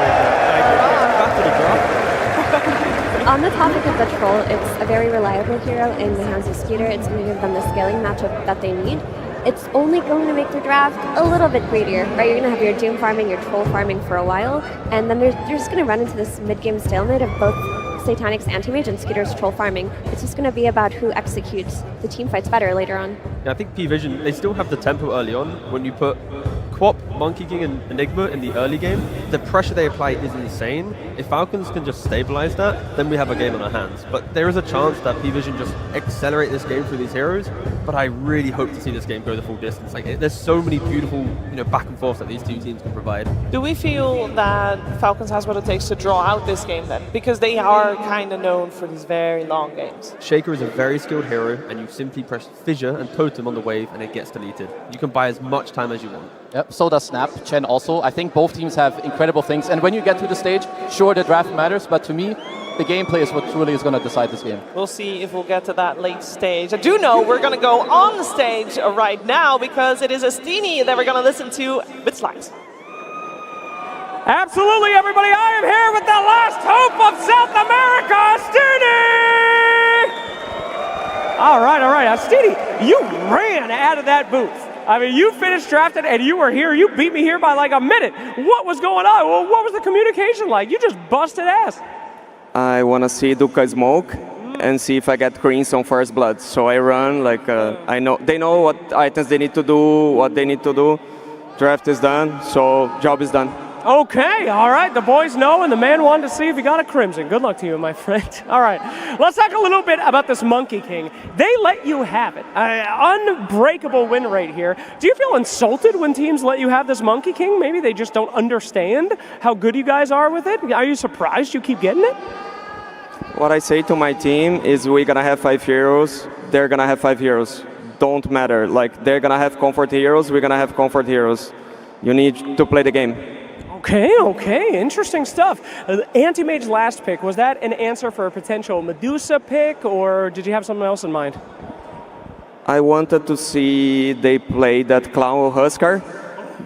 go. Back to the draft. On the topic of the troll, it's a very reliable hero in the hands of Skeeter. It's going to give them the scaling matchup that they need. It's only going to make their draft a little bit greedier, right? You're going to have your Doom farming, your troll farming for a while, and then they're just going to run into this mid-game stalemate of both Satanic's Anti-Mage and Skeeter's troll farming. It's just going to be about who executes the team fights better later on. Yeah, I think P-Vision, they still have the tempo early on. When you put Quap, Monkey King, and Enigma in the early game, the pressure they apply is insane. If Falcons can just stabilize that, then we have a game on our hands. But there is a chance that P-Vision just accelerate this game through these heroes, but I really hope to see this game go the full distance. Like, there's so many beautiful, back and forths that these two teams can provide. Do we feel that Falcons has what it takes to draw out this game then? Because they are kind of known for these very long games. Shaker is a very skilled hero, and you simply press Fissure and Totem on the wave, and it gets deleted. You can buy as much time as you want. Yep, so does Snap, Chen also. I think both teams have incredible things. And when you get to the stage, sure, the draft matters, but to me, the gameplay is what truly is going to decide this game. We'll see if we'll get to that late stage. I do know we're going to go on the stage right now because it is Astini that we're going to listen to with Slice. Absolutely, everybody. I am here with the last hope of South America, Astini! All right. Astini, you ran out of that booth. I mean, you finished drafted and you were here. You beat me here by like a minute. What was going on? Well, what was the communication like? You just busted ass. I want to see Duka smoke and see if I get Crimson First Blood. So I run like I know they know what items they need to do, what they need to do. Draft is done, so job is done. Okay, all right. The boys know, and the man wanted to see if he got a Crimson. Good luck to you, my friend. All right, let's talk a little bit about this Monkey King. They let you have it. Unbreakable win rate here. Do you feel insulted when teams let you have this Monkey King? Maybe they just don't understand how good you guys are with it? Are you surprised you keep getting it? What I say to my team is we're going to have 5 heroes. They're going to have 5 heroes. Don't matter. Like, they're going to have comfort heroes. We're going to have comfort heroes. You need to play the game. Okay, interesting stuff. Anti-Mage's last pick, was that an answer for a potential Medusa pick, or did you have something else in mind? I wanted to see they play that Clown Huskar,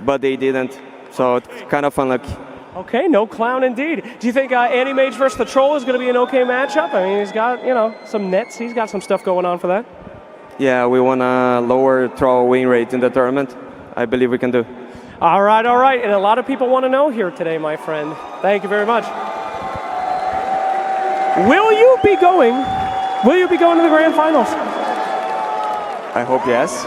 but they didn't, so it's kind of unlucky. Okay, no Clown indeed. Do you think Anti-Mage versus the Troll is going to be an okay matchup? I mean, he's got, some nets. He's got some stuff going on for that. Yeah, we want a lower Troll win rate in the tournament. I believe we can do. All right, and a lot of people want to know here today, my friend. Thank you very much. Will you be going to the grand finals? I hope yes.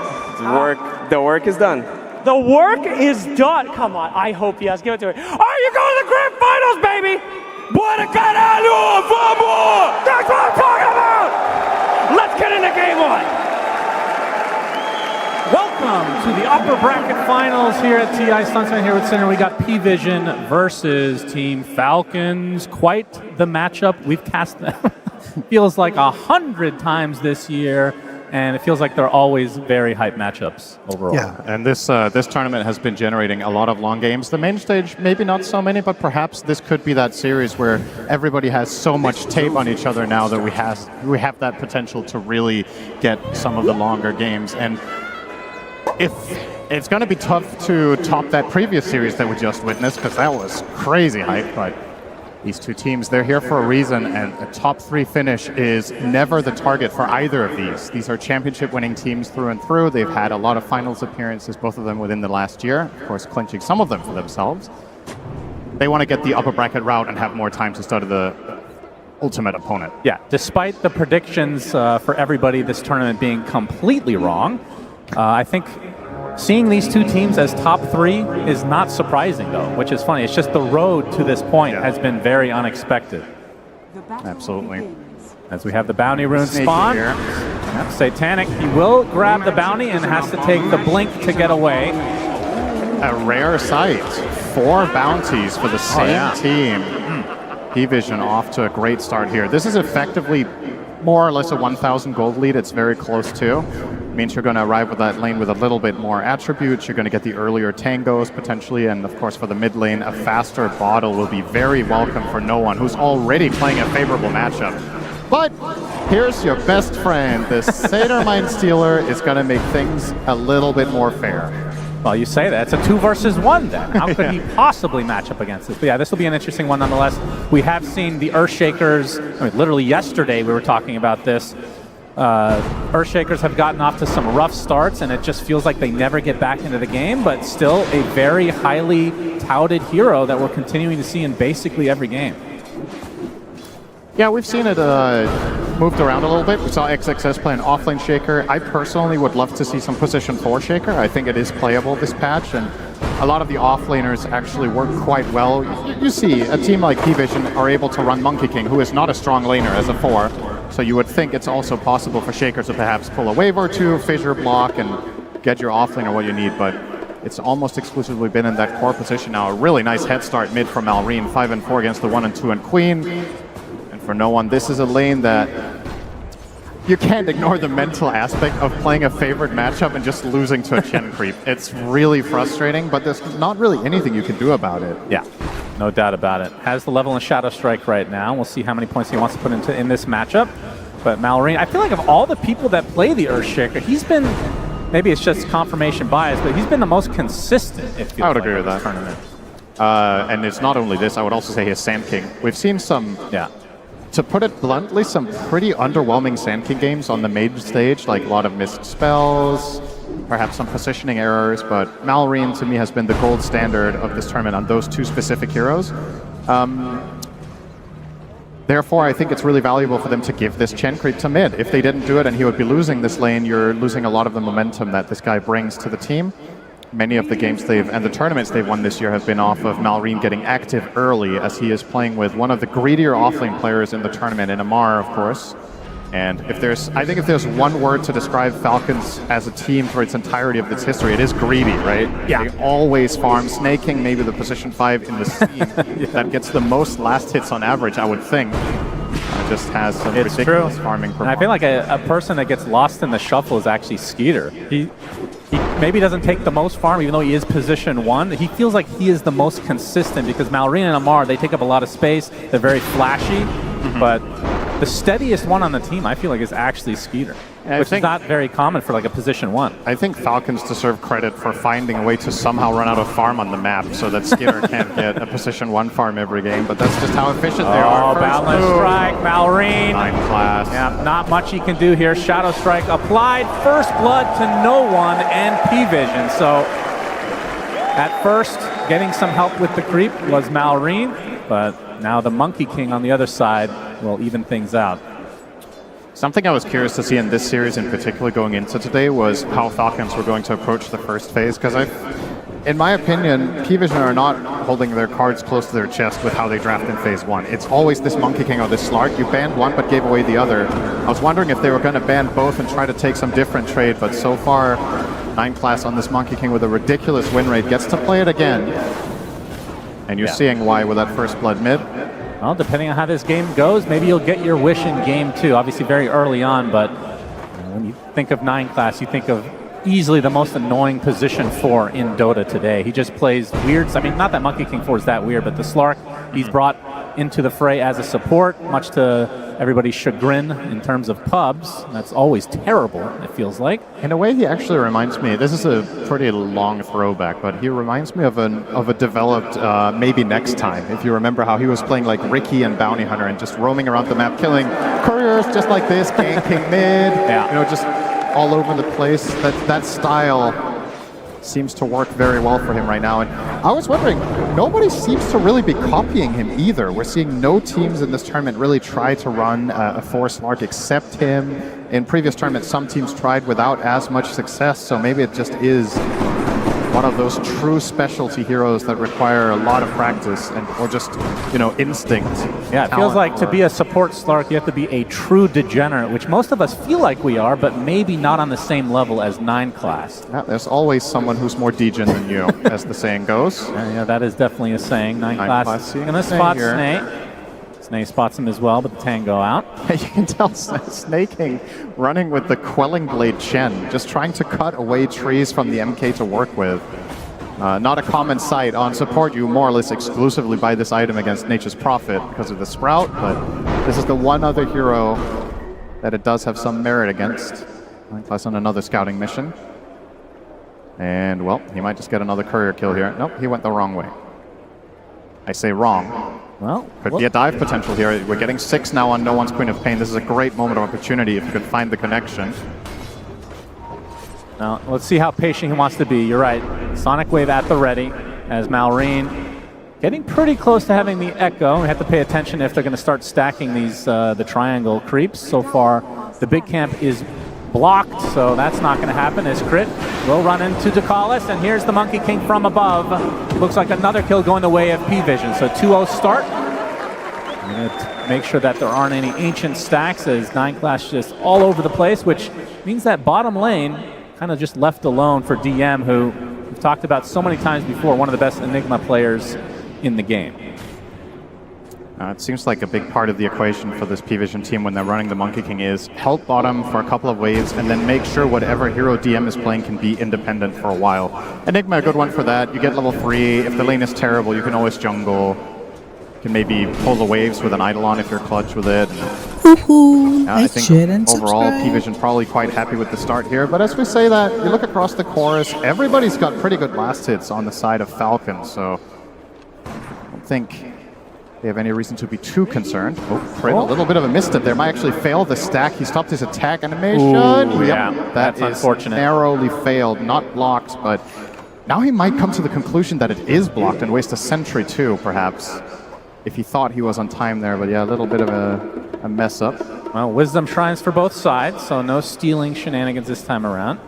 The work is done. The work is done. Come on, I hope yes. Give it to me. Are you going to the grand finals, baby? Bora caralho, vamos! That's what I'm talking about! Let's get into game 1. Welcome to the upper bracket finals here at TI Stuntsman here with Center. We got P-Vision versus Team Falcons. Quite the matchup. We've cast them feels like 100 times this year, and it feels like they're always very hype matchups overall. Yeah, and this tournament has been generating a lot of long games. The main stage, maybe not so many, but perhaps this could be that series where everybody has so much tape on each other now that we have that potential to really get some of the longer games. And if it's going to be tough to top that previous series that we just witnessed, because that was crazy hype, but these two teams, they're here for a reason, and a top 3 finish is never the target for either of these. These are championship-winning teams through and through. They've had a lot of finals appearances, both of them within the last year, of course clinching some of them for themselves. They want to get the upper bracket route and have more time to study the ultimate opponent. Yeah, despite the predictions for everybody this tournament being completely wrong, I think seeing these two teams as top 3 is not surprising, though, which is funny. It's just the road to this point has been very unexpected. Absolutely. As we have the bounty rune spawn. Yep, Satanic, he will grab the bounty and has to take the blink to get away. A rare sight. 4 bounties for the same team. P-Vision off to a great start here. This is effectively more or less a 1,000 gold lead. It's very close to. Means you're going to arrive with that lane with a little bit more attributes. You're going to get the earlier tangos potentially, and of course for the mid lane, a faster bottle will be very welcome for no one who's already playing a favorable matchup. But here's your best friend. The Satyr Mind Stealer is going to make things a little bit more fair. Well, you say that. It's a 2 versus 1 then. How could he possibly match up against this? But yeah, this will be an interesting one nonetheless. We have seen the Earthshakers, I mean, literally yesterday we were talking about this. Earthshakers have gotten off to some rough starts, and it just feels like they never get back into the game, but still a very highly touted hero that we're continuing to see in basically every game. Yeah, we've seen it moved around a little bit. We saw XXS play an offlane Shaker. I personally would love to see some position 4 Shaker. I think it is playable this patch, and a lot of the offlaners actually work quite well. You see, a team like P-Vision are able to run Monkey King, who is not a strong laner as a 4. So you would think it's also possible for Shakers to perhaps pull a wave or 2, fissure block, and get your offlaner what you need, but it's almost exclusively been in that core position now. A really nice head start mid from Malrine, 5 and 4 against the 1 and 2 and Queen. And for no one, this is a lane that you can't ignore the mental aspect of playing a favorite matchup and just losing to a Chen creep. It's really frustrating, but there's not really anything you can do about it. Yeah, no doubt about it. Has the level in Shadow Strike right now. We'll see how many points he wants to put into in this matchup. But Mallory, I feel like of all the people that play the Earthshaker, he's been, maybe it's just confirmation bias, but he's been the most consistent, it feels I would like, agree with that. tournament. And it's not only this, I would also say his Sand King. We've seen some, to put it bluntly, some pretty underwhelming Sand King games on the main stage, like a lot of missed spells, perhaps some positioning errors, but Malrine to me has been the gold standard of this tournament on those two specific heroes. Therefore, I think it's really valuable for them to give this Chen creep to mid. If they didn't do it and he would be losing this lane, you're losing a lot of the momentum that this guy brings to the team. Many of the games and the tournaments they've won this year have been off of Malrine getting active early, as he is playing with one of the greedier offlane players in the tournament, in Amar, of course. And I think if there's one word to describe Falcons as a team for its entirety of its history, it is greedy, right? Yeah. They always farm. Snaking, maybe the position 5 in the scene that gets the most last hits on average, I would think. Just has some ridiculous farming performance. And I feel like a person that gets lost in the shuffle is actually Skeeter. He maybe doesn't take the most farm, even though he is position 1. He feels like he is the most consistent because Malrine and Amar, they take up a lot of space. They're very flashy, but the steadiest one on the team, I feel like, is actually Skeeter, which is not very common for like a position 1. I think Falcons deserve credit for finding a way to somehow run out of farm on the map so that Skeeter can't get a position 1 farm every game, but that's just how efficient they are. Balance strike, Malrine. 9 class. Yeah, not much he can do here. Shadow Strike applied, first blood to no one, and P-Vision. So at first, getting some help with the creep was Malrine, but now the Monkey King on the other side will even things out. Something I was curious to see in this series in particular going into today was how Falcons were going to approach the first phase, because in my opinion, P-Vision are not holding their cards close to their chest with how they draft in phase 1. It's always this Monkey King or this Slark. You banned one but gave away the other. I was wondering if they were going to ban both and try to take some different trade, but so far, 9 class on this Monkey King with a ridiculous win rate gets to play it again. And you're seeing why with that first blood mid. Well, depending on how this game goes, maybe you'll get your wish in game 2. Obviously very early on, but when you think of 9 class, you think of easily the most annoying position 4 in Dota today. He just plays weird. I mean, not that Monkey King 4 is that weird, but the Slark he's brought into the fray as a support, much to everybody's chagrin in terms of pubs. That's always terrible, it feels like. In a way, he actually reminds me, this is a pretty long throwback, but he reminds me of a developed Maybe Next Time. If you remember how he was playing like Ricky and Bounty Hunter and just roaming around the map, killing couriers just like this, ganking mid, just all over the place. That style seems to work very well for him right now. And I was wondering, nobody seems to really be copying him either. We're seeing no teams in this tournament really try to run a Force Lark except him. In previous tournaments, some teams tried without as much success, so maybe it just is one of those true specialty heroes that require a lot of practice or just, instinct. Yeah, it feels like to be a support Slark, you have to be a true degenerate, which most of us feel like we are, but maybe not on the same level as 9 class. Yeah, there's always someone who's more degen than you, as the saying goes. Yeah, that is definitely a saying. 9 class is going to spot Snake. Snake spots him as well, but the tango out. You can tell Snaking running with the Quelling Blade Chen, just trying to cut away trees from the MK to work with. Not a common sight. On support, you more or less exclusively buy this item against Nature's Prophet because of the Sprout, but this is the one other hero that it does have some merit against. 9 class on another scouting mission. And, well, he might just get another courier kill here. Nope, he went the wrong way. I say wrong. Well, could be a dive potential here. We're getting 6 now on No One's Queen of Pain. This is a great moment of opportunity if you could find the connection. Now, let's see how patient he wants to be. You're right. Sonic Wave at the ready as Malrine getting pretty close to having the Echo. We have to pay attention if they're going to start stacking these the triangle creeps. So far, the big camp is blocked, so that's not going to happen. As Crit will run into Dakalis, and here's the Monkey King from above. Looks like another kill going the way of P-Vision. So 2-0 start. I'm going to make sure that there aren't any ancient stacks as 9 class just all over the place, which means that bottom lane kind of just left alone for DM, who we've talked about so many times before, one of the best Enigma players in the game. It seems like a big part of the equation for this P-Vision team when they're running the Monkey King is help bottom for a couple of waves and then make sure whatever hero DM is playing can be independent for a while. Enigma, a good one for that. You get level 3. If the lane is terrible, you can always jungle. You can maybe pull the waves with an Eidolon if you're clutch with it. I think overall P-Vision probably quite happy with the start here. But as we say that, you look across the chorus, everybody's got pretty good last hits on the side of Falcon. So I don't think they have any reason to be too concerned. Oh, Crit, a little bit of a misstep there. Might actually fail the stack. He stopped his attack animation. Ooh, yeah, that is unfortunate. Narrowly failed, not blocked, but now he might come to the conclusion that it is blocked and waste a sentry too, perhaps, if he thought he was on time there. But yeah, a little bit of a mess up. Well, Wisdom Shrines for both sides, so no stealing shenanigans this time around.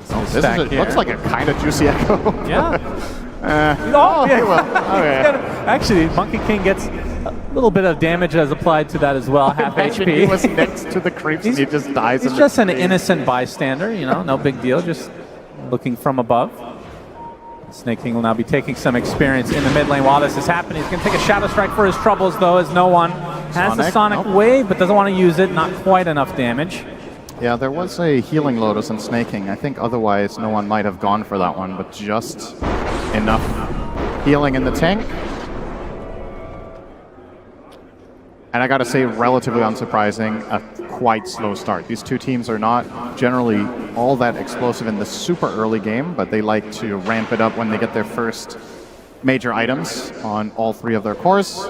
This looks like a kind of juicy echo. Yeah. Oh, yeah, well, okay. Actually, Monkey King gets a little bit of damage as applied to that as well, half HP. He was next to the creeps and he just dies. He's just an innocent bystander, you know, no big deal, just looking from above. Snake King will now be taking some experience in the mid lane while this is happening. He's going to take a Shadow Strike for his troubles, though, as no one has the Sonic Wave, but doesn't want to use it. Not quite enough damage. Yeah, there was a Healing Lotus in Snake King. I think otherwise no one might have gone for that one, but just enough healing in the tank. And I gotta say, relatively unsurprising, a quite slow start. These two teams are not generally all that explosive in the super early game, but they like to ramp it up when they get their first major items on all 3 of their cores.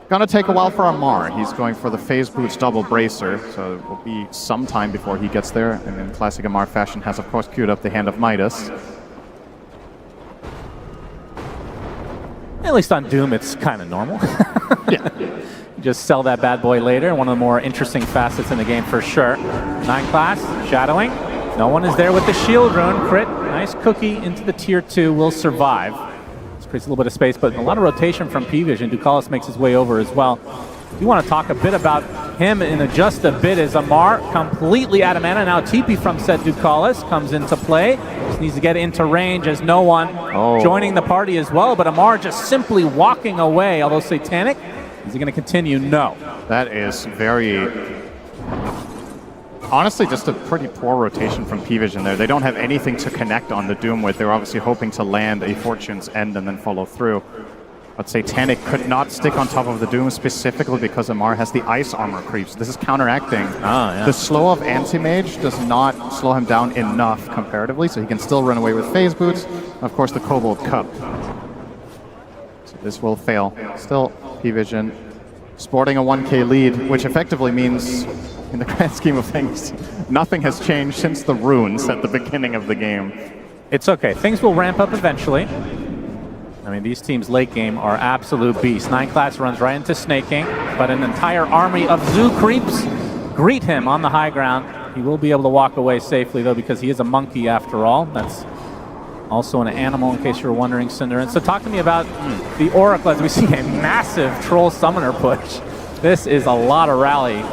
Gonna take a while for Amar. He's going for the Phase Boots double bracer, so it will be some time before he gets there. And in classic Amar fashion, has of course queued up the Hand of Midas. At least on Doom, it's kind of normal. Yeah. Just sell that bad boy later. One of the more interesting facets in the game for sure. 9 class, shadowing. No one is there with the shield rune. Crit, nice cookie into the tier 2, will survive. This creates a little bit of space, but a lot of rotation from P-Vision. Ducalis makes his way over as well. We want to talk a bit about him in just a bit as Amar completely out of mana. Now TP from said Ducalis comes into play. Just needs to get into range as no one joining the party as well. But Amar just simply walking away, although Satanic, is he going to continue? No. That is very... honestly, just a pretty poor rotation from P-Vision there. They don't have anything to connect on the Doom with. They're obviously hoping to land a Fortune's End and then follow through. But Satanic could not stick on top of the Doom specifically because Amar has the ice armor creeps. This is counteracting. The slow of Anti-Mage does not slow him down enough comparatively, so he can still run away with Phase Boots. Of course, the Cobalt Cup. So this will fail. Still, P-Vision sporting a 1k lead, which effectively means, in the grand scheme of things, nothing has changed since the runes at the beginning of the game. It's okay. Things will ramp up eventually. I mean, these teams late game are absolute beasts. 9 class runs right into Snake King, but an entire army of Zoo creeps greet him on the high ground. He will be able to walk away safely, though, because he is a monkey after all. That's also an animal, in case you were wondering, Cinder. And so talk to me about the Oracle as we see a massive Troll Summoner push. This is a lot of rally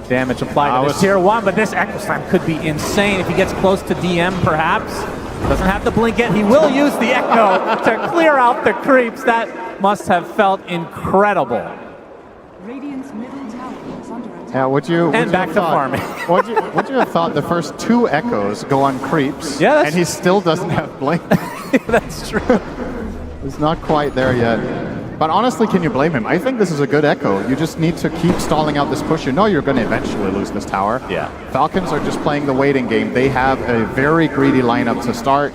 damage applied to this tier 1, but this Echo Slam could be insane if he gets close to DM, perhaps. Doesn't have to blink yet. He will use the Echo to clear out the creeps. That must have felt incredible. Radiant's middle tower is under attack. Yeah, would you back to farming. would you have thought the first 2 Echoes go on creeps, and he still doesn't have blink? That's true. It's not quite there yet. But honestly, can you blame him? I think this is a good Echo. You just need to keep stalling out this push. You know you're going to eventually lose this tower. Yeah. Falcons are just playing the waiting game. They have a very greedy lineup to start,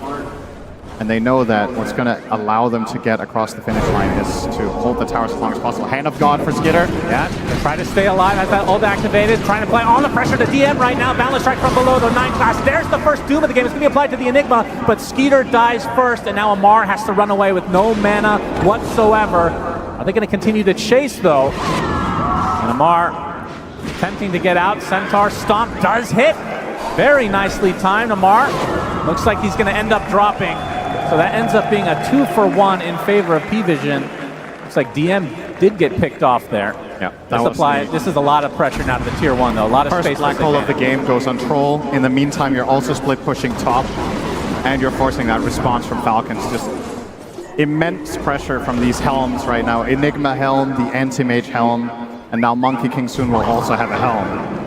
and they know that what's going to allow them to get across the finish line is to hold the towers as long as possible. Hand of God for Skitter. Yeah, try to stay alive, has that ult activated, trying to play all the pressure to DM right now. Balance strike from below the 9 class. There's the first Doom of the game. It's going to be applied to the Enigma, but Skeeter dies first, and now Amar has to run away with no mana whatsoever. Are they going to continue to chase, though? And Amar attempting to get out. Centaur Stomp does hit. Very nicely timed. Amar looks like he's going to end up dropping. So that ends up being a 2-for-1 in favor of P-Vision. Looks like DM did get picked off there. Yeah, this is a lot of pressure now to the tier 1, though. A lot of first space. Black hole of the game goes on Troll. In the meantime, you're also split pushing top, and you're forcing that response from Falcons. Just immense pressure from these helms right now. Enigma helm, the Anti-Mage helm, and now Monkey King soon will also have a helm.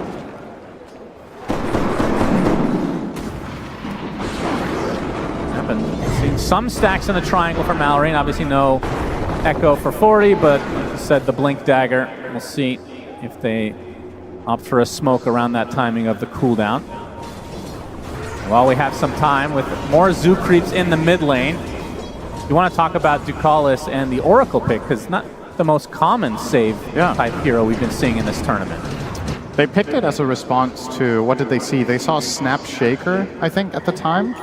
Seeing some stacks in the triangle for Mallory, and obviously no Echo for 40, but like I said, the Blink Dagger. We'll see if they opt for a smoke around that timing of the cooldown. While we have some time with more Zoo creeps in the mid lane, you want to talk about Ducalis and the Oracle pick, because not the most common save type hero we've been seeing in this tournament. They picked it as a response to, what did they see? They saw Snap Shaker, I think, at the time.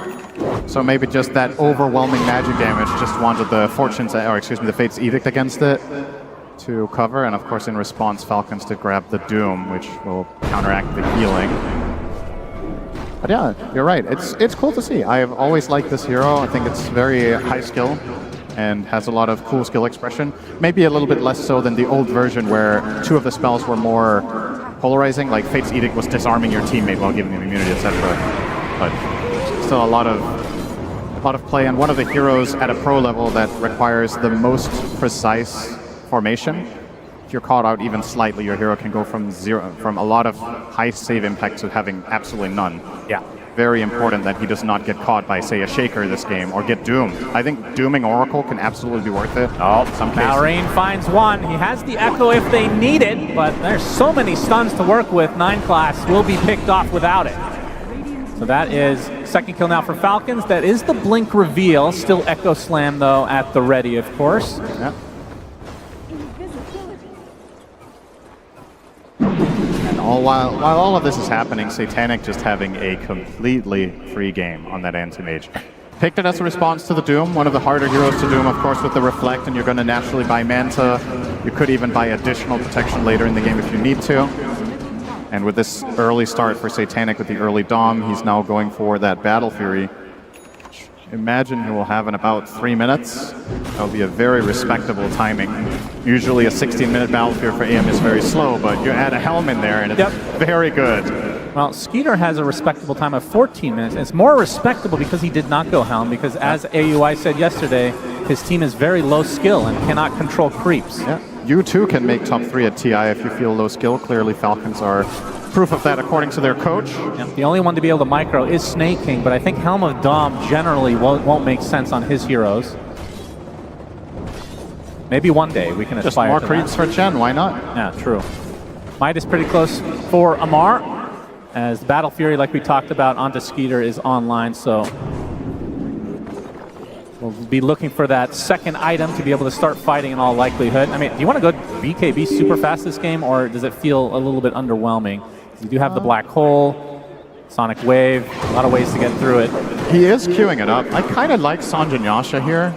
So maybe just that overwhelming magic damage, just wanted the the Fate's Edict against it to cover, and of course in response Falcons to grab the Doom, which will counteract the healing. But yeah, you're right, it's cool to see. I've always liked this hero. I think it's very high skill and has a lot of cool skill expression. Maybe a little bit less so than the old version where 2 of the spells were more polarizing, like Fate's Edict was disarming your teammate while giving them immunity, etc. But still a lot of play, and one of the heroes at a pro level that requires the most precise formation. If you're caught out even slightly, your hero can go from a lot of high save impact to having absolutely none. Yeah. Very important that he does not get caught by, say, a Shaker this game, or get doomed. I think dooming Oracle can absolutely be worth it. Oh, some cases. Malrine finds one. He has the Echo if they need it, but there's so many stuns to work with. 9 class will be picked off without it. So that is second kill now for Falcons. That is the Blink reveal. Still Echo Slam, though, at the ready, of course. Yeah. And while all of this is happening, Satanic just having a completely free game on that Anti-Mage. Picked it as a response to the Doom, one of the harder heroes to Doom, of course, with the Reflect, and you're going to naturally buy Manta. You could even buy additional protection later in the game if you need to. And with this early start for Satanic with the early Dom, he's now going for that Battle Fury. Imagine he will have in about 3 minutes. That'll be a very respectable timing. Usually a 16-minute Battle Fury for AM is very slow, but you add a Helm in there and it's very good. Well, Skeeter has a respectable time of 14 minutes. It's more respectable because he did not go Helm, because as AUI said yesterday, his team is very low skill and cannot control creeps. Yeah. You too can make top 3 at TI if you feel low skill. Clearly Falcons are proof of that according to their coach. Yeah, the only one to be able to micro is Snake King, but I think Helm of Dom generally won't make sense on his heroes. Maybe one day we can just aspire more to creeps that. for Chen, why not? Yeah, true. Might is pretty close for Amar, as the Battle Fury, like we talked about, onto Skeeter is online, so we'll be looking for that second item to be able to start fighting in all likelihood. I mean, do you want to go BKB super fast this game, or does it feel a little bit underwhelming? You do have the Black Hole, Sonic Wave, a lot of ways to get through it. He is queuing it up. I kind of like Sanjanyasha here.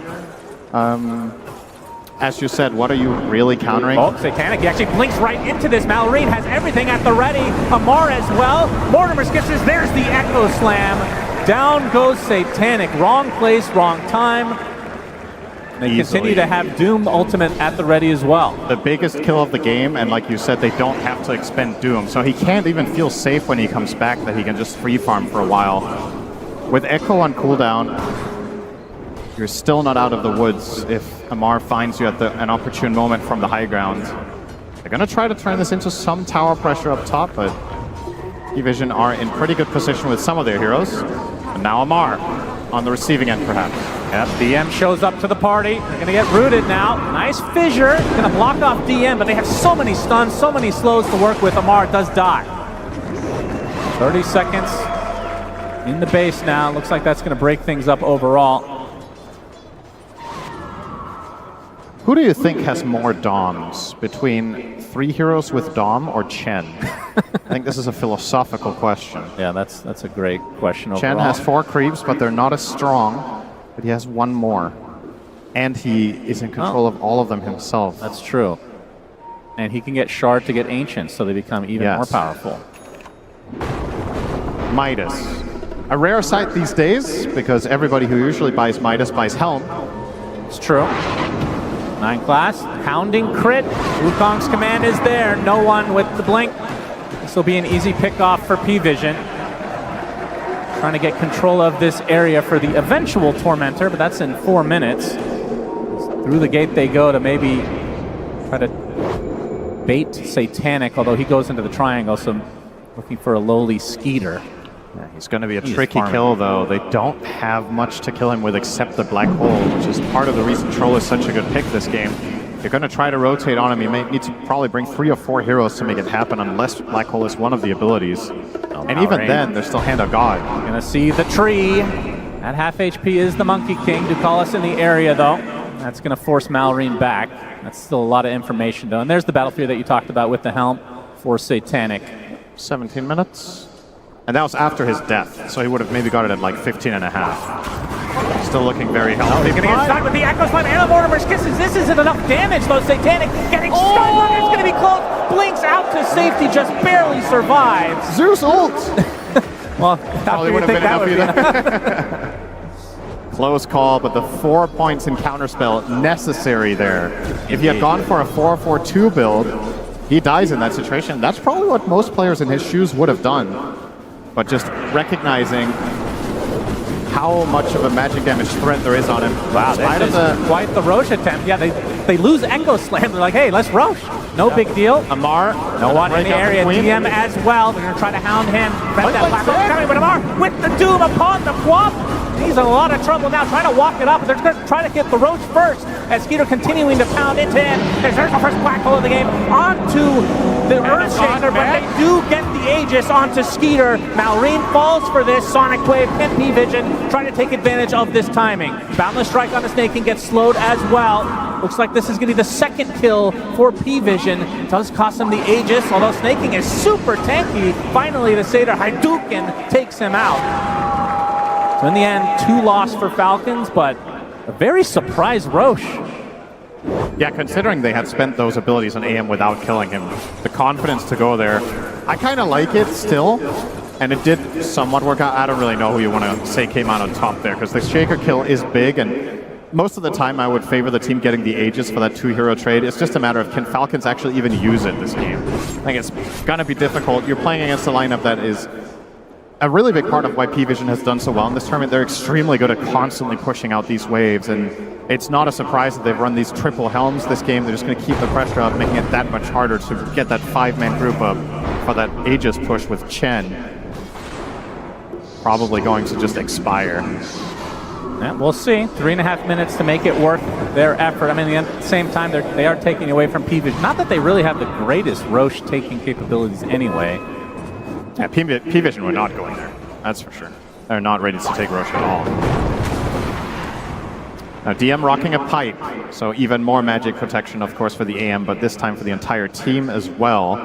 As you said, what are you really countering? Oh, Satanic, he actually blinks right into this. Malrine has everything at the ready. Amar as well. Mortimer sketches, there's the Echo Slam. Down goes Satanic. Wrong place, wrong time. They continue to have Doom ultimate at the ready as well. The biggest kill of the game, and like you said, they don't have to expend Doom, so he can't even feel safe when he comes back that he can just free farm for a while. With Echo on cooldown, you're still not out of the woods if Amar finds you at an opportune moment from the high ground. They're going to try to turn this into some tower pressure up top, but Evision are in pretty good position with some of their heroes. And now Amar on the receiving end, perhaps. Yep, DM shows up to the party. They're going to get rooted now. Nice fissure. Going to block off DM, but they have so many stuns, so many slows to work with. Amar does die. 30 seconds in the base now. Looks like that's going to break things up overall. Who do you think has more Doms between 3 heroes with Dom or Chen? I think this is a philosophical question. Yeah, that's a great question overall. Chen has 4 creeps, but they're not as strong. But he has 1 more. And he is in control of all of them himself. That's true. And he can get Shard to get Ancient, so they become even more powerful. Midas. A rare sight these days, because everybody who usually buys Midas buys Helm. It's true. 9 class, hounding crit. Wukong's command is there. No one with the blink. This will be an easy pick off for P-Vision. Trying to get control of this area for the eventual Tormentor, but that's in 4 minutes. through the gate they go to maybe try to bait Satanic, although he goes into the triangle, so looking for a lowly Skeeter. Yeah, he's going to be a tricky kill, though. They don't have much to kill him with except the Black Hole, which is part of the reason Troll is such a good pick this game. You're going to try to rotate on him. You may need to probably bring 3 or 4 heroes to make it happen, unless Black Hole is one of the abilities. And even then, there's still Hand of God. You're going to see the tree. At half HP is the Monkey King. Ducalis in the area, though. That's going to force Malrine back. That's still a lot of information, though. And there's the battlefield that you talked about with the helm for Satanic. 17 minutes. And that was after his death, so he would have maybe got it at like 15 and a half. Still looking very healthy. He's going to get stuck with the Echo Slam and the Mortimer's Kisses. This isn't enough damage, though. Satanic getting stunned. It's going to be close. Blinks out to safety, just barely survives. Zeus ult! Well, probably would have been enough. Close call, but the 4 points in counterspell necessary there. If he had gone for a 4-4-2 build, he dies in that situation. That's probably what most players in his shoes would have done. But just recognizing how much of a magic damage threat there is on him. Wow, this is quite the Roche attempt. Yeah, they lose Echo Slam. They're like, hey, let's Roche. No big deal. Amar, no one in the area. DM as well. They're going to try to hound him. Prevent that platform coming, but Amar with the Doom upon the Quap. He's in a lot of trouble now, trying to walk it up. They're going to try to get the Roach first, as Skeeter continuing to pound into him. There's the first Black Hole of the game onto the Earthshaker, but they do get the Aegis onto Skeeter. Malrine falls for this. Sonic Wave and P-Vision trying to take advantage of this timing. Boundless Strike on the Snake King gets slowed as well. Looks like this is going to be the second kill for P-Vision. Does cost him the Aegis, although Snake King is super tanky. Finally, the Seder Hadouken takes him out. So in the end, 2 loss for Falcons, but a very surprised Roche. Yeah, considering they had spent those abilities on AM without killing him, the confidence to go there, I kind of like it still, and it did somewhat work out. I don't really know who you want to say came out on top there, because the Shaker kill is big, and most of the time I would favor the team getting the Aegis for that 2-hero trade. It's just a matter of, can Falcons actually even use it this game? I think it's going to be difficult. You're playing against a lineup that is a really big part of why P-Vision has done so well in this tournament. They're extremely good at constantly pushing out these waves, and it's not a surprise that they've run these triple helms this game. They're just going to keep the pressure up, making it that much harder to get that 5-man group up for that Aegis push with Chen. Probably going to just expire. Yeah, we'll see. 3.5 minutes to make it worth their effort. I mean, at the same time, they are taking away from P-Vision. Not that they really have the greatest Roche taking capabilities anyway. Yeah, P-Vision would not go in there, that's for sure. They're not ready to take Roche at all. Now DM rocking a pipe, so even more magic protection, of course, for the AM, but this time for the entire team as well.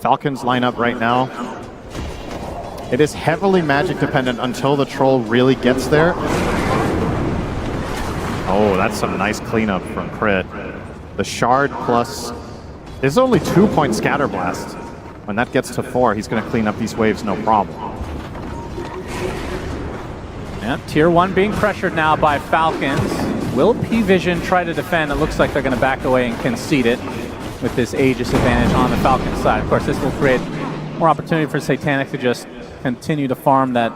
Falcons lineup right now. It is heavily magic dependent until the Troll really gets there. Oh, that's some nice cleanup from Crit. The Shard plus... There's only 2-point Scatterblast. When that gets to 4, he's going to clean up these waves no problem. Yeah, Tier 1 being pressured now by Falcons. Will P-Vision try to defend? It looks like they're going to back away and concede it with this Aegis advantage on the Falcons side. Of course, this will create more opportunity for Satanic to just continue to farm that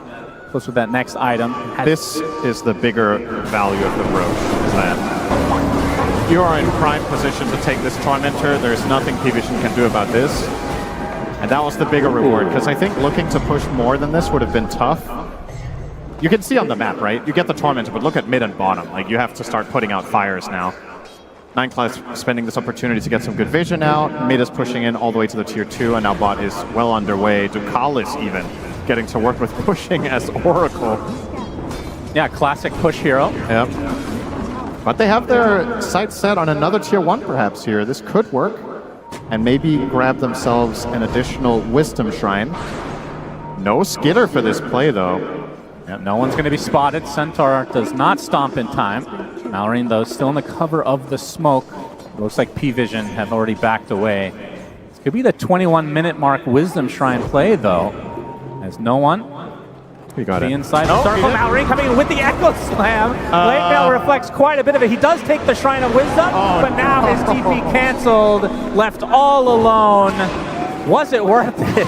close with that next item. This is the bigger value of the Roach, is that you are in prime position to take this Tormentor. There's nothing P-Vision can do about this. And that was the bigger reward, because I think looking to push more than this would have been tough. You can see on the map, right? You get the Tormentor, but look at mid and bottom. Like, you have to start putting out fires now. 9class spending this opportunity to get some good vision out. Mid is pushing in all the way to the Tier 2, and now bot is well underway. Ducalis even getting to work with pushing as Oracle. Yeah, classic push hero. Yep. But they have their sights set on another Tier 1 perhaps here. This could work. And maybe grab themselves an additional Wisdom Shrine. No Skitter for this play, though. Yeah, no one's going to be spotted. Centaur does not stomp in time. Malrine, though, still in the cover of the smoke. Looks like P-Vision have already backed away. This could be the 21-minute mark Wisdom Shrine play, though. As no one... We got it. Inside the circle. Malrine coming in with the Echo Slam. Late Mail reflects quite a bit of it. He does take the Shrine of Wisdom, but now his TP canceled, left all alone. Was it worth it?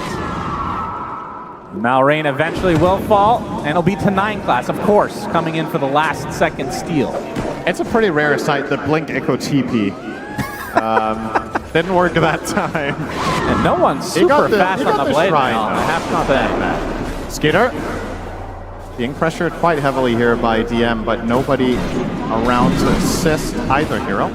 Malrine eventually will fall, and it'll be to 9class, of course, coming in for the last second steal. It's a pretty rare sight, the Blink Echo TP. Didn't work that time. And no one's super fast on the blade now. I have to say. Skitter being pressured quite heavily here by DM, but nobody around to assist either hero.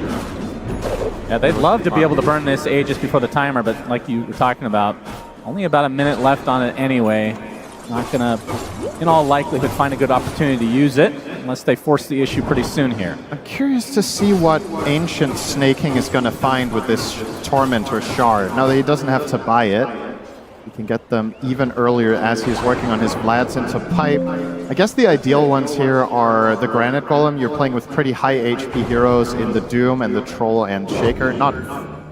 Yeah, they'd love to be able to burn this Aegis before the timer, but like you were talking about, only about a minute left on it anyway. Not gonna, in all likelihood, find a good opportunity to use it unless they force the issue pretty soon here. I'm curious to see what Ancient Snaking is gonna find with this Torment or Shard. Now that he doesn't have to buy it, he can get them even earlier as he's working on his Vlads into pipe. I guess the ideal ones here are the Granite Golem. You're playing with pretty high HP heroes in the Doom and the Troll and Shaker. Not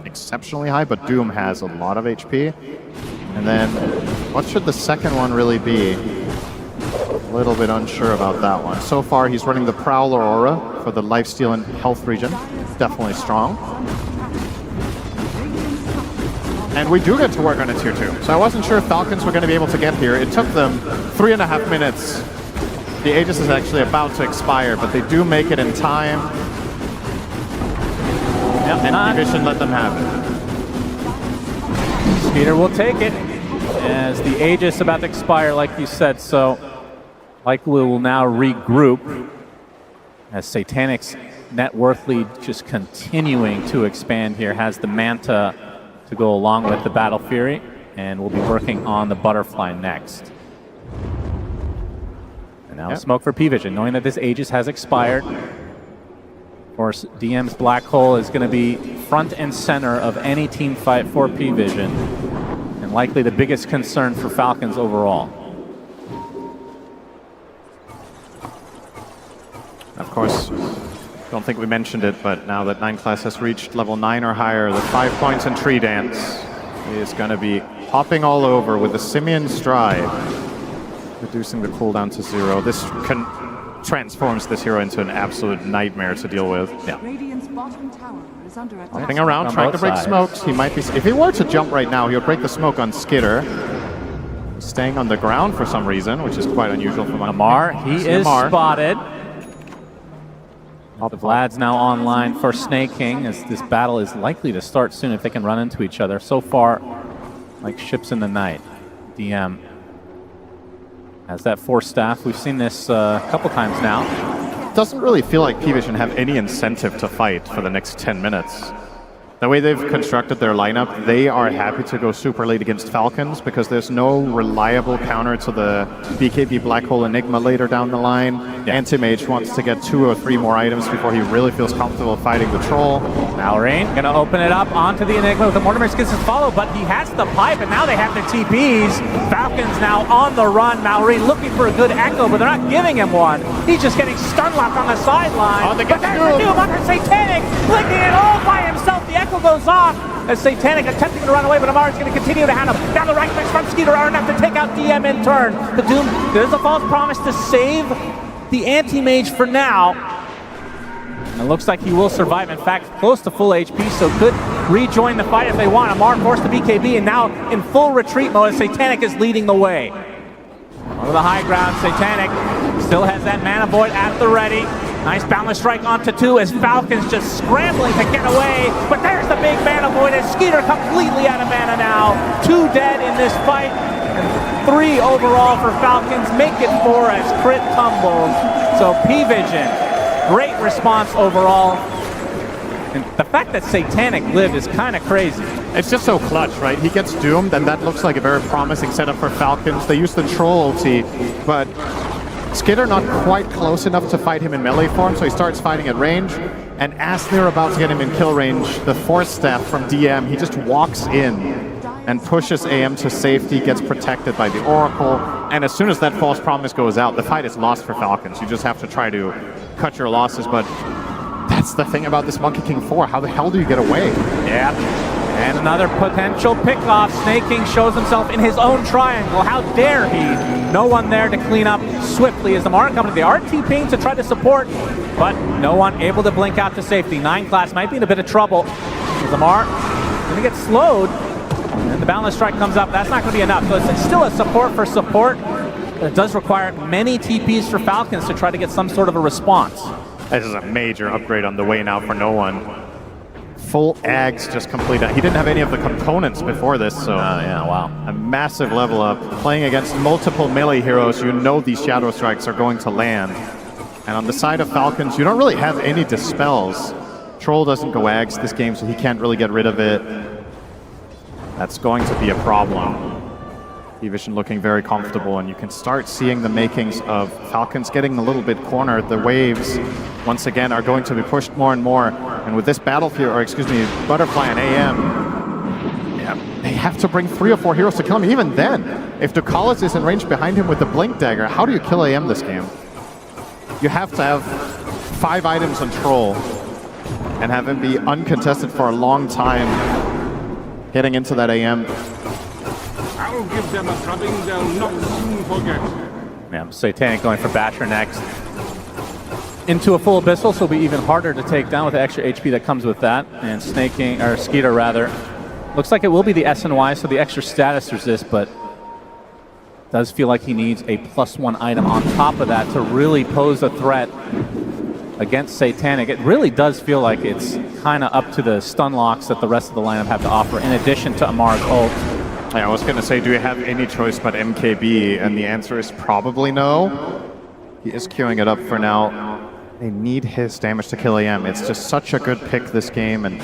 exceptionally high, but Doom has a lot of HP. And then, what should the second one really be? A little bit unsure about that one. So far, he's running the Prowler Aura for the lifesteal and health regen. Definitely strong. And we do get to work on a tier 2. So I wasn't sure if Falcons were going to be able to get here. It took them 3.5 minutes. The Aegis is actually about to expire, but they do make it in time. Yep, and Division let them have it. Peter will take it as the Aegis about to expire, like you said, so likely will now regroup as Satanic's net worth lead just continuing to expand here, has the Manta to go along with the Battle Fury, and we'll be working on the Butterfly next. And now smoke for P-Vision, knowing that this Aegis has expired. Of course, DM's Black Hole is going to be front and center of any team fight for P-Vision, and likely the biggest concern for Falcons overall. Of course, don't think we mentioned it, but now that 9 class has reached level 9 or higher, the 5 points in Tree Dance is going to be hopping all over with the Simian Stride, reducing the cooldown to 0. This transforms this hero into an absolute nightmare to deal with. Yeah. Radiant's bottom tower is under attack. Hopping around, trying to break smokes. He might be. If he were to jump right now, he would break the smoke on Skitter. He's staying on the ground for some reason, which is quite unusual for Amar. He is spotted. The Vlad's now online for Snaking as this battle is likely to start soon if they can run into each other. So far, like ships in the night. DM has that Force Staff. We've seen this a couple times now. Doesn't really feel like P-Vision have any incentive to fight for the next 10 minutes. The way they've constructed their lineup, they are happy to go super late against Falcons because there's no reliable counter to the BKB Black Hole Enigma later down the line. Anti-Mage wants to get 2 or 3 more items before he really feels comfortable fighting the Troll. Malrain gonna open it up onto the Enigma with the Mortimer Skins to follow, but he has the pipe and now they have the TPs. Falcons now on the run. Malrain looking for a good echo, but they're not giving him one. He's just getting stun locked on the sideline. But there's the Doom under Satanic, blinking it all by himself. The echo goes off as Satanic attempting to run away, but Amar is going to continue to hand him. Down the right flank from Skeeter are enough to take out DM in turn. The Doom, there's a false promise to save the Anti-Mage for now. And it looks like he will survive. In fact, close to full HP, so could rejoin the fight if they want. Amar forced the BKB and now in full retreat mode as Satanic is leading the way. Over the high ground, Satanic still has that Mana Void at the ready. Nice boundless strike onto 2 as Falcons just scrambling to get away. But there's the big Mana Void as Skeeter completely out of mana now. 2 dead in this fight. And 3 overall for Falcons. Make it 4 as Crit tumbles. So P-Vision, great response overall. And the fact that Satanic lived is kind of crazy. It's just so clutch, right? He gets doomed, and that looks like a very promising setup for Falcons. They use the Troll ulti, but Skitter not quite close enough to fight him in melee form, so he starts fighting at range. And as they're about to get him in kill range, the Force Staff from DM, he just walks in and pushes AM to safety, gets protected by the Oracle. And as soon as that false promise goes out, the fight is lost for Falcons. You just have to try to cut your losses, but that's the thing about this Monkey King 4. How the hell do you get away? Yeah. And another potential pickoff. Snaking shows himself in his own triangle. How dare he? No one there to clean up swiftly as the Amar coming to the RT ping to try to support, but no one able to blink out to safety. 9 class might be in a bit of trouble. As Amar going to get slowed, and the Boundless Strike comes up. That's not going to be enough. So it's still a support for support, but it does require many TPs for Falcons to try to get some sort of a response. This is a major upgrade on the way now for no one. Full Ags just completed. He didn't have any of the components before this, so yeah, wow. A massive level up. Playing against multiple melee heroes, you know these Shadow Strikes are going to land. And on the side of Falcons, you don't really have any dispels. Troll doesn't go Ags this game, so he can't really get rid of it. That's going to be a problem. Vision looking very comfortable, and you can start seeing the makings of Falcons getting a little bit cornered. The waves, once again, are going to be pushed more and more. And with this Battlefield, or excuse me, Butterfly and AM, yeah, they have to bring 3 or 4 heroes to kill him. Even then, if Ducalis is in range behind him with the Blink Dagger, how do you kill AM this game? You have to have 5 items on Troll and have him be uncontested for a long time getting into that AM. I'll give them a drubbing they'll not soon forget. Yeah, Satanic going for Basher next. Into a full Abyssal, so it'll be even harder to take down with the extra HP that comes with that. And Snaking, or Skeeter rather. Looks like it will be the SNY, so the extra status resist, but does feel like he needs a +1 item on top of that to really pose a threat against Satanic. It really does feel like it's kind of up to the stun locks that the rest of the lineup have to offer, in addition to Amar's ult. Yeah, I was going to say, do we have any choice but MKB? And the answer is probably no. He is queuing it up for now. They need his damage to kill AM. It's just such a good pick this game. And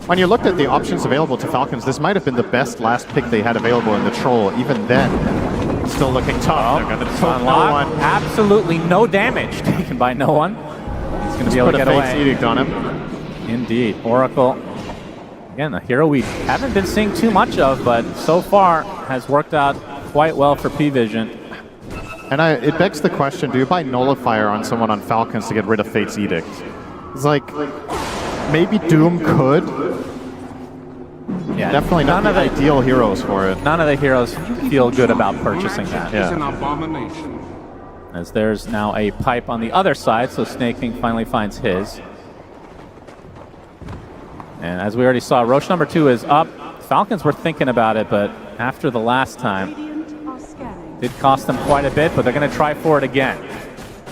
when you looked at the options available to Falcons, this might have been the best last pick they had available in the Troll. Even then, still looking tough. They're going to took no one. Absolutely no damage taken by no one. He's going to be able to get away. Fate's Edict on him. Indeed. Oracle. Again, a hero we haven't been seeing too much of, but so far has worked out quite well for P-Vision. And it begs the question, do you buy Nullifier on someone on Falcons to get rid of Fate's Edict? It's like, maybe Doom could. Yeah, definitely not the ideal heroes for it. None of the heroes feel good about purchasing that. It's an abomination. As there's now a pipe on the other side, so Snake King finally finds his. And as we already saw, Roche number 2 is up. Falcons were thinking about it, but after the last time, did cost them quite a bit, but they're going to try for it again.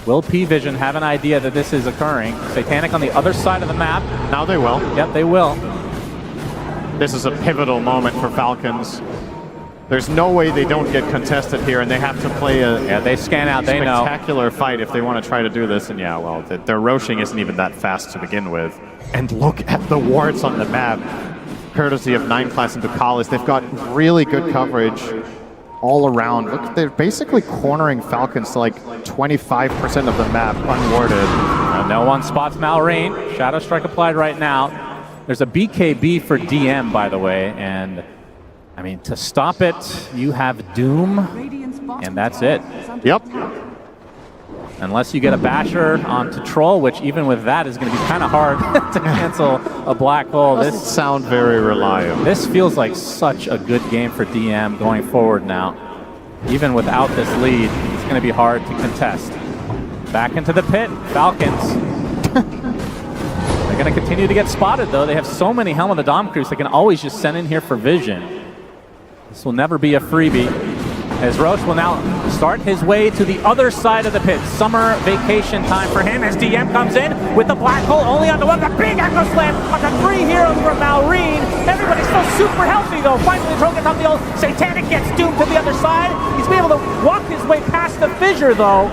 Will P-Vision have an idea that this is occurring? Satanic on the other side of the map. Now they will. Yep, they will. This is a pivotal moment for Falcons. There's no way they don't get contested here, and they have to play a they scan out, they know. Spectacular fight if they want to try to do this. And yeah, well, their Roshing isn't even that fast to begin with. And look at the wards on the map. Courtesy of 9 Class and Ducalis, they've got really good coverage all around. Look, they're basically cornering Falcons to like 25% of the map unwarded. No one spots Malrain. Shadow Strike applied right now. There's a BKB for DM, by the way, and I mean, to stop it, you have Doom, and that's it. Yep. Unless you get a Basher onto Troll, which even with that is going to be kind of hard to cancel a Black Hole. This sound very reliable. This feels like such a good game for DM going forward now. Even without this lead, it's going to be hard to contest. Back into the pit, Falcons. They're going to continue to get spotted, though. They have so many Helm of the Dom crews, they can always just send in here for vision. This will never be a freebie, as Roche will now start his way to the other side of the pit. Summer vacation time for him as DM comes in with the Black Hole only on the one. The big Echo Slam onto 3 heroes from Malrine. Everybody's still super healthy, though. Finally, the Troll gets on the ult. Satanic gets doomed to the other side. He's been able to walk his way past the fissure, though.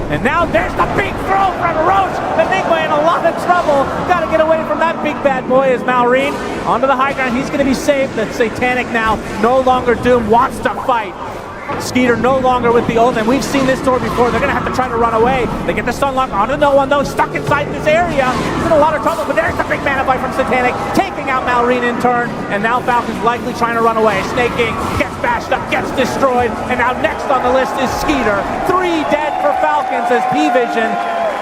And now there's the big throw from Roche. Enigma in a lot of trouble. Got to get away from that big bad boy as Malrine. Onto the high ground. He's going to be safe. The Satanic now no longer doomed. Wants to fight. Skeeter no longer with the ult, and we've seen this story before. They're going to have to try to run away. They get the stun lock onto no one, though. Stuck inside this area. He's in a lot of trouble, but there's the big mana bite from Satanic, taking out Malrine in turn, and now Falcon's likely trying to run away. Snake King gets bashed up, gets destroyed, and now next on the list is Skeeter. 3 dead for Falcons as P-Vision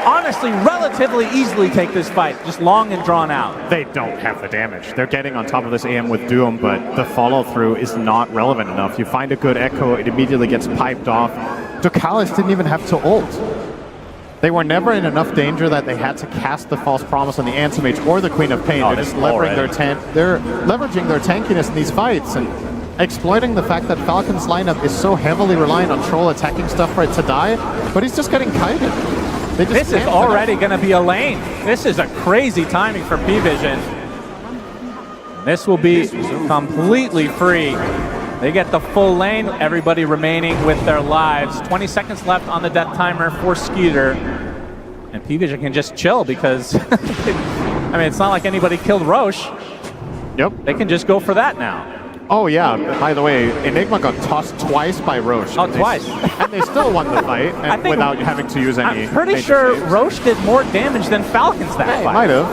honestly relatively easily take this fight, just long and drawn out. They don't have the damage. They're getting on top of this AM with Doom, but the follow-through is not relevant enough. You find a good Echo, it immediately gets piped off. Ducalis didn't even have to ult. They were never in enough danger that they had to cast the False Promise on the Anti-Mage or the Queen of Pain. They're just leveraging their tankiness in these fights and exploiting the fact that Falcon's lineup is so heavily reliant on Troll attacking stuff for it to die, but he's just getting kited. This is already going to be a lane. This is a crazy timing for P-Vision. This will be completely free. They get the full lane, everybody remaining with their lives. 20 seconds left on the death timer for Skeeter. And P-Vision can just chill because, I mean, it's not like anybody killed Roche. Yep. They can just go for that now. Oh yeah, by the way, Enigma got tossed twice by Roche. Oh, twice. And they still won the fight and without having to use any. I'm pretty sure Roche did more damage than Falcons that fight. Might have.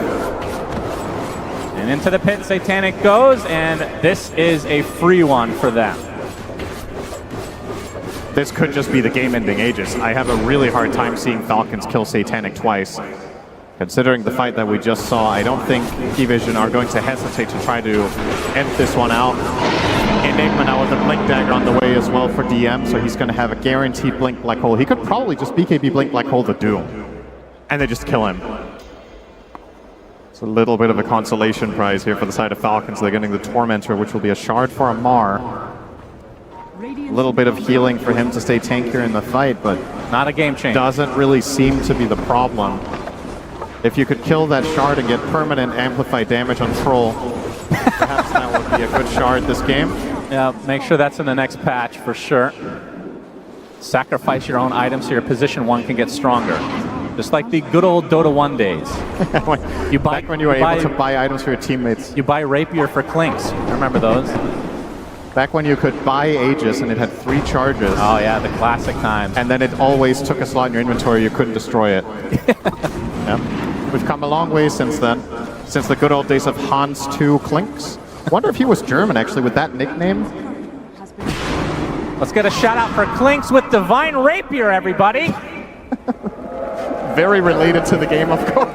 And into the pit, Satanic goes, and this is a free one for them. This could just be the game-ending Aegis. I have a really hard time seeing Falcons kill Satanic twice. Considering the fight that we just saw, I don't think P-Vision are going to hesitate to try to end this one out. Enigma now with a Blink Dagger on the way as well for DM, so he's going to have a guaranteed Blink Black Hole. He could probably just BKB Blink Black Hole the Doom, and they just kill him. It's a little bit of a consolation prize here for the side of Falcons. They're getting the Tormentor, which will be a shard for Amar. A little bit of healing for him to stay tankier in the fight, but not a game changer. Doesn't really seem to be the problem. If you could kill that shard and get permanent amplified damage on Troll, perhaps that would be a good shard this game. Yeah, make sure that's in the next patch for sure. Sacrifice your own items so your position 1 can get stronger. Just like the good old Dota 1 days. You buy, back when you were able to buy items for your teammates. You buy Rapier for Clinks. I remember those. Back when you could buy Aegis and it had 3 charges. Oh yeah, the classic times. And then it always took a slot in your inventory, you couldn't destroy it. Yep. We've come a long way since then. Since the good old days of Hans 2 Clinks. Wonder if he was German actually with that nickname. Let's get a shout out for Clinks with Divine Rapier, everybody. Very related to the game, of course.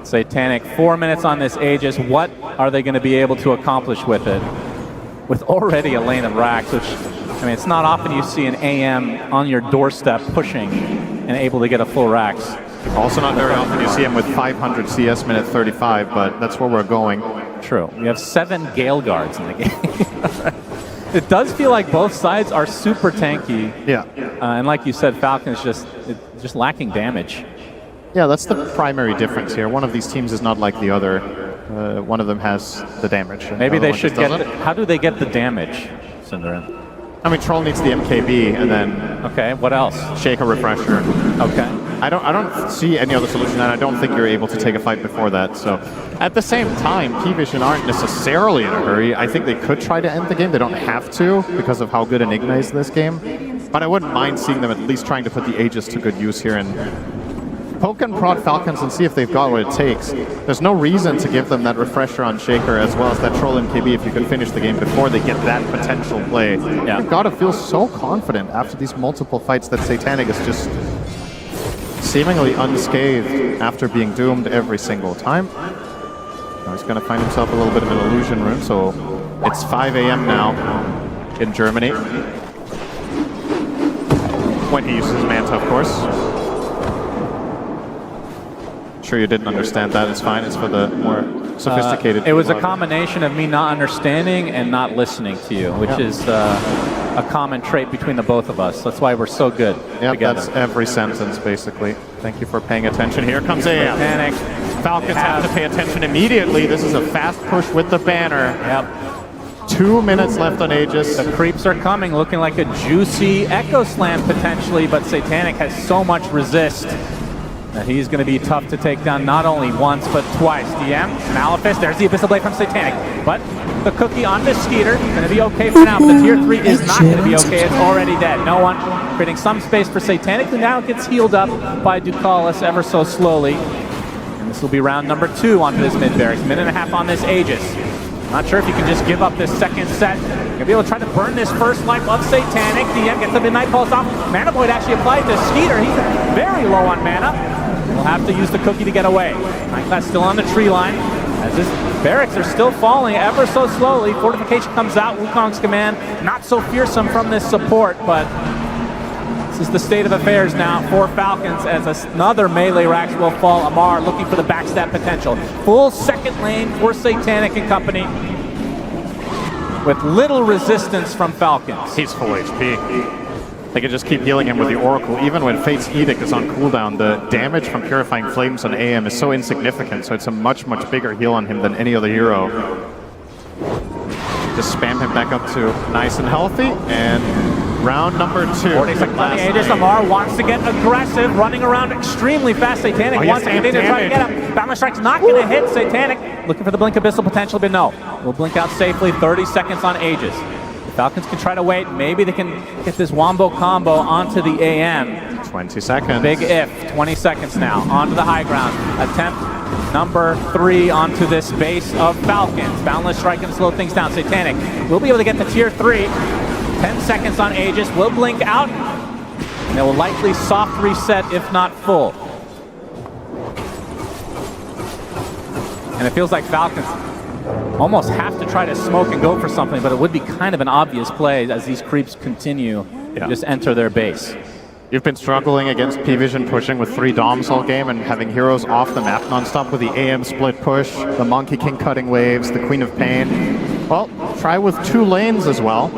Satanic, 4 minutes on this Aegis. What are they going to be able to accomplish with it? With already a lane of racks, which, I mean, it's not often you see an AM on your doorstep pushing and able to get a full racks. Also not very often you see him with 500 CS minute 35, but that's where we're going. True. We have 7 Gale Guards in the game. It does feel like both sides are super tanky. Yeah. And like you said, Falcon's just lacking damage. Yeah, that's the primary difference here. One of these teams is not like the other. One of them has the damage. Maybe they should get... How do they get the damage, Cinderin? I mean, Troll needs the MKB, and then... Okay, what else? Shaker Refresher. Okay. I don't see any other solution, and I don't think you're able to take a fight before that. So, at the same time, P-Vision aren't necessarily in a hurry. I think they could try to end the game. They don't have to because of how good Enigma is in this game. But I wouldn't mind seeing them at least trying to put the Aegis to good use here and poke and prod Falcons and see if they've got what it takes. There's no reason to give them that refresher on Shaker as well as that Troll MKB if you could finish the game before they get that potential play. Yeah. You've got to feel so confident after these multiple fights that Satanic is just seemingly unscathed after being doomed every single time. Now he's going to find himself a little bit of an illusion rune, so it's 5 a.m. now in Germany. When he uses Manta, of course. Sure you didn't understand that. It's fine. It's for the more sophisticated. It was a combination of me not understanding and not listening to you, which is a common trait between the both of us. That's why we're so good together. That's every sentence, basically. Thank you for paying attention. Here comes Panic. Falcons have to pay attention immediately. This is a fast push with the banner. Yep. 2 minutes left on Aegis. The creeps are coming, looking like a juicy Echo Slam potentially, but Satanic has so much resist that he's going to be tough to take down not only once, but twice. DM, Malefice, there's the Abyssal Blade from Satanic. But the cookie on this Skeeter, going to be okay for now. But the tier 3 is not going to be okay. It's already dead. No one creating some space for Satanic, who now gets healed up by Ducalis ever so slowly. And this will be round number 2 onto this mid-barracks. Minute and a half on this Aegis. Not sure if you can just give up this second set. Gonna be able to try to burn this first life of Satanic. DM gets the Midnight Pulse off. Mana Void actually applied to Skeeter. He's very low on mana. We'll have to use the cookie to get away. Nightclass still on the tree line. As his barracks are still falling ever so slowly. Fortification comes out. Wukong's command not so fearsome from this support, but this is the state of affairs now for Falcons as another melee Rax will fall. Amar looking for the backstab potential. Full second lane for Satanic and company with little resistance from Falcons. He's full HP. They can just keep healing him with the Oracle. Even when Fate's Edict is on cooldown, the damage from Purifying Flames on AM is so insignificant, so it's a much, much bigger heal on him than any other hero. Just spam him back up to nice and healthy, and round number 2. 40 seconds on the Aegis. Amar wants to get aggressive, running around extremely fast. Satanic wants to continue to try to get him. Boundless Strike's not going to hit Satanic. Looking for the Blink Abyssal potential, but no. We'll blink out safely. 30 seconds on Aegis. The Falcons can try to wait. Maybe they can get this Wombo combo onto the AM. 20 seconds. Big if. 20 seconds now. Onto the high ground. Attempt number 3 onto this base of Falcons. Boundless Strike can slow things down. Satanic will be able to get to tier 3. 10 seconds on Aegis. Will blink out. And they will likely soft reset, if not full. And it feels like Falcons almost have to try to smoke and go for something, but it would be kind of an obvious play as these creeps continue to just enter their base. You've been struggling against P-Vision pushing with 3 Doms all game and having heroes off the map nonstop with the AM split push, the Monkey King cutting waves, the Queen of Pain. Well, try with 2 lanes as well.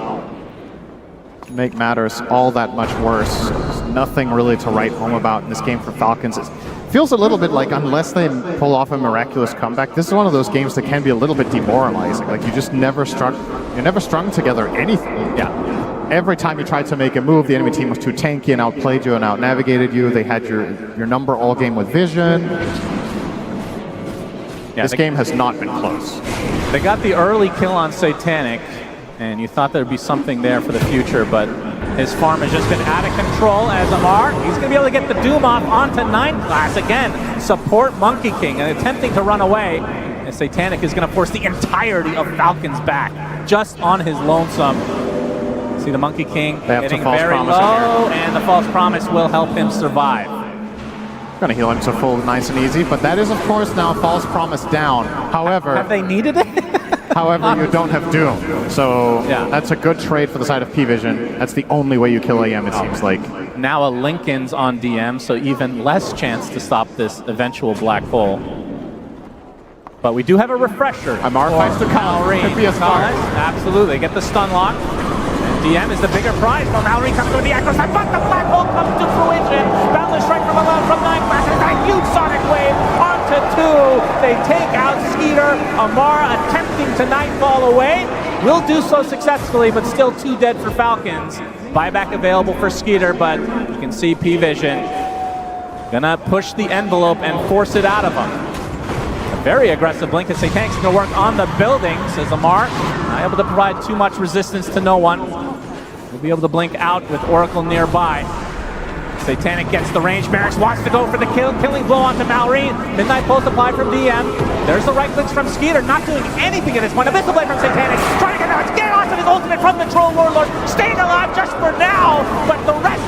To make matters all that much worse. There's nothing really to write home about in this game for Falcons. It feels a little bit like, unless they pull off a miraculous comeback, this is one of those games that can be a little bit demoralizing. Like, you just never strung together anything. Yeah. Every time you tried to make a move, the enemy team was too tanky and outplayed you and outnavigated you. They had your number all game with vision. Yeah, this game has not been close. They got the early kill on Satanic, and you thought there'd be something there for the future, but his farm has just been out of control as Amar. He's going to be able to get the Doom off onto 9 class again. Support Monkey King and attempting to run away. And Satanic is going to force the entirety of Falcons back just on his lonesome. See the Monkey King getting very low, and the False Promise will help him survive. Going to heal him to full nice and easy, but that is, of course, now False Promise down. However, have they needed it? However, you don't have Doom, so that's a good trade for the side of P-Vision. That's the only way you kill AM, it seems like. Now a Lincoln's on DM, so even less chance to stop this eventual black hole. But we do have a refresher. Amar fights the Mallory. Could be a start. Absolutely, get the stun lock. DM is the bigger prize, but Mallory comes with the Acro side, but the black hole comes to fruition. Boundless Strike from alone from 9 class, and a huge Sonic Wave onto 2. They take out Skeeter. Amar attempting to Nightfall away. Will do so successfully, but still 2 dead for Falcons. Buyback available for Skeeter, but you can see P-Vision gonna push the envelope and force it out of him. A very aggressive blink as Satanic's gonna work on the building, says Amar. Not able to provide too much resistance to no one. We'll be able to blink out with Oracle nearby. Satanic gets the range. Merrick's wants to go for the killing blow onto Mallory. Midnight Pulse applied from DM. There's the right clicks from Skeeter, not doing anything at this point. Abyssal Blade from Satanic, trying to get onto his ultimate from the Troll Warlord, staying alive just for now, but the rest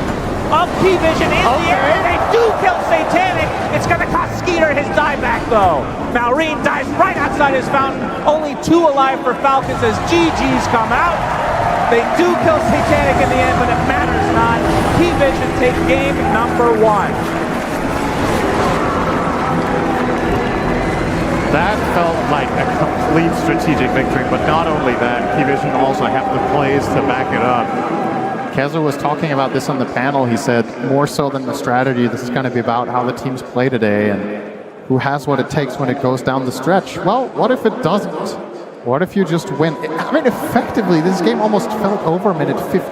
of P-Vision in the air. They do kill Satanic. It's going to cost Skeeter his dieback, though. Malrine dies right outside his fountain. Only 2 alive for Falcons as GGs come out. They do kill Satanic in the end, but it matters not. P-Vision take game number 1. That felt like a complete strategic victory, but not only that, P-Vision also have the plays to back it up. Keza was talking about this on the panel. He said, more so than the strategy, this is going to be about how the teams play today and who has what it takes when it goes down the stretch. Well, what if it doesn't? What if you just win? I mean, effectively, this game almost felt over minute 15.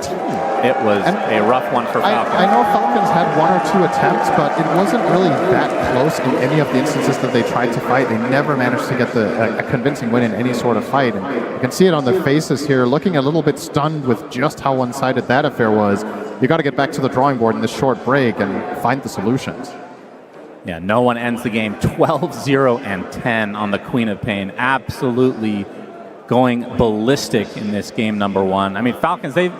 It was a rough one for Falcons. I know Falcons had 1 or 2 attempts, but it wasn't really that close in any of the instances that they tried to fight. They never managed to get a convincing win in any sort of fight. And you can see it on their faces here, looking a little bit stunned with just how one-sided that affair was. You got to get back to the drawing board in this short break and find the solutions. Yeah, no one ends the game 12-0 and 10 on the Queen of Pain. Absolutely going ballistic in this game number 1. I mean, Falcons, they've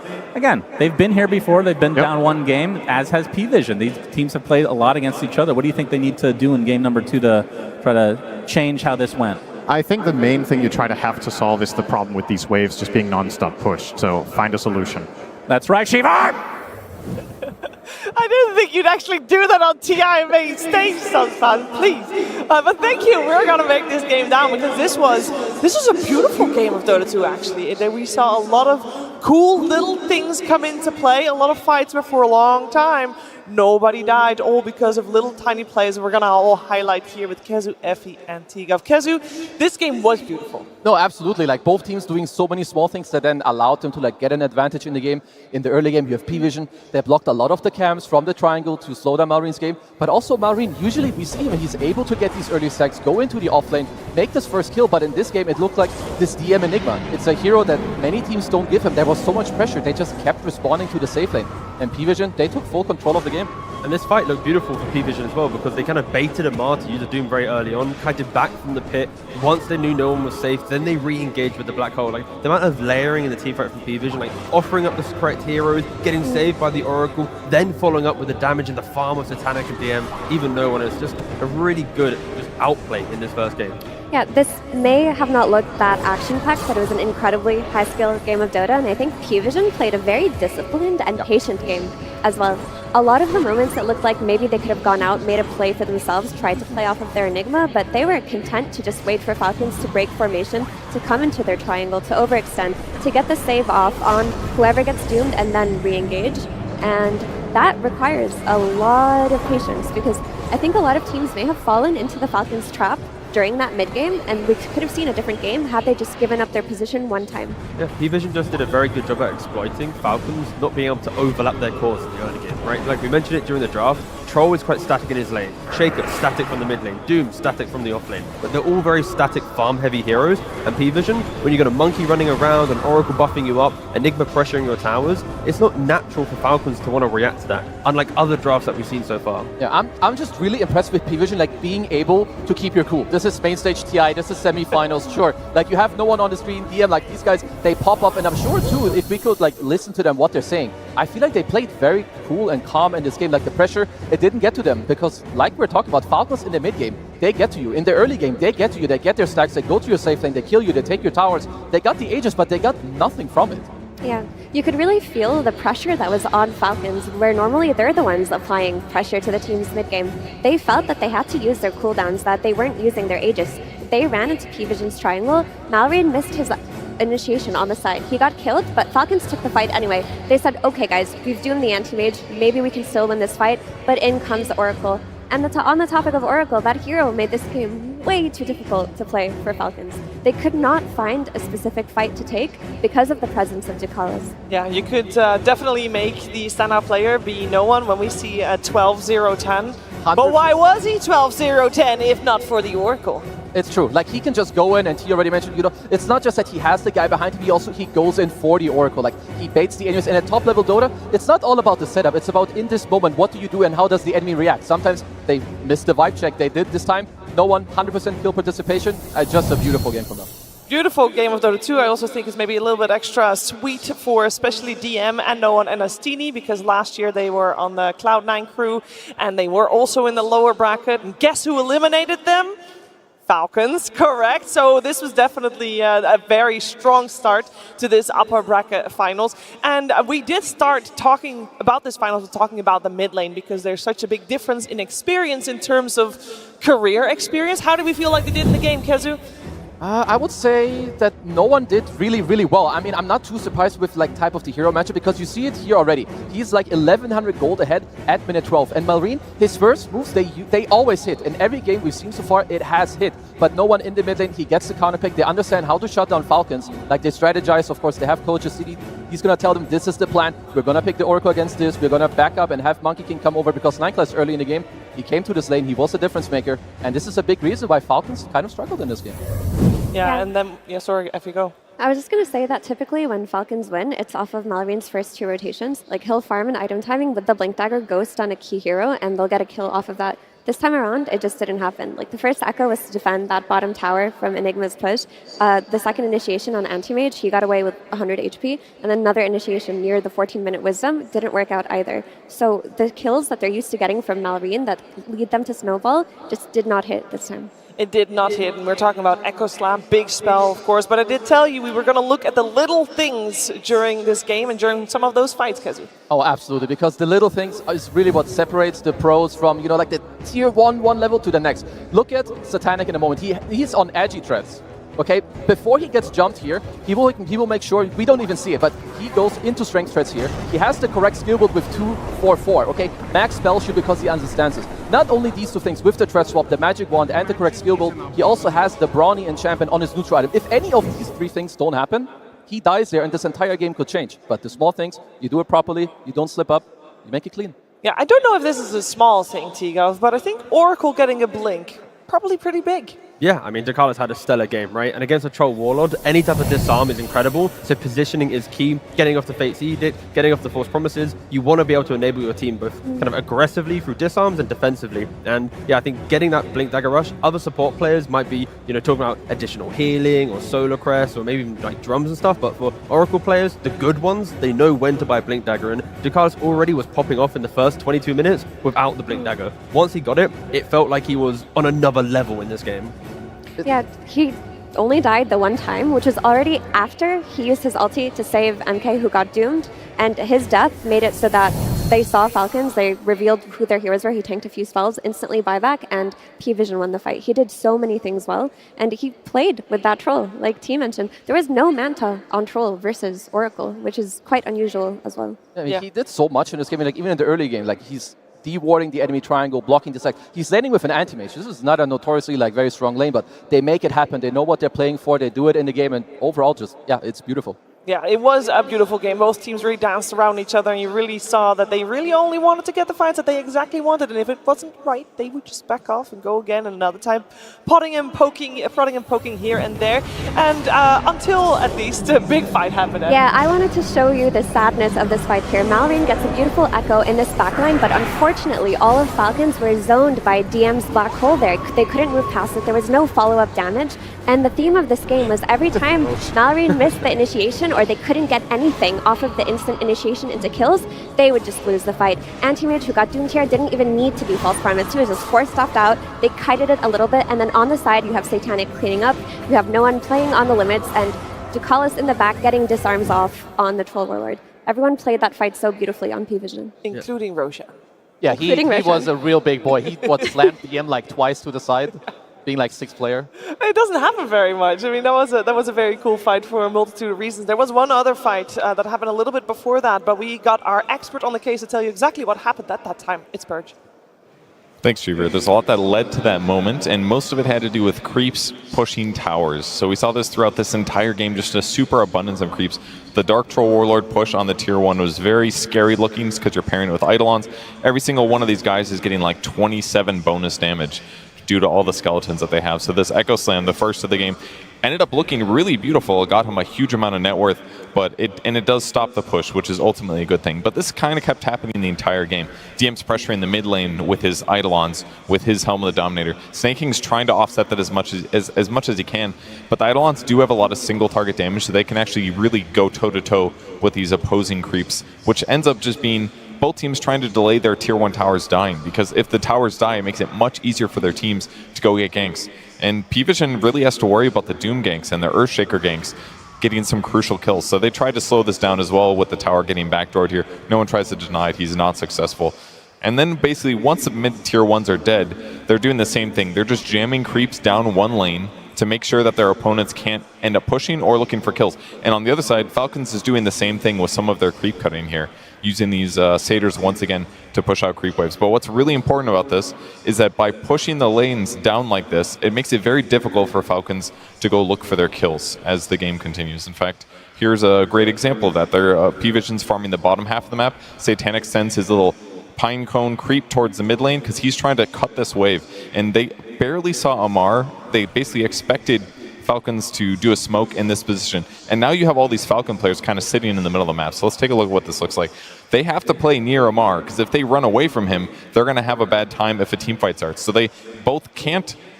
been here before. They've been down 1 game, as has P-Vision. These teams have played a lot against each other. What do you think they need to do in game number 2 to try to change how this went? I think the main thing you have to solve is the problem with these waves just being non-stop pushed. So find a solution. That's right, Shiva! I didn't think you'd actually do that on TI main stage, Sunspan, please. But thank you. We're going to make this game down because this was This is a beautiful game of Dota 2, actually. We saw a lot of cool little things come into play, a lot of fights where for a long time nobody died, all because of little tiny plays we're gonna all highlight here with Kezu, Effie, and T-Gov. Kezu, this game was beautiful. No, absolutely. Like both teams doing so many small things that then allowed them to like get an advantage in the game. In the early game, you have P-Vision. They blocked a lot of the camps from the triangle to slow down Malreen's game. But also Malreen, usually we see him, he's able to get these early stacks, go into the offlane, make this first kill. But in this game, it looked like this DM Enigma. It's a hero that many teams don't give him. There was so much pressure. They just kept responding to the safe lane. And P-Vision, they took full control of the game. And this fight looked beautiful for P-Vision as well, because they kind of baited Amar to use a Doom very early on, kited back from the pit. Once they knew no one was safe, then they re-engaged with the Black Hole. Like, the amount of layering in the team fight from P-Vision, like offering up the correct heroes, getting saved by the Oracle, then following up with the damage and the farm of Satanic and DM, even no one. It's just a really good outplay in this first game. Yeah, this may have not looked that action-packed, but it was an incredibly high-skill game of Dota, and I think P-Vision played a very disciplined and patient game as well. A lot of the moments it looked like maybe they could have gone out, made a play for themselves, tried to play off of their Enigma, but they were content to just wait for Falcons to break formation, to come into their triangle, to overextend, to get the save off on whoever gets doomed and then re-engage. And that requires a lot of patience, because I think a lot of teams may have fallen into the Falcons' trap during that mid-game, and we could have seen a different game had they just given up their position one time. Yeah, P-Vision just did a very good job at exploiting Falcons not being able to overlap their cores in the early game, right? Like we mentioned it during the draft, Troll is quite static in his lane, Shaker static from the mid lane, Doom static from the off lane, but they're all very static farm-heavy heroes, and P-Vision, when you've got a Monkey running around, an Oracle buffing you up, Enigma pressuring your towers, it's not natural for Falcons to want to react to that, unlike other drafts that we've seen so far. Yeah, I'm just really impressed with P-Vision, like being able to keep your cool. This is main stage TI, this is semifinals, sure. Like you have no one on the screen, DM, like these guys, they pop up, and I'm sure too, if we could like listen to them, what they're saying, I feel like they played very cool and calm in this game. Like the pressure, it didn't get to them, because like we're talking about, Falcons in the mid game, they get to you. In the early game, they get to you, they get their stacks, they go to your safe lane, they kill you, they take your towers, they got the Aegis, but they got nothing from it. Yeah, you could really feel the pressure that was on Falcons, where normally they're the ones applying pressure to the team's mid-game. They felt that they had to use their cooldowns, that they weren't using their Aegis. They ran into P-Vision's triangle. Malreen missed his initiation on the side. He got killed, but Falcons took the fight anyway. They said, okay guys, we've doomed the anti-mage, maybe we can still win this fight, but in comes the Oracle. And on the topic of Oracle, that hero made this game way too difficult to play for Falcons. They could not find a specific fight to take because of the presence of Ducalis. Yeah, you could definitely make the standout player be no one when we see a 12-0-10. But why was he 12-0-10 if not for the Oracle? It's true. Like he can just go in, and he already mentioned, you know, it's not just that he has the guy behind him, he goes in for the Oracle. Like he baits the enemies. And at top level Dota, it's not all about the setup. It's about in this moment, what do you do and how does the enemy react? Sometimes they miss the vibe check. They did this time. No one, 100% kill participation. Just a beautiful game from them. Beautiful game of Dota 2. I also think is maybe a little bit extra sweet for especially DM and Noan and Astini, because last year they were on the Cloud9 crew and they were also in the lower bracket. And guess who eliminated them? Falcons, correct. So this was definitely a very strong start to this upper bracket finals. And we did start talking about this finals, talking about the mid lane, because there's such a big difference in experience in terms of career experience. How do we feel like they did in the game, Kezu? I would say that no one did really, really well. I mean, I'm not too surprised with like type of the hero matchup, because you see it here already. He's like 1100 gold ahead at minute 12. And Malreen, his first moves, they always hit. In every game we've seen so far, it has hit. But no one in the mid lane, he gets the counter pick. They understand how to shut down Falcons. Like they strategize, of course, they have coaches. He's going to tell them, this is the plan. We're going to pick the Oracle against this. We're going to back up and have Monkey King come over, because Nineclass early in the game, he came to this lane. He was a difference maker. And this is a big reason why Falcons kind of struggled in this game. Yeah, and then, sorry, if you go. I was just going to say that typically when Falcons win, it's off of Malreen's first 2 rotations. Like he'll farm an item timing with the Blink Dagger Ghost on a key hero, and they'll get a kill off of that. This time around, it just didn't happen. Like the first Echo was to defend that bottom tower from Enigma's push. The second initiation on Anti-Mage, he got away with 100 HP, and then another initiation near the 14-minute Wisdom didn't work out either. So the kills that they're used to getting from Malreen that lead them to Snowball just did not hit this time. It did not hit, and we're talking about Echo Slam, big spell, of course, but I did tell you we were going to look at the little things during this game and during some of those fights, Kezu. Oh, absolutely, because the little things is really what separates the pros from, you know, like the tier 1 level to the next. Look at Satanic in a moment. He's on edgy threads. Okay, before he gets jumped here, he will make sure we don't even see it, but he goes into strength threats here. He has the correct skill build with 2-4-4. Okay, max spell shoot because he understands this. Not only these two things with the threat swap, the magic wand, and the correct skill build, he also has the brawny enchantment on his neutral item. If any of these three things don't happen, he dies there, and this entire game could change. But the small things, you do it properly, you don't slip up, you make it clean. Yeah, I don't know if this is a small thing, T-Gov, but I think Oracle getting a blink, probably pretty big. Yeah, I mean, Dakalis had a stellar game, right? And against a Troll Warlord, any type of disarm is incredible. So positioning is key. Getting off the Fate's Edict, getting off the False Promises. You want to be able to enable your team both kind of aggressively through disarms and defensively. And yeah, I think getting that Blink Dagger Rush, other support players might be, talking about additional healing or Solar Crest or maybe even like drums and stuff. But for Oracle players, the good ones, they know when to buy Blink Dagger. And Dakalis already was popping off in the first 22 minutes without the Blink Dagger. Once he got it, it felt like he was on another level in this game. Yeah, he only died the one time, which was already after he used his ulti to save MK, who got doomed, and his death made it so that they saw Falcons, they revealed who their heroes were, he tanked a few spells, instantly buyback, and P-Vision won the fight. He did so many things well, and he played with that troll. Like T mentioned, there was no Manta on troll versus Oracle, which is quite unusual as well. I mean, he did so much in this game, like even in the early game, like he's de-warding the enemy triangle, blocking the side. He's laning with an anti-mage. This is not a notoriously very strong lane, but they make it happen. They know what they're playing for. They do it in the game, and overall, it's beautiful. Yeah, it was a beautiful game. Both teams really danced around each other, and you really saw that they really only wanted to get the fights that they exactly wanted. And if it wasn't right, they would just back off and go again another time, prodding and poking here and there, and until at least a big fight happened. Yeah, I wanted to show you the sadness of this fight here. Malrine gets a beautiful echo in this backline, but unfortunately, all of Falcons were zoned by DM's black hole there. They couldn't move past it. There was no follow-up damage. And the theme of this game was every time Malrine missed the initiation or they couldn't get anything off of the instant initiation into kills, they would just lose the fight. Anti-Mage, who got doomed here, didn't even need to be false promised. He was just force-stuffed out. They kited it a little bit, and then on the side, you have Satanic cleaning up. You have no one playing on the limits, and Dakalis in the back getting disarms off on the Troll Warlord. Everyone played that fight so beautifully on P-Vision. Including Roshan. Yeah, he was a real big boy. He slammed DM like twice to the side. Being like 6th player. It doesn't happen very much. I mean, that was a very cool fight for a multitude of reasons. There was one other fight that happened a little bit before that, but we got our expert on the case to tell you exactly what happened at that time. It's Purge. Thanks, Cheever. There's a lot that led to that moment, and most of it had to do with creeps pushing towers. So we saw this throughout this entire game, just a super abundance of creeps. The Dark Troll Warlord push on the tier 1 was very scary looking because you're pairing it with Eidolons. Every single one of these guys is getting like 27 bonus damage due to all the skeletons that they have. So this Echo Slam, the first of the game, ended up looking really beautiful. It got him a huge amount of net worth, but it does stop the push, which is ultimately a good thing. But this kind of kept happening the entire game. DM's pressuring the mid lane with his Eidolons, with his Helm of the Dominator. Snake King's trying to offset that as much as he can, but the Eidolons do have a lot of single target damage, so they can actually really go toe-to-toe with these opposing creeps, which ends up just being both teams trying to delay their tier 1 towers dying, because if the towers die, it makes it much easier for their teams to go get ganks. And P-Vision really has to worry about the Doom ganks and the Earthshaker ganks getting some crucial kills. So they tried to slow this down as well with the tower getting backdoored here. No one tries to deny it. He's not successful. And then basically once the mid-tier 1s are dead, they're doing the same thing. They're just jamming creeps down one lane to make sure that their opponents can't end up pushing or looking for kills. And on the other side, Falcons is doing the same thing with some of their creep cutting here, using these satyrs once again to push out creep waves. But what's really important about this is that by pushing the lanes down like this, it makes it very difficult for Falcons to go look for their kills as the game continues. In fact, here's a great example of that. Their P-Vision's farming the bottom half of the map. Satanic sends his little pine cone creep towards the mid lane because he's trying to cut this wave. And they barely saw Amar. They basically expected Falcons to do a smoke in this position. And now you have all these Falcon players kind of sitting in the middle of the map. So let's take a look at what this looks like. They have to play near Amar because if they run away from him, they're going to have a bad time if a team fight starts. So they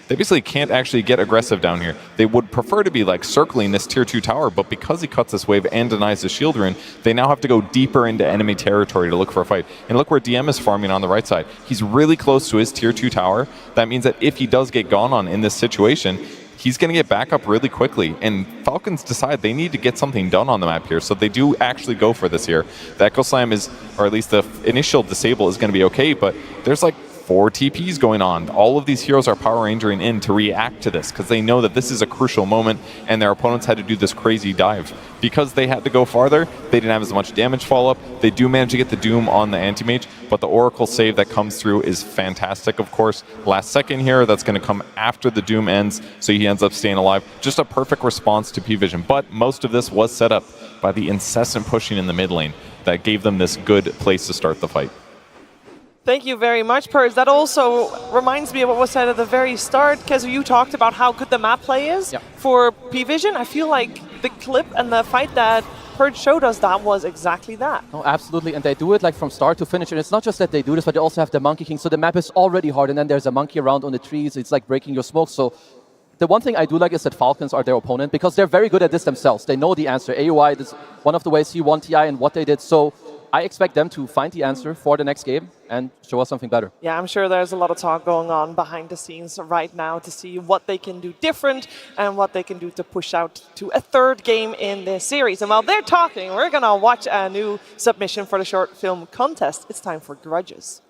basically can't actually get aggressive down here. They would prefer to be like circling this tier 2 tower, but because he cuts this wave and denies the shield rune, they now have to go deeper into enemy territory to look for a fight. And look where DM is farming on the right side. He's really close to his tier 2 tower. That means that if he does get gone on in this situation, he's going to get back up really quickly. And Falcons decide they need to get something done on the map here, so they do actually go for this here. The Echo Slam is, or at least the initial disable is going to be okay, but there's like 4 TPs going on. All of these heroes are Power Rangering in to react to this because they know that this is a crucial moment and their opponents had to do this crazy dive. Because they had to go farther, they didn't have as much damage follow-up. They do manage to get the Doom on the Anti-Mage, but the Oracle save that comes through is fantastic, of course. Last second here, that's going to come after the Doom ends, so he ends up staying alive. Just a perfect response to P-Vision, but most of this was set up by the incessant pushing in the mid lane that gave them this good place to start the fight. Thank you very much, Purge. That also reminds me of what was said at the very start, because you talked about how good the map play is for P-Vision. I feel like the clip and the fight that Purge showed us, that was exactly that. No, absolutely, and they do it like from start to finish, and it's not just that they do this, but they also have the Monkey King, so the map is already hard, and then there's a monkey around on the trees, it's like breaking your smoke, so the one thing I do like is that Falcons are their opponent, because they're very good at this themselves. They know the answer. AOI is one of the ways he won TI and what they did, so I expect them to find the answer for the next game and show us something better. Yeah, I'm sure there's a lot of talk going on behind the scenes right now to see what they can do different and what they can do to push out to a third game in this series. And while they're talking, we're going to watch a new submission for the short film contest. It's time for Grudges.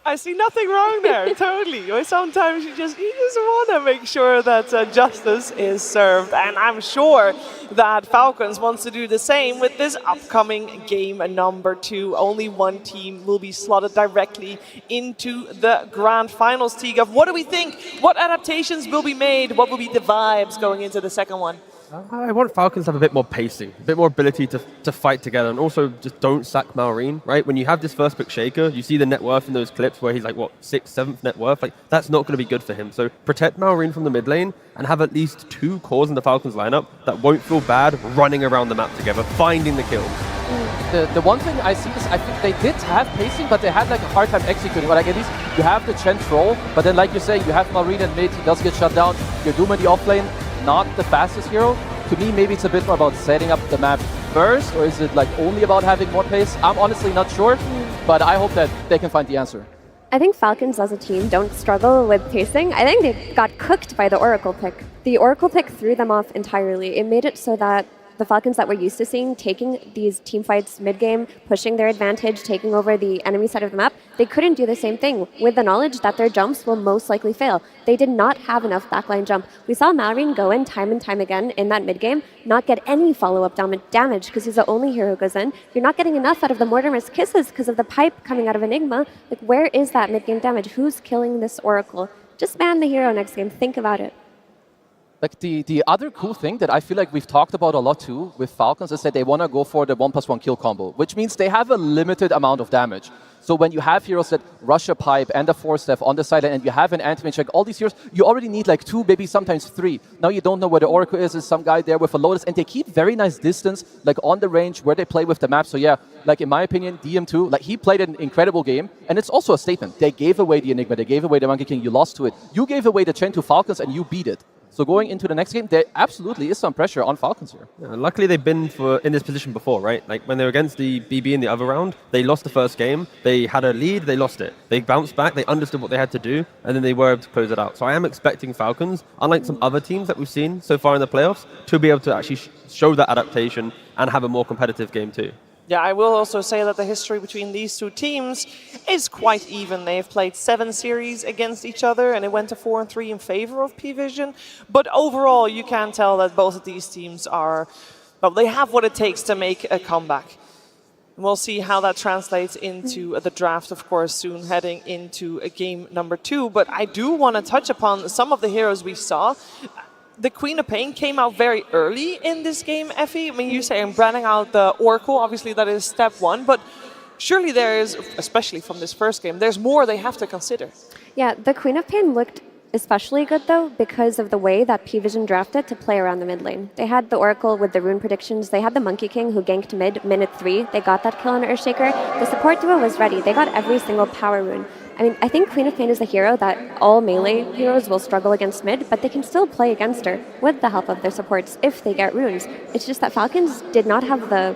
I see nothing wrong there, totally. Sometimes you just want to make sure that justice is served. And I'm sure that Falcons wants to do the same with this upcoming game number 2. Only one team will be slotted directly into the grand finals. Tigov, what do we think? What adaptations will be made? What will be the vibes going into the second one? I want Falcons to have a bit more pacing, a bit more ability to fight together, and also just don't sack Maureen, right? When you have this first pick Shaker, you see the net worth in those clips where he's like, what, 6th, 7th net worth? Like, that's not going to be good for him. So protect Maureen from the mid lane and have at least 2 cores in the Falcons lineup that won't feel bad running around the map together, finding the kills. The one thing I see is I think they did have pacing, but they had like a hard time executing. But like at least you have the Chen troll, but then like you say, you have Maureen and mid, he does get shut down. Your Doom in the offlane, not the fastest hero. To me, maybe it's a bit more about setting up the map first, or is it like only about having more pace? I'm honestly not sure, but I hope that they can find the answer. I think Falcons as a team don't struggle with pacing. I think they got cooked by the Oracle pick. The Oracle pick threw them off entirely. It made it so that the Falcons that we're used to seeing taking these team fights mid-game, pushing their advantage, taking over the enemy side of the map, they couldn't do the same thing with the knowledge that their jumps will most likely fail. They did not have enough backline jump. We saw Maureen go in time and time again in that mid-game, not get any follow-up damage because he's the only hero who goes in. You're not getting enough out of the Mortimer's Kisses because of the pipe coming out of Enigma. Like, where is that mid-game damage? Who's killing this Oracle? Just ban the hero next game. Think about it. Like the other cool thing that I feel like we've talked about a lot too with Falcons is that they want to go for the 1+1 kill combo, which means they have a limited amount of damage. So when you have heroes that rush a pipe and a 4-step on the side and you have an anti-mage, like all these heroes, you already need like 2, maybe sometimes 3. Now you don't know where the Oracle is some guy there with a Lotus, and they keep very nice distance, like on the range where they play with the map. So yeah, like in my opinion, DM2, like he played an incredible game, and it's also a statement. They gave away the Enigma, they gave away the Monkey King, you lost to it. You gave away the Chen to Falcons and you beat it. So going into the next game, there absolutely is some pressure on Falcons here. Yeah, luckily, they've been in this position before, right? Like when they were against the BB in the other round, they lost the first game. They had a lead, they lost it. They bounced back, they understood what they had to do, and then they were able to close it out. So I am expecting Falcons, unlike some other teams that we've seen so far in the playoffs, to be able to actually show that adaptation and have a more competitive game too. Yeah, I will also say that the history between these two teams is quite even. They've played 7 series against each other, and it went to 4-3 in favor of P-Vision. But overall, you can tell that both of these teams are, well, they have what it takes to make a comeback. We'll see how that translates into the draft, of course, soon heading into game number 2. But I do want to touch upon some of the heroes we saw. The Queen of Pain came out very early in this game, Effie. I mean, you say I'm branding out the Oracle. Obviously, that is step 1. But surely there is, especially from this first game, there's more they have to consider. Yeah, the Queen of Pain looked especially good, though, because of the way that P-Vision drafted to play around the mid lane. They had the Oracle with the rune predictions. They had the Monkey King who ganked mid, minute 3. They got that kill on Earthshaker. The support duo was ready. They got every single power rune. I mean, I think Queen of Pain is a hero that all melee heroes will struggle against mid, but they can still play against her with the help of their supports if they get runes. It's just that Falcons did not have the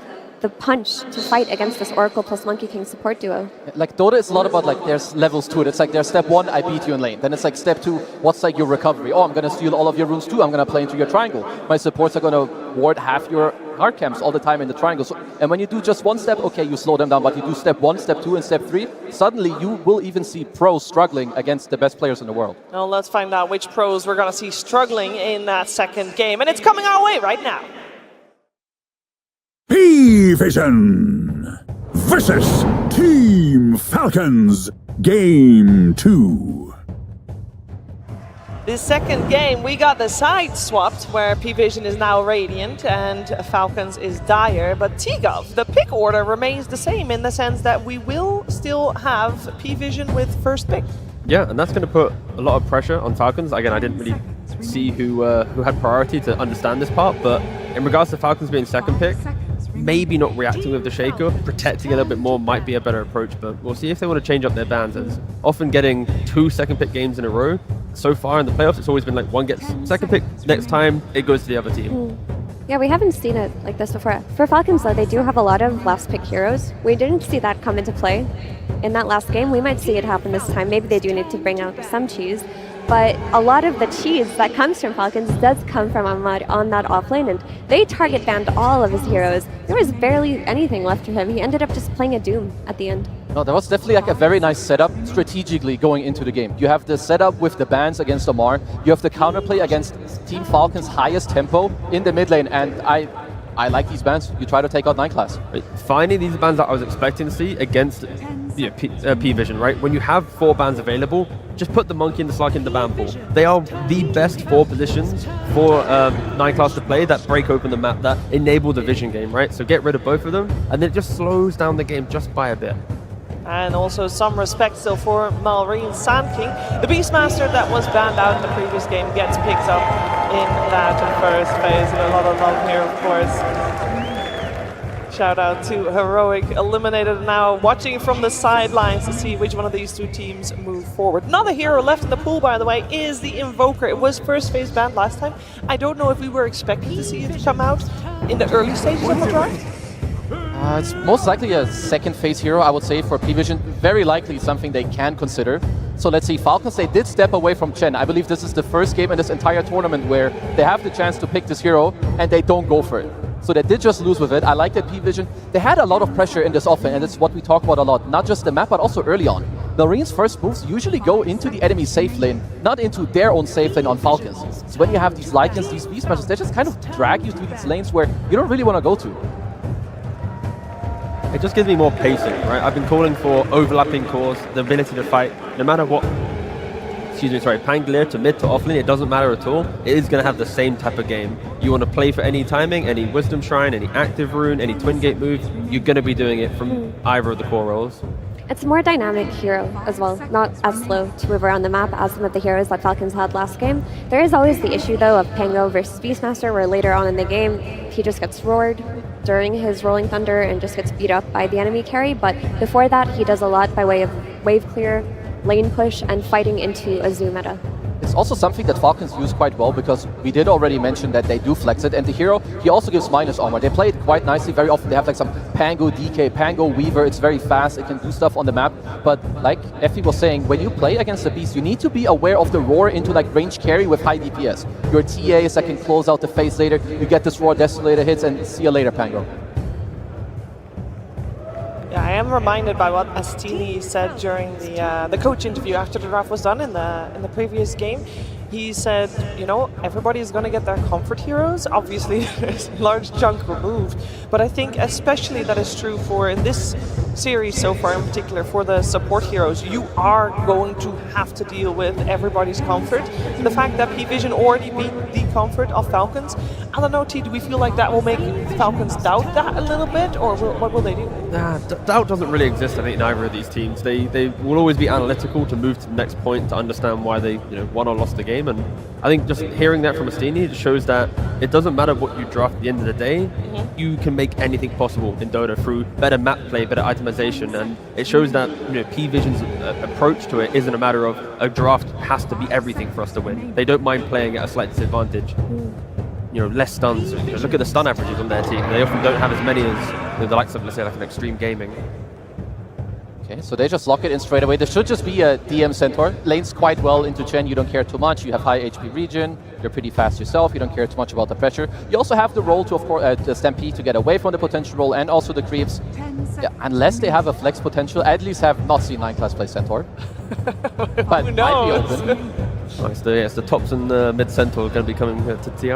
punch to fight against this Oracle plus Monkey King support duo. Like Dota is a lot about like there's levels to it. It's like there's step 1, I beat you in lane. Then it's like step 2, what's like your recovery? Oh, I'm going to steal all of your runes too. I'm going to play into your triangle. My supports are going to ward half your hard camps all the time in the triangle. So, and when you do just one step, okay, you slow them down. But you do step 1, step 2, and step 3, suddenly you will even see pros struggling against the best players in the world. Now let's find out which pros we're going to see struggling in that second game. And it's coming our way right now. P-Vision versus Team Falcons, Game 2. This second game, we got the side swapped, where P-Vision is now Radiant and Falcons is Dire. But T-Gov, the pick order remains the same in the sense that we will still have P-Vision with first pick. Yeah, and that's going to put a lot of pressure on Falcons. Again, I didn't really see who had priority to understand this part, but in regards to Falcons being second pick, maybe not reacting with the Shaker, protecting a little bit more might be a better approach, but we'll see if they want to change up their bans. As often getting 2 second pick games in a row. So far in the playoffs, it's always been like one gets second pick, next time it goes to the other team. Yeah, we haven't seen it like this before. For Falcons, though, they do have a lot of last pick heroes. We didn't see that come into play in that last game. We might see it happen this time. Maybe they do need to bring out some cheese. But a lot of the cheese that comes from Falcons does come from Ahmad on that offlane, and they target banned all of his heroes. There was barely anything left for him. He ended up just playing a Doom at the end. No, that was definitely like a very nice setup strategically going into the game. You have the setup with the bans against Amar. You have the counterplay against Team Falcon's highest tempo in the mid lane, and I like these bans. You try to take out 9 class. Finding these bans that I was expecting to see against P-Vision, right? When you have 4 bans available, just put the Monkey and the Slug in the ban pool. They are the best 4 positions for 9 class to play that break open the map, that enable the vision game, right? So get rid of both of them, and then it just slows down the game just by a bit. And also some respect still for Malrine Sand King. The Beastmaster that was banned out in the previous game gets picked up in that first phase, and a lot of love here, of course. Shout out to Heroic, eliminated now, watching from the sidelines to see which one of these two teams move forward. Another hero left in the pool, by the way, is the Invoker. It was first phase banned last time. I don't know if we were expecting to see it come out in the early stages of the draft. It's most likely a second phase hero, I would say, for P-Vision. Very likely something they can consider. So let's see, Falcons, they did step away from Chen. I believe this is the first game in this entire tournament where they have the chance to pick this hero and they don't go for it. So they did just lose with it. I like that P-Vision. They had a lot of pressure in this offense, and it's what we talk about a lot. Not just the map, but also early on. Marine's first moves usually go into the enemy safe lane, not into their own safe lane on Falcons. So when you have these Lycans, these Beastmasters, they just kind of drag you to these lanes where you don't really want to go to. It just gives me more pacing, right? I've been calling for overlapping cores, the ability to fight, no matter what, Pangolier to mid to offlane, it doesn't matter at all. It is going to have the same type of game. You want to play for any timing, any Wisdom Shrine, any active rune, any Twin Gate move, you're going to be doing it from either of the core roles. It's a more dynamic hero as well, not as slow to move around the map as some of the heroes that Falcons had last game. There is always the issue, though, of Pango versus Beastmaster, where later on in the game, he just gets roared during his Rolling Thunder and just gets beat up by the enemy carry, but before that, he does a lot by way of wave clear, lane push, and fighting into a zoo meta. is also something that Falcons use quite well, because we did already mention that they do flex it, and the hero, he also gives minus armor. They play it quite nicely. Very often they have like some Pango DK, Pango Weaver. It's very fast. It can do stuff on the map. But like Effie was saying, when you play against the Beast, you need to be aware of the roar into like range carry with high DPS. Your TAs that can close out the phase later. You get this roar Desolator hits, and see you later, Pango. Yeah, I am reminded by what Astini said during the coach interview after the draft was done in the previous game. He said, you know, everybody is going to get their comfort heroes. Obviously, there's a large chunk removed. But I think especially that is true for, in this series so far in particular, for the support heroes, you are going to have to deal with everybody's comfort. The fact that P-Vision already beat the comfort of Falcons, I don't know, T, do we feel like that will make Falcons doubt that a little bit, or what will they do? Nah, doubt doesn't really exist, I think, in either of these teams. They will always be analytical to move to the next point, to understand why they won or lost the game. And I think just hearing that from Astini just shows that it doesn't matter what you draft at the end of the day, you can make anything possible in Dota through better map play, better itemization, and it shows that P-Vision's approach to it isn't a matter of a draft has to be everything for us to win. They don't mind playing at a slight disadvantage. Less stuns. Look at the stun averages on their team. They often don't have as many as the likes of, let's say, like an Extreme Gaming. Okay, so they just lock it in straight away. There should just be a DM Centaur. Lanes quite well into Chen, you don't care too much. You have high HP region, you're pretty fast yourself, you don't care too much about the pressure. You also have the roll to, of course, the Stampede to get away from the potential roll, and also the creeps. Yeah, unless they have a flex potential, I at least have not seen 9 class play Centaur. But might be open. Nice, the tops and the mid Centaur are going to be coming to TI.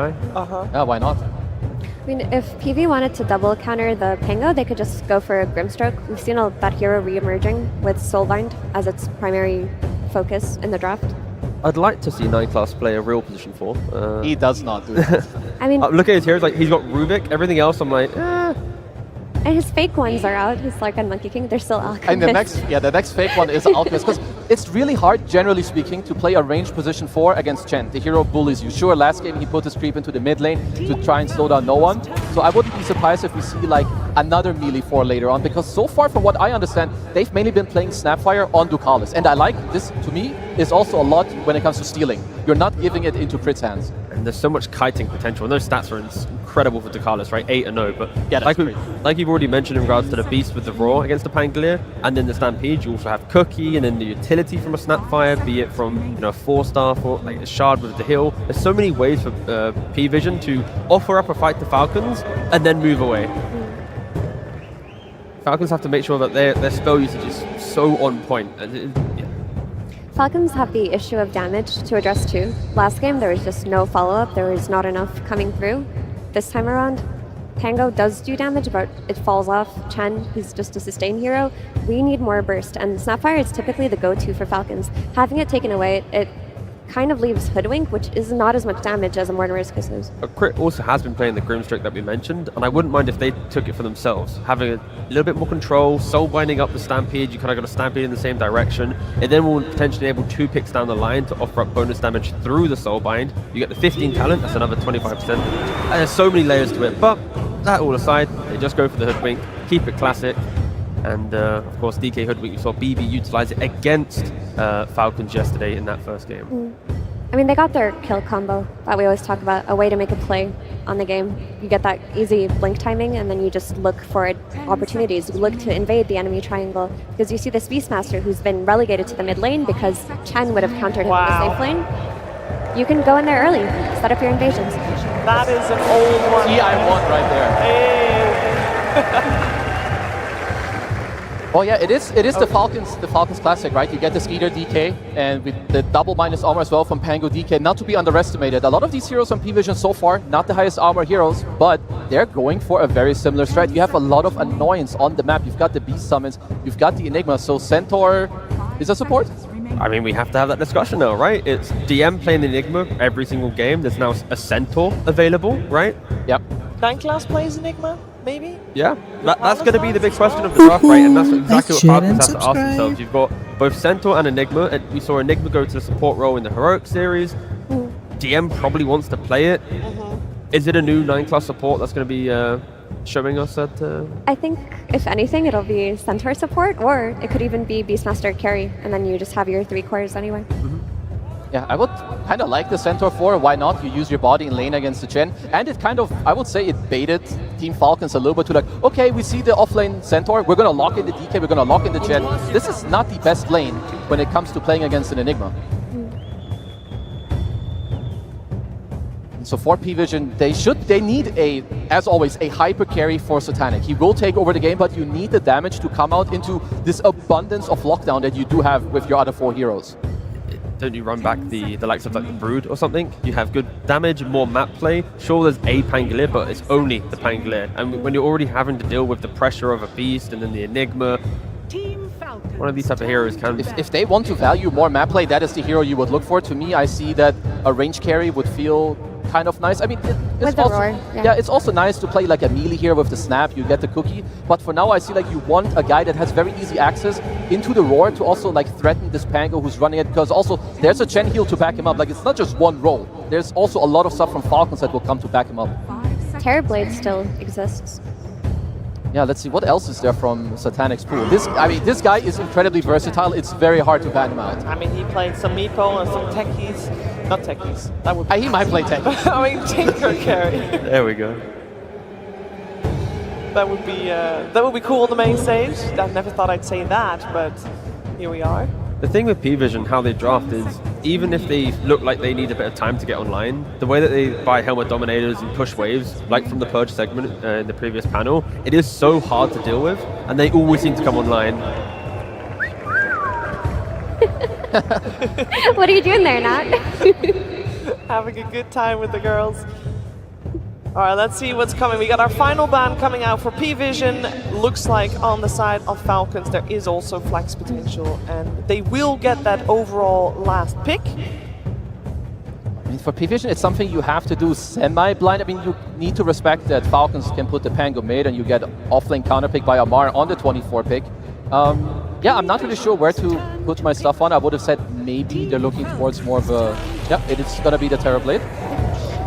Yeah, why not? I mean, if PV wanted to double counter the Pango, they could just go for a Grimstroke. We've seen that hero re-emerging with Soulbind as its primary focus in the draft. I'd like to see 9 class play a real position 4. He does not do that. I mean, look at his heroes, like he's got Rubik, everything else I'm like, And his fake ones are out, his Lark and Monkey King, they're still Alchemist. And the next fake one is Alchemist, because it's really hard, generally speaking, to play a range position 4 against Chen. The hero bullies you. Sure, last game he put his creep into the mid lane to try and slow down no one. So I wouldn't be surprised if we see like another melee 4 later on, because so far, from what I understand, they've mainly been playing Snapfire on Ducalis. And I like this, to me, is also a lot when it comes to stealing. You're not giving it into Crit's hands. And there's so much kiting potential, and those stats are incredible for Ducalis, right? 8-0, but yeah, like you've already mentioned in regards to the Beast with the Roar against the Pangolier, and then the Stampede, you also have Cookie, and then the utility from a Snapfire, be it from a 4-star, like a Shard with the heal. There's so many ways for P-Vision to offer up a fight to Falcons, and then move away. Falcons have to make sure that their spell usage is so on point. Falcons have the issue of damage to address too. Last game there was just no follow-up, there was not enough coming through. This time around, Pango does do damage, but it falls off. Chen, who's just a sustain hero, we need more burst, and Snapfire is typically the go-to for Falcons. Having it taken away, it kind of leaves Hoodwink, which is not as much damage as a Mortimer's Kisses. Crit also has been playing the Grimstroke that we mentioned, and I wouldn't mind if they took it for themselves. Having a little bit more control, soul binding up the Stampede, you kind of got a Stampede in the same direction, and then we'll potentially enable 2 picks down the line to offer up bonus damage through the soul bind. You get the 15 talent, that's another 25%. And there's so many layers to it, but that all aside, they just go for the Hoodwink, keep it classic. And of course, DK Hoodwink, you saw BB utilize it against Falcons yesterday in that first game. I mean, they got their kill combo that we always talk about, a way to make a play on the game. You get that easy blink timing, and then you just look for opportunities. You look to invade the enemy triangle, because you see this Beastmaster who's been relegated to the mid lane because Chen would have countered him in the safe lane. You can go in there early, set up your invasions. That is an old one. TI1 right there. Hey. Oh yeah, it is the Falcons classic, right? You get the Skeeter DK, and with the double minus armor as well from Pango DK, not to be underestimated. A lot of these heroes on P-Vision so far, not the highest armor heroes, but they're going for a very similar strat. You have a lot of annoyance on the map. You've got the Beast Summons, you've got the Enigma, so Centaur is a support? I mean, we have to have that discussion now, right? It's DM playing the Enigma every single game. There's now a Centaur available, right? Yep. 9 class plays Enigma, maybe? Yeah, that's going to be the big question of the draft, right? And that's exactly what Falcons have to ask themselves. You've got both Centaur and Enigma, and we saw Enigma go to the support role in the Heroic series. DM probably wants to play it. Is it a new 9-class support that's going to be showing us at... I think, if anything, it'll be Centaur support, or it could even be Beastmaster carry, and then you just have your 3 cores anyway. Yeah, I would kind of like the Centaur 4. Why not? You use your body in lane against the Chen. And it kind of, I would say it baited Team Falcons a little bit to like, okay, we see the offlane Centaur. We're going to lock in the DK. We're going to lock in the Chen. This is not the best lane when it comes to playing against an Enigma. So for P-Vision, they need as always, a hyper carry for Satanic. He will take over the game, but you need the damage to come out into this abundance of lockdown that you do have with your other 4 heroes. Don't you run back the likes of like the Brood or something? You have good damage, more map play. Sure, there's a Pangolier, but it's only the Pangolier. And when you're already having to deal with the pressure of a Beast and then the Enigma, one of these type of heroes can... If they want to value more map play, that is the hero you would look for. To me, I see that a range carry would feel kind of nice. I mean, it's the also, roar, yeah, it's also nice to play like a melee here with the snap. You get the cookie, but for now, I see like you want a guy that has very easy access into the roar to also like threaten this Pango who's running it. Because also there's a Chen heal to back him up. Like it's not just one roll. There's also a lot of stuff from Falcons that will come to back him up. Terrorblade still exists. Yeah, let's see what else is there from Satanic's pool. This guy is incredibly versatile. It's very hard to ban him out. I mean, he played some Meepo and some techies. Not techies. That would. He might play tech. I mean, Tinker carry. There we go. That would be cool on the main stage. I never thought I'd say that, but here we are. The thing with P-Vision, how they draft is, even if they look like they need a bit of time to get online, the way that they buy Helmet Dominators and push waves, like from the Purge segment in the previous panel, it is so hard to deal with, and they always seem to come online. What are you doing there, Nat? Having a good time with the girls. All right, let's see what's coming. We got our final ban coming out for P-Vision. Looks like on the side of Falcons there is also flex potential, and they will get that overall last pick. I mean, for P-Vision, it's something you have to do semi-blind. I mean, you need to respect that Falcons can put the Pango mid, and you get offlane counterpick by Amar on the 24 pick. Yeah, I'm not really sure where to put my stuff on. I would have said maybe they're looking towards more of a... Yeah, it's going to be the Terrorblade.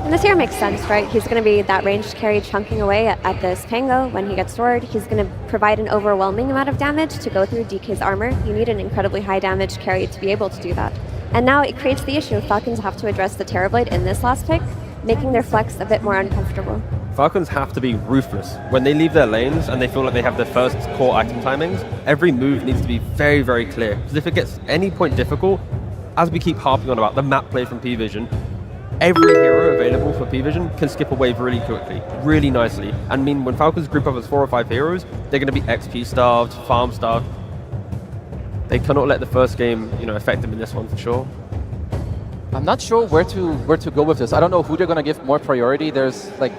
And this here makes sense, right? He's going to be that ranged carry chunking away at this Pango. When he gets roared, he's going to provide an overwhelming amount of damage to go through DK's armor. You need an incredibly high damage carry to be able to do that. And now it creates the issue. Falcons have to address the Terrorblade in this last pick, making their flex a bit more uncomfortable. Falcons have to be ruthless. When they leave their lanes and they feel like they have their first core item timings, every move needs to be very, very clear. Because if it gets any point difficult, as we keep harping on about the map play from P-Vision, every hero available for P-Vision can skip a wave really quickly, really nicely. And I mean, when Falcons group up as 4 or 5 heroes, they're going to be XP starved, farm starved. They cannot let the first game, affect them in this one for sure. I'm not sure where to go with this. I don't know who they're going to give more priority. There's like...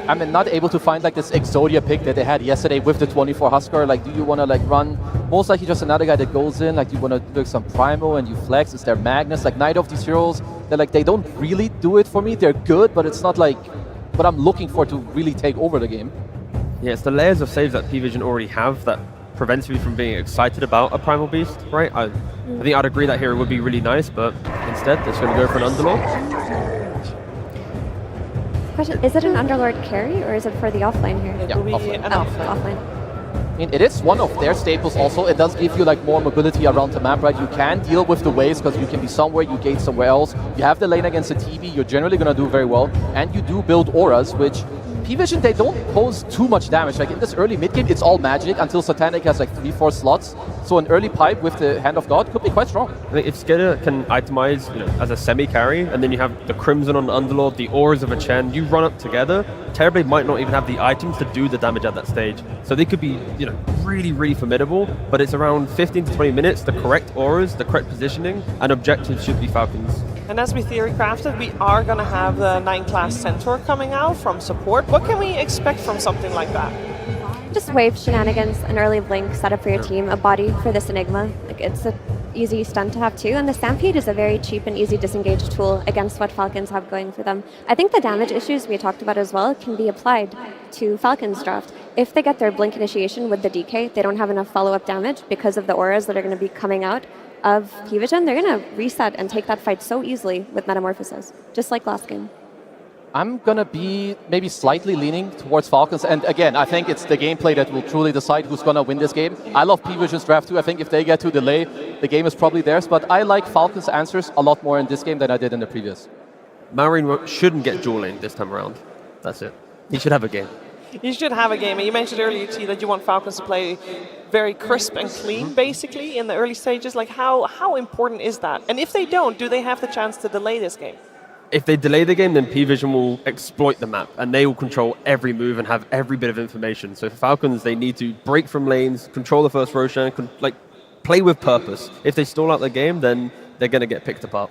I'm not able to find like this Exodia pick that they had yesterday with the 24 Husker. Like, do you want to like run most likely just another guy that goes in? Like, do you want to do some Primo and you flex? Is there Magnus? Like, neither of these heroes, they don't really do it for me. They're good, but it's not like what I'm looking for to really take over the game. Yeah, it's the layers of saves that P-Vision already have that prevents me from being excited about a Primal Beast, right? I think I'd agree that hero would be really nice, but instead they're just going to go for an Underlord. Question, is it an Underlord carry, or is it for the offlane here? It will be an offlane. I mean, it is one of their staples also. It does give you like more mobility around the map, right? You can deal with the waves because you can be somewhere, you gate somewhere else. You have the lane against the TV, you're generally going to do very well. And you do build auras, which P-Vision, they don't pose too much damage. Like in this early mid-game, it's all magic until Satanic has like 3-4 slots. So an early pipe with the Hand of God could be quite strong. I think if Skidder can itemize, as a semi-carry, and then you have the Crimson on Underlord, the auras of a Chen, you run up together, Terrorblade might not even have the items to do the damage at that stage. So they could be, really, really formidable, but it's around 15 to 20 minutes, the correct auras, the correct positioning, and objectives should be Falcons. And as we theory crafted, we are going to have the 9-class Centaur coming out from support. What can we expect from something like that? Just wave shenanigans, an early blink set up for your team, a body for this Enigma. Like, it's an easy stun to have too, and the Stampede is a very cheap and easy disengage tool against what Falcons have going for them. I think the damage issues we talked about as well can be applied to Falcons draft. If they get their blink initiation with the DK, they don't have enough follow-up damage because of the auras that are going to be coming out of P-Vision. They're going to reset and take that fight so easily with Metamorphosis, just like last game. I'm going to be maybe slightly leaning towards Falcons. And again, I think it's the gameplay that will truly decide who's going to win this game. I love P-Vision's draft too. I think if they get to delay, the game is probably theirs. But I like Falcons' answers a lot more in this game than I did in the previous. Marine shouldn't get dueling this time around. That's it. He should have a game. You should have a game. And you mentioned earlier, T, that you want Falcons to play very crisp and clean, basically, in the early stages. Like, how important is that? And if they don't, do they have the chance to delay this game? If they delay the game, then P-Vision will exploit the map, and they will control every move and have every bit of information. So for Falcons, they need to break from lanes, control the first Roshan, like play with purpose. If they stall out the game, then they're going to get picked apart.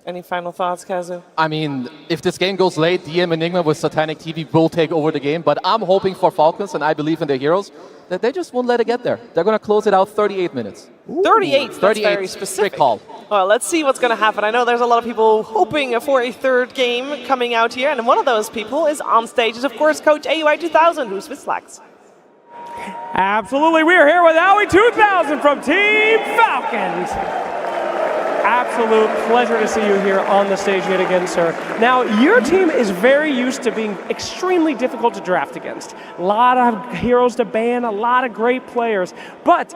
Any final thoughts, Kazu? I mean, if this game goes late, DM Enigma with Satanic TV will take over the game, but I'm hoping for Falcons, and I believe in their heroes, that they just won't let it get there. They're going to close it out 38 minutes. 38, that's 38, very specific. Call. Well, let's see what's going to happen. I know there's a lot of people hoping for a third game coming out here, and one of those people is on stage is, of course, Coach AUI 2000, who's with Slacks. Absolutely, we are here with AUI 2000 from Team Falcons. Absolute pleasure to see you here on the stage yet again, sir. Now, your team is very used to being extremely difficult to draft against. A lot of heroes to ban, a lot of great players. But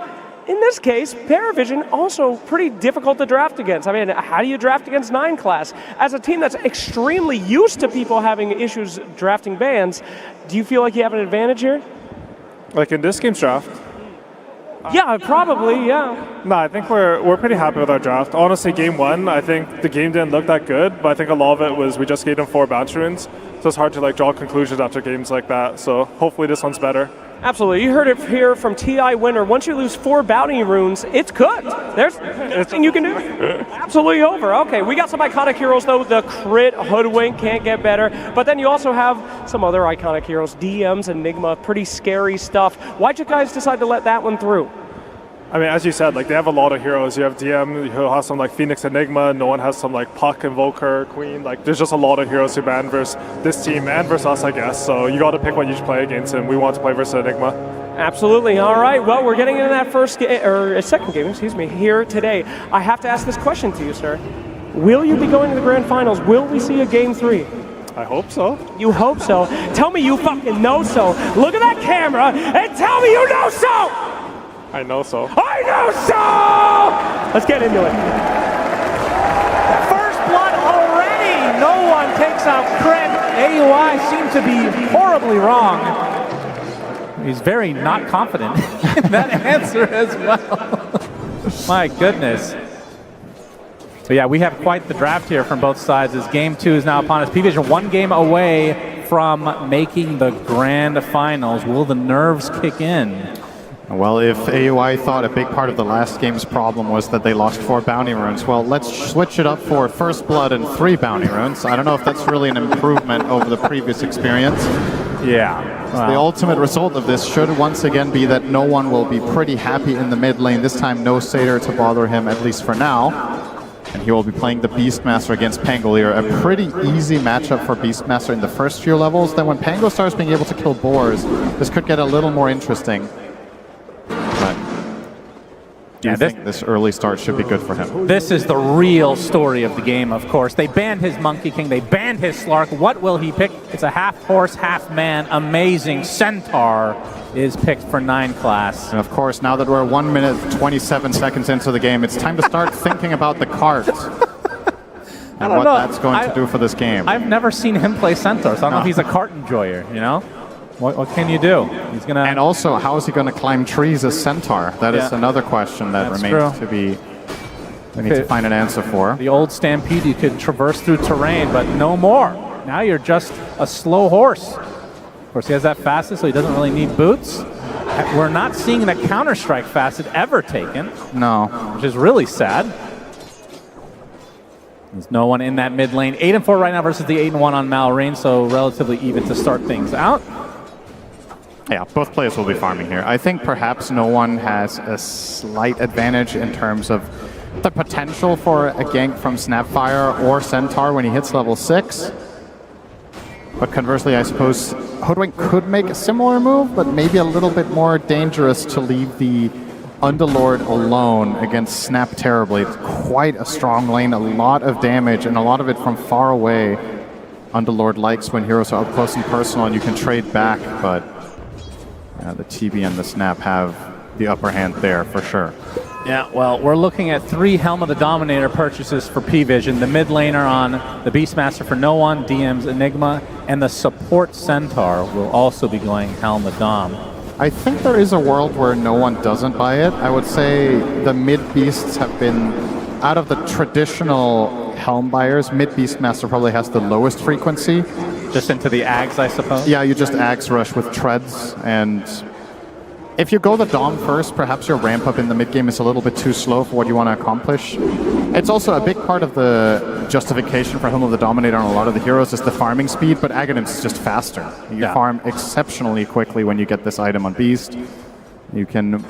in this case, Paravision also pretty difficult to draft against. I mean, how do you draft against 9 class? As a team that's extremely used to people having issues drafting bans, do you feel like you have an advantage here? Like in this game's draft? Yeah, probably, yeah. No, I think we're pretty happy with our draft. Honestly, game 1, I think the game didn't look that good, but I think a lot of it was we just gave them 4 bounce runes, so it's hard to draw conclusions after games like that. So hopefully this one's better. Absolutely. You heard it here from TI winner. Once you lose 4 bounty runes, it's cooked. There's nothing you can do. Absolutely over. Okay, we got some iconic heroes, though. The crit, Hoodwink, can't get better. But then you also have some other iconic heroes. DMs, Enigma, pretty scary stuff. Why'd you guys decide to let that one through? I mean, as you said, like they have a lot of heroes. You have DM who has some like Phoenix Enigma. No one has some like Puck, Invoker, Queen. Like there's just a lot of heroes who ban versus this team and versus us, I guess. So you got to pick what you should play against, and we want to play versus Enigma. Absolutely. All right. Well, we're getting into that second game, excuse me, here today. I have to ask this question to you, sir. Will you be going to the grand finals? Will we see a game 3? I hope so. You hope so. Tell me you fucking know so. Look at that camera and tell me you know so. I know so. I know so! Let's get into it. First blood already! No one takes out crit. AUI seem to be horribly wrong. He's very not confident in that answer as well. My goodness. But yeah, we have quite the draft here from both sides as game 2 is now upon us. P-Vision 1 game away from making the grand finals. Will the nerves kick in? Well, if AUI thought a big part of the last game's problem was that they lost 4 bounty runes, well, let's switch it up for First Blood and 3 bounty runes. I don't know if that's really an improvement over the previous experience. Yeah. So the ultimate result of this should once again be that no one will be pretty happy in the mid lane. This time, no Satyr to bother him, at least for now. And he will be playing the Beastmaster against Pangolier. A pretty easy matchup for Beastmaster in the first few levels. Then when Pango starts being able to kill boars, this could get a little more interesting. I think this early start should be good for him. This is the real story of the game, of course. They banned his Monkey King. They banned his Slark. What will he pick? It's a half horse, half man. Amazing. Centaur is picked for 9 class. And of course, now that we're 1 minute 27 seconds into the game, it's time to start thinking about the cart. And what that's going to do for this game. I've never seen him play Centaur, so I don't know if he's a cart enjoyer, you know? What can you do? He's gonna. And also, how is he going to climb trees as Centaur? That is another question that remains to be. We need to find an answer for. The old Stampede, you could traverse through terrain, but no more. Now you're just a slow horse. Of course, he has that facet, so he doesn't really need boots. We're not seeing the Counter-Strike facet ever taken. No. Which is really sad. There's no one in that mid lane. 8-4 right now versus the 8-1 on Malrain, so relatively even to start things out. Yeah, both players will be farming here. I think perhaps no one has a slight advantage in terms of the potential for a gank from Snapfire or Centaur when he hits level 6. But conversely, I suppose Hoodwink could make a similar move, but maybe a little bit more dangerous to leave the Underlord alone against Snap Terribly. It's quite a strong lane, a lot of damage, and a lot of it from far away. Underlord likes when heroes are up close and personal and you can trade back, but the TB and the Snap have the upper hand there for sure. Yeah, well, we're looking at 3 Helm of the Dominator purchases for P-Vision. The mid laner on the Beastmaster for No One, DM's Enigma, and the support Centaur will also be going Helm of Dom. I think there is a world where no one doesn't buy it. I would say the mid-beasts have been, out of the traditional Helm buyers, mid-Beastmaster probably has the lowest frequency. Just into the Ags, I suppose? Yeah, you just Ags rush with treads, and if you go the Dom first, perhaps your ramp up in the mid-game is a little bit too slow for what you want to accomplish. It's also a big part of the justification for Helm of the Dominator on a lot of the heroes is the farming speed, but Aghanim's just faster. You farm exceptionally quickly when you get this item on Beast. You can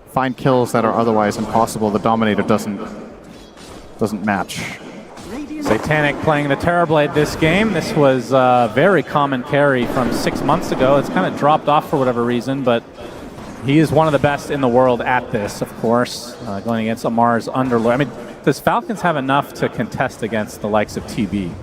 find kills that are otherwise impossible. The Dominator doesn't match. Satanic playing the Terrorblade this game. This was a very common carry from 6 months ago. It's kind of dropped off for whatever reason, but he is one of the best in the world at this, of course, going against Amar's Underlord. I mean, does Falcons have enough to contest against the likes of TB?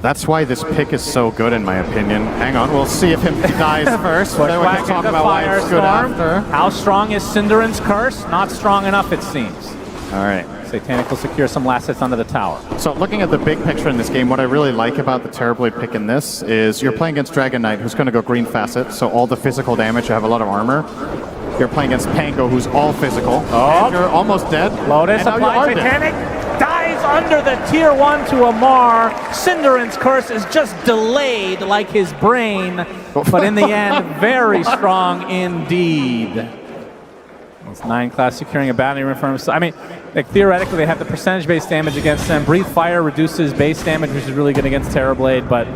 That's why this pick is so good, in my opinion. Hang on, we'll see if him dies first. Then we can talk about why it's good after. How strong is Cinderan's Curse? Not strong enough, it seems. All right. Satanic will secure some last hits under the tower. So looking at the big picture in this game, what I really like about the Terrorblade pick in this is you're playing against Dragon Knight, who's going to go green facet, so all the physical damage, you have a lot of armor. You're playing against Pango, who's all physical. Oh, and you're almost dead. Lotus applies. Satanic dives under the tier 1 to Amar. Cinderan's Curse is just delayed like his brain, but in the end, very strong indeed. It's 9 class securing a bounty room for him. So, I mean, like, theoretically, they have the percentage-based damage against them. Breathe Fire reduces base damage, which is really good against Terrorblade, but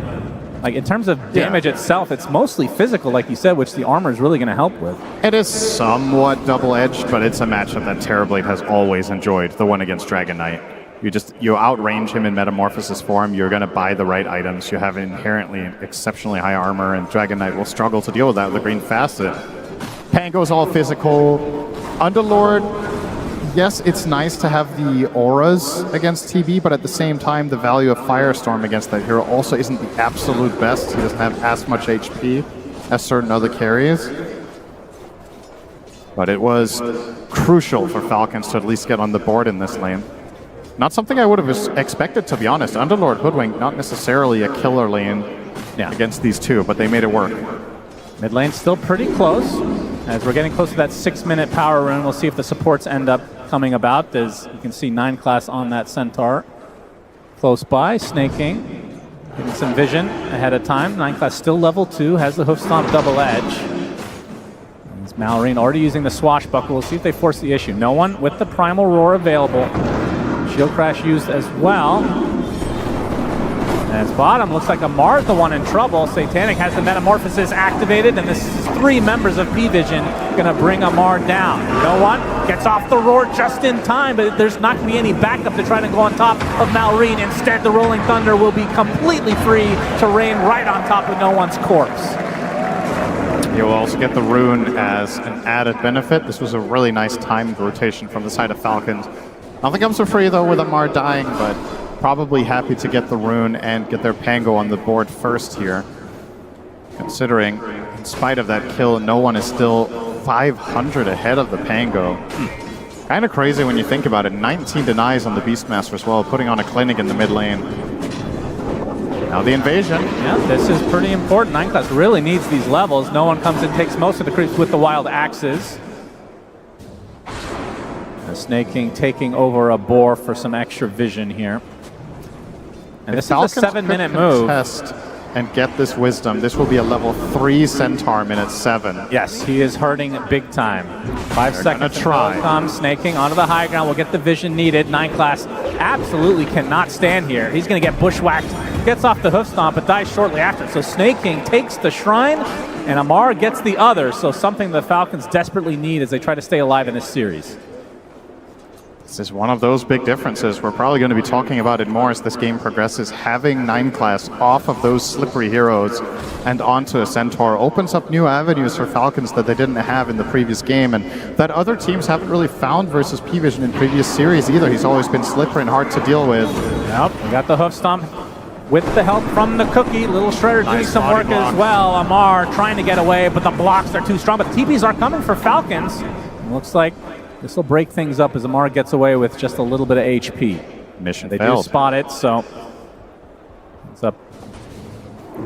like in terms of damage itself, it's mostly physical, like you said, which the armor is really going to help with. It is somewhat double-edged, but it's a matchup that Terrorblade has always enjoyed, the one against Dragon Knight. You outrange him in Metamorphosis form, you're going to buy the right items, you have inherently exceptionally high armor, and Dragon Knight will struggle to deal with that with the green facet. Pango's all physical. Underlord, yes, it's nice to have the auras against TB, but at the same time, the value of Firestorm against that hero also isn't the absolute best. He doesn't have as much HP as certain other carries. But it was crucial for Falcons to at least get on the board in this lane. Not something I would have expected, to be honest. Underlord Hoodwink, not necessarily a killer lane against these two, but they made it work. Mid lane's still pretty close. As we're getting close to that 6-minute power rune, we'll see if the supports end up coming about. As you can see, 9 class on that Centaur. Close by, snaking. Getting some vision ahead of time. 9 class still level 2, has the hoof stomp double edge. As Malorine already using the swashbuckle. We'll see if they force the issue. No one with the primal roar available. Shield crash used as well. As bottom, looks like Amar the one in trouble. Satanic has the Metamorphosis activated, and this is 3 members of P-Vision gonna bring Amar down. No one gets off the roar just in time, but there's not gonna be any backup to try to go on top of Malorine. Instead, the Rolling Thunder will be completely free to rain right on top of No One's corpse. You'll also get the rune as an added benefit. This was a really nice timed rotation from the side of Falcons. Nothing comes for free, though, with Amar dying, but probably happy to get the rune and get their Pango on the board first here. Considering, in spite of that kill, No One is still 500 ahead of the Pango. Kind of crazy when you think about it. 19 denies on the Beastmaster as well, putting on a clinic in the mid lane. Now the invasion. Yeah, this is pretty important. 9 class really needs these levels. No One comes and takes most of the creeps with the wild axes. The Snake King taking over a boar for some extra vision here. And this is a 7-minute move. Test and get this wisdom. This will be a level 3 Centaur minute 7. Yes, he is hurting big time. 5 seconds to come. Snake King onto the high ground. Will get the vision needed. 9 class absolutely cannot stand here. He's going to get bushwhacked. Gets off the hoof stomp, but dies shortly after. So Snake King takes the shrine, and Amar gets the other. So something the Falcons desperately need as they try to stay alive in this series. This is one of those big differences. We're probably going to be talking about it more as this game progresses. Having 9 class off of those slippery heroes and onto a Centaur opens up new avenues for Falcons that they didn't have in the previous game, and that other teams haven't really found versus P-Vision in previous series either. He's always been slippery and hard to deal with. Yep, we got the hoof stomp with the help from the Cookie. Little Shredder doing Nice some body work block. as well. Amar trying to get away, but the blocks are too strong. But TPs are coming for Falcons. It looks like this will break things up as Amar gets away with just a little bit of HP. Mission They failed. do spot it, so ends up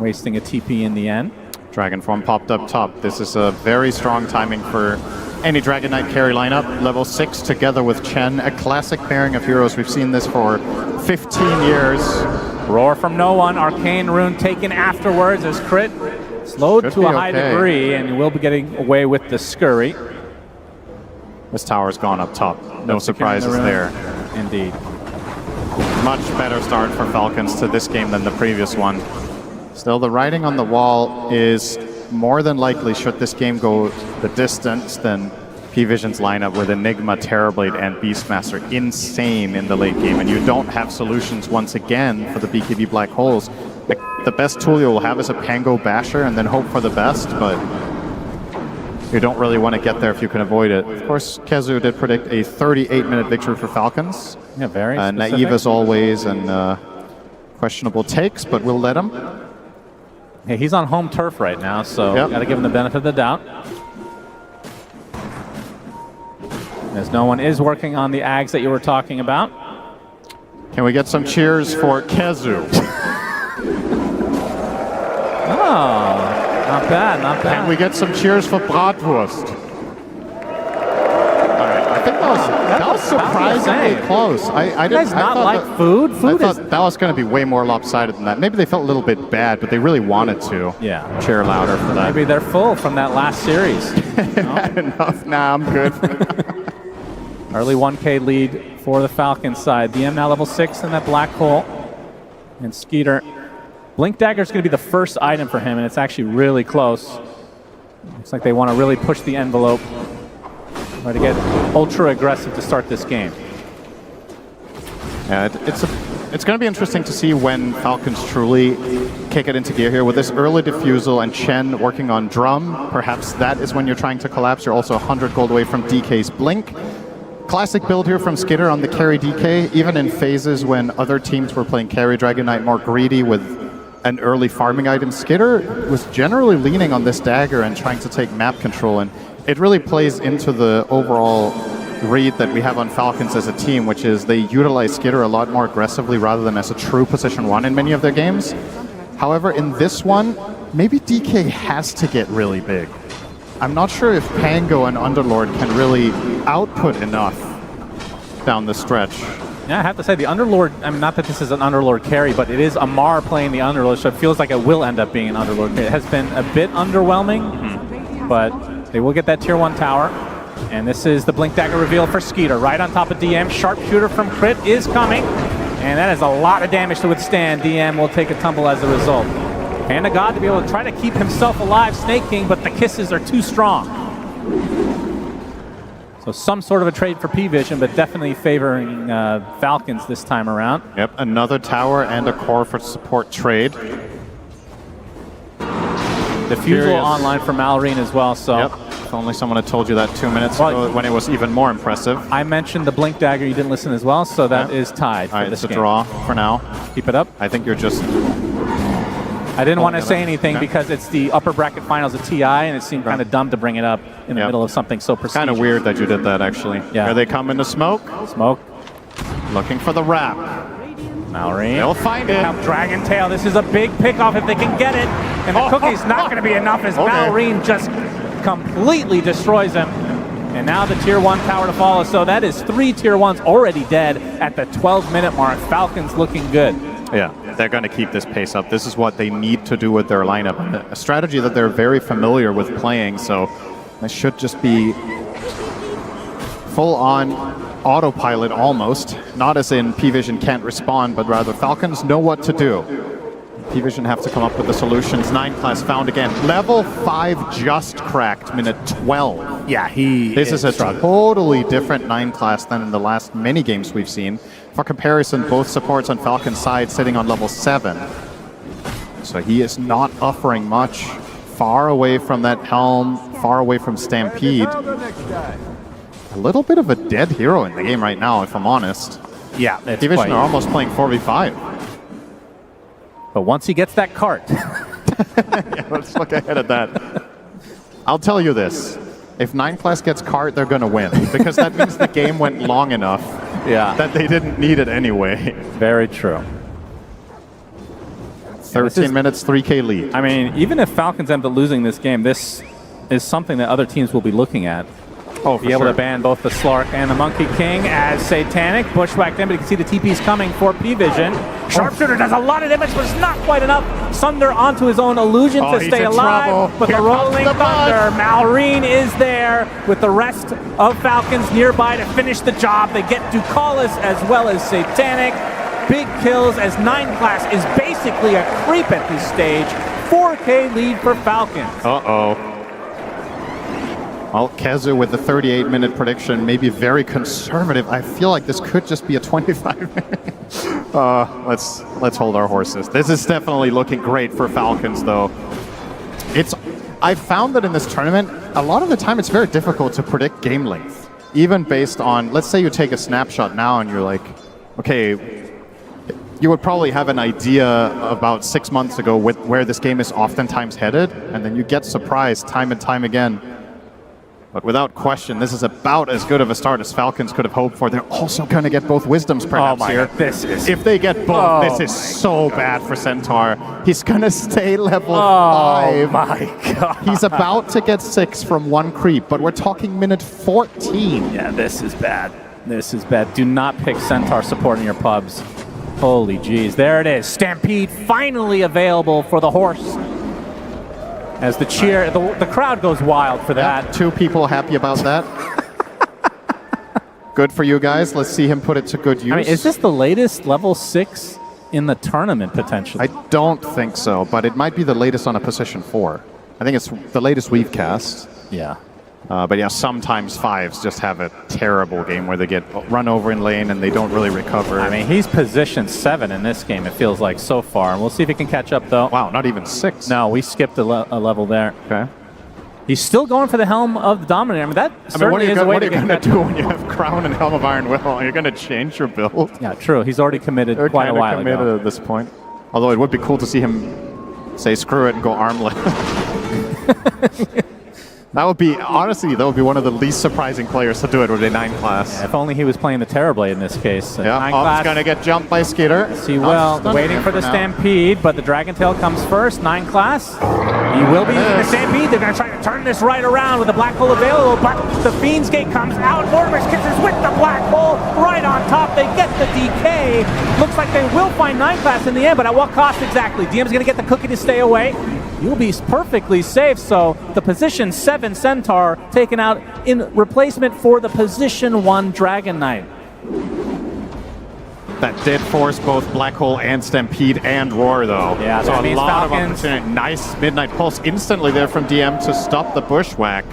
wasting a TP in the end. Dragon form popped up top. This is a very strong timing for any Dragon Knight carry lineup. Level 6 together with Chen, a classic pairing of heroes. We've seen this for 15 years. Roar from no one. Arcane Rune taken afterwards as Crit slowed Should to be a high okay. degree, and you will be getting away with the Scurry. This tower's gone up top. No That's the surprises King in the there. room. Indeed. Much better start for Falcons to this game than the previous one. Still, the writing on the wall is more than likely, should this game go the distance, than P-Vision's lineup with Enigma, Terrorblade, and Beastmaster insane in the late game, and you don't have solutions once again for the BKB Black Holes. Like, the best tool you'll have is a Pango Basher and then hope for the best, but you don't really want to get there if you can avoid it. Of course, Kezu did predict a 38-minute victory for Falcons. Yeah, very naive as always, and questionable takes, but we'll let him. Hey, he's on home turf right now, so got to give him the benefit of the doubt. As no one is working on the Ags that you were talking about. Can we get some cheers for Kezu? Oh, not bad, not bad. Can we get some cheers for Bratwurst? All right, I think that was surprisingly close. I You guys not like food? I Food is... thought that was going to be way more lopsided than that. Maybe they felt a little bit bad, but they really wanted to. Yeah. Cheer louder for that. Maybe they're full from that last series. Enough. Nah, I'm good. Early 1K lead for the Falcons side. DM now level 6 in that black hole. And Skeeter. Blink Dagger is going to be the first item for him, and it's actually really close. Looks like they want to really push the envelope. Try to get ultra aggressive to start this game. Yeah, it's going to be interesting to see when Falcons truly kick it into gear here. With this early defusal and Chen working on drum, perhaps that is when you're trying to collapse. You're also 100 gold away from DK's Blink. Classic build here from Skitter on the carry DK, even in phases when other teams were playing carry Dragon Knight more greedy with an early farming item. Skitter was generally leaning on this dagger and trying to take map control, and it really plays into the overall read that we have on Falcons as a team, which is they utilize Skitter a lot more aggressively rather than as a true position 1 in many of their games. However, in this one, maybe DK has to get really big. I'm not sure if Pango and Underlord can really output enough down the stretch. Yeah, I have to say, the Underlord, I mean, not that this is an Underlord carry, but it is Amar playing the Underlord, so it feels like it will end up being an Underlord carry. It has been a bit underwhelming, but they will get that tier 1 tower. And this is the Blink Dagger reveal for Skeeter, right on top of DM. Sharpshooter from Crit is coming, and that is a lot of damage to withstand. DM will take a tumble as a result. And a God to be able to try to keep himself alive, Snake King, but the kisses are too strong. So some sort of a trade for P-Vision, but definitely favoring Falcons this time around. Yep, another tower and a core for support trade. Defusal online for Malrine as well, so... Yep. If only someone had told you that 2 minutes ago when it was even more impressive. I mentioned the Blink Dagger, you didn't listen as well, so that is tied for All right, this it's a game. draw for now. Keep it up. I think you're just... I didn't want to say anything because it's the upper bracket finals of TI, and it seemed kind of dumb to bring it up in the middle of something so prestigious. Kind of weird that you did that, actually. Yeah. Here they come into smoke. Smoke. Looking for the wrap. Malrine. They'll find it. Now Dragon Tail. This is a big pickoff if they can get it. And the cookie's not going to be enough as Malrine just completely destroys him. And now the tier 1 tower to follow. So that is 3 tier 1s already dead at the 12-minute mark. Falcons looking good. Yeah, they're going to keep this pace up. This is what they need to do with their lineup. A strategy that they're very familiar with playing, so they should just be full-on autopilot almost. Not as in P-Vision can't respond, but rather Falcons know what to do. P-Vision have to come up with the solutions. 9 class found again. Level 5 just cracked, minute 12. Yeah, This is a totally different 9 class than in the last many games we've seen. For comparison, both supports on Falcon's side sitting on level 7. So he is not offering much. Far away from that helm, far away from Stampede. A little bit of a dead hero in the game right now, if I'm honest. Yeah, P-Vision are almost playing 4v5. But once he gets that cart, yeah, let's look ahead at that. I'll tell you this. If 9 Class gets cart, they're going to win. Because that means the game went long enough that they didn't need it anyway. Very true. 13 minutes, 3K lead. I mean, even if Falcons end up losing this game, this is something that other teams will be looking at. Oh, be able to ban both the Slark and the Monkey King as Satanic. Bushwhacked in, but you can see the TP's coming for P-Vision. Sharpshooter does a lot of damage, but it's not quite enough. Sunder onto his own illusion to stay alive. Trouble. But Here the Rolling comes the Thunder, Malrine is there with the rest of Falcons nearby to finish the job. They get Ducalis as well as Satanic. Big kills as 9 Class is basically a creep at this stage. 4K lead for Falcons. Uh-oh. Well, Kezu with the 38-minute prediction, maybe very conservative. I feel like this could just be a 25-minute. Let's hold our horses. This is definitely looking great for Falcons, though. I found that in this tournament, a lot of the time it's very difficult to predict game length. Even based on, let's say you take a snapshot now and you're like, okay, you would probably have an idea about 6 months ago with where this game is oftentimes headed, and then you get surprised time and time again. But without question, this is about as good of a start as Falcons could have hoped for. They're also going to get both Wisdoms perhaps here. If they get both, this is so bad for Centaur. He's going to stay level 5. Oh my god. He's about to get 6 from 1 creep, but we're talking minute 14. Yeah, this is bad. This is bad. Do not pick Centaur support in your pubs. Holy jeez. There it is. Stampede finally available for the horse. As the cheer, the crowd goes wild for that. Yeah, 2 people happy about that. Good for you guys. Let's see him put it to good use. I mean, is this the latest level 6 in the tournament, potentially? I don't think so, but it might be the latest on a position 4. I think it's the latest we've cast. Yeah. But yeah, sometimes 5s just have a terrible game where they get run over in lane and they don't really recover. I mean, he's position 7 in this game, it feels like, so far. And we'll see if he can catch up, though. Wow, not even 6. No, we skipped a level there. Okay. He's still going for the Helm of the Dominator. I mean, that certainly is a way to get What are you going to do when you have Crown and Helm of Iron Will? Are you going to change your build? Yeah, true. He's already committed quite a while committed ago. At this point. Although it would be cool to see him say screw it and go armlet. That would be, honestly, that would be one of the least surprising players to do it with a 9 Class. Yeah, if only he was playing the Terrorblade in this case. Yeah, 9 class going to get jumped by Skeeter. See, well, waiting for the Stampede, but the Dragon Tail comes first. 9 Class. He will be using the Stampede. They're going to try to turn this right around with the Black Hole available, but the Fiend's Gate comes out. Mortimer's Kisses with the Black Hole right on top. They get the DK. Looks like they will find 9 Class in the end, but at what cost exactly? DM's going to get the cookie to stay away. You'll be perfectly safe, so the position 7 Centaur taken out in replacement for the position 1 Dragon Knight. That did force both Black Hole and Stampede and Roar, though. Yeah, so that a means lot Falcons. of opportunity. Nice Midnight Pulse instantly there from DM to stop the Bushwhack.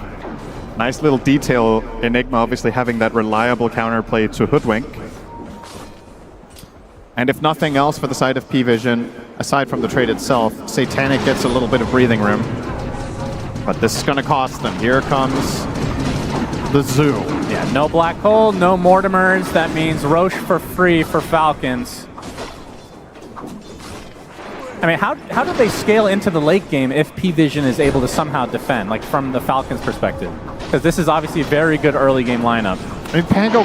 Nice little detail. Enigma obviously having that reliable counterplay to Hoodwink. And if nothing else for the side of P-Vision, aside from the trade itself, Satanic gets a little bit of breathing room. But this is going to cost them. Here comes the Zoo. Yeah, no Black Hole, no Mortimers. That means Roche for free for Falcons. I mean, how do they scale into the late game if P-Vision is able to somehow defend, like from the Falcons' perspective? Because this is obviously a very good early game lineup. I mean, Pango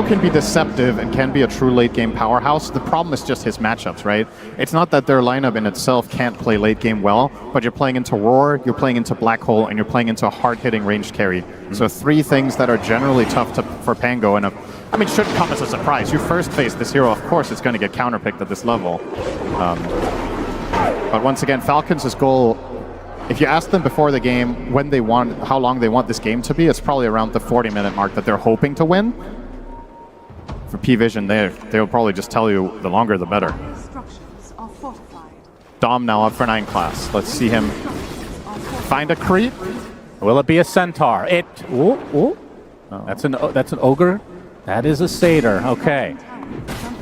can be deceptive and can be a true late game powerhouse. The problem is just his matchups, right? It's not that their lineup in itself can't play late game well, but you're playing into Roar, you're playing into Black Hole, and you're playing into a hard-hitting ranged carry. So 3 things that are generally tough for Pango, and I mean, shouldn't come as a surprise. You first face this hero, of course it's going to get counterpicked at this level. But once again, Falcons' goal, if you ask them before the game when they want, how long they want this game to be, it's probably around the 40-minute mark that they're hoping to win. For P-Vision, they'll probably just tell you the longer the better. Structures are fortified. Dom now up for 9 Class. Let's see him find a creep. Will it be a Centaur? That's an Ogre. That is a Satyr. Okay.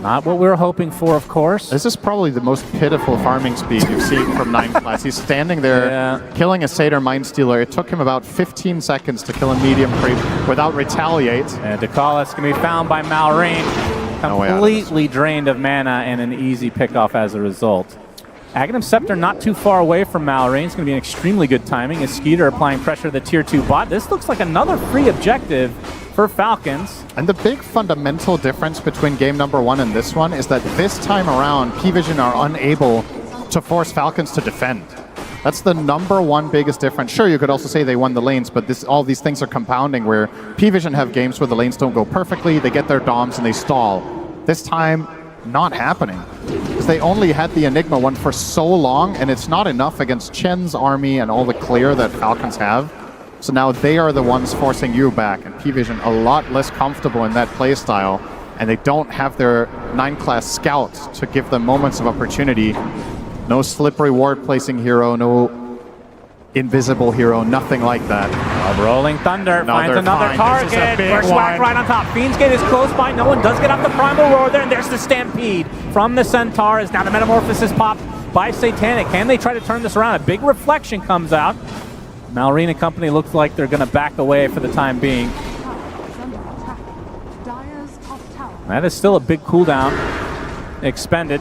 Not what we were hoping for, of course. This is probably the most pitiful farming speed you've seen from 9 Class. He's standing there, killing a Satyr Mindstealer. It took him about 15 seconds to kill a medium creep without retaliate. And Ducalis can be found by Malrine. No way out of this. Completely drained of mana and an easy pickoff as a result. Aghanim Scepter not too far away from Mallory. It's going to be an extremely good timing as Skeeter applying pressure to the tier 2 bot. This looks like another free objective for Falcons. And the big fundamental difference between game number 1 and this one is that this time around, P-Vision are unable to force Falcons to defend. That's the number 1 biggest difference. Sure, you could also say they won the lanes, but all these things are compounding where P-Vision have games where the lanes don't go perfectly, they get their DOMs and they stall. This time, not happening. Because they only had the Enigma one for so long, and it's not enough against Chen's army and all the clear that Falcons have. So now they are the ones forcing you back, and P-Vision a lot less comfortable in that playstyle, and they don't have their 9-class scout to give them moments of opportunity. No slippery ward placing hero, no invisible hero, nothing like that. Rolling Thunder finds another target. First whack right on top. Fiend's Gate is close by. No one does get off the Primal Roar there, and there's the Stampede from the Centaur. Is now the Metamorphosis popped by Satanic. Can they try to turn this around? A big reflection comes out. Malrine and company looks like they're going to back away for the time being. That is still a big cooldown expended.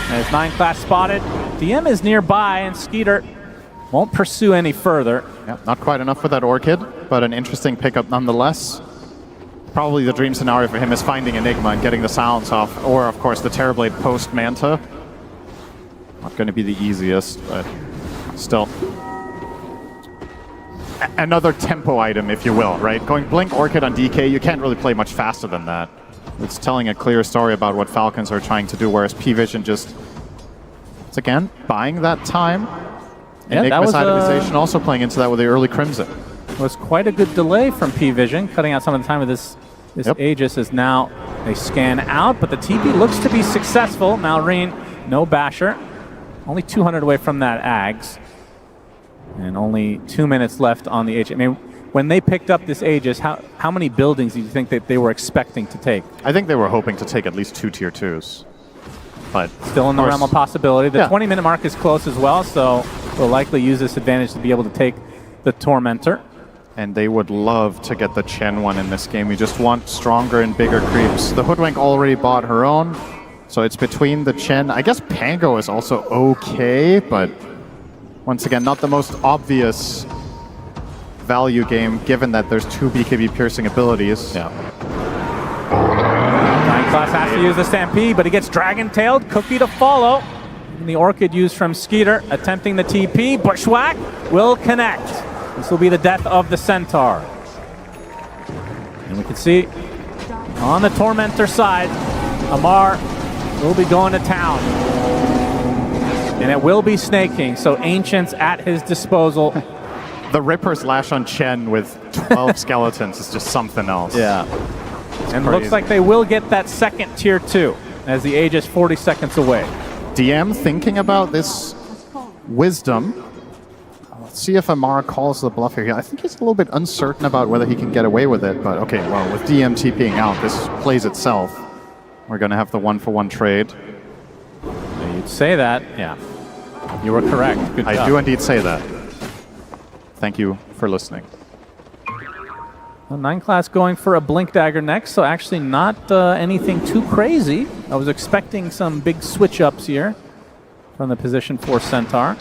As 9-class spotted. DM is nearby, and Skeeter won't pursue any further. Yep, not quite enough for that Orchid, but an interesting pickup nonetheless. Probably the dream scenario for him is finding Enigma and getting the sounds off, or of course the Terrorblade post Manta. Not going to be the easiest, but still. Another tempo item, if you will, right? Going Blink Orchid on DK, you can't really play much faster than that. It's telling a clear story about what Falcons are trying to do, whereas P-Vision just, it's again, buying that time. Yeah, Enigma's itemization also playing into that with the early Crimson. It was quite a good delay from P-Vision, cutting out some of the time of this Aegis is now a scan out, but the TP looks to be successful. Malrine, no Basher. Only 200 away from that Ags. And only 2 minutes left on the Aegis. I mean, when they picked up this Aegis, how many buildings do you think that they were expecting to take? I think they were hoping to take at least 2 tier 2s. But still in the realm of possibility. The 20-minute mark is close as well, so they'll likely use this advantage to be able to take the Tormentor. And they would love to get the Chen one in this game. You just want stronger and bigger creeps. The Hoodwink already bought her own, so it's between the Chen. I guess Pango is also okay, but once again, not the most obvious value game, given that there's 2 BKB piercing abilities. Yeah. 9-class has to use the Stampede, but he gets Dragon-tailed. Cookie to follow. And the Orchid used from Skeeter, attempting the TP. Bushwhack will connect. This will be the death of the Centaur. And we can see on the Tormentor side, Amar will be going to town. And it will be snaking, so Ancients at his disposal. The Ripper's Lash on Chen with 12 skeletons is just something else. Yeah. It's and crazy. looks like they will get that second tier 2 as the Aegis 40 seconds away. DM thinking about this Wisdom. Let's see if Amar calls the bluff here. I think he's a little bit uncertain about whether he can get away with it, but okay, well, with DM TPing out, this plays itself. We're going to have the 1-for-1 trade. You'd say that, yeah. You were correct. Good job. I do indeed say that. Thank you for listening. Well, 9-class going for a Blink Dagger next, so actually not anything too crazy. I was expecting some big switch-ups here from the position 4 Centaur.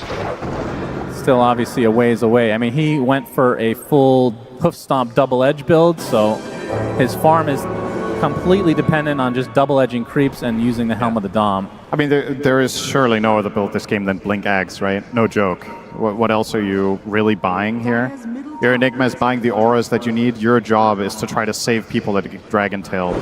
Still obviously a ways away. I mean, he went for a full Hoof Stomp double edge build, so his farm is completely dependent on just double edging creeps and using the Helm of the Dom. I mean, there is surely no other build this game than Blink Axe, right? No joke. What else are you really buying here? Your Enigma is buying the auras that you need. Your job is to try to save people that get Dragon Tail.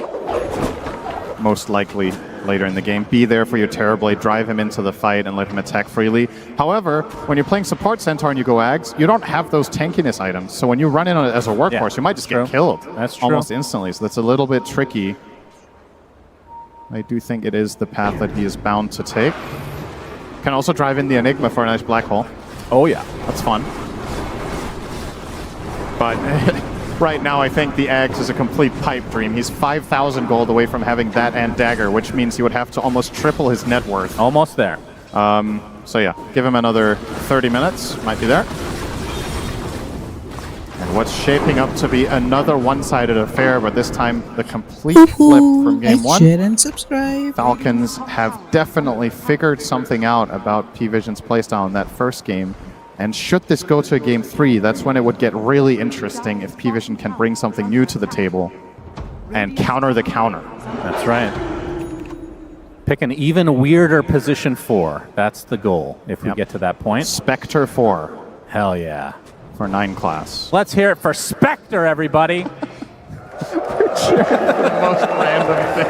Most likely later in the game. Be there for your Terrorblade, drive him into the fight, and let him attack freely. However, when you're playing support Centaur and you go Ags, you don't have those tankiness items. So when you run in on it as a workhorse, you might just get killed almost instantly. So that's a little bit tricky. I do think it is the path that he is bound to take. Can also drive in the Enigma for a nice black hole. Oh yeah, that's fun. But right now, I think the Ags is a complete pipe dream. He's 5,000 gold away from having that and Dagger, which means he would have to almost triple his net worth. Almost there. So yeah, give him another 30 minutes. Might be there. And what's shaping up to be another one-sided affair, but this time the complete flip from game one. Share and subscribe. Falcons have definitely figured something out about P-Vision's playstyle in that first game. And should this go to a game 3, that's when it would get really interesting if P-Vision can bring something new to the table and counter the counter. That's right. Pick an even weirder position 4. That's the goal if we get to that point. Spectre 4. Hell yeah. For 9 class. Let's hear it for Spectre, everybody.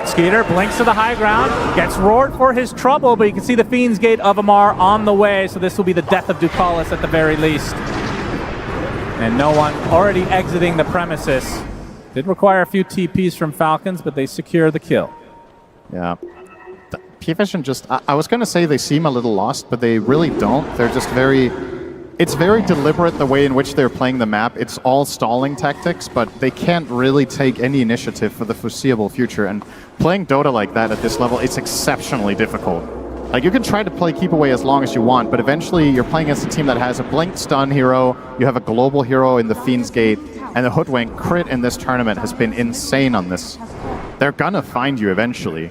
Skeeter blinks to the high ground, gets roared for his trouble, but you can see the Fiend's Gate of Amar on the way, so this will be the death of Ducalis at the very least. And no one already exiting the premises. Did require a few TPs from Falcons, but they secure the kill. Yeah. P-Vision just, I was going to say they seem a little lost, but they really don't. They're just very... It's very deliberate the way in which they're playing the map. It's all stalling tactics, but they can't really take any initiative for the foreseeable future. And playing Dota like that at this level, it's exceptionally difficult. Like, you can try to play keep away as long as you want, but eventually you're playing against a team that has a blink stun hero, you have a global hero in the Fiend's Gate, and the Hoodwink crit in this tournament has been insane on this. They're gonna find you eventually.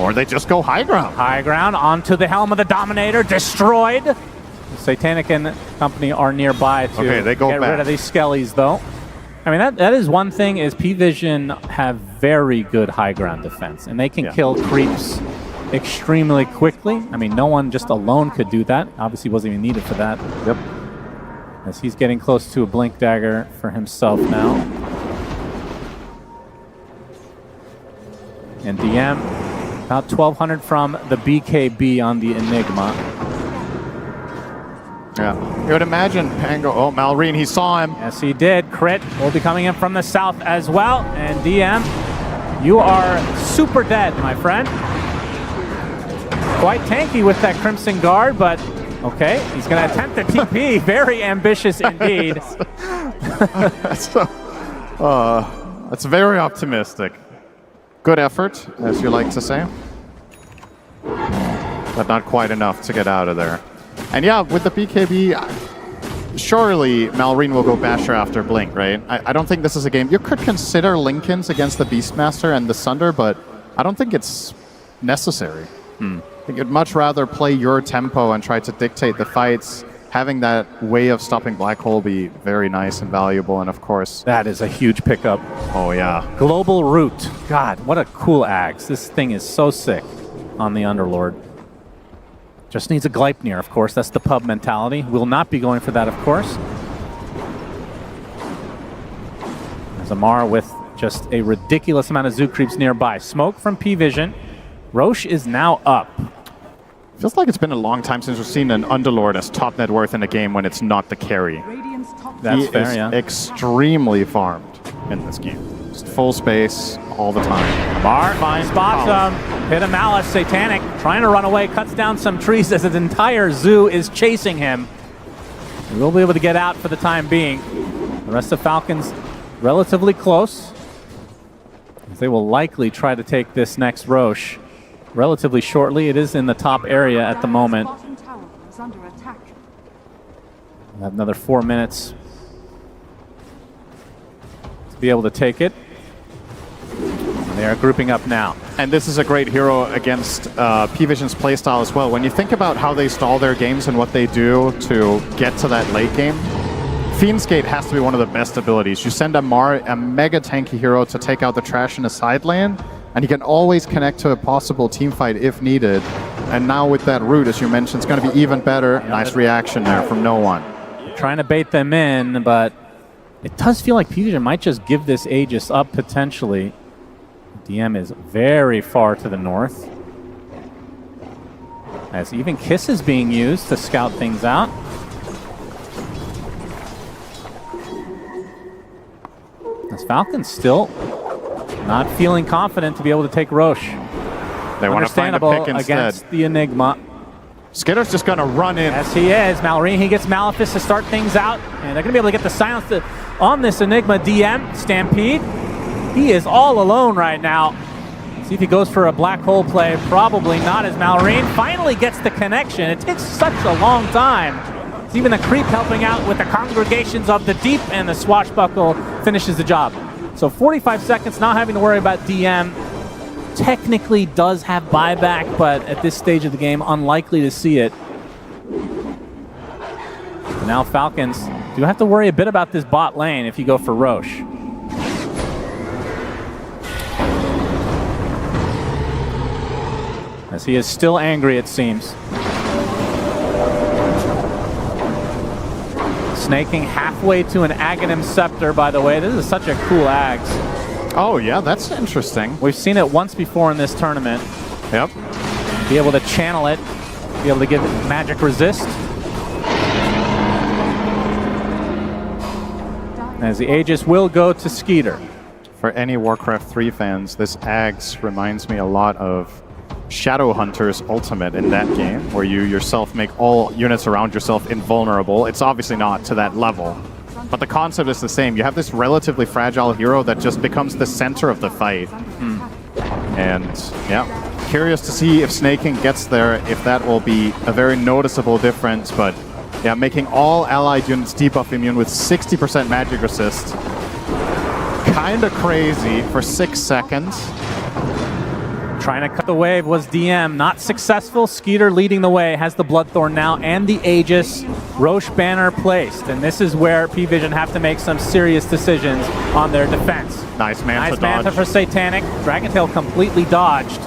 Or they just go high ground. High ground onto the helm of the Dominator, destroyed. Satanic and company are nearby to get rid of these skellies, though. I mean, that is one thing, is P-Vision have very good high ground defense, and they can kill creeps extremely quickly. I mean, no one just alone could do that. Obviously wasn't even needed for that. Yep. As he's getting close to a blink dagger for himself now. And DM, about 1,200 from the BKB on the Enigma. Yeah, you would imagine Pango, oh, Malrine, he saw him. Yes, he did. Crit will be coming in from the south as well. And DM, you are super dead, my friend. Quite tanky with that Crimson Guard, but okay, he's going to attempt the TP. Very ambitious indeed. That's very optimistic. Good effort, as you like to say. But not quite enough to get out of there. And yeah, with the BKB, surely Malrine will go Basher after Blink, right? I don't think this is a game. You could consider Linken's against the Beastmaster and the Sunder, but I don't think it's necessary. I think you'd much rather play your tempo and try to dictate the fights. Having that way of stopping Black Hole be very nice and valuable, and of course... That is a huge pickup. Oh, yeah. Global Root. God, what a cool axe. This thing is so sick on the Underlord. Just needs a Gleipnir, of course. That's the pub mentality. Will not be going for that, of course. There's Amar with just a ridiculous amount of Zoo Creeps nearby. Smoke from P-Vision. Roche is now up. Feels like it's been a long time since we've seen an Underlord as top net worth in a game when it's not the carry. That's fair, yeah. Extremely farmed in this game. Just full space all the time. Amar spots him. Hit a Malice. Satanic trying to run away. Cuts down some trees as his entire zoo is chasing him. He will be able to get out for the time being. The rest of Falcons relatively close. They will likely try to take this next Roche relatively shortly. It is in the top area at the moment. We'll have another 4 minutes to be able to take it. And they are grouping up now. And this is a great hero against P-Vision's playstyle as well. When you think about how they stall their games and what they do to get to that late game, Fiend's Gate has to be one of the best abilities. You send a mega tanky hero to take out the trash in a side lane, and he can always connect to a possible team fight if needed. And now with that root, as you mentioned, it's going to be even better. Nice reaction there from no one. Trying to bait them in, but it does feel like P-Vision might just give this Aegis up potentially. DM is very far to the north. As even Kiss is being used to scout things out. As Falcons still not feeling confident to be able to take Roche. They want to find a pick instead. Against the Enigma. Skitter's just going to run in. Yes, he is. Malrine, he gets Malefice to start things out. And they're going to be able to get the silence on this Enigma DM. Stampede. He is all alone right now. See if he goes for a Black Hole play. Probably not, as Malrine finally gets the connection. It takes such a long time. spots. Even the creep helping out with the congregations of the deep, and the swashbuckle finishes the job. So 45 seconds, not having to worry about DM. Technically does have buyback, but at this stage of the game, unlikely to see it. And now Falcons do have to worry a bit about this bot lane if you go for Roche. As he is still angry, it seems. Snaking halfway to an Aghanim Scepter, by the way. This is such a cool Ags. Oh, yeah, that's interesting. We've seen it once before in this tournament. Yep. Be able to channel it, be able to give it magic resist. As the Aegis will go to Skeeter. For any Warcraft 3 fans, this Ags reminds me a lot of Shadowhunter's Ultimate in that game, where you yourself make all units around yourself invulnerable. It's obviously not to that level, but the concept is the same. You have this relatively fragile hero that just becomes the center of the fight. And yeah, curious to see if Snaking gets there, if that will be a very noticeable difference. But yeah, making all allied units debuff immune with 60% magic resist. Kinda crazy for 6 seconds. Trying to cut the wave was DM, not successful. Skeeter leading the way, has the Bloodthorn now and the Aegis. Roche banner placed, and this is where P-Vision have to make some serious decisions on their defense. Nice Manta Manta for Satanic. Dragontail completely dodged.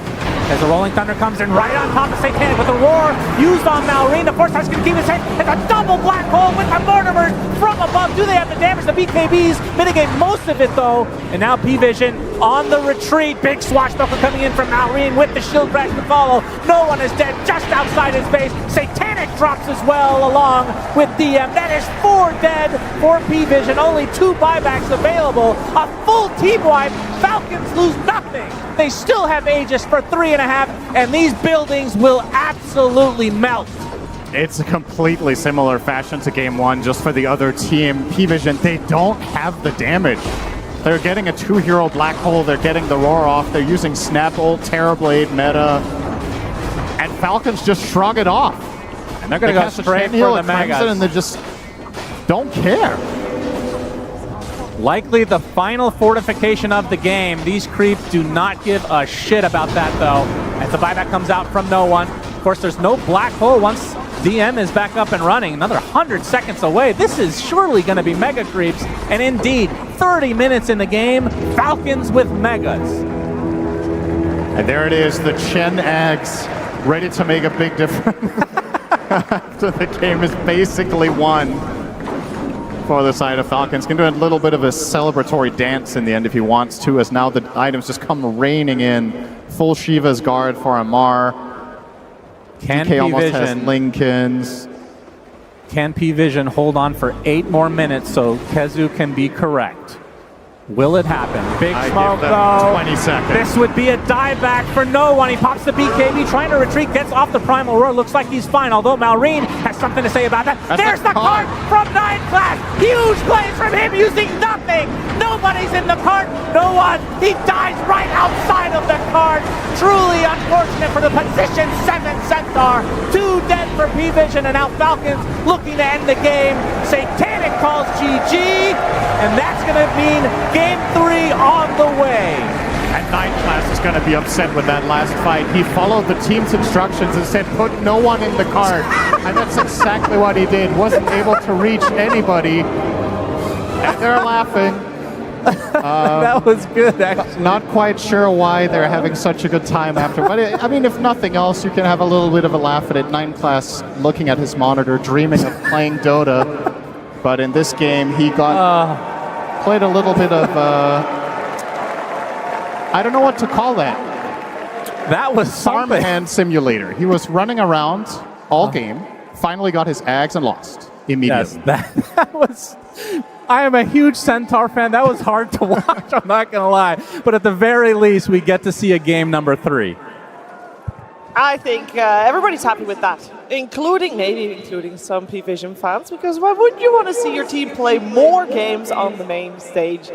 As the Rolling Thunder comes in right on top of Satanic with a roar used on Malrine. The Force Touch can keep it safe. It's a double black hole with the Mortimers from above. Do they have the damage? The BKBs mitigate most of it though. And now P-Vision on the retreat. Big swashbuckle coming in from Malrine with the shield crash to follow. No one is dead just outside his base. Satanic drops as well along with DM. That is 4 dead for P-Vision. Only 2 buybacks available. A full team wipe. Falcons lose nothing. They still have Aegis for 3.5, and these buildings will absolutely melt. It's a completely similar fashion to Game 1, just for the other team. P-Vision, they don't have the damage. They're getting a 2-hero black hole, they're getting the roar off, they're using Snap Ult, Terrorblade meta, and Falcons just shrug it off. And they're going to go straight for the Megas. And they just don't care. Likely the final fortification of the game. These creeps do not give a shit about that though. As the buyback comes out from no one. Of course, there's no black hole once DM is back up and running. Another 100 seconds away. This is surely going to be mega creeps. And indeed, 30 minutes in the game, Falcons with megas. And there it is, the Chen Ags ready to make a big difference after the game is basically won. For the side of Falcons. Can do a little bit of a celebratory dance in the end if he wants to, as now the items just come raining in. Full Shiva's Guard for Amar. DK almost has Lincolns. Can P-Vision hold on for 8 more minutes so Kezu can be correct? Will it happen? Big smoke though. 20 seconds. This would be a dieback for no one. He pops the BKB, trying to retreat, gets off the Primal Roar. Looks like he's fine, although Malrine has something to say about that. There's the cart from 9 Class. Huge plays from him using nothing. Nobody's in the cart. No one. He dies right outside of the cart. Truly unfortunate for the position 7 Centaur. 2 dead for P-Vision, and now Falcons looking to end the game. Satanic calls GG, and that's going to mean Game 3 on the way. And 9 Class is going to be upset with that last fight. He followed the team's instructions and said, put no one in the cart. And that's exactly what he did. Wasn't able to reach anybody. And they're laughing. That was good, actually. Not quite sure why they're having such a good time after. But I mean, if nothing else, you can have a little bit of a laugh at it. 9 Class looking at his monitor, dreaming of playing Dota. But in this game, he got... played a little bit of, I don't know what to call that. That was Farmhand Simulator. He was running around all game, finally got his Ags and lost immediately. Yes, that was... I am a huge Centaur fan. That was hard to watch, I'm not going to lie. But at the very least, we get to see a game number 3. I think everybody's happy with that, including some P-Vision fans, because why wouldn't you want to see your team play more games on the main stage?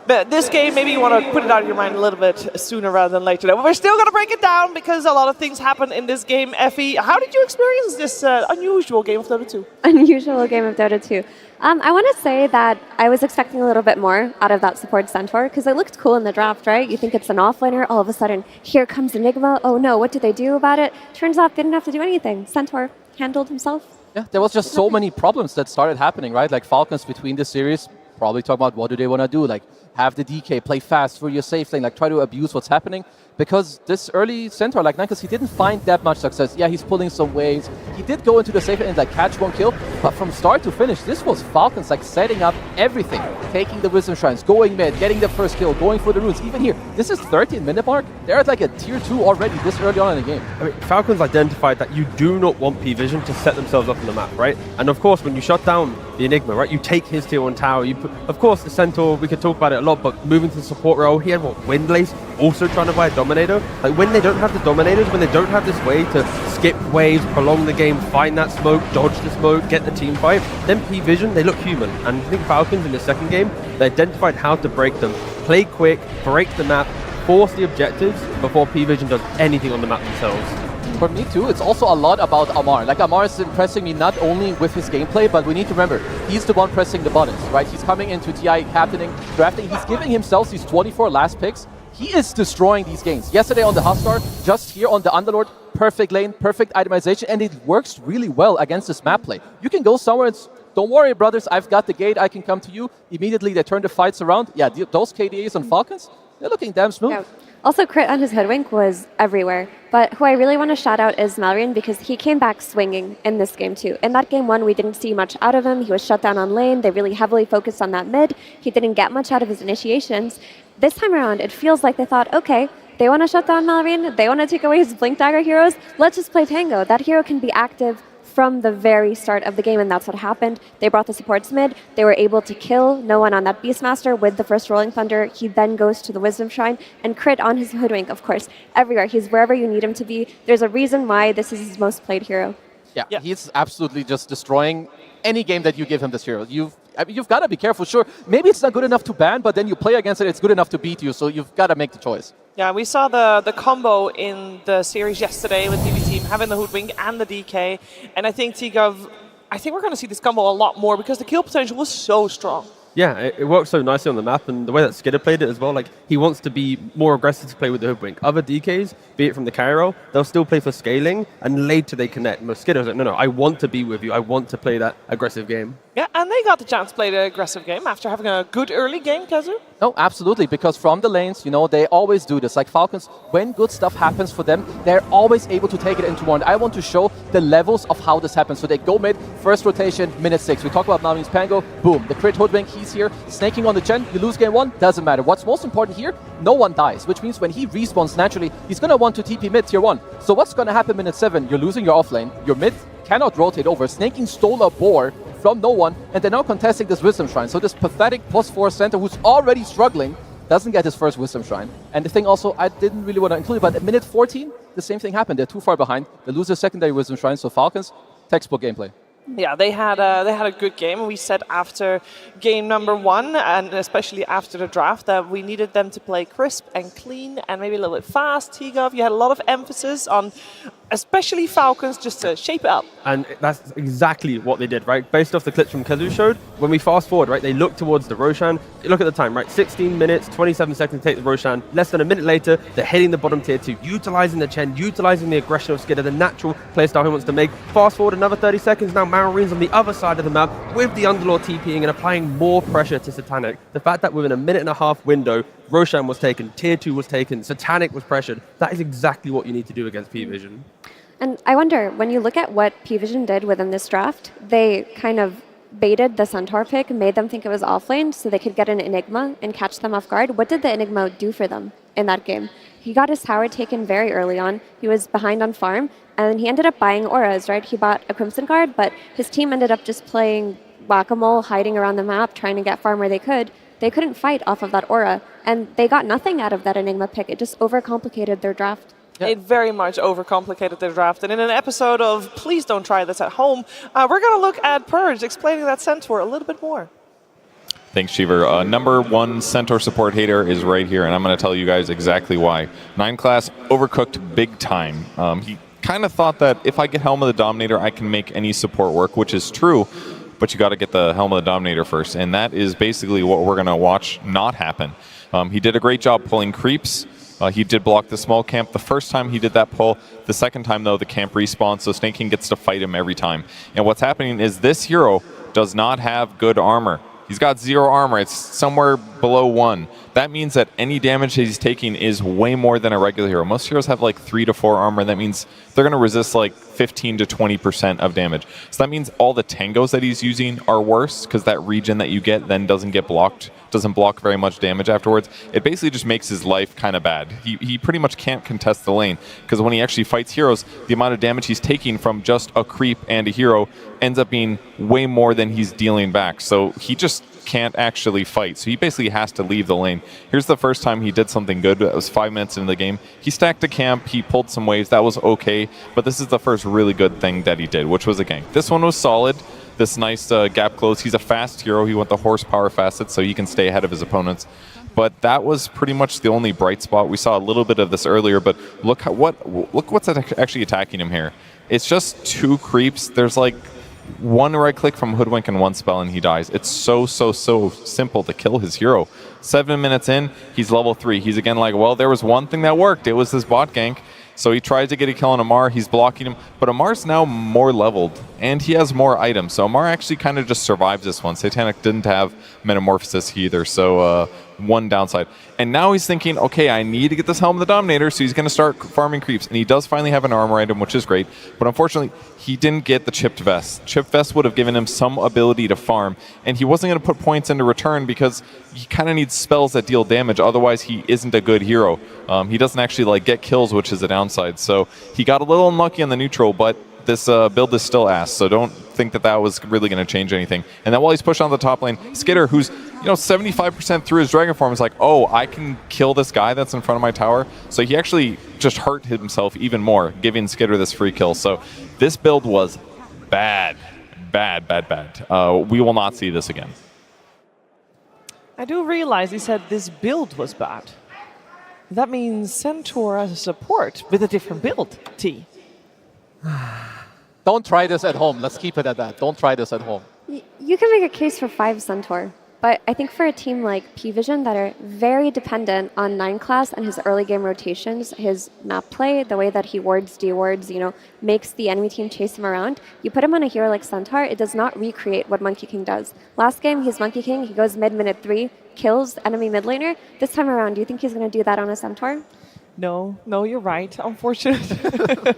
But this game, maybe you want to put it out of your mind a little bit sooner rather than later. But we're still going to break it down because a lot of things happen in this game. Effie, how did you experience this unusual game of Dota 2? Unusual game of Dota 2. I want to say that I was expecting a little bit more out of that support Centaur because it looked cool in the draft, right? You think it's an offlaner, all of a sudden, here comes Enigma. Oh no, what do they do about it? Turns out they didn't have to do anything. Centaur handled himself. Yeah, there was just so many problems that started happening, right? Like Falcons between the series, probably talking about what do they want to do, like have the DK, play fast for your safe lane, like try to abuse what's happening. Because this early Centaur, like Nankas, he didn't find that much success. Yeah, he's pulling some waves. He did go into the safe and like catch one kill, but from start to finish, this was Falcons like setting up everything, taking the Wisdom Shrines, going mid, getting the first kill, going for the runes. Even here, this is 13-minute mark. They're at like a tier 2 already this early on in the game. I mean, Falcons identified that you do not want P-Vision to set themselves up on the map, right? And of course, when you shut down the Enigma, right, you take his tier 1 tower. You put, of course, the Centaur, we could talk about it a lot, but moving to the support role, he had what, Windlace, also trying to buy a Dominator. Like when they don't have the Dominators, when they don't have this way to skip waves, prolong the game, find that smoke, dodge the smoke, get the team fight, then P-Vision, they look human. And I think Falcons in the second game, they identified how to break them. Play quick, break the map, force the objectives before P-Vision does anything on the map themselves. For me too, it's also a lot about Amar. Like Amar is impressing me not only with his gameplay, but we need to remember, he's the one pressing the buttons, right? He's coming into TI, captaining, drafting, he's giving himself these 24 last picks. He is destroying these games. Yesterday on the Hustar, just here on the Underlord, perfect lane, perfect itemization, and it works really well against this map play. You can go somewhere and don't worry, brothers, I've got the gate, I can come to you. Immediately they turn the fights around. Yeah, those KDAs on Falcons, they're looking damn smooth. Yeah. Also, crit on his Hoodwink was everywhere. But who I really want to shout out is Malrian because he came back swinging in this game too. In that game 1, we didn't see much out of him. He was shut down on lane. They really heavily focused on that mid. He didn't get much out of his initiations. This time around, it feels like they thought, okay, they want to shut down Malrian. They want to take away his Blink Dagger heroes. Let's just play Tango. That hero can be active from the very start of the game, and that's what happened. They brought the supports mid. They were able to kill no one on that Beastmaster with the first Rolling Thunder. He then goes to the Wisdom Shrine and crit on his Hoodwink, of course, everywhere. He's wherever you need him to be. There's a reason why this is his most played hero. Yeah, he's absolutely just destroying any game that you give him this hero. You've got to be careful. Sure, maybe it's not good enough to ban, but then you play against it, it's good enough to beat you, so you've got to make the choice. Yeah, we saw the combo in the series yesterday with DB Team having the Hoodwink and the DK, and I think Tigov, I think we're going to see this combo a lot more because the kill potential was so strong. Yeah, it works so nicely on the map, and the way that Skidder played it as well, like, he wants to be more aggressive to play with the Hoodwink. Other DKs, be it from the carry role, they'll still play for scaling, and later they connect. But Skidder's like, no, I want to be with you. I want to play that aggressive game. Yeah, and they got the chance to play the aggressive game after having a good early game, Kazu. No, absolutely, because from the lanes, you know, they always do this. Like Falcons, when good stuff happens for them, they're always able to take it into one. I want to show the levels of how this happens. So they go mid, first rotation, minute 6. We talk about Malvin's Pango, boom, the crit Hoodwink, he's here, snaking on the Chen, you lose game 1, doesn't matter. What's most important here, no one dies, which means when he respawns naturally, he's going to want to TP mid tier 1. So what's going to happen minute 7? You're losing your offlane, your mid cannot rotate over, snaking stole a boar from no one, and they're now contesting this Wisdom Shrine. So this pathetic +4 center who's already struggling doesn't get his first Wisdom Shrine. And the thing also, I didn't really want to include it, but at minute 14, the same thing happened. They're too far behind. They lose their secondary Wisdom Shrine, so Falcons, textbook gameplay. Yeah, they had a good game. We said after game number 1, and especially after the draft, that we needed them to play crisp and clean and maybe a little bit fast. Tigov, you had a lot of emphasis on especially Falcons just to shape it up. And that's exactly what they did, right? Based off the clips from Kazu showed, when we fast forward, right, they look towards the Roshan. Look at the time, right? 16 minutes, 27 seconds to take the Roshan. Less than a minute later, they're hitting the bottom tier 2, utilizing the Chen, utilizing the aggression of Skidder, the natural playstyle he wants to make. Fast forward another 30 seconds, now Marine's on the other side of the map with the Underlord TPing and applying more pressure to Satanic. The fact that within a minute and a half window, Roshan was taken, tier 2 was taken, Satanic was pressured. That is exactly what you need to do against P-Vision. And I wonder, when you look at what P-Vision did within this draft, they kind of baited the Centaur pick, made them think it was offlane so they could get an Enigma and catch them off guard. What did the Enigma do for them in that game? He got his tower taken very early on. He was behind on farm, and he ended up buying auras, right? He bought a Crimson Guard, but his team ended up just playing whack-a-mole, hiding around the map, trying to get farm where they could. They couldn't fight off of that aura, and they got nothing out of that Enigma pick. It just overcomplicated their draft. Yeah. It very much overcomplicated their draft. And in an episode of Please Don't Try This at Home, we're going to look at Purge explaining that Centaur a little bit more. Thanks, Cheever. Number one Centaur support hater is right here, and I'm going to tell you guys exactly why. 9 class overcooked big time. He kind of thought that if I get Helm of the Dominator, I can make any support work, which is true, but you got to get the Helm of the Dominator first, and that is basically what we're going to watch not happen. He did a great job pulling creeps. He did block the small camp the first time he did that pull. The second time, though, the camp respawns, so Snake King gets to fight him every time. And what's happening is this hero does not have good armor. He's got 0 armor. It's somewhere below 1. That means that any damage that he's taking is way more than a regular hero. Most heroes have like 3 to 4 armor. That means they're going to resist like 15 to 20% of damage. So that means all the tangos that he's using are worse because that regen that you get then doesn't get blocked, doesn't block very much damage afterwards. It basically just makes his life kind of bad. He pretty much can't contest the lane because when he actually fights heroes, the amount of damage he's taking from just a creep and a hero ends up being way more than he's dealing back. So he just can't actually fight. So he basically has to leave the lane. Here's the first time he did something good. It was 5 minutes into the game. He stacked a camp. He pulled some waves. That was okay. But this is the first really good thing that he did, which was a gank. This one was solid. This nice gap close. He's a fast hero. He went the horsepower facet so he can stay ahead of his opponents. But that was pretty much the only bright spot. We saw a little bit of this earlier, but look what's actually attacking him here. It's just 2 creeps. There's like 1 right click from Hoodwink and 1 spell and he dies. It's so simple to kill his hero. 7 minutes in, he's level 3. He's again like, well, there was one thing that worked. It was this bot gank. So he tries to get a kill on Amar. He's blocking him. But Amar's now more leveled, and he has more items. So Amar actually kind of just survives this one. Satanic didn't have Metamorphosis either, so one downside. And now he's thinking, okay, I need to get this Helm of the Dominator, so he's going to start farming creeps. And he does finally have an armor item, which is great. But unfortunately, he didn't get the Chipped Vest. Chipped Vest would have given him some ability to farm, and he wasn't going to put points into return because he kind of needs spells that deal damage. Otherwise, he isn't a good hero. He doesn't actually like get kills, which is a downside. So he got a little unlucky on the neutral, but this build is still ass, so don't think that was really going to change anything. And then while he's pushing on the top lane, Skitter, who's 75% through his Dragon form, is like, oh, I can kill this guy that's in front of my tower. So he actually just hurt himself even more, giving Skitter this free kill. So this build was bad. We will not see this again. I do realize he said this build was bad. That means Centaur as a support with a different build, T. Don't try this at home. Let's keep it at that. Don't try this at home. You can make a case for 5 Centaur, but I think for a team like P-Vision that are very dependent on 9 class and his early game rotations, his map play, the way that he wards, de-wards, makes the enemy team chase him around, you put him on a hero like Centaur, it does not recreate what Monkey King does. Last game, he's Monkey King, he goes mid-minute 3, kills enemy mid laner. This time around, do you think he's going to do that on a Centaur? No, you're right. Unfortunately.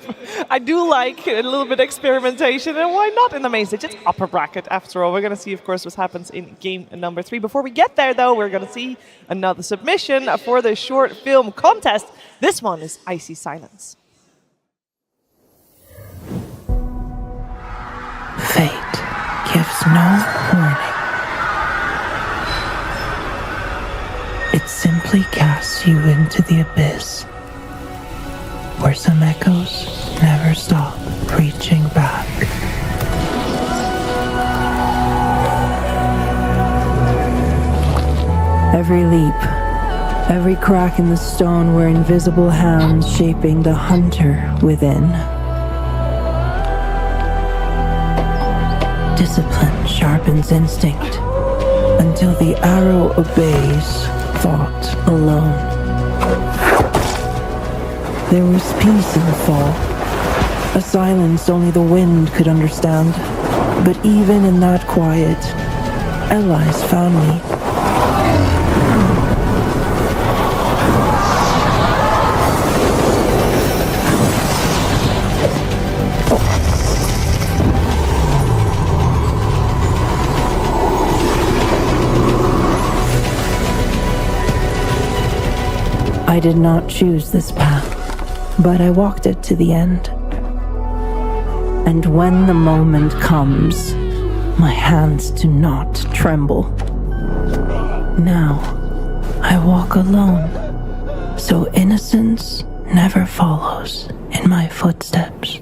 I do like a little bit of experimentation, and why not in the main stage? It's upper bracket after all. We're going to see, of course, what happens in game number 3. Before we get there, though, we're going to see another submission for the short film contest. This one is Icy Silence. Fate gives no warning. It simply casts you into the abyss, where some echoes never stop reaching back. Every leap, every crack in the stone were invisible hands shaping the hunter within. Discipline sharpens instinct until the arrow obeys thought alone. There was peace in the fall, a silence only the wind could understand. But even in that quiet, allies found me. I did not choose this path, but I walked it to the end. And when the moment comes, my hands do not tremble. Now, I walk alone, so innocence never follows in my footsteps.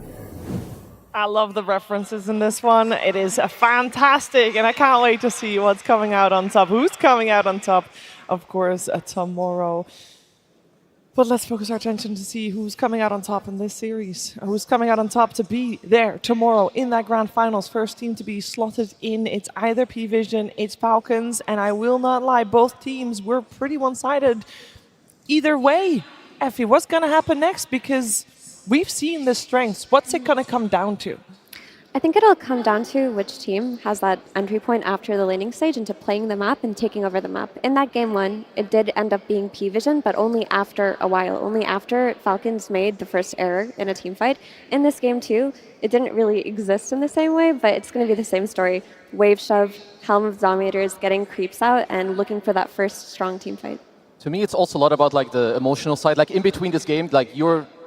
I love the references in this one. It is fantastic, and I can't wait to see what's coming out on top. Who's coming out on top, of course, tomorrow. But let's focus our attention to see who's coming out on top in this series. Who's coming out on top to be there tomorrow in that grand finals. First team to be slotted in. It's either P-Vision, it's Falcons, and I will not lie, both teams were pretty one-sided. Either way, Effie, what's going to happen next? Because we've seen the strengths. What's it going to come down to? I think it'll come down to which team has that entry point after the laning stage into playing the map and taking over the map. In that game one, it did end up being P-Vision, but only after a while, only after Falcons made the first error in a team fight. In this game too, it didn't really exist in the same way, but it's going to be the same story. Wave shove, Helm of Dominators, getting creeps out, and looking for that first strong team fight. To me, it's also a lot about like the emotional side. Like in between this game, like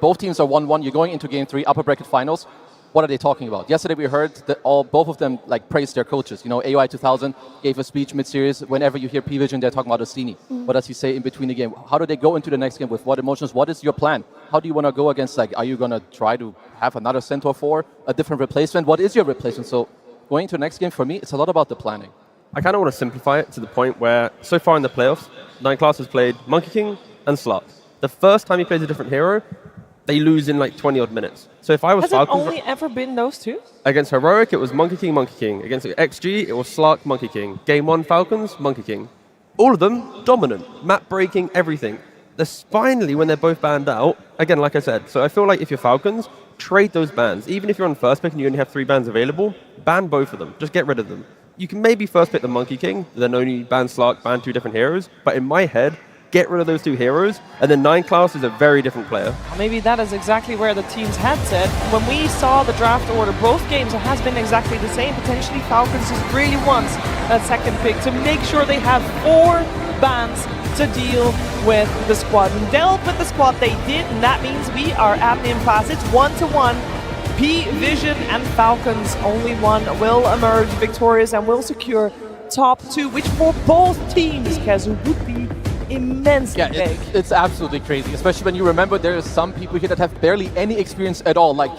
both teams are 1-1. You're going into game 3, upper bracket finals. What are they talking about? Yesterday we heard that both of them like praised their coaches. You know, AOI 2000 gave a speech mid-series. Whenever you hear P-Vision, they're talking about Ostini. What does he say in between the game? How do they go into the next game? With what emotions? What is your plan? How do you want to go against, like, are you going to try to have another Centaur 4, a different replacement? What is your replacement? So going to the next game, for me, it's a lot about the planning. I kind of want to simplify it to the point where, so far in the playoffs, 9class has played Monkey King and Slut. The first time he plays a different hero, they lose in like 20 odd minutes. So if I was Has Falcons, it only ever been those two? Against Heroic, it was Monkey King, Monkey King. Against XG, it was Slark, Monkey King. Game 1, Falcons, Monkey King. All of them dominant, map breaking, everything. Finally, when they're both banned out, again, like I said, so I feel like if you're Falcons, trade those bans. Even if you're on first pick and you only have 3 bans available, ban both of them. Just get rid of them. You can maybe first pick the Monkey King, then only ban Slark, ban 2 different heroes. But in my head, get rid of those 2 heroes, and then 9class is a very different player. Maybe that is exactly where the team's head set. When we saw the draft order, both games, it has been exactly the same. Potentially Falcons just really wants that second pick to make sure they have 4 bans to deal with the squad. And dealt with the squad they did, and that means we are at the impasse. It's 1-1. P-Vision and Falcons, only one will emerge victorious and will secure top 2, which for both teams, Kazu, would be immensely big. It's absolutely crazy, especially when you remember there are some people here that have barely any experience at all. Like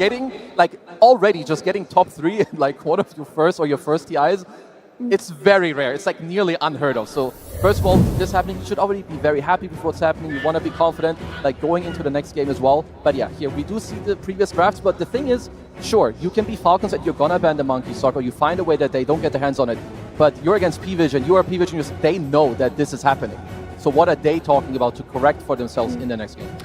already just getting top 3 in like one of your first TIs, it's very rare. It's like nearly unheard of. So first of all, this happening, you should already be very happy before it's happening. You want to be confident, like going into the next game as well. But yeah, here we do see the previous drafts. But the thing is, sure, you can be Falcons and you're gonna ban the Monkey Sock, or you find a way that they don't get their hands on it. But you're against P-Vision, you are P-Vision, they know that this is happening. So what are they talking about to correct for themselves in the next game?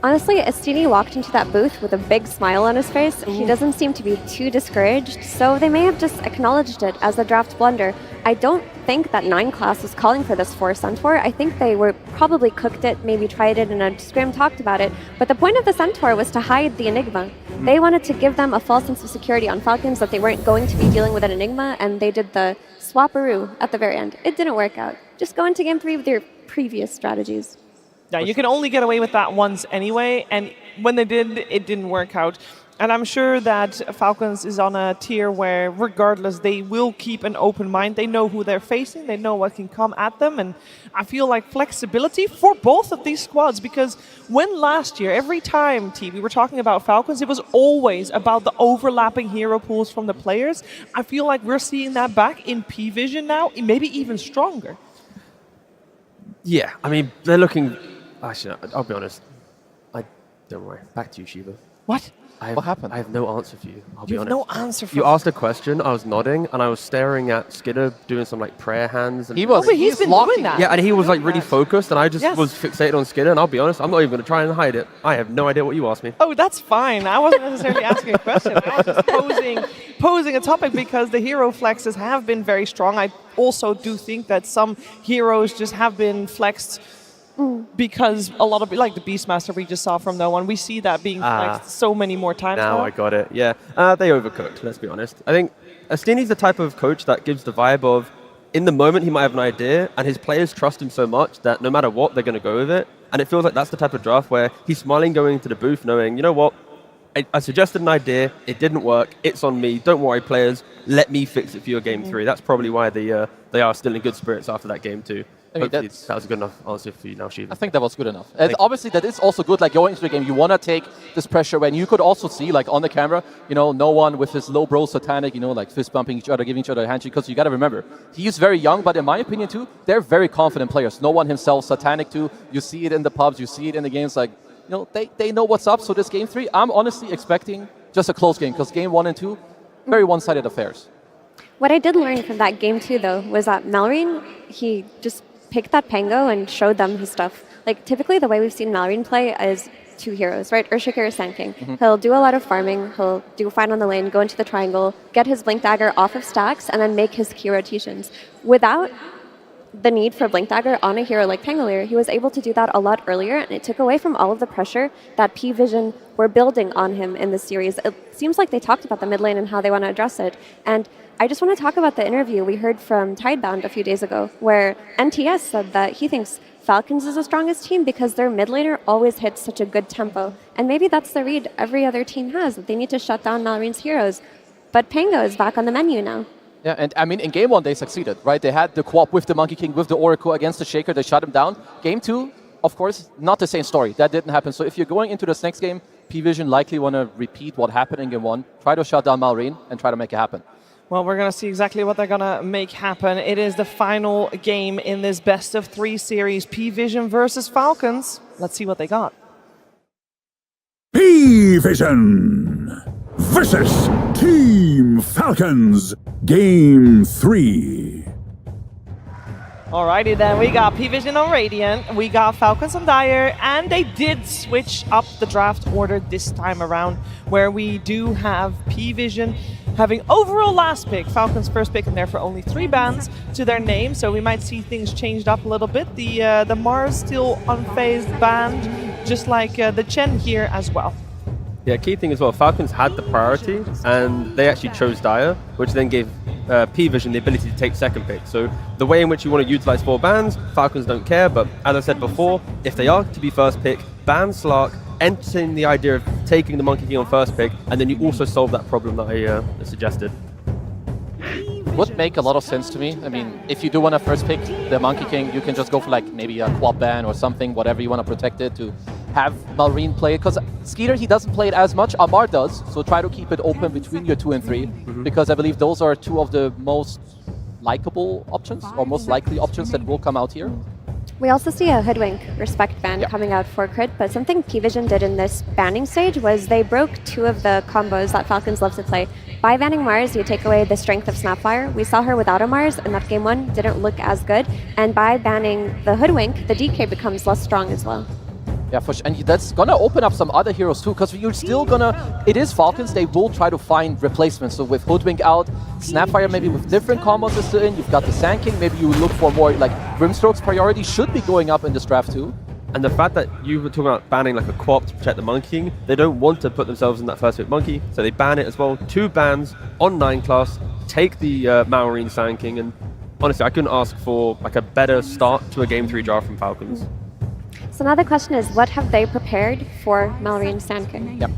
Honestly, Ostini walked into that booth with a big smile on his face. He doesn't seem to be too discouraged, so they may have just acknowledged it as a draft blunder. I don't think that 9class was calling for this for Centaur. I think they were probably cooked it, maybe tried it, and a scrim talked about it. But the point of the Centaur was to hide the Enigma. They wanted to give them a false sense of security on Falcons that they weren't going to be dealing with an Enigma, and they did the swapperoo at the very end. It didn't work out. Just go into game 3 with your previous strategies. Yeah, you can only get away with that once anyway, and when they did, it didn't work out. And I'm sure that Falcons is on a tier where, regardless, they will keep an open mind. They know who they're facing, they know what can come at them, and I feel like flexibility for both of these squads, because when last year, every time, we were talking about Falcons, it was always about the overlapping hero pools from the players. I feel like we're seeing that back in P-Vision now, maybe even stronger. Yeah, I mean, they're looking... Actually, I'll be honest. Don't worry. Back to you, Shiva. What? What happened? I have no answer for you. I'll be honest. No answer for you. Asked a question, I was nodding, and I was staring at Skidder doing some like prayer hands. And he's been doing that. Yeah, and he was like really focused, and I just was fixated on Skidder, and I'll be honest, I'm not even going to try and hide it. I have no idea what you asked me. Oh, that's fine. I wasn't necessarily asking a question. I was just posing a topic because the hero flexes have been very strong. I also do think that some heroes just have been flexed because a lot of, like the Beastmaster we just saw from No One, we see that being flexed so many more times now. I got it, yeah. They overcooked, let's be honest. I think Ostini's the type of coach that gives the vibe of, in the moment he might have an idea, and his players trust him so much that no matter what, they're going to go with it. And it feels like that's the type of draft where he's smiling going into the booth knowing, you know what, I suggested an idea, it didn't work, it's on me, don't worry players, let me fix it for your game 3. That's probably why they are still in good spirits after that game 2. I mean, Hopefully that was a good enough answer for you now, Shiva. I think that was good enough. And obviously, that is also good. Like going into the game, you want to take this pressure when you could also see, like on the camera, no one with his low bro satanic, like fist bumping each other, giving each other a handshake. Because you got to remember, he's very young, but in my opinion too, they're very confident players. No one himself satanic too. You see it in the pubs, you see it in the games. Like, they know what's up. So this game 3, I'm honestly expecting just a close game because game 1 and 2, very one-sided affairs. What I did learn from that game 2 though was that Malrine, he just picked that Pango and showed them his stuff. Like typically the way we've seen Malrine play is 2 heroes, right? Earthshaker or Sand King. He'll do a lot of farming, he'll do fine on the lane, go into the triangle, get his Blink Dagger off of stacks, and then make his key rotations. Without the need for Blink Dagger on a hero like Pangolier, he was able to do that a lot earlier, and it took away from all of the pressure that P-Vision were building on him in this series. It seems like they talked about the mid lane and how they want to address it. And I just want to talk about the interview we heard from Tidebound a few days ago, where NTS said that he thinks Falcons is the strongest team because their mid laner always hits such a good tempo. And maybe that's the read every other team has, that they need to shut down Malrine's heroes. But Pango is back on the menu now. Yeah, and I mean, in game 1, they succeeded, right? They had the co-op with the Monkey King, with the Oracle against the Shaker. They shut him down. Game 2, of course, not the same story. That didn't happen. So if you're going into this next game, P-Vision likely want to repeat what happened in game 1, try to shut down Malrine, and try to make it happen. Well, we're going to see exactly what they're going to make happen. It is the final game in this best-of-3 series, P-Vision versus Falcons. Let's see what they got. P-Vision versus Team Falcons, Game 3. Alrighty then, we got P-Vision on Radiant, we got Falcons on Dire, and they did switch up the draft order this time around, where we do have P-Vision having overall last pick, Falcons first pick, and therefore only 3 bans to their name, so we might see things changed up a little bit. The Mars still unfazed banned, just like the Chen here as well. Yeah, key thing as well, Falcons had the priority, and they actually chose Dire, which then gave P-Vision the ability to take second pick. So the way in which you want to utilize 4 bans, Falcons don't care, but as I said before, if they are to be first pick, ban Slark, entertain the idea of taking the Monkey King on first pick, and then you also solve that problem that I suggested. Would make a lot of sense to me. I mean, if you do want to first pick the Monkey King, you can just go for like maybe a quad ban or something, whatever you want to protect it, to have Malrine play it. Because Skeeter, he doesn't play it as much. Amar does, so try to keep it open between your 2 and 3, because I believe those are 2 of the most likable options, or most likely options that will come out here. We also see a Hoodwink Respect ban coming out for Crit, but something P-Vision did in this banning stage was they broke 2 of the combos that Falcons love to play. By banning Mars, you take away the strength of Snapfire. We saw her without a Mars, and that game 1 didn't look as good. And by banning the Hoodwink, the DK becomes less strong as well. Yeah, for sure. And that's going to open up some other heroes too, because you're still going to... It is Falcons, they will try to find replacements. So with Hoodwink out, Snapfire maybe with different combos is still in, you've got the Sand King, maybe you look for more, like, Grimstroke's priority should be going up in this draft too. And the fact that you were talking about banning like a co-op to protect the Monkey King, they don't want to put themselves in that first pick Monkey, so they ban it as well. 2 bans on 9 class, take the Malrine Sand King, and honestly, I couldn't ask for like a better start to a Game 3 draft from Falcons. So now the question is, what have they prepared for Malrine Sand King? Yep.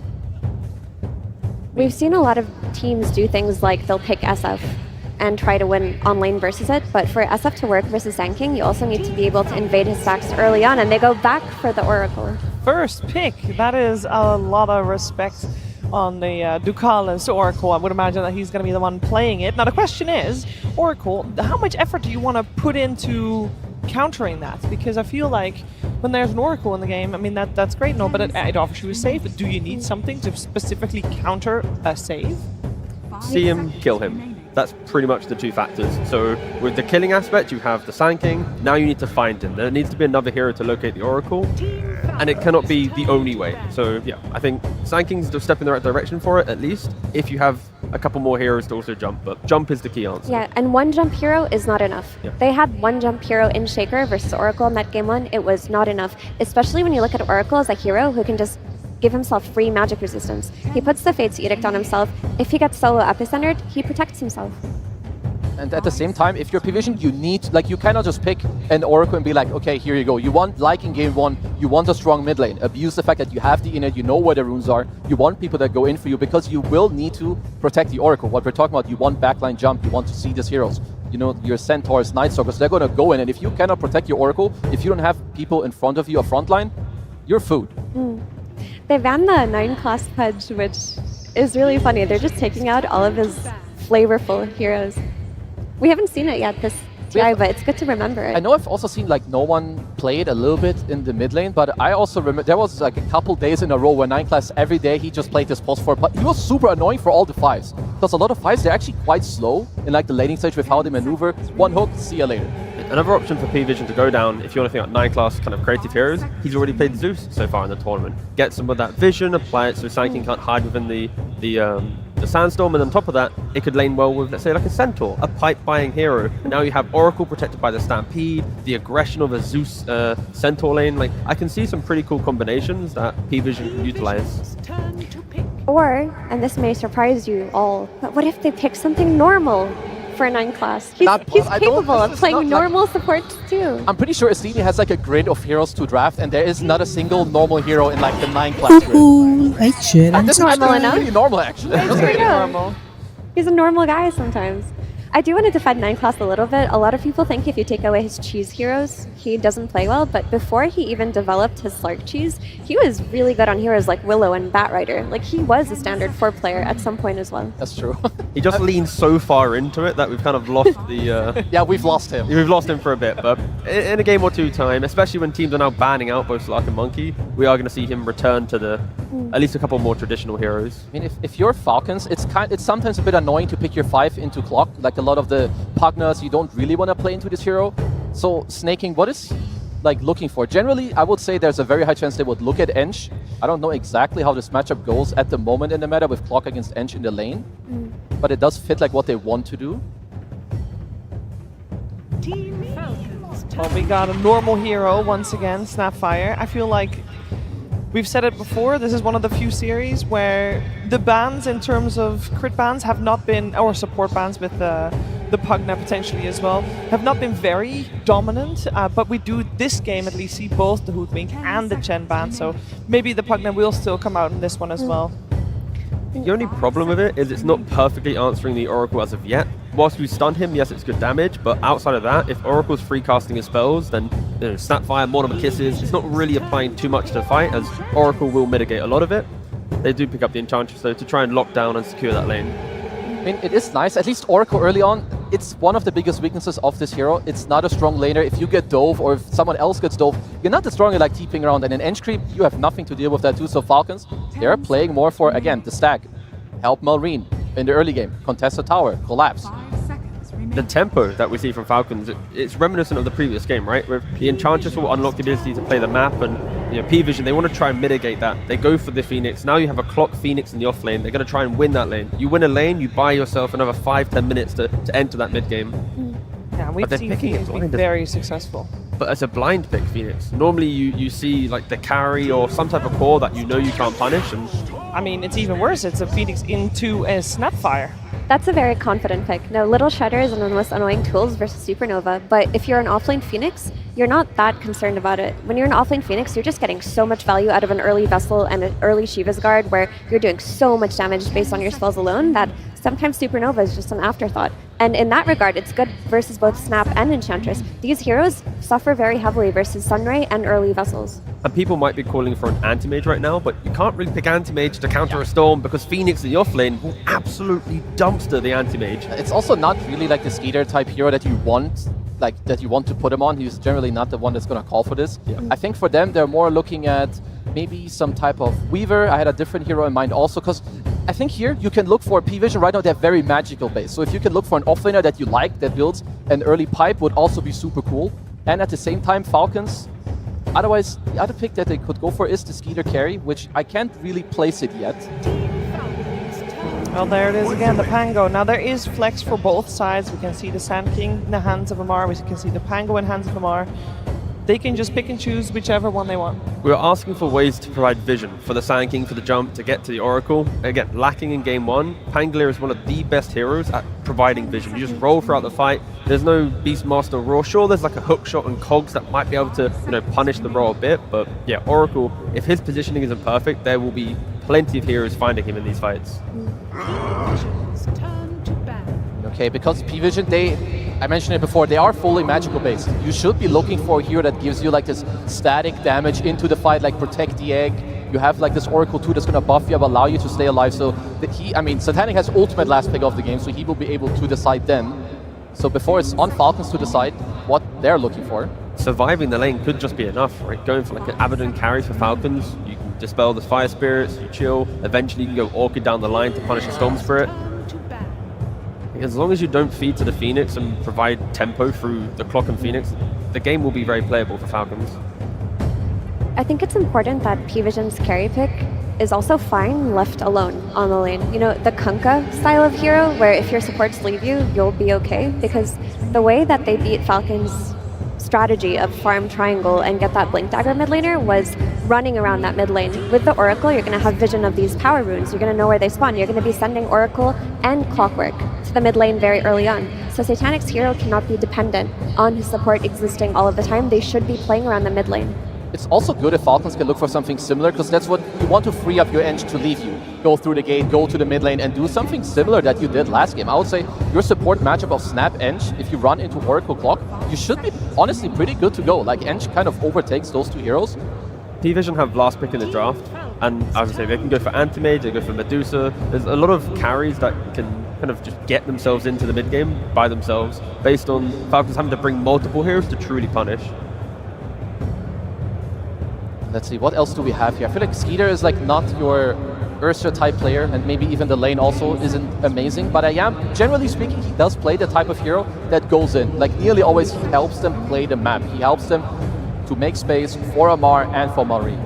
We've seen a lot of teams do things like they'll pick SF and try to win on lane versus it, but for SF to work versus Sand King, you also need to be able to invade his stacks early on, and they go back for the Oracle. First pick, that is a lot of respect on the Ducalis Oracle. I would imagine that he's going to be the one playing it. Now the question is, Oracle, how much effort do you want to put into countering that? Because I feel like when there's an Oracle in the game, I mean, that's great, no, but it offers you a save. But do you need something to specifically counter a save? See him, kill him. That's pretty much the 2 factors. So with the killing aspect, you have the Sand King. Now you need to find him. There needs to be another hero to locate the Oracle, and it cannot be the only way. So yeah, I think Sand King's a step in the right direction for it, at least, if you have a couple more heroes to also jump, but jump is the key answer. Yeah, and 1 jump hero is not enough. Yeah. They had 1 jump hero in Shaker versus Oracle in that game 1. It was not enough, especially when you look at Oracle as a hero who can just give himself free magic resistance. He puts the Fate's Edict on himself. If he gets solo epicentered, he protects himself. And at the same time, if you're P-Vision, you need, like, you cannot just pick an Oracle and be like, okay, here you go. You want, like in game 1, you want a strong mid lane. Abuse the fact that you have the innate, you know where the runes are. You want people that go in for you because you will need to protect the Oracle. What we're talking about, you want backline jump, you want to see these heroes. you know, your Centaurs, Night Stalkers, they're going to go in, and if you cannot protect your Oracle, if you don't have people in front of you, a front line, you're food. They banned the 9-class Pudge, which is really funny. They're just taking out all of his flavorful heroes. We haven't seen it yet this TI, but it's good to remember it. I know I've also seen like no one played a little bit in the mid lane, but I also remember there was like a couple days in a row where 9-class every day he just played this post 4, but he was super annoying for all the 5s. Because a lot of 5s, they're actually quite slow in like the laning stage with how they maneuver. One hook, see you later. Another option for P-Vision to go down, if you want to think about 9-class kind of creative heroes, he's already played Zeus so far in the tournament. Get some of that vision, apply it so Sanking can't hide within the Sandstorm, and on top of that, it could lane well with, let's say, like a Centaur, a pipe-buying hero. And now you have Oracle protected by the Stampede, the aggression of a Zeus Centaur lane. Like, I can see some pretty cool combinations that P-Vision can utilize. Or, and this may surprise you all, but what if they pick something normal for a 9-class? He's capable of playing normal supports too. I'm pretty sure Estini has like a grid of heroes to draft, and there is not a single normal hero in like the 9-class grid. I shouldn't. That's normal enough. Pretty normal, actually. That's pretty normal. He's a normal guy sometimes. I do want to defend 9-class a little bit. A lot of people think if you take away his cheese heroes, he doesn't play well, but before he even developed his Slark cheese, he was really good on heroes like Willow and Batrider. Like, he was a standard 4 player at some point as well. That's true. He just leans so far into it that we've kind of lost the... Yeah, we've lost him. We've lost him for a bit, but in a game or two time, especially when teams are now banning out both Slark and Monkey, we are going to see him return to the at least a couple more traditional heroes. I mean, if you're Falcons, it's sometimes a bit annoying to pick your 5 into clock. Like a lot of the Pugners, you don't really want to play into this hero. So Snaking, what is like looking for? Generally, I would say there's a very high chance they would look at Ench. I don't know exactly how this matchup goes at the moment in the meta with Clock against Ench in the lane, but it does fit like what they want to do. Well, we got a normal hero once again, Snapfire. I feel like we've said it before, this is one of the few series where the bans in terms of crit bans have not been, or support bans with the Pugna potentially as well, have not been very dominant, but we do this game at least see both the Hoodwink and the Chen ban, so maybe the Pugna will still come out in this one as well. The only problem with it is it's not perfectly answering the Oracle as of yet. Whilst we stun him, yes, it's good damage, but outside of that, if Oracle's free casting his spells, then Snapfire, Mortimer Kisses, it's not really applying too much to the fight, as Oracle will mitigate a lot of it. They do pick up the Enchantress, though, to try and lock down and secure that lane. I mean, it is nice. At least Oracle early on, it's one of the biggest weaknesses of this hero. It's not a strong laner. If you get dove or if someone else gets dove, you're not that strong at like TPing around. And in Ench creep, you have nothing to deal with that too. So Falcons, they're playing more for, again, the stack. Help Malrine in the early game. Contest the tower. Collapse. The tempo that we see from Falcons, it's reminiscent of the previous game, right? Where the Enchantress will unlock the ability to play the map, and P-Vision, they want to try and mitigate that. They go for the Phoenix. Now you have a clock Phoenix in the off lane. They're going to try and win that lane. You win a lane, you buy yourself another 5-10 minutes to enter that mid game. Yeah, we've seen Phoenix be very successful. But as a blind pick Phoenix, normally you see like the carry or some type of core that you know you can't punish. And I mean, it's even worse. It's a Phoenix into a Snapfire. That's a very confident pick. No, Little Shredder is one of the most annoying tools versus Supernova, but if you're an offlane Phoenix, you're not that concerned about it. When you're an offlane Phoenix, you're just getting so much value out of an early Vessel and an early Shiva's Guard where you're doing so much damage based on your spells alone that sometimes Supernova is just an afterthought. And in that regard, it's good versus both Snap and Enchantress. These heroes suffer very heavily versus Sunray and early Vessels. And people might be calling for an Anti-Mage right now, but you can't really pick Anti-Mage to counter a Storm because Phoenix in the offlane will absolutely dumpster the Anti-Mage. It's also not really like the skater type hero that you want, like that you want to put him on. He's generally not the one that's going to call for this. Yeah. I think for them, they're more looking at maybe some type of Weaver. I had a different hero in mind also, because I think here you can look for P-Vision. Right now they're very magical based. So if you can look for an offlaner that you like, that builds an early pipe, would also be super cool. And at the same time, Falcons, otherwise, the other pick that they could go for is the Skeeter carry, which I can't really place it yet. Well, there it is again, the Pango. Now there is flex for both sides. We can see the Sand King in the hands of Amar. We can see the Pango in hands of Amar. They can just pick and choose whichever one they want. We're asking for ways to provide vision for the Sand King, for the jump, to get to the Oracle. Again, lacking in game one, Pangolier is one of the best heroes at providing vision. You just roll throughout the fight. There's no Beastmaster Roar. Sure, there's like a hook shot and cogs that might be able to, punish the Roar a bit, but yeah, Oracle, if his positioning isn't perfect, there will be plenty of heroes finding him in these fights. Okay, because P-Vision, I mentioned it before, they are fully magical based. You should be looking for a hero that gives you like this static damage into the fight, like protect the egg. You have like this Oracle too that's going to buff you up, allow you to stay alive. So Satanic has ultimate last pick of the game, so he will be able to decide then. So before it's on Falcons to decide what they're looking for. Surviving the lane could just be enough, right? Going for like an Abaddon carry for Falcons, you can dispel the Fire Spirits, you chill, eventually you can go Orchid down the line to punish a Storm Spirit. As long as you don't feed to the Phoenix and provide tempo through the Clock and Phoenix, the game will be very playable for Falcons. I think it's important that P-Vision's carry pick is also fine left alone on the lane. You know, the Kunkka style of hero, where if your supports leave you, you'll be okay, because the way that they beat Falcon's strategy of farm triangle and get that Blink Dagger mid laner was running around that mid lane. With the Oracle, you're going to have vision of these power runes. You're going to know where they spawn. You're going to be sending Oracle and Clockwork to the mid lane very early on. So Satanic's hero cannot be dependent on his support existing all of the time. They should be playing around the mid lane. It's also good if Falcons can look for something similar, because that's what you want to free up your Eng to leave you. Go through the gate, go to the mid lane, and do something similar that you did last game. I would say your support matchup of Snap Eng, if you run into Oracle Clock, you should be honestly pretty good to go. Like Eng kind of overtakes those two heroes. P-Vision have last pick in the draft, and as I say, they can go for Anti-Mage, they go for Medusa. There's a lot of carries that can kind of just get themselves into the mid game by themselves, based on Falcons having to bring multiple heroes to truly punish. Let's see, what else do we have here? I feel like Skeeter is like not your Ursa type player, and maybe even the lane also isn't amazing, but I am, generally speaking, he does play the type of hero that goes in. Like nearly always, he helps them play the map. He helps them to make space for Amar and for Marie.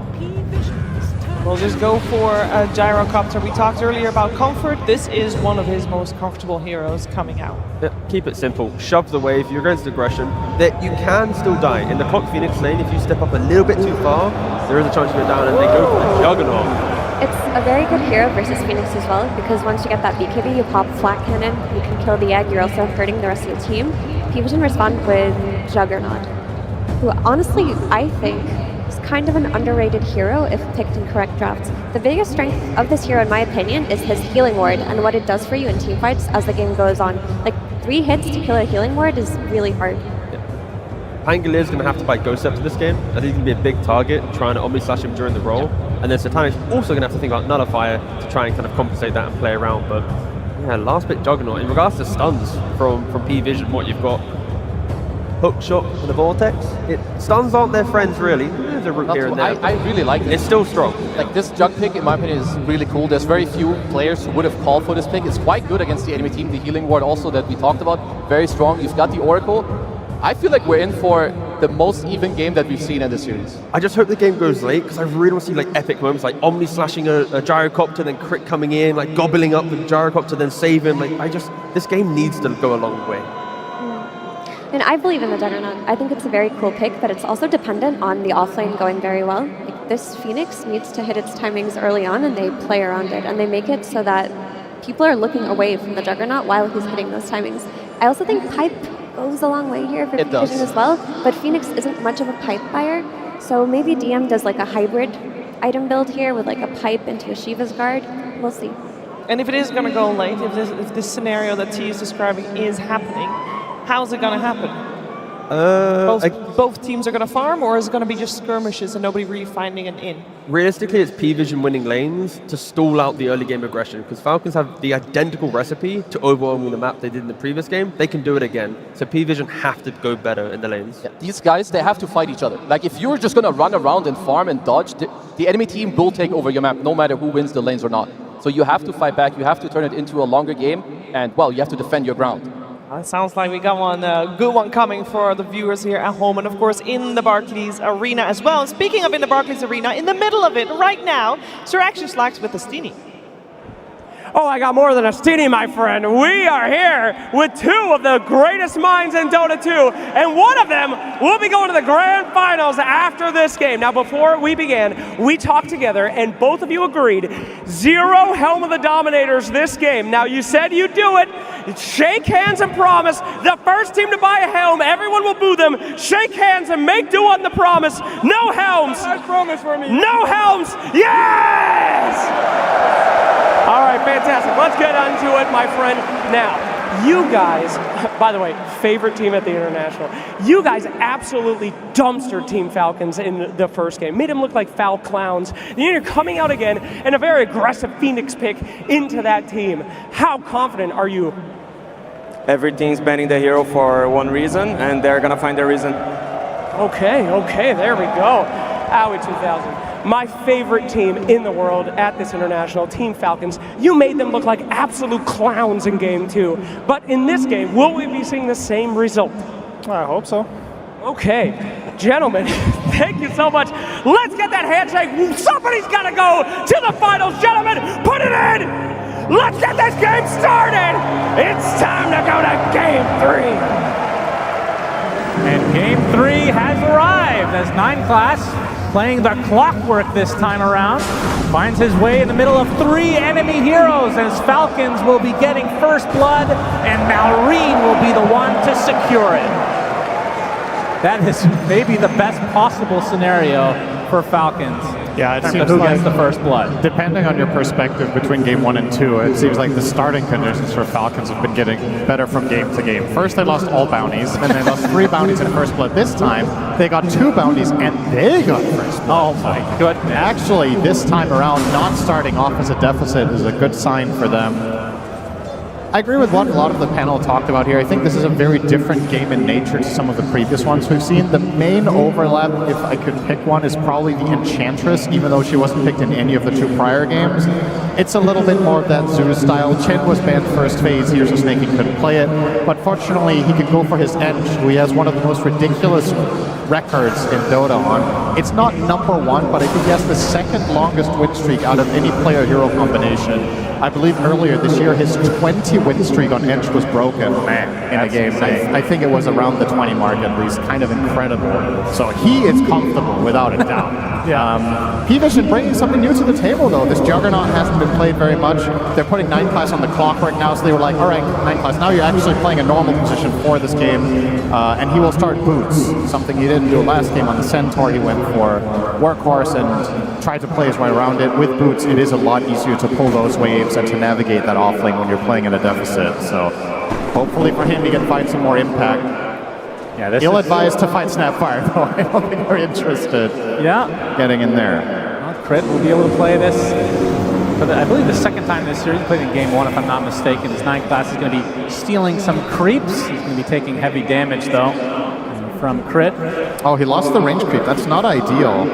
We'll just go for a Gyrocopter. We talked earlier about comfort. This is one of his most comfortable heroes coming out. Yeah, keep it simple. Shove the wave. You're against aggression. That you can still die. In the Clock Phoenix lane, if you step up a little bit too far, there is a chance you go down, and they go for the Juggernaut. It's a very good hero versus Phoenix as well, because once you get that BKB, you pop Flat Cannon, you can kill the egg, you're also hurting the rest of the team. P-Vision respond with Juggernaut, who honestly, I think, is kind of an underrated hero if picked in correct drafts. The biggest strength of this hero, in my opinion, is his healing ward and what it does for you in teamfights as the game goes on. Like, 3 hits to kill a healing ward is really hard. Pangolier is going to have to buy Ghost Scepter this game. I think he's going to be a big target, trying to Omni Slash him during the roll. And then Satanic's also going to have to think about Nullifier to try and kind of compensate that and play around. But yeah, last bit Juggernaut. In regards to stuns from P-Vision, what you've got, Hook Shot for the Vortex. Stuns aren't their friends, really. There's a root here and there. I really like it. It's still strong. Like this Jug pick, in my opinion, is really cool. There's very few players who would have called for this pick. It's quite good against the enemy team. The healing ward also that we talked about, very strong. You've got the Oracle. I feel like we're in for the most even game that we've seen in the series. I just hope the game goes late, because I really want to see like epic moments, like Omni slashing a Gyrocopter, then Crit coming in, like gobbling up the Gyrocopter, then saving. Like this game needs to go a long way. And I believe in the Juggernaut. I think it's a very cool pick, but it's also dependent on the offlane going very well. Like, this Phoenix needs to hit its timings early on, and they play around it, and they make it so that people are looking away from the Juggernaut while he's hitting those timings. I also think Pipe goes a long way here for P-Vision as well, but Phoenix isn't much of a Pipe buyer, so maybe DM does like a hybrid item build here with like a Pipe into a Shiva's Guard. We'll see. And if it is going to go late, if this scenario that T is describing is happening, how's it going to happen? Both teams are going to farm, or is it going to be just skirmishes and nobody really finding an in? Realistically, it's P-Vision winning lanes to stall out the early game aggression, because Falcons have the identical recipe to overwhelming the map they did in the previous game. They can do it again. So P-Vision have to go better in the lanes. Yeah, these guys, they have to fight each other. Like, if you're just going to run around and farm and dodge, the enemy team will take over your map, no matter who wins the lanes or not. So you have to fight back, you have to turn it into a longer game, and, well, you have to defend your ground. It sounds like we got one good one coming for the viewers here at home, and of course in the Barclays Arena as well. And speaking of in the Barclays Arena, in the middle of it right now, Sir Action Slacks with the Steenie. Oh, I got more than a Steenie, my friend. We are here with 2 of the greatest minds in Dota 2, and one of them will be going to the grand finals after this game. Now, before we began, we talked together, and both of you agreed, 0 Helm of the Dominators this game. Now, you said you'd do it. Shake hands and promise. The first team to buy a helm, everyone will boo them. Shake hands and make do on the promise. No helms. Nice promise for me. No helms. Yes! All right, fantastic. Let's get into it, my friend. Now, you guys, by the way, favorite team at the International, you guys absolutely dumpstered Team Falcons in the first game, made them look like foul clowns. And you're coming out again in a very aggressive Phoenix pick into that team. How confident are you? Every team's banning the hero for one reason, and they're gonna find their reason. Okay, there we go. Owie 2000. My favorite team in the world at this International, Team Falcons. You made them look like absolute clowns in game 2. But in this game, will we be seeing the same result? I hope so. Okay, gentlemen, thank you so much. Let's get that handshake. Somebody's got to go to the finals, gentlemen. Put it in. Let's get this game started. It's time to go to game 3. And game 3 has arrived as 9 Class, playing the clockwork this time around, finds his way in the middle of 3 enemy heroes as Falcons will be getting first blood and Malrine will be the one to secure it. That is maybe the best possible scenario for Falcons. Yeah, it in terms seems of who like, gets the first blood. Depending on your perspective between game 1 and 2, it seems like the starting conditions for Falcons have been getting better from game to game. First, they lost all bounties, and they lost 3 bounties in first blood. This time, they got 2 bounties, and they got first blood. Oh my goodness. Actually, this time around, not starting off as a deficit is a good sign for them. I agree with what a lot of the panel talked about here. I think this is a very different game in nature to some of the previous ones we've seen. The main overlap, if I could pick one, is probably the Enchantress, even though she wasn't picked in any of the 2 prior games. It's a little bit more of that Zeus style. Chen was banned first phase, Here's a Snake, he couldn't play it. But fortunately, he could go for his Eng, who he has one of the most ridiculous records in Dota on. It's not #1, but I think he has the 2nd longest win streak out of any player-hero combination. I believe earlier this year, his 20 win streak on Edge was broken in a game. I think it was around the 20 mark at least. Kind of incredible. So he is comfortable, without a doubt. P-Vision bringing something new to the table, though. This Juggernaut hasn't been played very much. They're putting 9 Class on the clockwork now, so they were like, all right, 9 Class, now you're actually playing a normal position for this game, and he will start boots, something he didn't do last game on the Centaur. He went for Workhorse and tried to play his way around it. With boots, it is a lot easier to pull those waves and to navigate that offlane when you're playing in a deficit. So hopefully for him, he can find some more impact. Yeah, He'll advise to fight Snapfire, though. I don't think we're interested getting in there. Well, Crit will be able to play this for, I believe, the 2nd time this series. He played in game 1, if I'm not mistaken. His 9 Class is going to be stealing some creeps. He's going to be taking heavy damage, though, from Crit. Oh, he lost the range creep. That's not ideal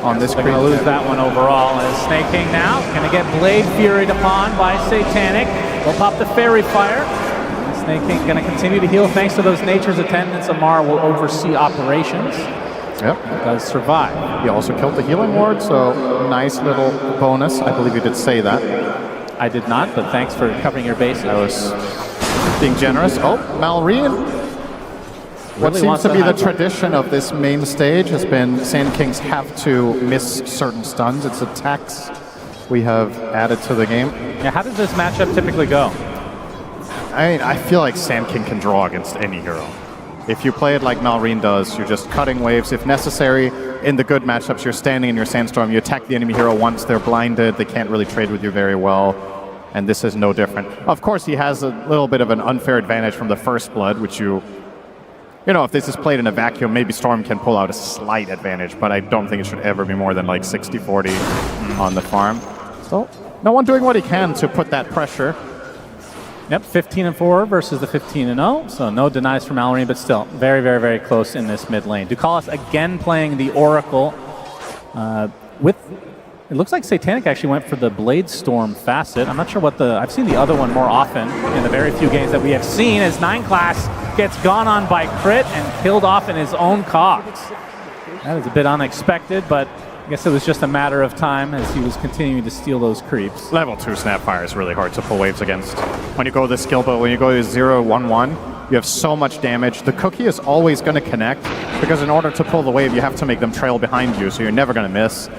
on this creep. They're going to lose that one overall. As Snake King now going to get Blade Furied upon by Satanic. Will pop the Fairy Fire. Snake King going to continue to heal thanks to those Nature's Attendants. Amar will oversee operations. Yep. Does survive. He also killed the healing ward, so nice little bonus. I believe you did say that. I did not, but thanks for covering your bases. I was being generous. Oh, Malrine. What seems to be the tradition of this main stage has been Sand Kings have to miss certain stuns. It's a tax we have added to the game. Yeah, how does this matchup typically go? I feel like Sand King can draw against any hero. If you play it like Malrine does, you're just cutting waves. If necessary, in the good matchups, you're standing in your Sandstorm, you attack the enemy hero once they're blinded, they can't really trade with you very well, and this is no different. Of course, he has a little bit of an unfair advantage from the first blood, which you know, if this is played in a vacuum, maybe Storm can pull out a slight advantage, but I don't think it should ever be more than like 60-40 on the farm. So, no one doing what he can to put that pressure. Yep, 15-4 versus the 15-0, so no denies from Malrine, but still very, very, very close in this mid lane. Ducalis again playing the Oracle with, it looks like Satanic actually went for the Blade Storm facet. I'm not sure what I've seen the other one more often in the very few games that we have seen as 9 Class gets gone on by Crit and killed off in his own cogs. That is a bit unexpected, but I guess it was just a matter of time as he was continuing to steal those creeps. Level 2 Snapfire is really hard to pull waves against. When you go this skill, but when you go to 0-1-1, you have so much damage. The cookie is always going to connect, because in order to pull the wave, you have to make them trail behind you, so you're never going to miss.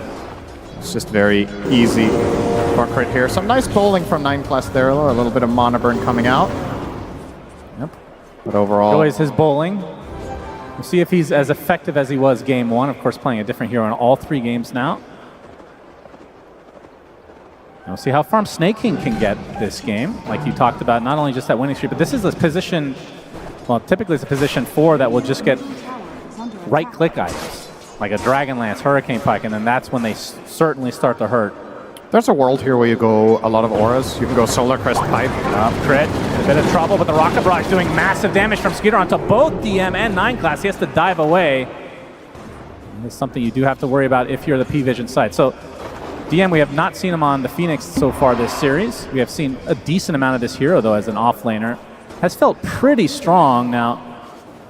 It's just very easy for Crit here. Some nice bowling from 9 Class there, a little bit of mana burn coming out. Yep. But overall... Enjoys his bowling. We'll see if he's as effective as he was game 1. Of course, playing a different hero in all 3 games now. We'll see how far Snake King can get this game. Like you talked about, not only just that winning streak, but this is a position, well, typically it's a position 4 that will just get right-click items, like a Dragon Lance, Hurricane Pike, and then that's when they certainly start to hurt. There's a world here where you go a lot of auras. You can go Solar Crest Pipe. Crit, in a bit of trouble, but the Rocket Barrage doing massive damage from Skeeter onto both DM and 9 class. He has to dive away. It's something you do have to worry about if you're the P-Vision side. So DM, we have not seen him on the Phoenix so far this series. We have seen a decent amount of this hero, though, as an offlaner. Has felt pretty strong. Now,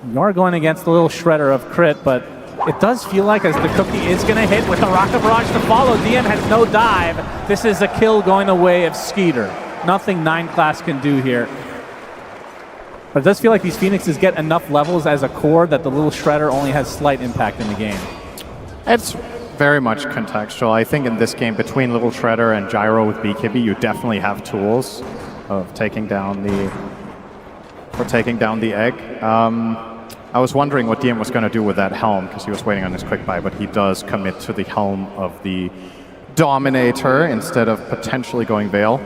you are going against the little shredder of Crit, but it does feel like as the cookie is going to hit with the Rocket Barrage to follow, DM has no dive. This is a kill going the way of Skeeter. Nothing 9 class can do here. But it does feel like these Phoenixes get enough levels as a core that the little shredder only has slight impact in the game. It's very much contextual. I think in this game, between Little Shredder and Gyro with BKB, you definitely have tools of taking down the egg. I was wondering what DM was going to do with that helm because he was waiting on his quick buy, but he does commit to the helm of the Dominator instead of potentially going Veil.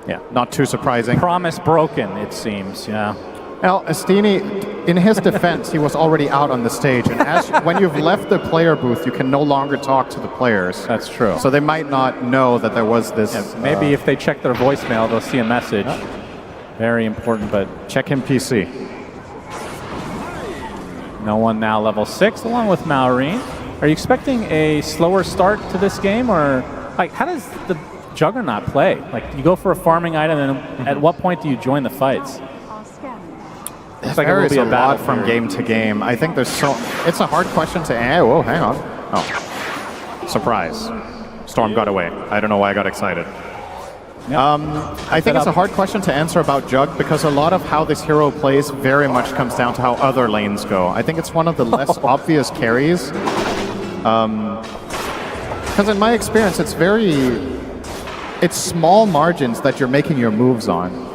Yeah, not too surprising. Promise broken, it seems. Yeah. Well, Astini, in his defense, he was already out on the stage, and when you've left the player booth, you can no longer talk to the players. That's true. So they might not know that there was this. Yeah, maybe if they check their voicemail, they'll see a message. Very important, but check him PC. No one now level 6, along with Maureen. Are you expecting a slower start to this game, or like how does the Juggernaut play? Like you go for a farming item, and at what point do you join the fights? Looks like it will be a lot from game to game. I think there's it's a hard question to answer. Whoa, hang on. Oh, surprise! Storm got away. I don't know why I got excited. Yep. I think it's a hard question to answer about Jug because a lot of how this hero plays very much comes down to how other lanes go. I think it's one of the less obvious carries. Because in my experience, it's small margins that you're making your moves on.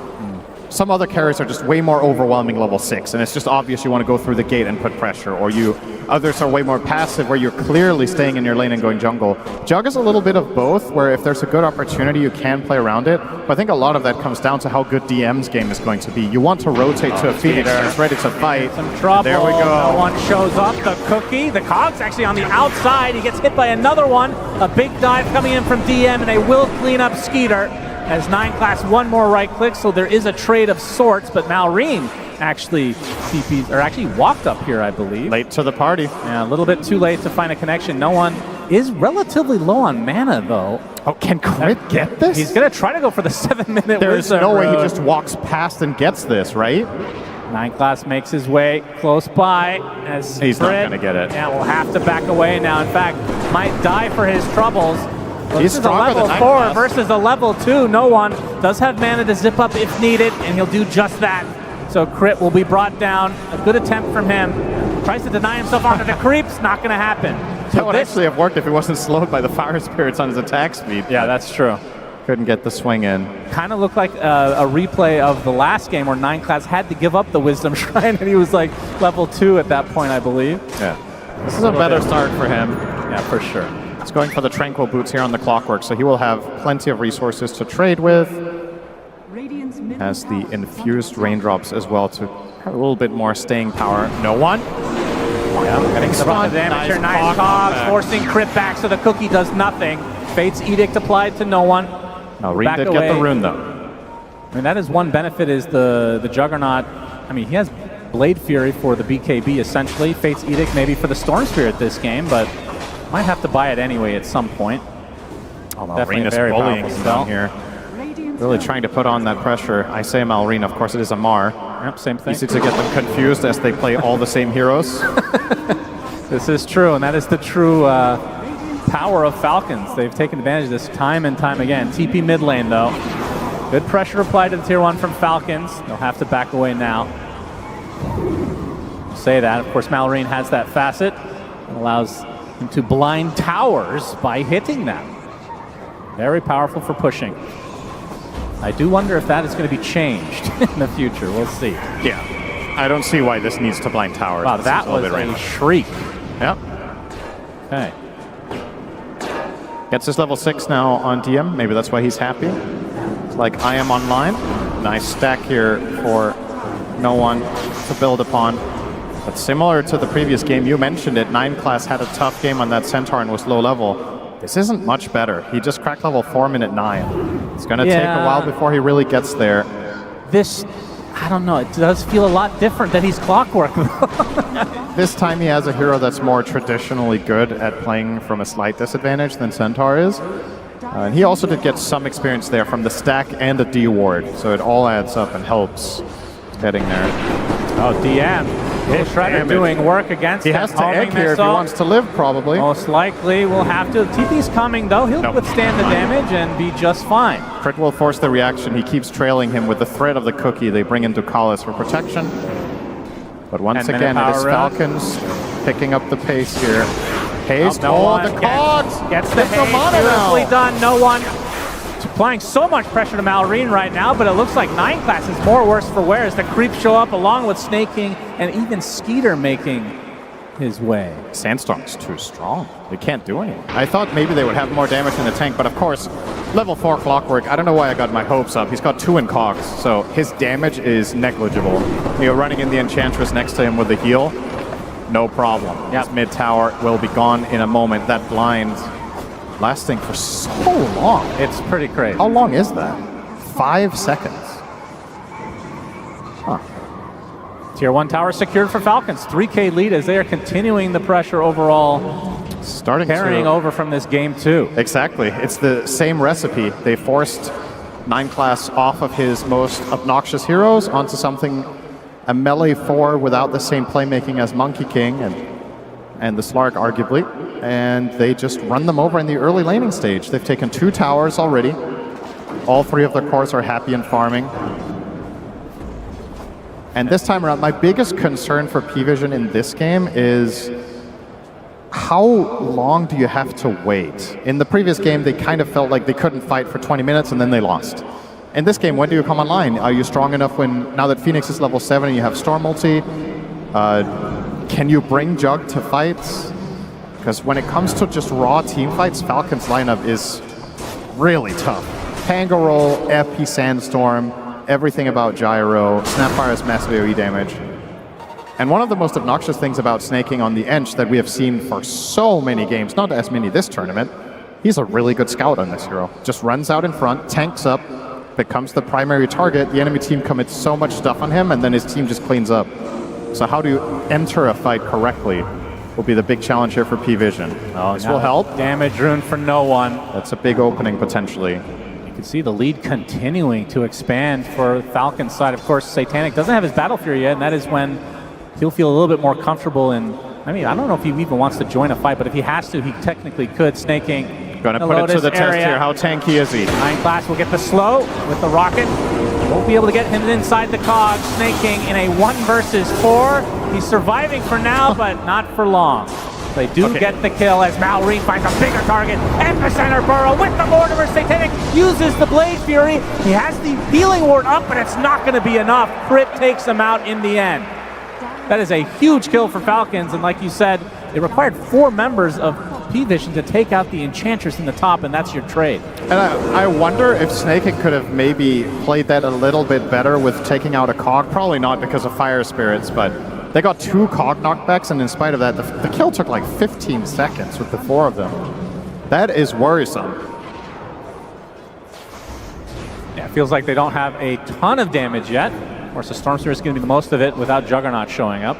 Some other carries are just way more overwhelming level 6, and it's just obvious you want to go through the gate and put pressure, or others are way more passive where you're clearly staying in your lane and going jungle. Jug is a little bit of both, where if there's a good opportunity, you can play around it, but I think a lot of that comes down to how good DM's game is going to be. You want to rotate to a Phoenix that's ready to fight. Some trouble. There we go. No one shows up. The cookie. The Cog's actually on the outside. He gets hit by another one. A big dive coming in from DM, and they will clean up Skeeter. As 9 class, one more right click, so there is a trade of sorts, but Maureen actually walked up here, I believe. Late to the party. Yeah, a little bit too late to find a connection. No one is relatively low on mana, though. Oh, can Crit get this? He's going to try to go for the 7-minute There's no way he just walks past and gets this, right? 9 class makes his way close by. As he's not going to get it. Yeah, we'll have to back away now. In fact, might die for his troubles. Well, He's this is a level 4 versus a level 2. No one does have mana to zip up if needed, and he'll do just that. So Crit will be brought down. A good attempt from him. Tries to deny himself onto the creeps. Not going to happen. So that would actually have worked if he wasn't slowed by the fire spirits on his attack speed. Yeah, that's true. Couldn't get the swing in. Kind of looked like a replay of the last game where 9 class had to give up the Wisdom Shrine, and he was like level 2 at that point, I believe. Yeah. This is a better start for him. Yeah, for sure. He's going for the Tranquil Boots here on the Clockwork, so he will have plenty of resources to trade with. Has the Infused Raindrops as well to have a little bit more staying power. No one. Yeah, getting the brunt of damage here. Nice Cogs, forcing Crit back so the cookie does nothing. Fate's Edict applied to no one. Reed did get the rune, though. I mean, that is one benefit is the Juggernaut. I mean, he has Blade Fury for the BKB, essentially. Fate's Edict maybe for the Storm Spirit this game, but might have to buy it anyway at some point. Oh, Malrine is bullying him down here. Really trying to put on that pressure. I say Malrine, of course it is Amar. Yep, same thing. Easy to get them confused as they play all the same heroes. This is true, and that is the true power of Falcons. They've taken advantage of this time and time again. TP mid lane, though. Good pressure applied to the tier 1 from Falcons. They'll have to back away now. Say that. Of course, Malrine has that facet. It allows him to blind towers by hitting them. Very powerful for pushing. I do wonder if that is going to be changed in the future. We'll see. Yeah. I don't see why this needs to blind towers. Wow, that was a shriek. Yep. Okay. Gets his level 6 now on DM. Maybe that's why he's happy. It's like, I am online. Nice stack here for no one to build upon. But similar to the previous game, you mentioned it, 9 class had a tough game on that Centaur and was low level. This isn't much better. He just cracked level 4 minute 9. It's going to take a while before he really gets there. This, I don't know, it does feel a lot different than he's Clockwork. This time he has a hero that's more traditionally good at playing from a slight disadvantage than Centaur is. And he also did get some experience there from the stack and the D ward, so it all adds up and helps getting there. Oh, DM. Bull Shredder doing work against him. He has to egg here if he wants to live, probably. Most likely will have to. TP's coming, though. He'll withstand the damage and be just fine. Crit will force the reaction. He keeps trailing him with the threat of the cookie. They bring in Ducalis for protection. But once again, it is Falcons picking up the pace here. Haste, the cogs! Gets the haste, beautifully done. No one applying so much pressure to Malrine right now, but it looks like 9 class is more worse for wear as the creeps show up along with Snake King and even Skeeter making his way. Sandstorm's too strong. They can't do anything. I thought maybe they would have more damage in the tank, but of course, level 4 Clockwork, I don't know why I got my hopes up. He's got 2 in cogs, so his damage is negligible. You're running in the Enchantress next to him with the heal, no problem. His mid tower will be gone in a moment. That blind lasting for so long. It's pretty crazy. How long is that? 5 seconds. Huh. Tier 1 tower secured for Falcons. 3K lead as they are continuing the pressure overall. Carrying over from this game 2. Exactly. It's the same recipe. They forced 9 class off of his most obnoxious heroes onto something, a melee 4 without the same playmaking as Monkey King and the Slark, arguably. And they just run them over in the early laning stage. They've taken 2 towers already. All 3 of their cores are happy and farming. And this time around, my biggest concern for P-Vision in this game is how long do you have to wait? In the previous game, they kind of felt like they couldn't fight for 20 minutes and then they lost. In this game, when do you come online? Are you strong enough now that Phoenix is level 7 and you have Storm ulti? Can you bring Jug to fights? Because when it comes to just raw team fights, Falcon's lineup is really tough. Pango roll, FP Sandstorm, everything about Gyro, Snapfire has massive AoE damage. And one of the most obnoxious things about snaking on the Ench that we have seen for so many games, not as many this tournament, he's a really good scout on this hero. Just runs out in front, tanks up, becomes the primary target, the enemy team commits so much stuff on him, and then his team just cleans up. So how do you enter a fight correctly will be the big challenge here for P-Vision. This will help. Damage rune for no one. That's a big opening potentially. You can see the lead continuing to expand for Falcon's side. Of course, Satanic doesn't have his Battle Fury yet, and that is when he'll feel a little bit more comfortable in, I mean, I don't know if he even wants to join a fight, but if he has to, he technically could. Snaking. Gonna put it to the test here. How tanky is he? 9 class will get the slow with the rocket. Won't be able to get him inside the cog. Snaking in a 1 versus 4. He's surviving for now, but not for long. They do get the kill as Malrine finds a bigger target. Epicenter Burrow with the Mortimer. Satanic uses the Blade Fury. He has the healing ward up, but it's not going to be enough. Crit takes him out in the end. That is a huge kill for Falcons, and like you said, it required 4 members of P-Vision to take out the Enchantress in the top, and that's your trade. And I wonder if Snaking could have maybe played that a little bit better with taking out a cog. Probably not because of Fire Spirits, but they got 2 cog knockbacks, and in spite of that, the kill took like 15 seconds with the 4 of them. That is worrisome. Yeah, it feels like they don't have a ton of damage yet. Of course, the Storm Spirit is going to be the most of it without Juggernaut showing up.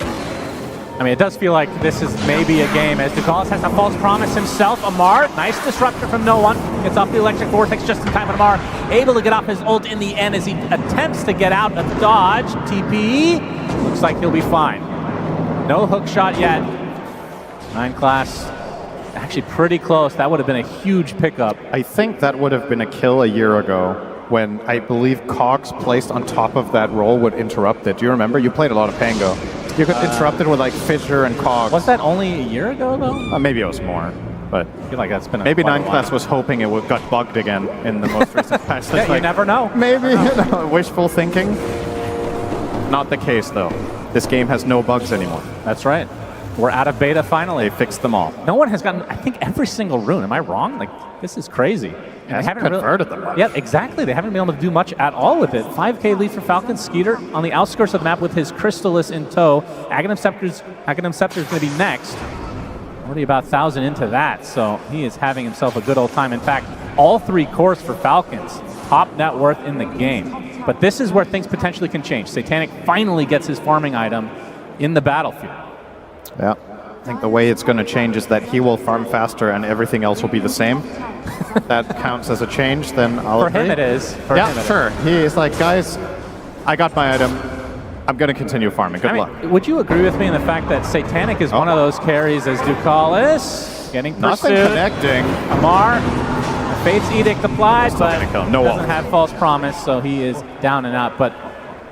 I mean, it does feel like this is maybe a game as Ducalis has a false promise himself. Amar, nice disruptor from no one. Gets off the Electric Vortex just in time, but Amar able to get off his ult in the end as he attempts to get out of dodge. TP, looks like he'll be fine. No hook shot yet. 9 class, actually pretty close. That would have been a huge pickup. I think that would have been a kill a year ago when I believe cogs placed on top of that roll would interrupt it. Do you remember? You played a lot of Pango. You could interrupt it with like Fissure and cogs. Was that only a year ago though? Maybe it was more, but I feel like that's been maybe 9 class was hoping it would got bugged again in the most recent patch. Yeah, you never know. Maybe wishful thinking. Not the case though. This game has no bugs anymore. That's right. We're out of beta finally. They fixed them all. No one has gotten, I think, every single rune. Am I wrong? Like, this is crazy. And they haven't converted them much. Yeah, exactly. They haven't been able to do much at all with it. 5K lead for Falcon. Skeeter on the outskirts of the map with his Crystallis in tow. Aghanim Scepter's going to be next. Already about 1,000 into that, so he is having himself a good old time. In fact, all 3 cores for Falcons. Top net worth in the game. But this is where things potentially can change. Satanic finally gets his farming item in the battlefield. Yeah, I think the way it's going to change is that he will farm faster and everything else will be the same. That counts as a change, then I'll For agree. him it is. Sure. He is like, guys, I got my item. I'm going to continue farming. Good luck. Would you agree with me in the fact that Satanic is one of those carries as Ducalis getting pursued? Nothing connecting. Amar, Fate's Edict applied, but No doesn't wall. have False Promise, so he is down and out. But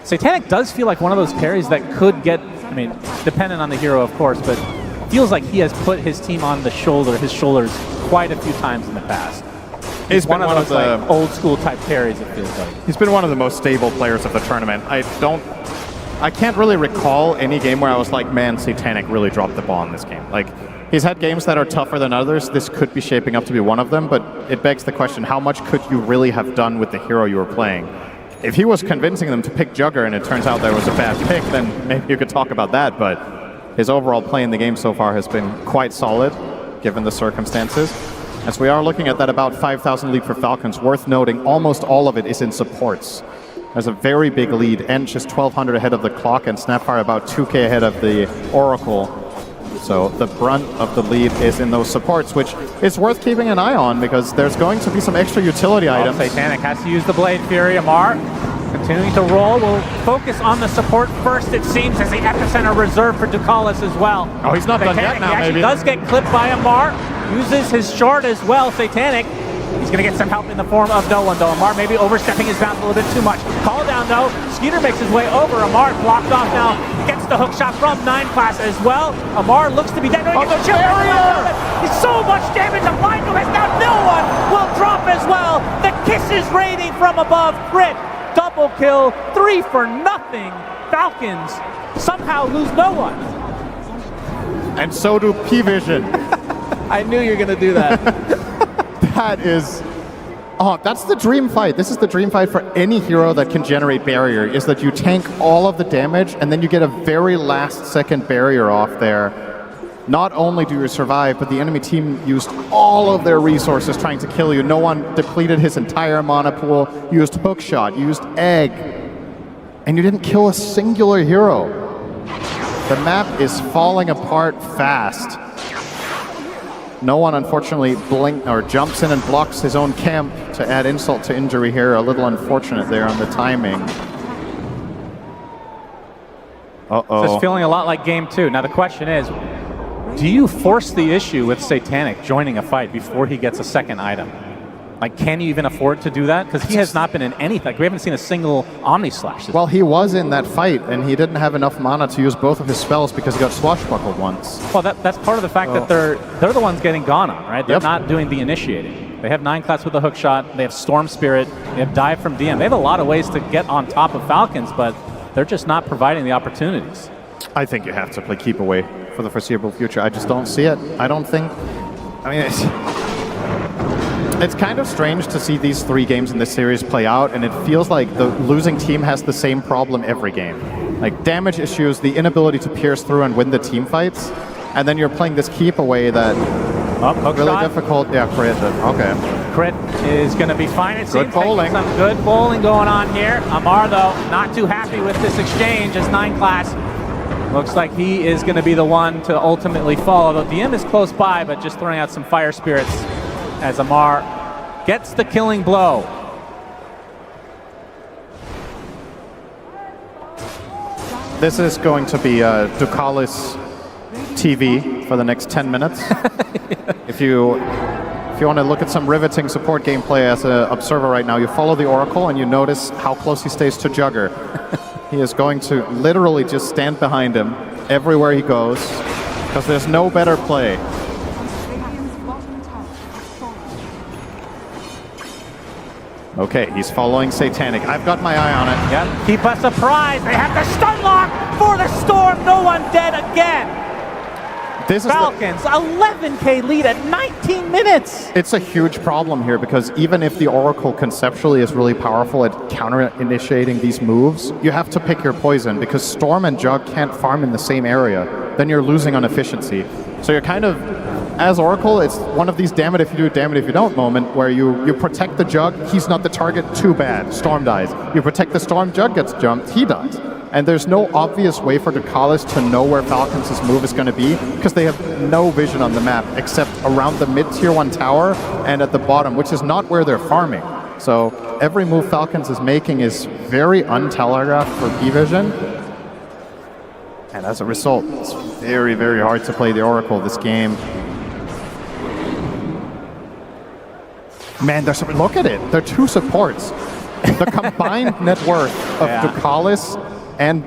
Satanic does feel like one of those carries that could get, I mean, dependent on the hero, of course, but feels like he has put his team on his shoulders quite a few times in the past. He's one of those like, old school type carries, it feels like. He's been one of the most stable players of the tournament. I can't really recall any game where I was like, man, Satanic really dropped the ball in this game. Like, he's had games that are tougher than others. This could be shaping up to be one of them, but it begs the question, how much could you really have done with the hero you were playing? If he was convincing them to pick Jugger and it turns out there was a bad pick, then maybe you could talk about that, but his overall play in the game so far has been quite solid, given the circumstances. As we are looking at that about 5,000 lead for Falcons, worth noting, almost all of it is in supports. There's a very big lead. Ench is 1,200 ahead of the clock, and Snapfire about 2K ahead of the Oracle. So the brunt of the lead is in those supports, which is worth keeping an eye on because there's going to be some extra utility items. Satanic has to use the Blade Fury. Amar continuing to roll. Will focus on the support first, it seems, as the epicenter reserved for Ducalis as well. Oh, he's not done yet now, he actually does get clipped by Amar. Uses his short as well, Satanic. He's going to get some help in the form of no one, though. Amar maybe overstepping his bounds a little bit too much. Call down, though. Skeeter makes his way over. Amar blocked off now. Gets the hook shot from 9 class as well. Amar looks to be dead. No, he gets a chill. He's so much damage applied to him. Now no one will drop as well. The kisses raining from above. Crit. Double kill. 3 for nothing. Falcons somehow lose no one. And so do P-Vision. I knew you were going to do that. That is... Oh, that's the dream fight. This is the dream fight for any hero that can generate barrier, is that you tank all of the damage and then you get a very last second barrier off there. Not only do you survive, but the enemy team used all of their resources trying to kill you. No one depleted his entire mana pool, used hookshot, used egg, and you didn't kill a singular hero. The map is falling apart fast. No one, unfortunately, jumps in and blocks his own camp to add insult to injury here. A little unfortunate there on the timing. Uh-oh. This is feeling a lot like game 2. Now the question is, do you force the issue with Satanic joining a fight before he gets a second item? Like, can you even afford to do that? Because he has not been in anything. Like, we haven't seen a single Omni Slash. Well, he was in that fight, and he didn't have enough mana to use both of his spells because he got swashbuckled once. Well, that's part of the fact that they're the ones getting gone on, right? They're not doing the initiating. They have 9 class with a hook shot. They have Storm Spirit. They have Dive from DM. They have a lot of ways to get on top of Falcons, but they're just not providing the opportunities. I think you have to play keep away for the foreseeable future. I just don't see it. I don't think... I mean, it's kind of strange to see these 3 games in this series play out, and it feels like the losing team has the same problem every game. Like, damage issues, the inability to pierce through and win the team fights, and then you're playing this keep away that... really shot. Difficult. Yeah, crit. Okay. Crit is going to be fine. It Good seems bowling. like some good bowling going on here. Amar, though, not too happy with this exchange as 9 class looks like he is going to be the one to ultimately fall. Although DM is close by, but just throwing out some fire spirits as Amar gets the killing blow. This is going to be Ducalis TV for the next 10 minutes. If you want to look at some riveting support gameplay as an observer right now, you follow the Oracle and you notice how close he stays to Jugger. He is going to literally just stand behind him everywhere he goes because there's no better play. Okay, he's following Satanic. I've got my eye on it. Yep. Keep us surprised. They have the stun lock for the Storm. No one dead again. This is Falcons, 11K lead at 19 minutes. It's a huge problem here because even if the Oracle conceptually is really powerful at counter-initiating these moves, you have to pick your poison because Storm and Jug can't farm in the same area. Then you're losing on efficiency. So you're kind of, as Oracle, it's one of these damn it if you do, damn it if you don't moment where you protect the Jug, he's not the target, too bad, Storm dies. You protect the Storm, Jug gets jumped, he dies. And there's no obvious way for Ducalis to know where Falcons' move is going to be because they have no vision on the map except around the mid-tier 1 tower and at the bottom, which is not where they're farming. So every move Falcons is making is very untelegraphed for P-Vision. And as a result, it's very, very hard to play the Oracle this game. Man, look at it. They're 2 supports. The combined net worth of Ducalis and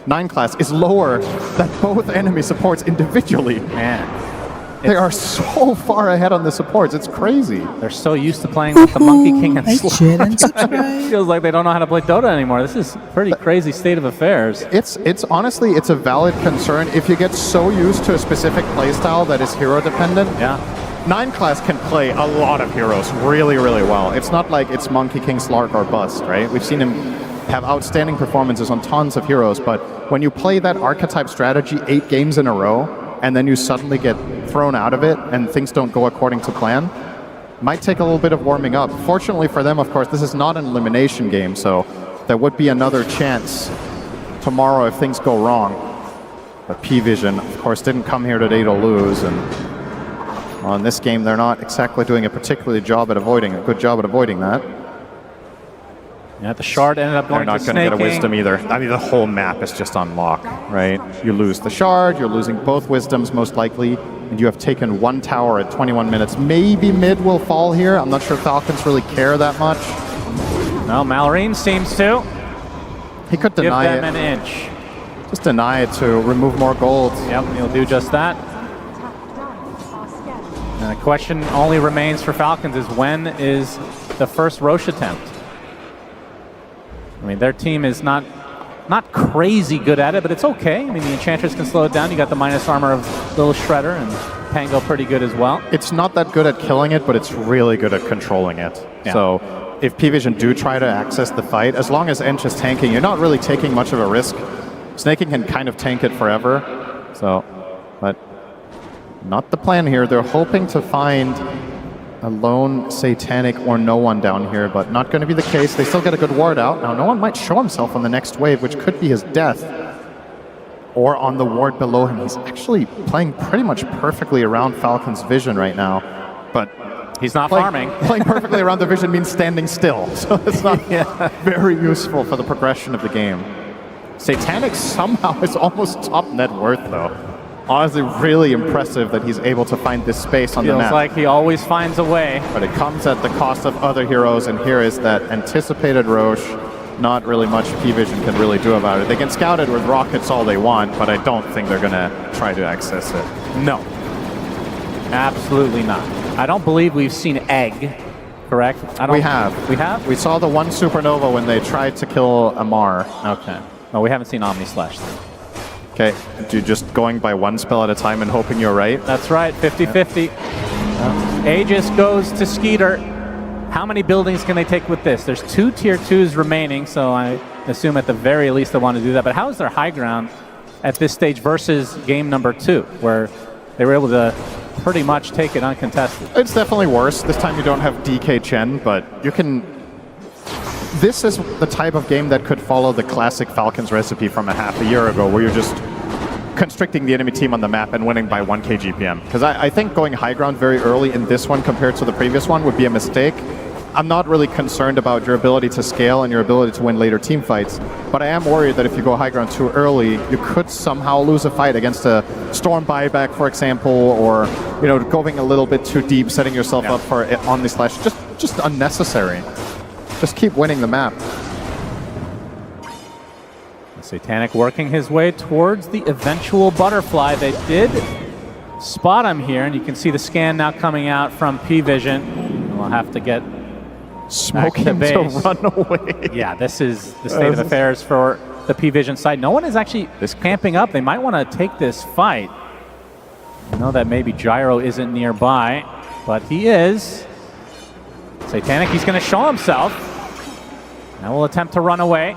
9 class is lower than both enemy supports individually. Man. They are so far ahead on the supports. It's crazy. They're so used to playing with the Monkey King and share and It feels like they don't know how to play Dota anymore. This is pretty crazy state of affairs. It's honestly, it's a valid concern. If you get so used to a specific playstyle that is hero dependent, 9 class can play a lot of heroes really, really well. It's not like it's Monkey King, Slark, or Bust, right? We've seen him have outstanding performances on tons of heroes, but when you play that archetype strategy 8 games in a row, and then you suddenly get thrown out of it, and things don't go according to plan, might take a little bit of warming up. Fortunately for them, of course, this is not an elimination game, so there would be another chance tomorrow if things go wrong. But P-Vision, of course, didn't come here today to lose, and on this game, they're not exactly doing a particularly good job at avoiding that. Yeah, the shard ended up going to They're not going to get a wisdom either. I mean, the whole map is just on lock, right? You lose the shard, you're losing both wisdoms most likely, and you have taken 1 tower at 21 minutes. Maybe mid will fall here. I'm not sure Falcons really care that much. No, Malorine seems to. He could deny Give them an inch. Just deny it to remove more gold. Yep, he'll do just that. And the question only remains for Falcons is when is the first Roche attempt? I mean, their team is not crazy good at it, but it's okay. I mean, the Enchantress can slow it down. You got the minus armor of Little Shredder and Pango pretty good as well. It's not that good at killing it, but it's really good at controlling it. Yeah. So if P-Vision do try to access the fight, as long as Ench is tanking, you're not really taking much of a risk. Snaking can kind of tank it forever. So, but not the plan here. They're hoping to find a lone Satanic or no one down here, but not going to be the case. They still get a good ward out. Now, no one might show himself on the next wave, which could be his death, or on the ward below him. He's actually playing pretty much perfectly around Falcon's vision right now, but he's not farming. Playing perfectly around the vision means standing still, so it's not very useful for the progression of the game. Satanic somehow is almost top net worth, though. Honestly, really impressive that he's able to find this space on the map. Feels like he always finds a way. But it comes at the cost of other heroes, and here is that anticipated Roche. Not really much P-Vision can really do about it. They can scout it with rockets all they want, but I don't think they're going to try to access it. No. Absolutely not. I don't believe we've seen Egg, correct? We have. We have? We saw the one supernova when they tried to kill Amar. Okay. No, we haven't seen Omnislash then. Okay, you're just going by one spell at a time and hoping you're right? That's right, 50-50. Aegis goes to Skeeter. How many buildings can they take with this? There's 2 tier 2s remaining, so I assume at the very least they want to do that. But how is their high ground at this stage versus game number 2, where they were able to pretty much take it uncontested? It's definitely worse. This time you don't have DK Chen, but you can... This is the type of game that could follow the classic Falcons recipe from a half a year ago, where you're just constricting the enemy team on the map and winning by 1k GPM. Because I think going high ground very early in this one compared to the previous one would be a mistake. I'm not really concerned about your ability to scale and your ability to win later team fights, but I am worried that if you go high ground too early, you could somehow lose a fight against a Storm buyback, for example, or going a little bit too deep, setting yourself up for Omnislash. Just unnecessary. Just keep winning the map. Satanic working his way towards the eventual butterfly. They did spot him here, and you can see the scan now coming out from P-Vision. We'll have to get smoke him to run away. Yeah, this is the state of affairs for the P-Vision side. No one is actually camping up. They might want to take this fight. I know that maybe Gyro isn't nearby, but he is. Satanic, he's going to show himself. Now we'll attempt to run away.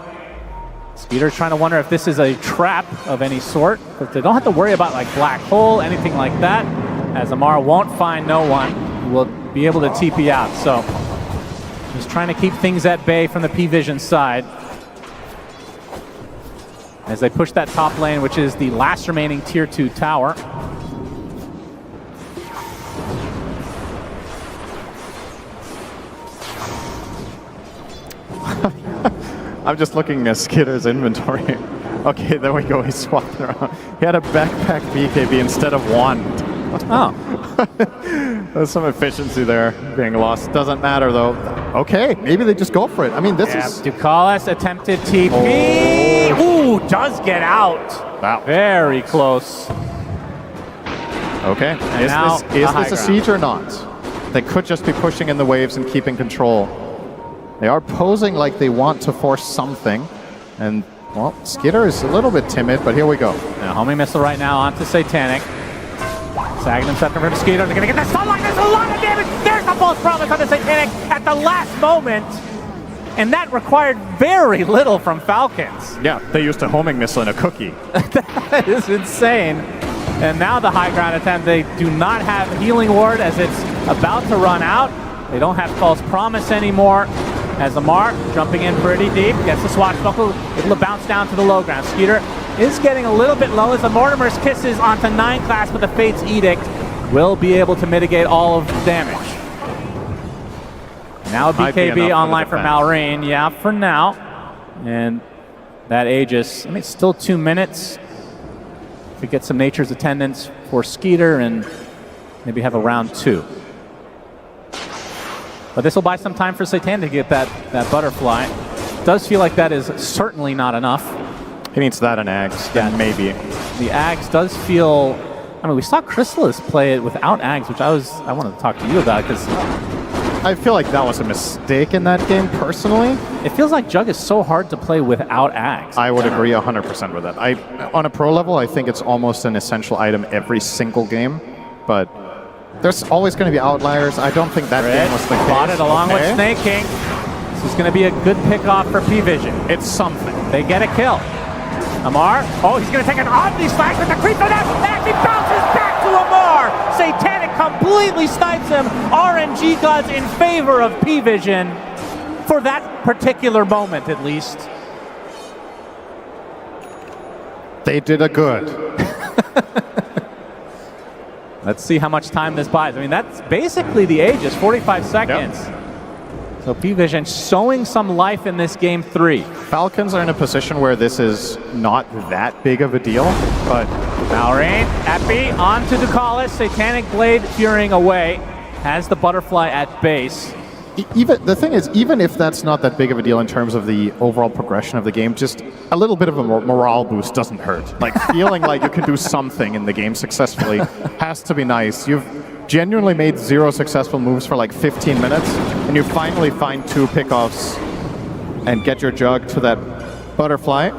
Skeeter's trying to wonder if this is a trap of any sort, but they don't have to worry about like black hole, anything like that, as Amar won't find no one who will be able to TP out. So just trying to keep things at bay from the P-Vision side as they push that top lane, which is the last remaining tier 2 tower. I'm just looking at Skitter's inventory. Okay, there we go. He's swapping around. He had a backpack BKB instead of wand. Oh. There's some efficiency there being lost. Doesn't matter, though. Okay, maybe they just go for it. I mean, this is... Ducalis attempted TP. Ooh, does get out. Wow. Very close. Okay, is this a siege or not? They could just be pushing in the waves and keeping control. They are posing like they want to force something. And, well, Skitter is a little bit timid, but here we go. Now, homing missile right now onto Satanic. Sagging himself from Skeeter. They're going to get the sunlight. There's a lot of damage. There's the false promise on the Satanic at the last moment. And that required very little from Falcons. Yeah, they used a homing missile and a cookie. That is insane. And now the high ground attempt. They do not have healing ward as it's about to run out. They don't have false promise anymore. As Amar jumping in pretty deep, gets the swashbuckle, able to bounce down to the low ground. Skeeter is getting a little bit low as the Mortimer's Kisses onto 9 class, but the Fate's Edict will be able to mitigate all of the damage. Now BKB online for Malrine, yeah, for now. And that Aegis, I mean, it's still 2 minutes. If we get some Nature's Attendance for Skeeter and maybe have a round 2. But this will buy some time for Satan to get that butterfly. Does feel like that is certainly not enough. He needs that and Ags, then maybe. The Ags does feel... I mean, we saw Chrysalis play it without Ags, which I wanted to talk to you about, because... I feel like that was a mistake in that game, personally. It feels like Jug is so hard to play without Ags. I would agree 100% with that. On a pro level, I think it's almost an essential item every single game, but... There's always going to be outliers. I don't think that game was the case. Spotted along with Snake King. This is going to be a good pickoff for P-Vision. It's something. They get a kill. Amar. Oh, he's going to take an Omni Slash with the creep on that. He bounces back to Amar. Satanic completely snipes him. RNG gods in favor of P-Vision for that particular moment, at least. They did a good. Let's see how much time this buys. I mean, that's basically the Aegis, 45 seconds. Yep. So P-Vision showing some life in this game 3. Falcons are in a position where this is not that big of a deal, but... Malrine, Epi, on to Ducalis. Satanic Blade fearing away. Has the butterfly at base. The thing is, even if that's not that big of a deal in terms of the overall progression of the game, just a little bit of a morale boost doesn't hurt. Like, feeling like you can do something in the game successfully has to be nice. You've genuinely made 0 successful moves for like 15 minutes, and you finally find 2 pickoffs and get your Jug to that butterfly.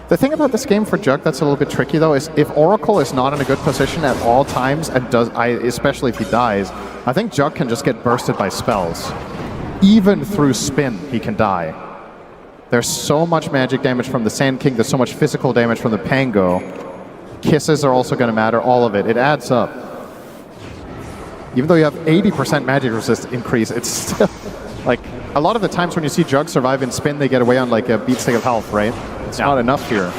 The thing about this game for Jug that's a little bit tricky, though, is if Oracle is not in a good position at all times, and especially if he dies, I think Jug can just get bursted by spells. Even through spin, he can die. There's so much magic damage from the Sand King, there's so much physical damage from the Pango. Kisses are also going to matter, all of it. It adds up. Even though you have 80% magic resist increase, it's still... like, a lot of the times when you see Jug survive in spin, they get away on like a beat stick of health, right? It's not enough here.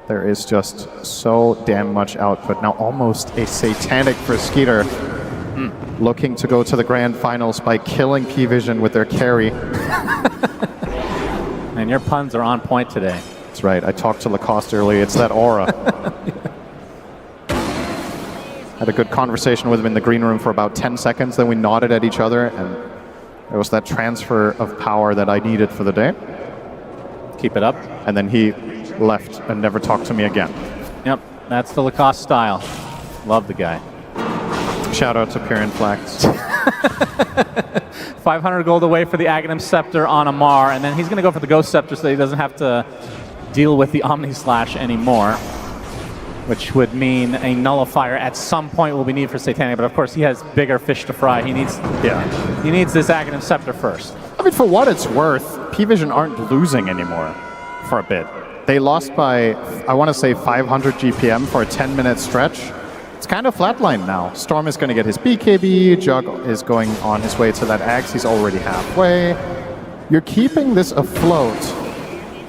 There is just so damn much output. Now almost a Satanic for Skeeter. Looking to go to the grand finals by killing P-Vision with their carry. And your puns are on point today. That's right. I talked to Lacoste earlier. It's that aura. Had a good conversation with him in the green room for about 10 seconds. Then we nodded at each other, and there was that transfer of power that I needed for the day. Keep it up. And then he left and never talked to me again. Yep, that's the Lacoste style. Love the guy. Shout out to Pyrian Flax. 500 gold away for the Aghanim Scepter on Amar, and then he's going to go for the Ghost Scepter so that he doesn't have to deal with the Omni Slash anymore, which would mean a nullifier at some point will be needed for Satanic, but of course he has bigger fish to fry. He needs this Aghanim Scepter first. I mean, for what it's worth, P-Vision aren't losing anymore for a bit. They lost by, I want to say, 500 GPM for a 10-minute stretch. It's kind of flatlined now. Storm is going to get his BKB, Jug is going on his way to that Axe, he's already halfway. You're keeping this afloat,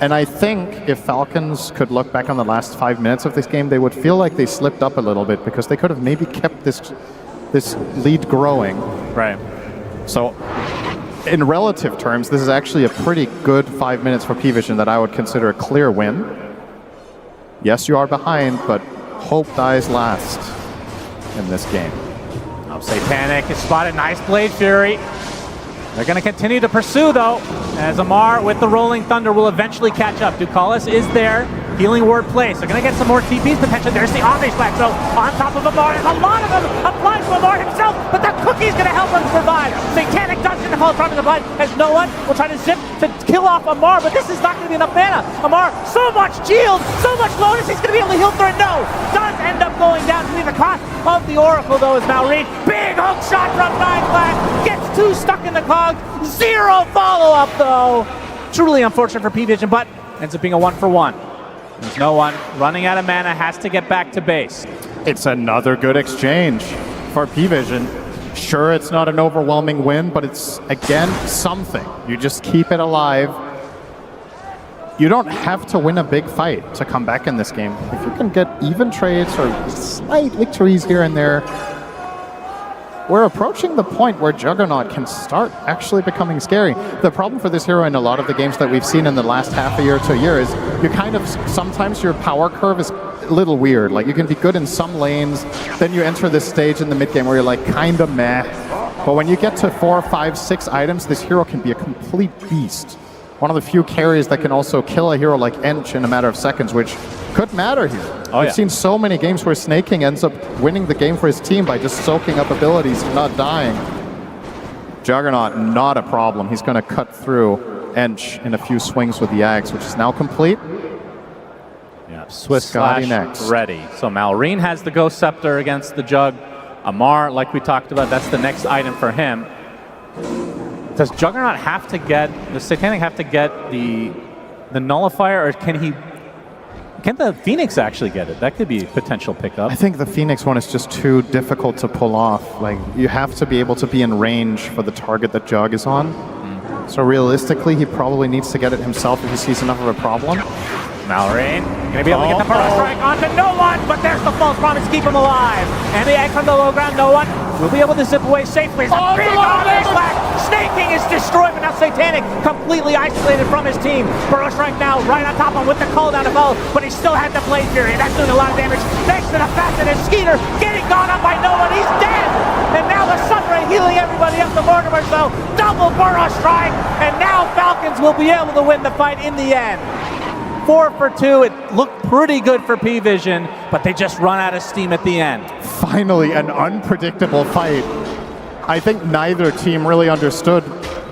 and I think if Falcons could look back on the last 5 minutes of this game, they would feel like they slipped up a little bit because they could have maybe kept this lead growing. Right. So, in relative terms, this is actually a pretty good 5 minutes for P-Vision that I would consider a clear win. Yes, you are behind, but hope dies last in this game. Oh, Satanic is spotted. Nice Blade Fury. They're going to continue to pursue, though, as Amar with the Rolling Thunder will eventually catch up. Ducalis is there. Healing Ward place. They're going to get some more TPs potentially. There's the Omni Slash. So on top of Amar, there's a lot of them applied to Amar himself, but the cookie's going to help him survive. Satanic does get the fall from the blind as no one will try to zip to kill off Amar, but this is not going to be enough mana. Amar, so much shield, so much Lotus, he's going to be able to heal through it. No, does end up going down to be the cost of the Oracle, though, is Malrine. Big hook shot from 9Flash, gets 2 stuck in the cogs, 0 follow-up, though. Truly unfortunate for P-Vision, but ends up being a 1-for-1. There's no one running out of mana, has to get back to base. It's another good exchange for P-Vision. Sure, it's not an overwhelming win, but it's, again, something. You just keep it alive. You don't have to win a big fight to come back in this game. If you can get even trades or slight victories here and there, we're approaching the point where Juggernaut can start actually becoming scary. The problem for this hero in a lot of the games that we've seen in the last half a year to a year is you kind of, sometimes your power curve is a little weird. Like, you can be good in some lanes, then you enter this stage in the mid game where you're like kind of meh. But when you get to 4, 5, 6 items, this hero can be a complete beast. One of the few carries that can also kill a hero like Ench in a matter of seconds, which could matter here. We've seen so many games where Snaking ends up winning the game for his team by just soaking up abilities and not dying. Juggernaut, not a problem. He's going to cut through Ench in a few swings with the Axe, which is now complete. Yeah, Swift Scotty Slash next. ready. So Malrine has the Ghost Scepter against the Jug. Amar, like we talked about, that's the next item for him. Does Juggernaut have to get, does Satanic have to get the Nullifier, or can the Phoenix actually get it? That could be a potential pickup. I think the Phoenix one is just too difficult to pull off. Like, you have to be able to be in range for the target that Jug is on. So realistically, he probably needs to get it himself if he sees enough of a problem. Malrine gonna be able to get the Burrow Strike onto no one, but there's the false promise, keep him alive. And the egg from the low ground, no one will be able to zip away safely. Big Omni Slash, Snaking is destroyed, but now Satanic completely isolated from his team. Burrow Strike now right on top of him with the cooldown of L, but he still had the Blade Fury. That's doing a lot of damage. Thanks to the fact that his Skeeter getting gone up by no one, he's dead. And now the Sunray healing everybody up to Mortimer, so double Burrow Strike, and now Falcons will be able to win the fight in the end. 4 for 2, it looked pretty good for P-Vision, but they just run out of steam at the end. Finally, an unpredictable fight. I think neither team really understood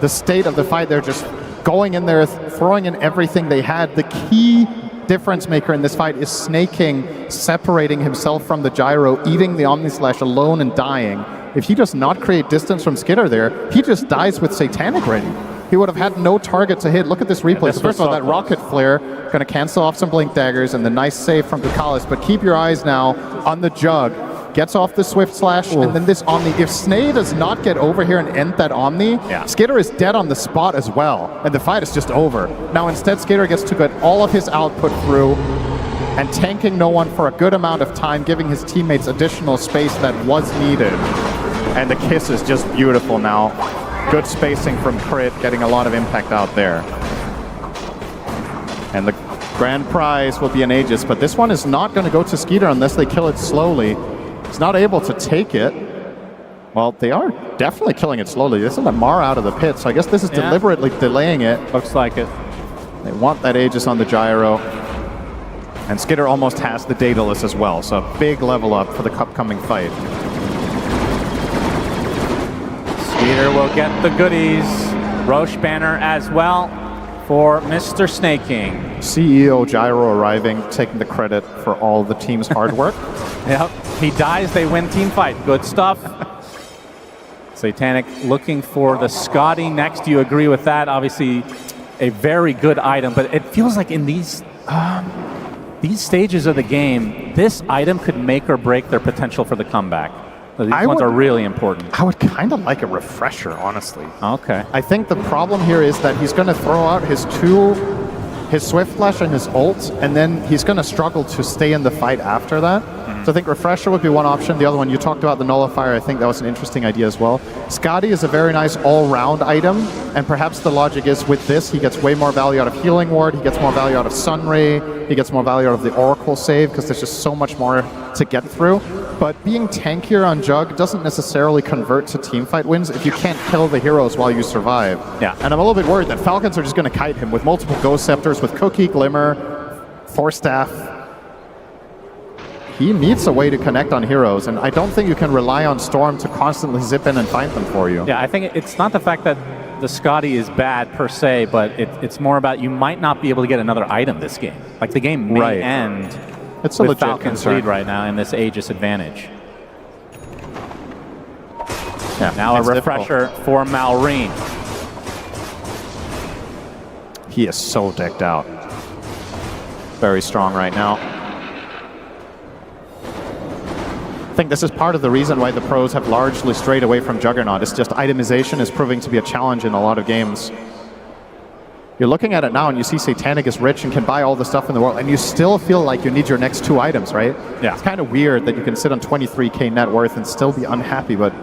the state of the fight. They're just going in there, throwing in everything they had. The key difference maker in this fight is Snaking separating himself from the gyro, eating the Omni Slash alone and dying. If he does not create distance from Skitter there, he just dies with Satanic ready. He would have had no target to hit. Look at this replay. So first of all, that Rocket Flare going to cancel off some Blink Daggers and the nice save from Ducalis, but keep your eyes now on the Jug. Gets off the Swift Slash, and then this Omni. If Snay does not get over here and end that Omni, Skitter is dead on the spot as well, and the fight is just over. Now instead, Skitter gets to get all of his output through, and tanking no one for a good amount of time, giving his teammates additional space that was needed. And the kiss is just beautiful now. Good spacing from Crit, getting a lot of impact out there. And the grand prize will be an Aegis, but this one is not going to go to Skeeter unless they kill it slowly. He's not able to take it. Well, they are definitely killing it slowly. This is a Mar out of the pit, so I guess this is deliberately delaying it. Looks like it. They want that Aegis on the gyro. And Skitter almost has the Daedalus as well, so a big level up for the upcoming fight. Skeeter will get the goodies. Roche banner as well for Mr. Snaking. CEO Gyro arriving, taking the credit for all the team's hard work. Yep. He dies, they win team fight. Good stuff. Satanic looking for the Scotty next. Do you agree with that? Obviously, a very good item, but it feels like in these stages of the game, this item could make or break their potential for the comeback. So these ones are really important. I would kind of like a refresher, honestly. Okay. I think the problem here is that he's going to throw out his Swift Flash and his ult, and then he's going to struggle to stay in the fight after that. So I think Refresher would be one option. The other one, you talked about the Nullifier. I think that was an interesting idea as well. Scotty is a very nice all-round item, and perhaps the logic is with this, he gets way more value out of Healing Ward, he gets more value out of Sunray, he gets more value out of the Oracle save, because there's just so much more to get through. But being tankier on Jug doesn't necessarily convert to teamfight wins if you can't kill the heroes while you survive. Yeah. And I'm a little bit worried that Falcons are just going to kite him with multiple Ghost Scepters, with Cookie, Glimmer, Force Staff. He needs a way to connect on heroes, and I don't think you can rely on Storm to constantly zip in and find them for you. Yeah, I think it's not the fact that the Scotty is bad per se, but it's more about you might not be able to get another item this game. Like the game may end it's a with legit Falcon's concern. lead right now in this Aegis advantage. Yeah, now a refresher for Malrine. He is so decked out. Very strong right now. I think this is part of the reason why the pros have largely strayed away from Juggernaut. It's just itemization is proving to be a challenge in a lot of games. You're looking at it now and you see Satanic is rich and can buy all the stuff in the world, and you still feel like you need your next 2 items, right? Yeah. It's kind of weird that you can sit on 23k net worth and still be unhappy, but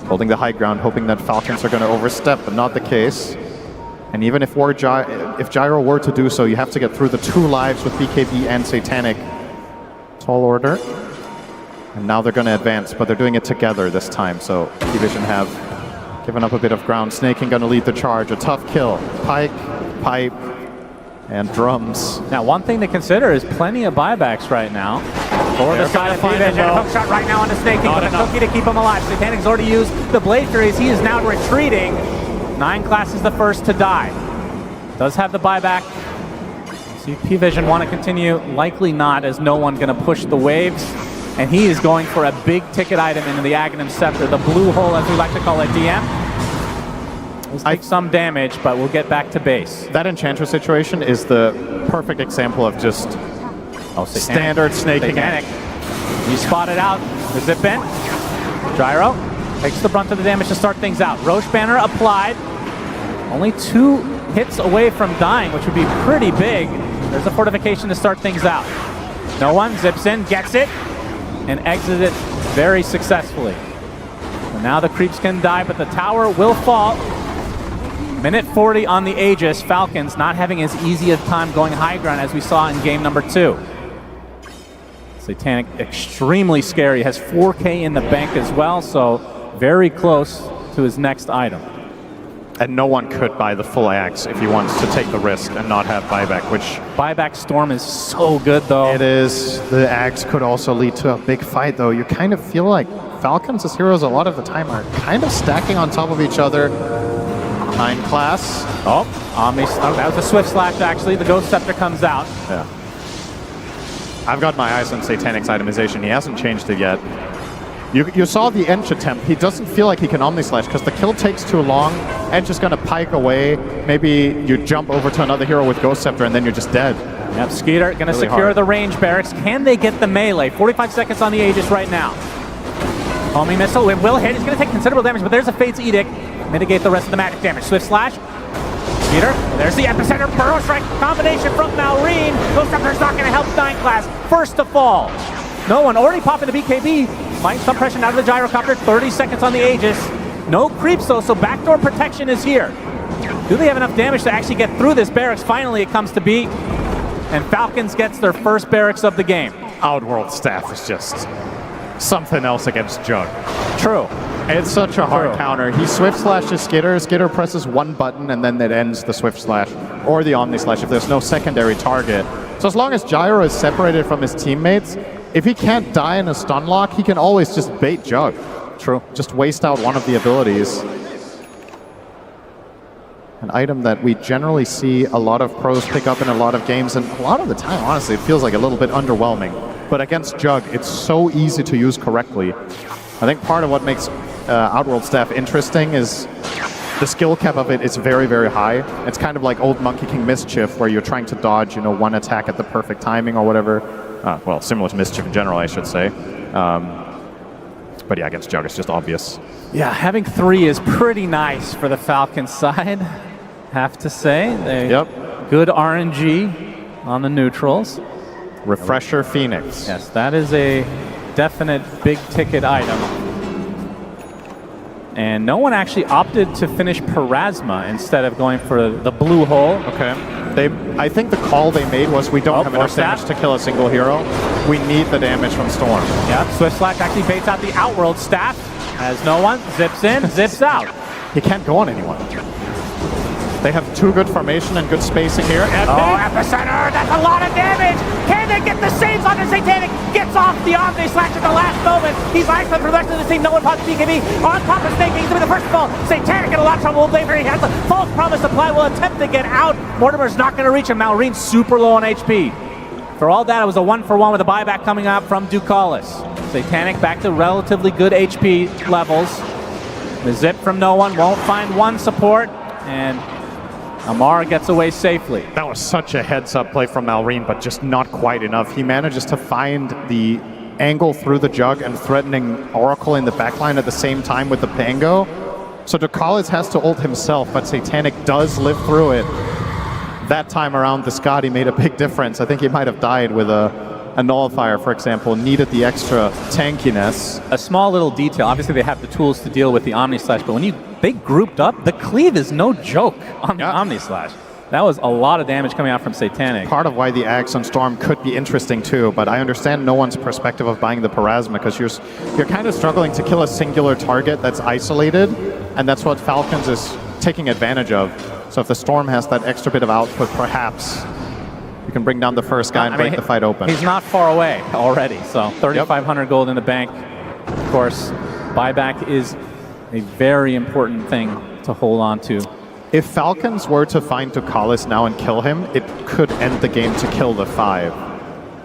holding the high ground, hoping that Falcons are going to overstep, but not the case. And even if Gyro were to do so, you have to get through the 2 lives with BKB and Satanic. Tall order. And now they're going to advance, but they're doing it together this time, so Division have given up a bit of ground. Snaking going to lead the charge. A tough kill. Pike, Pipe, and Drums. Now, one thing to consider is plenty of buybacks right now. For the side of Division. Hook shot right now on the Snaking, but a Cookie to keep him alive. Satanic's already used the Blade Furies. He is now retreating. 9 Class is the first to die. Does have the buyback. See P-Vision want to continue? Likely not, as no one going to push the waves. And he is going for a big ticket item into the Aghanim Scepter, the blue hole, as we like to call it, DM. We'll take some damage, but we'll get back to base. That Enchantress situation is the perfect example of just standard snaking. Satanic. You spot it out. The zip in. Gyro takes the brunt of the damage to start things out. Roche Banner applied. Only 2 hits away from dying, which would be pretty big. There's a fortification to start things out. No one zips in, gets it, and exits it very successfully. And now the creeps can die, but the tower will fall. Minute 40 on the Aegis. Falcons not having as easy a time going high ground as we saw in game number 2. Satanic extremely scary. Has 4k in the bank as well, so very close to his next item. And no one could buy the full axe if he wants to take the risk and not have buyback, which... Buyback Storm is so good, though. It is. The axe could also lead to a big fight, though. You kind of feel like Falcons as heroes a lot of the time are kind of stacking on top of each other. 9 Class. Oh, that was a Swift Slash, actually. The Ghost Scepter comes out. Yeah. I've got my eyes on Satanic's itemization. He hasn't changed it yet. You saw the Ench attempt. He doesn't feel like he can Omnislash because the kill takes too long. Ench is going to pike away. Maybe you jump over to another hero with Ghost Scepter and then you're just dead. Yep, Skeeter going to secure the range barracks. Can they get the melee? 45 seconds on the Aegis right now. Homing missile, it will hit. It's going to take considerable damage, but there's a Fate's Edict. Mitigate the rest of the magic damage. Swift Slash. Skeeter, there's the Epicenter. Burrow Strike combination from Malrine. Ghost Scepter's not going to help 9 Class. First to fall. No one already popping the BKB. Find some pressure out of the Gyrocopter. 30 seconds on the Aegis. No creeps though, so backdoor protection is here. Do they have enough damage to actually get through this barracks? Finally, it comes to be. And Falcons gets their first barracks of the game. Outworld Staff is just something else against Jug. True. It's such a hard counter. He Swift Slashes Skitter. Skitter presses 1 button and then it ends the Swift Slash or the Omni Slash if there's no secondary target. So as long as Gyro is separated from his teammates, if he can't die in a stun lock, he can always just bait Jug. True. Just waste out one of the abilities. An item that we generally see a lot of pros pick up in a lot of games, and a lot of the time, honestly, it feels like a little bit underwhelming. But against Jug, it's so easy to use correctly. I think part of what makes Outworld Staff interesting is the skill cap of it is very, very high. It's kind of like old Monkey King Mischief, where you're trying to dodge, you know, one attack at the perfect timing or whatever. Well, similar to Mischief in general, I should say. But yeah, against Jug, it's just obvious. Yeah, having 3 is pretty nice for the Falcons side, have to say. Good RNG on the neutrals. Refresher Phoenix. Yes, that is a definite big ticket item. And no one actually opted to finish Parasma instead of going for the blue hole. Okay. I think the call they made was, we don't have enough damage to kill a single hero. We need the damage from Storm. Yeah, Swift Slash actually baits out the Outworld Staff. Has no one, zips in, zips out. He can't go on anyone. They have 2 good formation and good spacing here. Oh, Epicenter, that's a lot of damage! Can they get the saves onto Satanic? Gets off the Omni Slash at the last moment. He's isolated for the rest of the team. No one pops BKB. On top of Snake, he's doing the first fall. Satanic in a lot of trouble. He has a false promise supply. Will attempt to get out. Mortimer's not going to reach him. Malreen's super low on HP. For all that, it was a 1-for-1 with a buyback coming out from Ducalis. Satanic back to relatively good HP levels. The zip from no one won't find one support, and Amara gets away safely. That was such a heads-up play from Malreen, but just not quite enough. He manages to find the angle through the Jug and threatening Oracle in the backline at the same time with the Pango. So Ducalis has to ult himself, but Satanic does live through it. That time around, the Scotty made a big difference. I think he might have died with a Nullifier, for example, needed the extra tankiness. A small little detail, obviously they have the tools to deal with the Omni Slash, but when they grouped up, the cleave is no joke on the Omni Slash. That was a lot of damage coming out from Satanic. Part of why the Axe on Storm could be interesting too, but I understand no one's perspective of buying the Parasma, because you're kind of struggling to kill a singular target that's isolated, and that's what Falcons is taking advantage of. So if the Storm has that extra bit of output, perhaps you can bring down the first guy and break the fight open. He's not far away already, so 3,500 gold in the bank. Of course, buyback is a very important thing to hold on to. If Falcons were to find Ducalis now and kill him, it could end the game to kill the 5.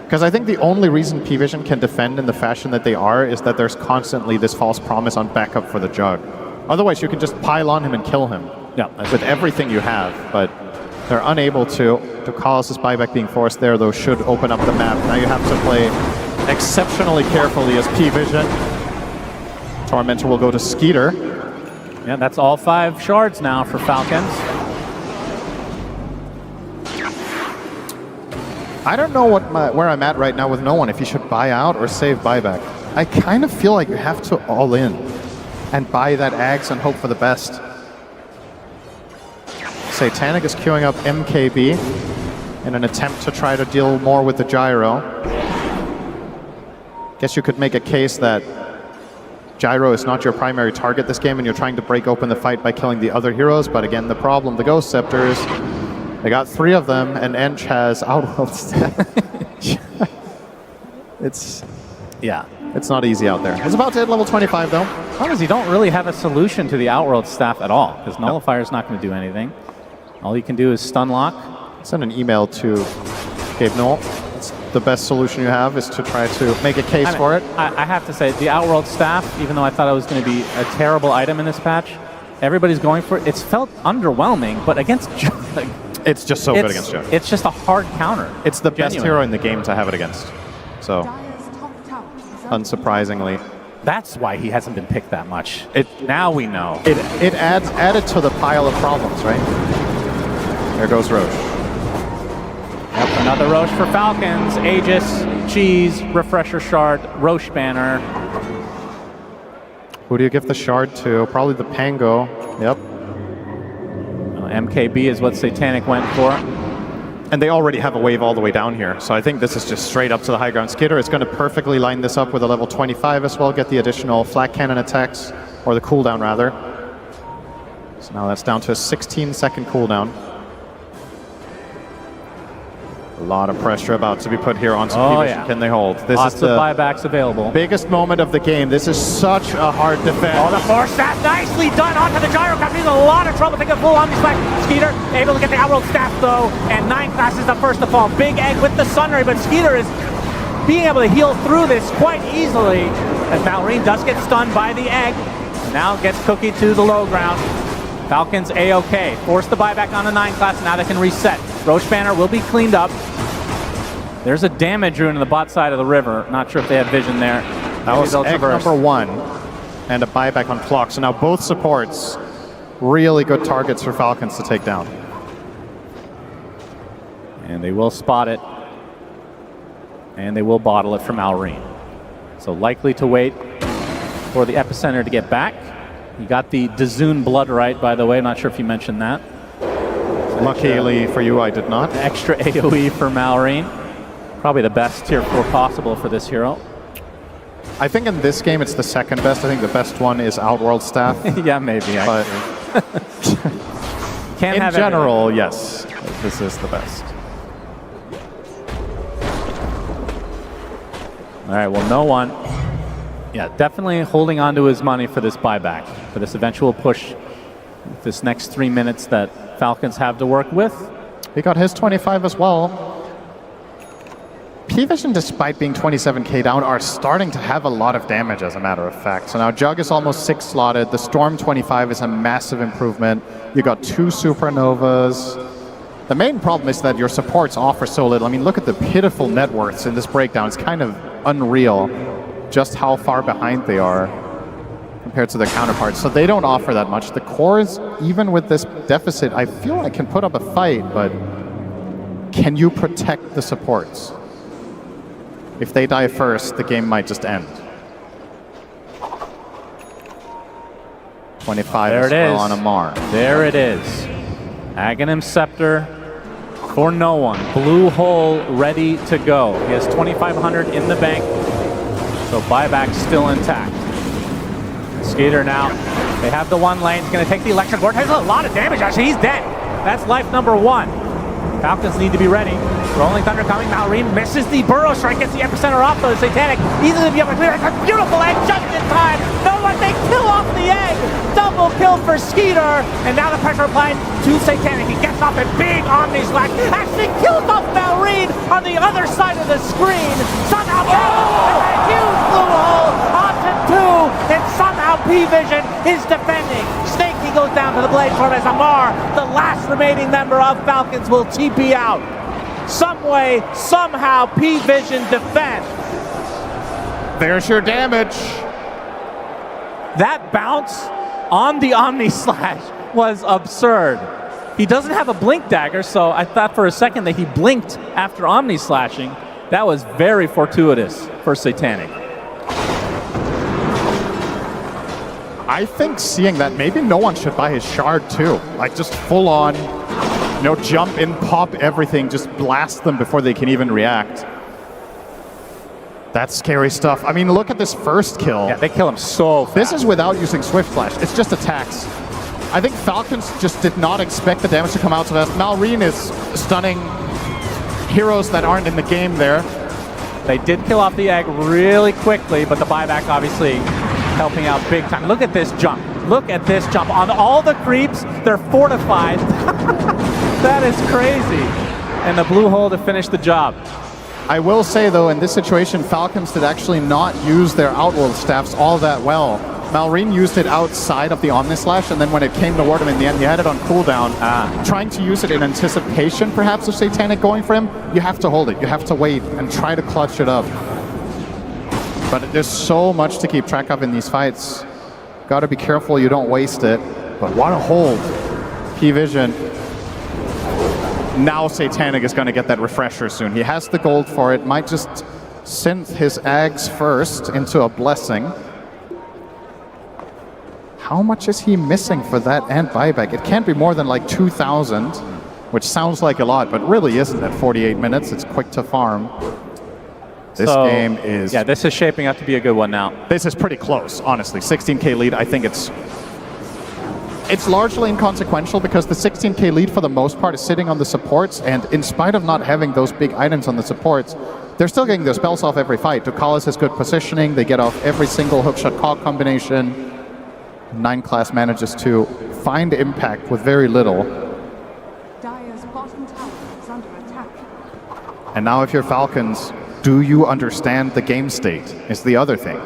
Because I think the only reason P-Vision can defend in the fashion that they are is that there's constantly this false promise on backup for the Jug. Otherwise, you can just pile on him and kill him with everything you have, but they're unable to. Ducalis' buyback being forced there, though, should open up the map. Now you have to play exceptionally carefully as P-Vision. Tormentor will go to Skeeter. Yeah, that's all 5 shards now for Falcons. I don't know where I'm at right now with no one, if you should buy out or save buyback. I kind of feel like you have to all in and buy that Axe and hope for the best. Satanic is queuing up MKB in an attempt to try to deal more with the gyro. Guess you could make a case that gyro is not your primary target this game and you're trying to break open the fight by killing the other heroes, but again, the problem, the Ghost Scepters, they got 3 of them, and Ench has Outworld Staff. It's not easy out there. It's about to hit level 25, though. Honestly, you don't really have a solution to the Outworld Staff at all, because Nullifier's not going to do anything. All you can do is stun lock. Send an email to Gabe Knoll. It's the best solution you have is to try to make a case for it. I have to say, the Outworld Staff, even though I thought it was going to be a terrible item in this patch, everybody's going for it. It's felt underwhelming, but against Jug, it's just so good against Jug. It's just a hard counter. It's the best hero in the game to have it against. So, unsurprisingly. That's why he hasn't been picked that much. Now we know. It adds added to the pile of problems, right? There goes Roche. Yep, another Roche for Falcons. Aegis, Cheese, Refresher Shard, Roche banner. Who do you give the shard to? Probably the Pango. Yep. MKB is what Satanic went for. And they already have a wave all the way down here, so I think this is just straight up to the high ground. Skitter is going to perfectly line this up with a level 25 as well, get the additional flak cannon attacks, or the cooldown rather. So now that's down to a 16-second cooldown. A lot of pressure about to be put here onto Oh, P-Vision. yeah. Can they hold? This Lots is of the buybacks available. biggest moment of the game. This is such a hard defense. Oh, the force staff nicely done onto the gyro cup. He's in a lot of trouble taking a full Omni Slash. Skeeter able to get the Outworld staff though, and 9 class is the first to fall. Big egg with the Sunray, but Skeeter is being able to heal through this quite easily as Malrine does get stunned by the egg. Now gets Cookie to the low ground. Falcons A-OK. Force the buyback on the 9 class. Now they can reset. Roche Banner will be cleaned up. There's a damage rune in the bot side of the river. Not sure if they have vision there. That was egg number 1 and a buyback on Flock. So now both supports, really good targets for Falcons to take down. And they will spot it. And they will bottle it from Malrine. So likely to wait for the epicenter to get back. You got the Dazoon blood right, by the way. I'm not sure if you mentioned that. Luckily for you, I did not. Extra AoE for Malrine. Probably the best tier 4 possible for this hero. I think in this game it's the second best. I think the best one is Outworld Staff. Yeah, maybe. But Can't in have general, yes, this is the best. All right, well, no one. Yeah, definitely holding on to his money for this buyback, for this eventual push, this next 3 minutes that Falcons have to work with. He got his 25 as well. P-Vision, despite being 27k down, are starting to have a lot of damage, as a matter of fact. So now Jug is almost 6 slotted. The Storm 25 is a massive improvement. You got 2 Supernovas. The main problem is that your supports offer so little. I mean, look at the pitiful net worths in this breakdown. It's kind of unreal just how far behind they are compared to their counterparts. So they don't offer that much. The cores, even with this deficit, I feel like can put up a fight, but can you protect the supports? If they die first, the game might just end. 25 there it is. On Amar. There it is. Aghanim Scepter for no one. Blue hole ready to go. He has 2,500 in the bank, so buyback still intact. Skeeter now. They have the 1 lane. He's going to take the electric vortex. A lot of damage, actually. He's dead. That's life number 1. Falcons need to be ready. Rolling Thunder coming. Malrine misses the Burrow Strike. Gets the epicenter off though. Satanic easily to be able to clear. It's a beautiful egg just in time. No one, they kill off the egg. Double kill for Skeeter. And now the pressure applied to Satanic. He gets off a big Omni Slash. Actually kills off Malrine on the other side of the screen. Somehow, a huge blue hole onto 2. And somehow P-Vision is defending. Snakey goes down to the blade form as Amar, the last remaining member of Falcons, will TP out. Some way, somehow, P-Vision defend. There's your damage. That bounce on the Omni Slash was absurd. He doesn't have a blink dagger, so I thought for a second that he blinked after Omni Slashing. That was very fortuitous for Satanic. I think seeing that, maybe no one should buy his shard too. Like just full on, you know, jump in, pop everything, just blast them before they can even react. That's scary stuff. I mean, look at this first kill. Yeah, they kill him so fast. This is without using Swift Flash. It's just attacks. I think Falcons just did not expect the damage to come out so fast. Malrine is stunning heroes that aren't in the game there. They did kill off the egg really quickly, but the buyback obviously helping out big time. Look at this jump. Look at this jump. On all the creeps, they're fortified. That is crazy. And the blue hole to finish the job. I will say, though, in this situation, Falcons did actually not use their Outworld staffs all that well. Malrine used it outside of the Omnislash, and then when it came toward him in the end, he had it on cooldown. Trying to use it in anticipation, perhaps, of Satanic going for him, you have to hold it. You have to wait and try to clutch it up. But there's so much to keep track of in these fights. Got to be careful you don't waste it. But what a hold. P-Vision. Now Satanic is going to get that refresher soon. He has the gold for it. Might just synth his Ags first into a blessing. How much is he missing for that and buyback? It can't be more than like 2,000, which sounds like a lot, but really isn't at 48 minutes. It's quick to farm. This game is... Yeah, this is shaping up to be a good one now. This is pretty close, honestly. 16k lead, I think it's It's largely inconsequential because the 16k lead for the most part is sitting on the supports, and in spite of not having those big items on the supports, they're still getting their spells off every fight. Ducalis has good positioning, they get off every single hookshot cog combination. 9 class manages to find impact with very little. Dire's bottom tower is under attack. And now if you're Falcons, do you understand the game state is the other thing.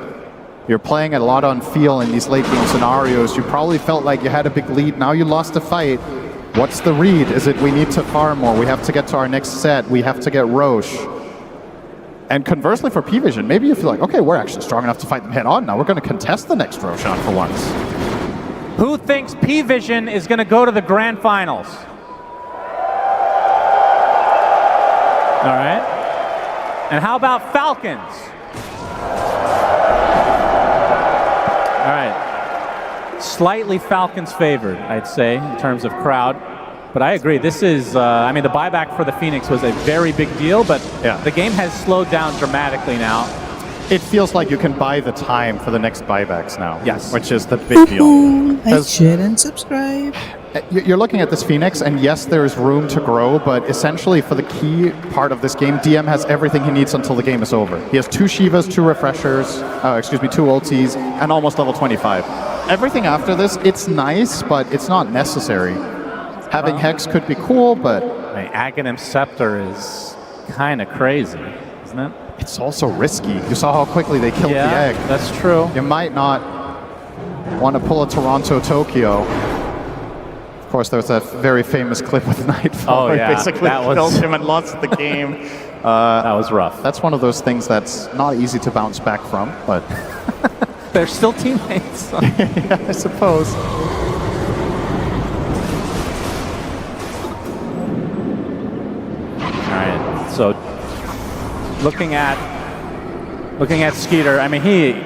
You're playing a lot on feel in these late game scenarios. You probably felt like you had a big lead, now you lost a fight. What's the read? Is it we need to farm more, we have to get to our next set, we have to get Roche? And conversely for P-Vision, maybe you feel like, okay, we're actually strong enough to fight them head on now. We're going to contest the next Roshan for once. Who thinks P-Vision is going to go to the grand finals? All right. And how about Falcons? All right. Slightly Falcons favored, I'd say, in terms of crowd. But I agree, this is, I mean, the buyback for the Phoenix was a very big deal, but the game has slowed down dramatically now. It feels like you can buy the time for the next buybacks now. Yes. Which is the big deal. Like, share, and subscribe. You're looking at this Phoenix, and yes, there's room to grow, but essentially for the key part of this game, DM has everything he needs until the game is over. He has 2 Shivas, 2 refreshers, 2 ultis, and almost level 25. Everything after this, it's nice, but it's not necessary. Having Hex could be cool, but... Aghanim Scepter is kind of crazy, isn't it? It's also risky. You saw how quickly they killed the egg. That's true. You might not want to pull a Toronto-Tokyo. Of course, there's that very famous clip with Nightfall where he basically killed him and lost the game. That was rough. That's one of those things that's not easy to bounce back from, but... They're still teammates. Yeah, I suppose. So, looking at Skeeter, I mean,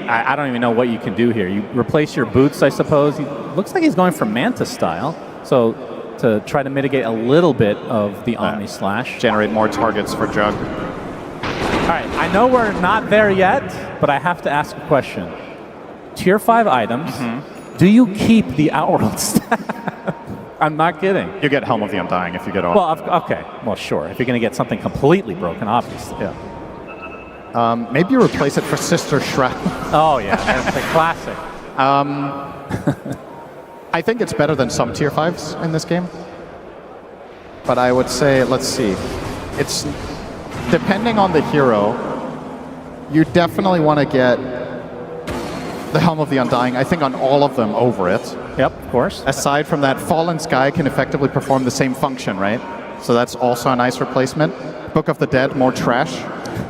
I don't even know what you can do here. You replace your boots, I suppose. He looks like he's going for Manta style, so to try to mitigate a little bit of the Omni Slash. Generate more targets for Jug. All right, I know we're not there yet, but I have to ask a question. Tier 5 items, do you keep the Outworld staff? I'm not kidding. You get Helm of the Undying if you get off. Well, okay. Well, sure. If you're going to get something completely broken, obviously. Yeah. Maybe you replace it for Sister Shroud. Oh, yeah. That's a classic. I think it's better than some tier 5s in this game. But I would say, let's see. It's depending on the hero, you definitely want to get the Helm of the Undying, I think, on all of them over it. Yep, of course. Aside from that, Fallen Sky can effectively perform the same function, right? So that's also a nice replacement. Book of the Dead, more trash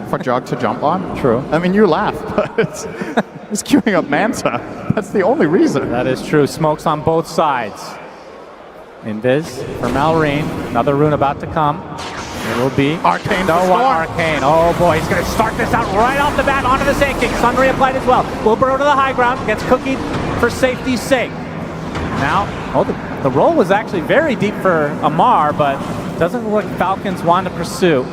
for Jug to jump on. True. I mean, you laugh, but it's queuing up Manta. That's the only reason. That is true. Smokes on both sides. Invis for Malrine. Another rune about to come. It will be Arcane. No one Arcane. Oh boy, he's going to start this out right off the bat onto the Sand King. Sun Ray applied as well. Will burrow to the high ground. Gets cookied for safety's sake. Now, the roll was actually very deep for Amar, but doesn't look like Falcons want to pursue.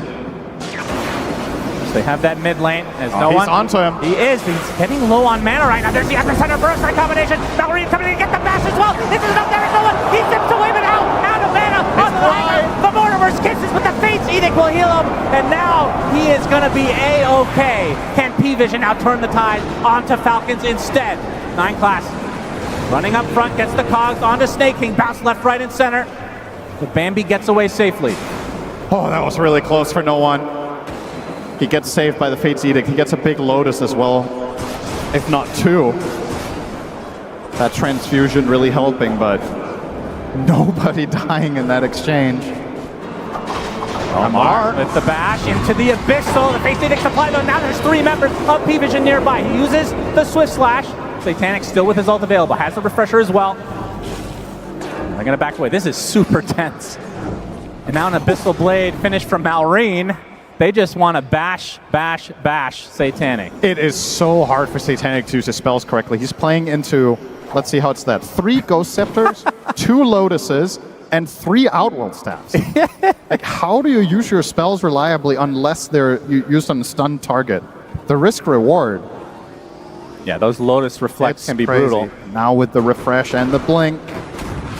So they have that mid lane. As no he's one. onto him. He is, but he's getting low on mana right now. There's the epicenter burst right combination. Mallory coming in to get the bash as well. This is enough. There is no one. He zips away, but out of mana. Onto the high ground. The Mortimer's kisses with the Fate's Edict will heal him. And now he is going to be A-OK. Can P-Vision now turn the tide onto Falcons instead? 9 class. Running up front, gets the cogs onto Snake King. Bounce left, right, and center. But Bambi gets away safely. Oh, that was really close for no one. He gets saved by the Fate's Edict. He gets a big Lotus as well, if not 2. That transfusion really helping, but nobody dying in that exchange. Amar with the bash into the Abyssal. The Fate's Edict supply though. Now there's 3 members of P-Vision nearby. He uses the Swift Slash. Satanic still with his ult available. Has the refresher as well. They're going to back away. This is super tense. And now an Abyssal Blade finish from Malrine. They just want to bash Satanic. It is so hard for Satanic to use his spells correctly. He's playing into, let's see how it's that, 3 Ghost Scepters, 2 Lotuses, and 3 Outworld Staffs. Like, how do you use your spells reliably unless they're used on a stunned target? The risk-reward. Yeah, those Lotus Reflects can be crazy. brutal. Now with the refresh and the blink.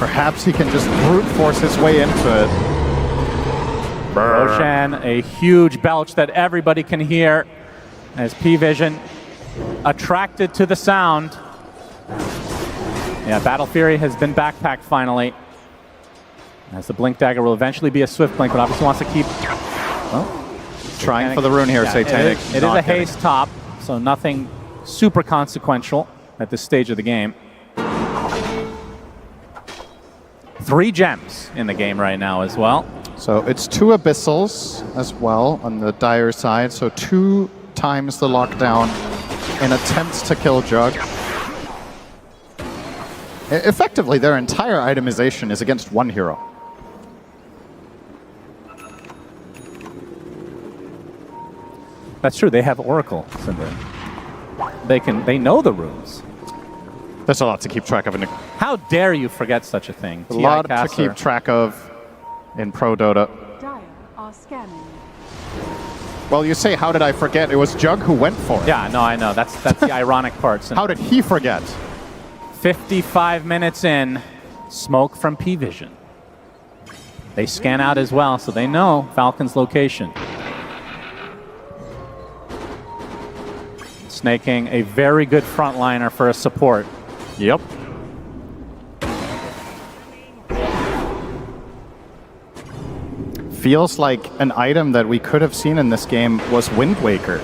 Perhaps he can just brute force his way into it. Roshan, a huge belch that everybody can hear as P-Vision attracted to the sound. Yeah, Battle Fury has been backpacked finally. As the Blink Dagger will eventually be a Swift Blink, but obviously wants to keep... Well, trying for the rune here, Satanic. It is a haste top, so nothing super consequential at this stage of the game. 3 gems in the game right now as well. So it's 2 Abyssals as well on the Dire side, so 2 times the lockdown in attempts to kill Jug. Effectively, their entire itemization is against 1 hero. That's true, they have Oracle, Cinder. They know the runes. There's a lot to keep track of. How dare you forget such a thing? A lot to keep track of in Pro Dota. Dire are scanning. Well, you say, how did I forget? It was Jug who went for it. Yeah, no, I know. That's the ironic part. How did he forget? 55 minutes in, smoke from P-Vision. They scan out as well, so they know Falcon's location. Snaking, a very good frontliner for a support. Yep. Feels like an item that we could have seen in this game was Wind Waker.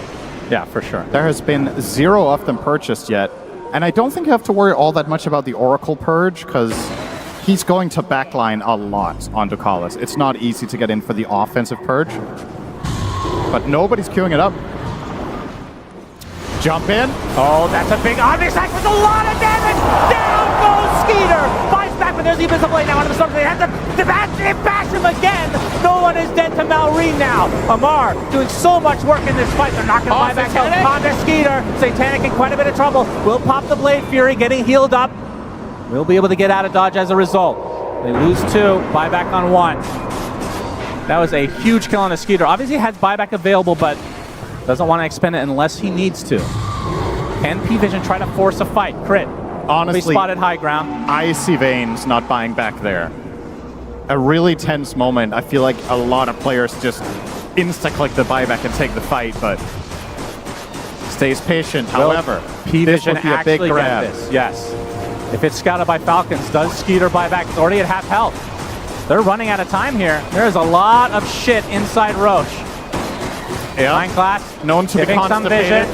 Yeah, for sure. There has been 0 of them purchased yet. And I don't think you have to worry all that much about the Oracle Purge, because he's going to backline a lot onto Ducalis. It's not easy to get in for the offensive Purge. But nobody's queuing it up. Jump in. Oh, that's a big Omni Sack with a lot of damage. Down goes Skeeter. Fights back, but there's the Abyssal Blade now on the storm. They have to bash him again. No one is dead to Malrine now. Amar doing so much work in this fight. They're not going to buy back out. Honda Skeeter. Satanic in quite a bit of trouble. Will pop the Blade Fury, getting healed up. We'll be able to get out of dodge as a result. They lose 2, buyback on 1. That was a huge kill on the Skeeter. Obviously has buyback available, but doesn't want to expend it unless he needs to. Can P-Vision try to force a fight? Crit. Honestly, we spotted high ground. I see Veins not buying back there. A really tense moment. I feel like a lot of players just insta-click the buyback and take the fight, but stays patient. However, P-Vision this would be a big grab. This. Yes. If it's scouted by Falcons, does Skeeter buy back? It's already at half health. They're running out of time here. There's a lot of shit inside Roche. Yeah. 9 class. Known to be constipated.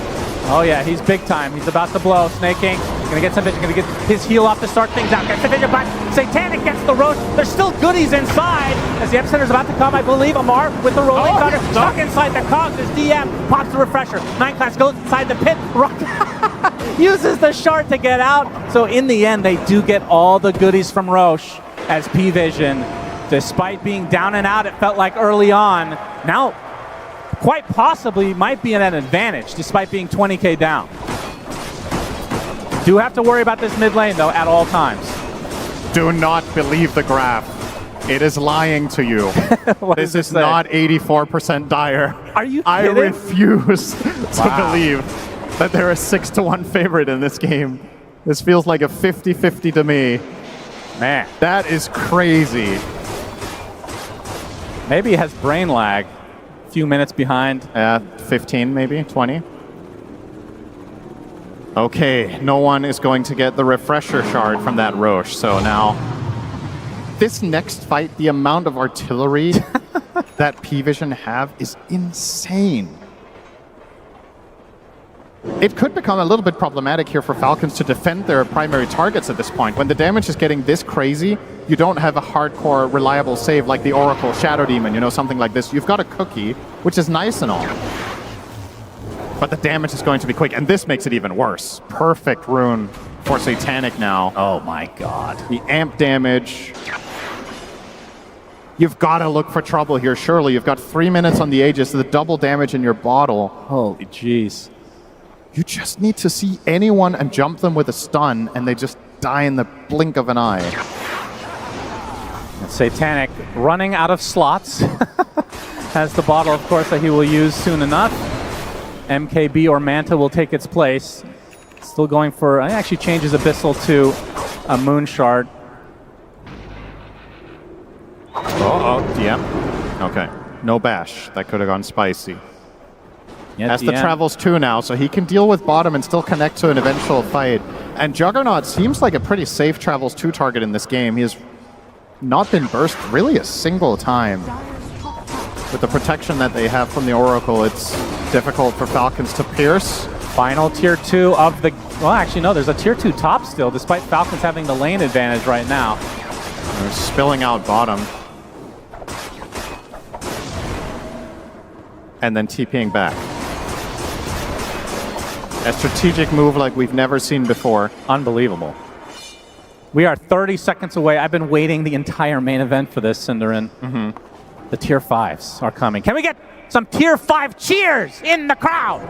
Oh yeah, he's big time. He's about to blow. Snaking. Gonna get some vision. Gonna get his heal off to start things out. Gets the vision back. Satanic gets the Roche. There's still goodies inside. As the Epicenter's about to come, I believe. Amar with the rolling thunder. Stuck inside the cogs as DM pops the refresher. 9 class goes inside the pit. Uses the shard to get out. So in the end, they do get all the goodies from Roche as P-Vision. Despite being down and out, it felt like early on. Now, quite possibly might be at an advantage despite being 20k down. Do have to worry about this mid lane though at all times. Do not believe the graph. It is lying to you. This is not 84% Dire. Are you kidding? I refuse to believe that they're a 6-1 favorite in this game. This feels like a 50-50 to me. Man. That is crazy. Maybe he has brain lag. Few minutes behind. 15 maybe, 20. Okay, no one is going to get the refresher shard from that Roche, so now this next fight, the amount of artillery that P-Vision have is insane. It could become a little bit problematic here for Falcons to defend their primary targets at this point. When the damage is getting this crazy, you don't have a hardcore, reliable save like the Oracle, Shadow Demon, you know, something like this. You've got a cookie, which is nice and all. But the damage is going to be quick, and this makes it even worse. Perfect rune for Satanic now. Oh my god. The amp damage. You've got to look for trouble here, surely. You've got 3 minutes on the Aegis, the double damage in your bottle. Holy jeez. You just need to see anyone and jump them with a stun, and they just die in the blink of an eye. And Satanic running out of slots. Has the bottle, of course, that he will use soon enough. MKB or Manta will take its place. Still going for, he actually changes Abyssal to a Moon Shard. DM. Okay. No bash. That could have gone spicy. Yeah, Has the travels 2 now, so he can deal with bottom and still connect to an eventual fight. And Juggernaut seems like a pretty safe travels 2 target in this game. He has not been burst really a single time. With the protection that they have from the Oracle, it's difficult for Falcons to pierce. Final tier 2 of the... Well, actually, no, there's a tier 2 top still, despite Falcons having the lane advantage right now. They're spilling out bottom. And then TPing back. A strategic move like we've never seen before. Unbelievable. We are 30 seconds away. I've been waiting the entire main event for this, Cinderin. The tier 5s are coming. Can we get some tier 5 cheers in the crowd?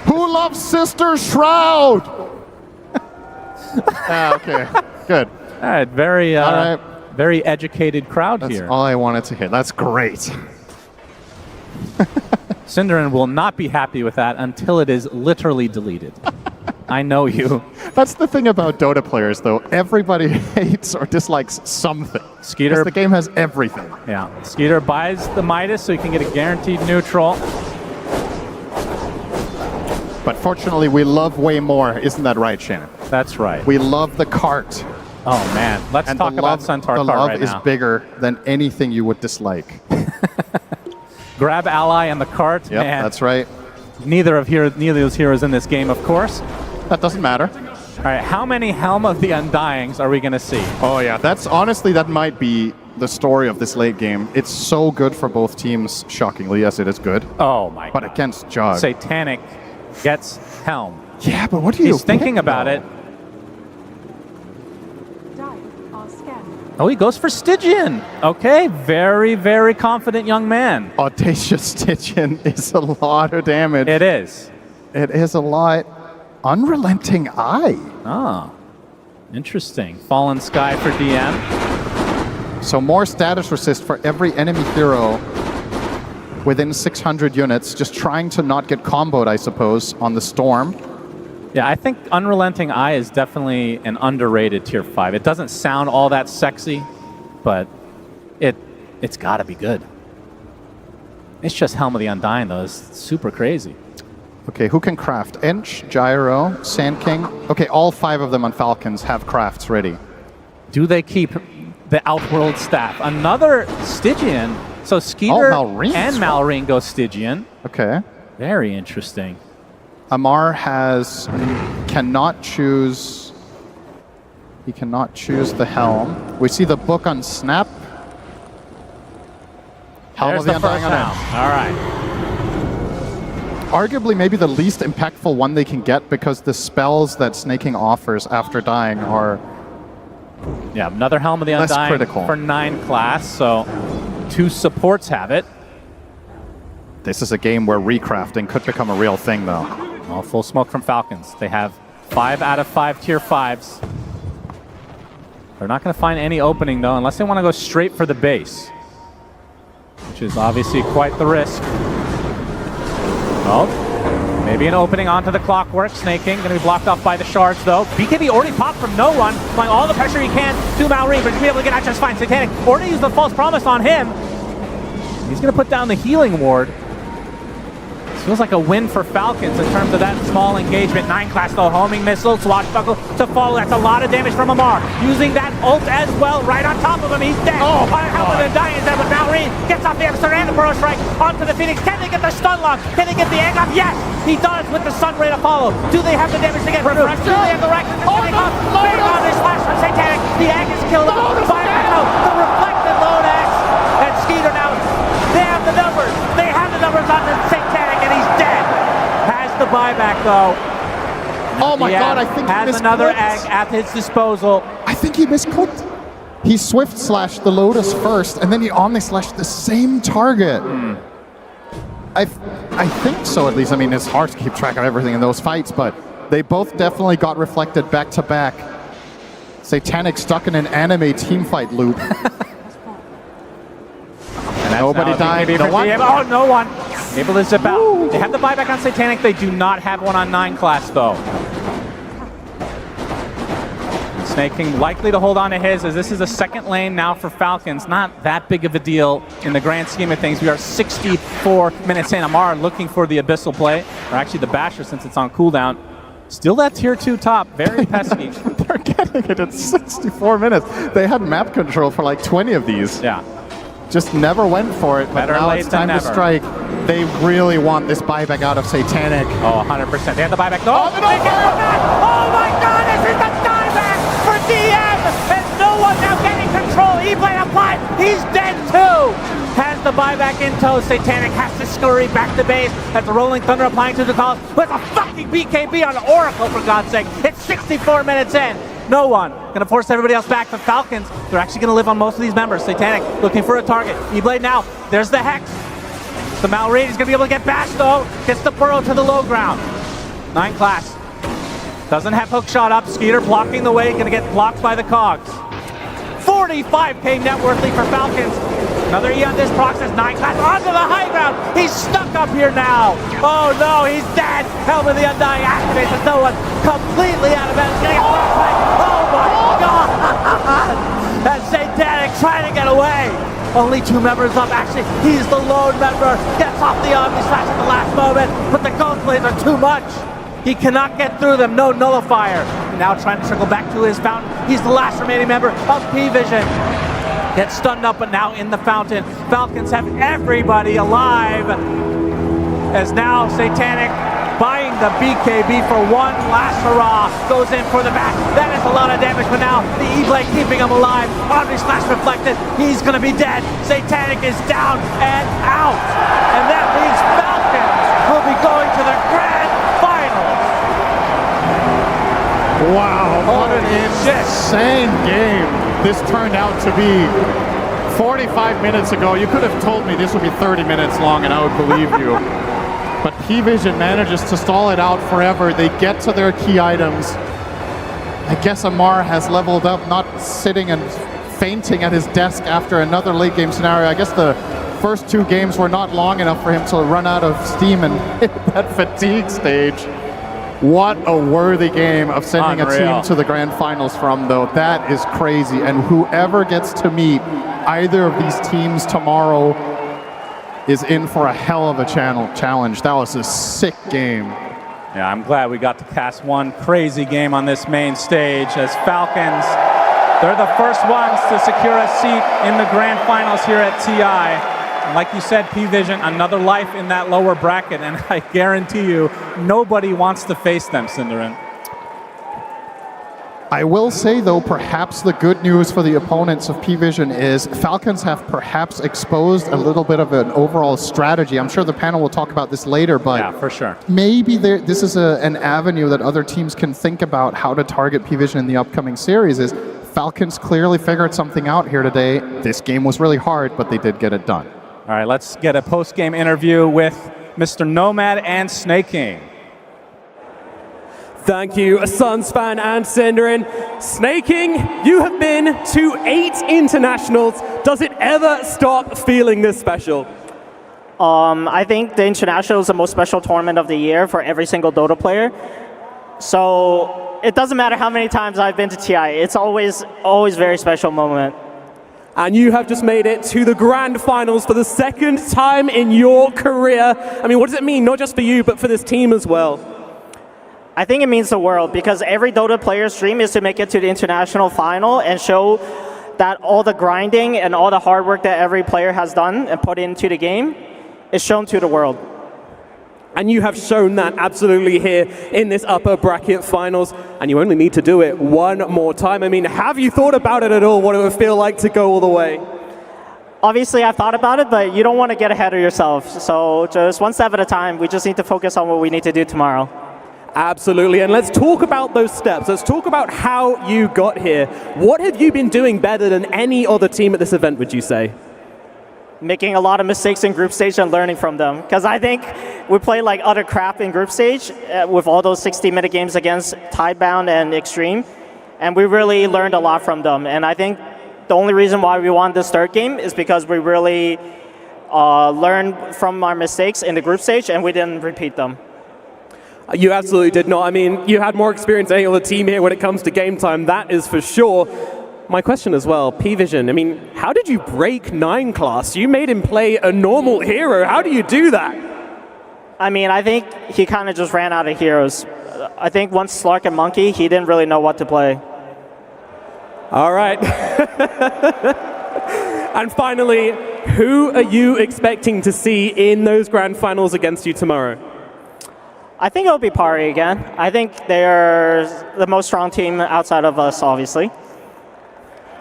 Who loves Sister Shroud? Okay, good. All right, very educated crowd That's here. all I wanted to hear. That's great. Cinderin will not be happy with that until it is literally deleted. I know you. That's the thing about Dota players, though. Everybody hates or dislikes something. Skeeter, the game has everything. Yeah. Skeeter buys the Midas so he can get a guaranteed neutral. But fortunately, we love way more. Isn't that right, Shannon? That's right. We love the cart. Oh, man. Let's talk about Centaur The cart love right is now. bigger than anything you would dislike. Grab ally and the cart. Yep, man. that's right. Neither of those heroes in this game, of course. That doesn't matter. All right, how many Helm of the Undyings are we going to see? Oh, yeah. That's honestly, that might be the story of this late game. It's so good for both teams, shockingly. Yes, it is good. Oh, my But God. against Jug. Satanic gets Helm. Yeah, but what do you He's thinking about it. Oh, he goes for Stygian. Okay, very, very confident young man. Audacious Stygian is a lot of damage. It is. It is a lot. Unrelenting Eye. Ah, interesting. Fallen Sky for DM. So more status resist for every enemy hero within 600 units, just trying to not get comboed, I suppose, on the Storm. Yeah, I think Unrelenting Eye is definitely an underrated tier 5. It doesn't sound all that sexy, but it's got to be good. It's just Helm of the Undying, though. It's super crazy. Okay, who can craft? Inch, Gyro, Sand King. Okay, all 5 of them on Falcons have crafts ready. Do they keep the Outworld staff? Another Stygian. So Skeeter and Malrine go Stygian. Okay. Very interesting. Amar cannot choose. He cannot choose the Helm. We see the book on Snap. Helm There's of the the first Undying on Helm. Inch. All right. Arguably maybe the least impactful one they can get because the spells that Snaking offers after dying are... Yeah, another Helm of the less Undying critical. for 9 class, so 2 supports have it. This is a game where recrafting could become a real thing, though. Well, full smoke from Falcons. They have 5 out of 5 tier 5s. They're not going to find any opening, though, unless they want to go straight for the base, which is obviously quite the risk. Well, maybe an opening onto the Clockwork. Snaking, going to be blocked off by the shards, though. BKB already popped from no one, applying all the pressure he can to Malrine, but he'll be able to get out just fine. Satanic already used the false promise on him. He's going to put down the healing ward. Feels like a win for Falcons in terms of that small engagement. 9 class though, homing missile, swashbuckle to follow. That's a lot of damage from Amar. Using that ult as well, right on top of him. He's dead. Oh, Helm of the Undying is dead, but Malrine gets off the Episode and the Burrow Strike onto the Phoenix. Can they get the stun lock? Can they get the egg off? Yes, he does with the Sun Ray to follow. Do they have the damage to get through? Do they have the rack? Bang on the slash from Satanic. The egg is killed by Echo. The reflected Lodax. And Skeeter now, they have the numbers. They have the numbers on the Satanic. And he's dead. Has the buyback though. Oh my God! I think has he another misclicked. egg at his disposal. I think he misclicked. He swift slashed the Lotus first, and then he omni slashed the same target. I think so, at least. I mean, it's hard to keep track of everything in those fights, but they both definitely got reflected back to back. Satanic stuck in an anime teamfight loop. Nobody died. No one? Oh, no one. Able to zip out. They have the buyback on Satanic. They do not have one on 9 class, though. Snake King likely to hold on to his, as this is a second lane now for Falcons. Not that big of a deal in the grand scheme of things. We are 64 minutes in. Amar looking for the Abyssal play, or actually the Basher since it's on cooldown. Still that tier 2 top, very pesky. They're getting it at 64 minutes. They had map control for like 20 of these. Yeah. Just never went for it, but Better now late it's time than to never. strike. They really want this buyback out of Satanic. Oh, 100%. They have the buyback. Oh, Oh my God, this is the dieback for DM! And no one now getting control. He played a 5. He's dead too. Has the buyback in tow. Satanic has to scurry back to base as the Rolling Thunder applying to the calls with a fucking BKB on Oracle, for God's sake. It's 64 minutes in. No one gonna force everybody else back. The Falcons, they're actually gonna live on most of these members. Satanic looking for a target. E-Blade now. There's the Hex. The Malrade is gonna be able to get bashed though. Gets the burrow to the low ground. 9 class. Doesn't have hook shot up. Skeeter blocking the way. Gonna get blocked by the Cogs. 45k net worthly for Falcons. Another E on this process. 9 class onto the high ground. He's stuck up here now. Oh no, he's dead. Helm of the Undying activates as no one completely out of bounds. Getting a flashback. Oh my God! That's Satanic trying to get away. Only 2 members up. Actually, he's the lone member. Gets off the Omni Slash at the last moment, but the Ghost Blades are too much. He cannot get through them. No nullifier. Now trying to circle back to his fountain. He's the last remaining member of P-Vision. Gets stunned up, but now in the fountain. Falcons have everybody alive. As now Satanic buying the BKB for one last hurrah. Goes in for the back. That is a lot of damage, but now the E-Blade keeping him alive. Omni Slash reflected. He's going to be dead. Satanic is down and out. And that means Falcons will be going to the grand finals. Wow, what an insane game this turned out to be. 45 minutes ago, you could have told me this would be 30 minutes long and I would believe you. But P-Vision manages to stall it out forever. They get to their key items. I guess Amar has leveled up, not sitting and fainting at his desk after another late game scenario. I guess the first 2 games were not long enough for him to run out of steam and hit that fatigue stage. What a worthy game of sending a team to the grand finals from, though. That is crazy. And whoever gets to meet either of these teams tomorrow is in for a hell of a challenge. That was a sick game. Yeah, I'm glad we got to cast one crazy game on this main stage as Falcons, they're the first ones to secure a seat in the grand finals here at TI. And like you said, P-Vision, another life in that lower bracket, and I guarantee you, nobody wants to face them, Cinderin. I will say, though, perhaps the good news for the opponents of P-Vision is Falcons have perhaps exposed a little bit of an overall strategy. I'm sure the panel will talk about this later, but yeah, for sure. Maybe this is an avenue that other teams can think about how to target P-Vision in the upcoming series. Is Falcons clearly figured something out here today. This game was really hard, but they did get it done. All right, let's get a post-game interview with Mr. Nomad and Snake King. Thank you, Sunspan and Cinderin. Snake King, you have been to 8 internationals. Does it ever stop feeling this special? I think the International is the most special tournament of the year for every single Dota player. So it doesn't matter how many times I've been to TI. It's always a very special moment. And you have just made it to the grand finals for the 2nd time in your career. I mean, what does it mean, not just for you, but for this team as well? I think it means the world, because every Dota player's dream is to make it to the international final and show that all the grinding and all the hard work that every player has done and put into the game is shown to the world. And you have shown that absolutely here in this upper bracket finals, and you only need to do it one more time. I mean, have you thought about it at all, what it would feel like to go all the way? Obviously, I've thought about it, but you don't want to get ahead of yourself. So just one step at a time. We just need to focus on what we need to do tomorrow. Absolutely, and let's talk about those steps. Let's talk about how you got here. What have you been doing better than any other team at this event, would you say? Making a lot of mistakes in group stage and learning from them. Because I think we played like utter crap in group stage with all those 60-minute games against Tidebound and Extreme. And we really learned a lot from them. And I think the only reason why we won this 3rd game is because we really learned from our mistakes in the group stage and we didn't repeat them. You absolutely did not. I mean, you had more experience than any other team here when it comes to game time, that is for sure. My question as well, P-Vision, I mean, how did you break 9 class? You made him play a normal hero. How do you do that? I mean, I think he kind of just ran out of heroes. I think once Slark and Monkey, he didn't really know what to play. All right. And finally, who are you expecting to see in those grand finals against you tomorrow? I think it'll be Pari again. I think they're the most strong team outside of us, obviously.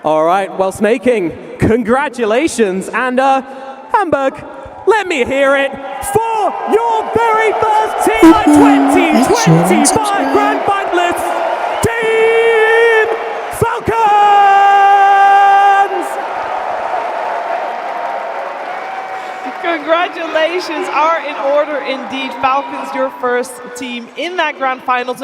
All right, well, Snaking, congratulations. And Hamburg, let me hear it for your very first TI 2025 Grand Finalists, Team Falcons! Congratulations are in order indeed. Falcons, your first team in that grand finals. And